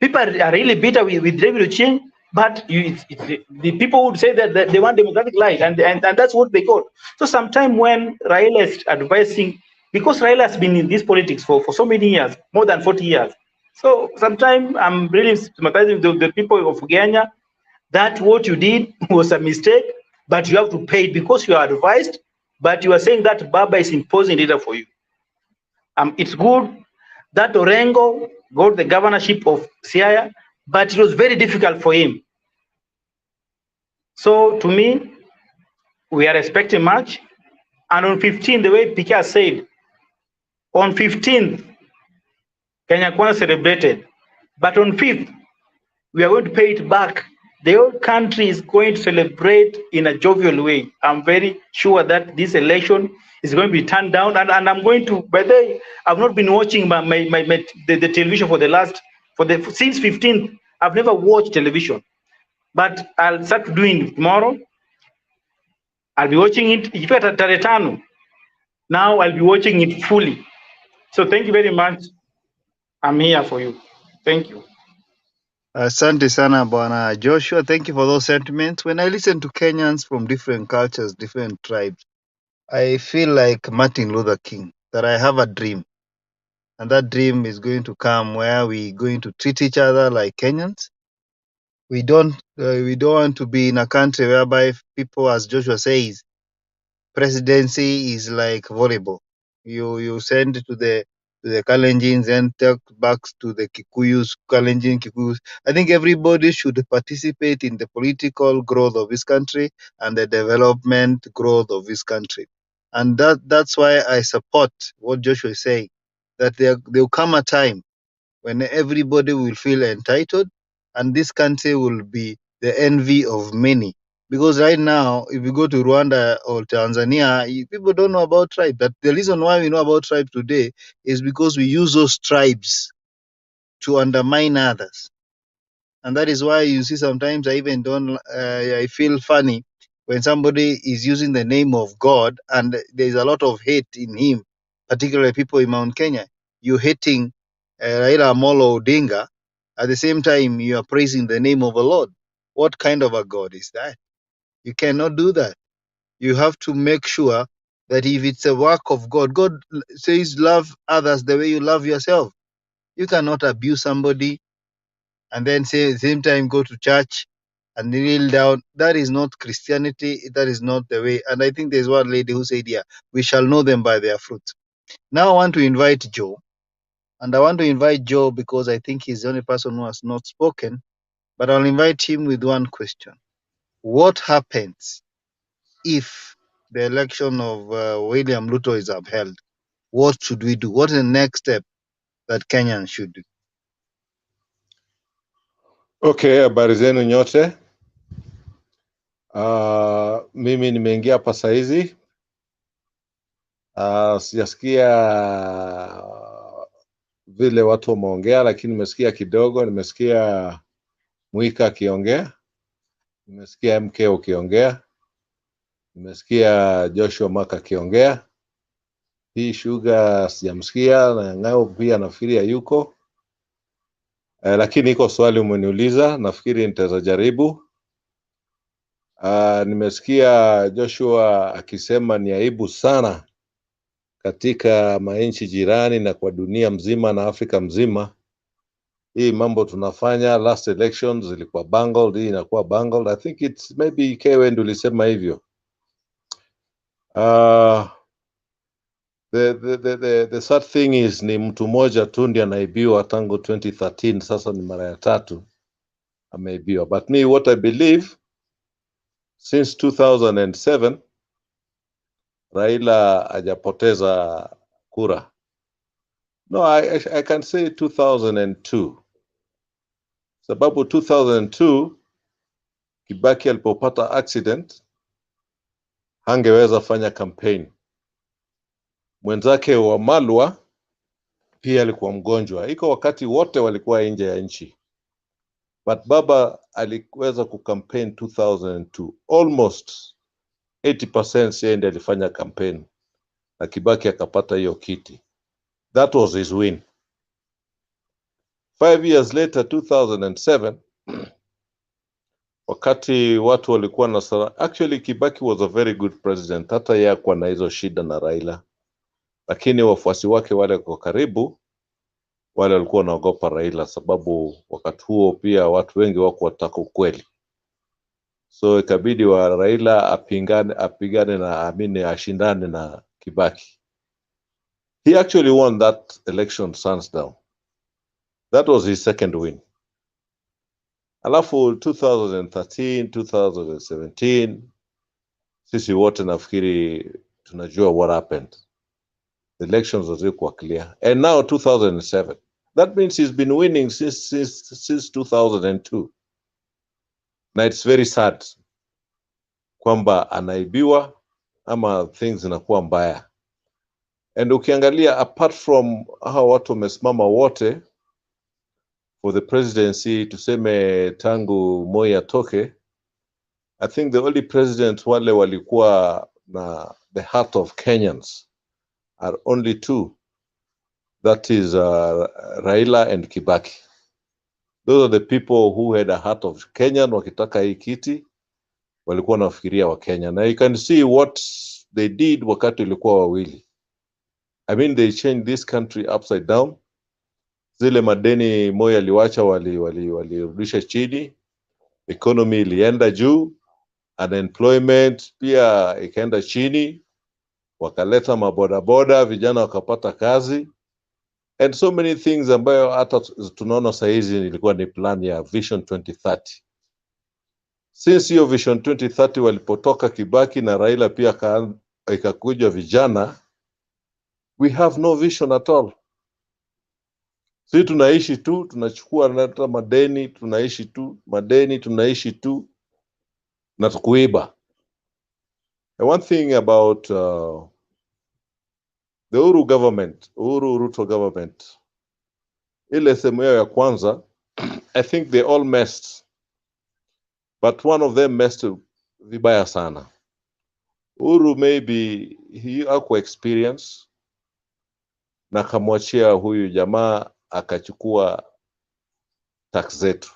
Speaker 13: People are really bitter with David Ochieng, but the people would say that they want democratic life, and that's what they got. So sometime when Raila is advising, because Raila has been in this politics for so many years, more than 40 years. So sometimes I'm really sympathizing with the people of Kenya that what you did was a mistake, but you have to pay it because you are advised, but you are saying that Baba is imposing leader for you. It's good that Orengo got the governorship of Siaya, but it was very difficult for him. So to me, we are expecting much. And on 15th, the way Pika said, on 15th, Kenya Kwanza celebrated. But on 5th, we are going to pay it back the whole country is going to celebrate in a jovial way. I'm very sure that this election is going to be turned down, and I'm going to. By the way, I've not been watching the television for the last since 15th. I've never watched television, but I'll start doing it tomorrow. I'll be watching it. If at tarehe tano, now I'll be watching it fully. So thank you very much. I'm here for you. Thank you.
Speaker 18: Asante sana Bwana Joshua. Thank you for those sentiments. When I listen to Kenyans from different cultures, different tribes, I feel like Martin Luther King, that I have a dream. And that dream is going to come where we're going to treat each other like Kenyans. We don't want to be in a country whereby people, as Joshua says, presidency is like volleyball. You send to the Kalenjins and take back to the Kikuyus, Kalenjin Kikuyus. I think everybody should participate in the political growth of this country and the development growth of this country. And that's why I support what Joshua is saying, that there will come a time when everybody will feel entitled and this country will be the envy of many. Because right now, if you go to Rwanda or Tanzania, people don't know about tribes. But the reason why we know about tribes today is because we use those tribes to undermine others. And that is why you see sometimes I even don't, I feel funny when somebody is using the name of God and there's a lot of hate in him, particularly people in Mount Kenya. You're hating Raila Amolo Odinga. At the same time, you are praising the name of the Lord. What kind of a God is that? You cannot do that. You have to make sure that if it's a work of God, God says love others the way you love yourself. You cannot abuse somebody and then say at the same time go to church and kneel down. That is not Christianity. That is not the way. And I think there's one lady who said, yeah, we shall know them by their fruit. Now I want to invite Joe. And I want to invite Joe because I think he's the only person who has not spoken. But I'll invite him with one question. What happens if the election of William Ruto is upheld? What should we do? What is the next step that Kenyans should do?
Speaker 11: Okay, habari zenu nyote. Mimi nimeingia hapa saizi. Sijasikia vile watu wameongea, lakini nimesikia kidogo. Nimesikia Mwika akiongea, nimesikia MK ukiongea, nimesikia Joshua Maka akiongea. Hii Sugar sijamsikia, na Ngao pia nafikiria yuko. Lakini iko swali umeniuliza, nafikiri nitaweza jaribu. Nimesikia Joshua akisema ni aibu sana katika manchi jirani na kwa dunia mzima na Afrika mzima. Hii mambo tunafanya, last elections zilikuwa bungled, hii inakuwa bungled. I think it's maybe Kewe ndio ulisema hivyo. The sad thing is ni mtu mmoja tu ndiye anaibiwa tangu 2013, sasa ni mara ya 3 ameibiwa. But me, what I believe, since 2007 Raila hajapoteza kura. No, I can say 2002. Sababu 2002 Kibaki alipopata accident hangeweza fanya campaign. Mwenzake wa Malwa pia alikuwa mgonjwa. Iko wakati wote walikuwa nje ya nchi. But baba aliweza kucampaign 2002. Almost 80% yeye ndiye alifanya campaign. Na Kibaki akapata hiyo kiti. That was his win. 5 years later, 2007, wakati watu walikuwa na actually Kibaki was a very good president, hata yeye kwa na hizo shida na Raila. Lakini wafuasi wake wale kwa karibu, wale walikuwa wanaogopa Raila, sababu wakati huo pia watu wengi wako wataka ukweli. So ikabidi wa Raila apigane na ashindane na Kibaki. He actually won that election hands down. That was his second win. Alafu 2013, 2017, sisi wote nafikiri tunajua what happened. The elections were clear. And now 2007. That means he's been winning since 2002. na it's very sad kwamba anaibiwa ama things zinakuwa mbaya. And ukiangalia apart from hao watu wamesimama wote for the presidency, tuseme tangu Moi atoke, I think the only president wale walikuwa na the heart of Kenyans are only two. That is Raila and Kibaki. Those are the people who had a heart of Kenyan. Wakitaka hii kiti walikuwa nafikiria wa Kenya. Na you can see what they did wakati ilikuwa wawili. I mean, they changed this country upside down. Zile madeni Moi aliwacha walirudisha chini, economy ilienda juu, unemployment pia ikaenda chini, wakaleta mabodaboda, vijana wakapata kazi, and so many things ambayo hata tunaona saizi ilikuwa ni plan ya Vision 2030. Since hiyo Vision 2030 walipotoka Kibaki na Raila pia ikakuja vijana, we have no vision at all. Sisi tunaishi tu, tunachukua hata madeni, tunaishi tu, madeni tunaishi tu, na tukuiba. And one thing about the Uhuru government, Uhuru Ruto government, ile sehemu yao ya kwanza, I think they all messed, but one of them messed vibaya sana. Uhuru maybe he hakuwa experience, na kamwachia huyu jamaa akachukua tax zetu.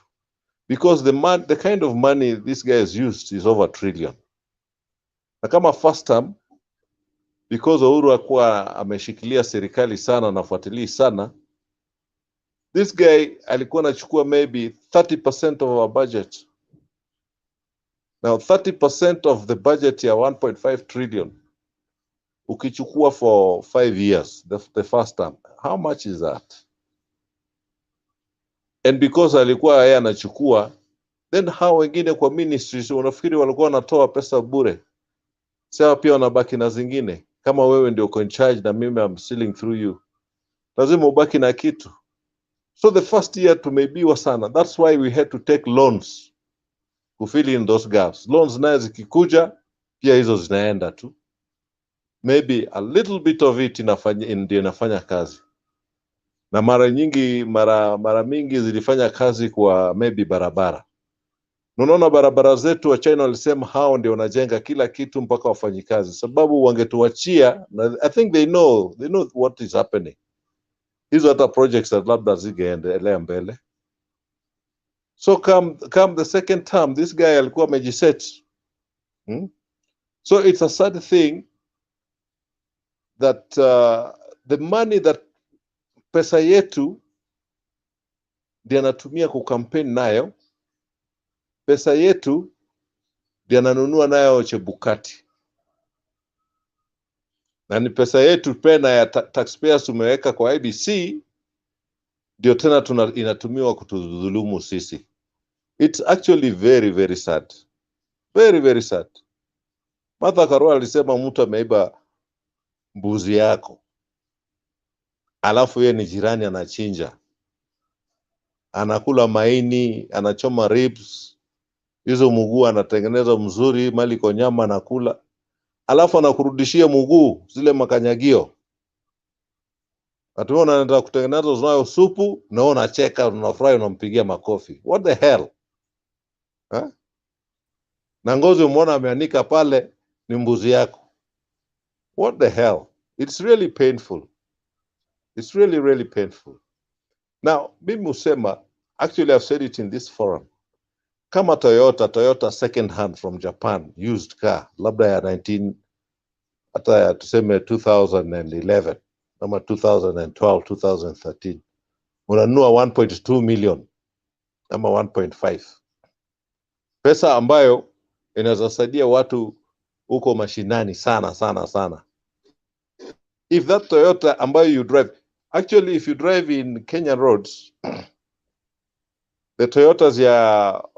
Speaker 11: Because the kind of money this guy has used is over $1 trillion. Na kama first term, because Uhuru hakuwa ameshikilia serikali sana na fuatilii sana, this guy alikuwa anachukua maybe 30% of our budget. Now 30% of the budget ya 1.5 trillion, ukichukua for 5 years, the first term, how much is that? And because alikuwa yeye anachukua, then hao wengine kwa ministries unafikiri walikuwa wanatoa pesa bure? Sawa, pia wanabaki na zingine. Kama wewe ndio uko in charge na mimi I'm stealing through you, lazima ubaki na kitu. So the first year tumeibiwa sana. That's why we had to take loans to fill in those gaps. Loans naye zikikuja pia hizo zinaenda tu. Maybe a little bit of it ndio inafanya kazi. Na mara mingi zilifanya kazi kwa maybe barabara. Unaona barabara zetu wa China walisema hao ndio wanajenga kila kitu mpaka wafanyikazi, sababu wangetuachia, I think they know what is happening. Hizo hata projects that labda zingeendelea mbele. So come the second term, this guy alikuwa amejiset. So it's a sad thing that the money that pesa yetu ndio anatumia kukampeni nayo, pesa yetu ndio ananunua nayo Chebukati. Na ni pesa yetu pena ya taxpayers tumeweka kwa IEBC, ndio tena inatumiwa kutudhulumu sisi. It's actually very, very sad. Very, very sad. Martha Karua alisema mtu ameiba mbuzi yako, alafu yeye ni jirani anachinja, anakula maini, anachoma ribs, hizo mguu anatengeneza mzuri, mali kwa nyama anakula, alafu anakurudishia mguu zile makanyagio. Atuona anaenda kutengeneza zinayo supu, na unacheka, unafurahi, unampigia makofi. What the hell? Huh? Na ngozi umeona ameanika pale ni mbuzi yako. What the hell? It's really painful. It's really, really painful. Now, mimi usema, actually I've said it in this forum, kama Toyota second hand from Japan, used car, labda ya 19, hata ya tuseme 2011, ama 2012, 2013, unanunua 1.2 million, ama 1.5. Pesa ambayo inaweza saidia watu huko mashinani sana, sana, sana. If that Toyota ambayo you drive, actually if you drive in Kenyan roads, the Toyotas ya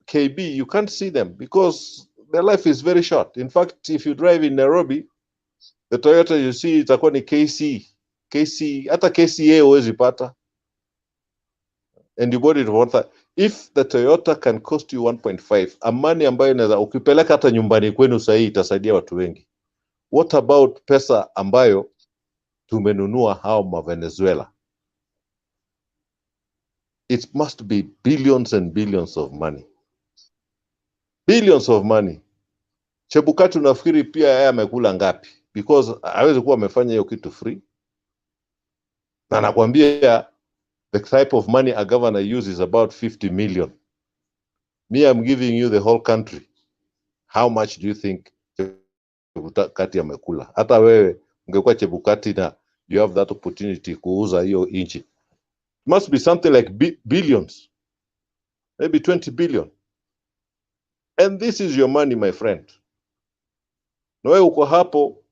Speaker 11: KB, you can't see them because their life is very short. In fact, if you drive in Nairobi, the Toyota you see itakuwa ni KC, hata KCA huwezi pata. and you bought it for that. If the Toyota can cost you 1.5, a money ambayo inaweza ukipeleka hata nyumbani kwenu sahi itasaidia watu wengi. What about pesa ambayo tumenunua hao ma Venezuela? It must be billions and billions of money. Billions of money. Chebukati unafikiri pia yeye amekula ngapi? Because hawezi kuwa amefanya hiyo kitu free. Na nakwambia the type of money a governor uses is about 50 million. Me, I'm giving you the whole country. How much do you think Chebukati amekula? Hata wewe ungekuwa Chebukati na you have that opportunity kuuza hiyo inchi. It must be something like billions. Maybe 20 billion. And this is your money, my friend. Na wewe uko hapo,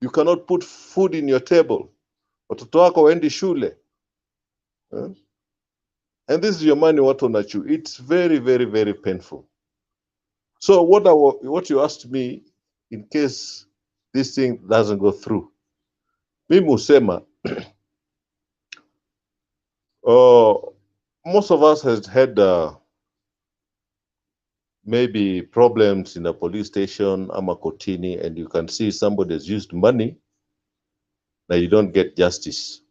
Speaker 11: you cannot put food in your table. Watoto wako waendi shule. And this is your money, what on you. It's very, very, very painful. So what you asked me, in case this thing doesn't go through, mimi husema, most of us has had maybe problems in a police station, ama kotini, and you can see somebody has used money, na you don't get justice.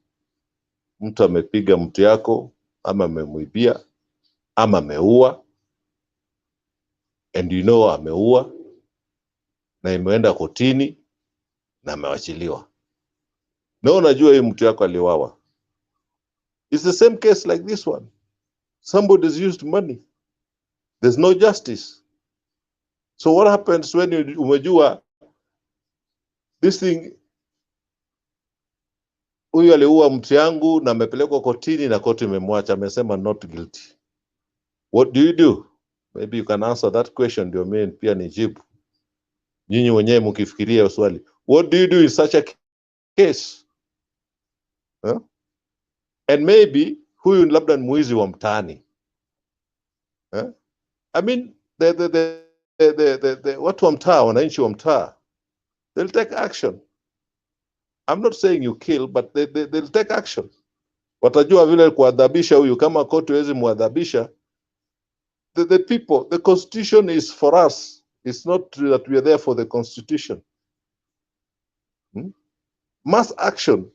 Speaker 11: Mtu amepiga mtu yako, ama amemuibia, ama ameua, and you know ameua, na imeenda kotini, na amewachiliwa. Na unajua hii mtu yako aliwawa. It's the same case like this one. Somebody's used money. There's no justice. So what happens when umejua this thing, huyu aliua mtu yangu na amepelekwa kotini na koti imemwacha, amesema not guilty. What do you do? Maybe you can answer that question, ndio mimi pia nijibu. Nyinyi wenyewe mkifikiria swali. What do you do in such a case? Huh? And maybe huyu labda ni mwizi wa mtaani. Huh? I mean, the watu wa mtaa, wananchi wa mtaa, they'll take action. I'm not saying you kill, but they'll take action. Watajua vile kuadhabisha huyu, kama koti hawezi muadhabisha. The people, the constitution is for us. It's not that we are there for the constitution. Mass action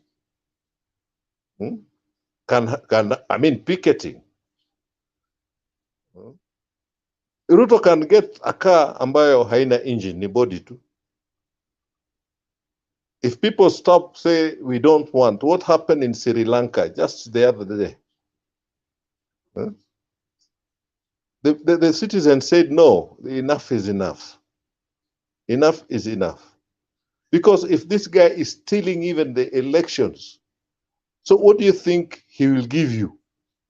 Speaker 11: I mean, picketing. Ruto can get a car ambayo haina engine, ni body tu. If people stop, say, we don't want, what happened in Sri Lanka just the other day? The citizens said, no, enough is enough. Enough is enough. Because if this guy is stealing even the elections, so what do you think he will give you?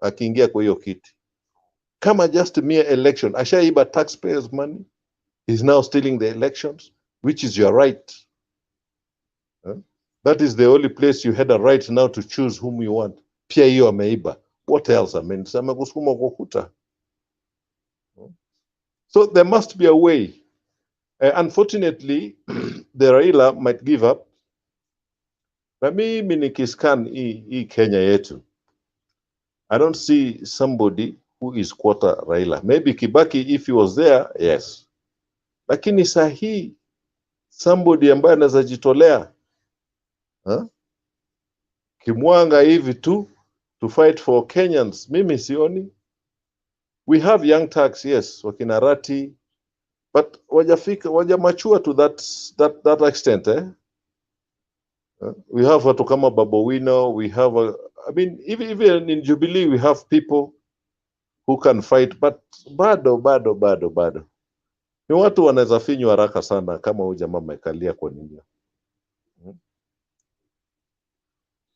Speaker 11: Akiingia kwa hiyo kiti. Kama just a mere election, ashaiba taxpayers' money, he's now stealing the elections, which is your right. That is the only place you had a right now to choose whom you want. Pia hiyo ameiba. What else? I mean, amekusukuma kwa kuta. So there must be a way. Unfortunately, the Raila might give up. Na mimi nikiscan hii Kenya yetu, I don't see somebody who is quarter Raila. Maybe Kibaki, if he was there, yes. Lakini sahi, somebody ambaye anaweza jitolea, kimwanga hivi tu, to fight for Kenyans, mimi sioni. We have young Turks, yes, wakina Rati, but waja mature to that extent, eh? We have watu kama Babowino, we have, I mean, even in Jubilee, we have people who can fight, but bado. Ni watu wanaweza finywa haraka sana kama huyu jamaa amekalia kwa nini.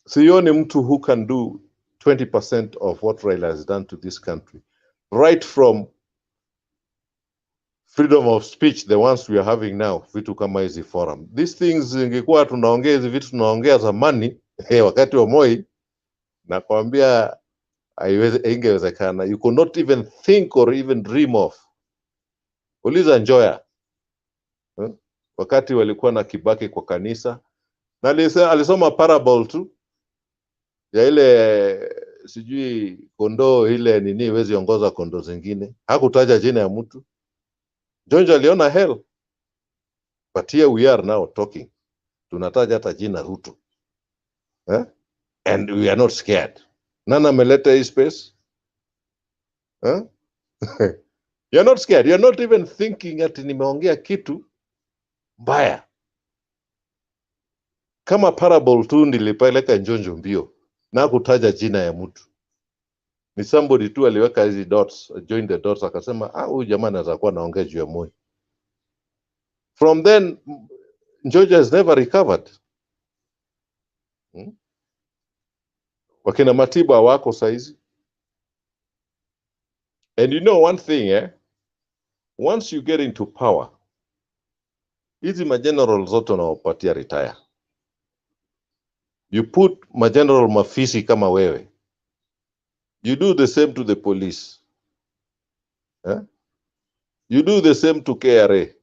Speaker 11: Sioni mtu who can do 20% of what Raila has done to this country. Right from freedom of speech, the ones we are having now, vitu kama hizi forum. These things, ingekuwa tunaongea hizi vitu tunaongea zamani, wakati wa Moi, na kuambia ingewezekana. You could not even think or even dream of. Uliza Njoya, wakati walikuwa na Kibaki kwa kanisa, na alisoma parable tu, ya ile sijui kondoo ile nini iwezi ongoza kondoo zingine. Hakutaja jina ya mtu. Jonjo aliona hell. But here we are now talking. Tunataja hata jina Ruto. And we are not scared. Nana ameleta hii space. You're not scared. You're not even thinking ati nimeongea kitu mbaya. Kama parable tu nilipeleka Njonjo mbio na kutaja jina ya mtu. Ni somebody tu aliweka hizi dots, join the dots, akasema huyu jamaa anaweza kuwa anaongea juu ya Moi. From then Njonjo has never recovered. Wakina Matiba wako saizi. And you know one thing, once you get into power, hizi mageneral zote unawapatia retire. You put mageneral mafisi kama wewe. You do the same to the police. You do the same to KRA.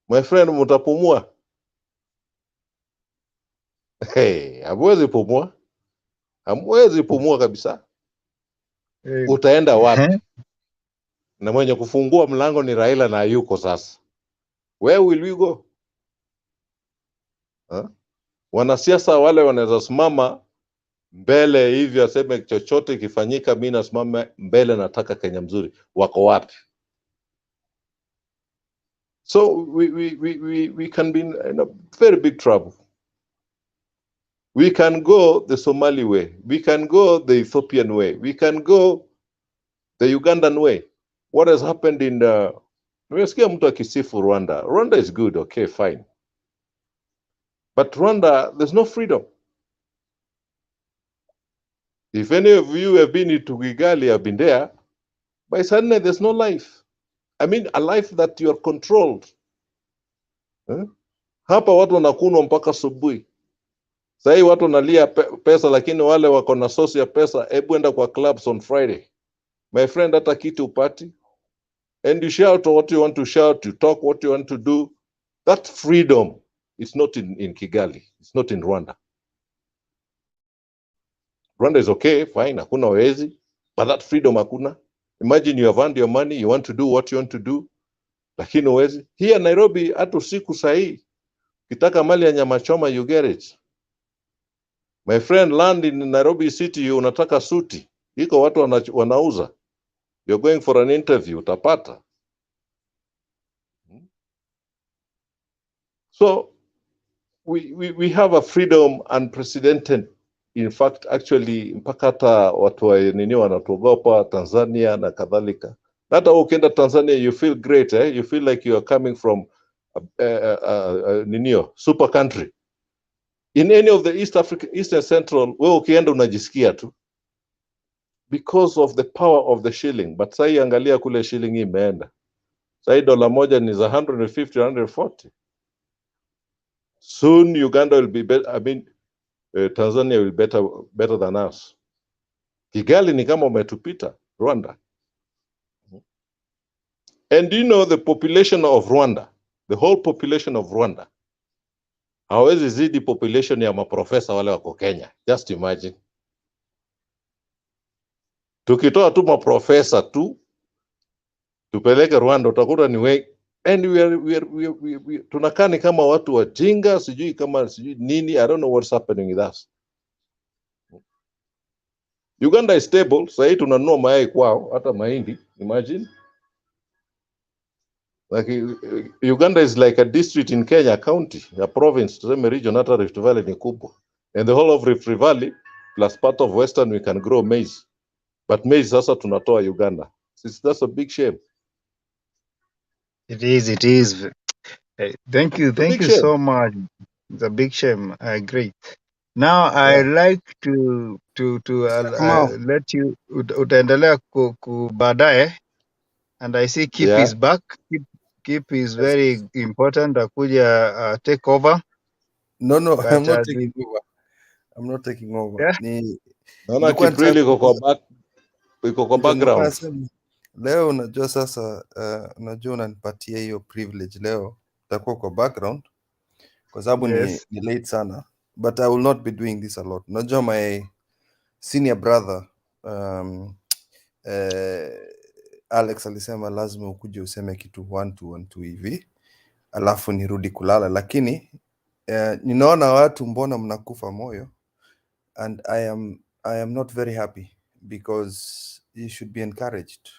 Speaker 11: My friend, mutapumua. Hamwezi pumua. Hamwezi pumua kabisa. Utaenda wapi? Na mwenye kufungua mlango ni Raila na yuko sasa. Where will we go? Wanasiasa wale wanaweza simama mbele hivi aseme chochote kifanyika, mimi nasimama mbele, nataka Kenya mzuri. Wako wapi? So we can be in a very big trouble. We can go the Somali way. We can go the Ethiopian way. We can go the Ugandan way. What has happened in the... Nimesikia mtu akisifu Rwanda. Rwanda is good, okay, fine. But Rwanda, there's no freedom. If any of you have been to Kigali, have been there, by suddenly there's no life. I mean, a life that you are controlled. Hapa watu wanakunwa mpaka asubuhi. Sahii watu wanalia pesa, lakini wale wako na source ya pesa, hebu enda kwa clubs on Friday. My friend, hata kitu upati. And you shout what you want to shout, you talk what you want to do. That freedom is not in Kigali. It's not in Rwanda. Rwanda is okay, fine, hakuna wezi, but that freedom hakuna. Imagine you have earned your money, you want to do what you want to do, lakini wezi. Here Nairobi, hata usiku sahi, kitaka mali ya nyama choma, you get it. My friend, land in Nairobi city, unataka suti, iko watu wanauza. You're going for an interview, utapata. So, we have a freedom unprecedented. In fact, actually, mpaka hata watu wa nini wanatuogopa Tanzania na kadhalika. Hata ukienda Tanzania, you feel great, You feel like you are coming from super country. In any of the East Africa, East and Central, wewe ukienda unajisikia tu. Because of the power of the shilling. But sai angalia kule shilling imeenda. Sai dola moja ni za 150, 140. Soon Uganda will be better. I mean, Tanzania will be better than us. Kigali ni kama umetupita Rwanda. And you know the population of Rwanda, the whole population of Rwanda, hawezi zidi population ya maprofesa wale wako Kenya. Just imagine. Tukitoa tu maprofesa tu, tupeleke Rwanda, utakuta ni wengi. And we tunakaa ni kama watu wajinga, sijui nini, I don't know what's happening with us. Uganda is stable, sahii tunanunua mayai kwao, hata mahindi, imagine. Like Uganda is like a district in Kenya, county, a province, tuseme region, hata Rift Valley ni kubwa. And the whole of Rift Valley, plus part of Western, we can grow maize. But maize sasa tunatoa Uganda. That's a big shame.
Speaker 18: It is. Thank you so much. It's a big shame. I agree. Now I like to let you utaendelea baadaye, and I see Kip is back. Kip is very important. Akuja take over.
Speaker 12: No, I'm not taking over. I'm not taking over.
Speaker 18: Yeah.
Speaker 11: Naona Kip really iko kwa background.
Speaker 12: Leo unajua sasa, unajua unanipatia hiyo privilege leo. Utakuwa kwa background kwa sababu ni late sana. But I will not be doing this a lot. Unajua senior brother Alex alisema lazima ukuje useme kitu 1 hivi alafu nirudi kulala, lakini ninaona watu mbona mnakufa moyo, and I am not very happy because you should be encouraged.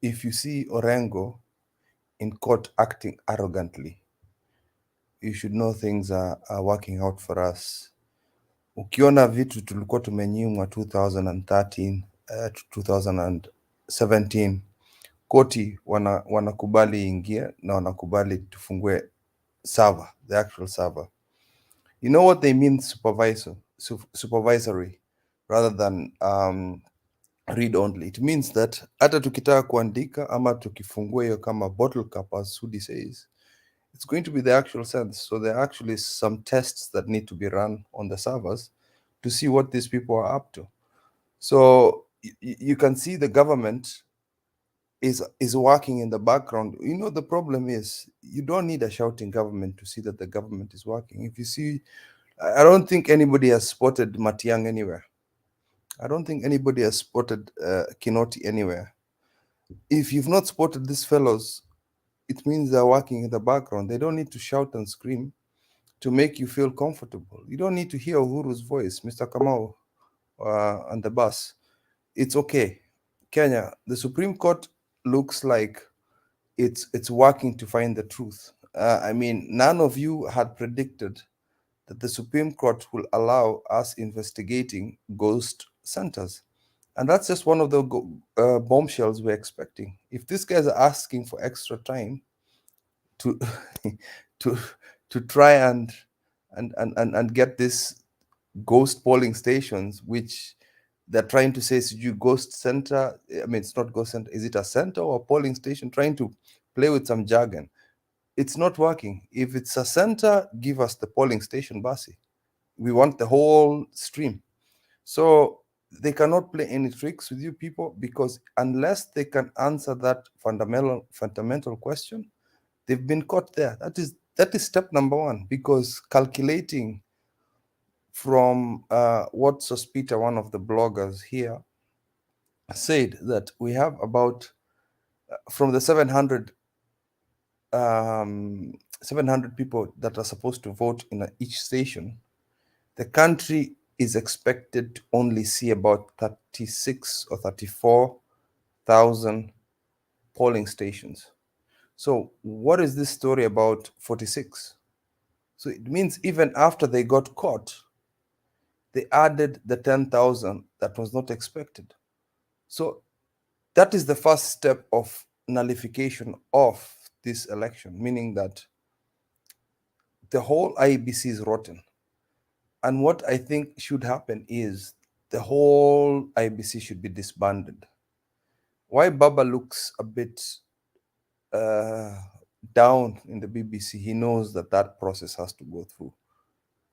Speaker 12: If you see Orengo in court acting arrogantly, you should know things are working out for us. Ukiona vitu tulikuwa tumenyimwa 2013 to 2017, koti wanakubali ingie na wanakubali tufungue server, the actual server. You know what they mean supervisory rather than read only. It means that hata tukitaka kuandika ama tukifungua hiyo kama bottle cap, as Sudi says, it's going to be the actual sense. So there are actually some tests that need to be run on the servers to see what these people are up to. So you can see the government is working in the background. You know, the problem is you don't need a shouting government to see that the government is working. If you see, I don't think anybody has spotted Matiang anywhere. I don't think anybody has spotted Kinoti anywhere. If you've not spotted these fellows, it means they're working in the background. They don't need to shout and scream to make you feel comfortable. You don't need to hear Uhuru's voice, Mr. Kamau, on the bus. It's okay. Kenya, the Supreme Court looks like it's working to find the truth. I mean, none of you had predicted that the Supreme Court will allow us investigating ghost centers. And that's just one of the bombshells we're expecting. If these guys are asking for extra time to to try and get this ghost polling stations, which they're trying to say is you ghost center. I mean, it's not ghost center. Is it a center or a polling station? Trying to play with some jargon. It's not working. If it's a center, give us the polling station, Basi. We want the whole stream. So they cannot play any tricks with you people, because unless they can answer that fundamental question, they've been caught there. That is step number one, because calculating from what Sospita, one of the bloggers here, said that we have about from the 700 people that are supposed to vote in each station, the country is expected to only see about 36 or 34,000 polling stations. So what is this story about 46? So it means even after they got caught, they added the 10,000 that was not expected. So that is the first step of nullification of this election, meaning that the whole IEBC is rotten. And what I think should happen is the whole IEBC should be disbanded. Why Baba looks a bit down in the BBC, he knows that that process has to go through.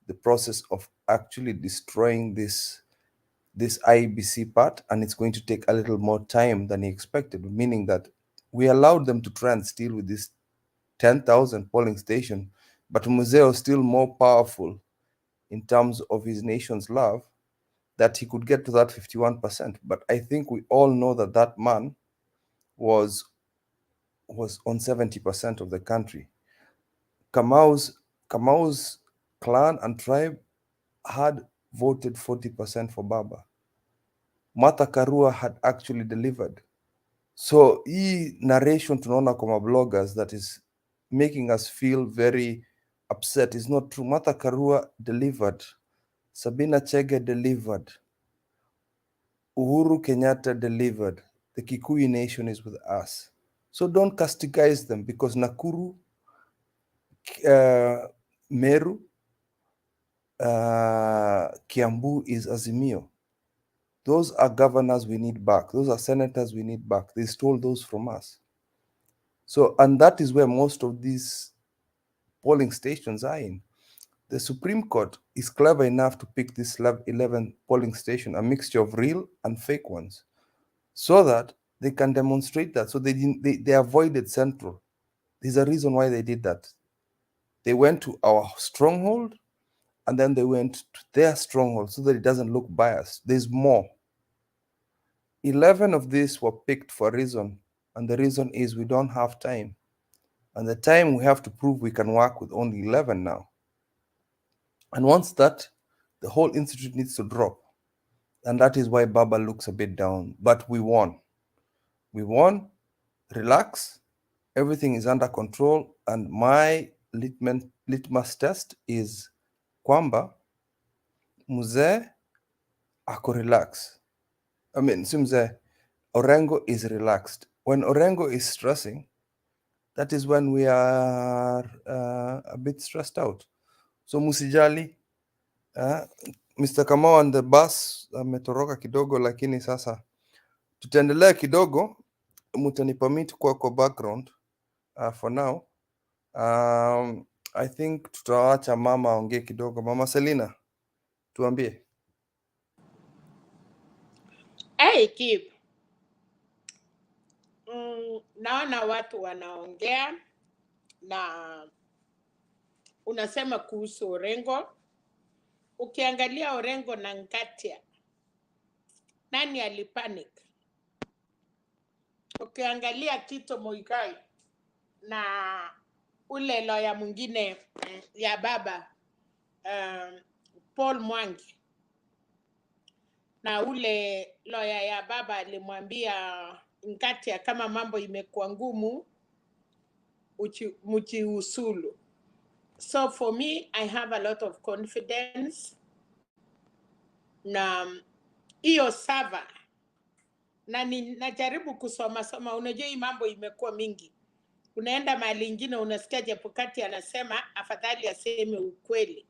Speaker 12: The process of actually destroying this IEBC part, and it's going to take a little more time than he expected, meaning that we allowed them to try and steal with this 10,000 polling station, but Museo is still more powerful in terms of his nation's love, that he could get to that 51%. But I think we all know that that man was on 70% of the country. Kamau's clan and tribe had voted 40% for Baba. Martha Karua had actually delivered. So hii narration tunaona kwa bloggers that is making us feel very upset is not true. Martha Karua delivered. Sabina Chege delivered. Uhuru Kenyatta delivered. The Kikuyu nation is with us. So don't castigize them, because Nakuru, Meru, Kiambu is Azimio. Those are governors we need back. Those are senators we need back. They stole those from us. So, and that is where most of these polling stations are in. The Supreme Court is clever enough to pick this 11 polling station, a mixture of real and fake ones, so that they can demonstrate that. So they avoided Central. There's a reason why they did that. They went to our stronghold and then they went to their stronghold so that it doesn't look biased. There's more. 11 of these were picked for a reason, and the reason is we don't have time. And the time we have to prove we can work with only 11 now. And once that, the whole institute needs to drop. And that is why Baba looks a bit down. But we won. We won. Relax. Everything is under control. And my litmus test is kwamba mzee ako relax. I mean, si mzee, Orengo is relaxed. When Orengo is stressing, that is when we are a bit stressed out. So musijali, Mr. Kamau on the bus ametoroka kidogo, lakini sasa tutaendelea kidogo, mutanipermit kwa background for now. I think tutawaacha mama aongee kidogo. Mama Selina, tuambie.
Speaker 10: Hey, Kip. Naona watu wanaongea na unasema kuhusu Orengo. Ukiangalia Orengo na Ngatia, nani alipanic? Ukiangalia Tito Muigai na ule lawyer mwingine ya baba Paul Mwangi, na ule lawyer ya baba alimwambia Ngatia kama mambo imekuwa ngumu mjiusulu. So for me, I have a lot of confidence na hiyo sava na najaribu kusoma. Unajua hii mambo imekuwa mingi. Unaenda mahali ingine unasikia Chebukati anasema afadhali aseme ukweli.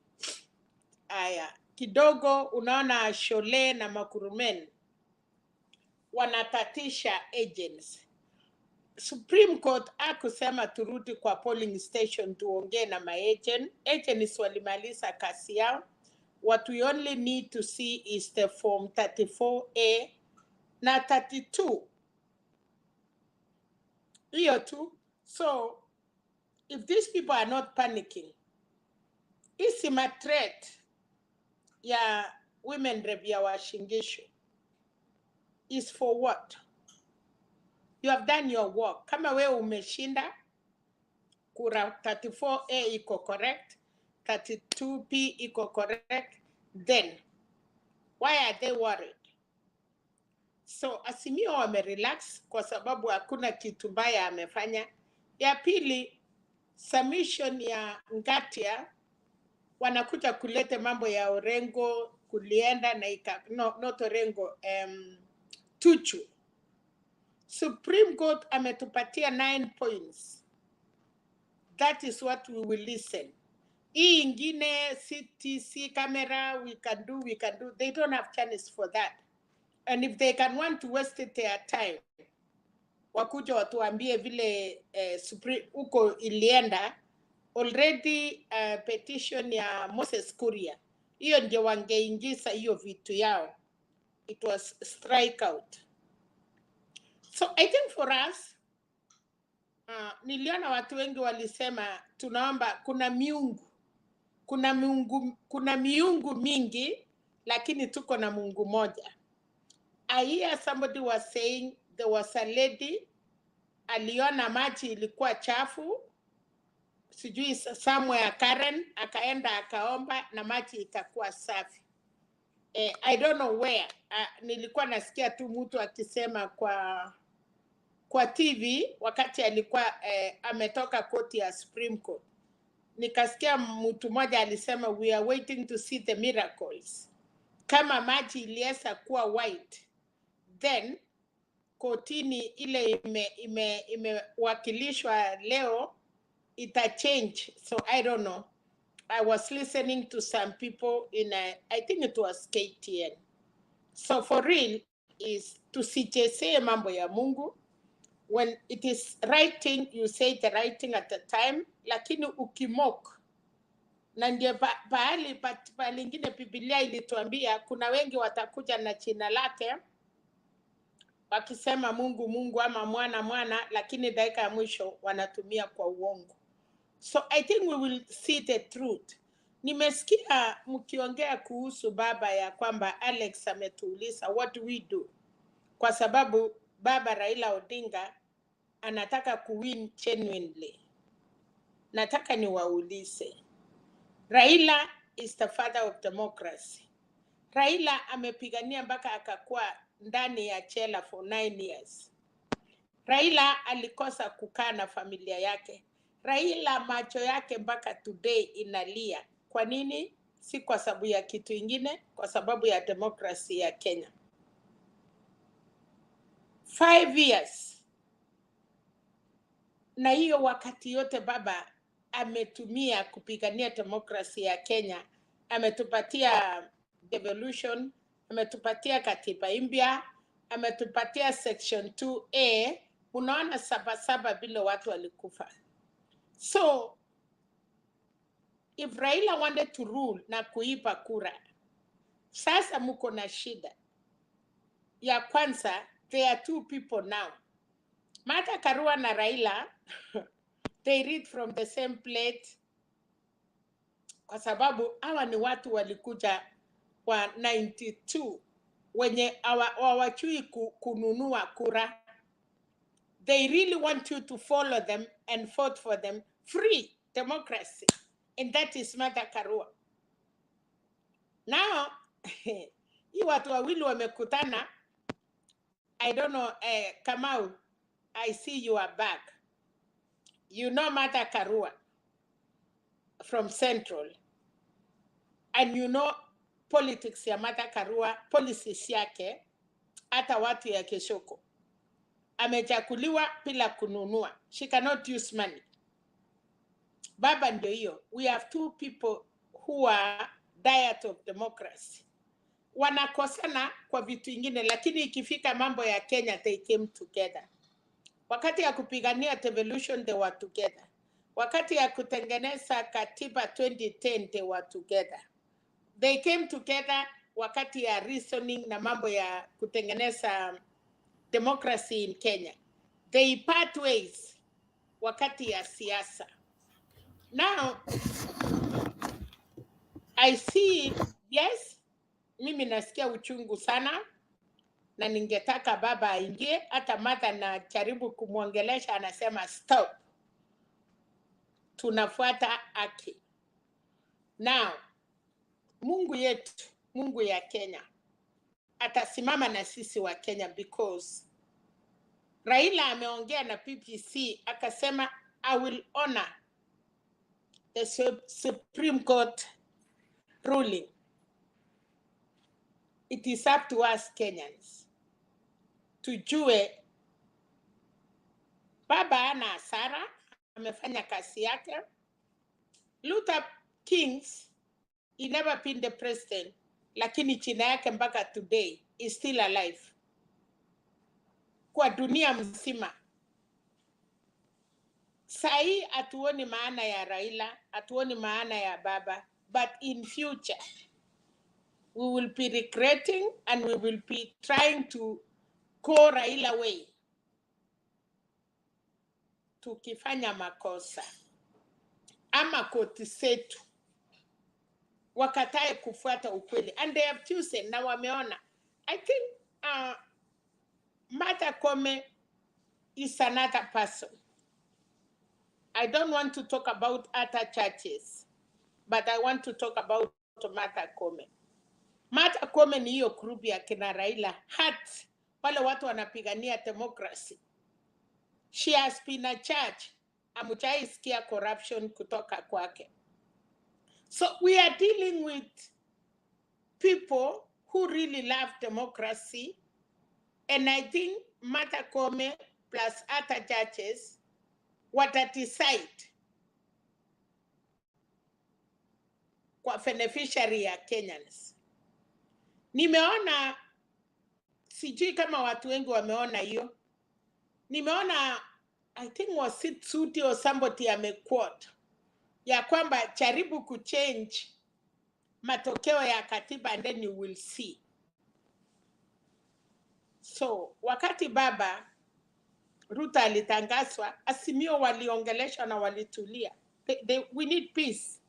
Speaker 10: Aya, kidogo unaona Shole na Makurumen wanatatisha agents. Supreme Court akusema turudi kwa polling station tuongee na maagent. Agents walimaliza kasi yao. What we only need to see is the form 34A na 32. Hiyo tu. So if these people are not panicking, isi ma threat ya women rep ya Washingishu is for what? You have done your work. Kama wewe umeshinda, kura 34A iko correct, 32P iko correct, then why are they worried? So Azimio wamerelax kwa sababu hakuna kitu mbaya amefanya. Ya pili, submission ya Ngatia wanakuja kulete mambo ya Orengo kulienda na not Orengo, Tuchu. Supreme Court ametupatia 9 points. That is what we will listen. Hii ingine CTC camera, we can do. They don't have chance for that. And if they can want to waste their time, wakuja watuambie vile Supreme uko ilienda. Already petition ya Moses Kuria. Hiyo ndio wangeingiza hiyo vitu yao. It was strike out. So I think for us, niliona watu wengi walisema tunaomba kuna miungu mingi lakini tuko na Mungu moja. I hear somebody was saying there was a lady aliona maji ilikuwa chafu, sijui somewhere Karen akaenda akaomba na maji ikakuwa safi. I don't know where. Nilikuwa nasikia tu mtu akisema kwa TV wakati alikuwa ametoka koti ya Supreme Court. Nikasikia mtu mmoja alisema we are waiting to see the miracles. Kama maji iliweza kuwa white, then kotini ile imewakilishwa leo ita change. So I don't know. I was listening to some people in I think it was KTN. So for real is tusichezee mambo ya Mungu. When it is right thing, you say the right thing at the time, lakini ukimok. Na ndio pahali ingine Biblia ilituambia kuna wengi watakuja na jina lake wakisema Mungu ama mwana, lakini dakika ya mwisho wanatumia kwa uongo. So I think we will see the truth. Nimesikia mkiongea kuhusu baba ya kwamba Alex ametuuliza what do we do, kwa sababu baba Raila Odinga anataka kuwin genuinely. Nataka niwaulize, Raila is the father of democracy. Raila amepigania mpaka akakuwa ndani ya chela for 9 years. Raila alikosa kukaa na familia yake. Raila macho yake mpaka today inalia. Kwa nini? Si kwa sababu ya kitu ingine, kwa sababu ya demokrasi ya Kenya. 5 years. Na hiyo wakati yote baba ametumia kupigania demokrasi ya Kenya. Ametupatia devolution, ametupatia katiba mpya, ametupatia section 2A. Unaona saba vile watu walikufa. So if Raila wanted to rule na kuipa kura, sasa muko na shida. Ya kwanza, there are 2 people now. Martha Karua na Raila, they read from the same plate. Kwa sababu hawa ni watu walikuja wa 92 wenye hawachui kununua kura. They really want you to follow them and vote for them. Free democracy. And that is Martha Karua. Now, hii watu wawili wamekutana. I don't know, Kamau, I see you are back. You know Martha Karua from Central. And you know politics ya Martha Karua, policies yake, hata watu ya Keshoko. Amechakuliwa bila kununua. She cannot use money. Baba ndio hiyo. We have 2 people who are diet of democracy. Wanakosana kwa vitu ingine, lakini ikifika mambo ya Kenya, they came together. Wakati ya kupigania devolution, they were together. Wakati ya kutengeneza katiba 2010, they were together. They came together wakati ya reasoning na mambo ya kutengeneza democracy in Kenya. They part ways wakati ya siasa. Now, I see, yes, mimi nasikia uchungu sana na ningetaka baba aingie. Hata Martha na jaribu kumwongelesha, anasema stop. Tunafuata haki. Now, Mungu yetu, Mungu ya Kenya, atasimama na sisi wa Kenya because Raila ameongea na PPC akasema I will honor the Supreme Court ruling. It is up to us Kenyans. Tujue baba ana hasara, amefanya kazi yake. Luther Kings, he never been the president, lakini china yake mpaka today is still alive. Kwa dunia mzima. Sai hatuoni maana ya Raila, hatuoni maana ya baba, but in future we will be regretting and we will be trying to go Raila way. Tukifanya makosa ama koti zetu wakatae kufuata ukweli, and they have chosen na wameona. I think Martha Koome is another person. I don't want to talk about other churches, but I want to talk about Martha Koome. Martha Koome ni hiyo group ya kina Raila, hat wale watu wanapigania democracy. She has been a church, amuchaisikia corruption kutoka kwake. So we are dealing with people who really love democracy, and I think Martha Koome plus other churches watadecide kwa beneficiary ya Kenyans. Nimeona, sijui kama watu wengi wameona hiyo. Nimeona, I think was it Sudi or somebody amequote ya kwamba jaribu kuchange matokeo ya katiba and then you will see. So, wakati baba Ruto alitangazwa, Azimio waliongeleshwa na walitulia. We need peace.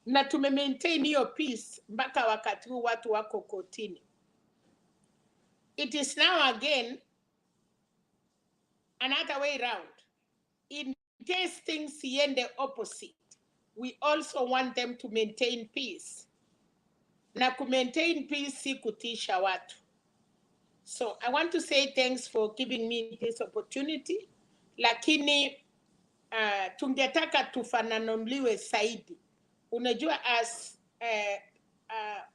Speaker 10: na maintain hiyo peace mpaka wakati huu watu wako kotini. It is now again another way round. In case things iende opposite, we also want them to maintain peace. Na maintain peace si kutisha watu. So I want to say thanks for giving me this opportunity. Lakini tungetaka tufananuliwe zaidi. Unajua as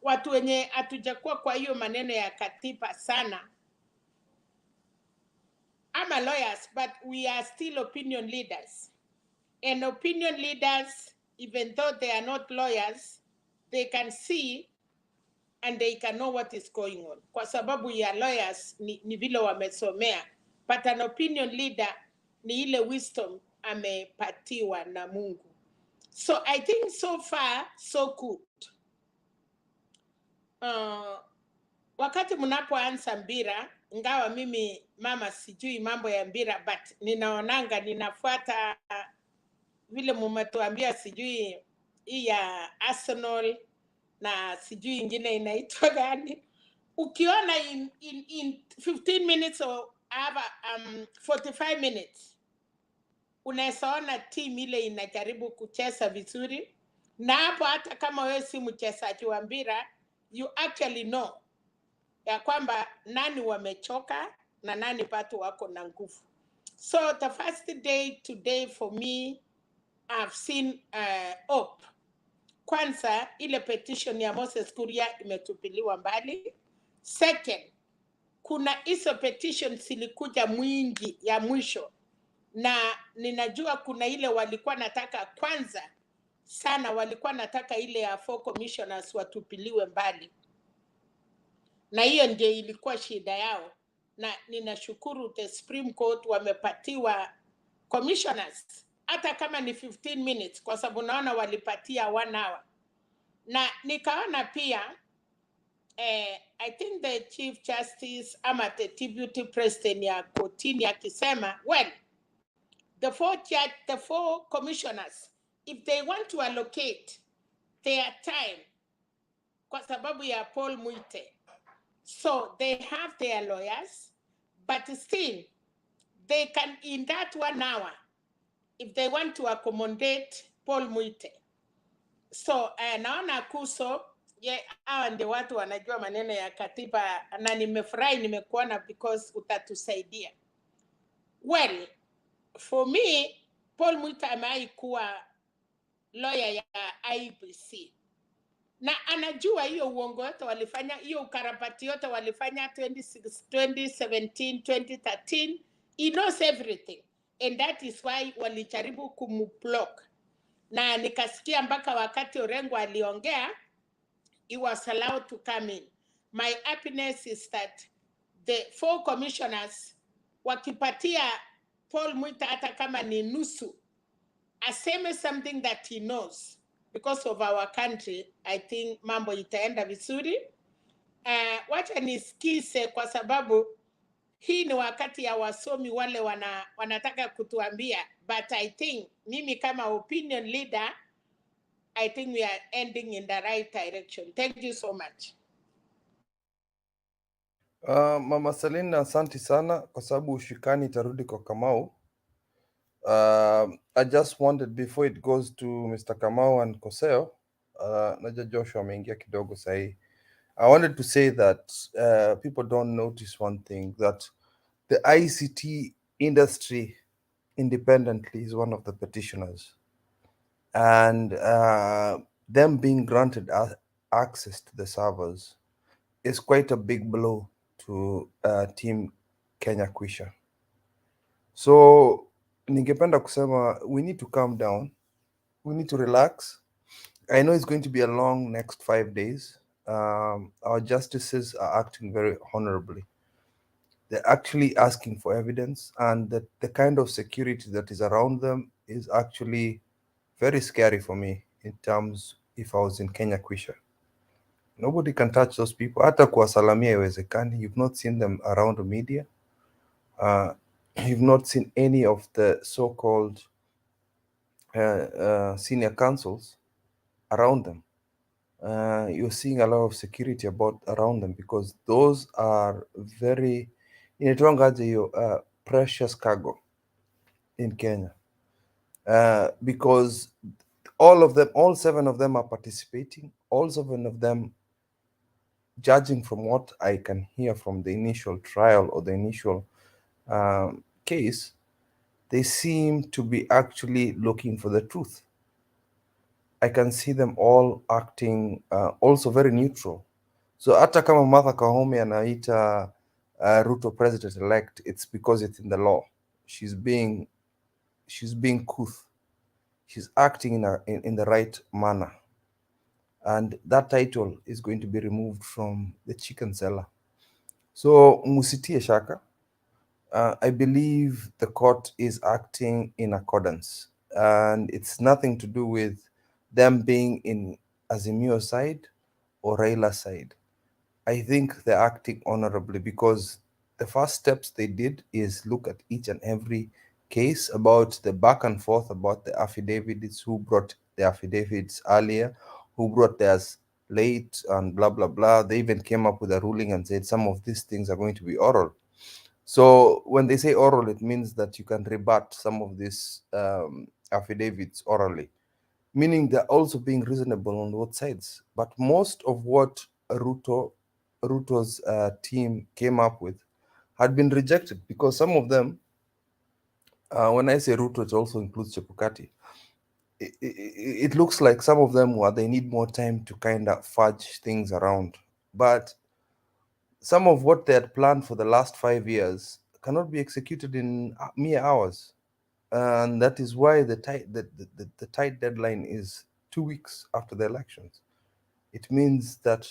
Speaker 10: watu wenye hatujakuwa kwa hiyo maneno ya katiba sana. I'm a lawyers, but we are still opinion leaders. And opinion leaders, even though they are not lawyers, they can see and they can know what is going on. Kwa sababu ya lawyers ni vile wamesomea. But an opinion leader ni ile wisdom amepatiwa na Mungu. So I think so far, so good. Wakati mnapoanza mpira, ingawa mimi mama sijui mambo ya mpira, but ninaonanga ninafuata vile mmetuambia sijui hii ya Arsenal na sijui ingine inaitwa gani. Ukiona in 15 minutes or 45 minutes unaweza ona team ile inajaribu kucheza vizuri, na hapo hata kama wewe si mchezaji wa mpira, you actually know ya kwamba nani wamechoka na nani bado wako na nguvu. So the first day today for me, I've seen hope. Kwanza ile petition ya Moses Kuria imetupiliwa mbali. Second, kuna hizo petition zilikuja mwingi ya mwisho, na ninajua kuna ile walikuwa nataka kwanza sana, walikuwa nataka ile ya 4 commissioners watupiliwe mbali, na hiyo ndio ilikuwa shida yao. Na ninashukuru the Supreme Court wamepatiwa commissioners hata kama ni 15 minutes, kwa sababu naona walipatia 1 hour. Na nikaona pia I think the Chief Justice ama the Deputy President ya kotini akisema, well, the 4 commissioners, if they want to allocate their time kwa sababu ya Paul Muite, so they have their lawyers, but still they can, in that 1 hour, if they want to accommodate Paul Muite. So naona kuso hawa ndio watu wanajua maneno ya katiba, na nimefurahi nimekuona because utatusaidia. Well, for me, Paul Muite ameikuwa lawyer ya IEBC. Na anajua hiyo uongo yote walifanya, hiyo ukarabati yote walifanya 2017, 2013. He knows everything. And that is why walijaribu kumblock. Na nikasikia mpaka wakati Orengo aliongea, he was allowed to come in. My happiness is that the 4 commissioners wakipatia Paul Muite hata kama ni nusu, aseme something that he knows because of our country, I think mambo itaenda vizuri. Wacha nisikize kwa sababu hii ni wakati ya wasomi wale wanataka kutuambia, but I think mimi kama opinion leader, I think we are ending in the right direction. Thank you so much.
Speaker 12: Mama Selina, asante sana kwa sababu ushikani itarudi kwa Kamau. I just wanted before it goes to Mr. Kamau and Koseo, naja Joshua ameingia kidogo sahi. I wanted to say that people don't notice one thing, that the ICT industry independently is one of the petitioners, and them being granted access to the servers is quite a big blow to Team Kenya Kwisha. So ningependa kusema we need to calm down, we need to relax. I know it's going to be a long next 5 days. Our justices are acting very honorably. They're actually asking for evidence, and the kind of security that is around them is actually very scary for me in terms if I was in Kenya Kwisha. Nobody can touch those people. Hata kuwasalamia iwezekani. You've not seen them around the media. You've not seen any of the so-called senior counsels around them. You're seeing a lot of security around them because those are very precious cargo in Kenya. Because all 7 of them are participating, all 7 of them, judging from what I can hear from the initial trial or the initial case, they seem to be actually looking for the truth. I can see them all acting also very neutral. So hata kama Martha Koome anaita Ruto president-elect, it's because it's in the law. She's being couth. She's acting in the right manner. And that title is going to be removed from the chicken seller. So musitie shaka. I believe the court is acting in accordance, and it's nothing to do with them being in Azimio side or Raila side. I think they're acting honorably because the first steps they did is look at each and every case about the back and forth about the affidavits, who brought the affidavits earlier, who brought theirs late, and blah, blah, blah. They even came up with a ruling and said some of these things are going to be oral. So when they say oral, it means that you can rebut some of these affidavits orally, meaning they're also being reasonable on both sides. But most of what Ruto's team came up with had been rejected because some of them, when I say Ruto, it also includes Chebukati. It looks like some of them they need more time to kind of fudge things around. But some of what they had planned for the last 5 years cannot be executed in mere hours. And that is why the tight deadline is 2 weeks after the elections. It means that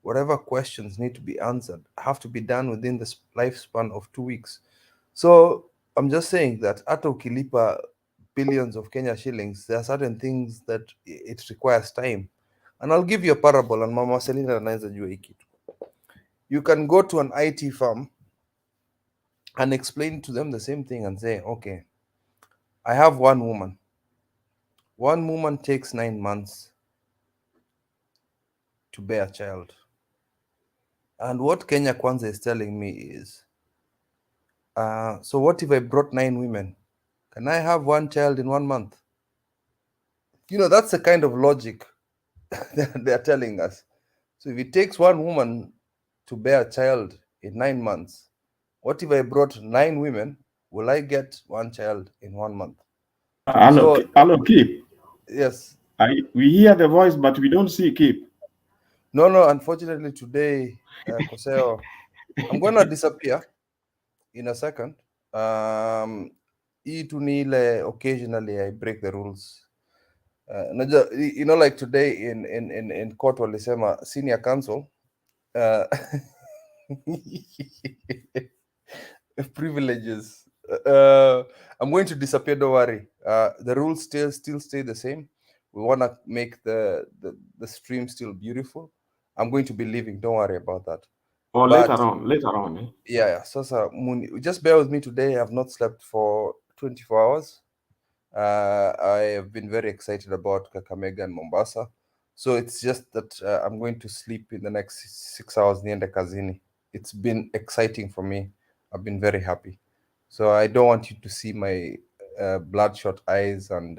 Speaker 12: whatever questions need to be answered have to be done within the lifespan of 2 weeks. So I'm just saying that hata ukilipa billions of Kenya shillings, there are certain things that it requires time. And I'll give you a parable, and Mama Selina anaweza jua hii kitu. You can go to an IT firm and explain to them the same thing and say, okay, I have one woman. One woman takes 9 months to bear a child. And what Kenya Kwanza is telling me is, so what if I brought 9 women? Can I have one child in 1 month? That's the kind of logic they're telling us. So if it takes one woman to bear a child in 9 months, what if I brought 9 women? Will I get one child in 1 month?
Speaker 21: Hello, Keep.
Speaker 12: Yes.
Speaker 21: We hear the voice, but we don't see Keep.
Speaker 12: No, unfortunately today, Koseo, I'm going to disappear in a second. Occasionally I break the rules. Like today in court walisema senior counsel privileges. I'm going to disappear, don't worry. The rules still stay the same. We want to make the stream still beautiful. I'm going to be leaving, don't worry about that.
Speaker 21: Or later on. Eh?
Speaker 12: Yeah. So just bear with me today. I have not slept for 24 hours. I have been very excited about Kakamega and Mombasa. So it's just that I'm going to sleep in the next 6 hours near the kazini. It's been exciting for me. I've been very happy. So I don't want you to see my bloodshot eyes and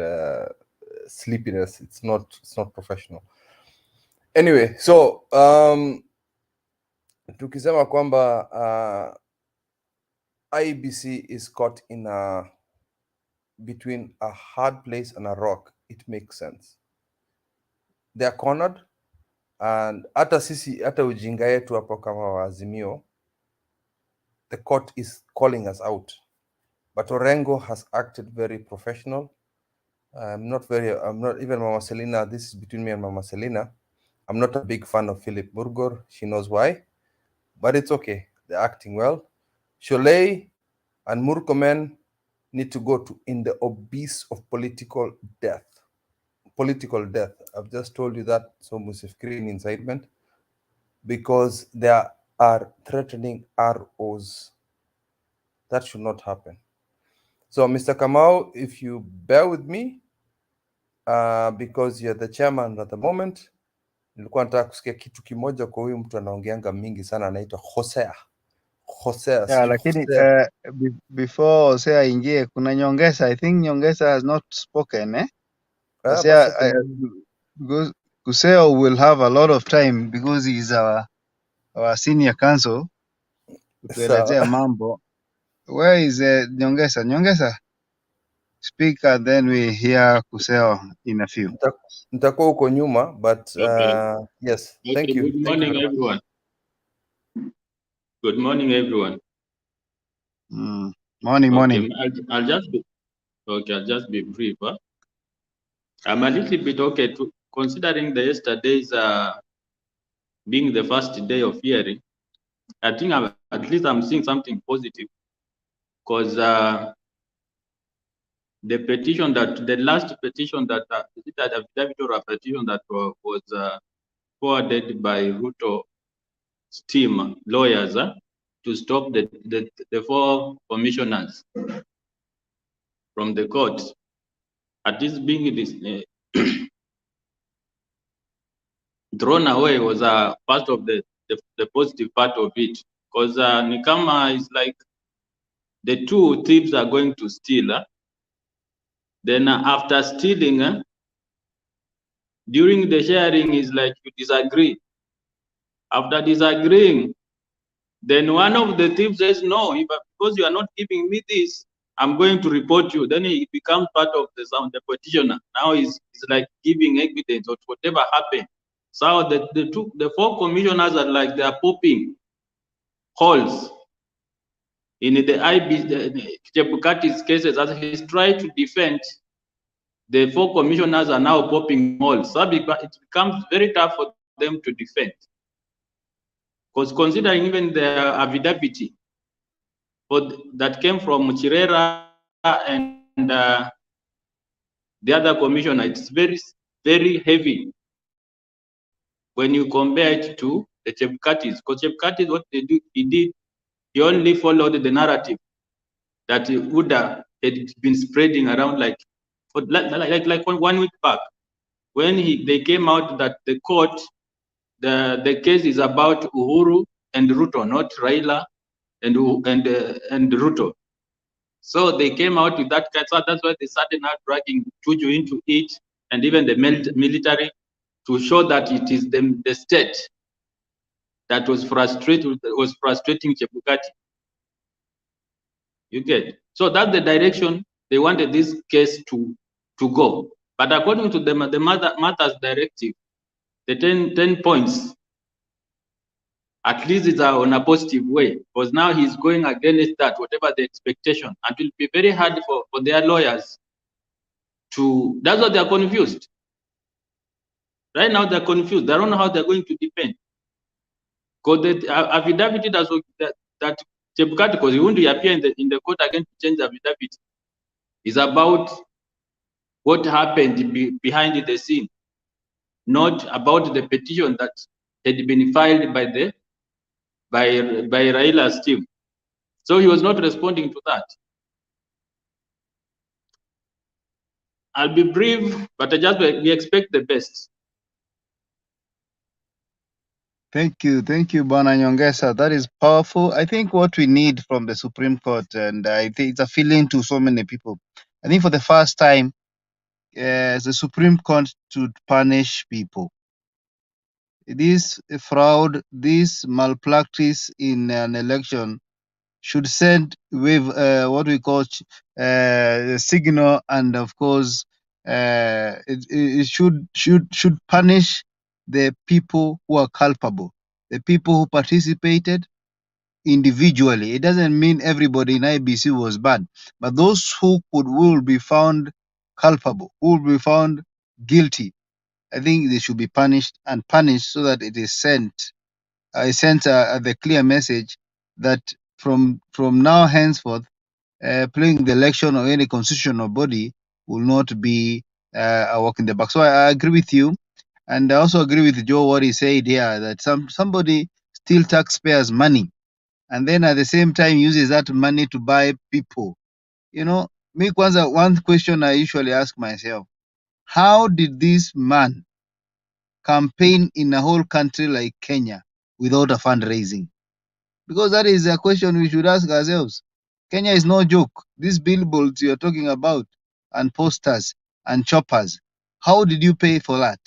Speaker 12: sleepiness. It's not professional. Anyway, so tukisema kwamba IEBC is caught in between a hard place and a rock, it makes sense. They are cornered, and hata ujinga yetu hapo kama Azimio, the court is calling us out. But Orengo has acted very professional. I'm not even Mama Selina. This is between me and Mama Selina. I'm not a big fan of Philip Burgor. She knows why, but it's okay. They're acting well. Sholei and Murkomen need to go in the abyss of political death. I've just told you that, so musifikiri incitement, because they are threatening ROs. That should not happen. So Mr. Kamau, if you bear with me, because you're the chairman at the moment, nilikuwa nataka kusikia kitu kimoja kwa huyu mtu anaongeanga mingi sana, anaitwa Hosea. Hosea,
Speaker 18: Yeah,
Speaker 12: sijui
Speaker 18: lakini
Speaker 12: Hosea.
Speaker 18: before Hosea aingie kuna Nyongesa. I think Nyongesa has not spoken, eh?
Speaker 12: Basi
Speaker 18: Hosea,
Speaker 12: kuna
Speaker 18: because Hosea will have a lot of time because he is our senior counsel kutuelezea
Speaker 12: sawa.
Speaker 18: mambo. Where is Nyongesa? Nyongesa, speak and then we hear Hosea in a few.
Speaker 12: Nitakuwa huko nyuma, but
Speaker 14: Okay.
Speaker 12: yes,
Speaker 14: Okay.
Speaker 12: thank you.
Speaker 14: Good
Speaker 12: Thank you
Speaker 14: morning,
Speaker 12: very much.
Speaker 14: everyone. Good morning, everyone.
Speaker 18: Morning.
Speaker 14: I'll just be okay. I'll just be brief. Huh? I'm a little bit okay to considering the yesterday's being the first day of hearing. I think at least I'm seeing something positive because the petition that the last petition that is it an affidavit or a petition that was forwarded by Ruto's team lawyers to stop the 4 commissioners from the court. At least being this thrown away was a part of the positive part of it, because Nikama is like the 2 thieves are going to steal. Then after stealing, during the sharing is like you disagree. After disagreeing, then one of the thieves says, no, because you are not giving me this, I'm going to report you. Then he becomes part of the petitioner. Now he's like giving evidence of whatever happened. So the 4 commissioners are like they are popping holes in the IEBC Chebukati's cases as he's trying to defend. The 4 commissioners are now popping holes. So it becomes very tough for them to defend. Because considering even the affidavit that came from Chirera and the other commissioner, it's very, very heavy when you compare it to the Chebukatis. Because Chebukatis, what he only followed the narrative that Uda had been spreading around like 1 week back, when they came out that the court, the case is about Uhuru and Ruto, not Raila and Ruto. So they came out with that case. So that's why they started now dragging Tuju into it, and even the military, to show that it is the state that was frustrating Chebukati. You get? So that's the direction they wanted this case to go. But according to the Martha's directive, the 10 points, at least it's on a positive way, because now he's going against that, whatever the expectation. And it will be very hard for their lawyers to, that's why they're confused. Right now they're confused. They don't know how they're going to defend. Because the affidavit that Chebukati, because he won't appear in the court again to change the affidavit, is about what happened behind the scene, not about the petition that had been filed by Raila's team. So he was not responding to that. I'll be brief, but we expect the best.
Speaker 18: Thank you, Bwana Nyongesa. That is powerful. I think what we need from the Supreme Court, and I think it's a feeling to so many people. I think for the first time, the Supreme Court to punish people. This fraud, this malpractice in an election should send with what we call signal, and of course, it should punish the people who are culpable, the people who participated individually. It doesn't mean everybody in IBC was bad, but those who will be found culpable, who will be found guilty, I think they should be punished so that it is sent. The clear message that from now henceforth, playing the election or any constitutional body will not be a walk in the park. So I agree with you, and I also agree with Joe what he said here, that somebody steal taxpayers' money and then at the same time uses that money to buy people. Me kwanza, one question I usually ask myself, How did this man campaign in a whole country like Kenya without a fundraising? Because that is a question we should ask ourselves. Kenya is no joke. These billboards you're talking about and posters and choppers, how did you pay for that?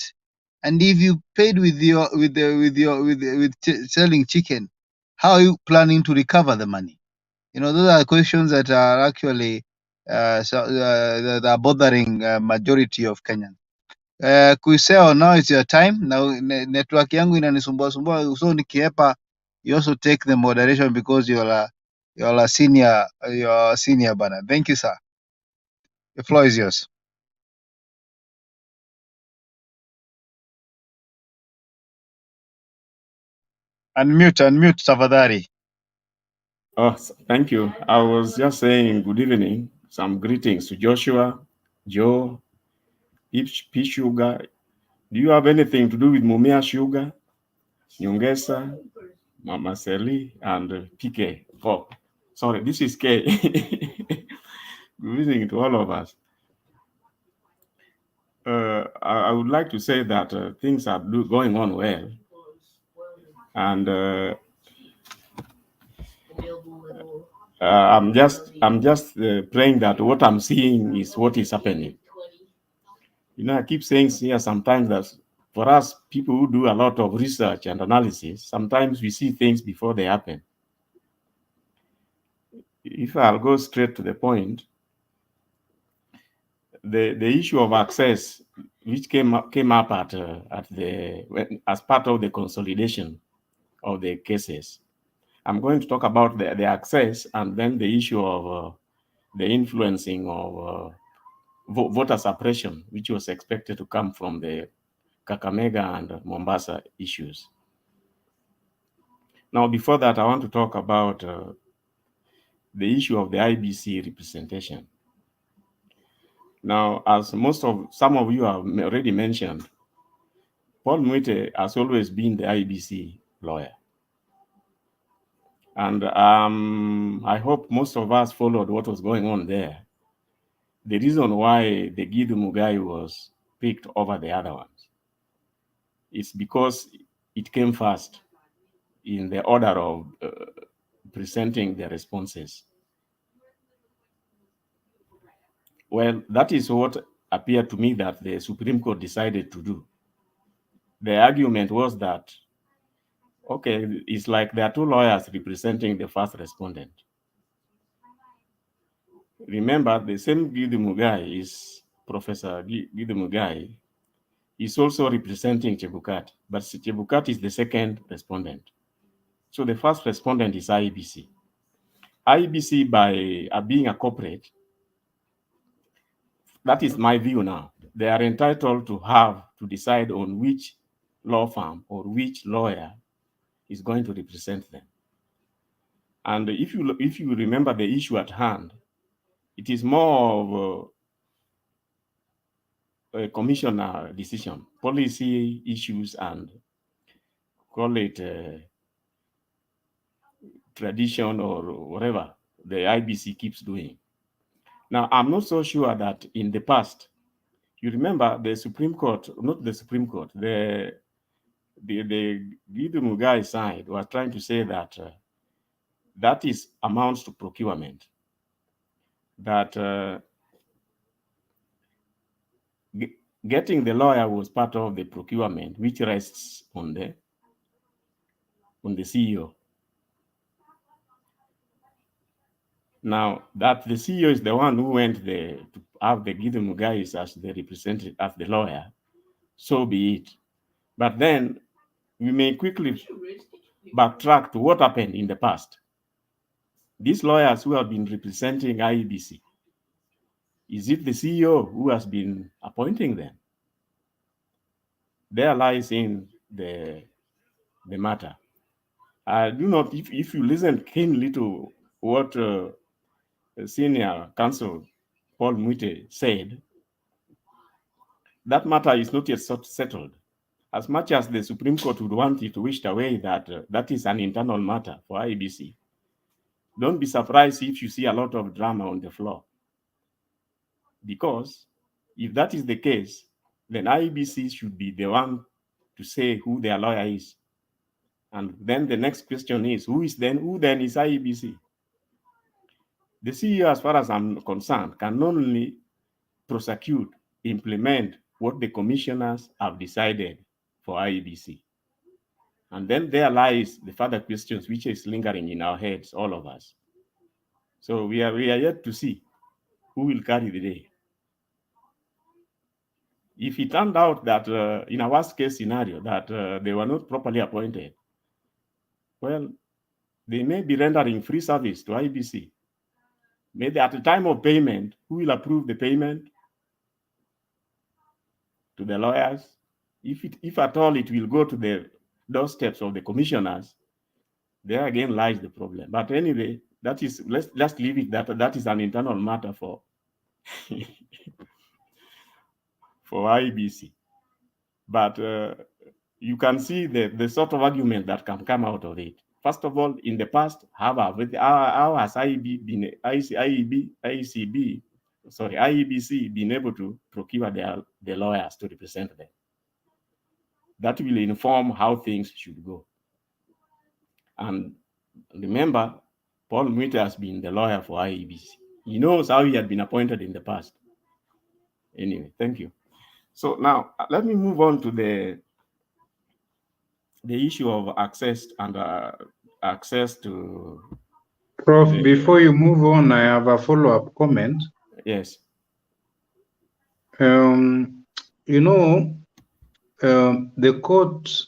Speaker 18: And if you paid with selling chicken, how are you planning to recover the money? You know, those are questions that are actually that are bothering majority of Kenyans. Kuiseo, now it's your time. Now network yangu inanisumbua sumbua, so nikiepa, you also take the moderation because you're a senior bana. Thank you, sir. The floor is yours. Unmute tafadhali.
Speaker 21: Oh, thank you. I was just saying good evening. Some greetings to Joshua, Joe, P Sugar. Do you have anything to do with Mumia Sugar, Nyongesa, Mama Seli, and PK? Oh, sorry, this is K. Good evening to all of us. I would like to say that things are going on well, and I'm just praying that what I'm seeing is what is happening. You know, I keep saying here sometimes that for us people who do a lot of research and analysis, sometimes we see things before they happen. If I'll go straight to the point, the issue of access, which came up as part of the consolidation of the cases. I'm going to talk about the access and then the issue of the influencing of voter suppression, which was expected to come from the Kakamega and Mombasa issues. Now, before that, I want to talk about the issue of the IEBC representation. Now, as some of you have already mentioned, Paul Mwite has always been the IEBC lawyer. And I hope most of us followed what was going on there. The reason why the Gidu Mugai was picked over the other ones is because it came first in the order of presenting the responses. Well, that is what appeared to me that the Supreme Court decided to do. The argument was that, okay, it's like there are two lawyers representing the first respondent. Remember, the same Gidu Mugai is Professor Gidu Mugai is also representing Chebukati, but Chebukati is the second respondent. So the first respondent is IEBC. IEBC, by being a corporate, that is my view now. They are entitled to decide on which law firm or which lawyer is going to represent them. And if you remember the issue at hand, it is more of a commissioner decision, policy issues, and call it tradition or whatever the IEBC keeps doing. Now, I'm not so sure that in the past, you remember the Supreme Court, not the Supreme Court, the Gidu Mugai side was trying to say that that is amounts to procurement, that getting the lawyer was part of the procurement, which rests on the CEO. Now, that the CEO is the one who went there to have the Gidu Mugai as the representative, as the lawyer, so be it. But then we may quickly backtrack to what happened in the past. These lawyers who have been representing IEBC, is it the CEO who has been appointing them? There lies in the matter. I do not, if you listen keenly to what senior counsel Paul Mwite said, that matter is not yet settled. As much as the Supreme Court would want it wished away that that is an internal matter for IEBC, don't be surprised if you see a lot of drama on the floor. Because if that is the case, then IEBC should be the one to say who their lawyer is. And then the next question is, who then is IEBC? The CEO, as far as I'm concerned, can not only prosecute, implement what the commissioners have decided for IEBC. And then there lies the further questions which is lingering in our heads, all of us. So we are yet to see who will carry the day. If it turned out that in a worst case scenario that they were not properly appointed, well, they may be rendering free service to IEBC. Maybe at the time of payment, who will approve the payment to the lawyers? If at all it will go to the doorsteps of the commissioners, there again lies the problem. But anyway, that is, let's leave it that is an internal matter for for IEBC. But you can see the sort of argument that can come out of it. First of all, in the past, how has IEBC been able to procure their lawyers to represent them? That will inform how things should go. And remember, Paul Mwite has been the lawyer for IEBC. He knows how he had been appointed in the past. Anyway, thank you. So now let me move on to the issue of access and access to.
Speaker 6: Prof, before you move on, I have a follow-up comment.
Speaker 21: Yes.
Speaker 6: You know, the court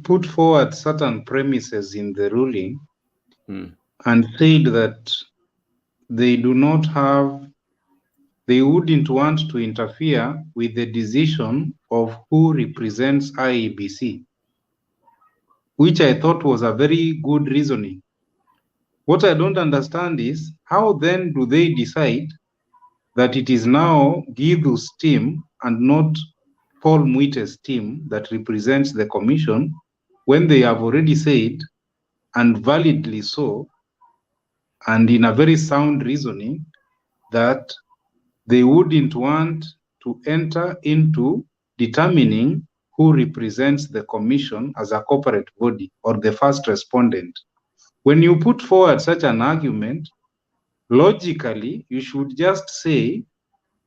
Speaker 6: put forward certain premises in the ruling and said that they wouldn't want to interfere with the decision of who represents IEBC, which I thought was a very good reasoning. What I don't understand is, how then do they decide that it is now Githu's team and not Paul Mwite's team that represents the commission, when they have already said, and validly so, and in a very sound reasoning, that they wouldn't want to enter into determining who represents the commission as a corporate body or the first respondent. When you put forward such an argument, logically, you should just say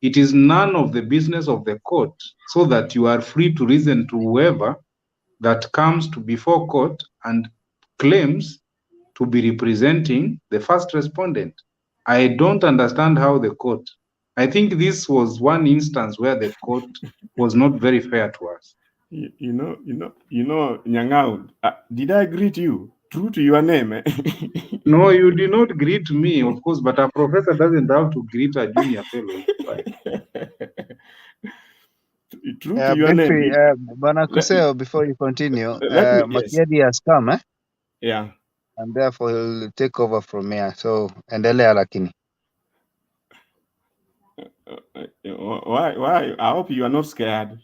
Speaker 6: it is none of the business of the court, so that you are free to reason to whoever that comes to before court and claims to be representing the first respondent. I don't understand how the court, I think this was one instance where the court was not very fair to us.
Speaker 21: You know, Nyang'au, did I greet you? True to your name. Eh?
Speaker 6: No, you did not greet me, of course, but a professor doesn't have to greet a junior fellow.
Speaker 21: True to your name.
Speaker 18: Bwana Kuseo, before you continue,
Speaker 21: yes.
Speaker 18: Makiadi has come, eh?
Speaker 21: Yeah.
Speaker 18: And therefore he'll take over from here. So, endelea lakini.
Speaker 21: Why? I hope you are not scared.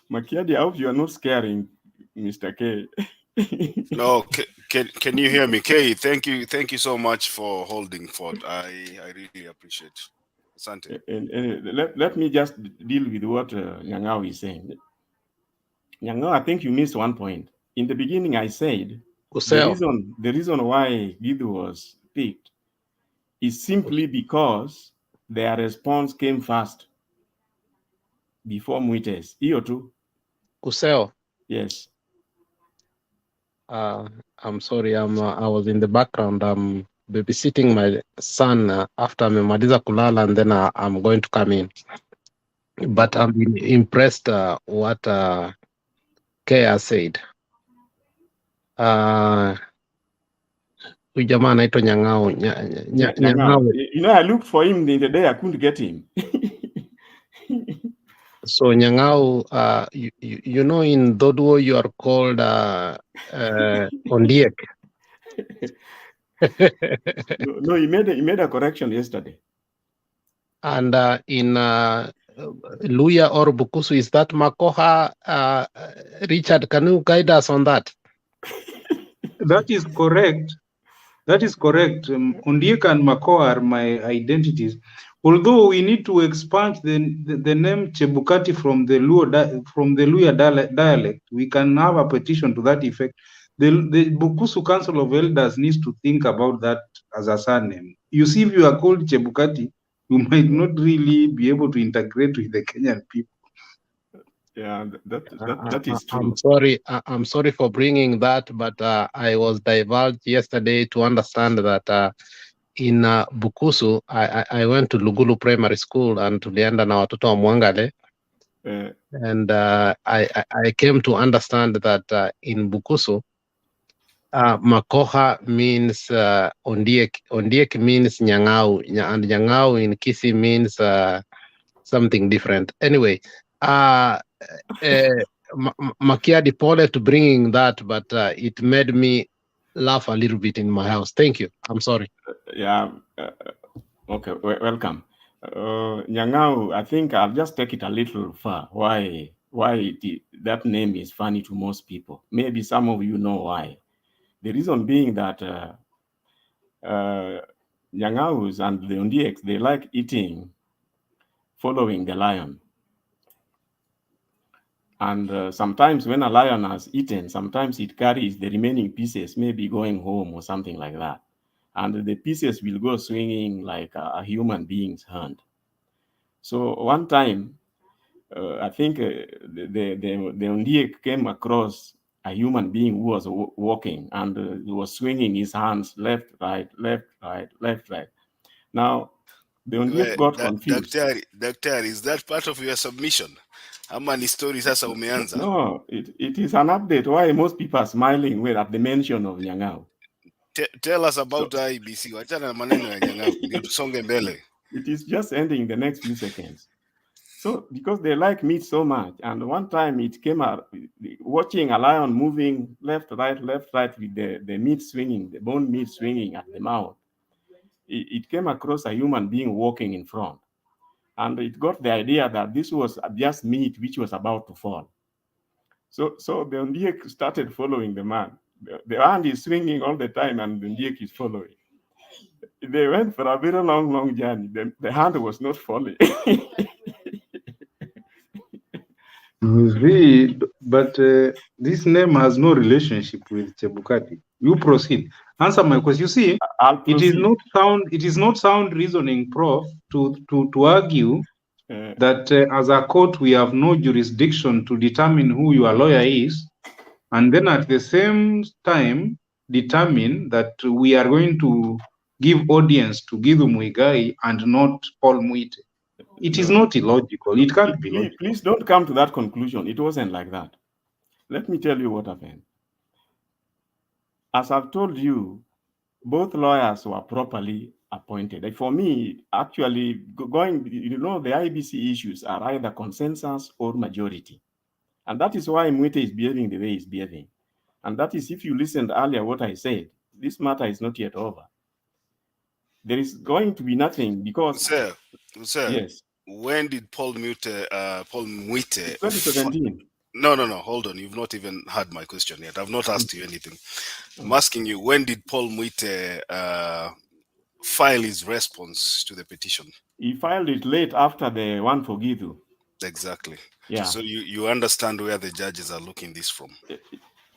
Speaker 21: Makiadi, I hope you are not scaring Mr. K.
Speaker 22: No, can you hear me? K, thank you so much for holding forth. I really appreciate it. Asante.
Speaker 21: And let me just deal with what Nyang'au is saying. Nyang'au, I think you missed one point. In the beginning, I said the reason why Githu was picked is simply because their response came fast before Mwite's. Hiyo tu.
Speaker 8: Kuseo.
Speaker 21: Yes.
Speaker 8: I'm sorry, I was in the background. I'm babysitting my son after amemaliza kulala, and then I'm going to come in. But I'm impressed what Kea said. Huyu jamaa anaitwa Nyang'au. Nyang'au.
Speaker 21: You know, I looked for him the day I couldn't get him.
Speaker 8: So Nyang'au, you know, in Dodwo you are called Ondiek.
Speaker 21: No, he made a correction yesterday.
Speaker 8: And in Luya or Bukusu, is that Makoha? Richard, can you guide us on that?
Speaker 6: That is correct. That is correct. Ondiek and Makoha are my identities. Although we need to expunge the name Chebukati from the Luya dialect, we can have a petition to that effect. The Bukusu Council of Elders needs to think about that as a surname. You see, if you are called Chebukati, you might not really be able to integrate with the Kenyan people.
Speaker 21: Yeah, that is
Speaker 8: I'm
Speaker 21: true.
Speaker 8: sorry. I'm sorry for bringing that, but I was divulged yesterday to understand that in Bukusu, I went to Lugulu Primary School and tulienda na watoto wa Mwangale, and I came to understand that in Bukusu, Makoha means Ondiek. Ondiek means Nyang'au, and Nyang'au in Kisi means something different. Anyway, Makiadi pole to bringing that, but it made me laugh a little bit in my house. Thank you. I'm sorry.
Speaker 21: Yeah. Okay. Welcome. Nyang'au, I think I'll just take it a little far. Why that name is funny to most people. Maybe some of you know why. The reason being that Nyang'aus and the Ondieks, they like eating following the lion. And sometimes when a lion has eaten, sometimes it carries the remaining pieces, maybe going home or something like that. And the pieces will go swinging like a human being's hand. So one time, I think the Ondiek came across a human being who was walking and he was swinging his hands left, right, left, right, left, right. Now, the Ondiek got confused.
Speaker 22: Daktari, is that part of your submission? Ama ni story sasa umeanza?
Speaker 21: No, it is an update why most people are smiling when at the mention of Nyang'au.
Speaker 22: Tell us about IEBC. Wachana na maneno ya Nyang'au, ndio tusonge mbele.
Speaker 21: It is just ending the next few seconds. So, because they like meat so much, and one time it came out, watching a lion moving left, right, with the meat swinging, the bone meat swinging at the mouth, it came across a human being walking in front. And it got the idea that this was just meat which was about to fall. So the Ondiek started following the man. The hand is swinging all the time, and the Ondiek is following. They went for a very long journey. The hand was not falling.
Speaker 6: You see, but this name has no relationship with Chebukati. You proceed. Answer my question. You see, it is not sound reasoning, Prof, to argue that as a court we have no jurisdiction to determine who your lawyer is, and then at the same time determine that we are going to give audience to Githu Muigai and not Paul Muite. It is not illogical. It can't be logical.
Speaker 21: Please don't come to that conclusion. It wasn't like that. Let me tell you what happened. As I've told you, both lawyers were properly appointed. For me, actually, the IEBC issues are either consensus or majority. And that is why Mwite is behaving the way he's behaving. And that is, if you listened earlier what I said, this matter is not yet over. There is going to be nothing because...
Speaker 22: Sir,
Speaker 21: yes.
Speaker 22: When did Paul Muite...
Speaker 21: 2017.
Speaker 22: No, hold on. You've not even had my question yet. I've not asked you anything. I'm asking you, when did Paul Muite file his response to the petition?
Speaker 21: He filed it late after the one for Githu.
Speaker 22: Exactly.
Speaker 21: Yeah.
Speaker 22: So you understand where the judges are looking this from.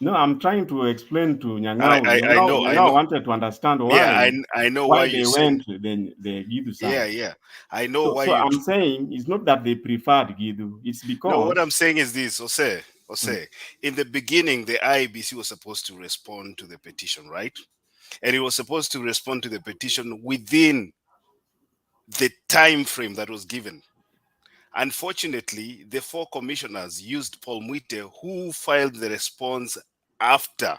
Speaker 21: No, I'm trying to explain to Nyang'au.
Speaker 22: I know.
Speaker 21: Nyang'au wanted to understand why.
Speaker 22: Yeah, I know why
Speaker 21: they went to the Githu side.
Speaker 22: Yeah. I know why. So
Speaker 21: I'm saying it's not that they preferred Githu. It's because...
Speaker 22: No, what I'm saying is this, Jose. In the beginning, the IEBC was supposed to respond to the petition, right? And it was supposed to respond to the petition within the time frame that was given. Unfortunately, the four commissioners used Paul Muite, who filed the response after.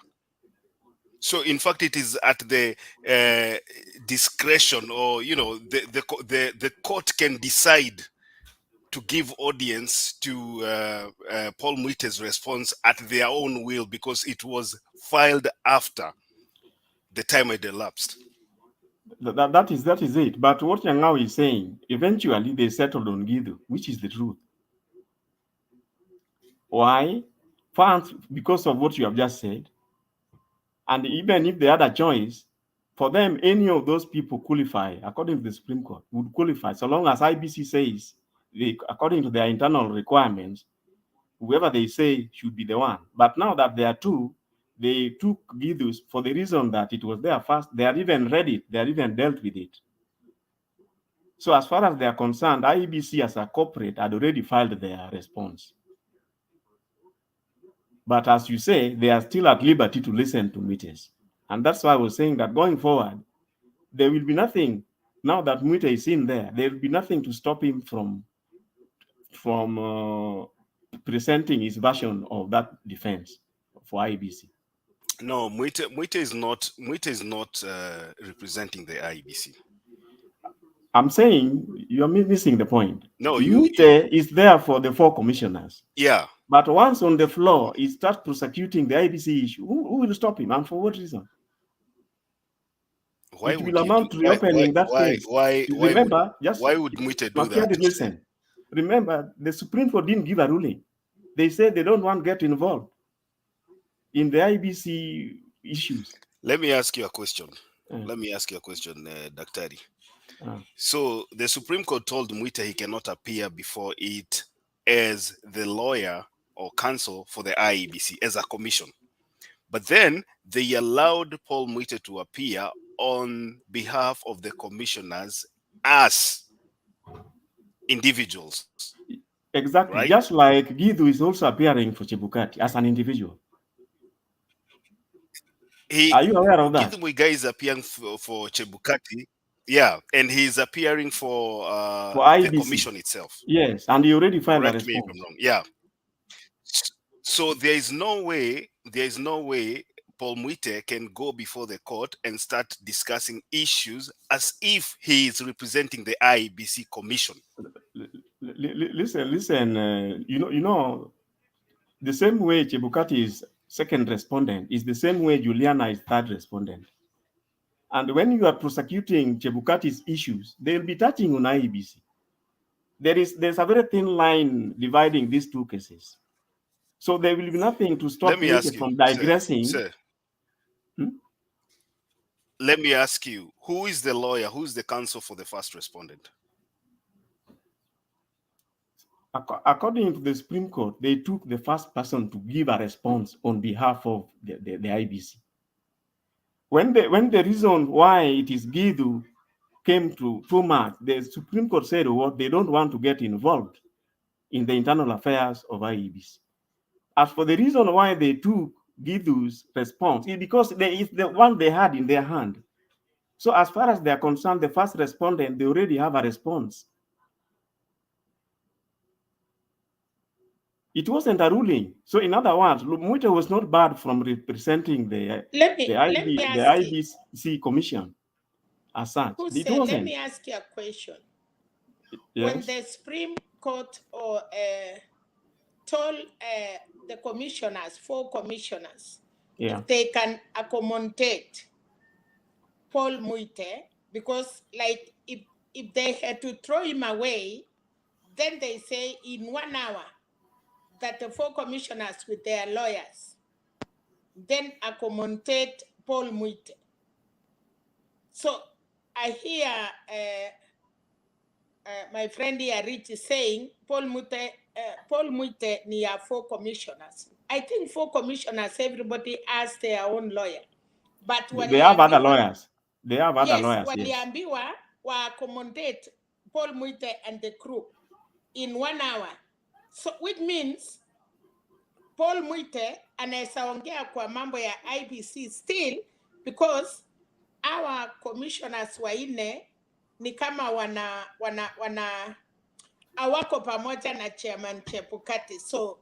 Speaker 22: So, in fact, it is at the discretion, or the court can decide to give audience to Paul Muite's response at their own will because it was filed after the time had elapsed.
Speaker 21: That is it. But what Nyang'au is saying, eventually they settled on Githu, which is the truth. Why? First, because of what you have just said. And even if they had a choice, For them, any of those people qualify, according to the Supreme Court, would qualify, so long as IBC says, according to their internal requirements, whoever they say should be the one. But now that there are two, they took Gidus for the reason that it was there first. They had even read it, they had even dealt with it. So as far as they are concerned, IEBC as a corporate had already filed their response. But as you say, they are still at liberty to listen to Mute's. And that's why I was saying that going forward, there will be nothing, now that Mute is in there, there will be nothing to stop him from presenting his version of that defense for IEBC.
Speaker 22: No, Muite is not representing the IEBC.
Speaker 21: I'm saying you're missing the point.
Speaker 22: No,
Speaker 21: Muite is there for the four commissioners.
Speaker 22: Yeah.
Speaker 21: But once on the floor, he starts prosecuting the IEBC issue. Who will stop him, and for what reason?
Speaker 22: Why
Speaker 21: it
Speaker 22: would
Speaker 21: will amount to reopening that case. Remember,
Speaker 22: why would Muite do that?
Speaker 21: Listen, remember, the Supreme Court didn't give a ruling. They said they don't want to get involved in the IEBC issues.
Speaker 22: Let me ask you a question. Daktari. So the Supreme Court told Muite he cannot appear before it as the lawyer or counsel for the IEBC as a commission. But then they allowed Paul Muite to appear on behalf of the commissioners as individuals.
Speaker 21: Exactly.
Speaker 22: Right?
Speaker 21: Just like Gidu is also appearing for Chebukati as an individual. Are you aware of that?
Speaker 22: Gidu Muigai is appearing for Chebukati. Yeah, and he's appearing for the commission itself.
Speaker 21: Yes, and he already filed a
Speaker 22: Correct me if
Speaker 21: response.
Speaker 22: I'm wrong. Yeah. So there is no way Paul Muite can go before the court and start discussing issues as if he is representing the IEBC commission.
Speaker 21: Listen. You know, the same way Chebukati is second respondent is the same way Juliana is third respondent. And when you are prosecuting Chebukati's issues, they'll be touching on IEBC. There's a very thin line dividing these two cases. So there will be nothing to stop me from digressing.
Speaker 22: Sir. Let me ask you, who is the lawyer, who is the counsel for the first respondent?
Speaker 21: According to the Supreme Court, they took the first person to give a response on behalf of the IEBC. When the reason why it is Gidu came to too much, the Supreme Court said what they don't want to get involved in the internal affairs of IEBC. As for the reason why they took Gidu's response, it's because it's the one they had in their hand. So as far as they are concerned, the first respondent, they already have a response. It wasn't a ruling. So in other words, Muite was not barred from representing the IEBC commission as such.
Speaker 10: Let me ask you a question.
Speaker 21: Yes.
Speaker 10: When the Supreme Court told the commissioners, 4 commissioners, if they can accommodate Paul Muite, because like if they had to throw him away, then they say in 1 hour that the 4 commissioners with their lawyers then accommodate Paul Muite. So I hear my friend here Rich is saying Paul Muite near 4 commissioners. I think 4 commissioners, everybody has their own lawyer. But
Speaker 21: they have other lawyers. They have other lawyers.
Speaker 10: Waliambiwa wa accommodate Paul Muite and the crew in 1 hour. So which means Paul Muite anaweza ongea kwa mambo ya IEBC still, because our commissioners waine ni kama wana awako pamoja na chairman Chebukati. So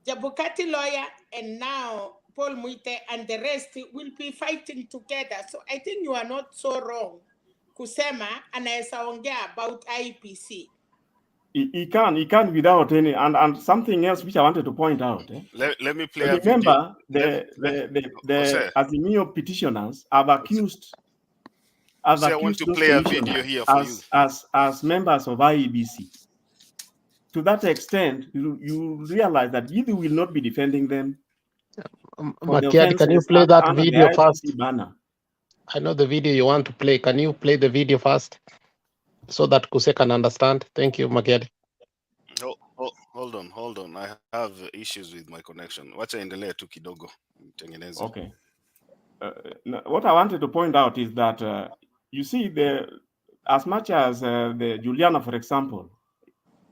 Speaker 10: Chebukati lawyer and now Paul Muite and the rest will be fighting together. So I think you are not so wrong kusema anaweza ongea about IEBC.
Speaker 21: He can without any, and something else which I wanted to point out.
Speaker 22: Let me play
Speaker 21: Remember,
Speaker 22: a video.
Speaker 21: the Azimio petitioners have accused.
Speaker 22: I want to play a video here for you.
Speaker 21: As members of IEBC. To that extent, you realize that Gidu will not be defending them.
Speaker 8: Matiari, can you play that video first?
Speaker 21: Banner.
Speaker 8: I know the video you want to play. Can you play the video first so that Kuse can understand? Thank you, Makiadi.
Speaker 22: Hold on. I have issues with my connection. Wacha endelea tu kidogo. Tengeneze.
Speaker 21: Okay. What I wanted to point out is that you see, as much as the Juliana, for example,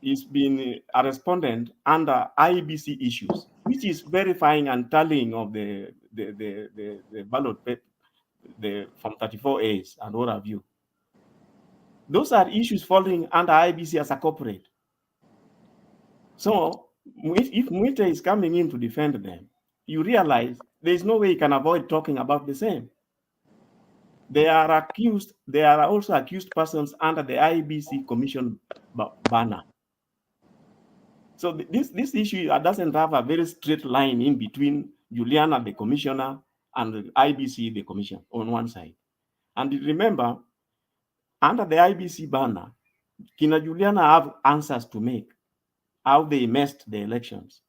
Speaker 21: is being a respondent under IEBC issues, which is verifying and tallying of the ballot from 34As and what have you. Those are issues falling under IEBC as a corporate. So if Mwite is coming in to defend them, you realize there's no way you can avoid talking about the same. They are accused. They are also accused persons under the IEBC Commission banner. So this issue doesn't have a very straight line in between Juliana, the commissioner, and the IEBC, the commission, on one side. And remember, under the IEBC banner, Kina Juliana have answers to make, how they messed the elections.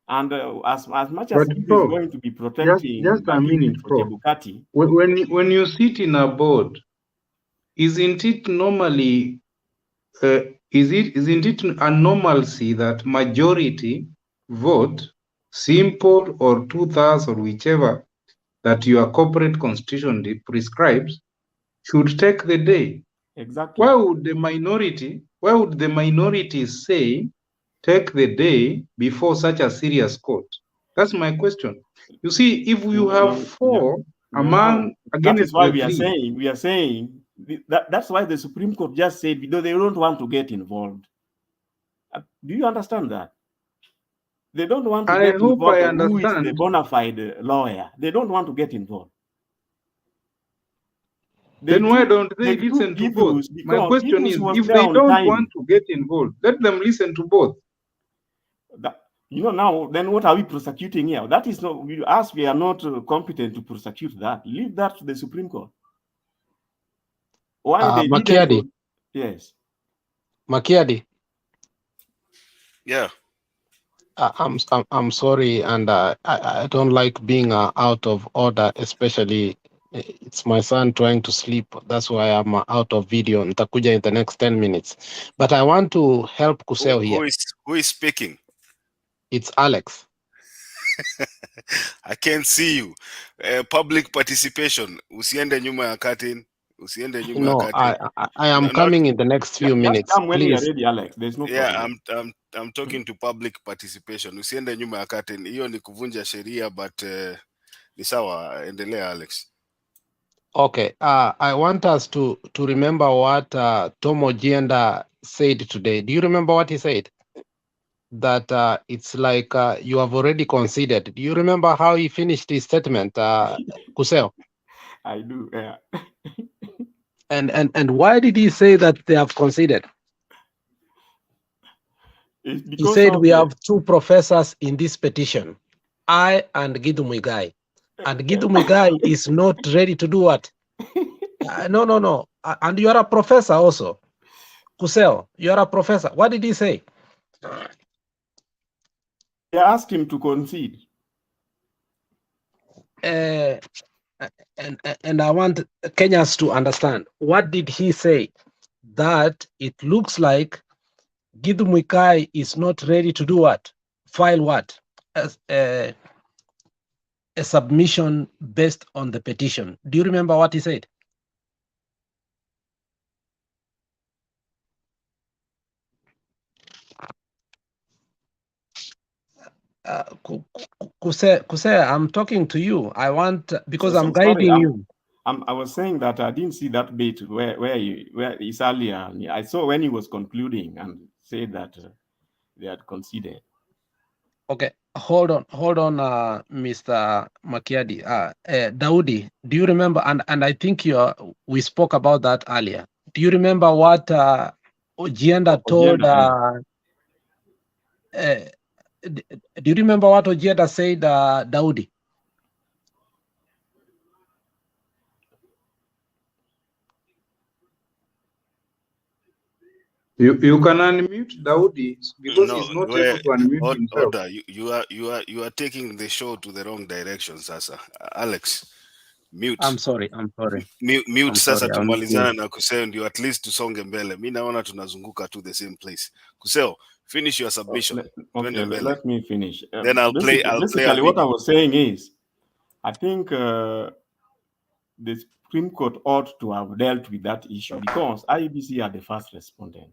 Speaker 21: And as much as
Speaker 6: But
Speaker 21: he is
Speaker 6: Prof,
Speaker 21: going to be protecting
Speaker 6: just a minute,
Speaker 21: for
Speaker 6: Prof.
Speaker 21: Chebukati,
Speaker 6: When you sit in a board, isn't it normally isn't it a normalcy that majority vote, simple or 2/3 or whichever that your corporate constitution prescribes, should take the day?
Speaker 21: exactly.
Speaker 6: Why would the minority say take the day before such a serious court? That's my question. You see, if you have four among
Speaker 21: that is
Speaker 6: against
Speaker 21: why
Speaker 6: the
Speaker 21: we are
Speaker 6: three,
Speaker 21: saying that's why the Supreme Court just said because they don't want to get involved. Do you understand that? They don't want to
Speaker 6: I
Speaker 21: get
Speaker 6: hope
Speaker 21: involved.
Speaker 6: I
Speaker 21: Who is the
Speaker 6: understand.
Speaker 21: bona fide lawyer? They don't want to get involved.
Speaker 6: Then why don't they listen to both? My question is, if they don't want to get involved, let them listen to both.
Speaker 21: Now, then what are we prosecuting here? That is not, we are not competent to prosecute that. Leave that to the Supreme Court. Why they
Speaker 8: Makiadi.
Speaker 21: didn't? Yes.
Speaker 8: Makiadi.
Speaker 22: Yeah.
Speaker 8: I'm sorry, and I don't like being out of order, especially it's my son trying to sleep. That's why I'm out of video. Nitakuja in the next 10 minutes. But I want to help Kuseo here.
Speaker 22: Who is speaking?
Speaker 8: It's Alex.
Speaker 22: I can't see you. Public participation. Usiende nyuma ya curtain. Usiende nyuma ya
Speaker 8: No,
Speaker 22: curtain.
Speaker 8: I am coming in the next few minutes.
Speaker 21: Just come when
Speaker 8: please.
Speaker 21: you're ready, Alex. There's no problem.
Speaker 22: I'm talking to public participation. Usiende nyuma ya curtain. Hiyo ni kuvunja sheria, but ni sawa. Endelea, Alex.
Speaker 8: Okay. I want us to remember what Tom Ojienda said today. Do you remember what he said? That it's like you have already conceded. Do you remember how he finished his statement, Kuseo?
Speaker 21: I do, yeah.
Speaker 8: And why did he say that they have conceded? He said we have two professors in this petition, I and Gidu Muigai. And Gidu Muigai is not ready to do what? No. And you are a professor also. Kuseo, you are a professor. What did he say?
Speaker 21: They asked him to concede.
Speaker 8: And I want Kenyans to understand. What did he say? That it looks like Gidu Muigai is not ready to do what? File what? As a submission based on the petition. Do you remember what he said? Kuse, I'm talking to you. I want, because I'm guiding you.
Speaker 21: I was saying that I didn't see that bit where he's earlier. I saw when he was concluding and said that they had conceded.
Speaker 8: Okay, hold on, Mr. Makiadi. Daudi, do you remember? And I think we spoke about that earlier. Do you remember what Ojienda told? Do you remember what Ojienda said, Daudi?
Speaker 6: You can unmute Daudi because he's not able to unmute himself.
Speaker 22: Order. You are taking the show to the wrong direction, Sasa. Alex. Mute.
Speaker 8: I'm sorry.
Speaker 22: Mute
Speaker 8: I'm
Speaker 22: sasa,
Speaker 8: sorry.
Speaker 22: tumalizana na Kuseo ndio at least tusonge mbele. Mi naona tunazunguka to the same place. Kuseo, finish your submission. Twende mbele.
Speaker 21: Let me finish.
Speaker 22: Then I'll play a
Speaker 21: Basically, what I
Speaker 22: video.
Speaker 21: was saying is, I think the Supreme Court ought to have dealt with that issue because IEBC are the first respondent.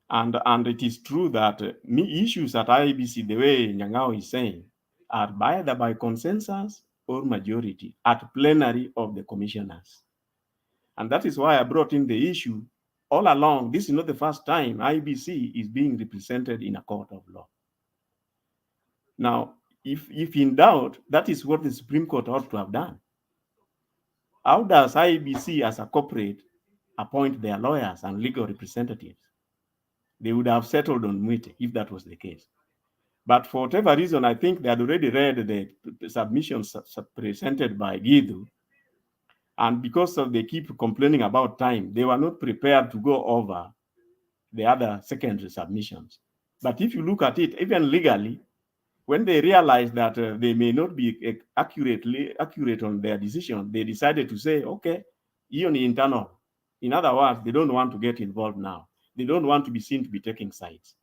Speaker 21: And it is true that issues at IEBC, the way Nyang'ao is saying, are either by consensus or majority at plenary of the commissioners. And that is why I brought in the issue all along. This is not the first time IEBC is being represented in a court of law. Now, if in doubt, that is what the Supreme Court ought to have done. How does IEBC as a corporate appoint their lawyers and legal representatives? They would have settled on Mwite if that was the case. But for whatever reason, I think they had already read the submissions presented by Gidu. And because they keep complaining about time, they were not prepared to go over the other secondary submissions. But if you look at it, even legally, when they realized that they may not be accurate on their decision, they decided to say, okay, even internal. In other words, they don't want to get involved now. They don't want to be seen to be taking sides.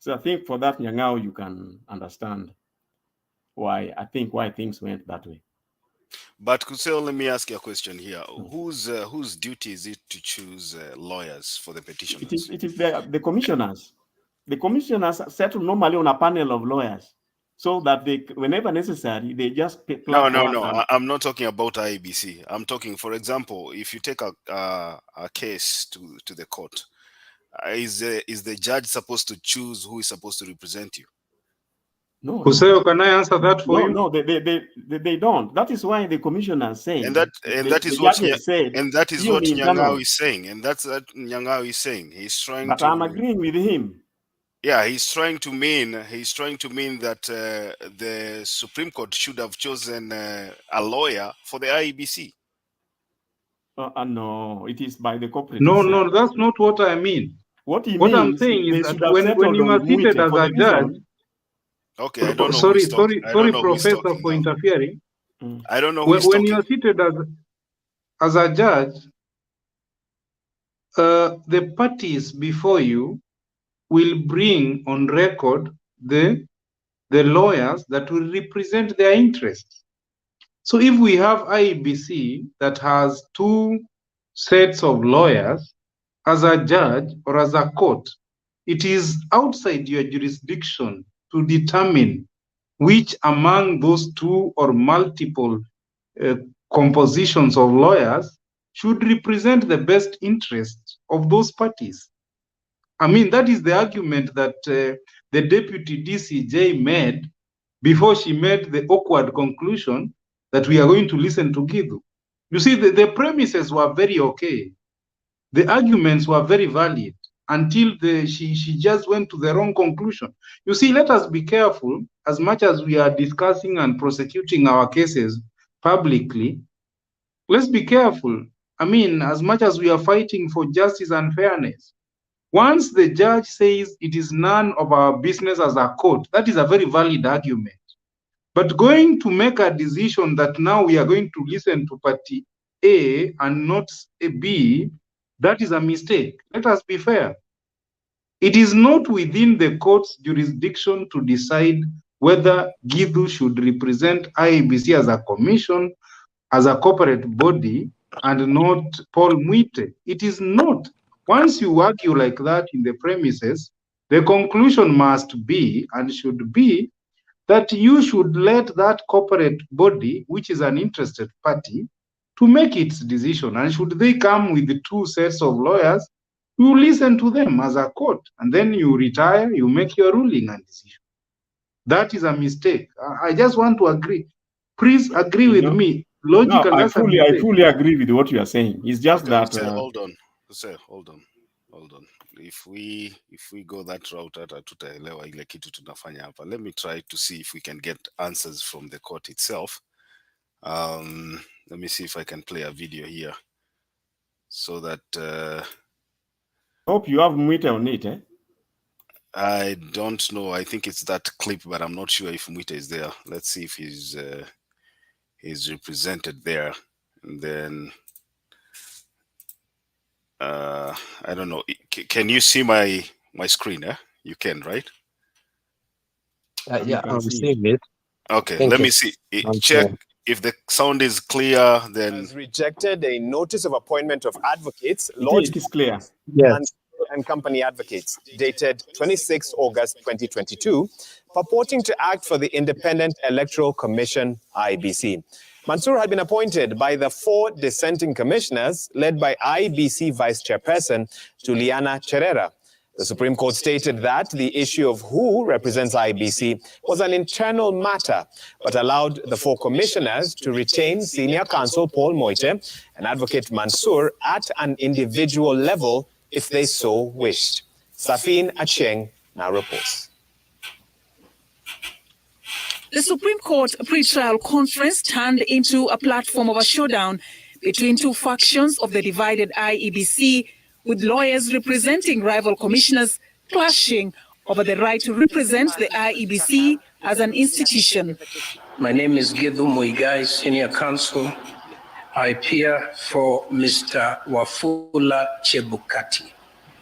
Speaker 21: So I think for that, Nyang'ao, you can understand why things went that way.
Speaker 22: But Kuseo, let me ask you a question here. Whose duty is it to choose lawyers for the petitioners?
Speaker 21: It is the commissioners. The commissioners settle normally on a panel of lawyers, so that they, whenever necessary, they just
Speaker 22: No. I'm not talking about IEBC. I'm talking, for example, if you take a case to the court, is the judge supposed to choose who is supposed to represent you?
Speaker 21: No.
Speaker 6: Kuseo, can I answer that for you?
Speaker 21: No, they don't. That is why the commissioners say,
Speaker 22: and that is what Nyang'ao is saying, and that's what Nyang'ao is saying. He's trying
Speaker 21: but
Speaker 22: to.
Speaker 21: I'm agreeing with him.
Speaker 22: Yeah, he's trying to mean that the Supreme Court should have chosen a lawyer for the IEBC.
Speaker 21: No, it is by the corporate.
Speaker 6: No, that's not what I mean.
Speaker 21: What
Speaker 6: I'm saying is that when you are seated as a judge.
Speaker 22: Okay, I don't know.
Speaker 6: Sorry, Professor, for interfering.
Speaker 22: I don't know who is
Speaker 6: when
Speaker 22: talking.
Speaker 6: you are seated as a judge, the parties before you will bring on record the lawyers that will represent their interests. So if we have IEBC that has two sets of lawyers, as a judge or as a court, it is outside your jurisdiction to determine which among those two or multiple compositions of lawyers should represent the best interests of those parties. I mean, that is the argument that the deputy DCJ made before she made the awkward conclusion that we are going to listen to Gidu. You see, the premises were very okay. The arguments were very valid until she just went to the wrong conclusion. You see, let us be careful as much as we are discussing and prosecuting our cases publicly. Let's be careful. I mean, as much as we are fighting for justice and fairness, once the judge says it is none of our business as a court, that is a very valid argument. But going to make a decision that now we are going to listen to party A and not a B, that is a mistake. Let us be fair. It is not within the court's jurisdiction to decide whether Gidu should represent IEBC as a commission, as a corporate body, and not Paul Mwite. It is not. Once you argue like that in the premises, the conclusion must be and should be that you should let that corporate body, which is an interested party, to make its decision. And should they come with the two sets of lawyers, you listen to them as a court, and then you retire, you make your ruling and decision. That is a mistake. I just want to agree. Please agree with me. Logically,
Speaker 21: no, I fully agree with what you are saying. It's just that.
Speaker 22: Hold on. If we go that route, tutaelewa ile kitu tunafanya hapa. Let me try to see if we can get answers from the court itself. Let me see if I can play a video here so that.
Speaker 21: Hope you have Mwite on it, eh?
Speaker 22: I don't know. I think it's that clip, but I'm not sure if Mwite is there. Let's see if is represented there. And then I don't know. Can you see my screen? You can, right?
Speaker 8: Yeah, I'm seeing it.
Speaker 22: Okay,
Speaker 8: Thank
Speaker 22: let
Speaker 8: you.
Speaker 22: me see. Check if the sound is clear. Then
Speaker 3: has rejected a notice of appointment of advocates
Speaker 21: It is clear.
Speaker 8: Yes.
Speaker 3: and company advocates dated 26 August 2022, purporting to act for the Independent Electoral Commission, IEBC. Mansour had been appointed by the 4 dissenting commissioners led by IEBC Vice Chairperson Juliana Cherera. The Supreme Court stated that the issue of who represents IEBC was an internal matter, but allowed the 4 commissioners to retain senior counsel Paul Moite and advocate Mansour at an individual level if they so wished. Safin Acheng now reports.
Speaker 5: The Supreme Court pre-trial conference turned into a platform of a showdown between 2 factions of the divided IEBC, with lawyers representing rival commissioners clashing over the right to represent the IEBC as an institution.
Speaker 23: My name is Githu Muigai, Senior Counsel. I appear for Mr. Wafula Chebukati,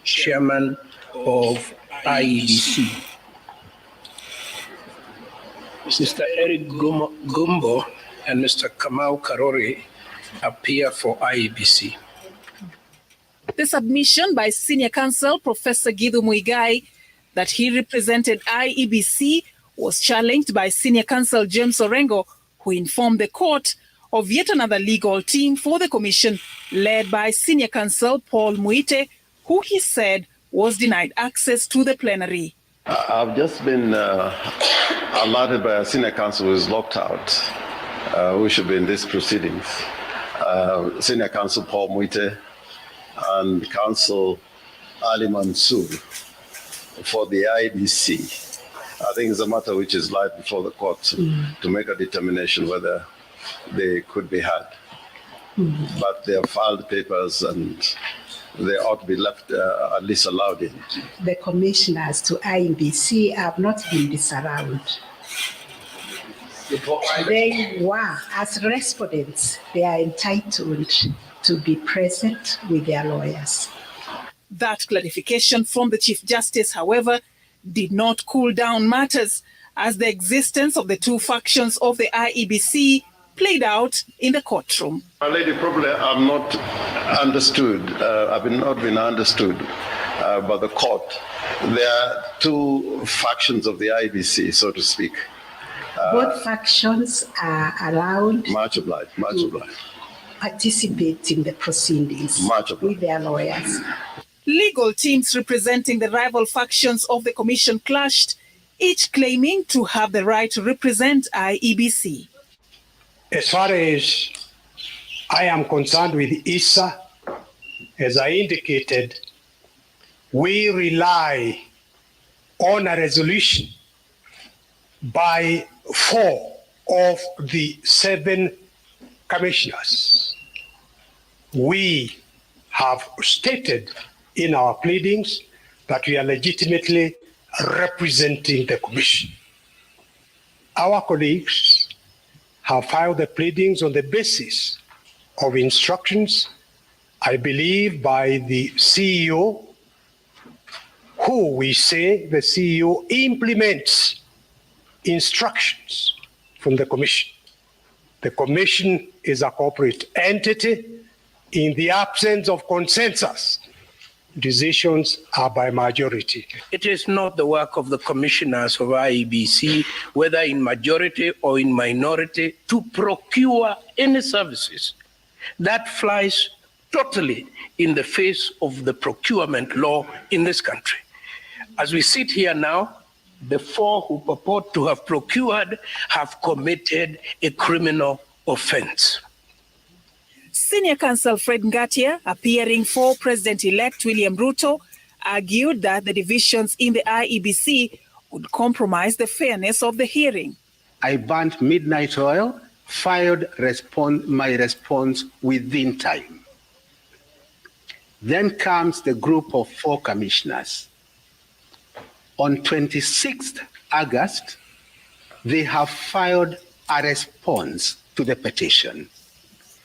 Speaker 23: Chairman of IEBC. Mr. Eric Gumbo and Mr. Kamau Karori appear for IEBC.
Speaker 5: The submission by Senior Counsel Professor Githu Muigai that he represented IEBC was challenged by Senior Counsel James Orengo, who informed the court of yet another legal team for the commission led by Senior Counsel Paul Moite, who he said was denied access to the plenary.
Speaker 24: I've just been alerted by a senior counsel who is locked out, who should be in these proceedings. Senior counsel Paul Moite and counsel Ali Mansour for the IEBC. I think it's a matter which is live before the court to make a determination whether they could be had. But they have filed papers and they ought to be left at least allowed in.
Speaker 25: The commissioners to IEBC have not been disallowed. They were, as respondents, they are entitled to be present with their lawyers.
Speaker 5: That clarification from the Chief Justice, however, did not cool down matters, as the existence of the 2 factions of the IEBC played out in the courtroom.
Speaker 24: My lady, probably I'm not understood. I've not been understood by the court. There are 2 factions of the IEBC, so to speak.
Speaker 25: Both factions are allowed
Speaker 24: Much obliged, much obliged.
Speaker 25: participate in the proceedings with their lawyers.
Speaker 5: Legal teams representing the rival factions of the commission clashed, each claiming to have the right to represent IEBC.
Speaker 23: As far as I am concerned with ISA, as I indicated, we rely on a resolution by 4 of the 7 commissioners. We have stated in our pleadings that we are legitimately representing the commission. Our colleagues have filed the pleadings on the basis of instructions, I believe, by the CEO, who we say the CEO implements instructions from the commission. The commission is a corporate entity. In the absence of consensus, decisions are by majority. It is not the work of the commissioners of IEBC, whether in majority or in minority, to procure any services. That flies totally in the face of the procurement law in this country. As we sit here now, the 4 who purport to have procured have committed a criminal offense.
Speaker 5: Senior Counsel Fred Ngatia, appearing for President-elect William Ruto, argued that the divisions in the IEBC would compromise the fairness of the hearing.
Speaker 23: I burnt midnight oil, filed my response within time. Then comes the group of 4 commissioners. On 26th August, they have filed a response to the petition.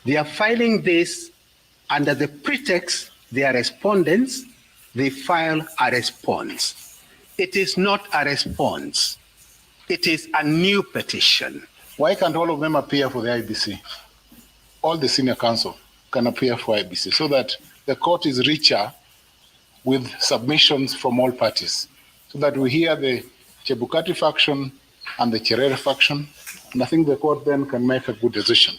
Speaker 23: They are filing this under the pretext they are respondents. They file a response. It is not a response. It is a new petition.
Speaker 2: Why can't all of them appear for the IEBC? All the senior counsel can appear for IEBC so that the court is richer with submissions from all parties, so that we hear the Chebukati faction and the Cherere faction, and I think the court then can make a good decision.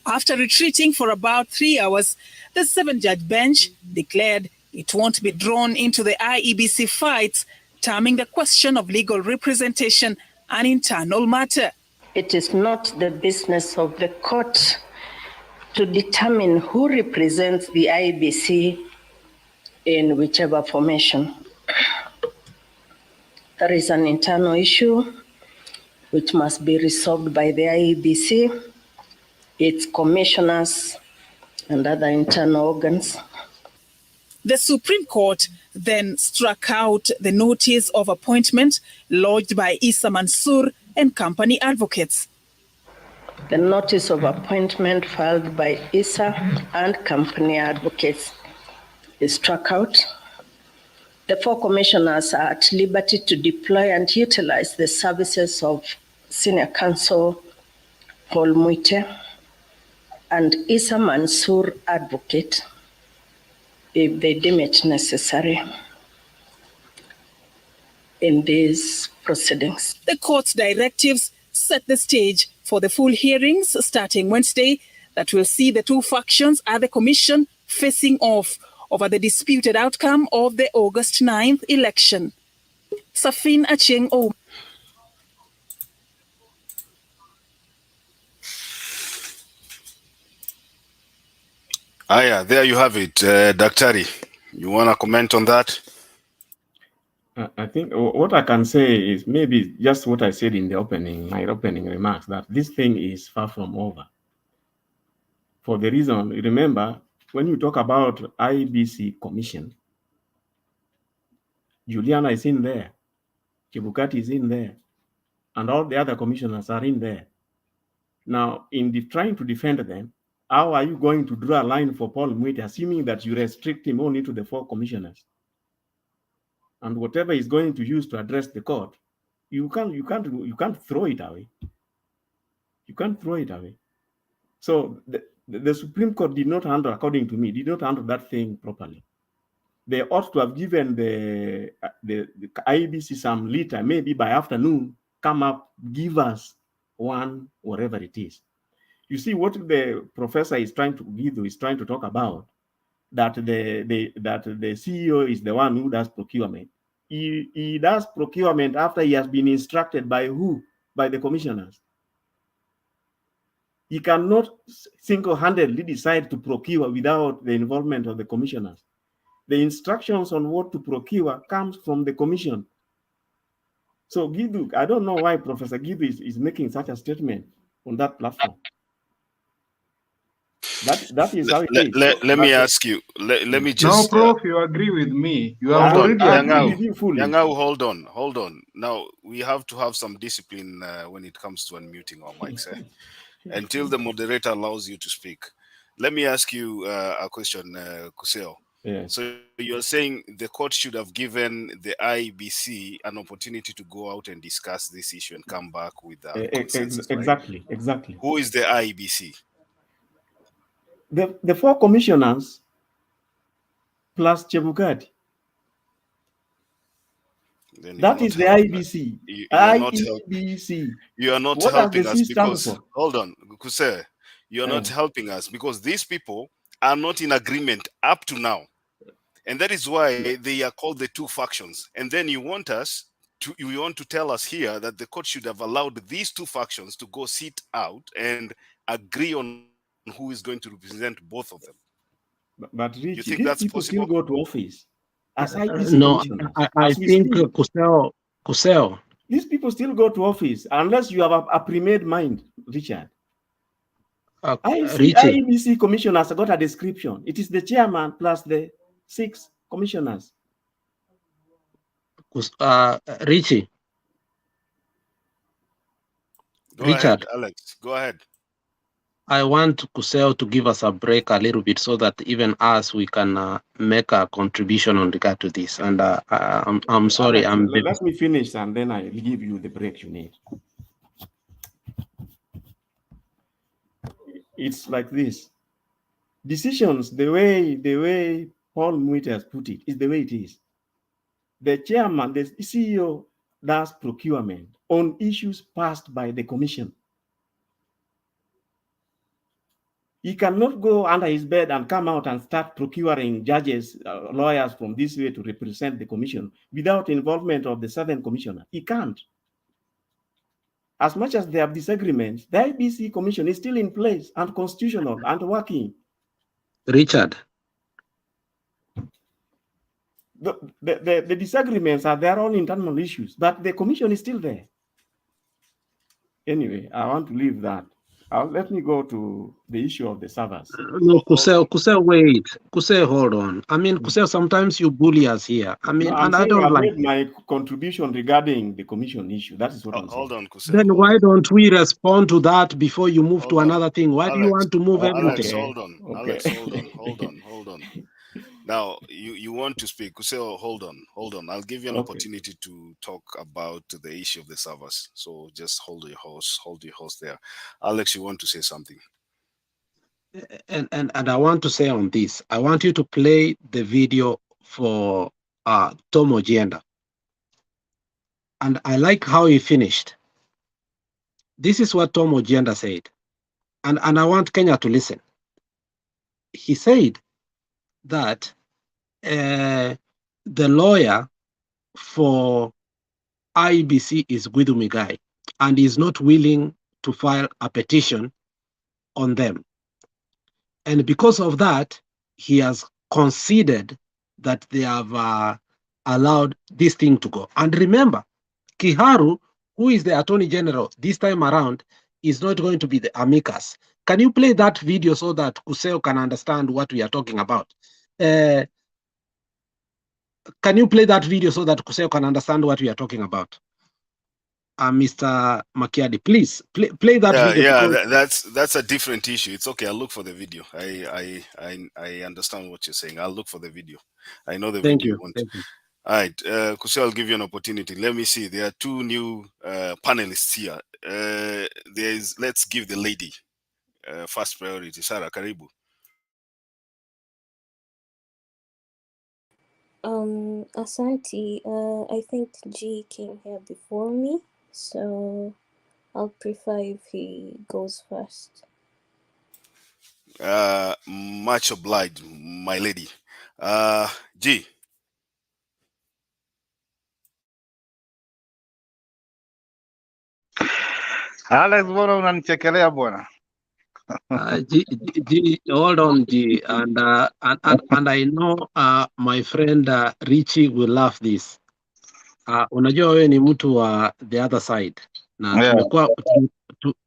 Speaker 5: After retreating for about 3 hours, the 7-judge bench declared it won't be drawn into the IEBC fights, terming the question of legal representation an internal matter.
Speaker 25: It is not the business of the court to determine who represents the IEBC in whichever formation. There is an internal issue which must be resolved by the IEBC, its commissioners, and other internal organs.
Speaker 5: The Supreme Court then struck out the notice of appointment lodged by Issa Mansour and company advocates.
Speaker 25: The notice of appointment filed by Issa and company advocates is struck out. The 4 commissioners are at liberty to deploy and utilize the services of Senior Counsel Paul Muite and Issa Mansour advocate if they deem it necessary in these proceedings.
Speaker 5: The court's directives set the stage for the full hearings starting Wednesday that will see the 2 factions at the commission facing off over the disputed outcome of the August 9th election. Safin Acheng O.
Speaker 22: Yeah, there you have it. Daktari, you want to comment on that?
Speaker 21: I think what I can say is maybe just what I said in the my opening remarks, that this thing is far from over. For the reason, remember, when you talk about IEBC Commission, Juliana is in there, Chebukati is in there, and all the other commissioners are in there. Now, in trying to defend them, how are you going to draw a line for Paul Muite, assuming that you restrict him only to the 4 commissioners? And whatever he's going to use to address the court, you can't throw it away. You can't throw it away. So the Supreme Court did not handle, according to me, did not handle that thing properly. They ought to have given the IEBC some later, maybe by afternoon, come up, give us one, whatever it is. You see what the professor is trying to talk about, that the CEO is the one who does procurement. He does procurement after he has been instructed by who? By the commissioners. He cannot single-handedly decide to procure without the involvement of the commissioners. The instructions on what to procure comes from the commission. So Gidu, I don't know why Professor Gidu is making such a statement on that platform. That is how it is.
Speaker 22: Let me ask you. Let me just.
Speaker 6: No, Prof, you agree with me. You have
Speaker 22: hold
Speaker 6: already
Speaker 22: on,
Speaker 6: agreed.
Speaker 22: Yangau, hold on. Now we have to have some discipline when it comes to unmuting our mics. Until the moderator allows you to speak. Let me ask you a question, Kuseo.
Speaker 21: Yes.
Speaker 22: So you're saying the court should have given the IEBC an opportunity to go out and discuss this issue and come back with consensus,
Speaker 21: exactly,
Speaker 22: right?
Speaker 21: Exactly.
Speaker 22: Who is the IEBC?
Speaker 21: The 4 commissioners plus Chebukati. That is the IEBC. IEBC.
Speaker 22: You are not
Speaker 21: what
Speaker 22: helping
Speaker 21: does the
Speaker 22: us
Speaker 21: C stand
Speaker 22: because
Speaker 21: for?
Speaker 22: hold on, Kuse, you are not helping us because these people are not in agreement up to now, and that is why they are called the 2 factions. And then you want to tell us here that the court should have allowed these 2 factions to go sit out and agree on who is going to represent both of them.
Speaker 21: But Richie,
Speaker 22: you think
Speaker 21: these
Speaker 22: that's
Speaker 21: people
Speaker 22: possible?
Speaker 21: still go to office as IEBC
Speaker 8: No,
Speaker 21: commissioners.
Speaker 8: I think Kuseo.
Speaker 21: These people still go to office unless you have a pre-made mind, Richard. IEBC commissioners got a description. It is the chairman plus the 6 commissioners.
Speaker 22: Richard. Ahead, Alex. Go ahead.
Speaker 8: I want Kuseo to give us a break a little bit so that even us, we can make a contribution on regard to this. And I'm sorry.
Speaker 21: Alex, let me finish and then I'll give you the break you need. It's like this. Decisions, the way Paul Mwite has put it, is the way it is. The chairman, the CEO, does procurement on issues passed by the commission. He cannot go under his bed and come out and start procuring judges, lawyers from this way to represent the commission without involvement of the Southern Commissioner. He can't. As much as they have disagreements, the IEBC commission is still in place and constitutional and working.
Speaker 8: Richard.
Speaker 21: The disagreements are their own internal issues, but the commission is still there. Anyway, I want to leave that. Let me go to the issue of the servers.
Speaker 8: No, Kuseo, wait. Kuseo, hold on. I mean, Kuseo, sometimes you bully us here. I mean,
Speaker 21: No,
Speaker 8: and I don't like
Speaker 21: made my contribution regarding the commission issue. That is what I'm saying.
Speaker 22: Hold on, Kuseo.
Speaker 8: Then why don't we respond to that before you move to another thing? Why do you want to move everything?
Speaker 22: Alex, hold on. Okay. Alex, hold on. Now, you want to speak. Kuseo, hold on. I'll give you an opportunity to talk about the issue of the servers. So just hold your horse there. Alex, you want to say something?
Speaker 8: And I want to say on this, I want you to play the video for Tom Ojienda. And I like how he finished. This is what Tom Ojienda said. And I want Kenya to listen. He said that the lawyer for IEBC is Guidu Migai, and is not willing to file a petition on them. And because of that, he has conceded that they have allowed this thing to go. And remember, Kiharu, who is the Attorney General this time around, is not going to be the amicus. Can you play that video so that Kuseo can understand what we are talking about? Can you play that video so that Kuseo can understand what we are talking about? Mr. Makiadi, please play that video.
Speaker 22: Yeah, that's a different issue. It's okay. I'll look for the video. I understand what you're saying. I'll look for the video. I know the
Speaker 8: Thank
Speaker 22: video.
Speaker 8: you. Thank you.
Speaker 22: All right, Kuseo, I'll give you an opportunity. Let me see. There are two new panelists here. Let's give the lady first priority. Sarah, karibu.
Speaker 9: Asante, I think G came here before me, so I'll prefer if he goes first.
Speaker 22: Much obliged, my lady. G.
Speaker 18: Alex, mbona unanichekelea bwana?
Speaker 8: Hold on, G, and I know my friend Richie will love this. Unajua wewe ni mtu wa the other side na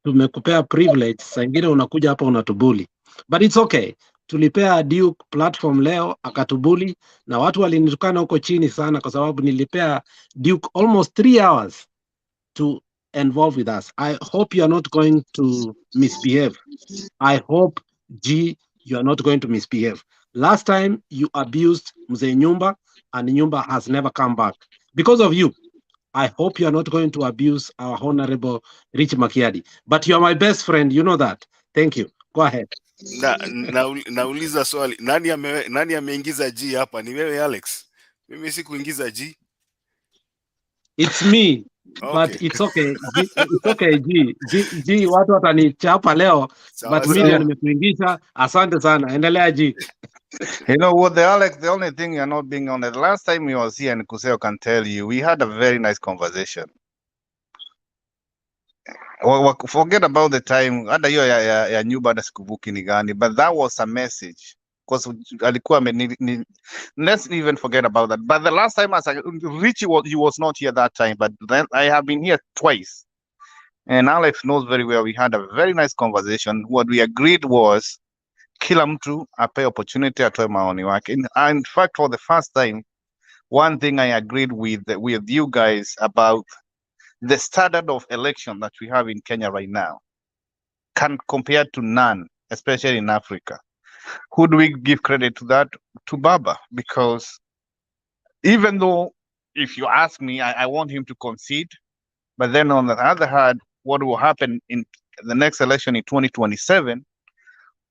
Speaker 8: tumekupea privilege, saa ingine unakuja hapa unatubuli, but it's okay. Tulipea Duke platform leo akatubuli, na watu walinitukana huko chini sana kwa sababu nilipea Duke almost 3 hours to involve with us. I hope you are not going to misbehave. I hope, G, you are not going to misbehave. Last time you abused Mzee Nyumba, and Nyumba has never come back. Because of you, I hope you are not going to abuse our Honorable Rich Makiadi. But you are my best friend, you know that. Thank you. Go ahead.
Speaker 22: Nauliza swali, nani ameingiza G hapa? Ni wewe Alex? Mimi sikuingiza G.
Speaker 8: It's me.
Speaker 22: Okay.
Speaker 8: But it's okay. It's okay, G, watu watanichapa leo, but media nimekuingisha. Asante sana. Endelea G.
Speaker 18: You know what, Alex, the only thing you're not being on the last time you was here, and Kuseo can tell you, we had a very nice conversation. Forget about the time, hata hiyo ya Nyumba hata sikubuki ni gani, but that was a message. Because let's even forget about that. But the last time, Richie was not here that time, but then I have been here twice. And Alex knows very well, we had a very nice conversation. What we agreed was, kila mtu ape opportunity atoe maoni wake. In fact, for the first time, one thing I agreed with you guys about the standard of election that we have in Kenya right now.
Speaker 4: can compare to none, especially in Africa. Who do we give credit to that? To Baba, because even though, if you ask me, I want him to concede, but then on the other hand, what will happen in the next election in 2027,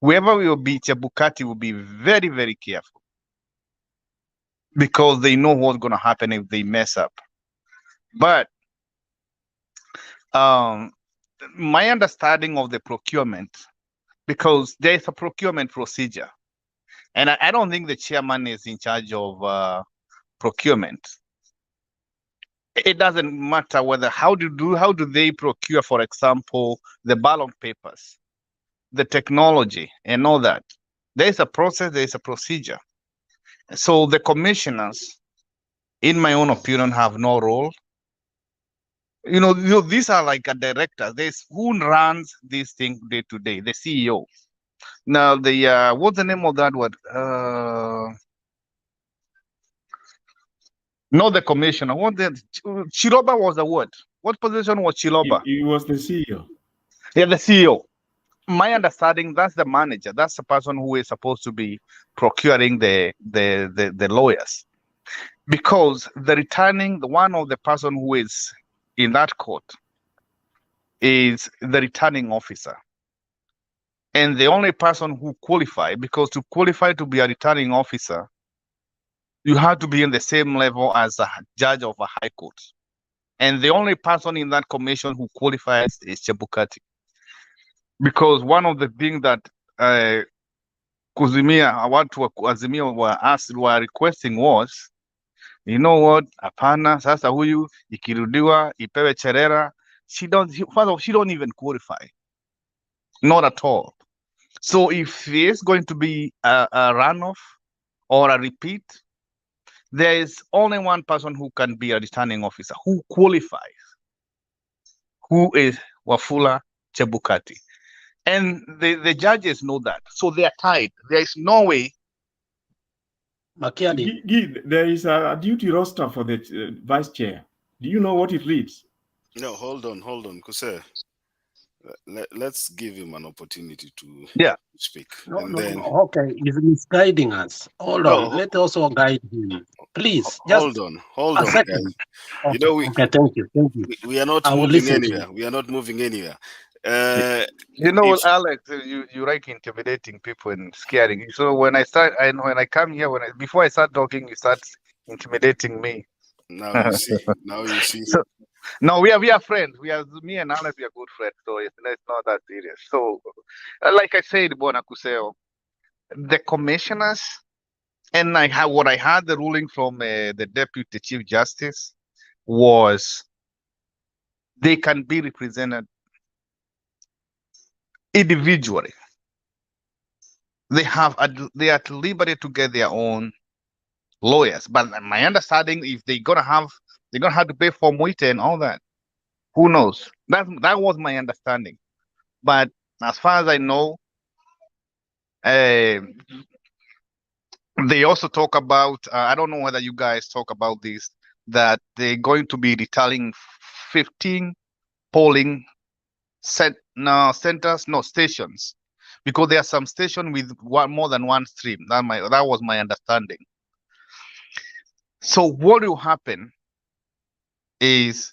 Speaker 4: whoever will be Chebukati will be very, very careful because they know what's going to happen if they mess up. But my understanding of the procurement, because there's a procurement procedure, and I don't think the chairman is in charge of procurement. It doesn't matter whether how do they procure, for example, the ballot papers, the technology, and all that. There is a process, there is a procedure. So the commissioners, in my own opinion, have no role. These are like a director. There's who runs this thing day to day, the CEO. Now, what's the name of that word? Not the commissioner. Chiloba was the word. What position was Chiloba?
Speaker 21: He was the CEO.
Speaker 4: Yeah, the CEO. My understanding, that's the manager. That's the person who is supposed to be procuring the lawyers. Because one of the person who is in that court is the returning officer. And the only person who qualified, because to qualify to be a returning officer, you have to be in the same level as a judge of a high court. And the only person in that commission who qualifies is Chebukati. Because one of the things that Azimia were requesting was, you know what, hapana, sasa huyu ikirudiwa ipewe Cherera, she don't even qualify. Not at all. So if there's going to be a runoff or a repeat, there is only one person who can be a returning officer who qualifies, who is Wafula Chebukati. And the judges know that. So they are tied. There is no way.
Speaker 21: There is a duty roster for the vice chair. Do you know what it reads?
Speaker 22: No, hold on, Kuse. Let's give him an opportunity to speak.
Speaker 8: Okay, he's misguiding us. Hold on, let's also guide him. Please, just
Speaker 22: hold on,
Speaker 8: second.
Speaker 22: guys.
Speaker 8: Okay, thank you.
Speaker 22: We are not moving anywhere. We are not moving anywhere.
Speaker 4: Alex, you like intimidating people and scaring. So when I come here, before I start talking, you start intimidating me.
Speaker 22: Now you see.
Speaker 4: So, no, we are friends. Me and Alex, we are good friends. So it's not that serious. So, like I said, Bona Kuseo, the commissioners, and what I had the ruling from the Deputy Chief Justice was they can be represented individually. They are at liberty to get their own lawyers. But my understanding, if they're gonna have to pay for Muite and all that. Who knows? That was my understanding. But as far as I know, they also talk about, I don't know whether you guys talk about this, that they're going to be retelling 15 polling stations, because there are some stations with more than one stream. That was my understanding. So what will happen is,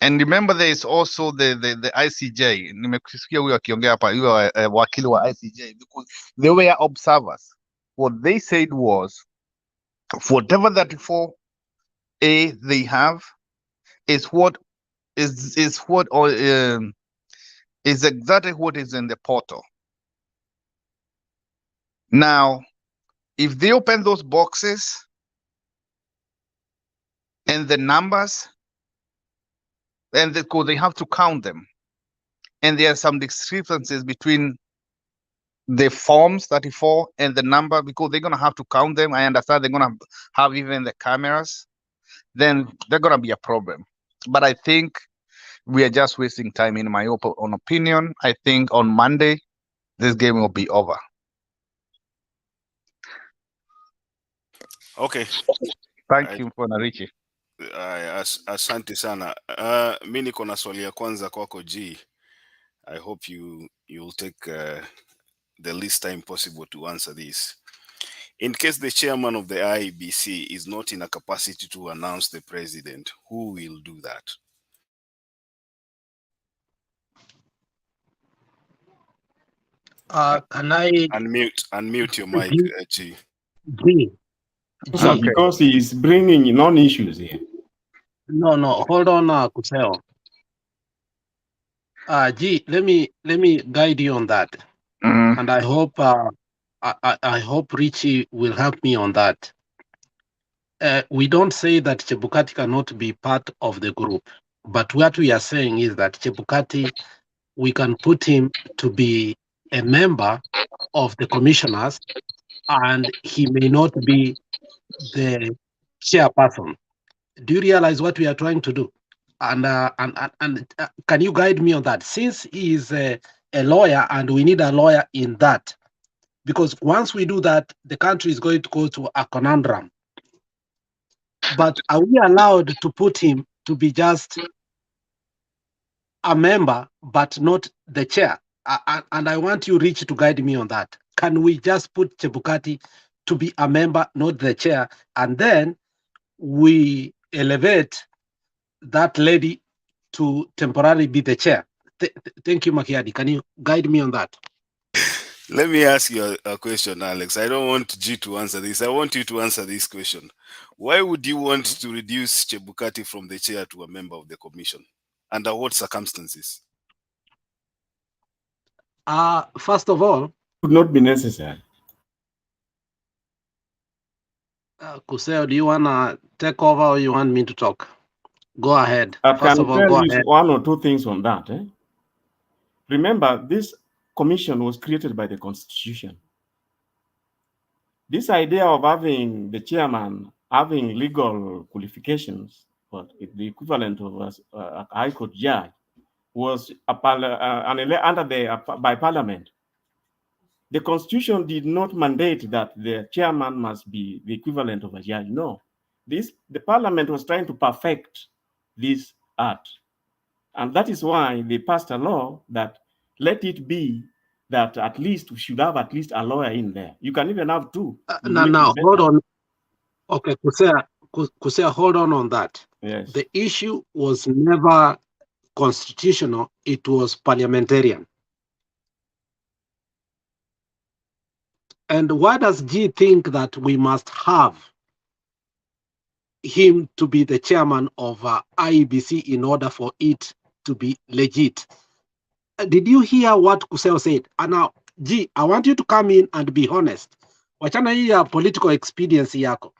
Speaker 4: and remember, there is also the ICJ. Nimekusikia huyo akiongea hapa, huyo wakili wa ICJ, because they were observers. What they said was, whatever 34A they have is exactly what is in the portal. Now, if they open those boxes and the numbers, and they have to count them, and there are some discrepancies between the forms 34 and the number, because they're going to have to count them. I understand they're going to have even the cameras. Then they're going to be a problem. But I think we are just wasting time, in my own opinion. I think on Monday, this game will be over.
Speaker 22: Okay.
Speaker 4: Thank you, Bwana Richie.
Speaker 22: Asante sana. Mi niko na swali ya kwanza kwako G. I hope you'll take the least time possible to answer this. In case the chairman of the IEBC is not in a capacity to announce the president, who will do that?
Speaker 8: Can I
Speaker 22: Unmute your mic, G.
Speaker 8: G.
Speaker 21: Because he is bringing non-issues here.
Speaker 8: No, hold on, Kuseo. G, let me guide you on that, and I hope I hope Richie will help me on that. We don't say that Chebukati cannot be part of the group, but what we are saying is that Chebukati, we can put him to be a member of the commissioners, and he may not be the chairperson. Do you realize what we are trying to do? And can you guide me on that? Since he is a lawyer, and we need a lawyer in that, because once we do that, the country is going to go to a conundrum. But are we allowed to put him to be just a member, but not the chair? And I want you, Rich, to guide me on that. Can we just put Chebukati to be a member, not the chair, and then we elevate that lady to temporarily be the chair? Thank you, Makiadi. Can you guide me on that?
Speaker 22: Let me ask you a question, Alex. I don't want G to answer this. I want you to answer this question. Why would you want to reduce Chebukati from the chair to a member of the commission? Under what circumstances?
Speaker 8: First of all,
Speaker 21: would not be necessary.
Speaker 8: Kuseo, do you want to take over or you want me to talk? Go ahead.
Speaker 21: I
Speaker 8: First
Speaker 21: can
Speaker 8: of all,
Speaker 21: tell
Speaker 8: go
Speaker 21: you
Speaker 8: ahead.
Speaker 21: one or two things on that. Remember, this commission was created by the Constitution. This idea of having the chairman having legal qualifications, but the equivalent of a high court judge, was by Parliament. The Constitution did not mandate that the chairman must be the equivalent of a judge. No, the Parliament was trying to perfect this art, and that is why they passed a law that let it be that at least we should have at least a lawyer in there. You can even have two.
Speaker 8: Now, hold on. Okay, Kusea, hold on that.
Speaker 21: Yes.
Speaker 8: The issue was never constitutional, it was parliamentarian. And why does G think that we must have him to be the chairman of IEBC in order for it to be legit? Did you hear what Kuseo said? And now, G, I want you to come in and be honest. Wachana hii ya political expediency yako.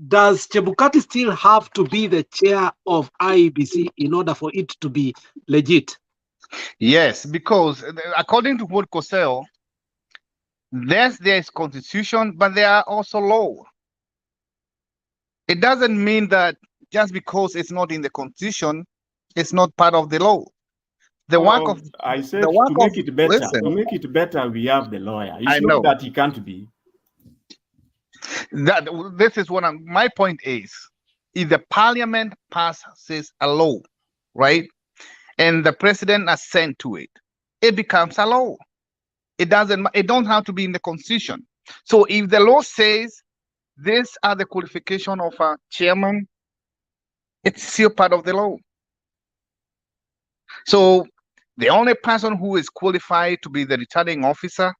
Speaker 8: Does Chebukati still have to be the chair of IEBC in order for it to be legit?
Speaker 4: Yes, because according to what Kuseo, there is constitution, but there are also law. It doesn't mean that just because it's not in the constitution, it's not part of the law. The work of
Speaker 21: I said
Speaker 4: the work
Speaker 21: to make
Speaker 4: of,
Speaker 21: it better.
Speaker 4: listen,
Speaker 21: To make it better, we have the lawyer. It's
Speaker 4: I
Speaker 21: not
Speaker 4: know
Speaker 21: that he can't be.
Speaker 4: that this is what my point is. If the parliament passes a law, right, and the president assent to it, it becomes a law. It don't have to be in the constitution. So if the law says these are the qualification of a chairman, it's still part of the law. So the only person who is qualified to be the returning officer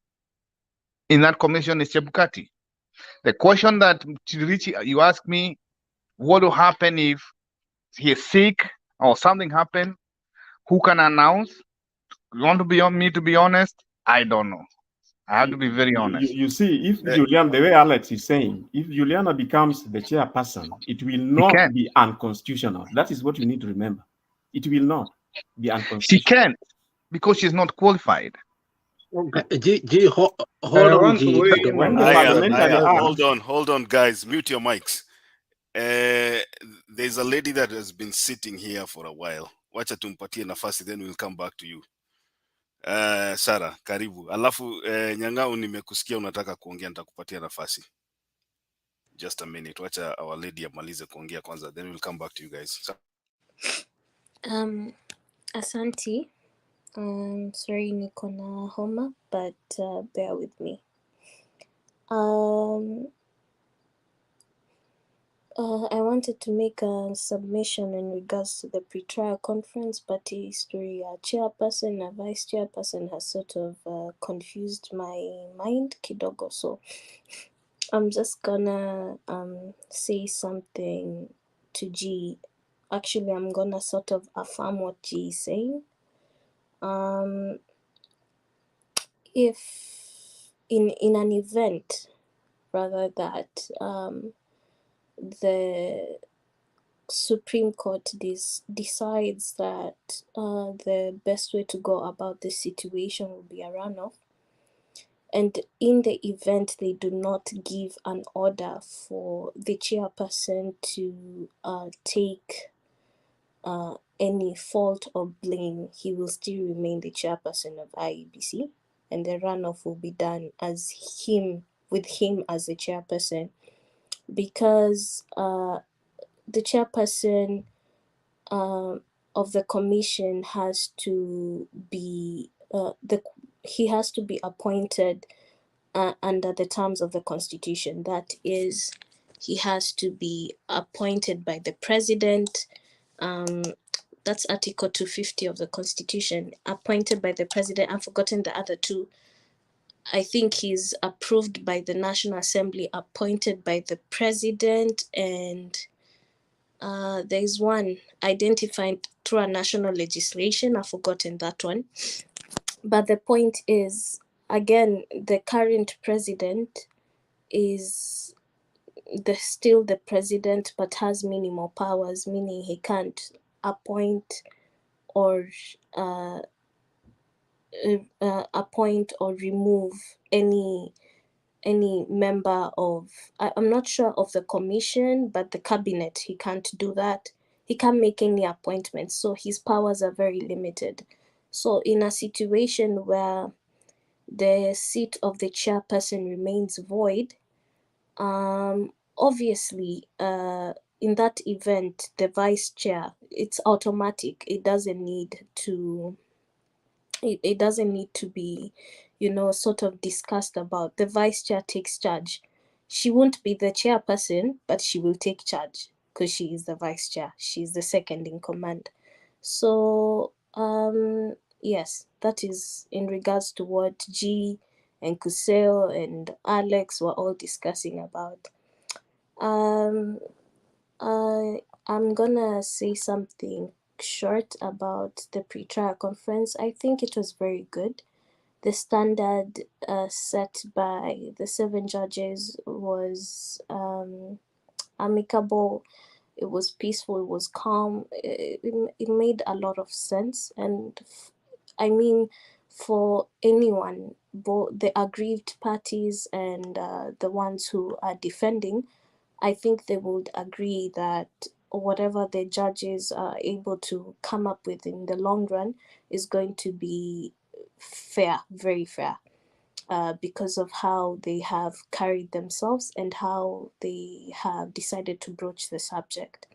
Speaker 4: in that commission is Chebukati. The question that you asked me, what will happen if he is sick or something happened? Who can announce? You want to be on me to be honest? I don't know. I have to be very honest.
Speaker 21: You see, if Juliana, the way Alex is saying, if Juliana becomes the chairperson, it will not be unconstitutional. That is what you need to remember. It will not be unconstitutional.
Speaker 4: She can't because she's not qualified.
Speaker 8: Hold on,
Speaker 22: Hold on, guys. Mute your mics. There's a lady that has been sitting here for a while. Wacha tumpatie nafasi, then we'll come back to you. Sarah, karibu. Alafu Nyang'au, nimekusikia unataka kuongea, nitakupatia nafasi. Just a minute. Wacha our lady amalize kuongea kwanza, then we'll come back to you guys.
Speaker 9: Asanti. Sorry, niko na homa, but bear with me. I wanted to make a submission in regards to the pre-trial conference, but the story chairperson and vice chairperson has sort of confused my mind kidogo. So I'm just gonna say something to G. Actually, I'm gonna sort of affirm what G is saying. If in an event, rather, that the Supreme Court decides that the best way to go about this situation will be a runoff, and in the event they do not give an order for the chairperson to take any fault or blame, he will still remain the chairperson of IEBC, and the runoff will be done as him, with him as the chairperson, because the chairperson of the commission has to be he has to be appointed under the terms of the constitution. That is, he has to be appointed by the president. That's Article 250 of the Constitution. Appointed by the president. I've forgotten the other two. I think he's approved by the National Assembly, appointed by the president, and there is one identified through a national legislation. I've forgotten that one. But the point is, again, the current president is still the president, but has minimal powers, meaning he can't appoint or remove any member of, I'm not sure of the commission, but the cabinet. He can't do that. He can't make any appointments, so his powers are very limited. So in a situation where the seat of the chairperson remains void, obviously, in that event, the vice chair, it's automatic. It doesn't need to be, sort of discussed about. The vice chair takes charge. She won't be the chairperson, but she will take charge because she is the vice chair. She's the second in command. So, yes, that is in regards to what G and Kuseo and Alex were all discussing about. I'm gonna say something short about the pre-trial conference. I think it was very good. The standard set by the 7 judges was amicable. It was peaceful. It was calm. It made a lot of sense. And I mean, for anyone, both the aggrieved parties and the ones who are defending, I think they would agree that whatever the judges are able to come up with in the long run is going to be fair, very fair, because of how they have carried themselves and how they have decided to broach the subject.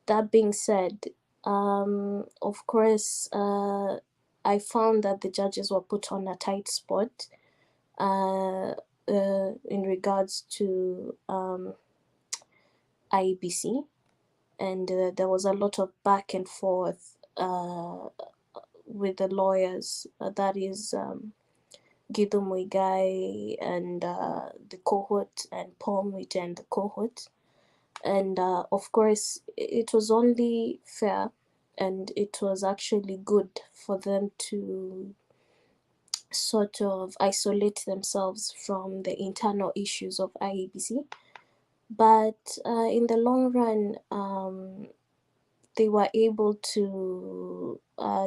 Speaker 9: That being said, of course, I found that the judges were put on a tight spot in regards to IEBC, and there was a lot of back and forth with the lawyers. That is Gidu Muigai and the cohort, and Paul Mwite and the cohort. And of course, it was only fair, and it was actually good for them to sort of isolate themselves from the internal issues of IEBC. But in the long run, they were able to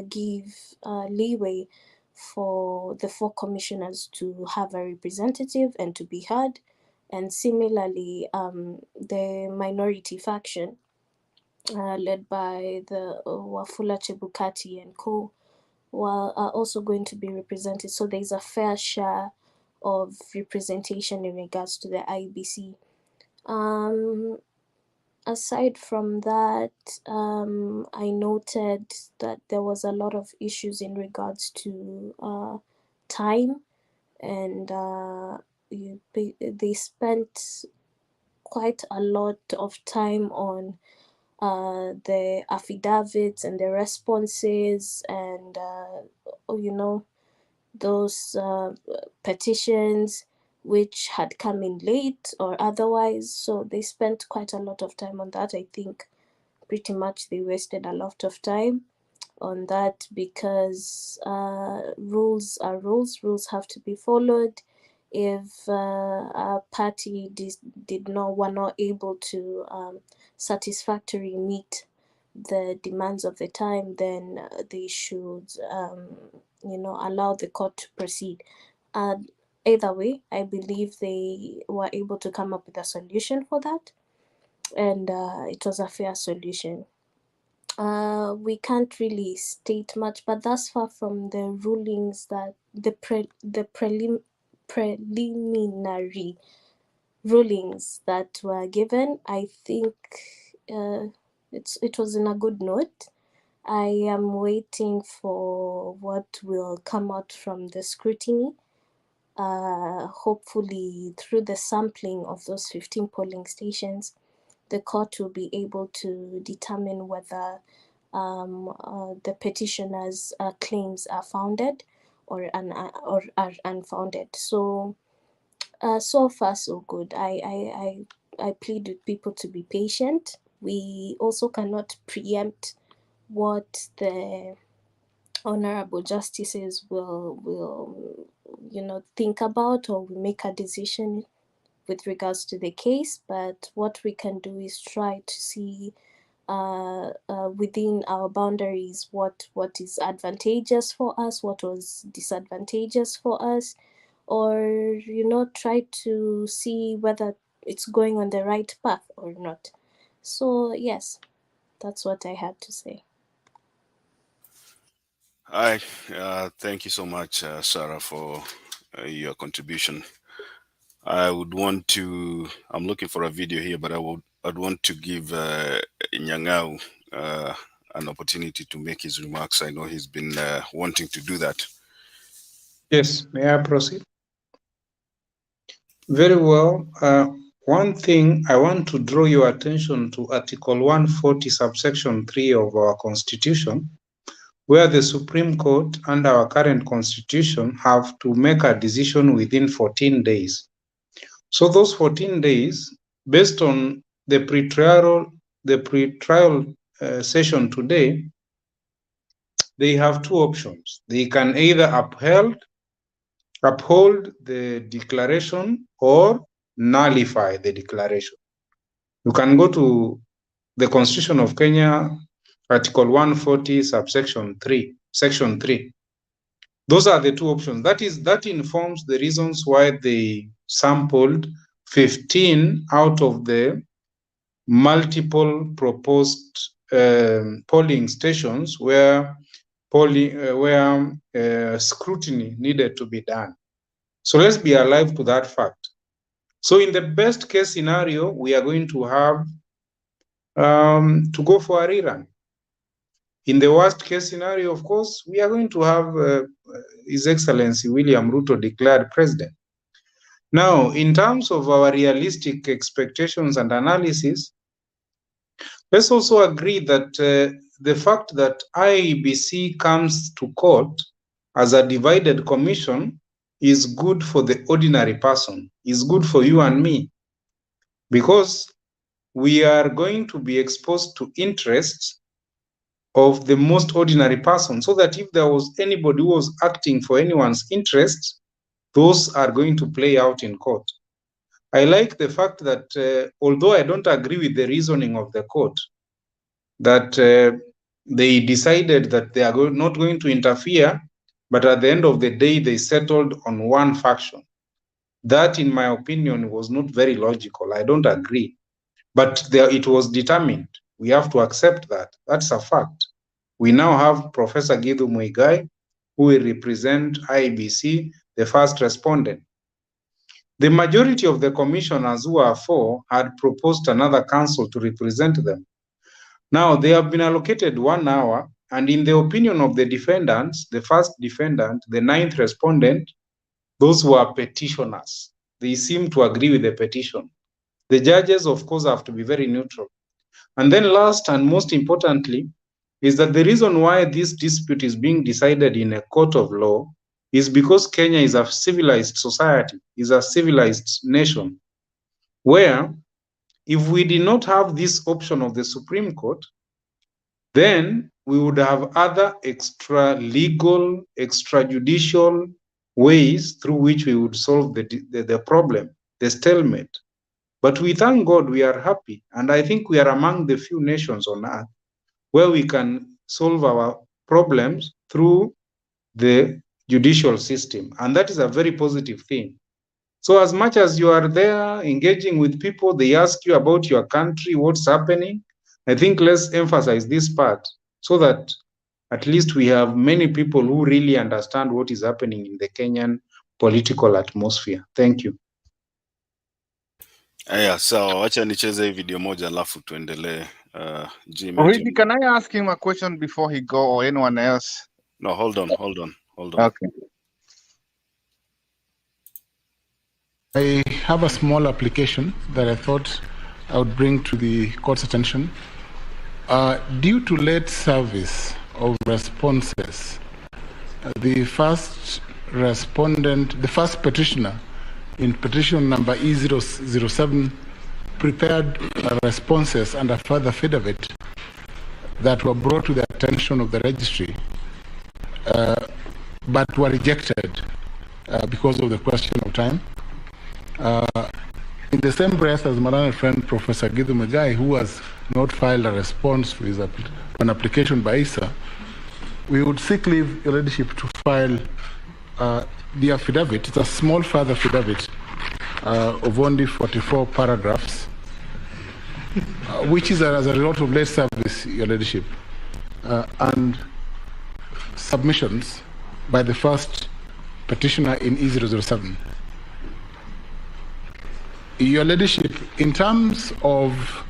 Speaker 9: give leeway for the 4 commissioners to have a representative and to be heard. And similarly, the minority faction, led by the Wafula Chebukati and co, are also going to be represented. So there's a fair share of representation in regards to the IEBC. Aside from that, I noted that there was a lot of issues in regards to time, and they spent quite a lot of time on the affidavits and the responses, and those petitions which had come in late or otherwise. So they spent quite a lot of time on that. I think pretty much they wasted a lot of time on that, because rules are rules. Rules have to be followed. If a party were not able to satisfactorily meet the demands of the time, then they should allow the court to proceed. Either way, I believe they were able to come up with a solution for that, and it was a fair solution. We can't really state much, but thus far from the rulings that the preliminary rulings that were given, I think it was in a good note. I am waiting for what will come out from the scrutiny. Hopefully, through the sampling of those 15 polling stations, the court will be able to determine whether the petitioner's claims are founded or are unfounded. So, so far so good. I plead with people to be patient. We also cannot preempt what the honorable justices will think about, or will make a decision with regards to the case. But what we can do is try to see within our boundaries what is advantageous for us, what was disadvantageous for us, or try to see whether it's going on the right path or not. So yes, that's what I had to say.
Speaker 22: Hi, thank you so much, Sarah, for your contribution. I would want to, I'm looking for a video here, but I'd want to give Nyang'au an opportunity to make his remarks. I know he's been wanting to do that.
Speaker 6: Yes, may I proceed? Very well. One thing I want to draw your attention to Article 140, subsection 3 of our Constitution, where the Supreme Court and our current Constitution have to make a decision within 14 days. So those 14 days, based on the pretrial session today, they have two options. They can either uphold the declaration or nullify the declaration. You can go to the Constitution of Kenya, Article 140, subsection 3, section 3. Those are the two options. That informs the reasons why they sampled 15 out of the multiple proposed polling stations where scrutiny needed to be done. So let's be alive to that fact. So in the best case scenario, we are going to have to go for a rerun. In the worst case scenario, of course, we are going to have His Excellency William Ruto declared president. Now, in terms of our realistic expectations and analysis, let's also agree that the fact that IEBC comes to court as a divided commission is good for the ordinary person, is good for you and me, because we are going to be exposed to interests of the most ordinary person, so that if there was anybody who was acting for anyone's interests, those are going to play out in court. I like the fact that although I don't agree with the reasoning of the court, that they decided that they are not going to interfere, but at the end of the day, they settled on one faction. That, in my opinion, was not very logical. I don't agree. But it was determined. We have to accept that. That's a fact. We now have Professor Githu Muigai, who will represent IEBC, the first respondent. The majority of the commissioners, who are 4, had proposed another council to represent them. Now they have been allocated 1 hour, and in the opinion of the defendants, the first defendant, the 9th respondent, those were petitioners. They seem to agree with the petition. The judges, of course, have to be very neutral. And then last and most importantly, is that the reason why this dispute is being decided in a court of law is because Kenya is a civilized society, is a civilized nation, where if we did not have this option of the Supreme Court, then we would have other extra legal, extrajudicial ways through which we would solve the problem, the stalemate. But we thank God we are happy, and I think we are among the few nations on earth where we can solve our problems through the judicial system, and that is a very positive thing. So as much as you are there engaging with people, they ask you about your country, what's happening, I think let's emphasize this part so that at least we have many people who really understand what is happening in the Kenyan political atmosphere. Thank you.
Speaker 22: Aya, sawa, wacha nicheze hii video moja alafu tuendelee.
Speaker 4: Really, can I ask him a question before he go, or anyone else?
Speaker 22: No, hold on.
Speaker 4: Okay.
Speaker 2: I have a small application that I thought I would bring to the court's attention. Due to late service of responses, the first respondent, the first petitioner in petition number E007 prepared responses and a further affidavit that were brought to the attention of the registry, but were rejected because of the question of time. In the same breath as my learned friend Professor Githu Muigai, who has not filed a response to an application by ISA, we would seek leave, Your Ladyship, to file the affidavit. It's a small further affidavit of only 44 paragraphs, which is as a result of late service, Your Ladyship, and submissions by the first petitioner in E007. Your Ladyship, in terms of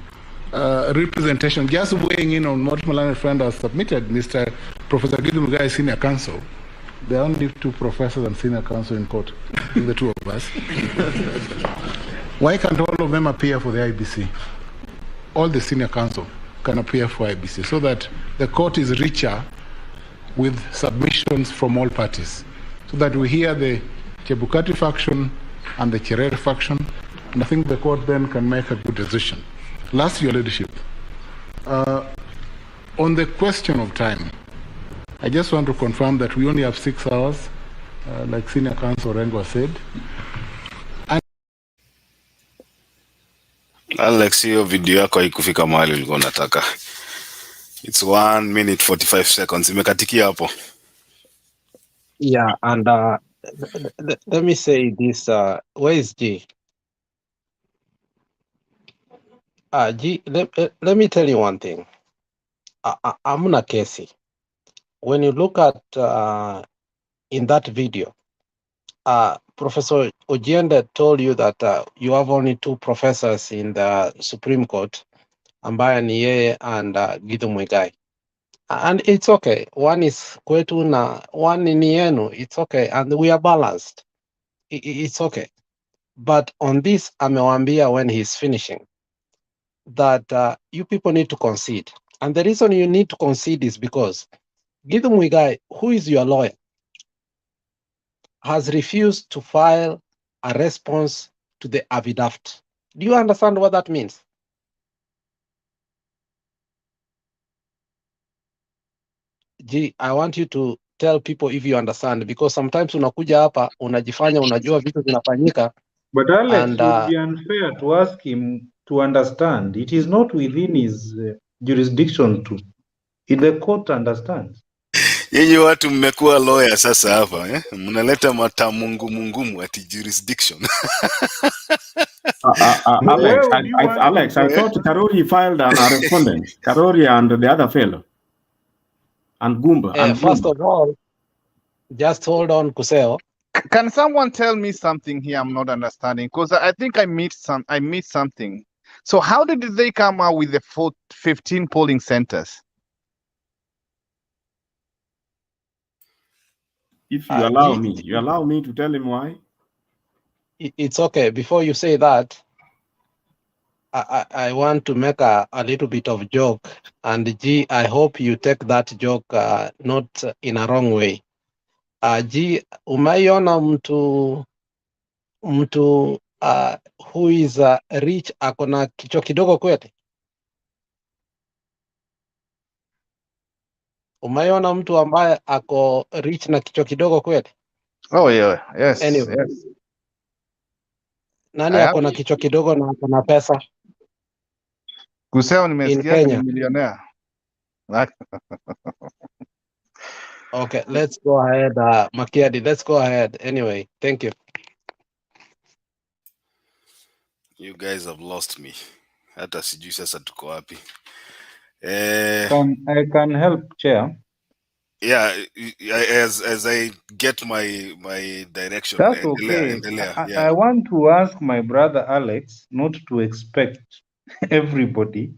Speaker 2: representation, just weighing in on what my learned friend has submitted, Mr. Professor Githu Muigai, Senior Counsel. There are only 2 professors and senior counsel in court, the 2 of us. Why can't all of them appear for the IEBC? All the senior counsel can appear for IEBC so that the court is richer with submissions from all parties, so that we hear the Chebukati faction and the Cherere faction, and I think the court then can make a good decision. Last, Your Ladyship, on the question of time, I just want to confirm that we only have 6 hours, like Senior Counsel Rengo said. And
Speaker 22: Alex, hiyo video yako haikufika mahali ulikuwa unataka. It's 1 minute 45 seconds. Imekatikia hapo.
Speaker 8: Yeah, and let me say this. Where is G? G, let me tell you one thing. I'm not Casey. When you look at in that video, Professor Ojiende told you that you have only 2 professors in the Supreme Court, ambaye ni yeye and Githu Muigai. And it's okay. One is kwetu na one ni yenu. It's okay. And we are balanced. It's okay. But on this, amewambia when he's finishing, that you people need to concede. And the reason you need to concede is because Githu Muigai, who is your lawyer, has refused to file a response to the affidavit. Do you understand what that means? G, I want you to tell people if you understand, because sometimes unakuja hapa unajifanya unajua vitu vinafanyika.
Speaker 6: But Alex, it would be unfair to ask him to understand. It is not within his jurisdiction to. If the court understands.
Speaker 22: Yenye watu mmekuwa lawyer sasa hapa, mnaleta matamungumungumu ati jurisdiction.
Speaker 21: Alex, I thought Karori filed a respondent. Karori and the other fellow. And Gumba.
Speaker 8: First of all, just hold on, Kuseo.
Speaker 4: Can someone tell me something here I'm not understanding? Because I think I missed something. So how did they come out with the 15 polling centers?
Speaker 21: If you allow me to tell him why.
Speaker 8: It's okay. Before you say that, I want to make a little bit of joke, and G, I hope you take that joke not in a wrong way. G, umaiona mtu who is rich akona kichwa kidogo kweli? Umaiona mtu ambaye ako rich na kichwa kidogo kweli?
Speaker 4: Oh yeah, yes,
Speaker 8: Anyway,
Speaker 4: yes.
Speaker 8: nani ako na kichwa kidogo na ako na pesa
Speaker 4: Kusema
Speaker 8: in
Speaker 4: nimesikia ni
Speaker 8: Kenya?
Speaker 4: millionaire.
Speaker 8: Okay, let's go ahead, Makiadi. Let's go ahead. Anyway, thank you.
Speaker 22: You guys have lost me. Hata sijui sasa tuko wapi.
Speaker 6: I can help, Chair.
Speaker 22: Yeah, as I get my direction.
Speaker 6: That's okay. I want to ask my brother Alex not to expect everybody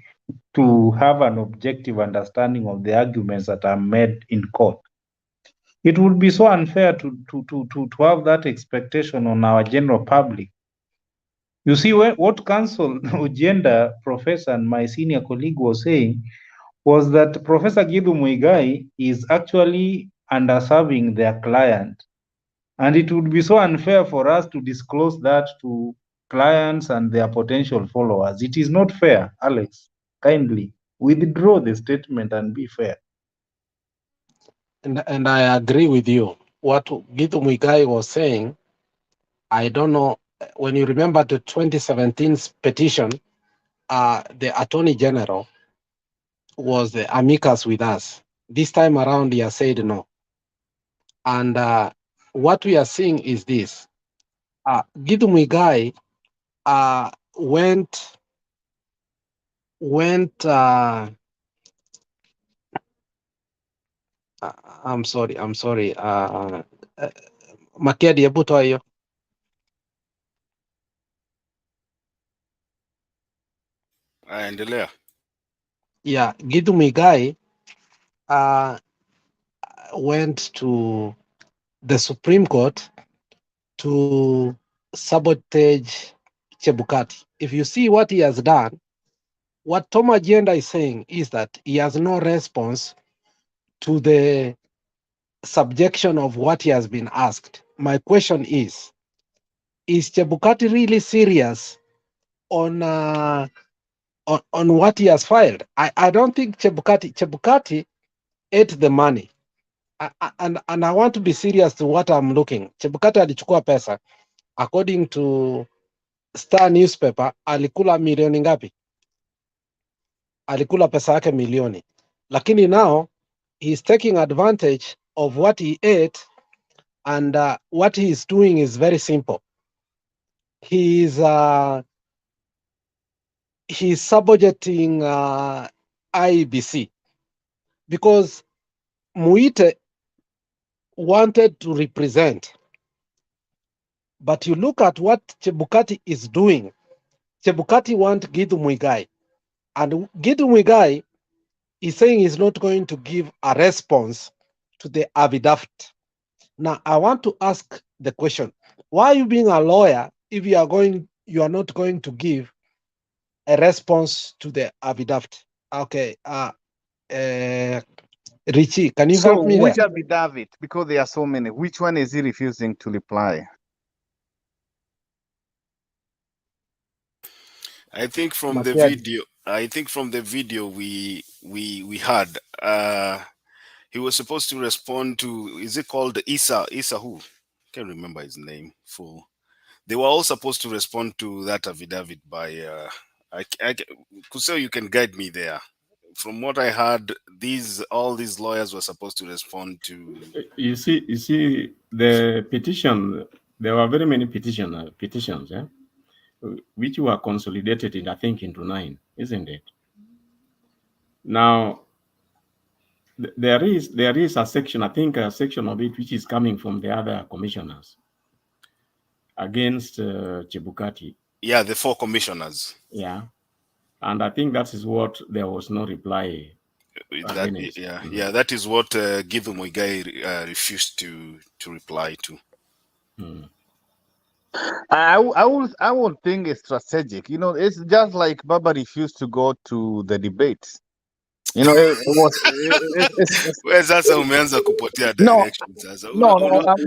Speaker 6: to have an objective understanding of the arguments that are made in court. It would be so unfair to have that expectation on our general public. You see, what Counsel Ojenda, Professor, and my senior colleague was saying was that Professor Githu Muigai is actually underserving their client. And it would be so unfair for us to disclose that to clients and their potential followers. It is not fair, Alex. Kindly withdraw the statement and be fair.
Speaker 8: And I agree with you. What Githu Muigai was saying, I don't know, when you remember the 2017 petition, the Attorney General was the amicus with us. This time around, he has said no. And what we are seeing is this. Githu Muigai went I'm sorry. Makiadi, hebu toa hiyo.
Speaker 22: Endelea.
Speaker 8: Yeah, Githu Muigai went to the Supreme Court to sabotage Chebukati. If you see what he has done, what Tom Agenda is saying is that he has no response to the subjection of what he has been asked. My question is Chebukati really serious on what he has filed? I don't think Chebukati ate the money. And I want to be serious to what I'm looking. Chebukati alichukua pesa. According to Star newspaper, alikula milioni ngapi? Alikula pesa yake milioni. Lakini now he's taking advantage of what he ate, and what he is doing is very simple. He's subjugating IEBC because Muite wanted to represent. But you look at what Chebukati is doing. Chebukati wants Githu Muigai. And Githu Muigai is saying he's not going to give a response to the affidavit. Now, I want to ask the question, why are you being a lawyer if you are not going to give a response to the affidavit? Okay, Richie, can you help me
Speaker 4: which
Speaker 8: there?
Speaker 4: affidavit? Because there are so many. Which one is he refusing to reply?
Speaker 22: I think from the video we had, he was supposed to respond to, is it called Isa who? Can't remember his name. They were all supposed to respond to that affidavit by Kuseo, you can guide me there. From what I heard, all these lawyers were supposed to respond to.
Speaker 21: You see, the petition. There were very many petitions, which were consolidated, I think, into 9, isn't it? Now, there is a section, I think, a section of it which is coming from the other commissioners. against Chebukati.
Speaker 22: Yeah, the 4 commissioners.
Speaker 21: Yeah. And I think that is what there was no reply.
Speaker 22: That, yeah, that is what Githu Muigai refused to reply to.
Speaker 4: I would think it's strategic. You know, it's just like Baba refused to go to the debates. You know, it was.
Speaker 22: Where's sasa umeanza kupotea
Speaker 4: No,
Speaker 22: direction sasa?
Speaker 4: no.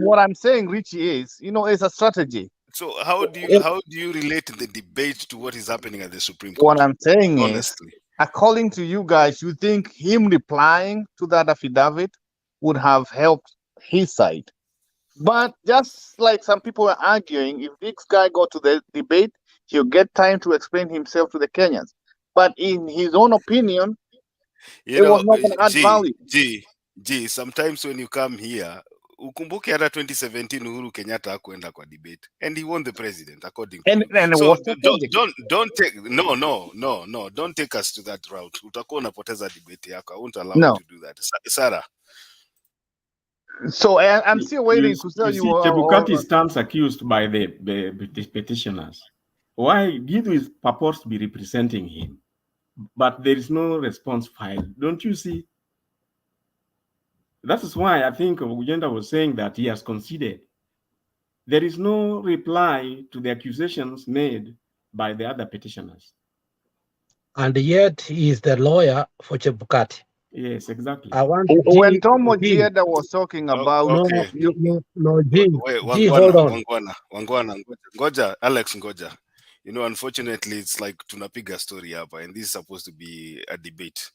Speaker 4: What I'm saying, Richie, is, you know, it's a strategy.
Speaker 22: So how do you relate the debate to what is happening at the Supreme Court?
Speaker 4: What I'm saying
Speaker 22: honestly,
Speaker 4: is, according to you guys, you think him replying to that affidavit would have helped his side. But just like some people are arguing, if this guy go to the debate, he'll get time to explain himself to the Kenyans. But in his own opinion,
Speaker 22: you
Speaker 4: was not going to add value.
Speaker 22: Sometimes when you come here, ukumbuke hata 2017 Uhuru Kenyatta hakuenda kwa debate and he won the president according to
Speaker 4: and
Speaker 22: you. So don't take us to that route. Utakuwa unapoteza debate yako. I won't allow you to do that. Sarah.
Speaker 4: So I'm still waiting to tell you.
Speaker 21: Chebukati stands accused by the petitioners. Why Githu purports to be representing him, but there is no response filed? Don't you see? That is why I think Ugenda was saying that he has conceded. There is no reply to the accusations made by the other petitioners.
Speaker 8: And yet he is the lawyer for Chebukati.
Speaker 21: Yes, exactly.
Speaker 8: I want
Speaker 4: when Tom Ojieda was talking about
Speaker 8: hold on.
Speaker 22: Wangwana, Ngoja, Alex Ngoja. You know, unfortunately, it's like tunapiga story hapa, and this is supposed to be a debate.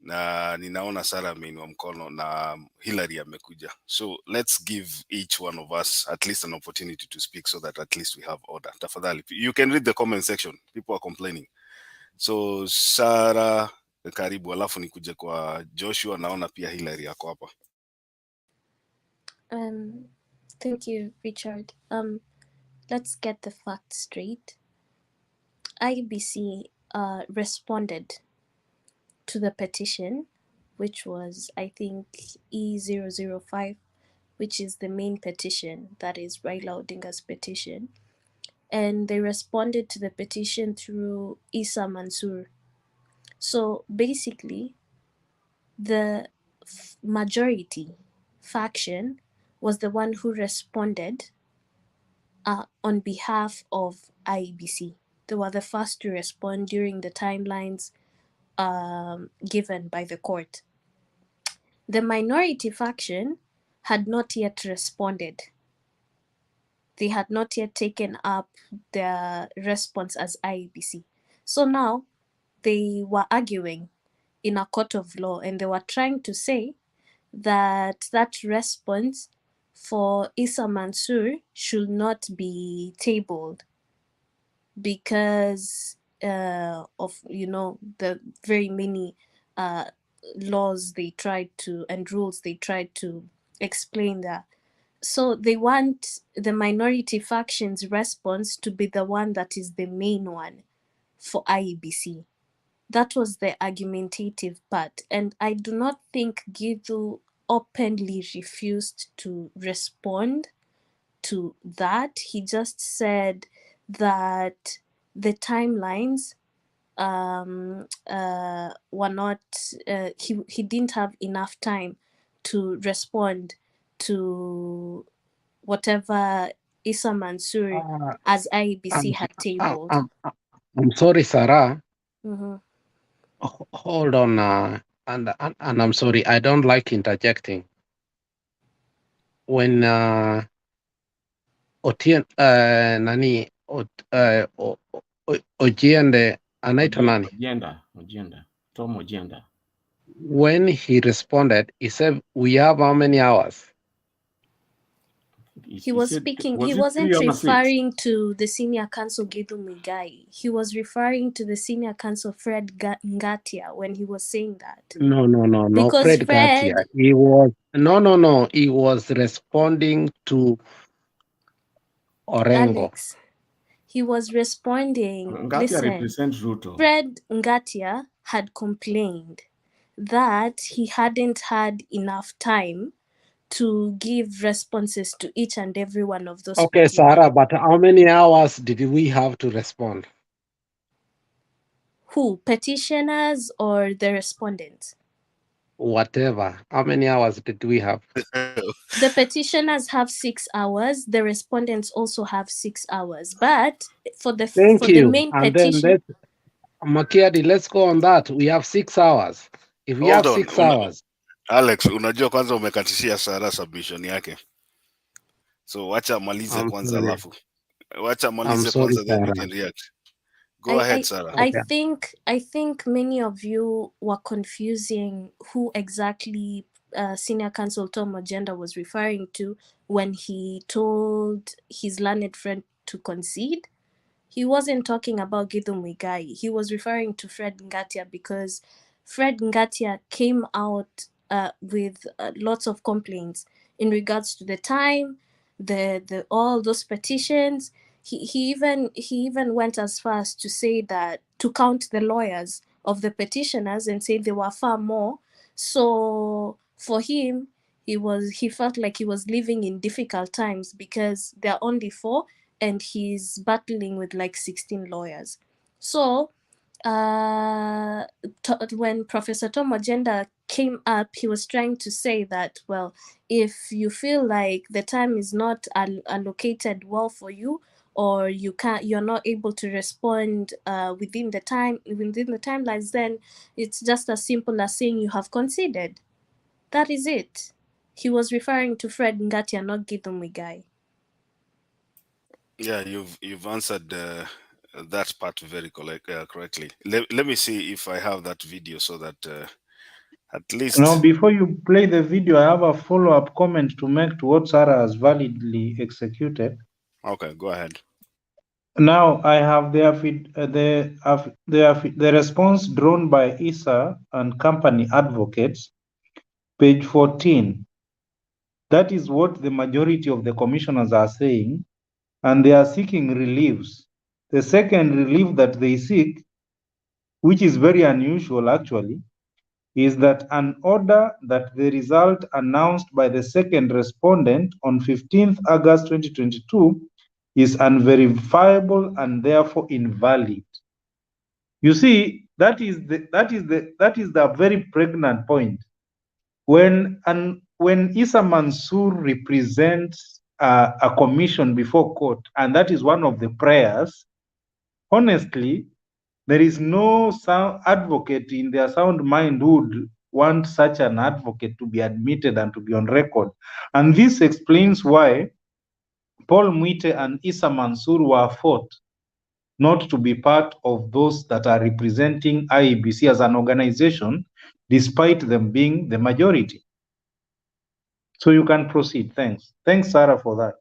Speaker 22: Na ninaona Sarah ameinua mkono na Hillary amekuja. So let's give each one of us at least an opportunity to speak so that at least we have order. Tafadhali. You can read the comment section. People are complaining. So Sarah, karibu, alafu nikuje kwa Joshua, naona pia Hillary yako hapa.
Speaker 9: Thank you, Richard. Let's get the facts straight. IEBC responded to the petition, which was, I think, E005, which is the main petition, that is Raila Odinga's petition. And they responded to the petition through Issa Mansour. So basically, the majority faction was the one who responded on behalf of IEBC. They were the first to respond during the timelines given by the court. The minority faction had not yet responded. They had not yet taken up their response as IEBC. So now they were arguing in a court of law, and they were trying to say that that response for Issa Mansour should not be tabled because of, you know, the very many laws they tried to, and rules they tried to explain that. So they want the minority faction's response to be the one that is the main one for IEBC. That was the argumentative part. And I do not think Githu openly refused to respond to that. He just said that the timelines were not, he didn't have enough time to respond to whatever Issa Mansour as IEBC had tabled.
Speaker 8: I'm sorry, Sarah.
Speaker 9: Mm-hmm.
Speaker 8: Hold on, and I'm sorry, I don't like interjecting. When Ojiende anaitwa nani?
Speaker 21: Tom Ojienda.
Speaker 8: When he responded, he said, "We have how many hours?"
Speaker 9: He was speaking, he wasn't referring to the senior counsel Githu Muigai. He was referring to the senior counsel Fred Ngatia when he was saying that.
Speaker 8: No,
Speaker 9: because
Speaker 8: Fred Ngatia. He was he was responding to Orengo.
Speaker 9: Alex, he was responding.
Speaker 21: Ngatia represents Ruto.
Speaker 9: Fred Ngatia had complained that he hadn't had enough time to give responses to each and every one of those
Speaker 8: Okay,
Speaker 9: petitions.
Speaker 8: Sarah, but how many hours did we have to respond?
Speaker 9: Who? Petitioners or the respondents?
Speaker 8: Whatever. How many hours did we have?
Speaker 9: The petitioners have 6 hours. The respondents also have 6 hours. But for the
Speaker 8: Thank you.
Speaker 9: main
Speaker 8: And then
Speaker 9: petition,
Speaker 8: Makiadi, let's go on that. We have 6 hours. If we
Speaker 22: Hold
Speaker 8: have
Speaker 22: on.
Speaker 8: 6 hours.
Speaker 22: Alex, unajua kwanza umekatishia Sarah submission yake. So wacha malize
Speaker 8: I'm
Speaker 22: kwanza
Speaker 8: sorry.
Speaker 22: alafu. Wacha
Speaker 8: I'm
Speaker 22: malize
Speaker 8: sorry,
Speaker 22: kwanza then we
Speaker 8: Sarah.
Speaker 22: can react. Go ahead, Sarah.
Speaker 9: I think many of you were confusing who exactly Senior Counsel Tom Ogenda was referring to when he told his learned friend to concede. He wasn't talking about Githu Muigai. He was referring to Fred Ngatia because Fred Ngatia came out with lots of complaints in regards to the time, the all those petitions. He even went as far as to say that to count the lawyers of the petitioners and say there were far more. So for him, he felt like he was living in difficult times because there are only 4 and he's battling with like 16 lawyers. So when Professor Tom Ogenda came up, he was trying to say that, well, if you feel like the time is not allocated well for you, or you're not able to respond within the timelines, then it's just as simple as saying you have conceded. That is it. He was referring to Fred Ngatia, not Githu Muigai.
Speaker 22: Yeah, you've answered that part very correctly. Let me see if I have that video so that at least.
Speaker 6: Now, before you play the video, I have a follow-up comment to make to what Sarah has validly executed.
Speaker 22: Okay, go ahead.
Speaker 6: Now, I have the response drawn by Issa and company advocates, page 14. That is what the majority of the commissioners are saying, and they are seeking reliefs. The second relief that they seek, which is very unusual actually, is that an order that the result announced by the second respondent on 15th August 2022 is unverifiable and therefore invalid. You see, that is the very pregnant point. When Issa Mansour represents a commission before court, and that is one of the prayers, honestly, there is no advocate in their sound mind who would want such an advocate to be admitted and to be on record. And this explains why Paul Mwite and Issa Mansour were fought not to be part of those that are representing IEBC as an organization, despite them being the majority. So you can proceed. Thanks. Thanks, Sarah, for that.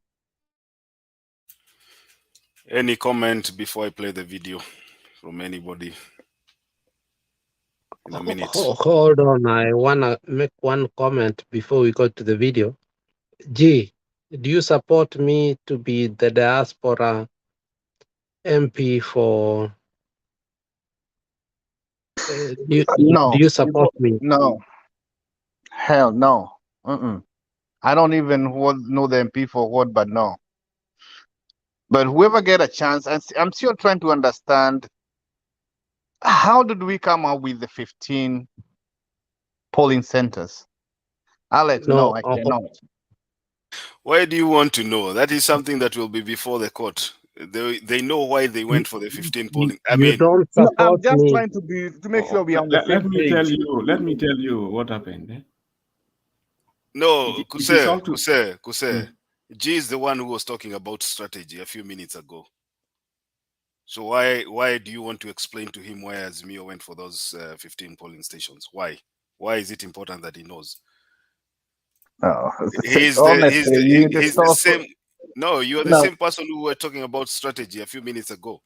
Speaker 22: Any comment before I play the video from anybody? In a minute.
Speaker 8: Hold on, I wanna make one comment before we go to the video. G, do you support me to be the diaspora MP for?
Speaker 4: No.
Speaker 8: Do you support me?
Speaker 4: No. Hell no. I don't even know the MP for what, but no. But whoever get a chance, and I'm still trying to understand, how did we come up with the 15 polling centers? Alex, no, I cannot.
Speaker 22: Why do you want to know? That is something that will be before the court. They know why they went for the 15 polling. I mean,
Speaker 8: don't
Speaker 4: no, I'm
Speaker 8: support
Speaker 4: just
Speaker 8: me.
Speaker 4: trying to make sure we are on the same page.
Speaker 21: Let me tell you what happened. Eh?
Speaker 22: No,
Speaker 21: It is all to-
Speaker 22: Kuse. G is the one who was talking about strategy a few minutes ago. So why do you want to explain to him why Azimio went for those 15 polling stations? Why? Why is it important that he knows?
Speaker 4: Oh,
Speaker 22: He's
Speaker 4: honestly,
Speaker 22: the same. No, you are the same person who were talking about strategy a few minutes ago.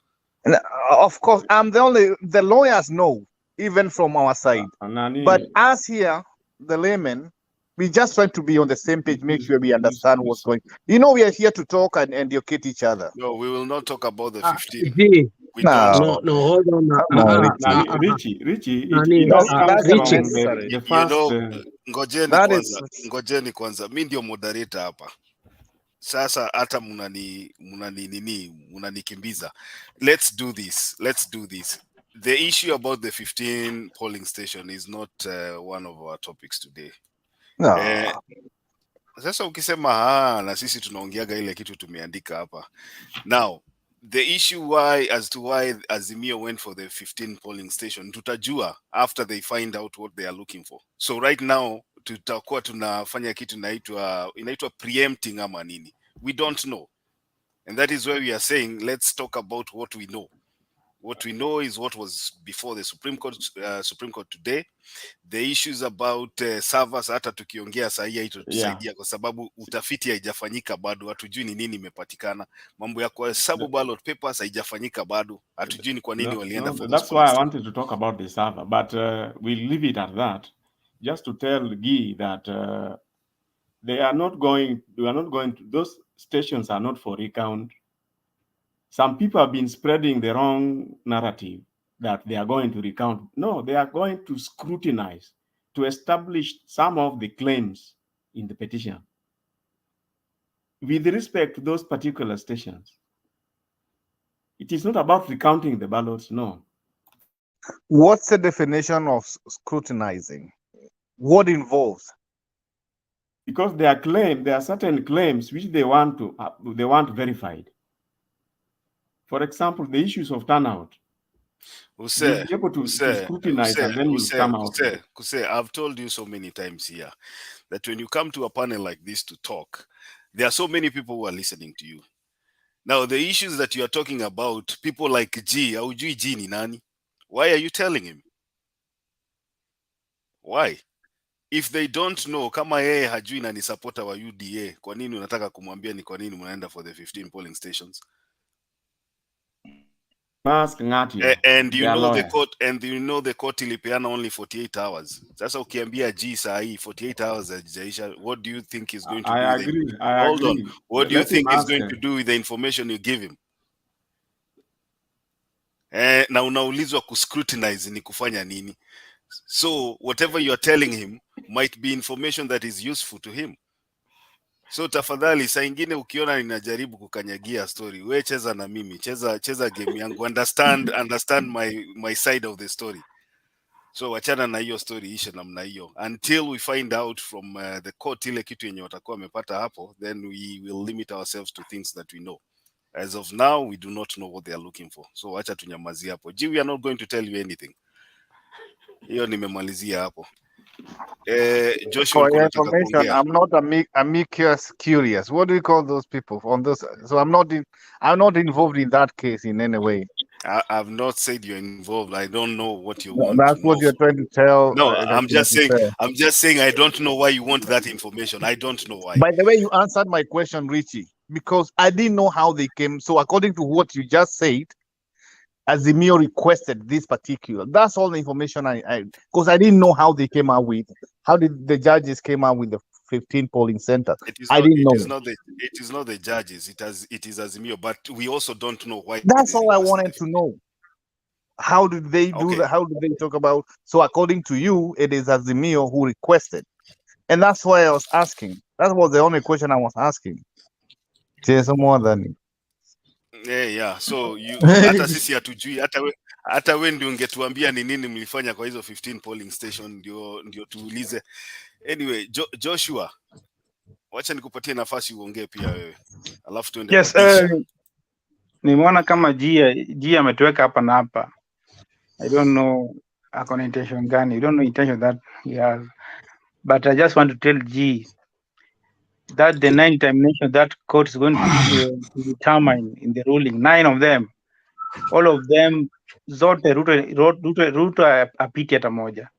Speaker 4: Of course, the lawyers know, even from our side. But us here, the laymen, we just try to be on the same page, make sure we understand what's going on. We are here to talk and educate each other.
Speaker 22: No, we will not talk about the 15.
Speaker 8: G,
Speaker 22: We don't know.
Speaker 8: No, hold on.
Speaker 21: Richie,
Speaker 8: Nani,
Speaker 21: it all comes
Speaker 8: Richie.
Speaker 21: from the
Speaker 22: You
Speaker 21: first.
Speaker 22: know, ngojeni kwanza, mi ndio moderator hapa. Sasa hata munanikimbiza. Let's do this. The issue about the 15 polling station is not one of our topics today. Sasa ukisema na sisi tunaongeaga ile kitu tumeandika hapa. Now, the issue as to why Azimio went for the 15 polling station, tutajua after they find out what they are looking for. So right now, tutakuwa tunafanya kitu inaitwa preempting ama nini. We don't know. And that is why we are saying, let's talk about what we know. What we know is what was before the Supreme Court today. The issues about servers, hata tukiongea sahi haitatusaidia kwa sababu utafiti haijafanyika bado, hatujui ni nini imepatikana. Mambo ya kuhesabu ballot papers haijafanyika bado, hatujui ni kwa nini walienda for
Speaker 21: That's why I wanted to talk about the server, but we'll leave it at that. Just to tell Guy that we are not going to, those stations are not for recount. Some people have been spreading the wrong narrative that they are going to recount. No, they are going to scrutinize, to establish some of the claims in the petition with respect to those particular stations. It is not about recounting the ballots, no.
Speaker 4: What's the definition of scrutinizing? What involves?
Speaker 21: Because there are certain claims which they want verified. For example, the issues of turnout.
Speaker 22: Kuse, I've told you so many times here that when you come to a panel like this to talk, there are so many people who are listening to you. Now, the issues that you are talking about, people like G, haujui G ni nani? Why are you telling him? Why? If they don't know, kama yeye hajui na ni supporter wa UDA, kwa nini unataka kumwambia ni kwa nini mnaenda for the 15 polling stations? And you know the court ilipeana only 48 hours. Sasa ukiambia G saa hii 48 hours hajaisha, what do you think is going to do? Hold on. What do you think is going to do with the information you give him? Na unaulizwa kuscrutinize ni kufanya nini? So whatever you are telling him might be information that is useful to him. So tafadhali, saa ingine ukiona ninajaribu kukanyagia story, we cheza na mimi, cheza game yangu, understand my side of the story. So wachana na hiyo story ishe namna hiyo until we find out from the court ile kitu yenye watakuwa wamepata hapo, then we will limit ourselves to things that we know. As of now, we do not know what they are looking for. So wacha tunyamazie hapo. G, we are not going to tell you anything. Hiyo nimemalizia hapo. Joshua,
Speaker 4: for your information, I'm not amicus curious. What do you call those people on this? So I'm not involved in that case in any way.
Speaker 22: I've not said you're involved. I don't know what you want.
Speaker 4: That's what you're trying to tell.
Speaker 22: No, I'm just saying I don't know why you want that information. I don't know why.
Speaker 4: By the way, you answered my question, Richie, because I didn't know how they came. So according to what you just said, Azimio requested this particular. That's all the information because I didn't know how they came out with. How did the judges came out with the 15 polling centers? I didn't know.
Speaker 22: It is not the judges. It is Azimio, but we also don't know why.
Speaker 4: That's all I wanted to know. How did they do that? How did they talk about? So according to you, it is Azimio who requested, and that's why I was asking. That was the only question I was asking. There's more than.
Speaker 22: Yeah. So hata sisi hatujui, hata we ndio ungetuambia ni nini mlifanya kwa hizo 15 polling station ndio tuulize. Anyway, Joshua, wacha nikupatie nafasi uongee pia wewe. Alafu tuende.
Speaker 13: Yes, nimeona kama G ametuweka hapa na hapa. I don't know akona intention gani. You don't know intention that he has. But I just want to tell G that the 9 termination that court is going to determine in the ruling, 9 of them, all of them, zote Ruto apiti hata moja.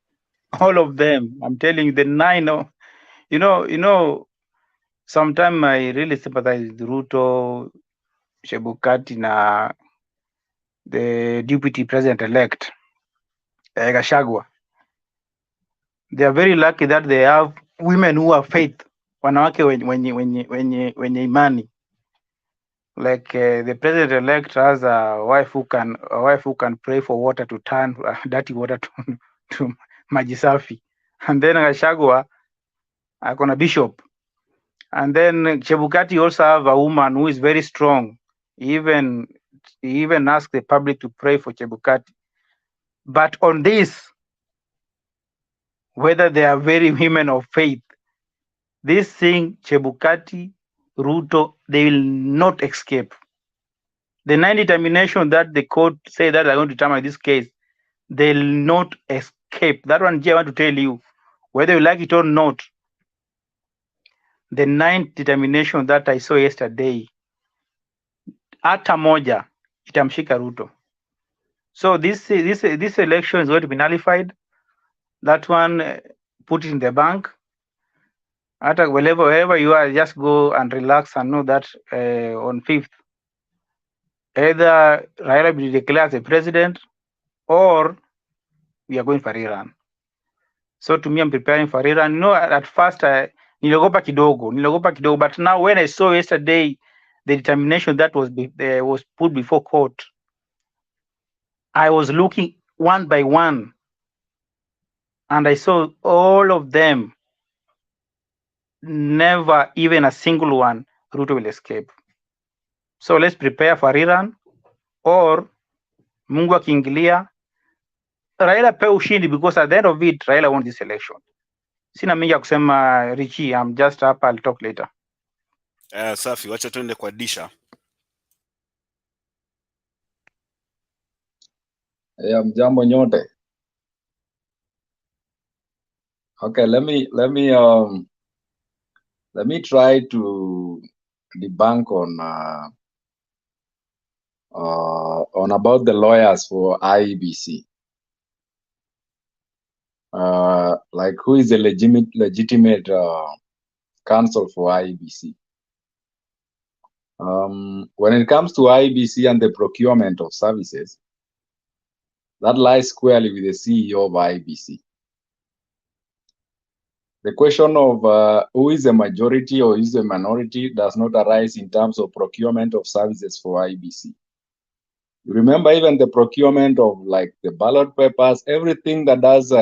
Speaker 13: All of them, I'm telling you, the 9, you know, sometimes I really sympathize with Ruto, Chebukati, na the deputy president-elect, Gachagua. They are very lucky that they have women who have faith, wanawake wenye imani.
Speaker 7: like the president-elect has a wife who can pray for water to turn dirty water to maji safi, and then Gachagua akona bishop, and then Chebukati also have a woman who is very strong. He even asked the public to pray for Chebukati. But on this, whether they are very women of faith, this thing, Chebukati, Ruto, they will not escape. The 9 determination that the court say that are going to determine this case, they'll not escape. That one, I want to tell you, whether you like it or not, the 9th determination that I saw yesterday, hata moja itamshika Ruto. So this election is going to be nullified. That one, put it in the bank. Wherever you are, just go and relax and know that on 5th, either Raila will be declared as a president or we are going for rerun. So to me, I'm preparing for rerun. You know, at first, niliogopa kidogo, but now when I saw yesterday the determination that was put before court, I was looking one by one, and I saw all of them. Never even a single one Ruto will escape. So let's prepare for rerun, or Mungu akiingilia Raila pe ushindi, because at the end of it Raila won this election. Sina mengi ya kusema, Richie, I'm just up, I'll talk later.
Speaker 22: Safi, wacha tuende kwa Disha.
Speaker 15: Mjambo nyote. Okay, let me try to debunk on about the lawyers for IEBC. Like, who is a legitimate counsel for IEBC? When it comes to IEBC and the procurement of services, that lies squarely with the CEO of IEBC. The question of who is a majority or is a minority does not arise in terms of procurement of services for IEBC. You remember even the procurement of like the ballot papers, everything that does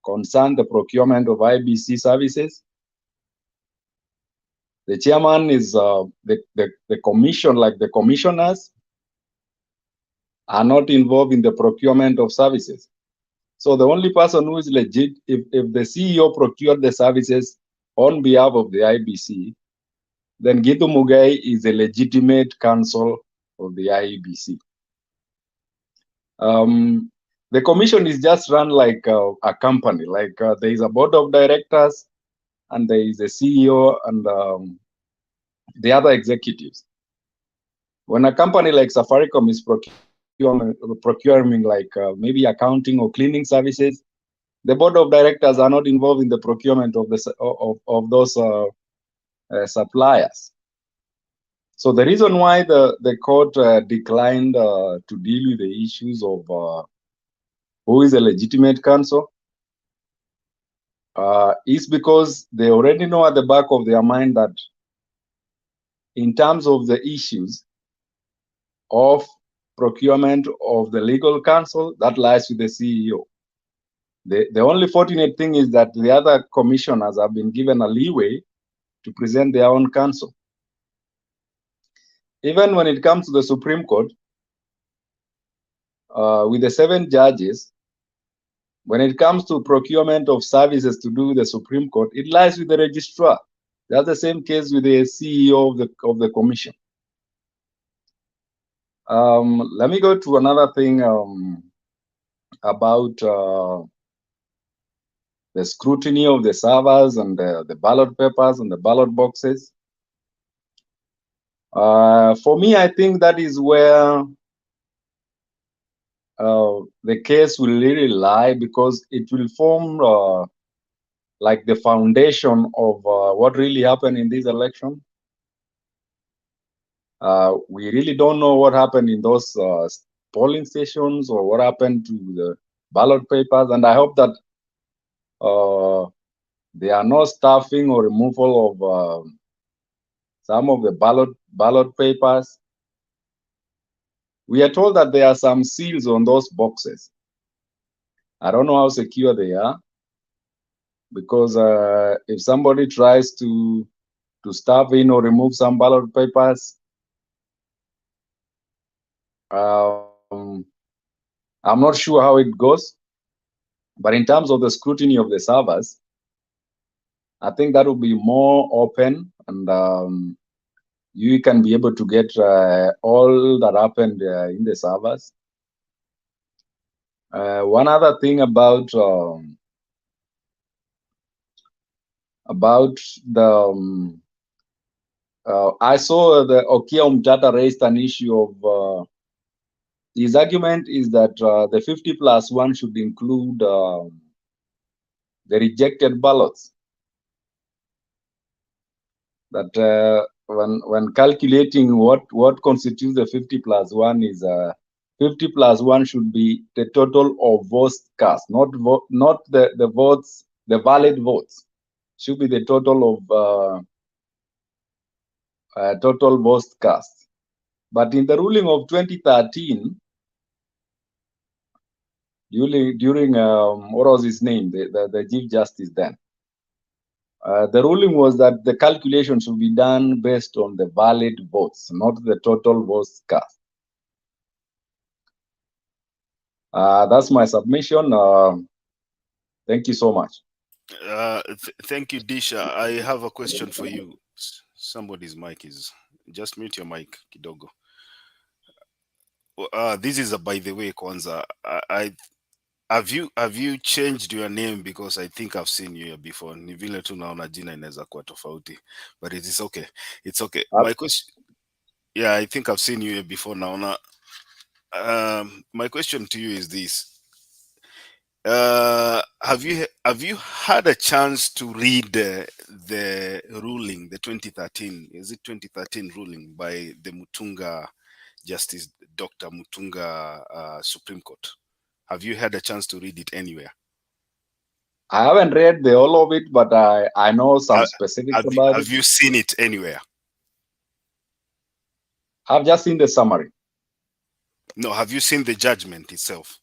Speaker 15: concern the procurement of IEBC services. The chairman is the commission, like the commissioners are not involved in the procurement of services. So the only person who is legit, if the CEO procured the services on behalf of the IEBC, then Githu Muigai is a legitimate counsel of the IEBC. The commission is just run like a company, like there is a board of directors and there is a CEO and the other executives. When a company like Safaricom is procuring like maybe accounting or cleaning services, the board of directors are not involved in the procurement of those suppliers. So the reason why the court declined to deal with the issues of who is a legitimate counsel is because they already know at the back of their mind that in terms of the issues of procurement of the legal counsel, that lies with the CEO. The only fortunate thing is that the other commissioners have been given a leeway to present their own counsel. Even when it comes to the Supreme Court, with the 7 judges, when it comes to procurement of services to do with the Supreme Court, it lies with the registrar. That's the same case with the CEO of the commission. Let me go to another thing about the scrutiny of the servers and the ballot papers and the ballot boxes. For me, I think that is where the case will really lie, because it will form like the foundation of what really happened in this election. We really don't know what happened in those polling stations or what happened to the ballot papers, and I hope that there are no staffing or removal some of the ballot papers. We are told that there are some seals on those boxes. I don't know how secure they are, because if somebody tries to stuff in or remove some ballot papers, I'm not sure how it goes. But in terms of the scrutiny of the servers, I think that will be more open, and you can be able to get all that happened in the servers. One other thing about the I saw the Okia Umtata raised an issue of his argument is that the 50+1 should include the rejected ballots. That when calculating what constitutes the 50+1 is 50+1 should be the total of votes cast, not the votes, the valid votes. Should be the total of total votes cast. But in the ruling of 2013, during what was his name, the Chief Justice then, the ruling was that the calculation should be done based on the valid votes, not the total votes cast. That's my submission. Thank you so much.
Speaker 22: Thank you, Disha. I have a question for you. Somebody's mic is, just mute your mic, kidogo. This is a by the way, Kwanza. Have you changed your name, because I think I've seen you here before. Ni vile tu naona jina inaweza kuwa tofauti, but it is okay. It's okay. My question, yeah, I think I've seen you here before naona. My question to you is this. Have you had a chance to read the ruling, the 2013, is it 2013 ruling by the Mutunga Justice, Dr. Mutunga Supreme Court? Have you had a chance to read it anywhere?
Speaker 15: I haven't read the all of it, but I know some specifics about it.
Speaker 22: Have you seen it anywhere?
Speaker 15: I've just seen the summary.
Speaker 22: No, have you seen the judgment itself?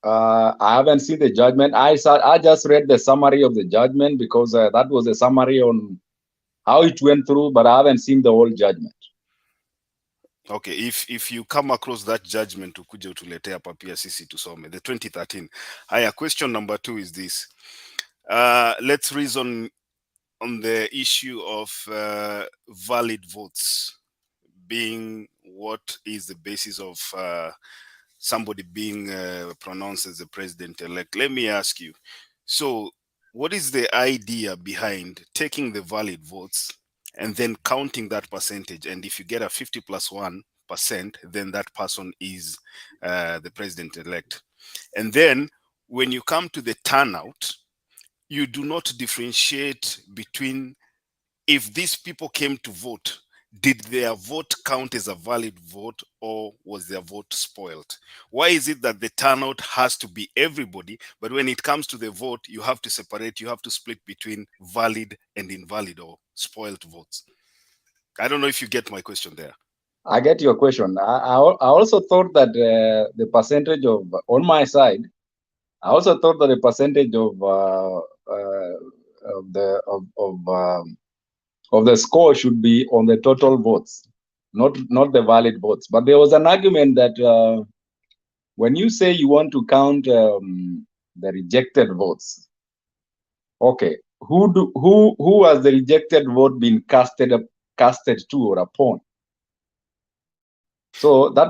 Speaker 15: I haven't seen the judgment. I just read the summary of the judgment, because that was a summary on how it went through, but I haven't seen the whole judgment.
Speaker 22: Okay, if you come across that judgment, ukuje utuletea hapa pia sisi tusome the 2013. Haya, question number 2 is this. Let's reason on the issue of valid votes being what is the basis of somebody being pronounced as the president-elect. Let me ask you, so what is the idea behind taking the valid votes and then counting that percentage? And if you get a 50+1%, then that person is the president-elect. And then when you come to the turnout, you do not differentiate between, if these people came to vote, did their vote count as a valid vote, or was their vote spoiled? Why is it that the turnout has to be everybody, but when it comes to the vote, you have to separate, you have to split between valid and invalid or spoiled votes? I don't know if you get my question there.
Speaker 15: I get your question. I also thought that the percentage of, on my side, I also thought that the percentage of the score should be on the total votes, not the valid votes. But there was an argument that when you say you want to count the rejected votes, okay, who has the rejected vote been casted to or upon? So that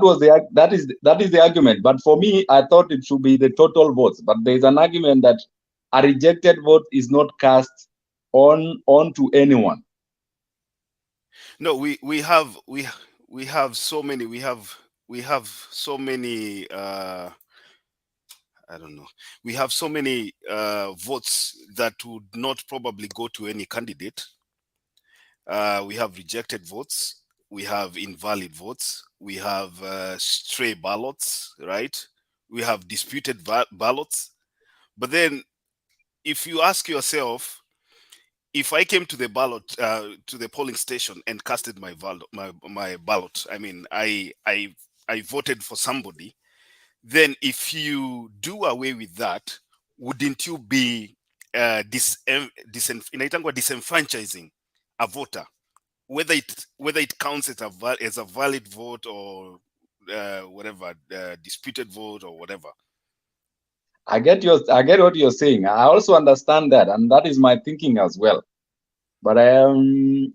Speaker 15: is the argument. But for me, I thought it should be the total votes. But there is an argument that a rejected vote is not cast onto anyone.
Speaker 22: No, we have so many I don't know. We have so many votes that would not probably go to any candidate. We have rejected votes. We have invalid votes. We have stray ballots, right? We have disputed ballots. But then if you ask yourself, if I came to the ballot, to the polling station and casted my ballot, I mean, I voted for somebody, then if you do away with that, wouldn't you be disenfranchising a voter, whether it counts as a valid vote or whatever, disputed vote or whatever?
Speaker 15: I get what you're saying. I also understand that, and that is my thinking as well. But I'm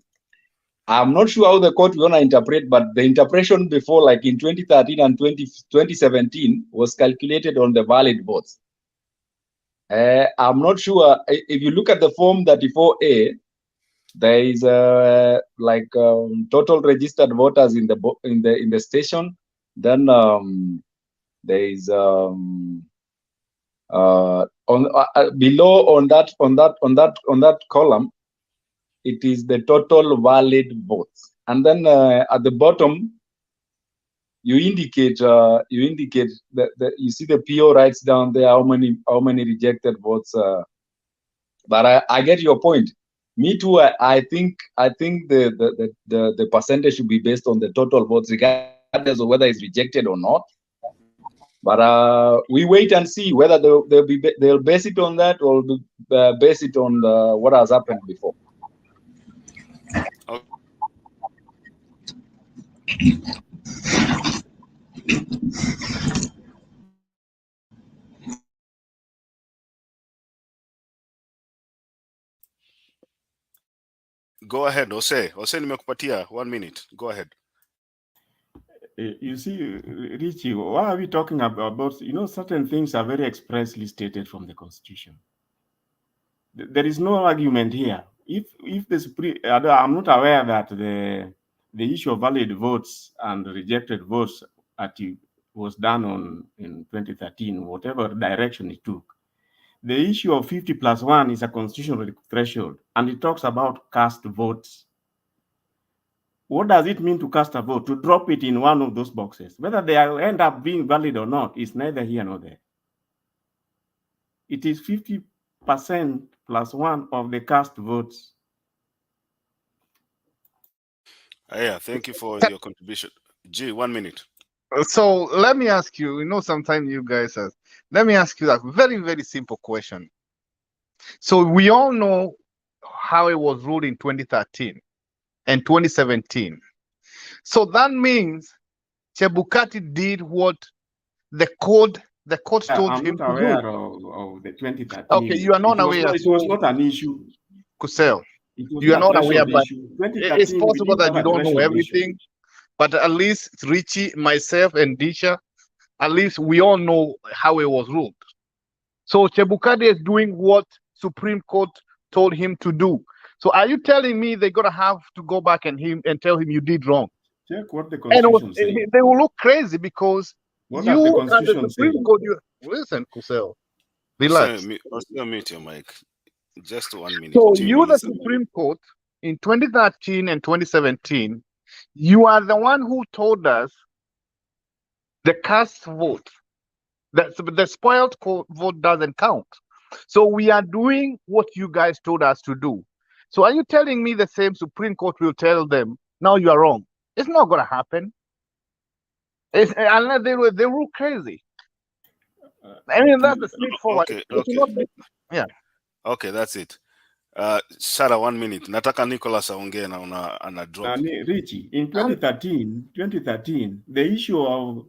Speaker 15: not sure how the court will interpret, but the interpretation before, like in 2013 and 2017, was calculated on the valid votes. I'm not sure. If you look at the form 34A, there is total registered voters in the station. Then there is below on that column, it is the total valid votes, and then at the bottom you indicate that you see the PO writes down there how many rejected votes. But I get your point. Me too. I think the percentage should be based on the total votes, regardless of whether it's rejected or not. But we wait and see whether they'll base it on that or base it on what has happened before.
Speaker 22: Go ahead, Ose nimekupatia 1 minute. Go ahead.
Speaker 21: You see, Richie, why are we talking about, certain things are very expressly stated from the Constitution. There is no argument here. If the Supreme, I'm not aware that the issue of valid votes and rejected votes was done in 2013, whatever direction it took. The issue of 50+1 is a constitutional threshold, and it talks about cast votes. What does it mean to cast a vote? To drop it in one of those boxes. Whether they end up being valid or not is neither here nor there. It is 50% +1 of the cast votes.
Speaker 22: Yeah, thank you for your contribution. G, 1 minute.
Speaker 4: So let me ask you, sometimes you guys let me ask you that very, very simple question. So we all know how it was ruled in 2013 and 2017. So that means Chebukati did what the court told him to do.
Speaker 21: I'm not aware of the 2013.
Speaker 4: Okay, you are not aware.
Speaker 21: It was not an issue.
Speaker 4: Kusel, you are not aware, but it's possible that you don't know everything. But at least Richie, myself, and Disha, at least we all know how it was ruled. So Chebukati is doing what Supreme Court told him to do. So are you telling me they're gonna have to go back and tell him you did wrong?
Speaker 21: Check what the Constitution says.
Speaker 4: They will look crazy because
Speaker 21: what does the Constitution
Speaker 4: and the Supreme Court. Listen, Kusel, relax.
Speaker 22: Mute your mic. Just 1 minute.
Speaker 4: So you, the Supreme Court, in 2013 and 2017, you are the one who told us the cast vote, the spoiled vote doesn't count. So we are doing what you guys told us to do. So are you telling me the same Supreme Court will tell them, now you are wrong? It's not going to happen. Unless they rule crazy. I mean, that's the straightforward.
Speaker 22: Okay.
Speaker 4: Yeah.
Speaker 22: Okay, that's it. Sarah, 1 minute. Nataka Nicholas aongee na ana drop.
Speaker 21: Richie, in 2013, the issue of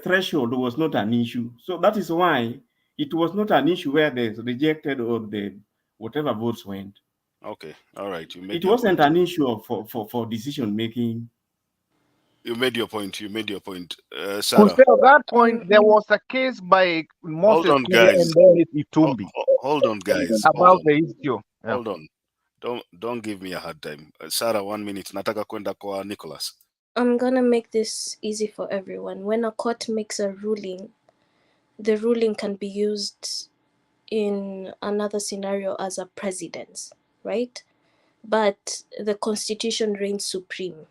Speaker 21: threshold was not an issue. So that is why it was not an issue where the rejected or the whatever votes went.
Speaker 22: Okay, all right.
Speaker 21: It wasn't an issue for decision making.
Speaker 22: You made your point.
Speaker 4: Sarah. At that point, there was a case by Moses
Speaker 22: Hold on, guys.
Speaker 4: and Itumbi.
Speaker 22: Hold on, guys.
Speaker 4: About the issue.
Speaker 22: Yeah. Hold on. Don't give me a hard time. Sarah, 1 minute. Nataka kwenda kwa Nicholas.
Speaker 9: I'm gonna make this easy for everyone. When a court makes a ruling, the ruling can be used in another scenario as a precedent, right? But the Constitution reigns supreme.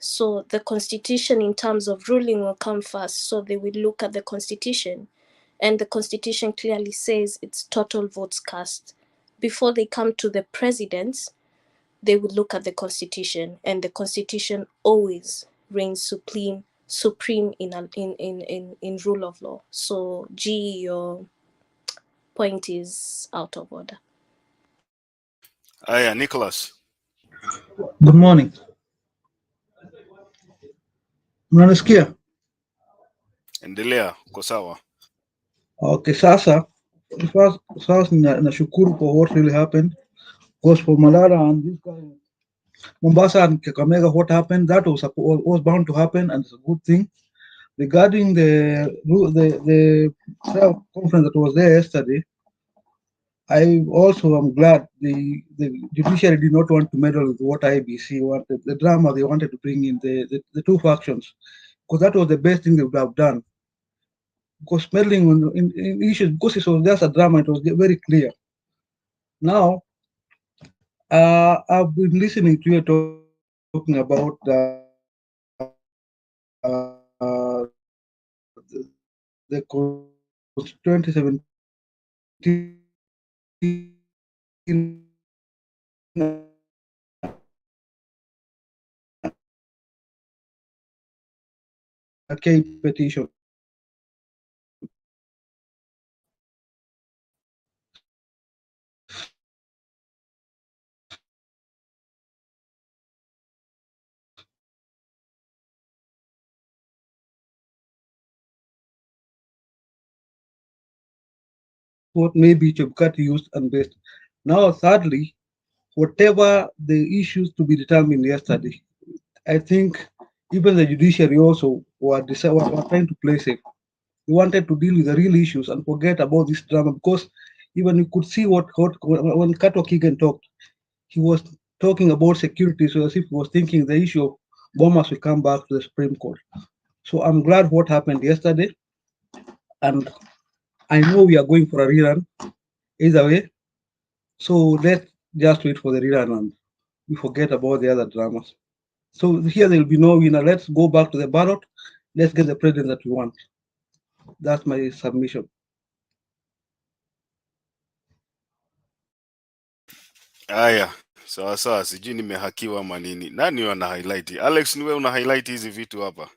Speaker 9: So the Constitution in terms of ruling will come first. So they will look at the Constitution, and the Constitution clearly says it's total votes cast before they come to the presidents, they would look at the constitution, and the constitution always reigns supreme in rule of law. So G, your point is out of order.
Speaker 22: Aya, Nicholas.
Speaker 1: Good morning. Mnanisikia?
Speaker 22: Endelea, uko sawa.
Speaker 1: Okay, sasa nashukuru for what really happened. Because for Malala and this guy, Mombasa and Kakamega, what happened, that was bound to happen, and it's a good thing. Regarding the conference that was there yesterday, I also am glad the judiciary did not want to meddle with what IEBC wanted, the drama they wanted to bring in the two factions, because that was the best thing they would have done. Because meddling in issues, because it was just a drama, it was very clear. Now, I've been listening to you talking about the 2017 petition. What maybe Chebukati used and based. Now, thirdly, whatever the issues to be determined yesterday, I think even the judiciary also were trying to play safe. They wanted to deal with the real issues and forget about this drama, because even you could see when Kato Kigen talked, he was talking about security, so as if he was thinking the issue of bombers will come back to the Supreme Court. So I'm glad what happened yesterday, and I know we are going for a rerun either way. So let's just wait for the rerun and we forget about the other dramas. So here there will be no winner. Let's go back to the ballot. Let's get the president that we want. That's my submission.
Speaker 22: Aya, sawa sawa, sijui nimehakiwa ama nini. Nani wana highlight? Alex, niwe una highlight hizi vitu hapa.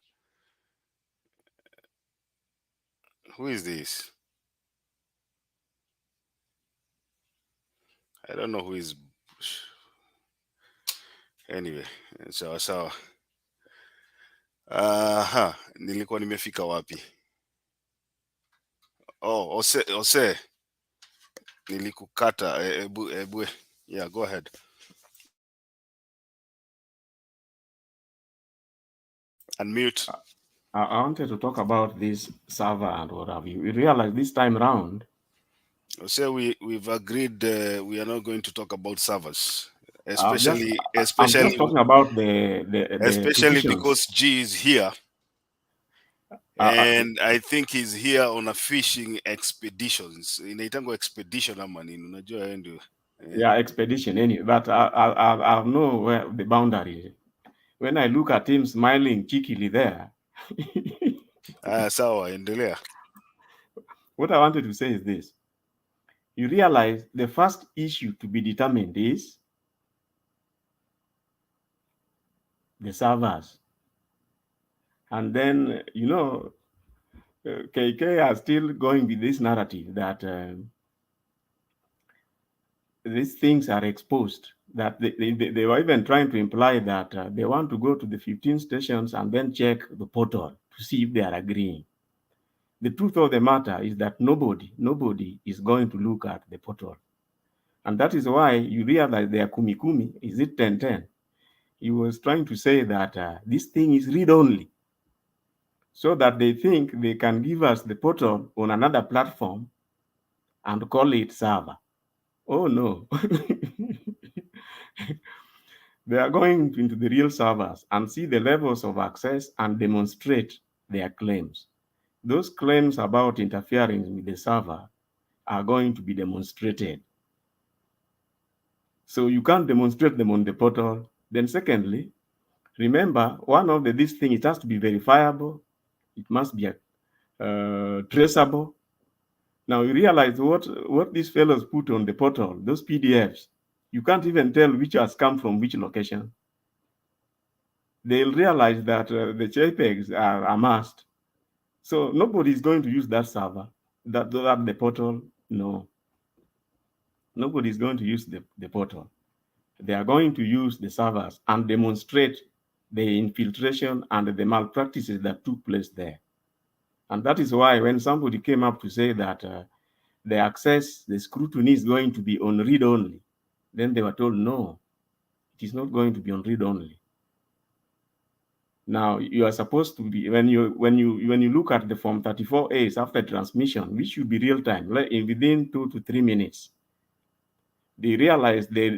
Speaker 22: Who is this? I don't know who is. Anyway, sawa sawa. Aha, nilikuwa nimefika wapi? Oh, Ose. Nilikukata. Ebu. Yeah, go ahead. Unmute.
Speaker 21: I wanted to talk about this server and what have you. We realize this time round.
Speaker 22: So we've agreed we are not going to talk about servers,
Speaker 21: I'm
Speaker 22: especially
Speaker 21: just talking about the
Speaker 22: especially
Speaker 21: petitions.
Speaker 22: because G is here, and I think he's here on a fishing expeditions. Inaitango expedition ama nini? Unajua yeye ndio.
Speaker 21: Yeah, expedition anyway. But I know where the boundary is. When I look at him smiling cheekily there.
Speaker 22: Sawa, endelea.
Speaker 21: What I wanted to say is this. You realize the first issue to be determined is the servers. And then, KK are still going with this narrative that these things are exposed, that they were even trying to imply that they want to go to the 15 stations and then check the portal to see if they are agreeing. The truth of the matter is that nobody is going to look at the portal. And that is why you realize their kumi, is it 1010? He was trying to say that this thing is read-only, so that they think they can give us the portal on another platform and call it server. Oh no. They are going into the real servers and see the levels of access and demonstrate their claims. Those claims about interfering with the server are going to be demonstrated. So you can't demonstrate them on the portal. Then secondly, remember, one of this thing, it has to be verifiable. It must be traceable. Now you realize what these fellows put on the portal, those PDFs, you can't even tell which has come from which location. They'll realize that the JPEGs are amassed. So nobody is going to use that server, that the portal. No. Nobody is going to use the portal. They are going to use the servers and demonstrate the infiltration and the malpractices that took place there. And that is why when somebody came up to say that the scrutiny is going to be on read-only, then they were told, no, it is not going to be on read-only. Now you are supposed to be, when you look at the Form 34As after transmission, which should be real time, within 2 to 3 minutes, they realize they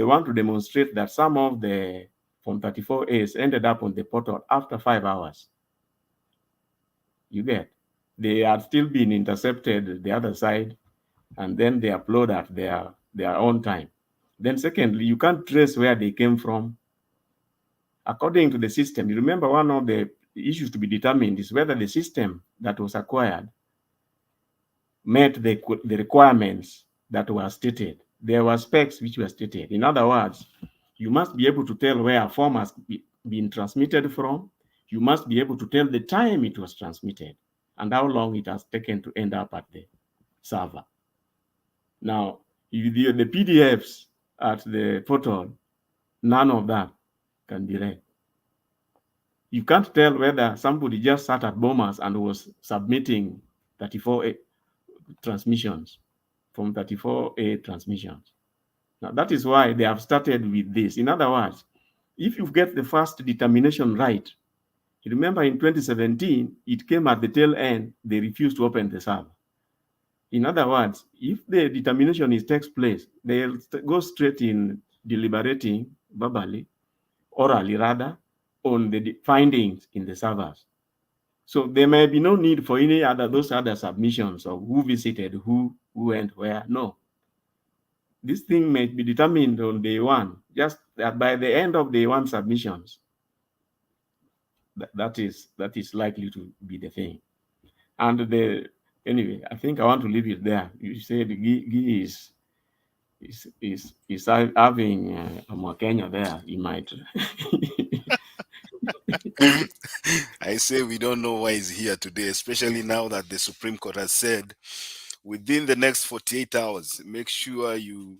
Speaker 21: want to demonstrate that some of the Form 34As ended up on the portal after 5 hours. You get, they are still being intercepted the other side, and then they upload at their own time. Then secondly, you can't trace where they came from. According to the system, you remember one of the issues to be determined is whether the system that was acquired met the requirements that were stated. There were specs which were stated. In other words, you must be able to tell where a form has been transmitted from. You must be able to tell the time it was transmitted and how long it has taken to end up at the server. Now, the PDFs at the portal, none of that can be read. You can't tell whether somebody just sat at Bomas and was submitting 34A transmissions from 34A transmissions. Now, that is why they have started with this. In other words, if you get the first determination right, you remember in 2017, it came at the tail end, they refused to open the server. In other words, if the determination takes place, they'll go straight in deliberating verbally, orally rather, on the findings in the servers. So there may be no need for those other submissions of who visited, who went where. No. This thing may be determined on day one, just that by the end of day one submissions, that is likely to be the thing. And anyway, I think I want to leave it there. You said Guy is having a Mwakenya there. He might.
Speaker 22: I say we don't know why he's here today, especially now that the Supreme Court has said within the next 48 hours, make sure you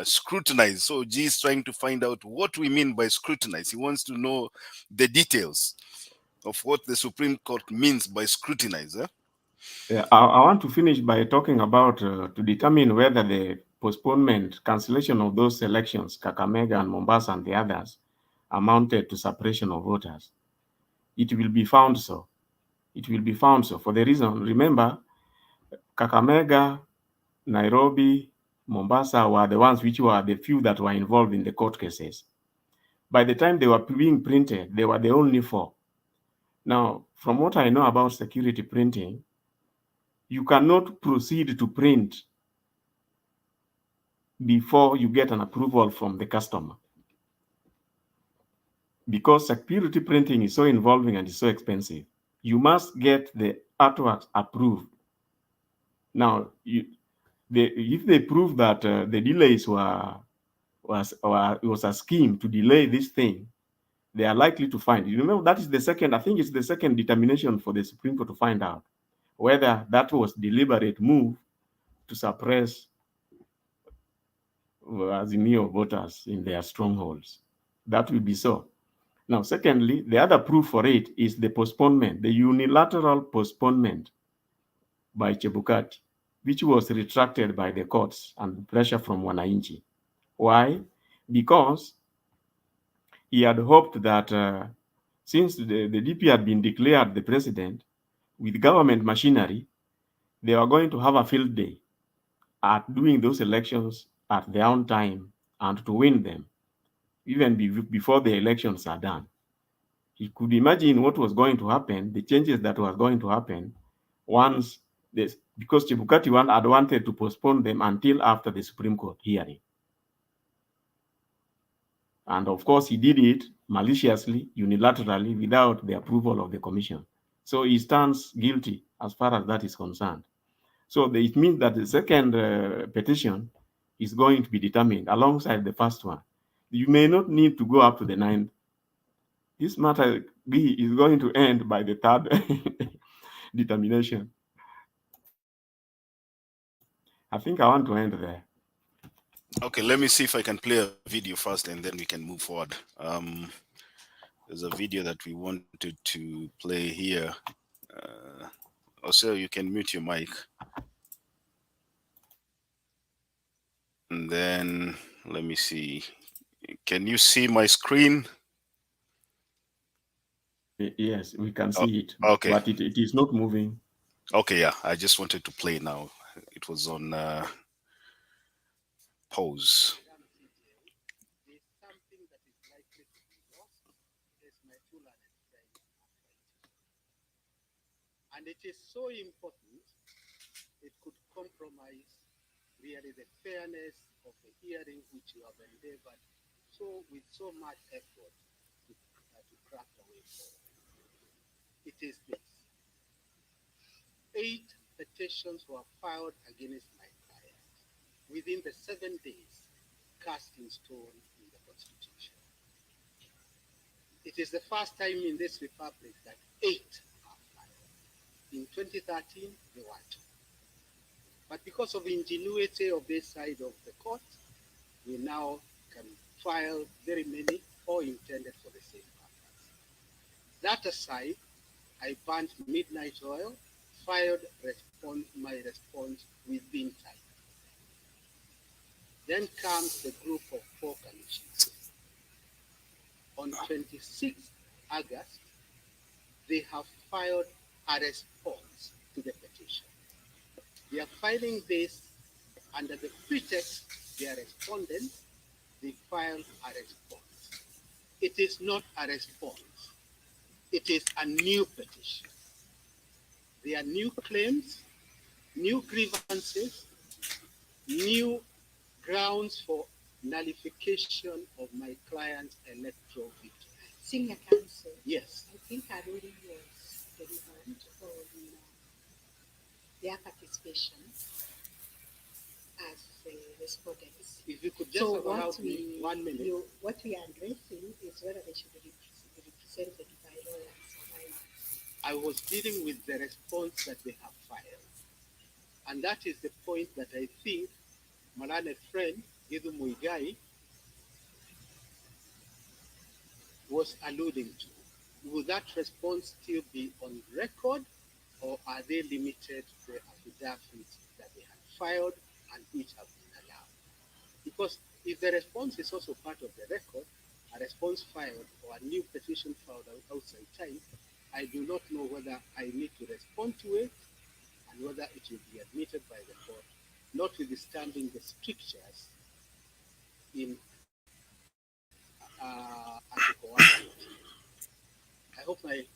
Speaker 22: scrutinize. So G is trying to find out what we mean by scrutinize. He wants to know the details of what the Supreme Court means by scrutinize.
Speaker 21: Yeah, I want to finish by talking about to determine whether the postponement, cancellation of those elections, Kakamega and Mombasa and the others, amounted to suppression of voters. It will be found so. It will be found so for the reason, remember, Kakamega, Nairobi, Mombasa were the ones which were the few that were involved in the court cases. By the time they were being printed, they were the only 4. Now, from what I know about security printing, you cannot proceed to print before you get an approval from the customer. Because security printing is so involving and is so expensive, you must get the artworks approved. Now, if they prove that the delays was a scheme to delay this thing, they are likely to find. You remember, that is the second, I think it's the second determination for the Supreme Court to find out whether that was deliberate move to suppress Azimio voters in their strongholds. That will be so. Now, secondly, the other proof for it is the postponement, the unilateral postponement by Chebukati, which was retracted by the courts and pressure from Wananchi. Why? Because he had hoped that since the DP had been declared the president, with government machinery, they were going to have a field day at doing those elections at their own time and to win them, even before the elections are done. He could imagine what was going to happen, the changes that was going to happen once this, because Chebukati had wanted to postpone them until after the Supreme Court hearing. And of course, he did it maliciously, unilaterally, without the approval of the commission. So he stands guilty as far as that is concerned. So it means that the second petition is going to be determined alongside the first one. You may not need to go up to the 9th. This matter B is going to end by the third determination. I think I want to end there.
Speaker 22: Okay, let me see if I can play a video first and then we can move forward. There's a video that we wanted to play here. Also, you can mute your mic. And then let me see. Can you see my screen?
Speaker 21: Yes, we can see it.
Speaker 22: Okay.
Speaker 21: But it is not moving.
Speaker 22: Okay, yeah. I just wanted to play now. It was on pause.
Speaker 11: And it is so important, it could compromise really the fairness of the hearing which you have endeavored with so much effort to craft a way forward. It is this. 8 petitions were filed against my client within the 7 days cast in stone in the Constitution. It is the first time in this republic that 8 are filed. In 2013, there were 2. But because of the ingenuity of this side of the court, we now can file very many, all intended for the same purpose. That aside, I burnt midnight oil, filed my response within time. Then comes the group of 4 commissioners. On 26th August, they have filed a response to the petition. They are filing this under the pretext they are respondents, they file a response. It is not a response. It is a new petition. There are new claims, new grievances, new grounds for nullification of my client's electoral victory.
Speaker 16: Senior counsel.
Speaker 11: Yes.
Speaker 16: I think I already was delivered on their participation as respondents.
Speaker 11: If you could just allow me 1 minute.
Speaker 16: What we are addressing is whether they should be represented by lawyers.
Speaker 11: I was dealing with the response that they have filed. And that is the point that I think Malane's friend, Githu Muigai, was alluding to. Will that response still be on record, or are they limited to the affidavits that they have filed and which have been allowed? Because if the response is also part of the record, a response filed or a new petition filed outside time, I do not know whether I need to respond to it and whether it will be admitted by the court, notwithstanding the strictures in Article 1. I hope
Speaker 16: we've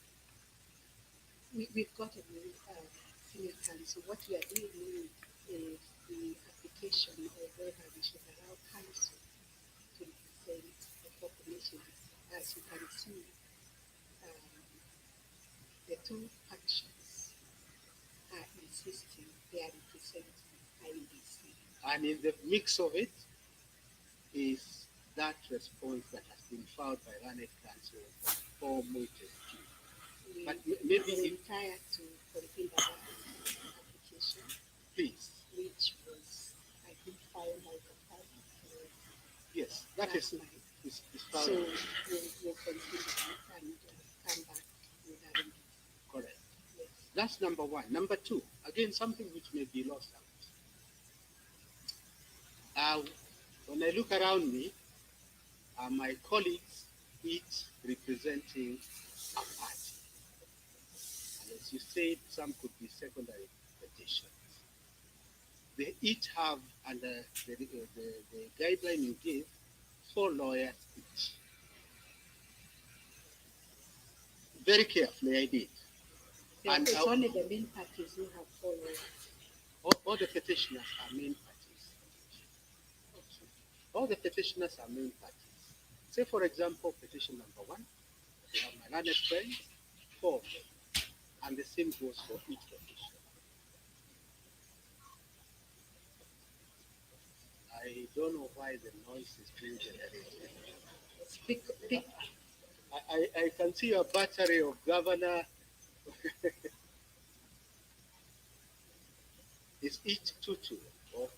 Speaker 16: got a new senior counsel. What we are doing is the application of whether we should allow counsel to represent the 4 commissioners. As you can see, the 2 factions are insisting they are representing IEBC.
Speaker 11: And in the mix of it is that response that has been filed by Learned Counsel for Muite. But maybe
Speaker 16: retire to fulfill that application.
Speaker 11: Please.
Speaker 16: Which was, I think, filed by the party.
Speaker 11: Yes, that is filed.
Speaker 16: So we'll consider it and come back with that.
Speaker 11: Correct. Yes. That's number 1. Number 2, again, something which may be lost out. When I look around me, my colleagues each representing a party. And as you said, some could be secondary petitions. They each have, under the guideline you give, 4 lawyers each. Very carefully, I did.
Speaker 16: And it's only the main parties who have 4 lawyers.
Speaker 11: All the petitioners are main parties. All the petitioners are main parties. Say, for example, petition number 1, we have my learned friends, 4 of them, and the same goes for each petition. I don't know why the noise is being generated. Speak. I can see a battery of governor. Is each 2-2? Or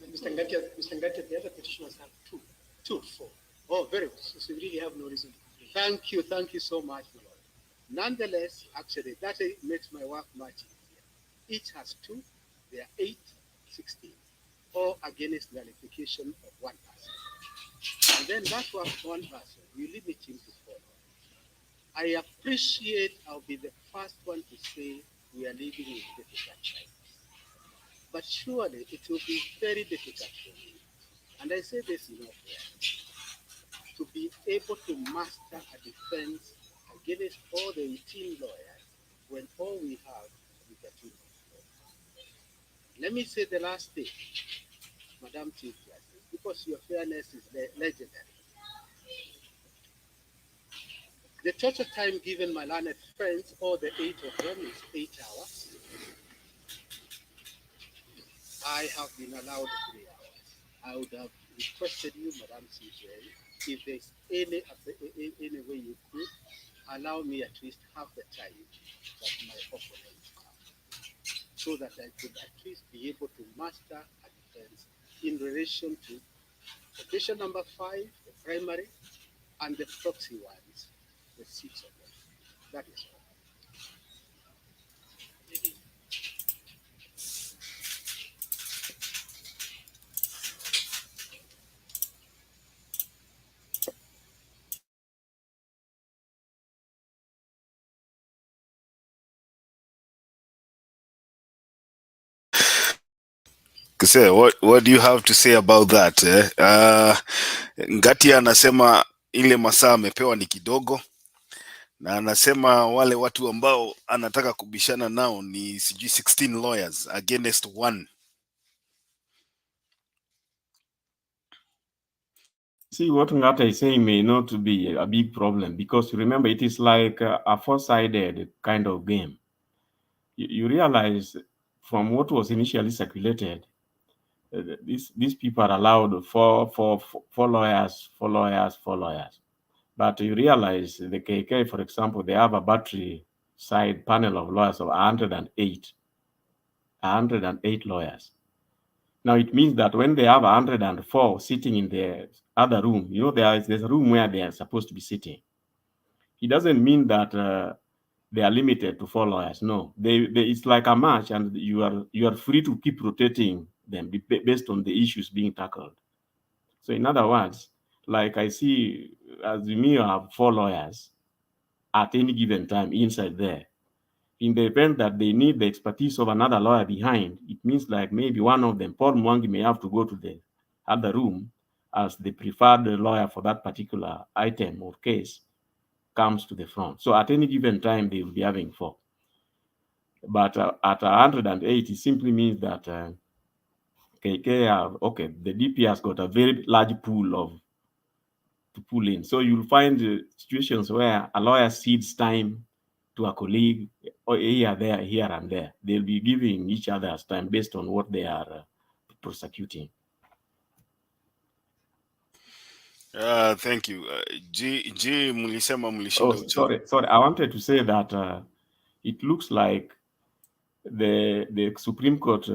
Speaker 12: Mr. Ngatia, the other petitioners have 2.
Speaker 11: 2-4. Oh, very good.
Speaker 12: So we really have no reason to complain.
Speaker 11: Thank you so much, my lord. Nonetheless, actually, that makes my work much easier. Each has 2, they are 8, 16, or against the nullification of one person. And then that one person, we limit him to 4. I appreciate I'll be the first one to say we are living in difficult times. But surely it will be very difficult for me, and I say this in all fairness, to be able to master a defense against all the 18 lawyers when all we have is the 2. Let me say the last thing, Madam Chief Justice, because your fairness is legendary. The total time given my learned friends, all the 8 of them, is 8 hours. I have been allowed 3 hours. I would have requested you, Madam CJ, if there's any way you could allow me at least half the time that my opponents have, so that I could at least be able to master a defense in relation to petition number 5, the primary, and the proxy ones, the 6 of them. That is all.
Speaker 22: Kise, what do you have to say about that? Ngati anasema ile masaa amepewa ni kidogo, na anasema wale watu ambao anataka kubishana nao ni sijui 16 lawyers against 1.
Speaker 21: See, what Ngata is saying may not be a big problem, because remember, it is like a four-sided kind of game. You realize from what was initially circulated, these people are allowed four lawyers. But you realize the KK, for example, they have a battery side panel of lawyers of 108 lawyers. Now it means that when they have 104 sitting in the other room, you know, there's a room where they are supposed to be sitting. It doesn't mean that they are limited to 4 lawyers. No, it's like a match, and you are free to keep rotating them based on the issues being tackled. So in other words, like I see, as me, you have 4 lawyers at any given time inside there. In the event that they need the expertise of another lawyer behind, it means like maybe one of them, Paul Mwangi, may have to go to the other room as the preferred lawyer for that particular item or case comes to the front. So at any given time, they will be having 4. But at 108, it simply means that KK, okay, the DP has got a very large pool to pull in. So you'll find situations where a lawyer cedes time to a colleague, or here, there, here, and there. They'll be giving each other's time based on what they are prosecuting.
Speaker 22: Thank you. Mulisema mulishinda
Speaker 21: Sorry. I wanted to say that it looks like the Supreme Court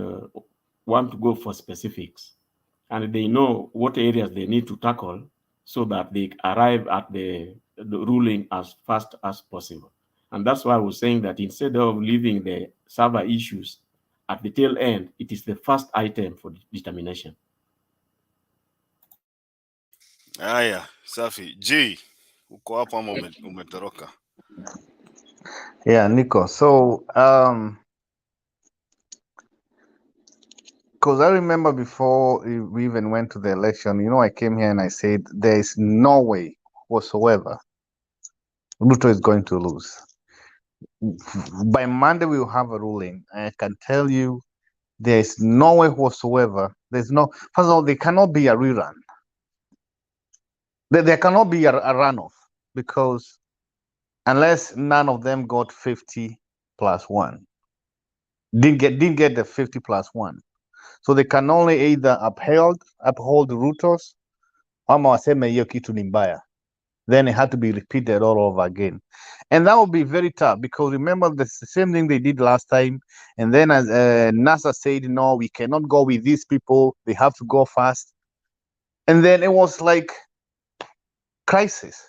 Speaker 21: want to go for specifics, and they know what areas they need to tackle so that they arrive at the ruling as fast as possible. And that's why I was saying that instead of leaving the server issues at the tail end, it is the first item for determination.
Speaker 22: Haya, safi. G, uko hapo ama umetoroka?
Speaker 14: Yeah, Nico. So, because I remember before we even went to the election, you know, I came here and I said there is no way whatsoever Ruto is going to lose. By Monday, we will have a ruling. I can tell you there is no way whatsoever. First of all, there cannot be a rerun. There cannot be a runoff, because unless none of them got 50 plus 1, didn't get the 50 plus 1. So they can only either uphold Ruto's ama waseme hiyo kitu ni mbaya. Then it had to be repeated all over again. And that would be very tough because remember the same thing they did last time. And then as NASA said, no, we cannot go with these people. They have to go fast. And then it was like crisis.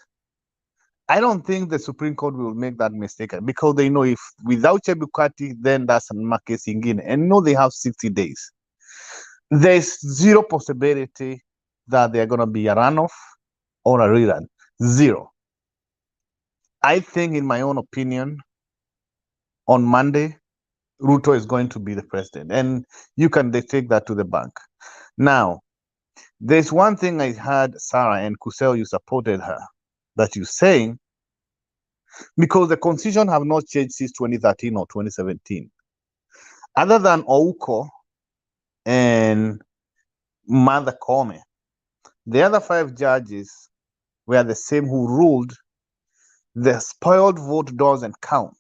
Speaker 14: I don't think the Supreme Court will make that mistake because they know if without Chebukati, then that's a market ingine. And no, they have 60 days. There's zero possibility that they're going to be a runoff or a rerun. Zero. I think, in my own opinion, on Monday, Ruto is going to be the president. And you can take that to the bank. Now, there's one thing I heard Sarah and Kusel, you supported her, that you're saying, because the constitution have not changed since 2013 or 2017. Other than Ouko and Martha Koome, the other 5 judges were the same who ruled the spoiled vote doesn't count.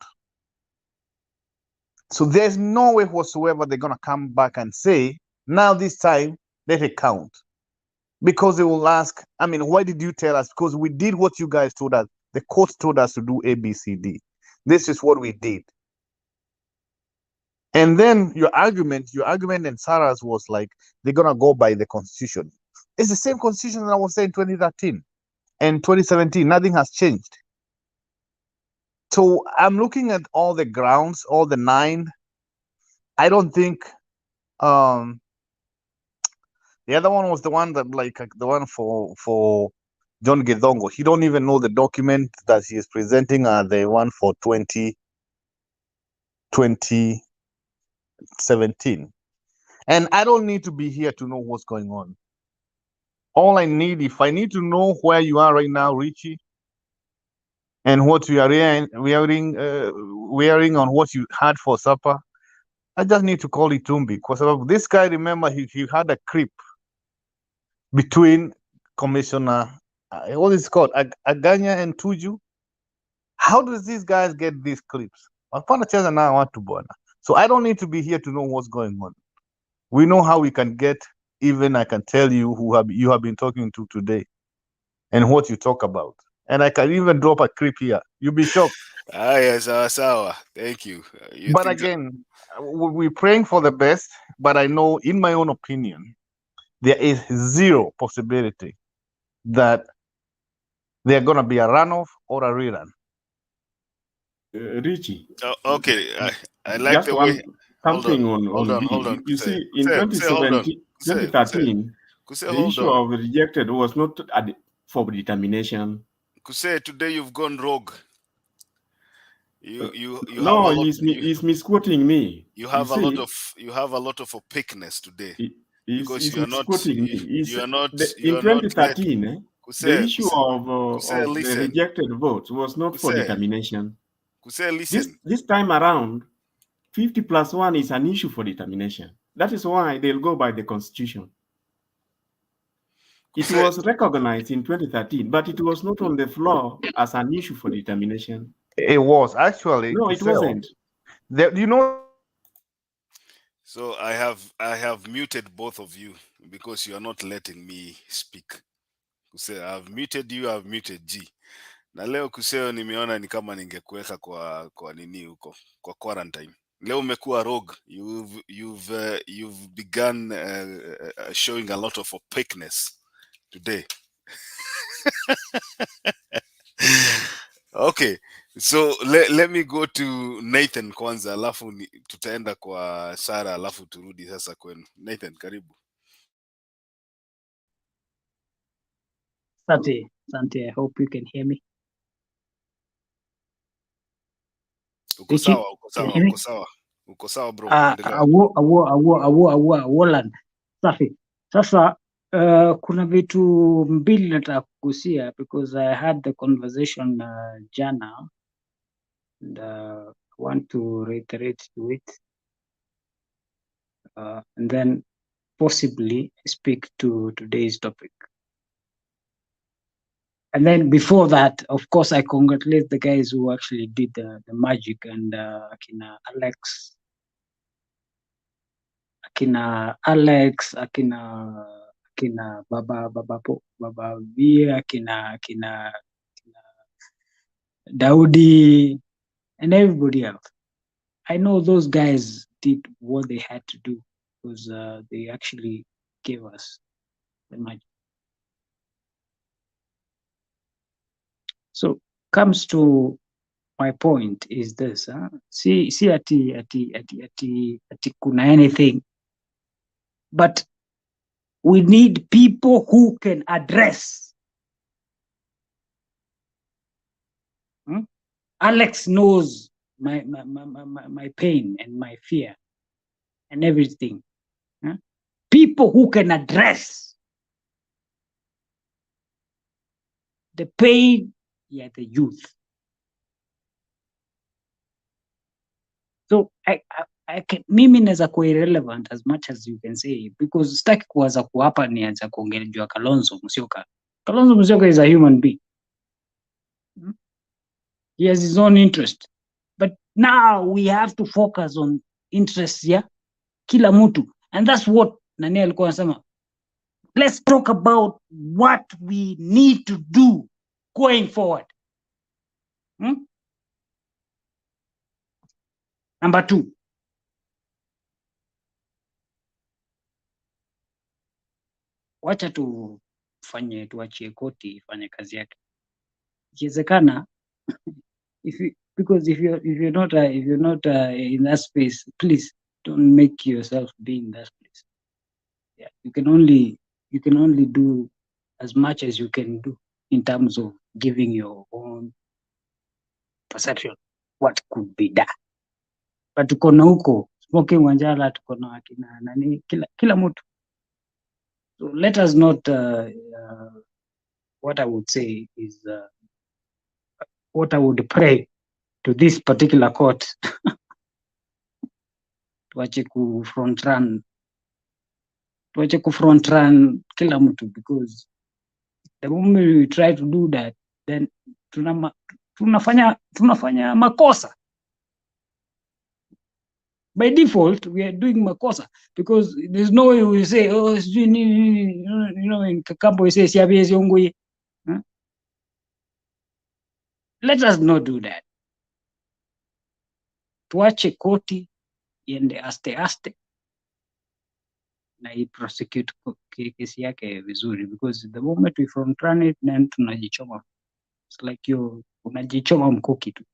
Speaker 14: So there's no way whatsoever they're going to come back and say, now this time, let it count. Because they will ask, I mean, why did you tell us? Because we did what you guys told us. The court told us to do A, B, C, D. This is what we did. And then your argument and Sarah's was like, they're going to go by the constitution. It's the same constitution that I was saying in 2013 and 2017. Nothing has changed. So I'm looking at all the grounds, all the 9. I don't think the other one was the one that the one for John Gedongo. He don't even know the document that he is presenting the one for 2017. And I don't need to be here to know what's going on. All I need, if I need to know where you are right now, Richie, and what you are wearing on what you had for supper, I just need to call Itumbi. Because this guy, remember, he had a clip between Commissioner, what is it called, Aganya and Tuju. How does these guys get these clips? So I don't need to be here to know what's going on. We know how we can get, even I can tell you who you have been talking to today and what you talk about. And I can even drop a clip here. You'll be shocked.
Speaker 22: Yes, Sawa. Thank you.
Speaker 14: But again, we're praying for the best. But I know, in my own opinion, there is zero possibility that they're going to be a runoff or a rerun.
Speaker 21: Richie.
Speaker 22: Okay, I like
Speaker 21: just
Speaker 22: the way.
Speaker 21: Something on
Speaker 22: hold on.
Speaker 21: You see, in 2017, 2013, the issue of rejected was not for determination.
Speaker 22: Kuse, today you've gone rogue.
Speaker 21: No, he's misquoting me.
Speaker 22: You have a lot of opaqueness today. Because you are not.
Speaker 21: In 2013, the issue of the rejected votes was not for determination.
Speaker 22: Listen.
Speaker 21: This time around, 50+1 is an issue for determination. That is why they'll go by the constitution. It was recognized in 2013, but it was not on the floor as an issue for determination.
Speaker 14: It was actually.
Speaker 21: No, it wasn't.
Speaker 22: So I have muted both of you because you are not letting me speak. Kuse, I've muted you, I've muted G. Na leo Kuseo nimeona ni kama ningekuweka kwa nini huko, kwa quarantine. Leo umekuwa rogue. You've begun showing a lot of opaqueness today. Okay, so let me go to Nathan kwanza, alafu tutaenda kwa Sarah, alafu turudi sasa kwenu. Nathan, karibu.
Speaker 3: Asante. I hope you can hear me.
Speaker 22: Uko sawa bro.
Speaker 3: Awoland. Safi. Sasa kuna vitu mbili nataka kugusia because I had the conversation jana and I want to reiterate to it and then possibly speak to today's topic. And then before that, of course, I congratulate the guys who actually did the magic and akina Alex, akina baba V, akina Daudi, and everybody else. I know those guys did what they had to do because they actually gave us the money. So comes to my point is this, see ati kuna anything, but we need people who can address. Alex knows my pain and my fear and everything. People who can address the pain, the youth. So I can, mimi naweza kuwa irrelevant as much as you can say, because sitaki kuanza kuapa nianza kuongelea juu ya Kalonzo Musyoka. Kalonzo Musyoka is a human being. He has his own interest. But now we have to focus on interests ya kila mtu. And that's what nani alikuwa anasema. Let's talk about what we need to do going forward. Number 2. Wacha tuachie koti ifanye kazi yake. Ikiwezekana, because if you're not in that space, please don't make yourself be in that place. Yeah, you can only do as much as you can do in terms of giving your own perception what could be done. But tuko na huko Smoking Wanjala, tuko na akina nani, kila mtu. So let us not what I would say is what I would pray to this particular court tuache front run kila mtu, because the moment we try to do that, then tunafanya makosa. By default, we are doing makosa, because there's no way we say, oh, in Kakambo we say siabiezi ongui. Let us not do that. Tuache koti iende aste na prosecute kesi yake vizuri, because the moment we front run it, then tunajichoma. It's like unajichoma mkuki tu.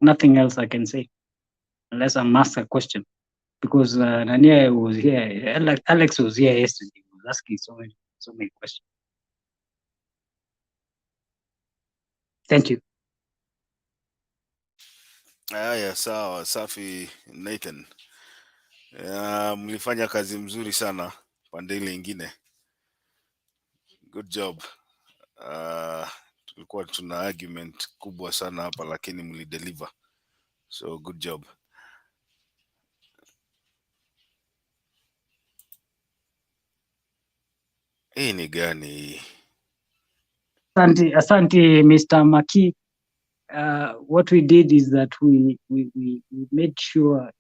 Speaker 3: Nothing else I can say unless I'm asked a question, because Nania was here, Alex was here yesterday. He was asking so many questions. Thank you.
Speaker 22: Haya, sawa, safi Nathan. Mlifanya kazi mzuri sana pande ile ingine. Good job. Tulikuwa tuna argument kubwa sana hapa, lakini mlideliver. So good job. Hii ni gani?
Speaker 3: Asante Mr. Maki. What we did is that we made sure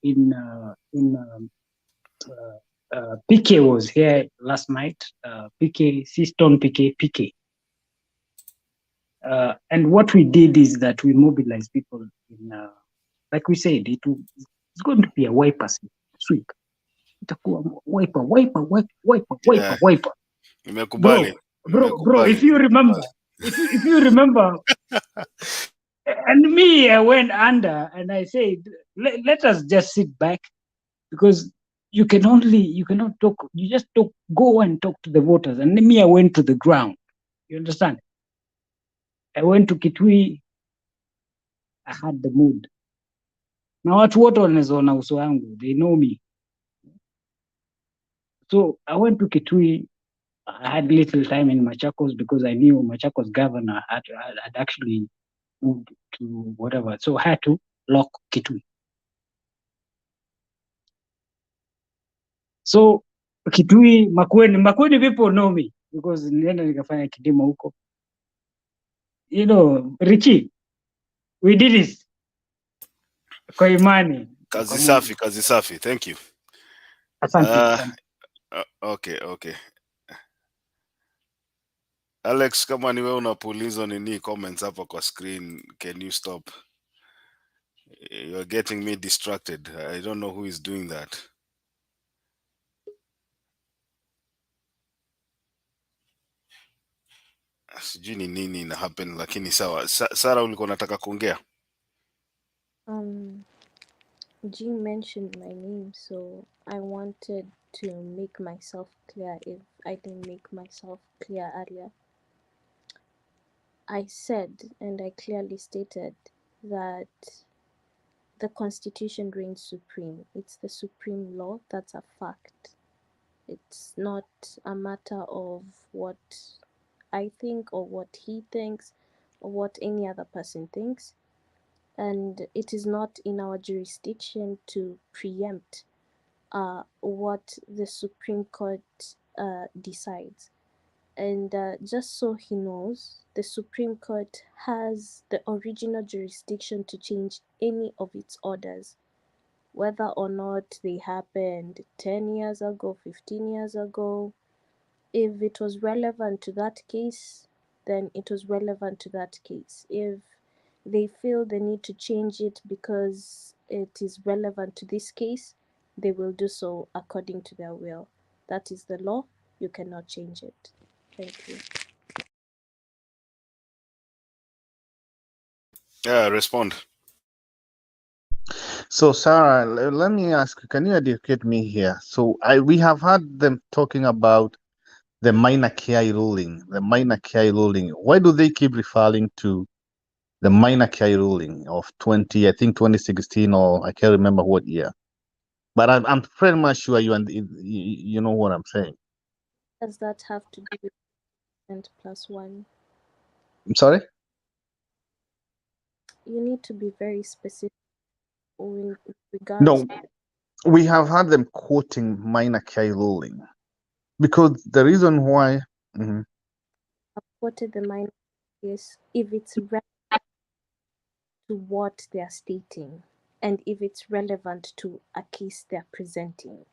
Speaker 3: PK was here last night. PK, Siston PK. And what we did is that we mobilized people like we said, it's going to be a wiper sweep. Itakuwa wiper.
Speaker 22: Nimekubali.
Speaker 3: Bro, if you remember, if you remember, and me, I went under and I said, let us just sit back, because you cannot talk. You just go and talk to the voters. And me, I went to the ground. You understand? I went to Kitui. I had the mood. Now watu wote wanaona uso wangu, they know me. So I went to Kitui. I had little time in Machakos because I knew Machakos governor had actually moved to whatever. So I had to lock Kitui. So Kitui, Makueni people know me because nilienda nikafanya kilimo huko. you know, Richie, we did this kwa imani.
Speaker 22: Kazi safi, kazi safi. Thank you.
Speaker 3: Asante, asante.
Speaker 22: Okay. Alex, kama ni wewe unapuliza nini comments hapa kwa screen, can you stop? You're getting me distracted. I don't know who is doing that. Sijui ni nini ina happen lakini sawa. Sara ulikuwa unataka kuongea?
Speaker 9: G mentioned my name, so I wanted to make myself clear if I didn't make myself clear earlier. I said, and I clearly stated, that the Constitution reigns supreme. It's the supreme law, that's a fact. It's not a matter of what I think or what he thinks or what any other person thinks. And it is not in our jurisdiction to preempt what the Supreme Court decides. And just so he knows, the Supreme Court has the original jurisdiction to change any of its orders, whether or not they happened 10 years ago, 15 years ago. If it was relevant to that case, then it was relevant to that case. If they feel the need to change it because it is relevant to this case, they will do so according to their will. That is the law. You cannot change it. Thank you.
Speaker 22: Yeah, respond.
Speaker 14: So, Sarah, let me ask you, can you educate me here? So, we have heard them talking about the minor KI ruling, Why do they keep referring to the minor KI ruling of 2016, or I can't remember what year? But I'm pretty much sure you know what I'm saying.
Speaker 9: Does that have to do with +1?
Speaker 14: I'm sorry?
Speaker 9: You need to be very specific with regards.
Speaker 14: No, we have had them quoting minor KI ruling because the reason why.
Speaker 9: I've quoted the minor case if it's relevant to what they are stating and if it's relevant to a case they are presenting.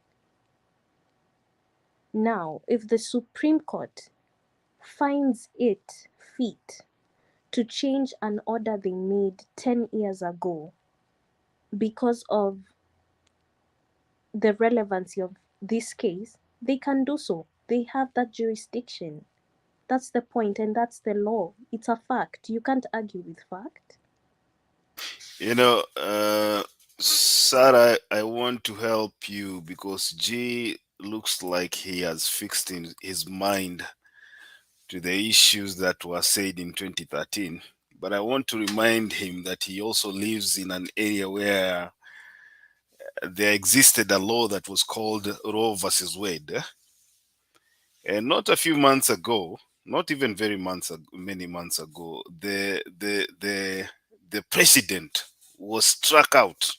Speaker 9: Now, if the Supreme Court finds it fit to change an order they made 10 years ago because of the relevancy of this case, they can do so. They have that jurisdiction. That's the point, and that's the law. It's a fact. You can't argue with fact.
Speaker 22: You know, Sarah, I want to help you because G looks like he has fixed in his mind to the issues that were said in 2013. But I want to remind him that he also lives in an area where there existed a law that was called Roe versus Wade. And not a few months ago, not even many months ago, the president was struck out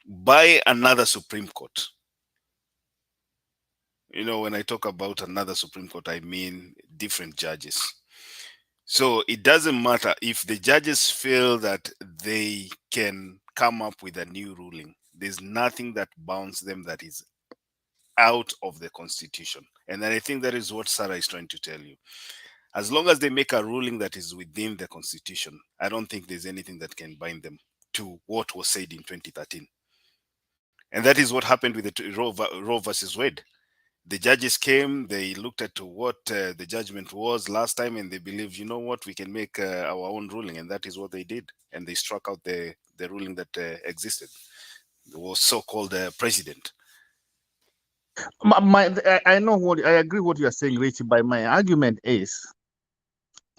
Speaker 22: by another Supreme Court. You know, when I talk about another Supreme Court, I mean different judges. So it doesn't matter if the judges feel that they can come up with a new ruling. There's nothing that bounds them that is out of the Constitution. And then I think that is what Sarah is trying to tell you. As long as they make a ruling that is within the Constitution, I don't think there's anything that can bind them to what was said in 2013. And that is what happened with the Roe versus Wade. The judges came, they looked at what the judgment was last time, and they believed, you know what, we can make our own ruling. And that is what they did. And they struck out the ruling that existed. It was so-called president.
Speaker 14: I know what I agree what you are saying, Richie. But my argument is,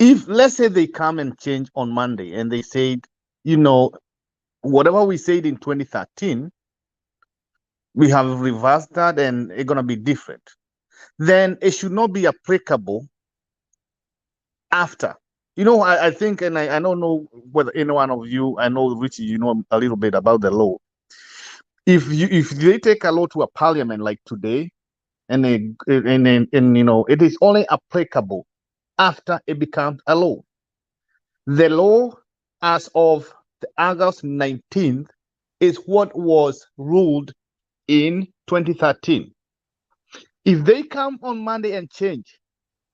Speaker 14: if let's say they come and change on Monday and they said, you know, whatever we said in 2013, we have reversed that and it's gonna be different, then it should not be applicable after. You know, I think, and I don't know whether any one of you, I know Richie, you know a little bit about the law. If they take a law to a parliament like today, and you know, it is only applicable after it becomes a law. The law as of the August 19th is what was ruled in 2013. If they come on Monday and change,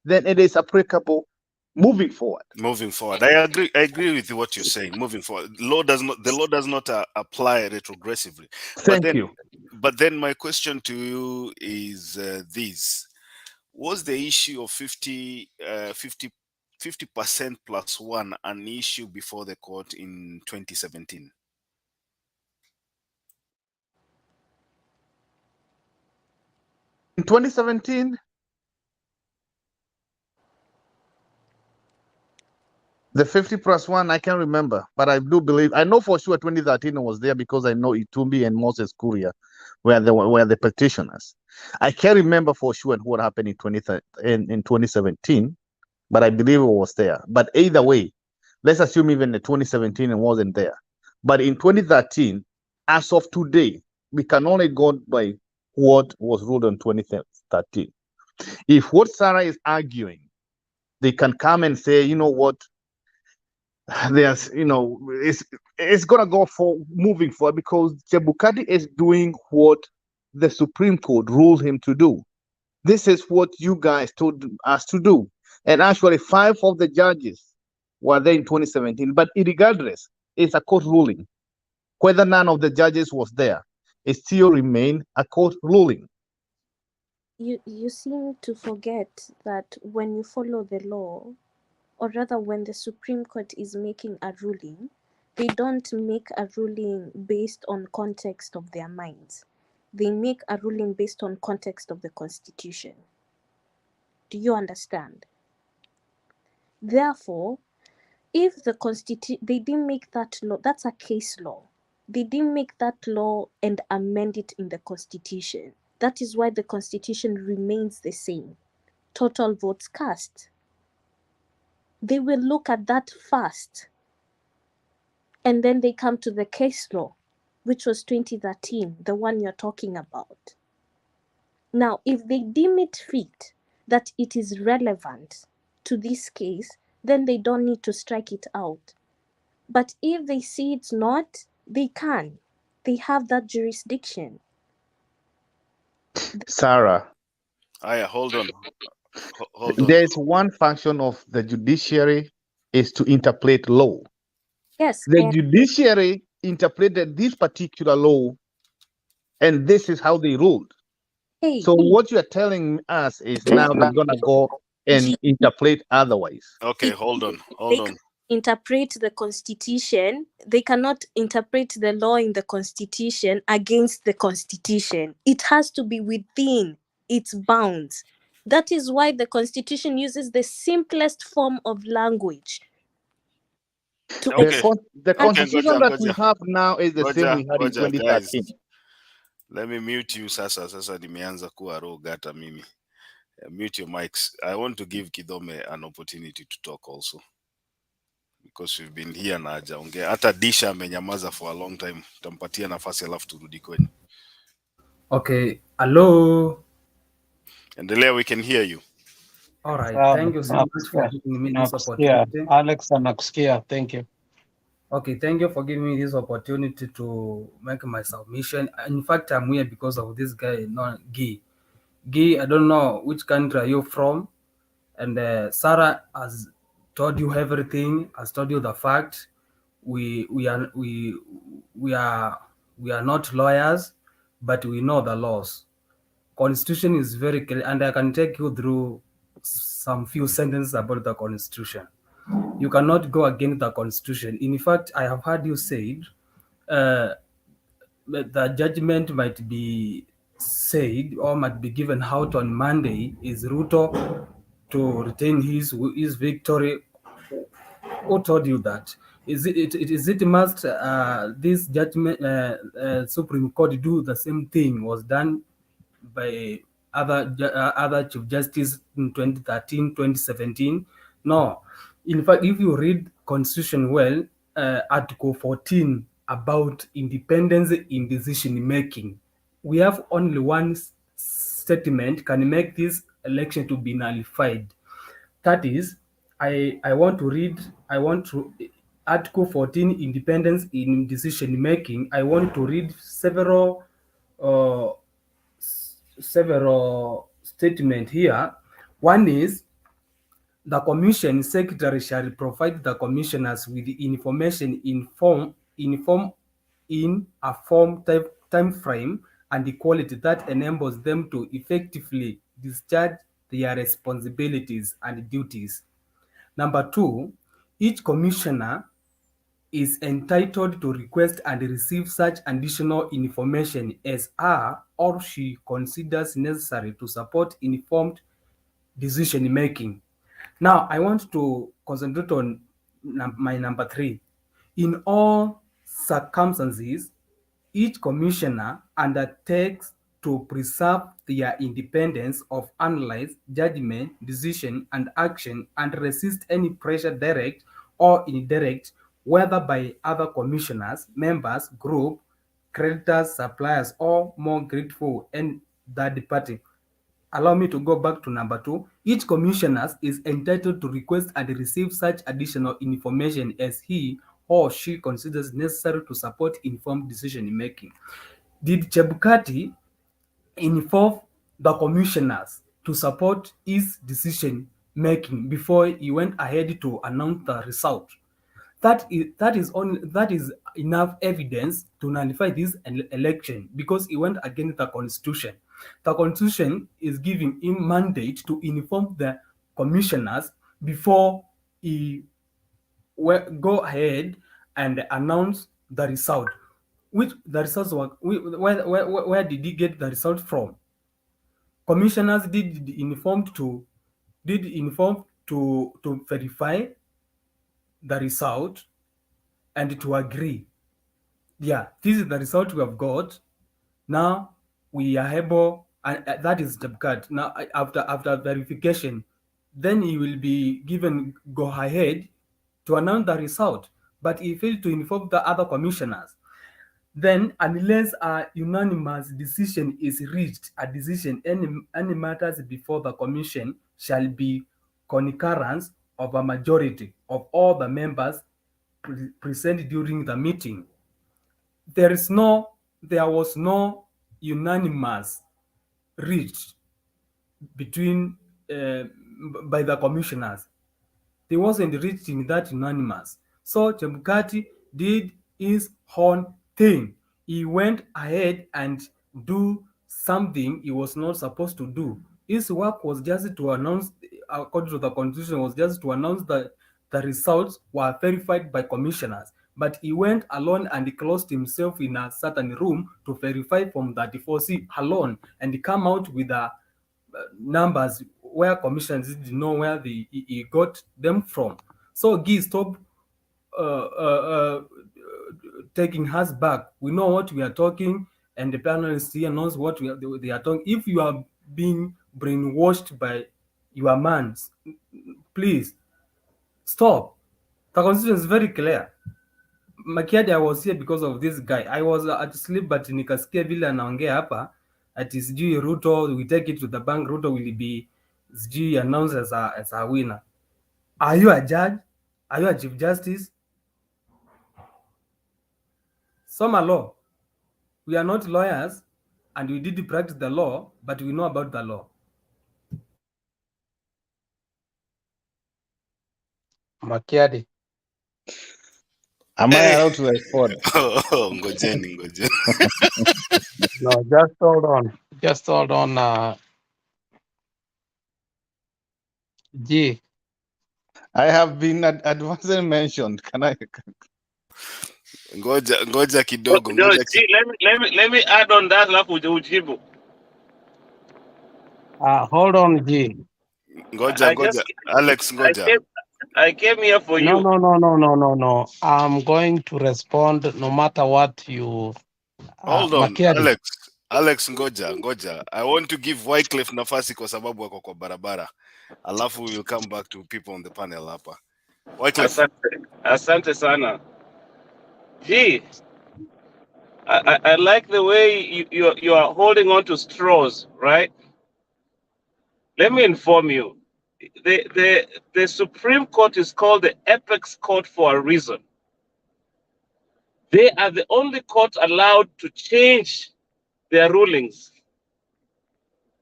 Speaker 14: then it is applicable moving forward.
Speaker 22: Moving forward, I agree with what you're saying. Moving forward, the law does not apply retrogressively.
Speaker 14: Thank you.
Speaker 22: But then my question to you is this: was the issue of 50% plus one an issue before the court in 2017?
Speaker 14: In 2017, the 50 plus one, I can't remember, but I do believe, I know for sure 2013 was there because I know Itumbi and Moses Kuria were the petitioners. I can't remember for sure what happened in 2017, but I believe it was there. But either way, let's assume even in 2017 it wasn't there. But in 2013, as of today, we can only go by what was ruled in 2013. If what Sarah is arguing, they can come and say, you know what, there's, it's gonna go for moving forward because Chebukati is doing what the Supreme Court ruled him to do. This is what you guys told us to do. And actually 5 of the judges were there in 2017, but regardless, it's a court ruling. Whether none of the judges was there, it still remained a court ruling.
Speaker 9: You seem to forget that when you follow the law, or rather when the Supreme Court is making a ruling, they don't make a ruling based on context of their minds. They make a ruling based on context of the Constitution. Do you understand? Therefore, if the Constitution, they didn't make that law, that's a case law. They didn't make that law and amend it in the Constitution. That is why the Constitution remains the same. Total votes cast. They will look at that first. And then they come to the case law, which was 2013, the one you're talking about. Now, if they deem it fit that it is relevant to this case, then they don't need to strike it out. But if they see it's not, they can. They have that jurisdiction.
Speaker 14: Sarah.
Speaker 22: Hold on. Hold on.
Speaker 14: There's one function of the judiciary is to interpret law.
Speaker 9: Yes.
Speaker 14: The judiciary interpreted this particular law, and this is how they ruled.
Speaker 9: Hey,
Speaker 14: so what you are telling us is now they're gonna go and interpret otherwise.
Speaker 22: Okay, hold on.
Speaker 9: Interpret the Constitution. They cannot interpret the law in the Constitution against the Constitution. It has to be within its bounds. That is why the Constitution uses the simplest form of language.
Speaker 14: The Constitution that we have now is the same we had in 2013.
Speaker 22: Guys, let me mute you sasa nimeanza kuwa rogue hata mimi. Mute your mics. I want to give Kidome an opportunity to talk also, because we've been here na hajaongea. Hata Disha amenyamaza for a long time. Tampatia nafasi alafu turudi kwenye.
Speaker 10: Okay, hello.
Speaker 22: Endelea, we can hear you.
Speaker 10: All right, thank you so much for giving me this opportunity.
Speaker 8: Alex anakusikia, thank you.
Speaker 10: Okay, thank you for giving me this opportunity to make my submission. In fact, I'm here because of this guy, Guy. Guy, I don't know which country are you from, and Sarah has told you everything. Has told you the fact. We are not lawyers, but we know the laws. Constitution is very clear, and I can take you through some few sentences about the Constitution. You cannot go against the Constitution. In fact, I have heard you say the judgment might be said or might be given out on Monday is Ruto to retain his victory. Who told you that? Is it must this judgment Supreme Court do the same thing was done by other Chief Justice in 2013, 2017? No. In fact, if you read Constitution well, Article 14 about independence in decision making, we have only one statement can make this election to be nullified. That is, I want to Article 14, independence in decision making. I want to read several statements here. One is the commission secretary shall provide the commissioners with information in a form time frame and the quality that enables them to effectively discharge their responsibilities and duties. Number two, each commissioner is entitled to request and receive such additional information as her or she considers necessary to support informed decision making. Now, I want to concentrate on my number three. In all circumstances, each commissioner undertakes to preserve their independence of analyze, judgment, decision, and action and resist any pressure direct or indirect, whether by other commissioners, members, group, creditors, suppliers, or more grateful and third party. Allow me to go back to number two. Each commissioner is entitled to request and receive such additional information as he or she considers necessary to support informed decision making. Did Chebukati inform the commissioners to support his decision making before he went ahead to announce the result? That is enough evidence to nullify this election because he went against the constitution. The constitution is giving him mandate to inform the commissioners before he go ahead and announce the result. Which the results were where did he get the result from? Commissioners did inform to verify the result and to agree. Yeah, this is the result we have got. Now we are able, and that is the card. Now after verification, then he will be given go ahead to announce the result. But he failed to inform the other commissioners. Then, unless a unanimous decision is reached, any matters before the commission shall be concurrence of a majority of all the members present during the meeting. There was no unanimous reached between by the commissioners. They wasn't reached in that unanimous. So Chebukati did his own thing. He went ahead and do something he was not supposed to do. His work was just to announce, according to the constitution, was just to announce that the results were verified by commissioners. But he went alone and closed himself in a certain room to verify from 34C alone and come out with the numbers where commissioners didn't know where he got them from. So Guy, stop taking us back. We know what we are talking, and the panelists here knows what they are talking. If you are being brainwashed by your mans, please stop. The constitution is very clear. Makiadi, I was here because of this guy. I was at sleep, but nikasikia vile anaongea hapa ati sijui Ruto, we take it to the bank, Ruto will be sijui announced as a winner. Are you a judge? Are you a chief justice? Soma law. We are not lawyers and we did practice the law, but we know about the law.
Speaker 8: Makiadi.
Speaker 14: Am I allowed to respond?
Speaker 22: Ngojeni.
Speaker 8: No, just hold on. Just hold on. G.
Speaker 14: I have been advanced mentioned. Can I?
Speaker 22: Ngoja kidogo.
Speaker 17: Let me add on that alafu ujibu.
Speaker 8: Hold on, G.
Speaker 22: Ngoja. Alex, ngoja.
Speaker 17: I came here for you.
Speaker 8: No. I'm going to respond no matter what you.
Speaker 22: Hold on,
Speaker 8: Makiadi.
Speaker 22: Alex, ngoja. I want to give Wycliffe nafasi kwa sababu wako kwa barabara. Alafu we'll come back to people on the panel hapa. Wycliffe.
Speaker 17: Asante sana. Gee, I like the way you are holding on to straws, right? Let me inform you. the Supreme Court is called the apex court for a reason. They are the only court allowed to change their rulings,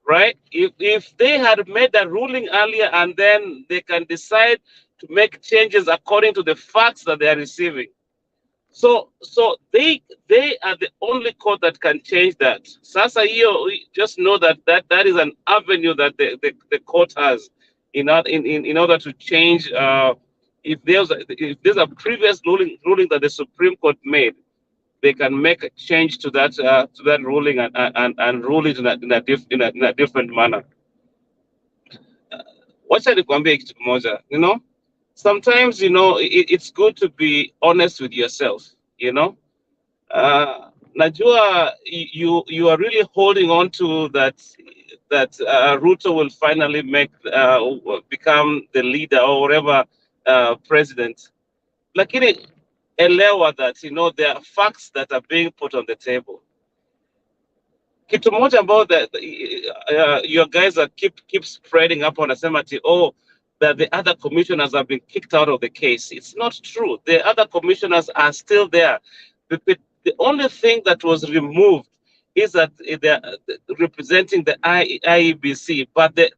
Speaker 17: right? If they had made a ruling earlier and then they can decide to make changes according to the facts that they are receiving. So they are the only court that can change that. Sasa hiyo, just know that is an avenue that the court has in order to change. If there's a previous ruling that the Supreme Court made, they can make a change to that ruling and rule it in a different manner. Wacha nikwambie kitu kimoja, sometimes it's good to be honest with yourself, najua you are really holding on to that Ruto will finally become the leader or whatever president. Lakini elewa that there are facts that are being put on the table. Kitu moja about that your guys are keep spreading up on ati that the other commissioners have been kicked out of the case. It's not true. The other commissioners are still there. The only thing that was removed is that they're representing the IEBC, but the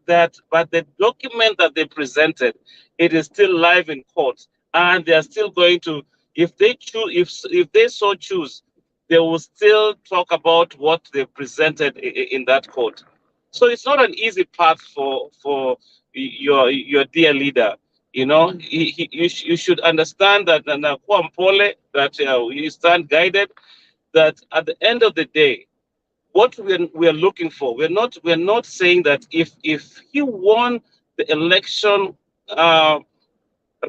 Speaker 17: document that they presented, it is still live in court, and they are still going to, if they choose, if they so choose, they will still talk about what they presented in that court. So it's not an easy path for your dear leader. You should understand that that you stand guided. That at the end of the day, what we're looking for, we're not saying that if he won the election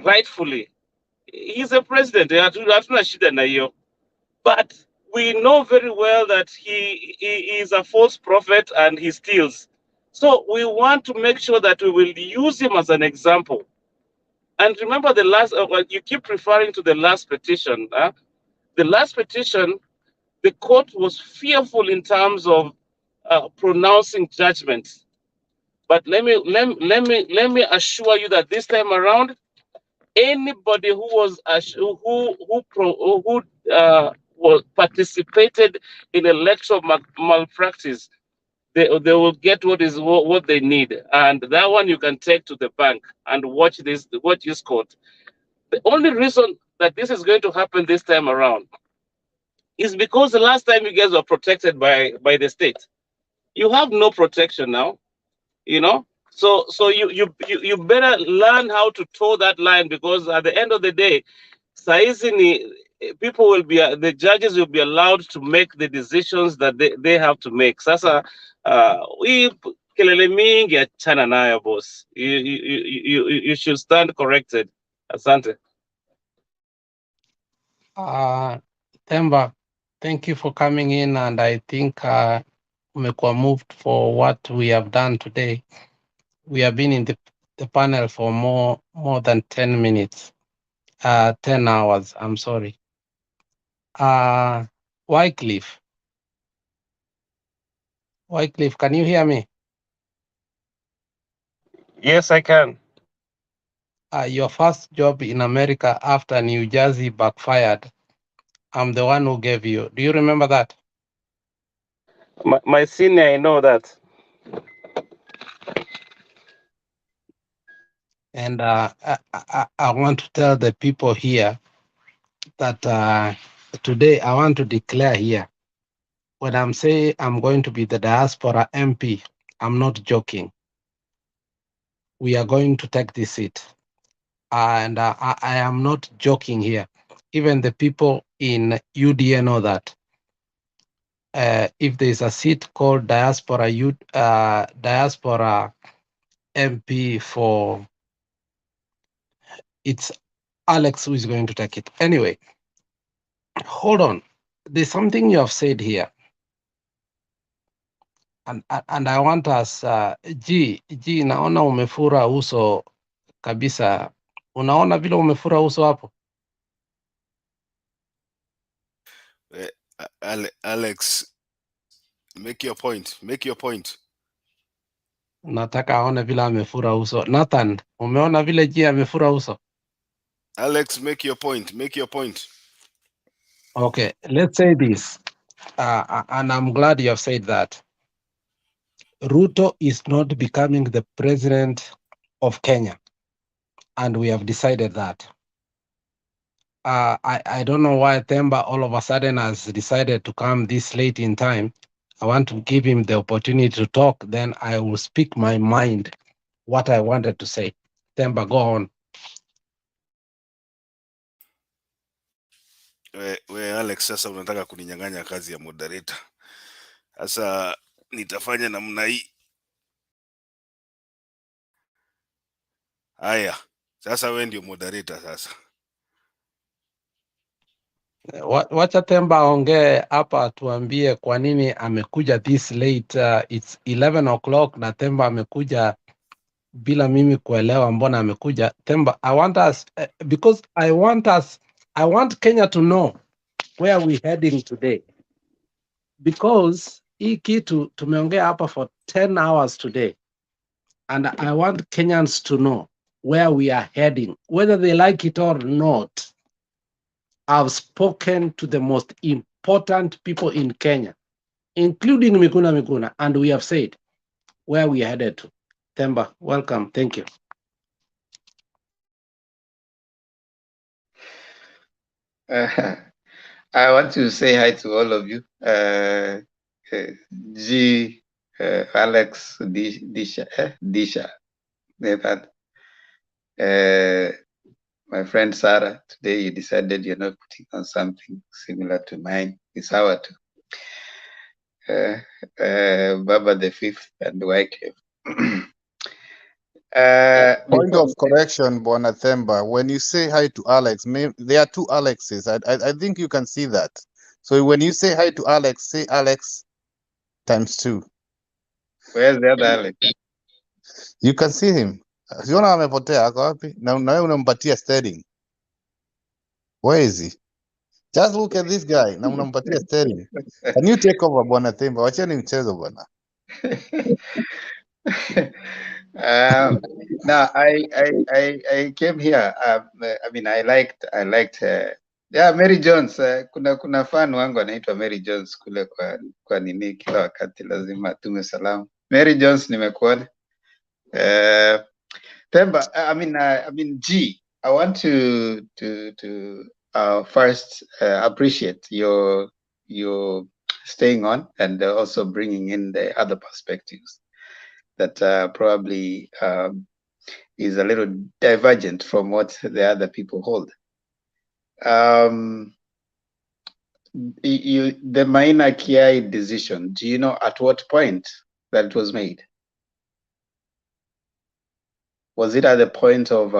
Speaker 17: rightfully, he's a president. But we know very well that he is a false prophet and he steals. So we want to make sure that we will use him as an example. And remember the last, you keep referring to the last petition. The last petition, the court was fearful in terms of pronouncing judgments. But let me assure you that this time around, anybody who was participated in electoral malpractice, they will get what they need, and that one you can take to the bank and watch this court. The only reason that this is going to happen this time around is because the last time you guys were protected by the state. You have no protection now, So you better learn how to toe that line, because at the end of the day, people will be, the judges will be allowed to make the decisions that they have to make. Sasa we kelele mingi achana nayo, boss. You should stand corrected. Asante.
Speaker 8: Themba, thank you for coming in, and I think umekuwa moved for what we have done today. We have been in the panel for more than 10 minutes, 10 hours, I'm sorry. Wycliffe, can you hear me?
Speaker 17: Yes, I can.
Speaker 8: Your first job in America after New Jersey backfired, I'm the one who gave you. Do you remember that?
Speaker 17: My senior, I know that.
Speaker 8: And I want to tell the people here that today I want to declare here, when I'm saying I'm going to be the diaspora MP, I'm not joking. We are going to take this seat. And I am not joking here. Even the people in UDA know that. If there's a seat called diaspora MP for, it's Alex who is going to take it. Anyway, hold on. There's something you have said here. And I want us, G, naona umefura uso kabisa. Unaona vile umefura uso hapo?
Speaker 22: Alex, make your point.
Speaker 8: nataka aone vile amefura uso. Nathan, umeona vile G amefura uso?
Speaker 22: Alex, make your point. Make your point.
Speaker 8: Okay, let's say this, and I'm glad you have said that. Ruto is not becoming the president of Kenya, and we have decided that. I don't know why Themba all of a sudden has decided to come this late in time. I want to give him the opportunity to talk, then I will speak my mind, what I wanted to say. Themba, go on.
Speaker 22: We Alex, sasa unataka kuninyang'anya kazi ya moderator. Sasa nitafanya namna hii. Haya, sasa we ndio moderator sasa.
Speaker 8: Wacha Themba aongee hapa, tuambie kwa nini amekuja this late. It's 11 o'clock na Themba amekuja bila mimi kuelewa mbona amekuja. Themba, I want us, because I want Kenya to know where we heading today, because hii kitu tumeongea hapa for 10 hours today, and I want Kenyans to know where we are heading, whether they like it or not. I've spoken to the most important people in Kenya, including Miguna, and we have said where we are headed to. Themba, welcome. Thank you.
Speaker 19: I want to say hi to all of you. G, Alex, Disha, Nathan, my friend Sarah. Today you decided you're not putting on something similar to mine. It's our too. Baba the Fifth and Wycliffe.
Speaker 14: Point of correction, Bonathemba. When you say hi to Alex, there are two Alexes. I think you can see that. So when you say hi to Alex, say Alex times 2.
Speaker 19: Where's the other Alex?
Speaker 14: You can see him. Siona amepotea, ako wapi? Na wewe unampatia steering. Where is he? Just look at this guy. Na unampatia steering. Can you take over, Bonathemba? Wacheni mchezo bwana.
Speaker 19: No, I came here. I mean, I liked. Yeah, Mary Jones. Kuna fan wangu anaitwa Mary Jones kule kwa nini, kila wakati lazima tume salamu. Mary Jones, nimekuona. Themba, I mean, G. I want to first appreciate your staying on and also bringing in the other perspectives that probably is a little divergent from what the other people hold. The Maina Kiai decision, do you know at what point that it was made? Was it at the point of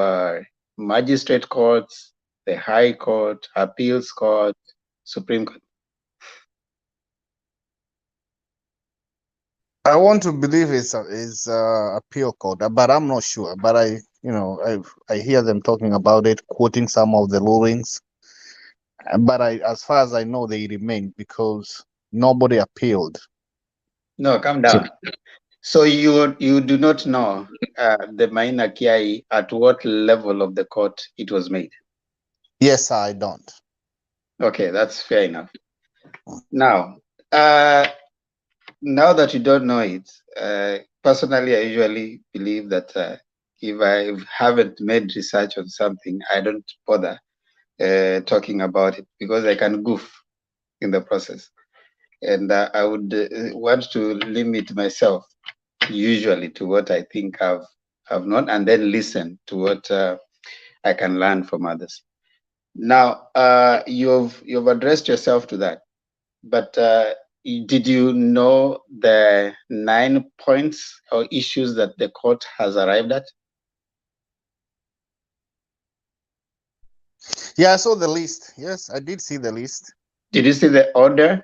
Speaker 19: magistrate courts, the High Court, Appeals Court, Supreme Court?
Speaker 14: I want to believe it's appeal court, but I'm not sure. But I hear them talking about it, quoting some of the rulings. But as far as I know, they remain because nobody appealed.
Speaker 19: No, calm down. So you do not know the Maina Kiai at what level of the court it was made?
Speaker 14: Yes, I don't.
Speaker 19: Okay, that's fair enough. Now, now that you don't know it, personally, I usually believe that if I haven't made research on something, I don't bother talking about it because I can goof in the process. And I would want to limit myself usually to what I think I've known, and then listen to what I can learn from others. Now, you've addressed yourself to that, but did you know the 9 points or issues that the court has arrived at?
Speaker 14: Yeah, I saw the list. Yes, I did see the list.
Speaker 19: Did you see the order?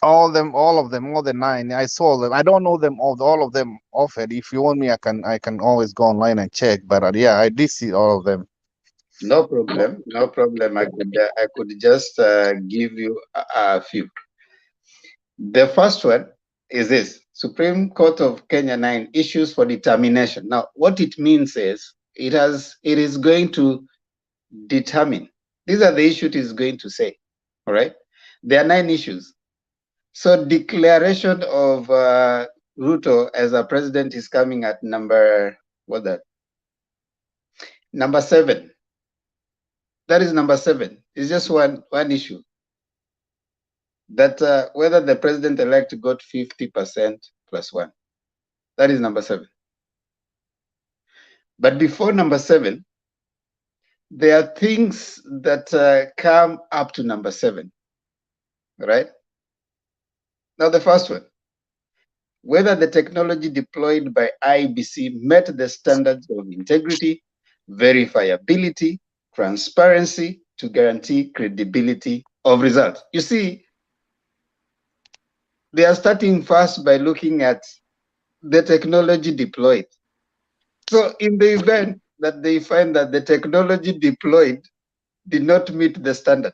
Speaker 14: All of them, all the 9. I saw them. I don't know them all of them offered. If you want me, I can always go online and check. But yeah, I did see all of them.
Speaker 19: No problem. No problem. I could just give you a few. The first one is this. Supreme Court of Kenya 9 issues for determination. Now, what it means is it is going to determine. These are the issues it is going to say. All right. There are 9 issues. So declaration of Ruto as a president is coming at number, what that? Number 7. That is number 7. It's just one issue. That whether the president-elect got 50% plus 1. That is number 7. But before number 7, there are things that come up to number 7. Right? Now the first one, whether the technology deployed by IEBC met the standards of integrity, verifiability, transparency to guarantee credibility of results. You see, they are starting first by looking at the technology deployed. So in the event that they find that the technology deployed did not meet the standard,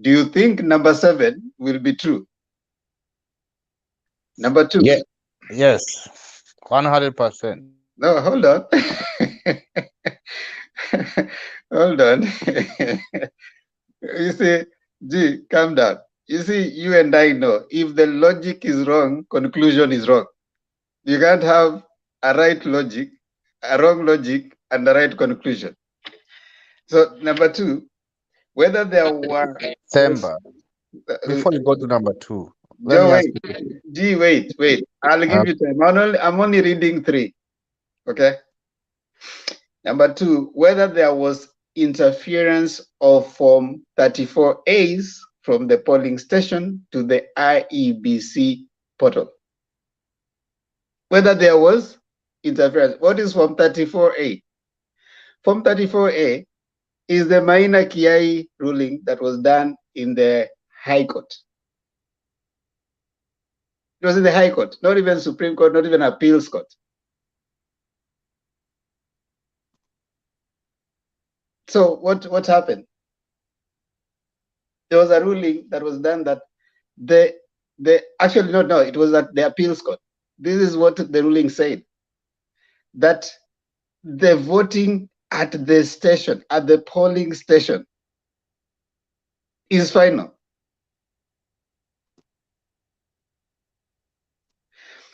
Speaker 19: do you think number 7 will be true? Number 2.
Speaker 14: Yeah. Yes. 100%.
Speaker 19: No, hold on. Hold on. You see, G, calm down. You see, you and I know if the logic is wrong, conclusion is wrong. You can't have a right logic, a wrong logic, and a right conclusion. So, number 2, whether there were...
Speaker 14: December. Before you go to number 2,
Speaker 19: Joe, wait. G, wait. I'll give you time. I'm only reading 3. Okay? Number 2, whether there was interference of Form 34As from the polling station to the IEBC portal. Whether there was interference. What is Form 34A? Form 34A is the Maina Kiai ruling that was done in the High Court. It was in the High Court, not even Supreme Court, not even Appeals Court. So what happened? There was a ruling that was done that it was at the Appeals Court. This is what the ruling said, that the voting at the station, at the polling station, is final.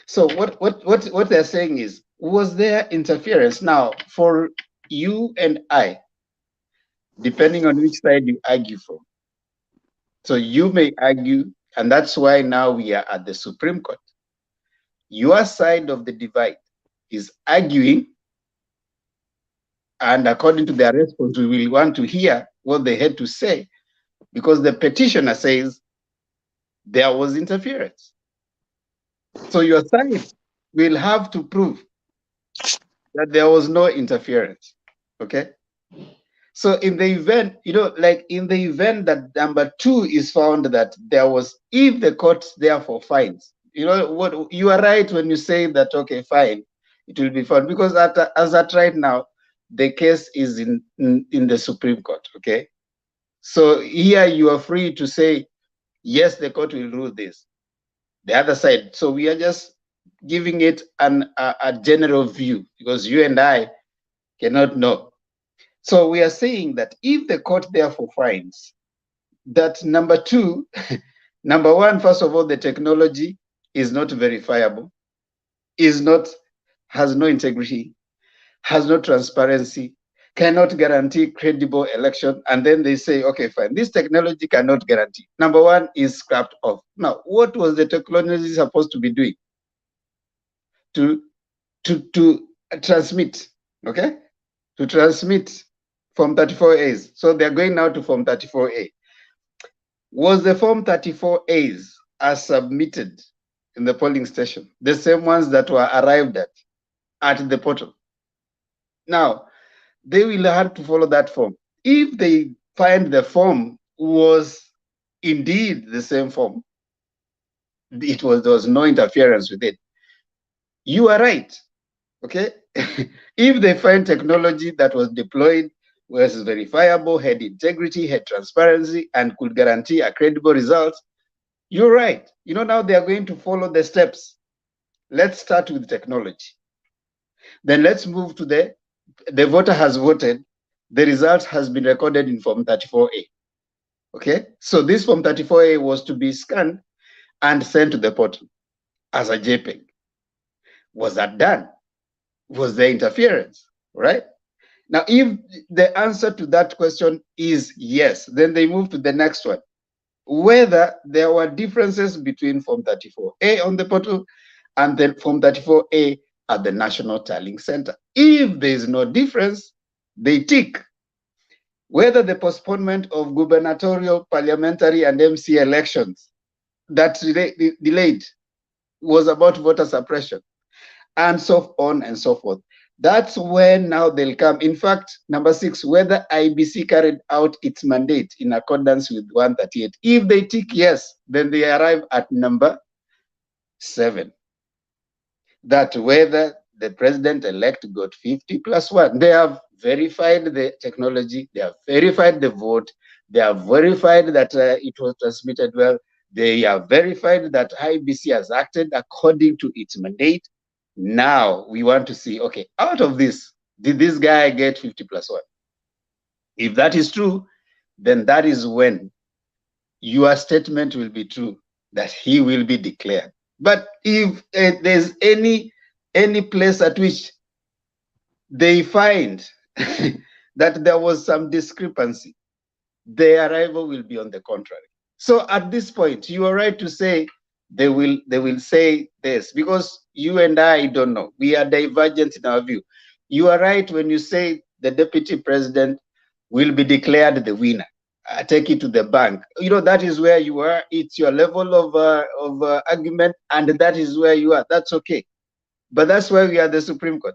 Speaker 19: So what they're saying is, was there interference? Now, for you and I, depending on which side you argue from. So you may argue, and that's why now we are at the Supreme Court. Your side of the divide is arguing, and according to their response, we will want to hear what they had to say, because the petitioner says there was interference. So your side will have to prove that there was no interference. Okay? So in the event, like in the event that number 2 is found that there was, if the court therefore finds, what you are right when you say that, okay, fine, it will be found, because as at right now, the case is in the Supreme Court. Okay? So here you are free to say, yes, the court will rule this. The other side. So we are just giving it a general view, because you and I cannot know. So we are saying that if the court therefore finds that number 2, number 1, first of all, the technology is not verifiable, has no integrity, has no transparency, cannot guarantee credible election, and then they say, okay, fine, this technology cannot guarantee. Number 1 is scrapped off. Now, what was the technology supposed to be doing? To transmit, okay? To transmit Form 34As. So they're going now to Form 34A. Was the Form 34As as submitted in the polling station the same ones that were arrived at the portal? Now, they will have to follow that form. If they find the form was indeed the same form, there was no interference with it, you are right. Okay? If they find technology that was deployed was verifiable, had integrity, had transparency, and could guarantee a credible result, you're right. Now they are going to follow the steps Let's start with technology. Then let's move to the voter has voted. The result has been recorded in Form 34A. Okay, so this Form 34A was to be scanned and sent to the portal as a JPEG. Was that done? Was there interference? Right? Now, if the answer to that question is yes, then they move to the next one. Whether there were differences between Form 34A on the portal and then Form 34A at the National Tallying Center. If there is no difference, they tick. Whether the postponement of gubernatorial, parliamentary, and MC elections that delayed was about voter suppression, and so on and so forth. That's when now they'll come. In fact, number 6, whether IEBC carried out its mandate in accordance with 138. If they tick yes, then they arrive at number 7. That whether the president-elect got 50+1. They have verified the technology, they have verified the vote, they have verified that it was transmitted well, they have verified that IEBC has acted according to its mandate. Now we want to see, okay, out of this, did this guy get 50+1? If that is true, then that is when your statement will be true, that he will be declared. But if there's any place at which they find that there was some discrepancy, the arrival will be on the contrary. So at this point, you are right to say they will say this, because you and I don't know. We are divergent in our view. You are right when you say the deputy president will be declared the winner. Take it to the bank. You know, that is where you are. It's your level of argument, and that is where you are. That's okay. But that's why we are the Supreme Court.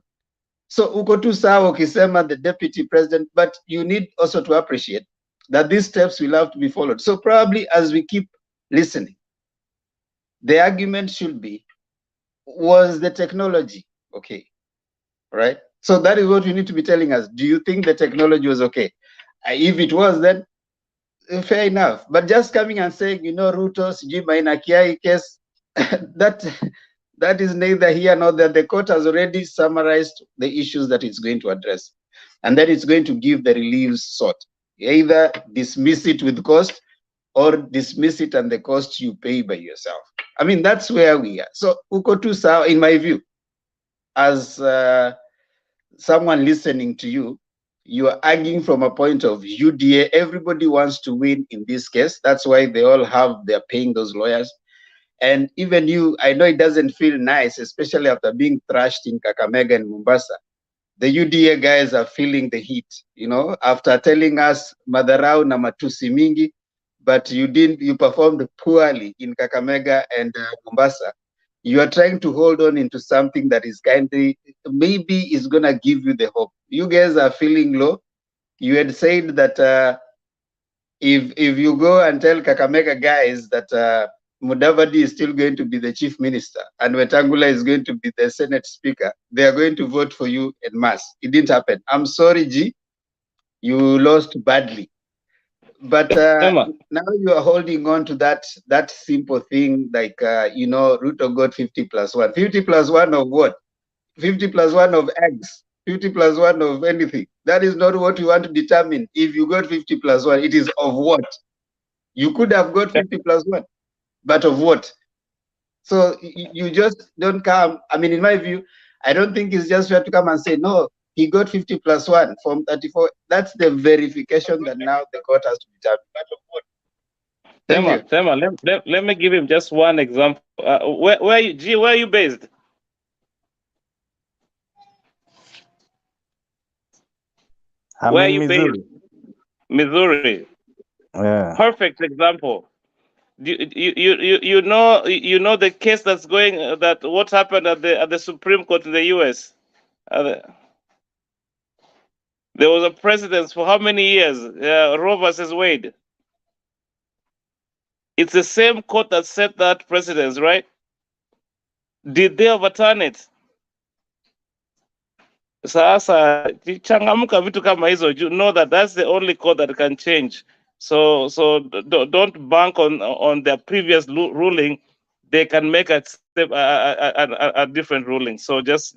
Speaker 19: So uko tu sawa ukisema the deputy president, but you need also to appreciate that these steps will have to be followed. So probably as we keep listening, the argument should be, was the technology okay? Right? So that is what you need to be telling us. Do you think the technology was okay? If it was, then fair enough. But just coming and saying, you know, Ruto, sijui Maina Kiai case, that is neither here nor there. The court has already summarized the issues that it's going to address. And then it's going to give the reliefs sought. Either dismiss it with cost or dismiss it and the cost you pay by yourself. I mean, that's where we are. So, uko tu sawa, in my view, as someone listening to you, you are arguing from a point of UDA. Everybody wants to win in this case. That's why they all have, they're paying those lawyers. And even you, I know it doesn't feel nice, especially after being thrashed in Kakamega and Mombasa. The UDA guys are feeling the heat, you know, after telling us madharau na matusi mingi, but you performed poorly in Kakamega and Mombasa. You are trying to hold on into something that is kindly, maybe is going to give you the hope. You guys are feeling low. You had said that if you go and tell Kakamega guys that Mudavadi is still going to be the chief minister and Wetangula is going to be the Senate speaker, they are going to vote for you en masse. It didn't happen. I'm sorry, G. You lost badly. But now you are holding on to that simple thing, like, you know, Ruto got 50+1. 50+1 of what? 50+1 of eggs. 50+1 of anything. That is not what you want to determine. If you got 50+1, it is of what? You could have got 50+1. But of what? So you just don't come. I mean, in my view, I don't think it's just fair to come and say, no, he got 50+1 from 34. That's the verification that now the court has to determine. But of what? Thank you.
Speaker 17: Tema, let me give him just one example. Where are you based? Where are you based? Missouri.
Speaker 14: Yeah.
Speaker 17: Perfect example. You know the case that's going, that what happened at the Supreme Court in the U.S. There was a precedence for how many years? Roe versus Wade. It's the same court that set that precedence, right? Did they overturn it? Sasa changamka vitu kama hizo, you know that that's the only court that can change. So don't bank on their previous ruling they can make a different ruling. So just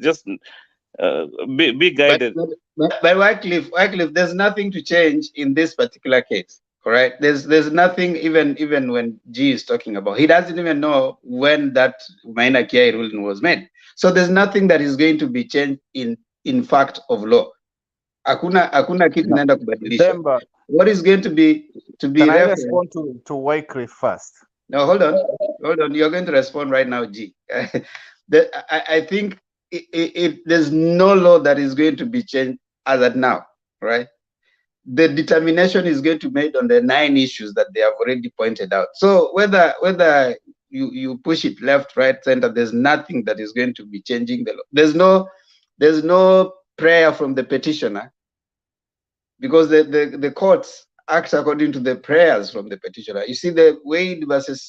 Speaker 17: be guided.
Speaker 19: But Wycliffe, there's nothing to change in this particular case. Correct. There's nothing even when G is talking about. He doesn't even know when that minor Kiai ruling was made. So there's nothing that is going to be changed in fact of law. Hakuna kitu inaenda kubadilisha.
Speaker 14: Demba,
Speaker 19: What is going to be
Speaker 14: can I
Speaker 19: referenced?
Speaker 14: respond to Wycliffe first?
Speaker 19: No, hold on. You're going to respond right now, G. I think there's no law that is going to be changed as at now, right? The determination is going to be made on the 9 issues that they have already pointed out. So whether you push it left, right, center, there's nothing that is going to be changing the law. There's no prayer from the petitioner, because the courts act according to the prayers from the petitioner. You see, the Wade versus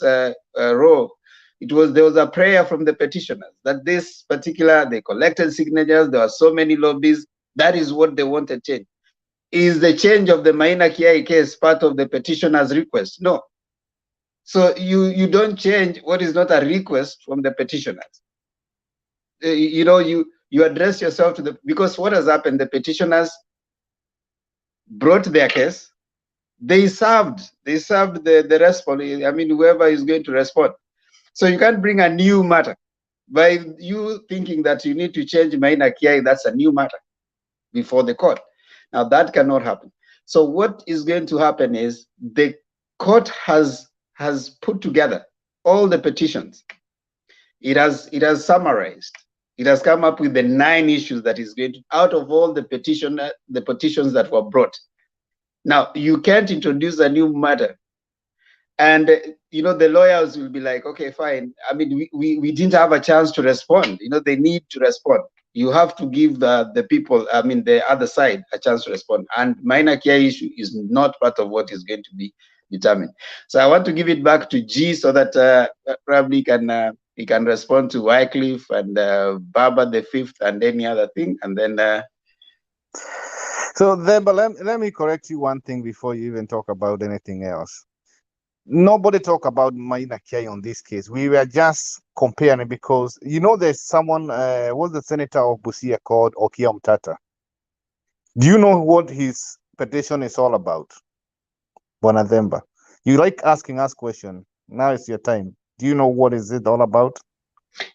Speaker 19: Roe, there was a prayer from the petitioners that this particular, they collected signatures, there were so many lobbies, that is what they wanted change. Is the change of the Maina Kiai case part of the petitioner's request? No. So you don't change what is not a request from the petitioners. You address yourself to because what has happened, the petitioners brought their case, they served the response. I mean, whoever is going to respond. So you can't bring a new matter. By you thinking that you need to change Maina Kiai, that's a new matter before the court. Now that cannot happen. So what is going to happen is the court has put together all the petitions. It has summarized. It has come up with the 9 issues that is going to, out of all the petitions that were brought. Now you can't introduce a new matter, and the lawyers will be like, okay, fine. I mean, we didn't have a chance to respond. They need to respond. You have to give the people, I mean, the other side, a chance to respond. And minor Kiai issue is not part of what is going to be determined. So I want to give it back to G so that probably he can respond to Wycliffe and Baba the Fifth and any other thing, and then.
Speaker 14: So then, but let me correct you one thing before you even talk about anything else. Nobody talk about Maina Kiai on this case. We were just comparing because there's someone was the senator of Busia called Okia Mtata. Do you know what his petition is all about? Bonademba. You like asking us questions. Now it's your time. Do you know what is it all about?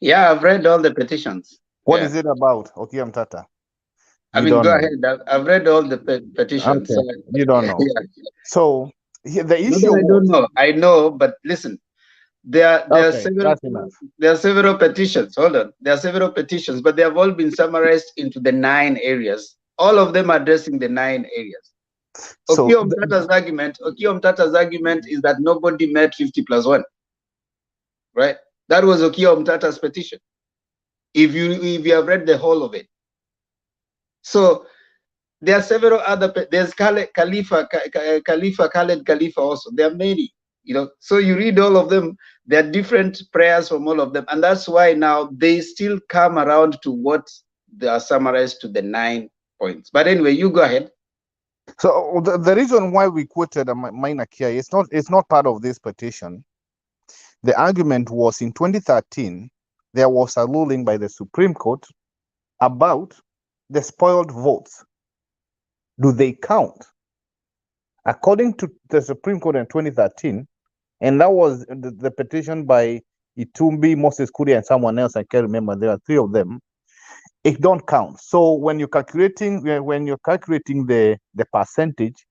Speaker 19: Yeah, I've read all the petitions.
Speaker 14: What is it about, Okia Mtata?
Speaker 19: I mean, go ahead. I've read all the petitions.
Speaker 14: Okay. You don't know.
Speaker 19: Yeah.
Speaker 14: So the issue.
Speaker 19: I don't know. I know, but listen. There are several petitions. Hold on. There are several petitions, but they have all been summarized into the 9 areas. All of them addressing the 9 areas. Okiya Mtata's argument is that nobody met 50+1. Right? That was Okiya Mtata's petition. If you have read the whole of it. So there are several other. There's Khaled Khalifa also. There are many. So you read all of them. There are different prayers from all of them, and that's why now they still come around to what they are summarized to the 9 points. But anyway, you go ahead.
Speaker 14: So the reason why we quoted Maina Kiai, it's not part of this petition. The argument was in 2013 there was a ruling by the Supreme Court about the spoiled votes. Do they count? According to the Supreme Court in 2013, and that was the petition by Itumbi, Moses Kuria, and someone else, I can't remember, there are 3 of them, it don't count. So when you're calculating the percentage,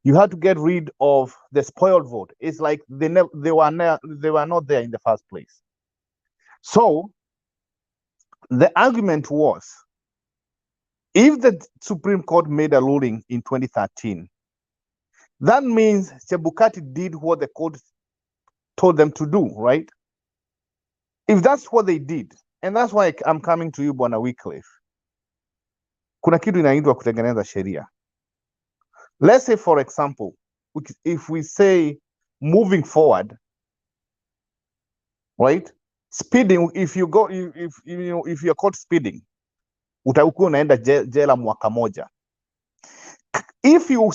Speaker 14: you have to get rid of the spoiled vote. It's like they were not there in the first place. So the argument was, if the Supreme Court made a ruling in 2013, that means Chebukati did what the court told them to do, right? If that's what they did, and that's why I'm coming to you, Bwana Wycliffe, kuna kitu inaitwa kutengeneza sheria. Let's say, for example, if we say moving forward, right? Speeding, if you're caught speeding, utakuwa unaenda jela mwaka moja. If you're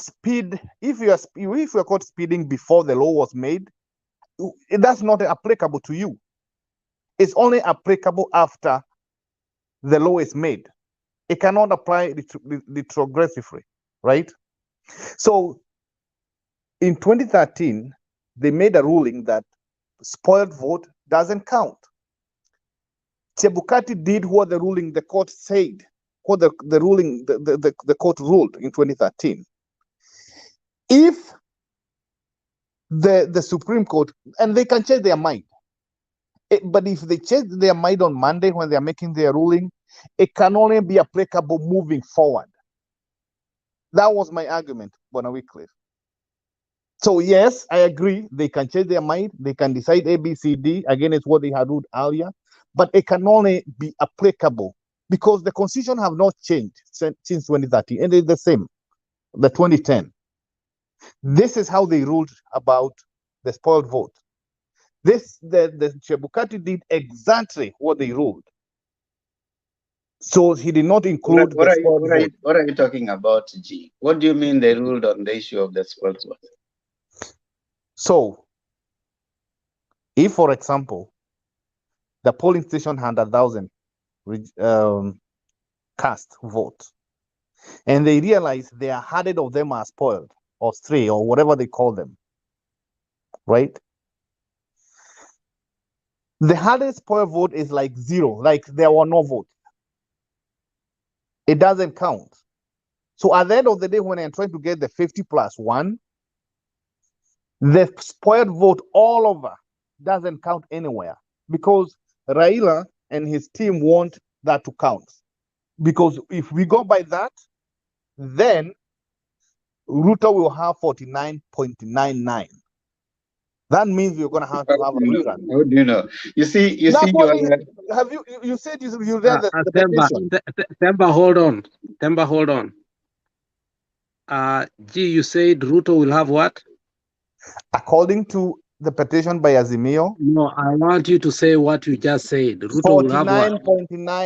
Speaker 14: caught speeding before the law was made, that's not applicable to you. It's only applicable after the law is made. It cannot apply retrogressively, right? So in 2013, they made a ruling that spoiled vote doesn't count. Chebukati did what the ruling the court said, what the ruling the court ruled in 2013. If the Supreme Court, and they can change their mind, but if they change their mind on Monday when they are making their ruling, it can only be applicable moving forward. That was my argument, Bwana Wycliffe. So yes, I agree, they can change their mind, they can decide ABCD against what they had ruled earlier, but it can only be applicable because the constitution have not changed since 2013, and it's the same, the 2010. This is how they ruled about the spoiled vote. The Chebukati did exactly what they ruled. So he did not include
Speaker 19: what are you talking about, G? What do you mean they ruled on the issue of the spoiled vote?
Speaker 14: So, if, for example, the polling station had 1,000 cast vote, and they realize there are 100 of them are spoiled, or stray, or whatever they call them, right? The hardest spoiled vote is like 0, like there were no votes. It doesn't count. So at the end of the day, when I'm trying to get the 50 plus 1, the spoiled vote all over doesn't count anywhere because Raila and his team want that to count. Because if we go by that, then Ruto will have 49.99. That means we're going to have a recount.
Speaker 19: How do you know? You see,
Speaker 14: You said you read the petition.
Speaker 8: Temba, hold on. Temba, hold on. G, you said Ruto will have what?
Speaker 14: According to the petition by Azimio.
Speaker 8: No, I want you to say what you just said. Ruto will have what?
Speaker 14: 49.9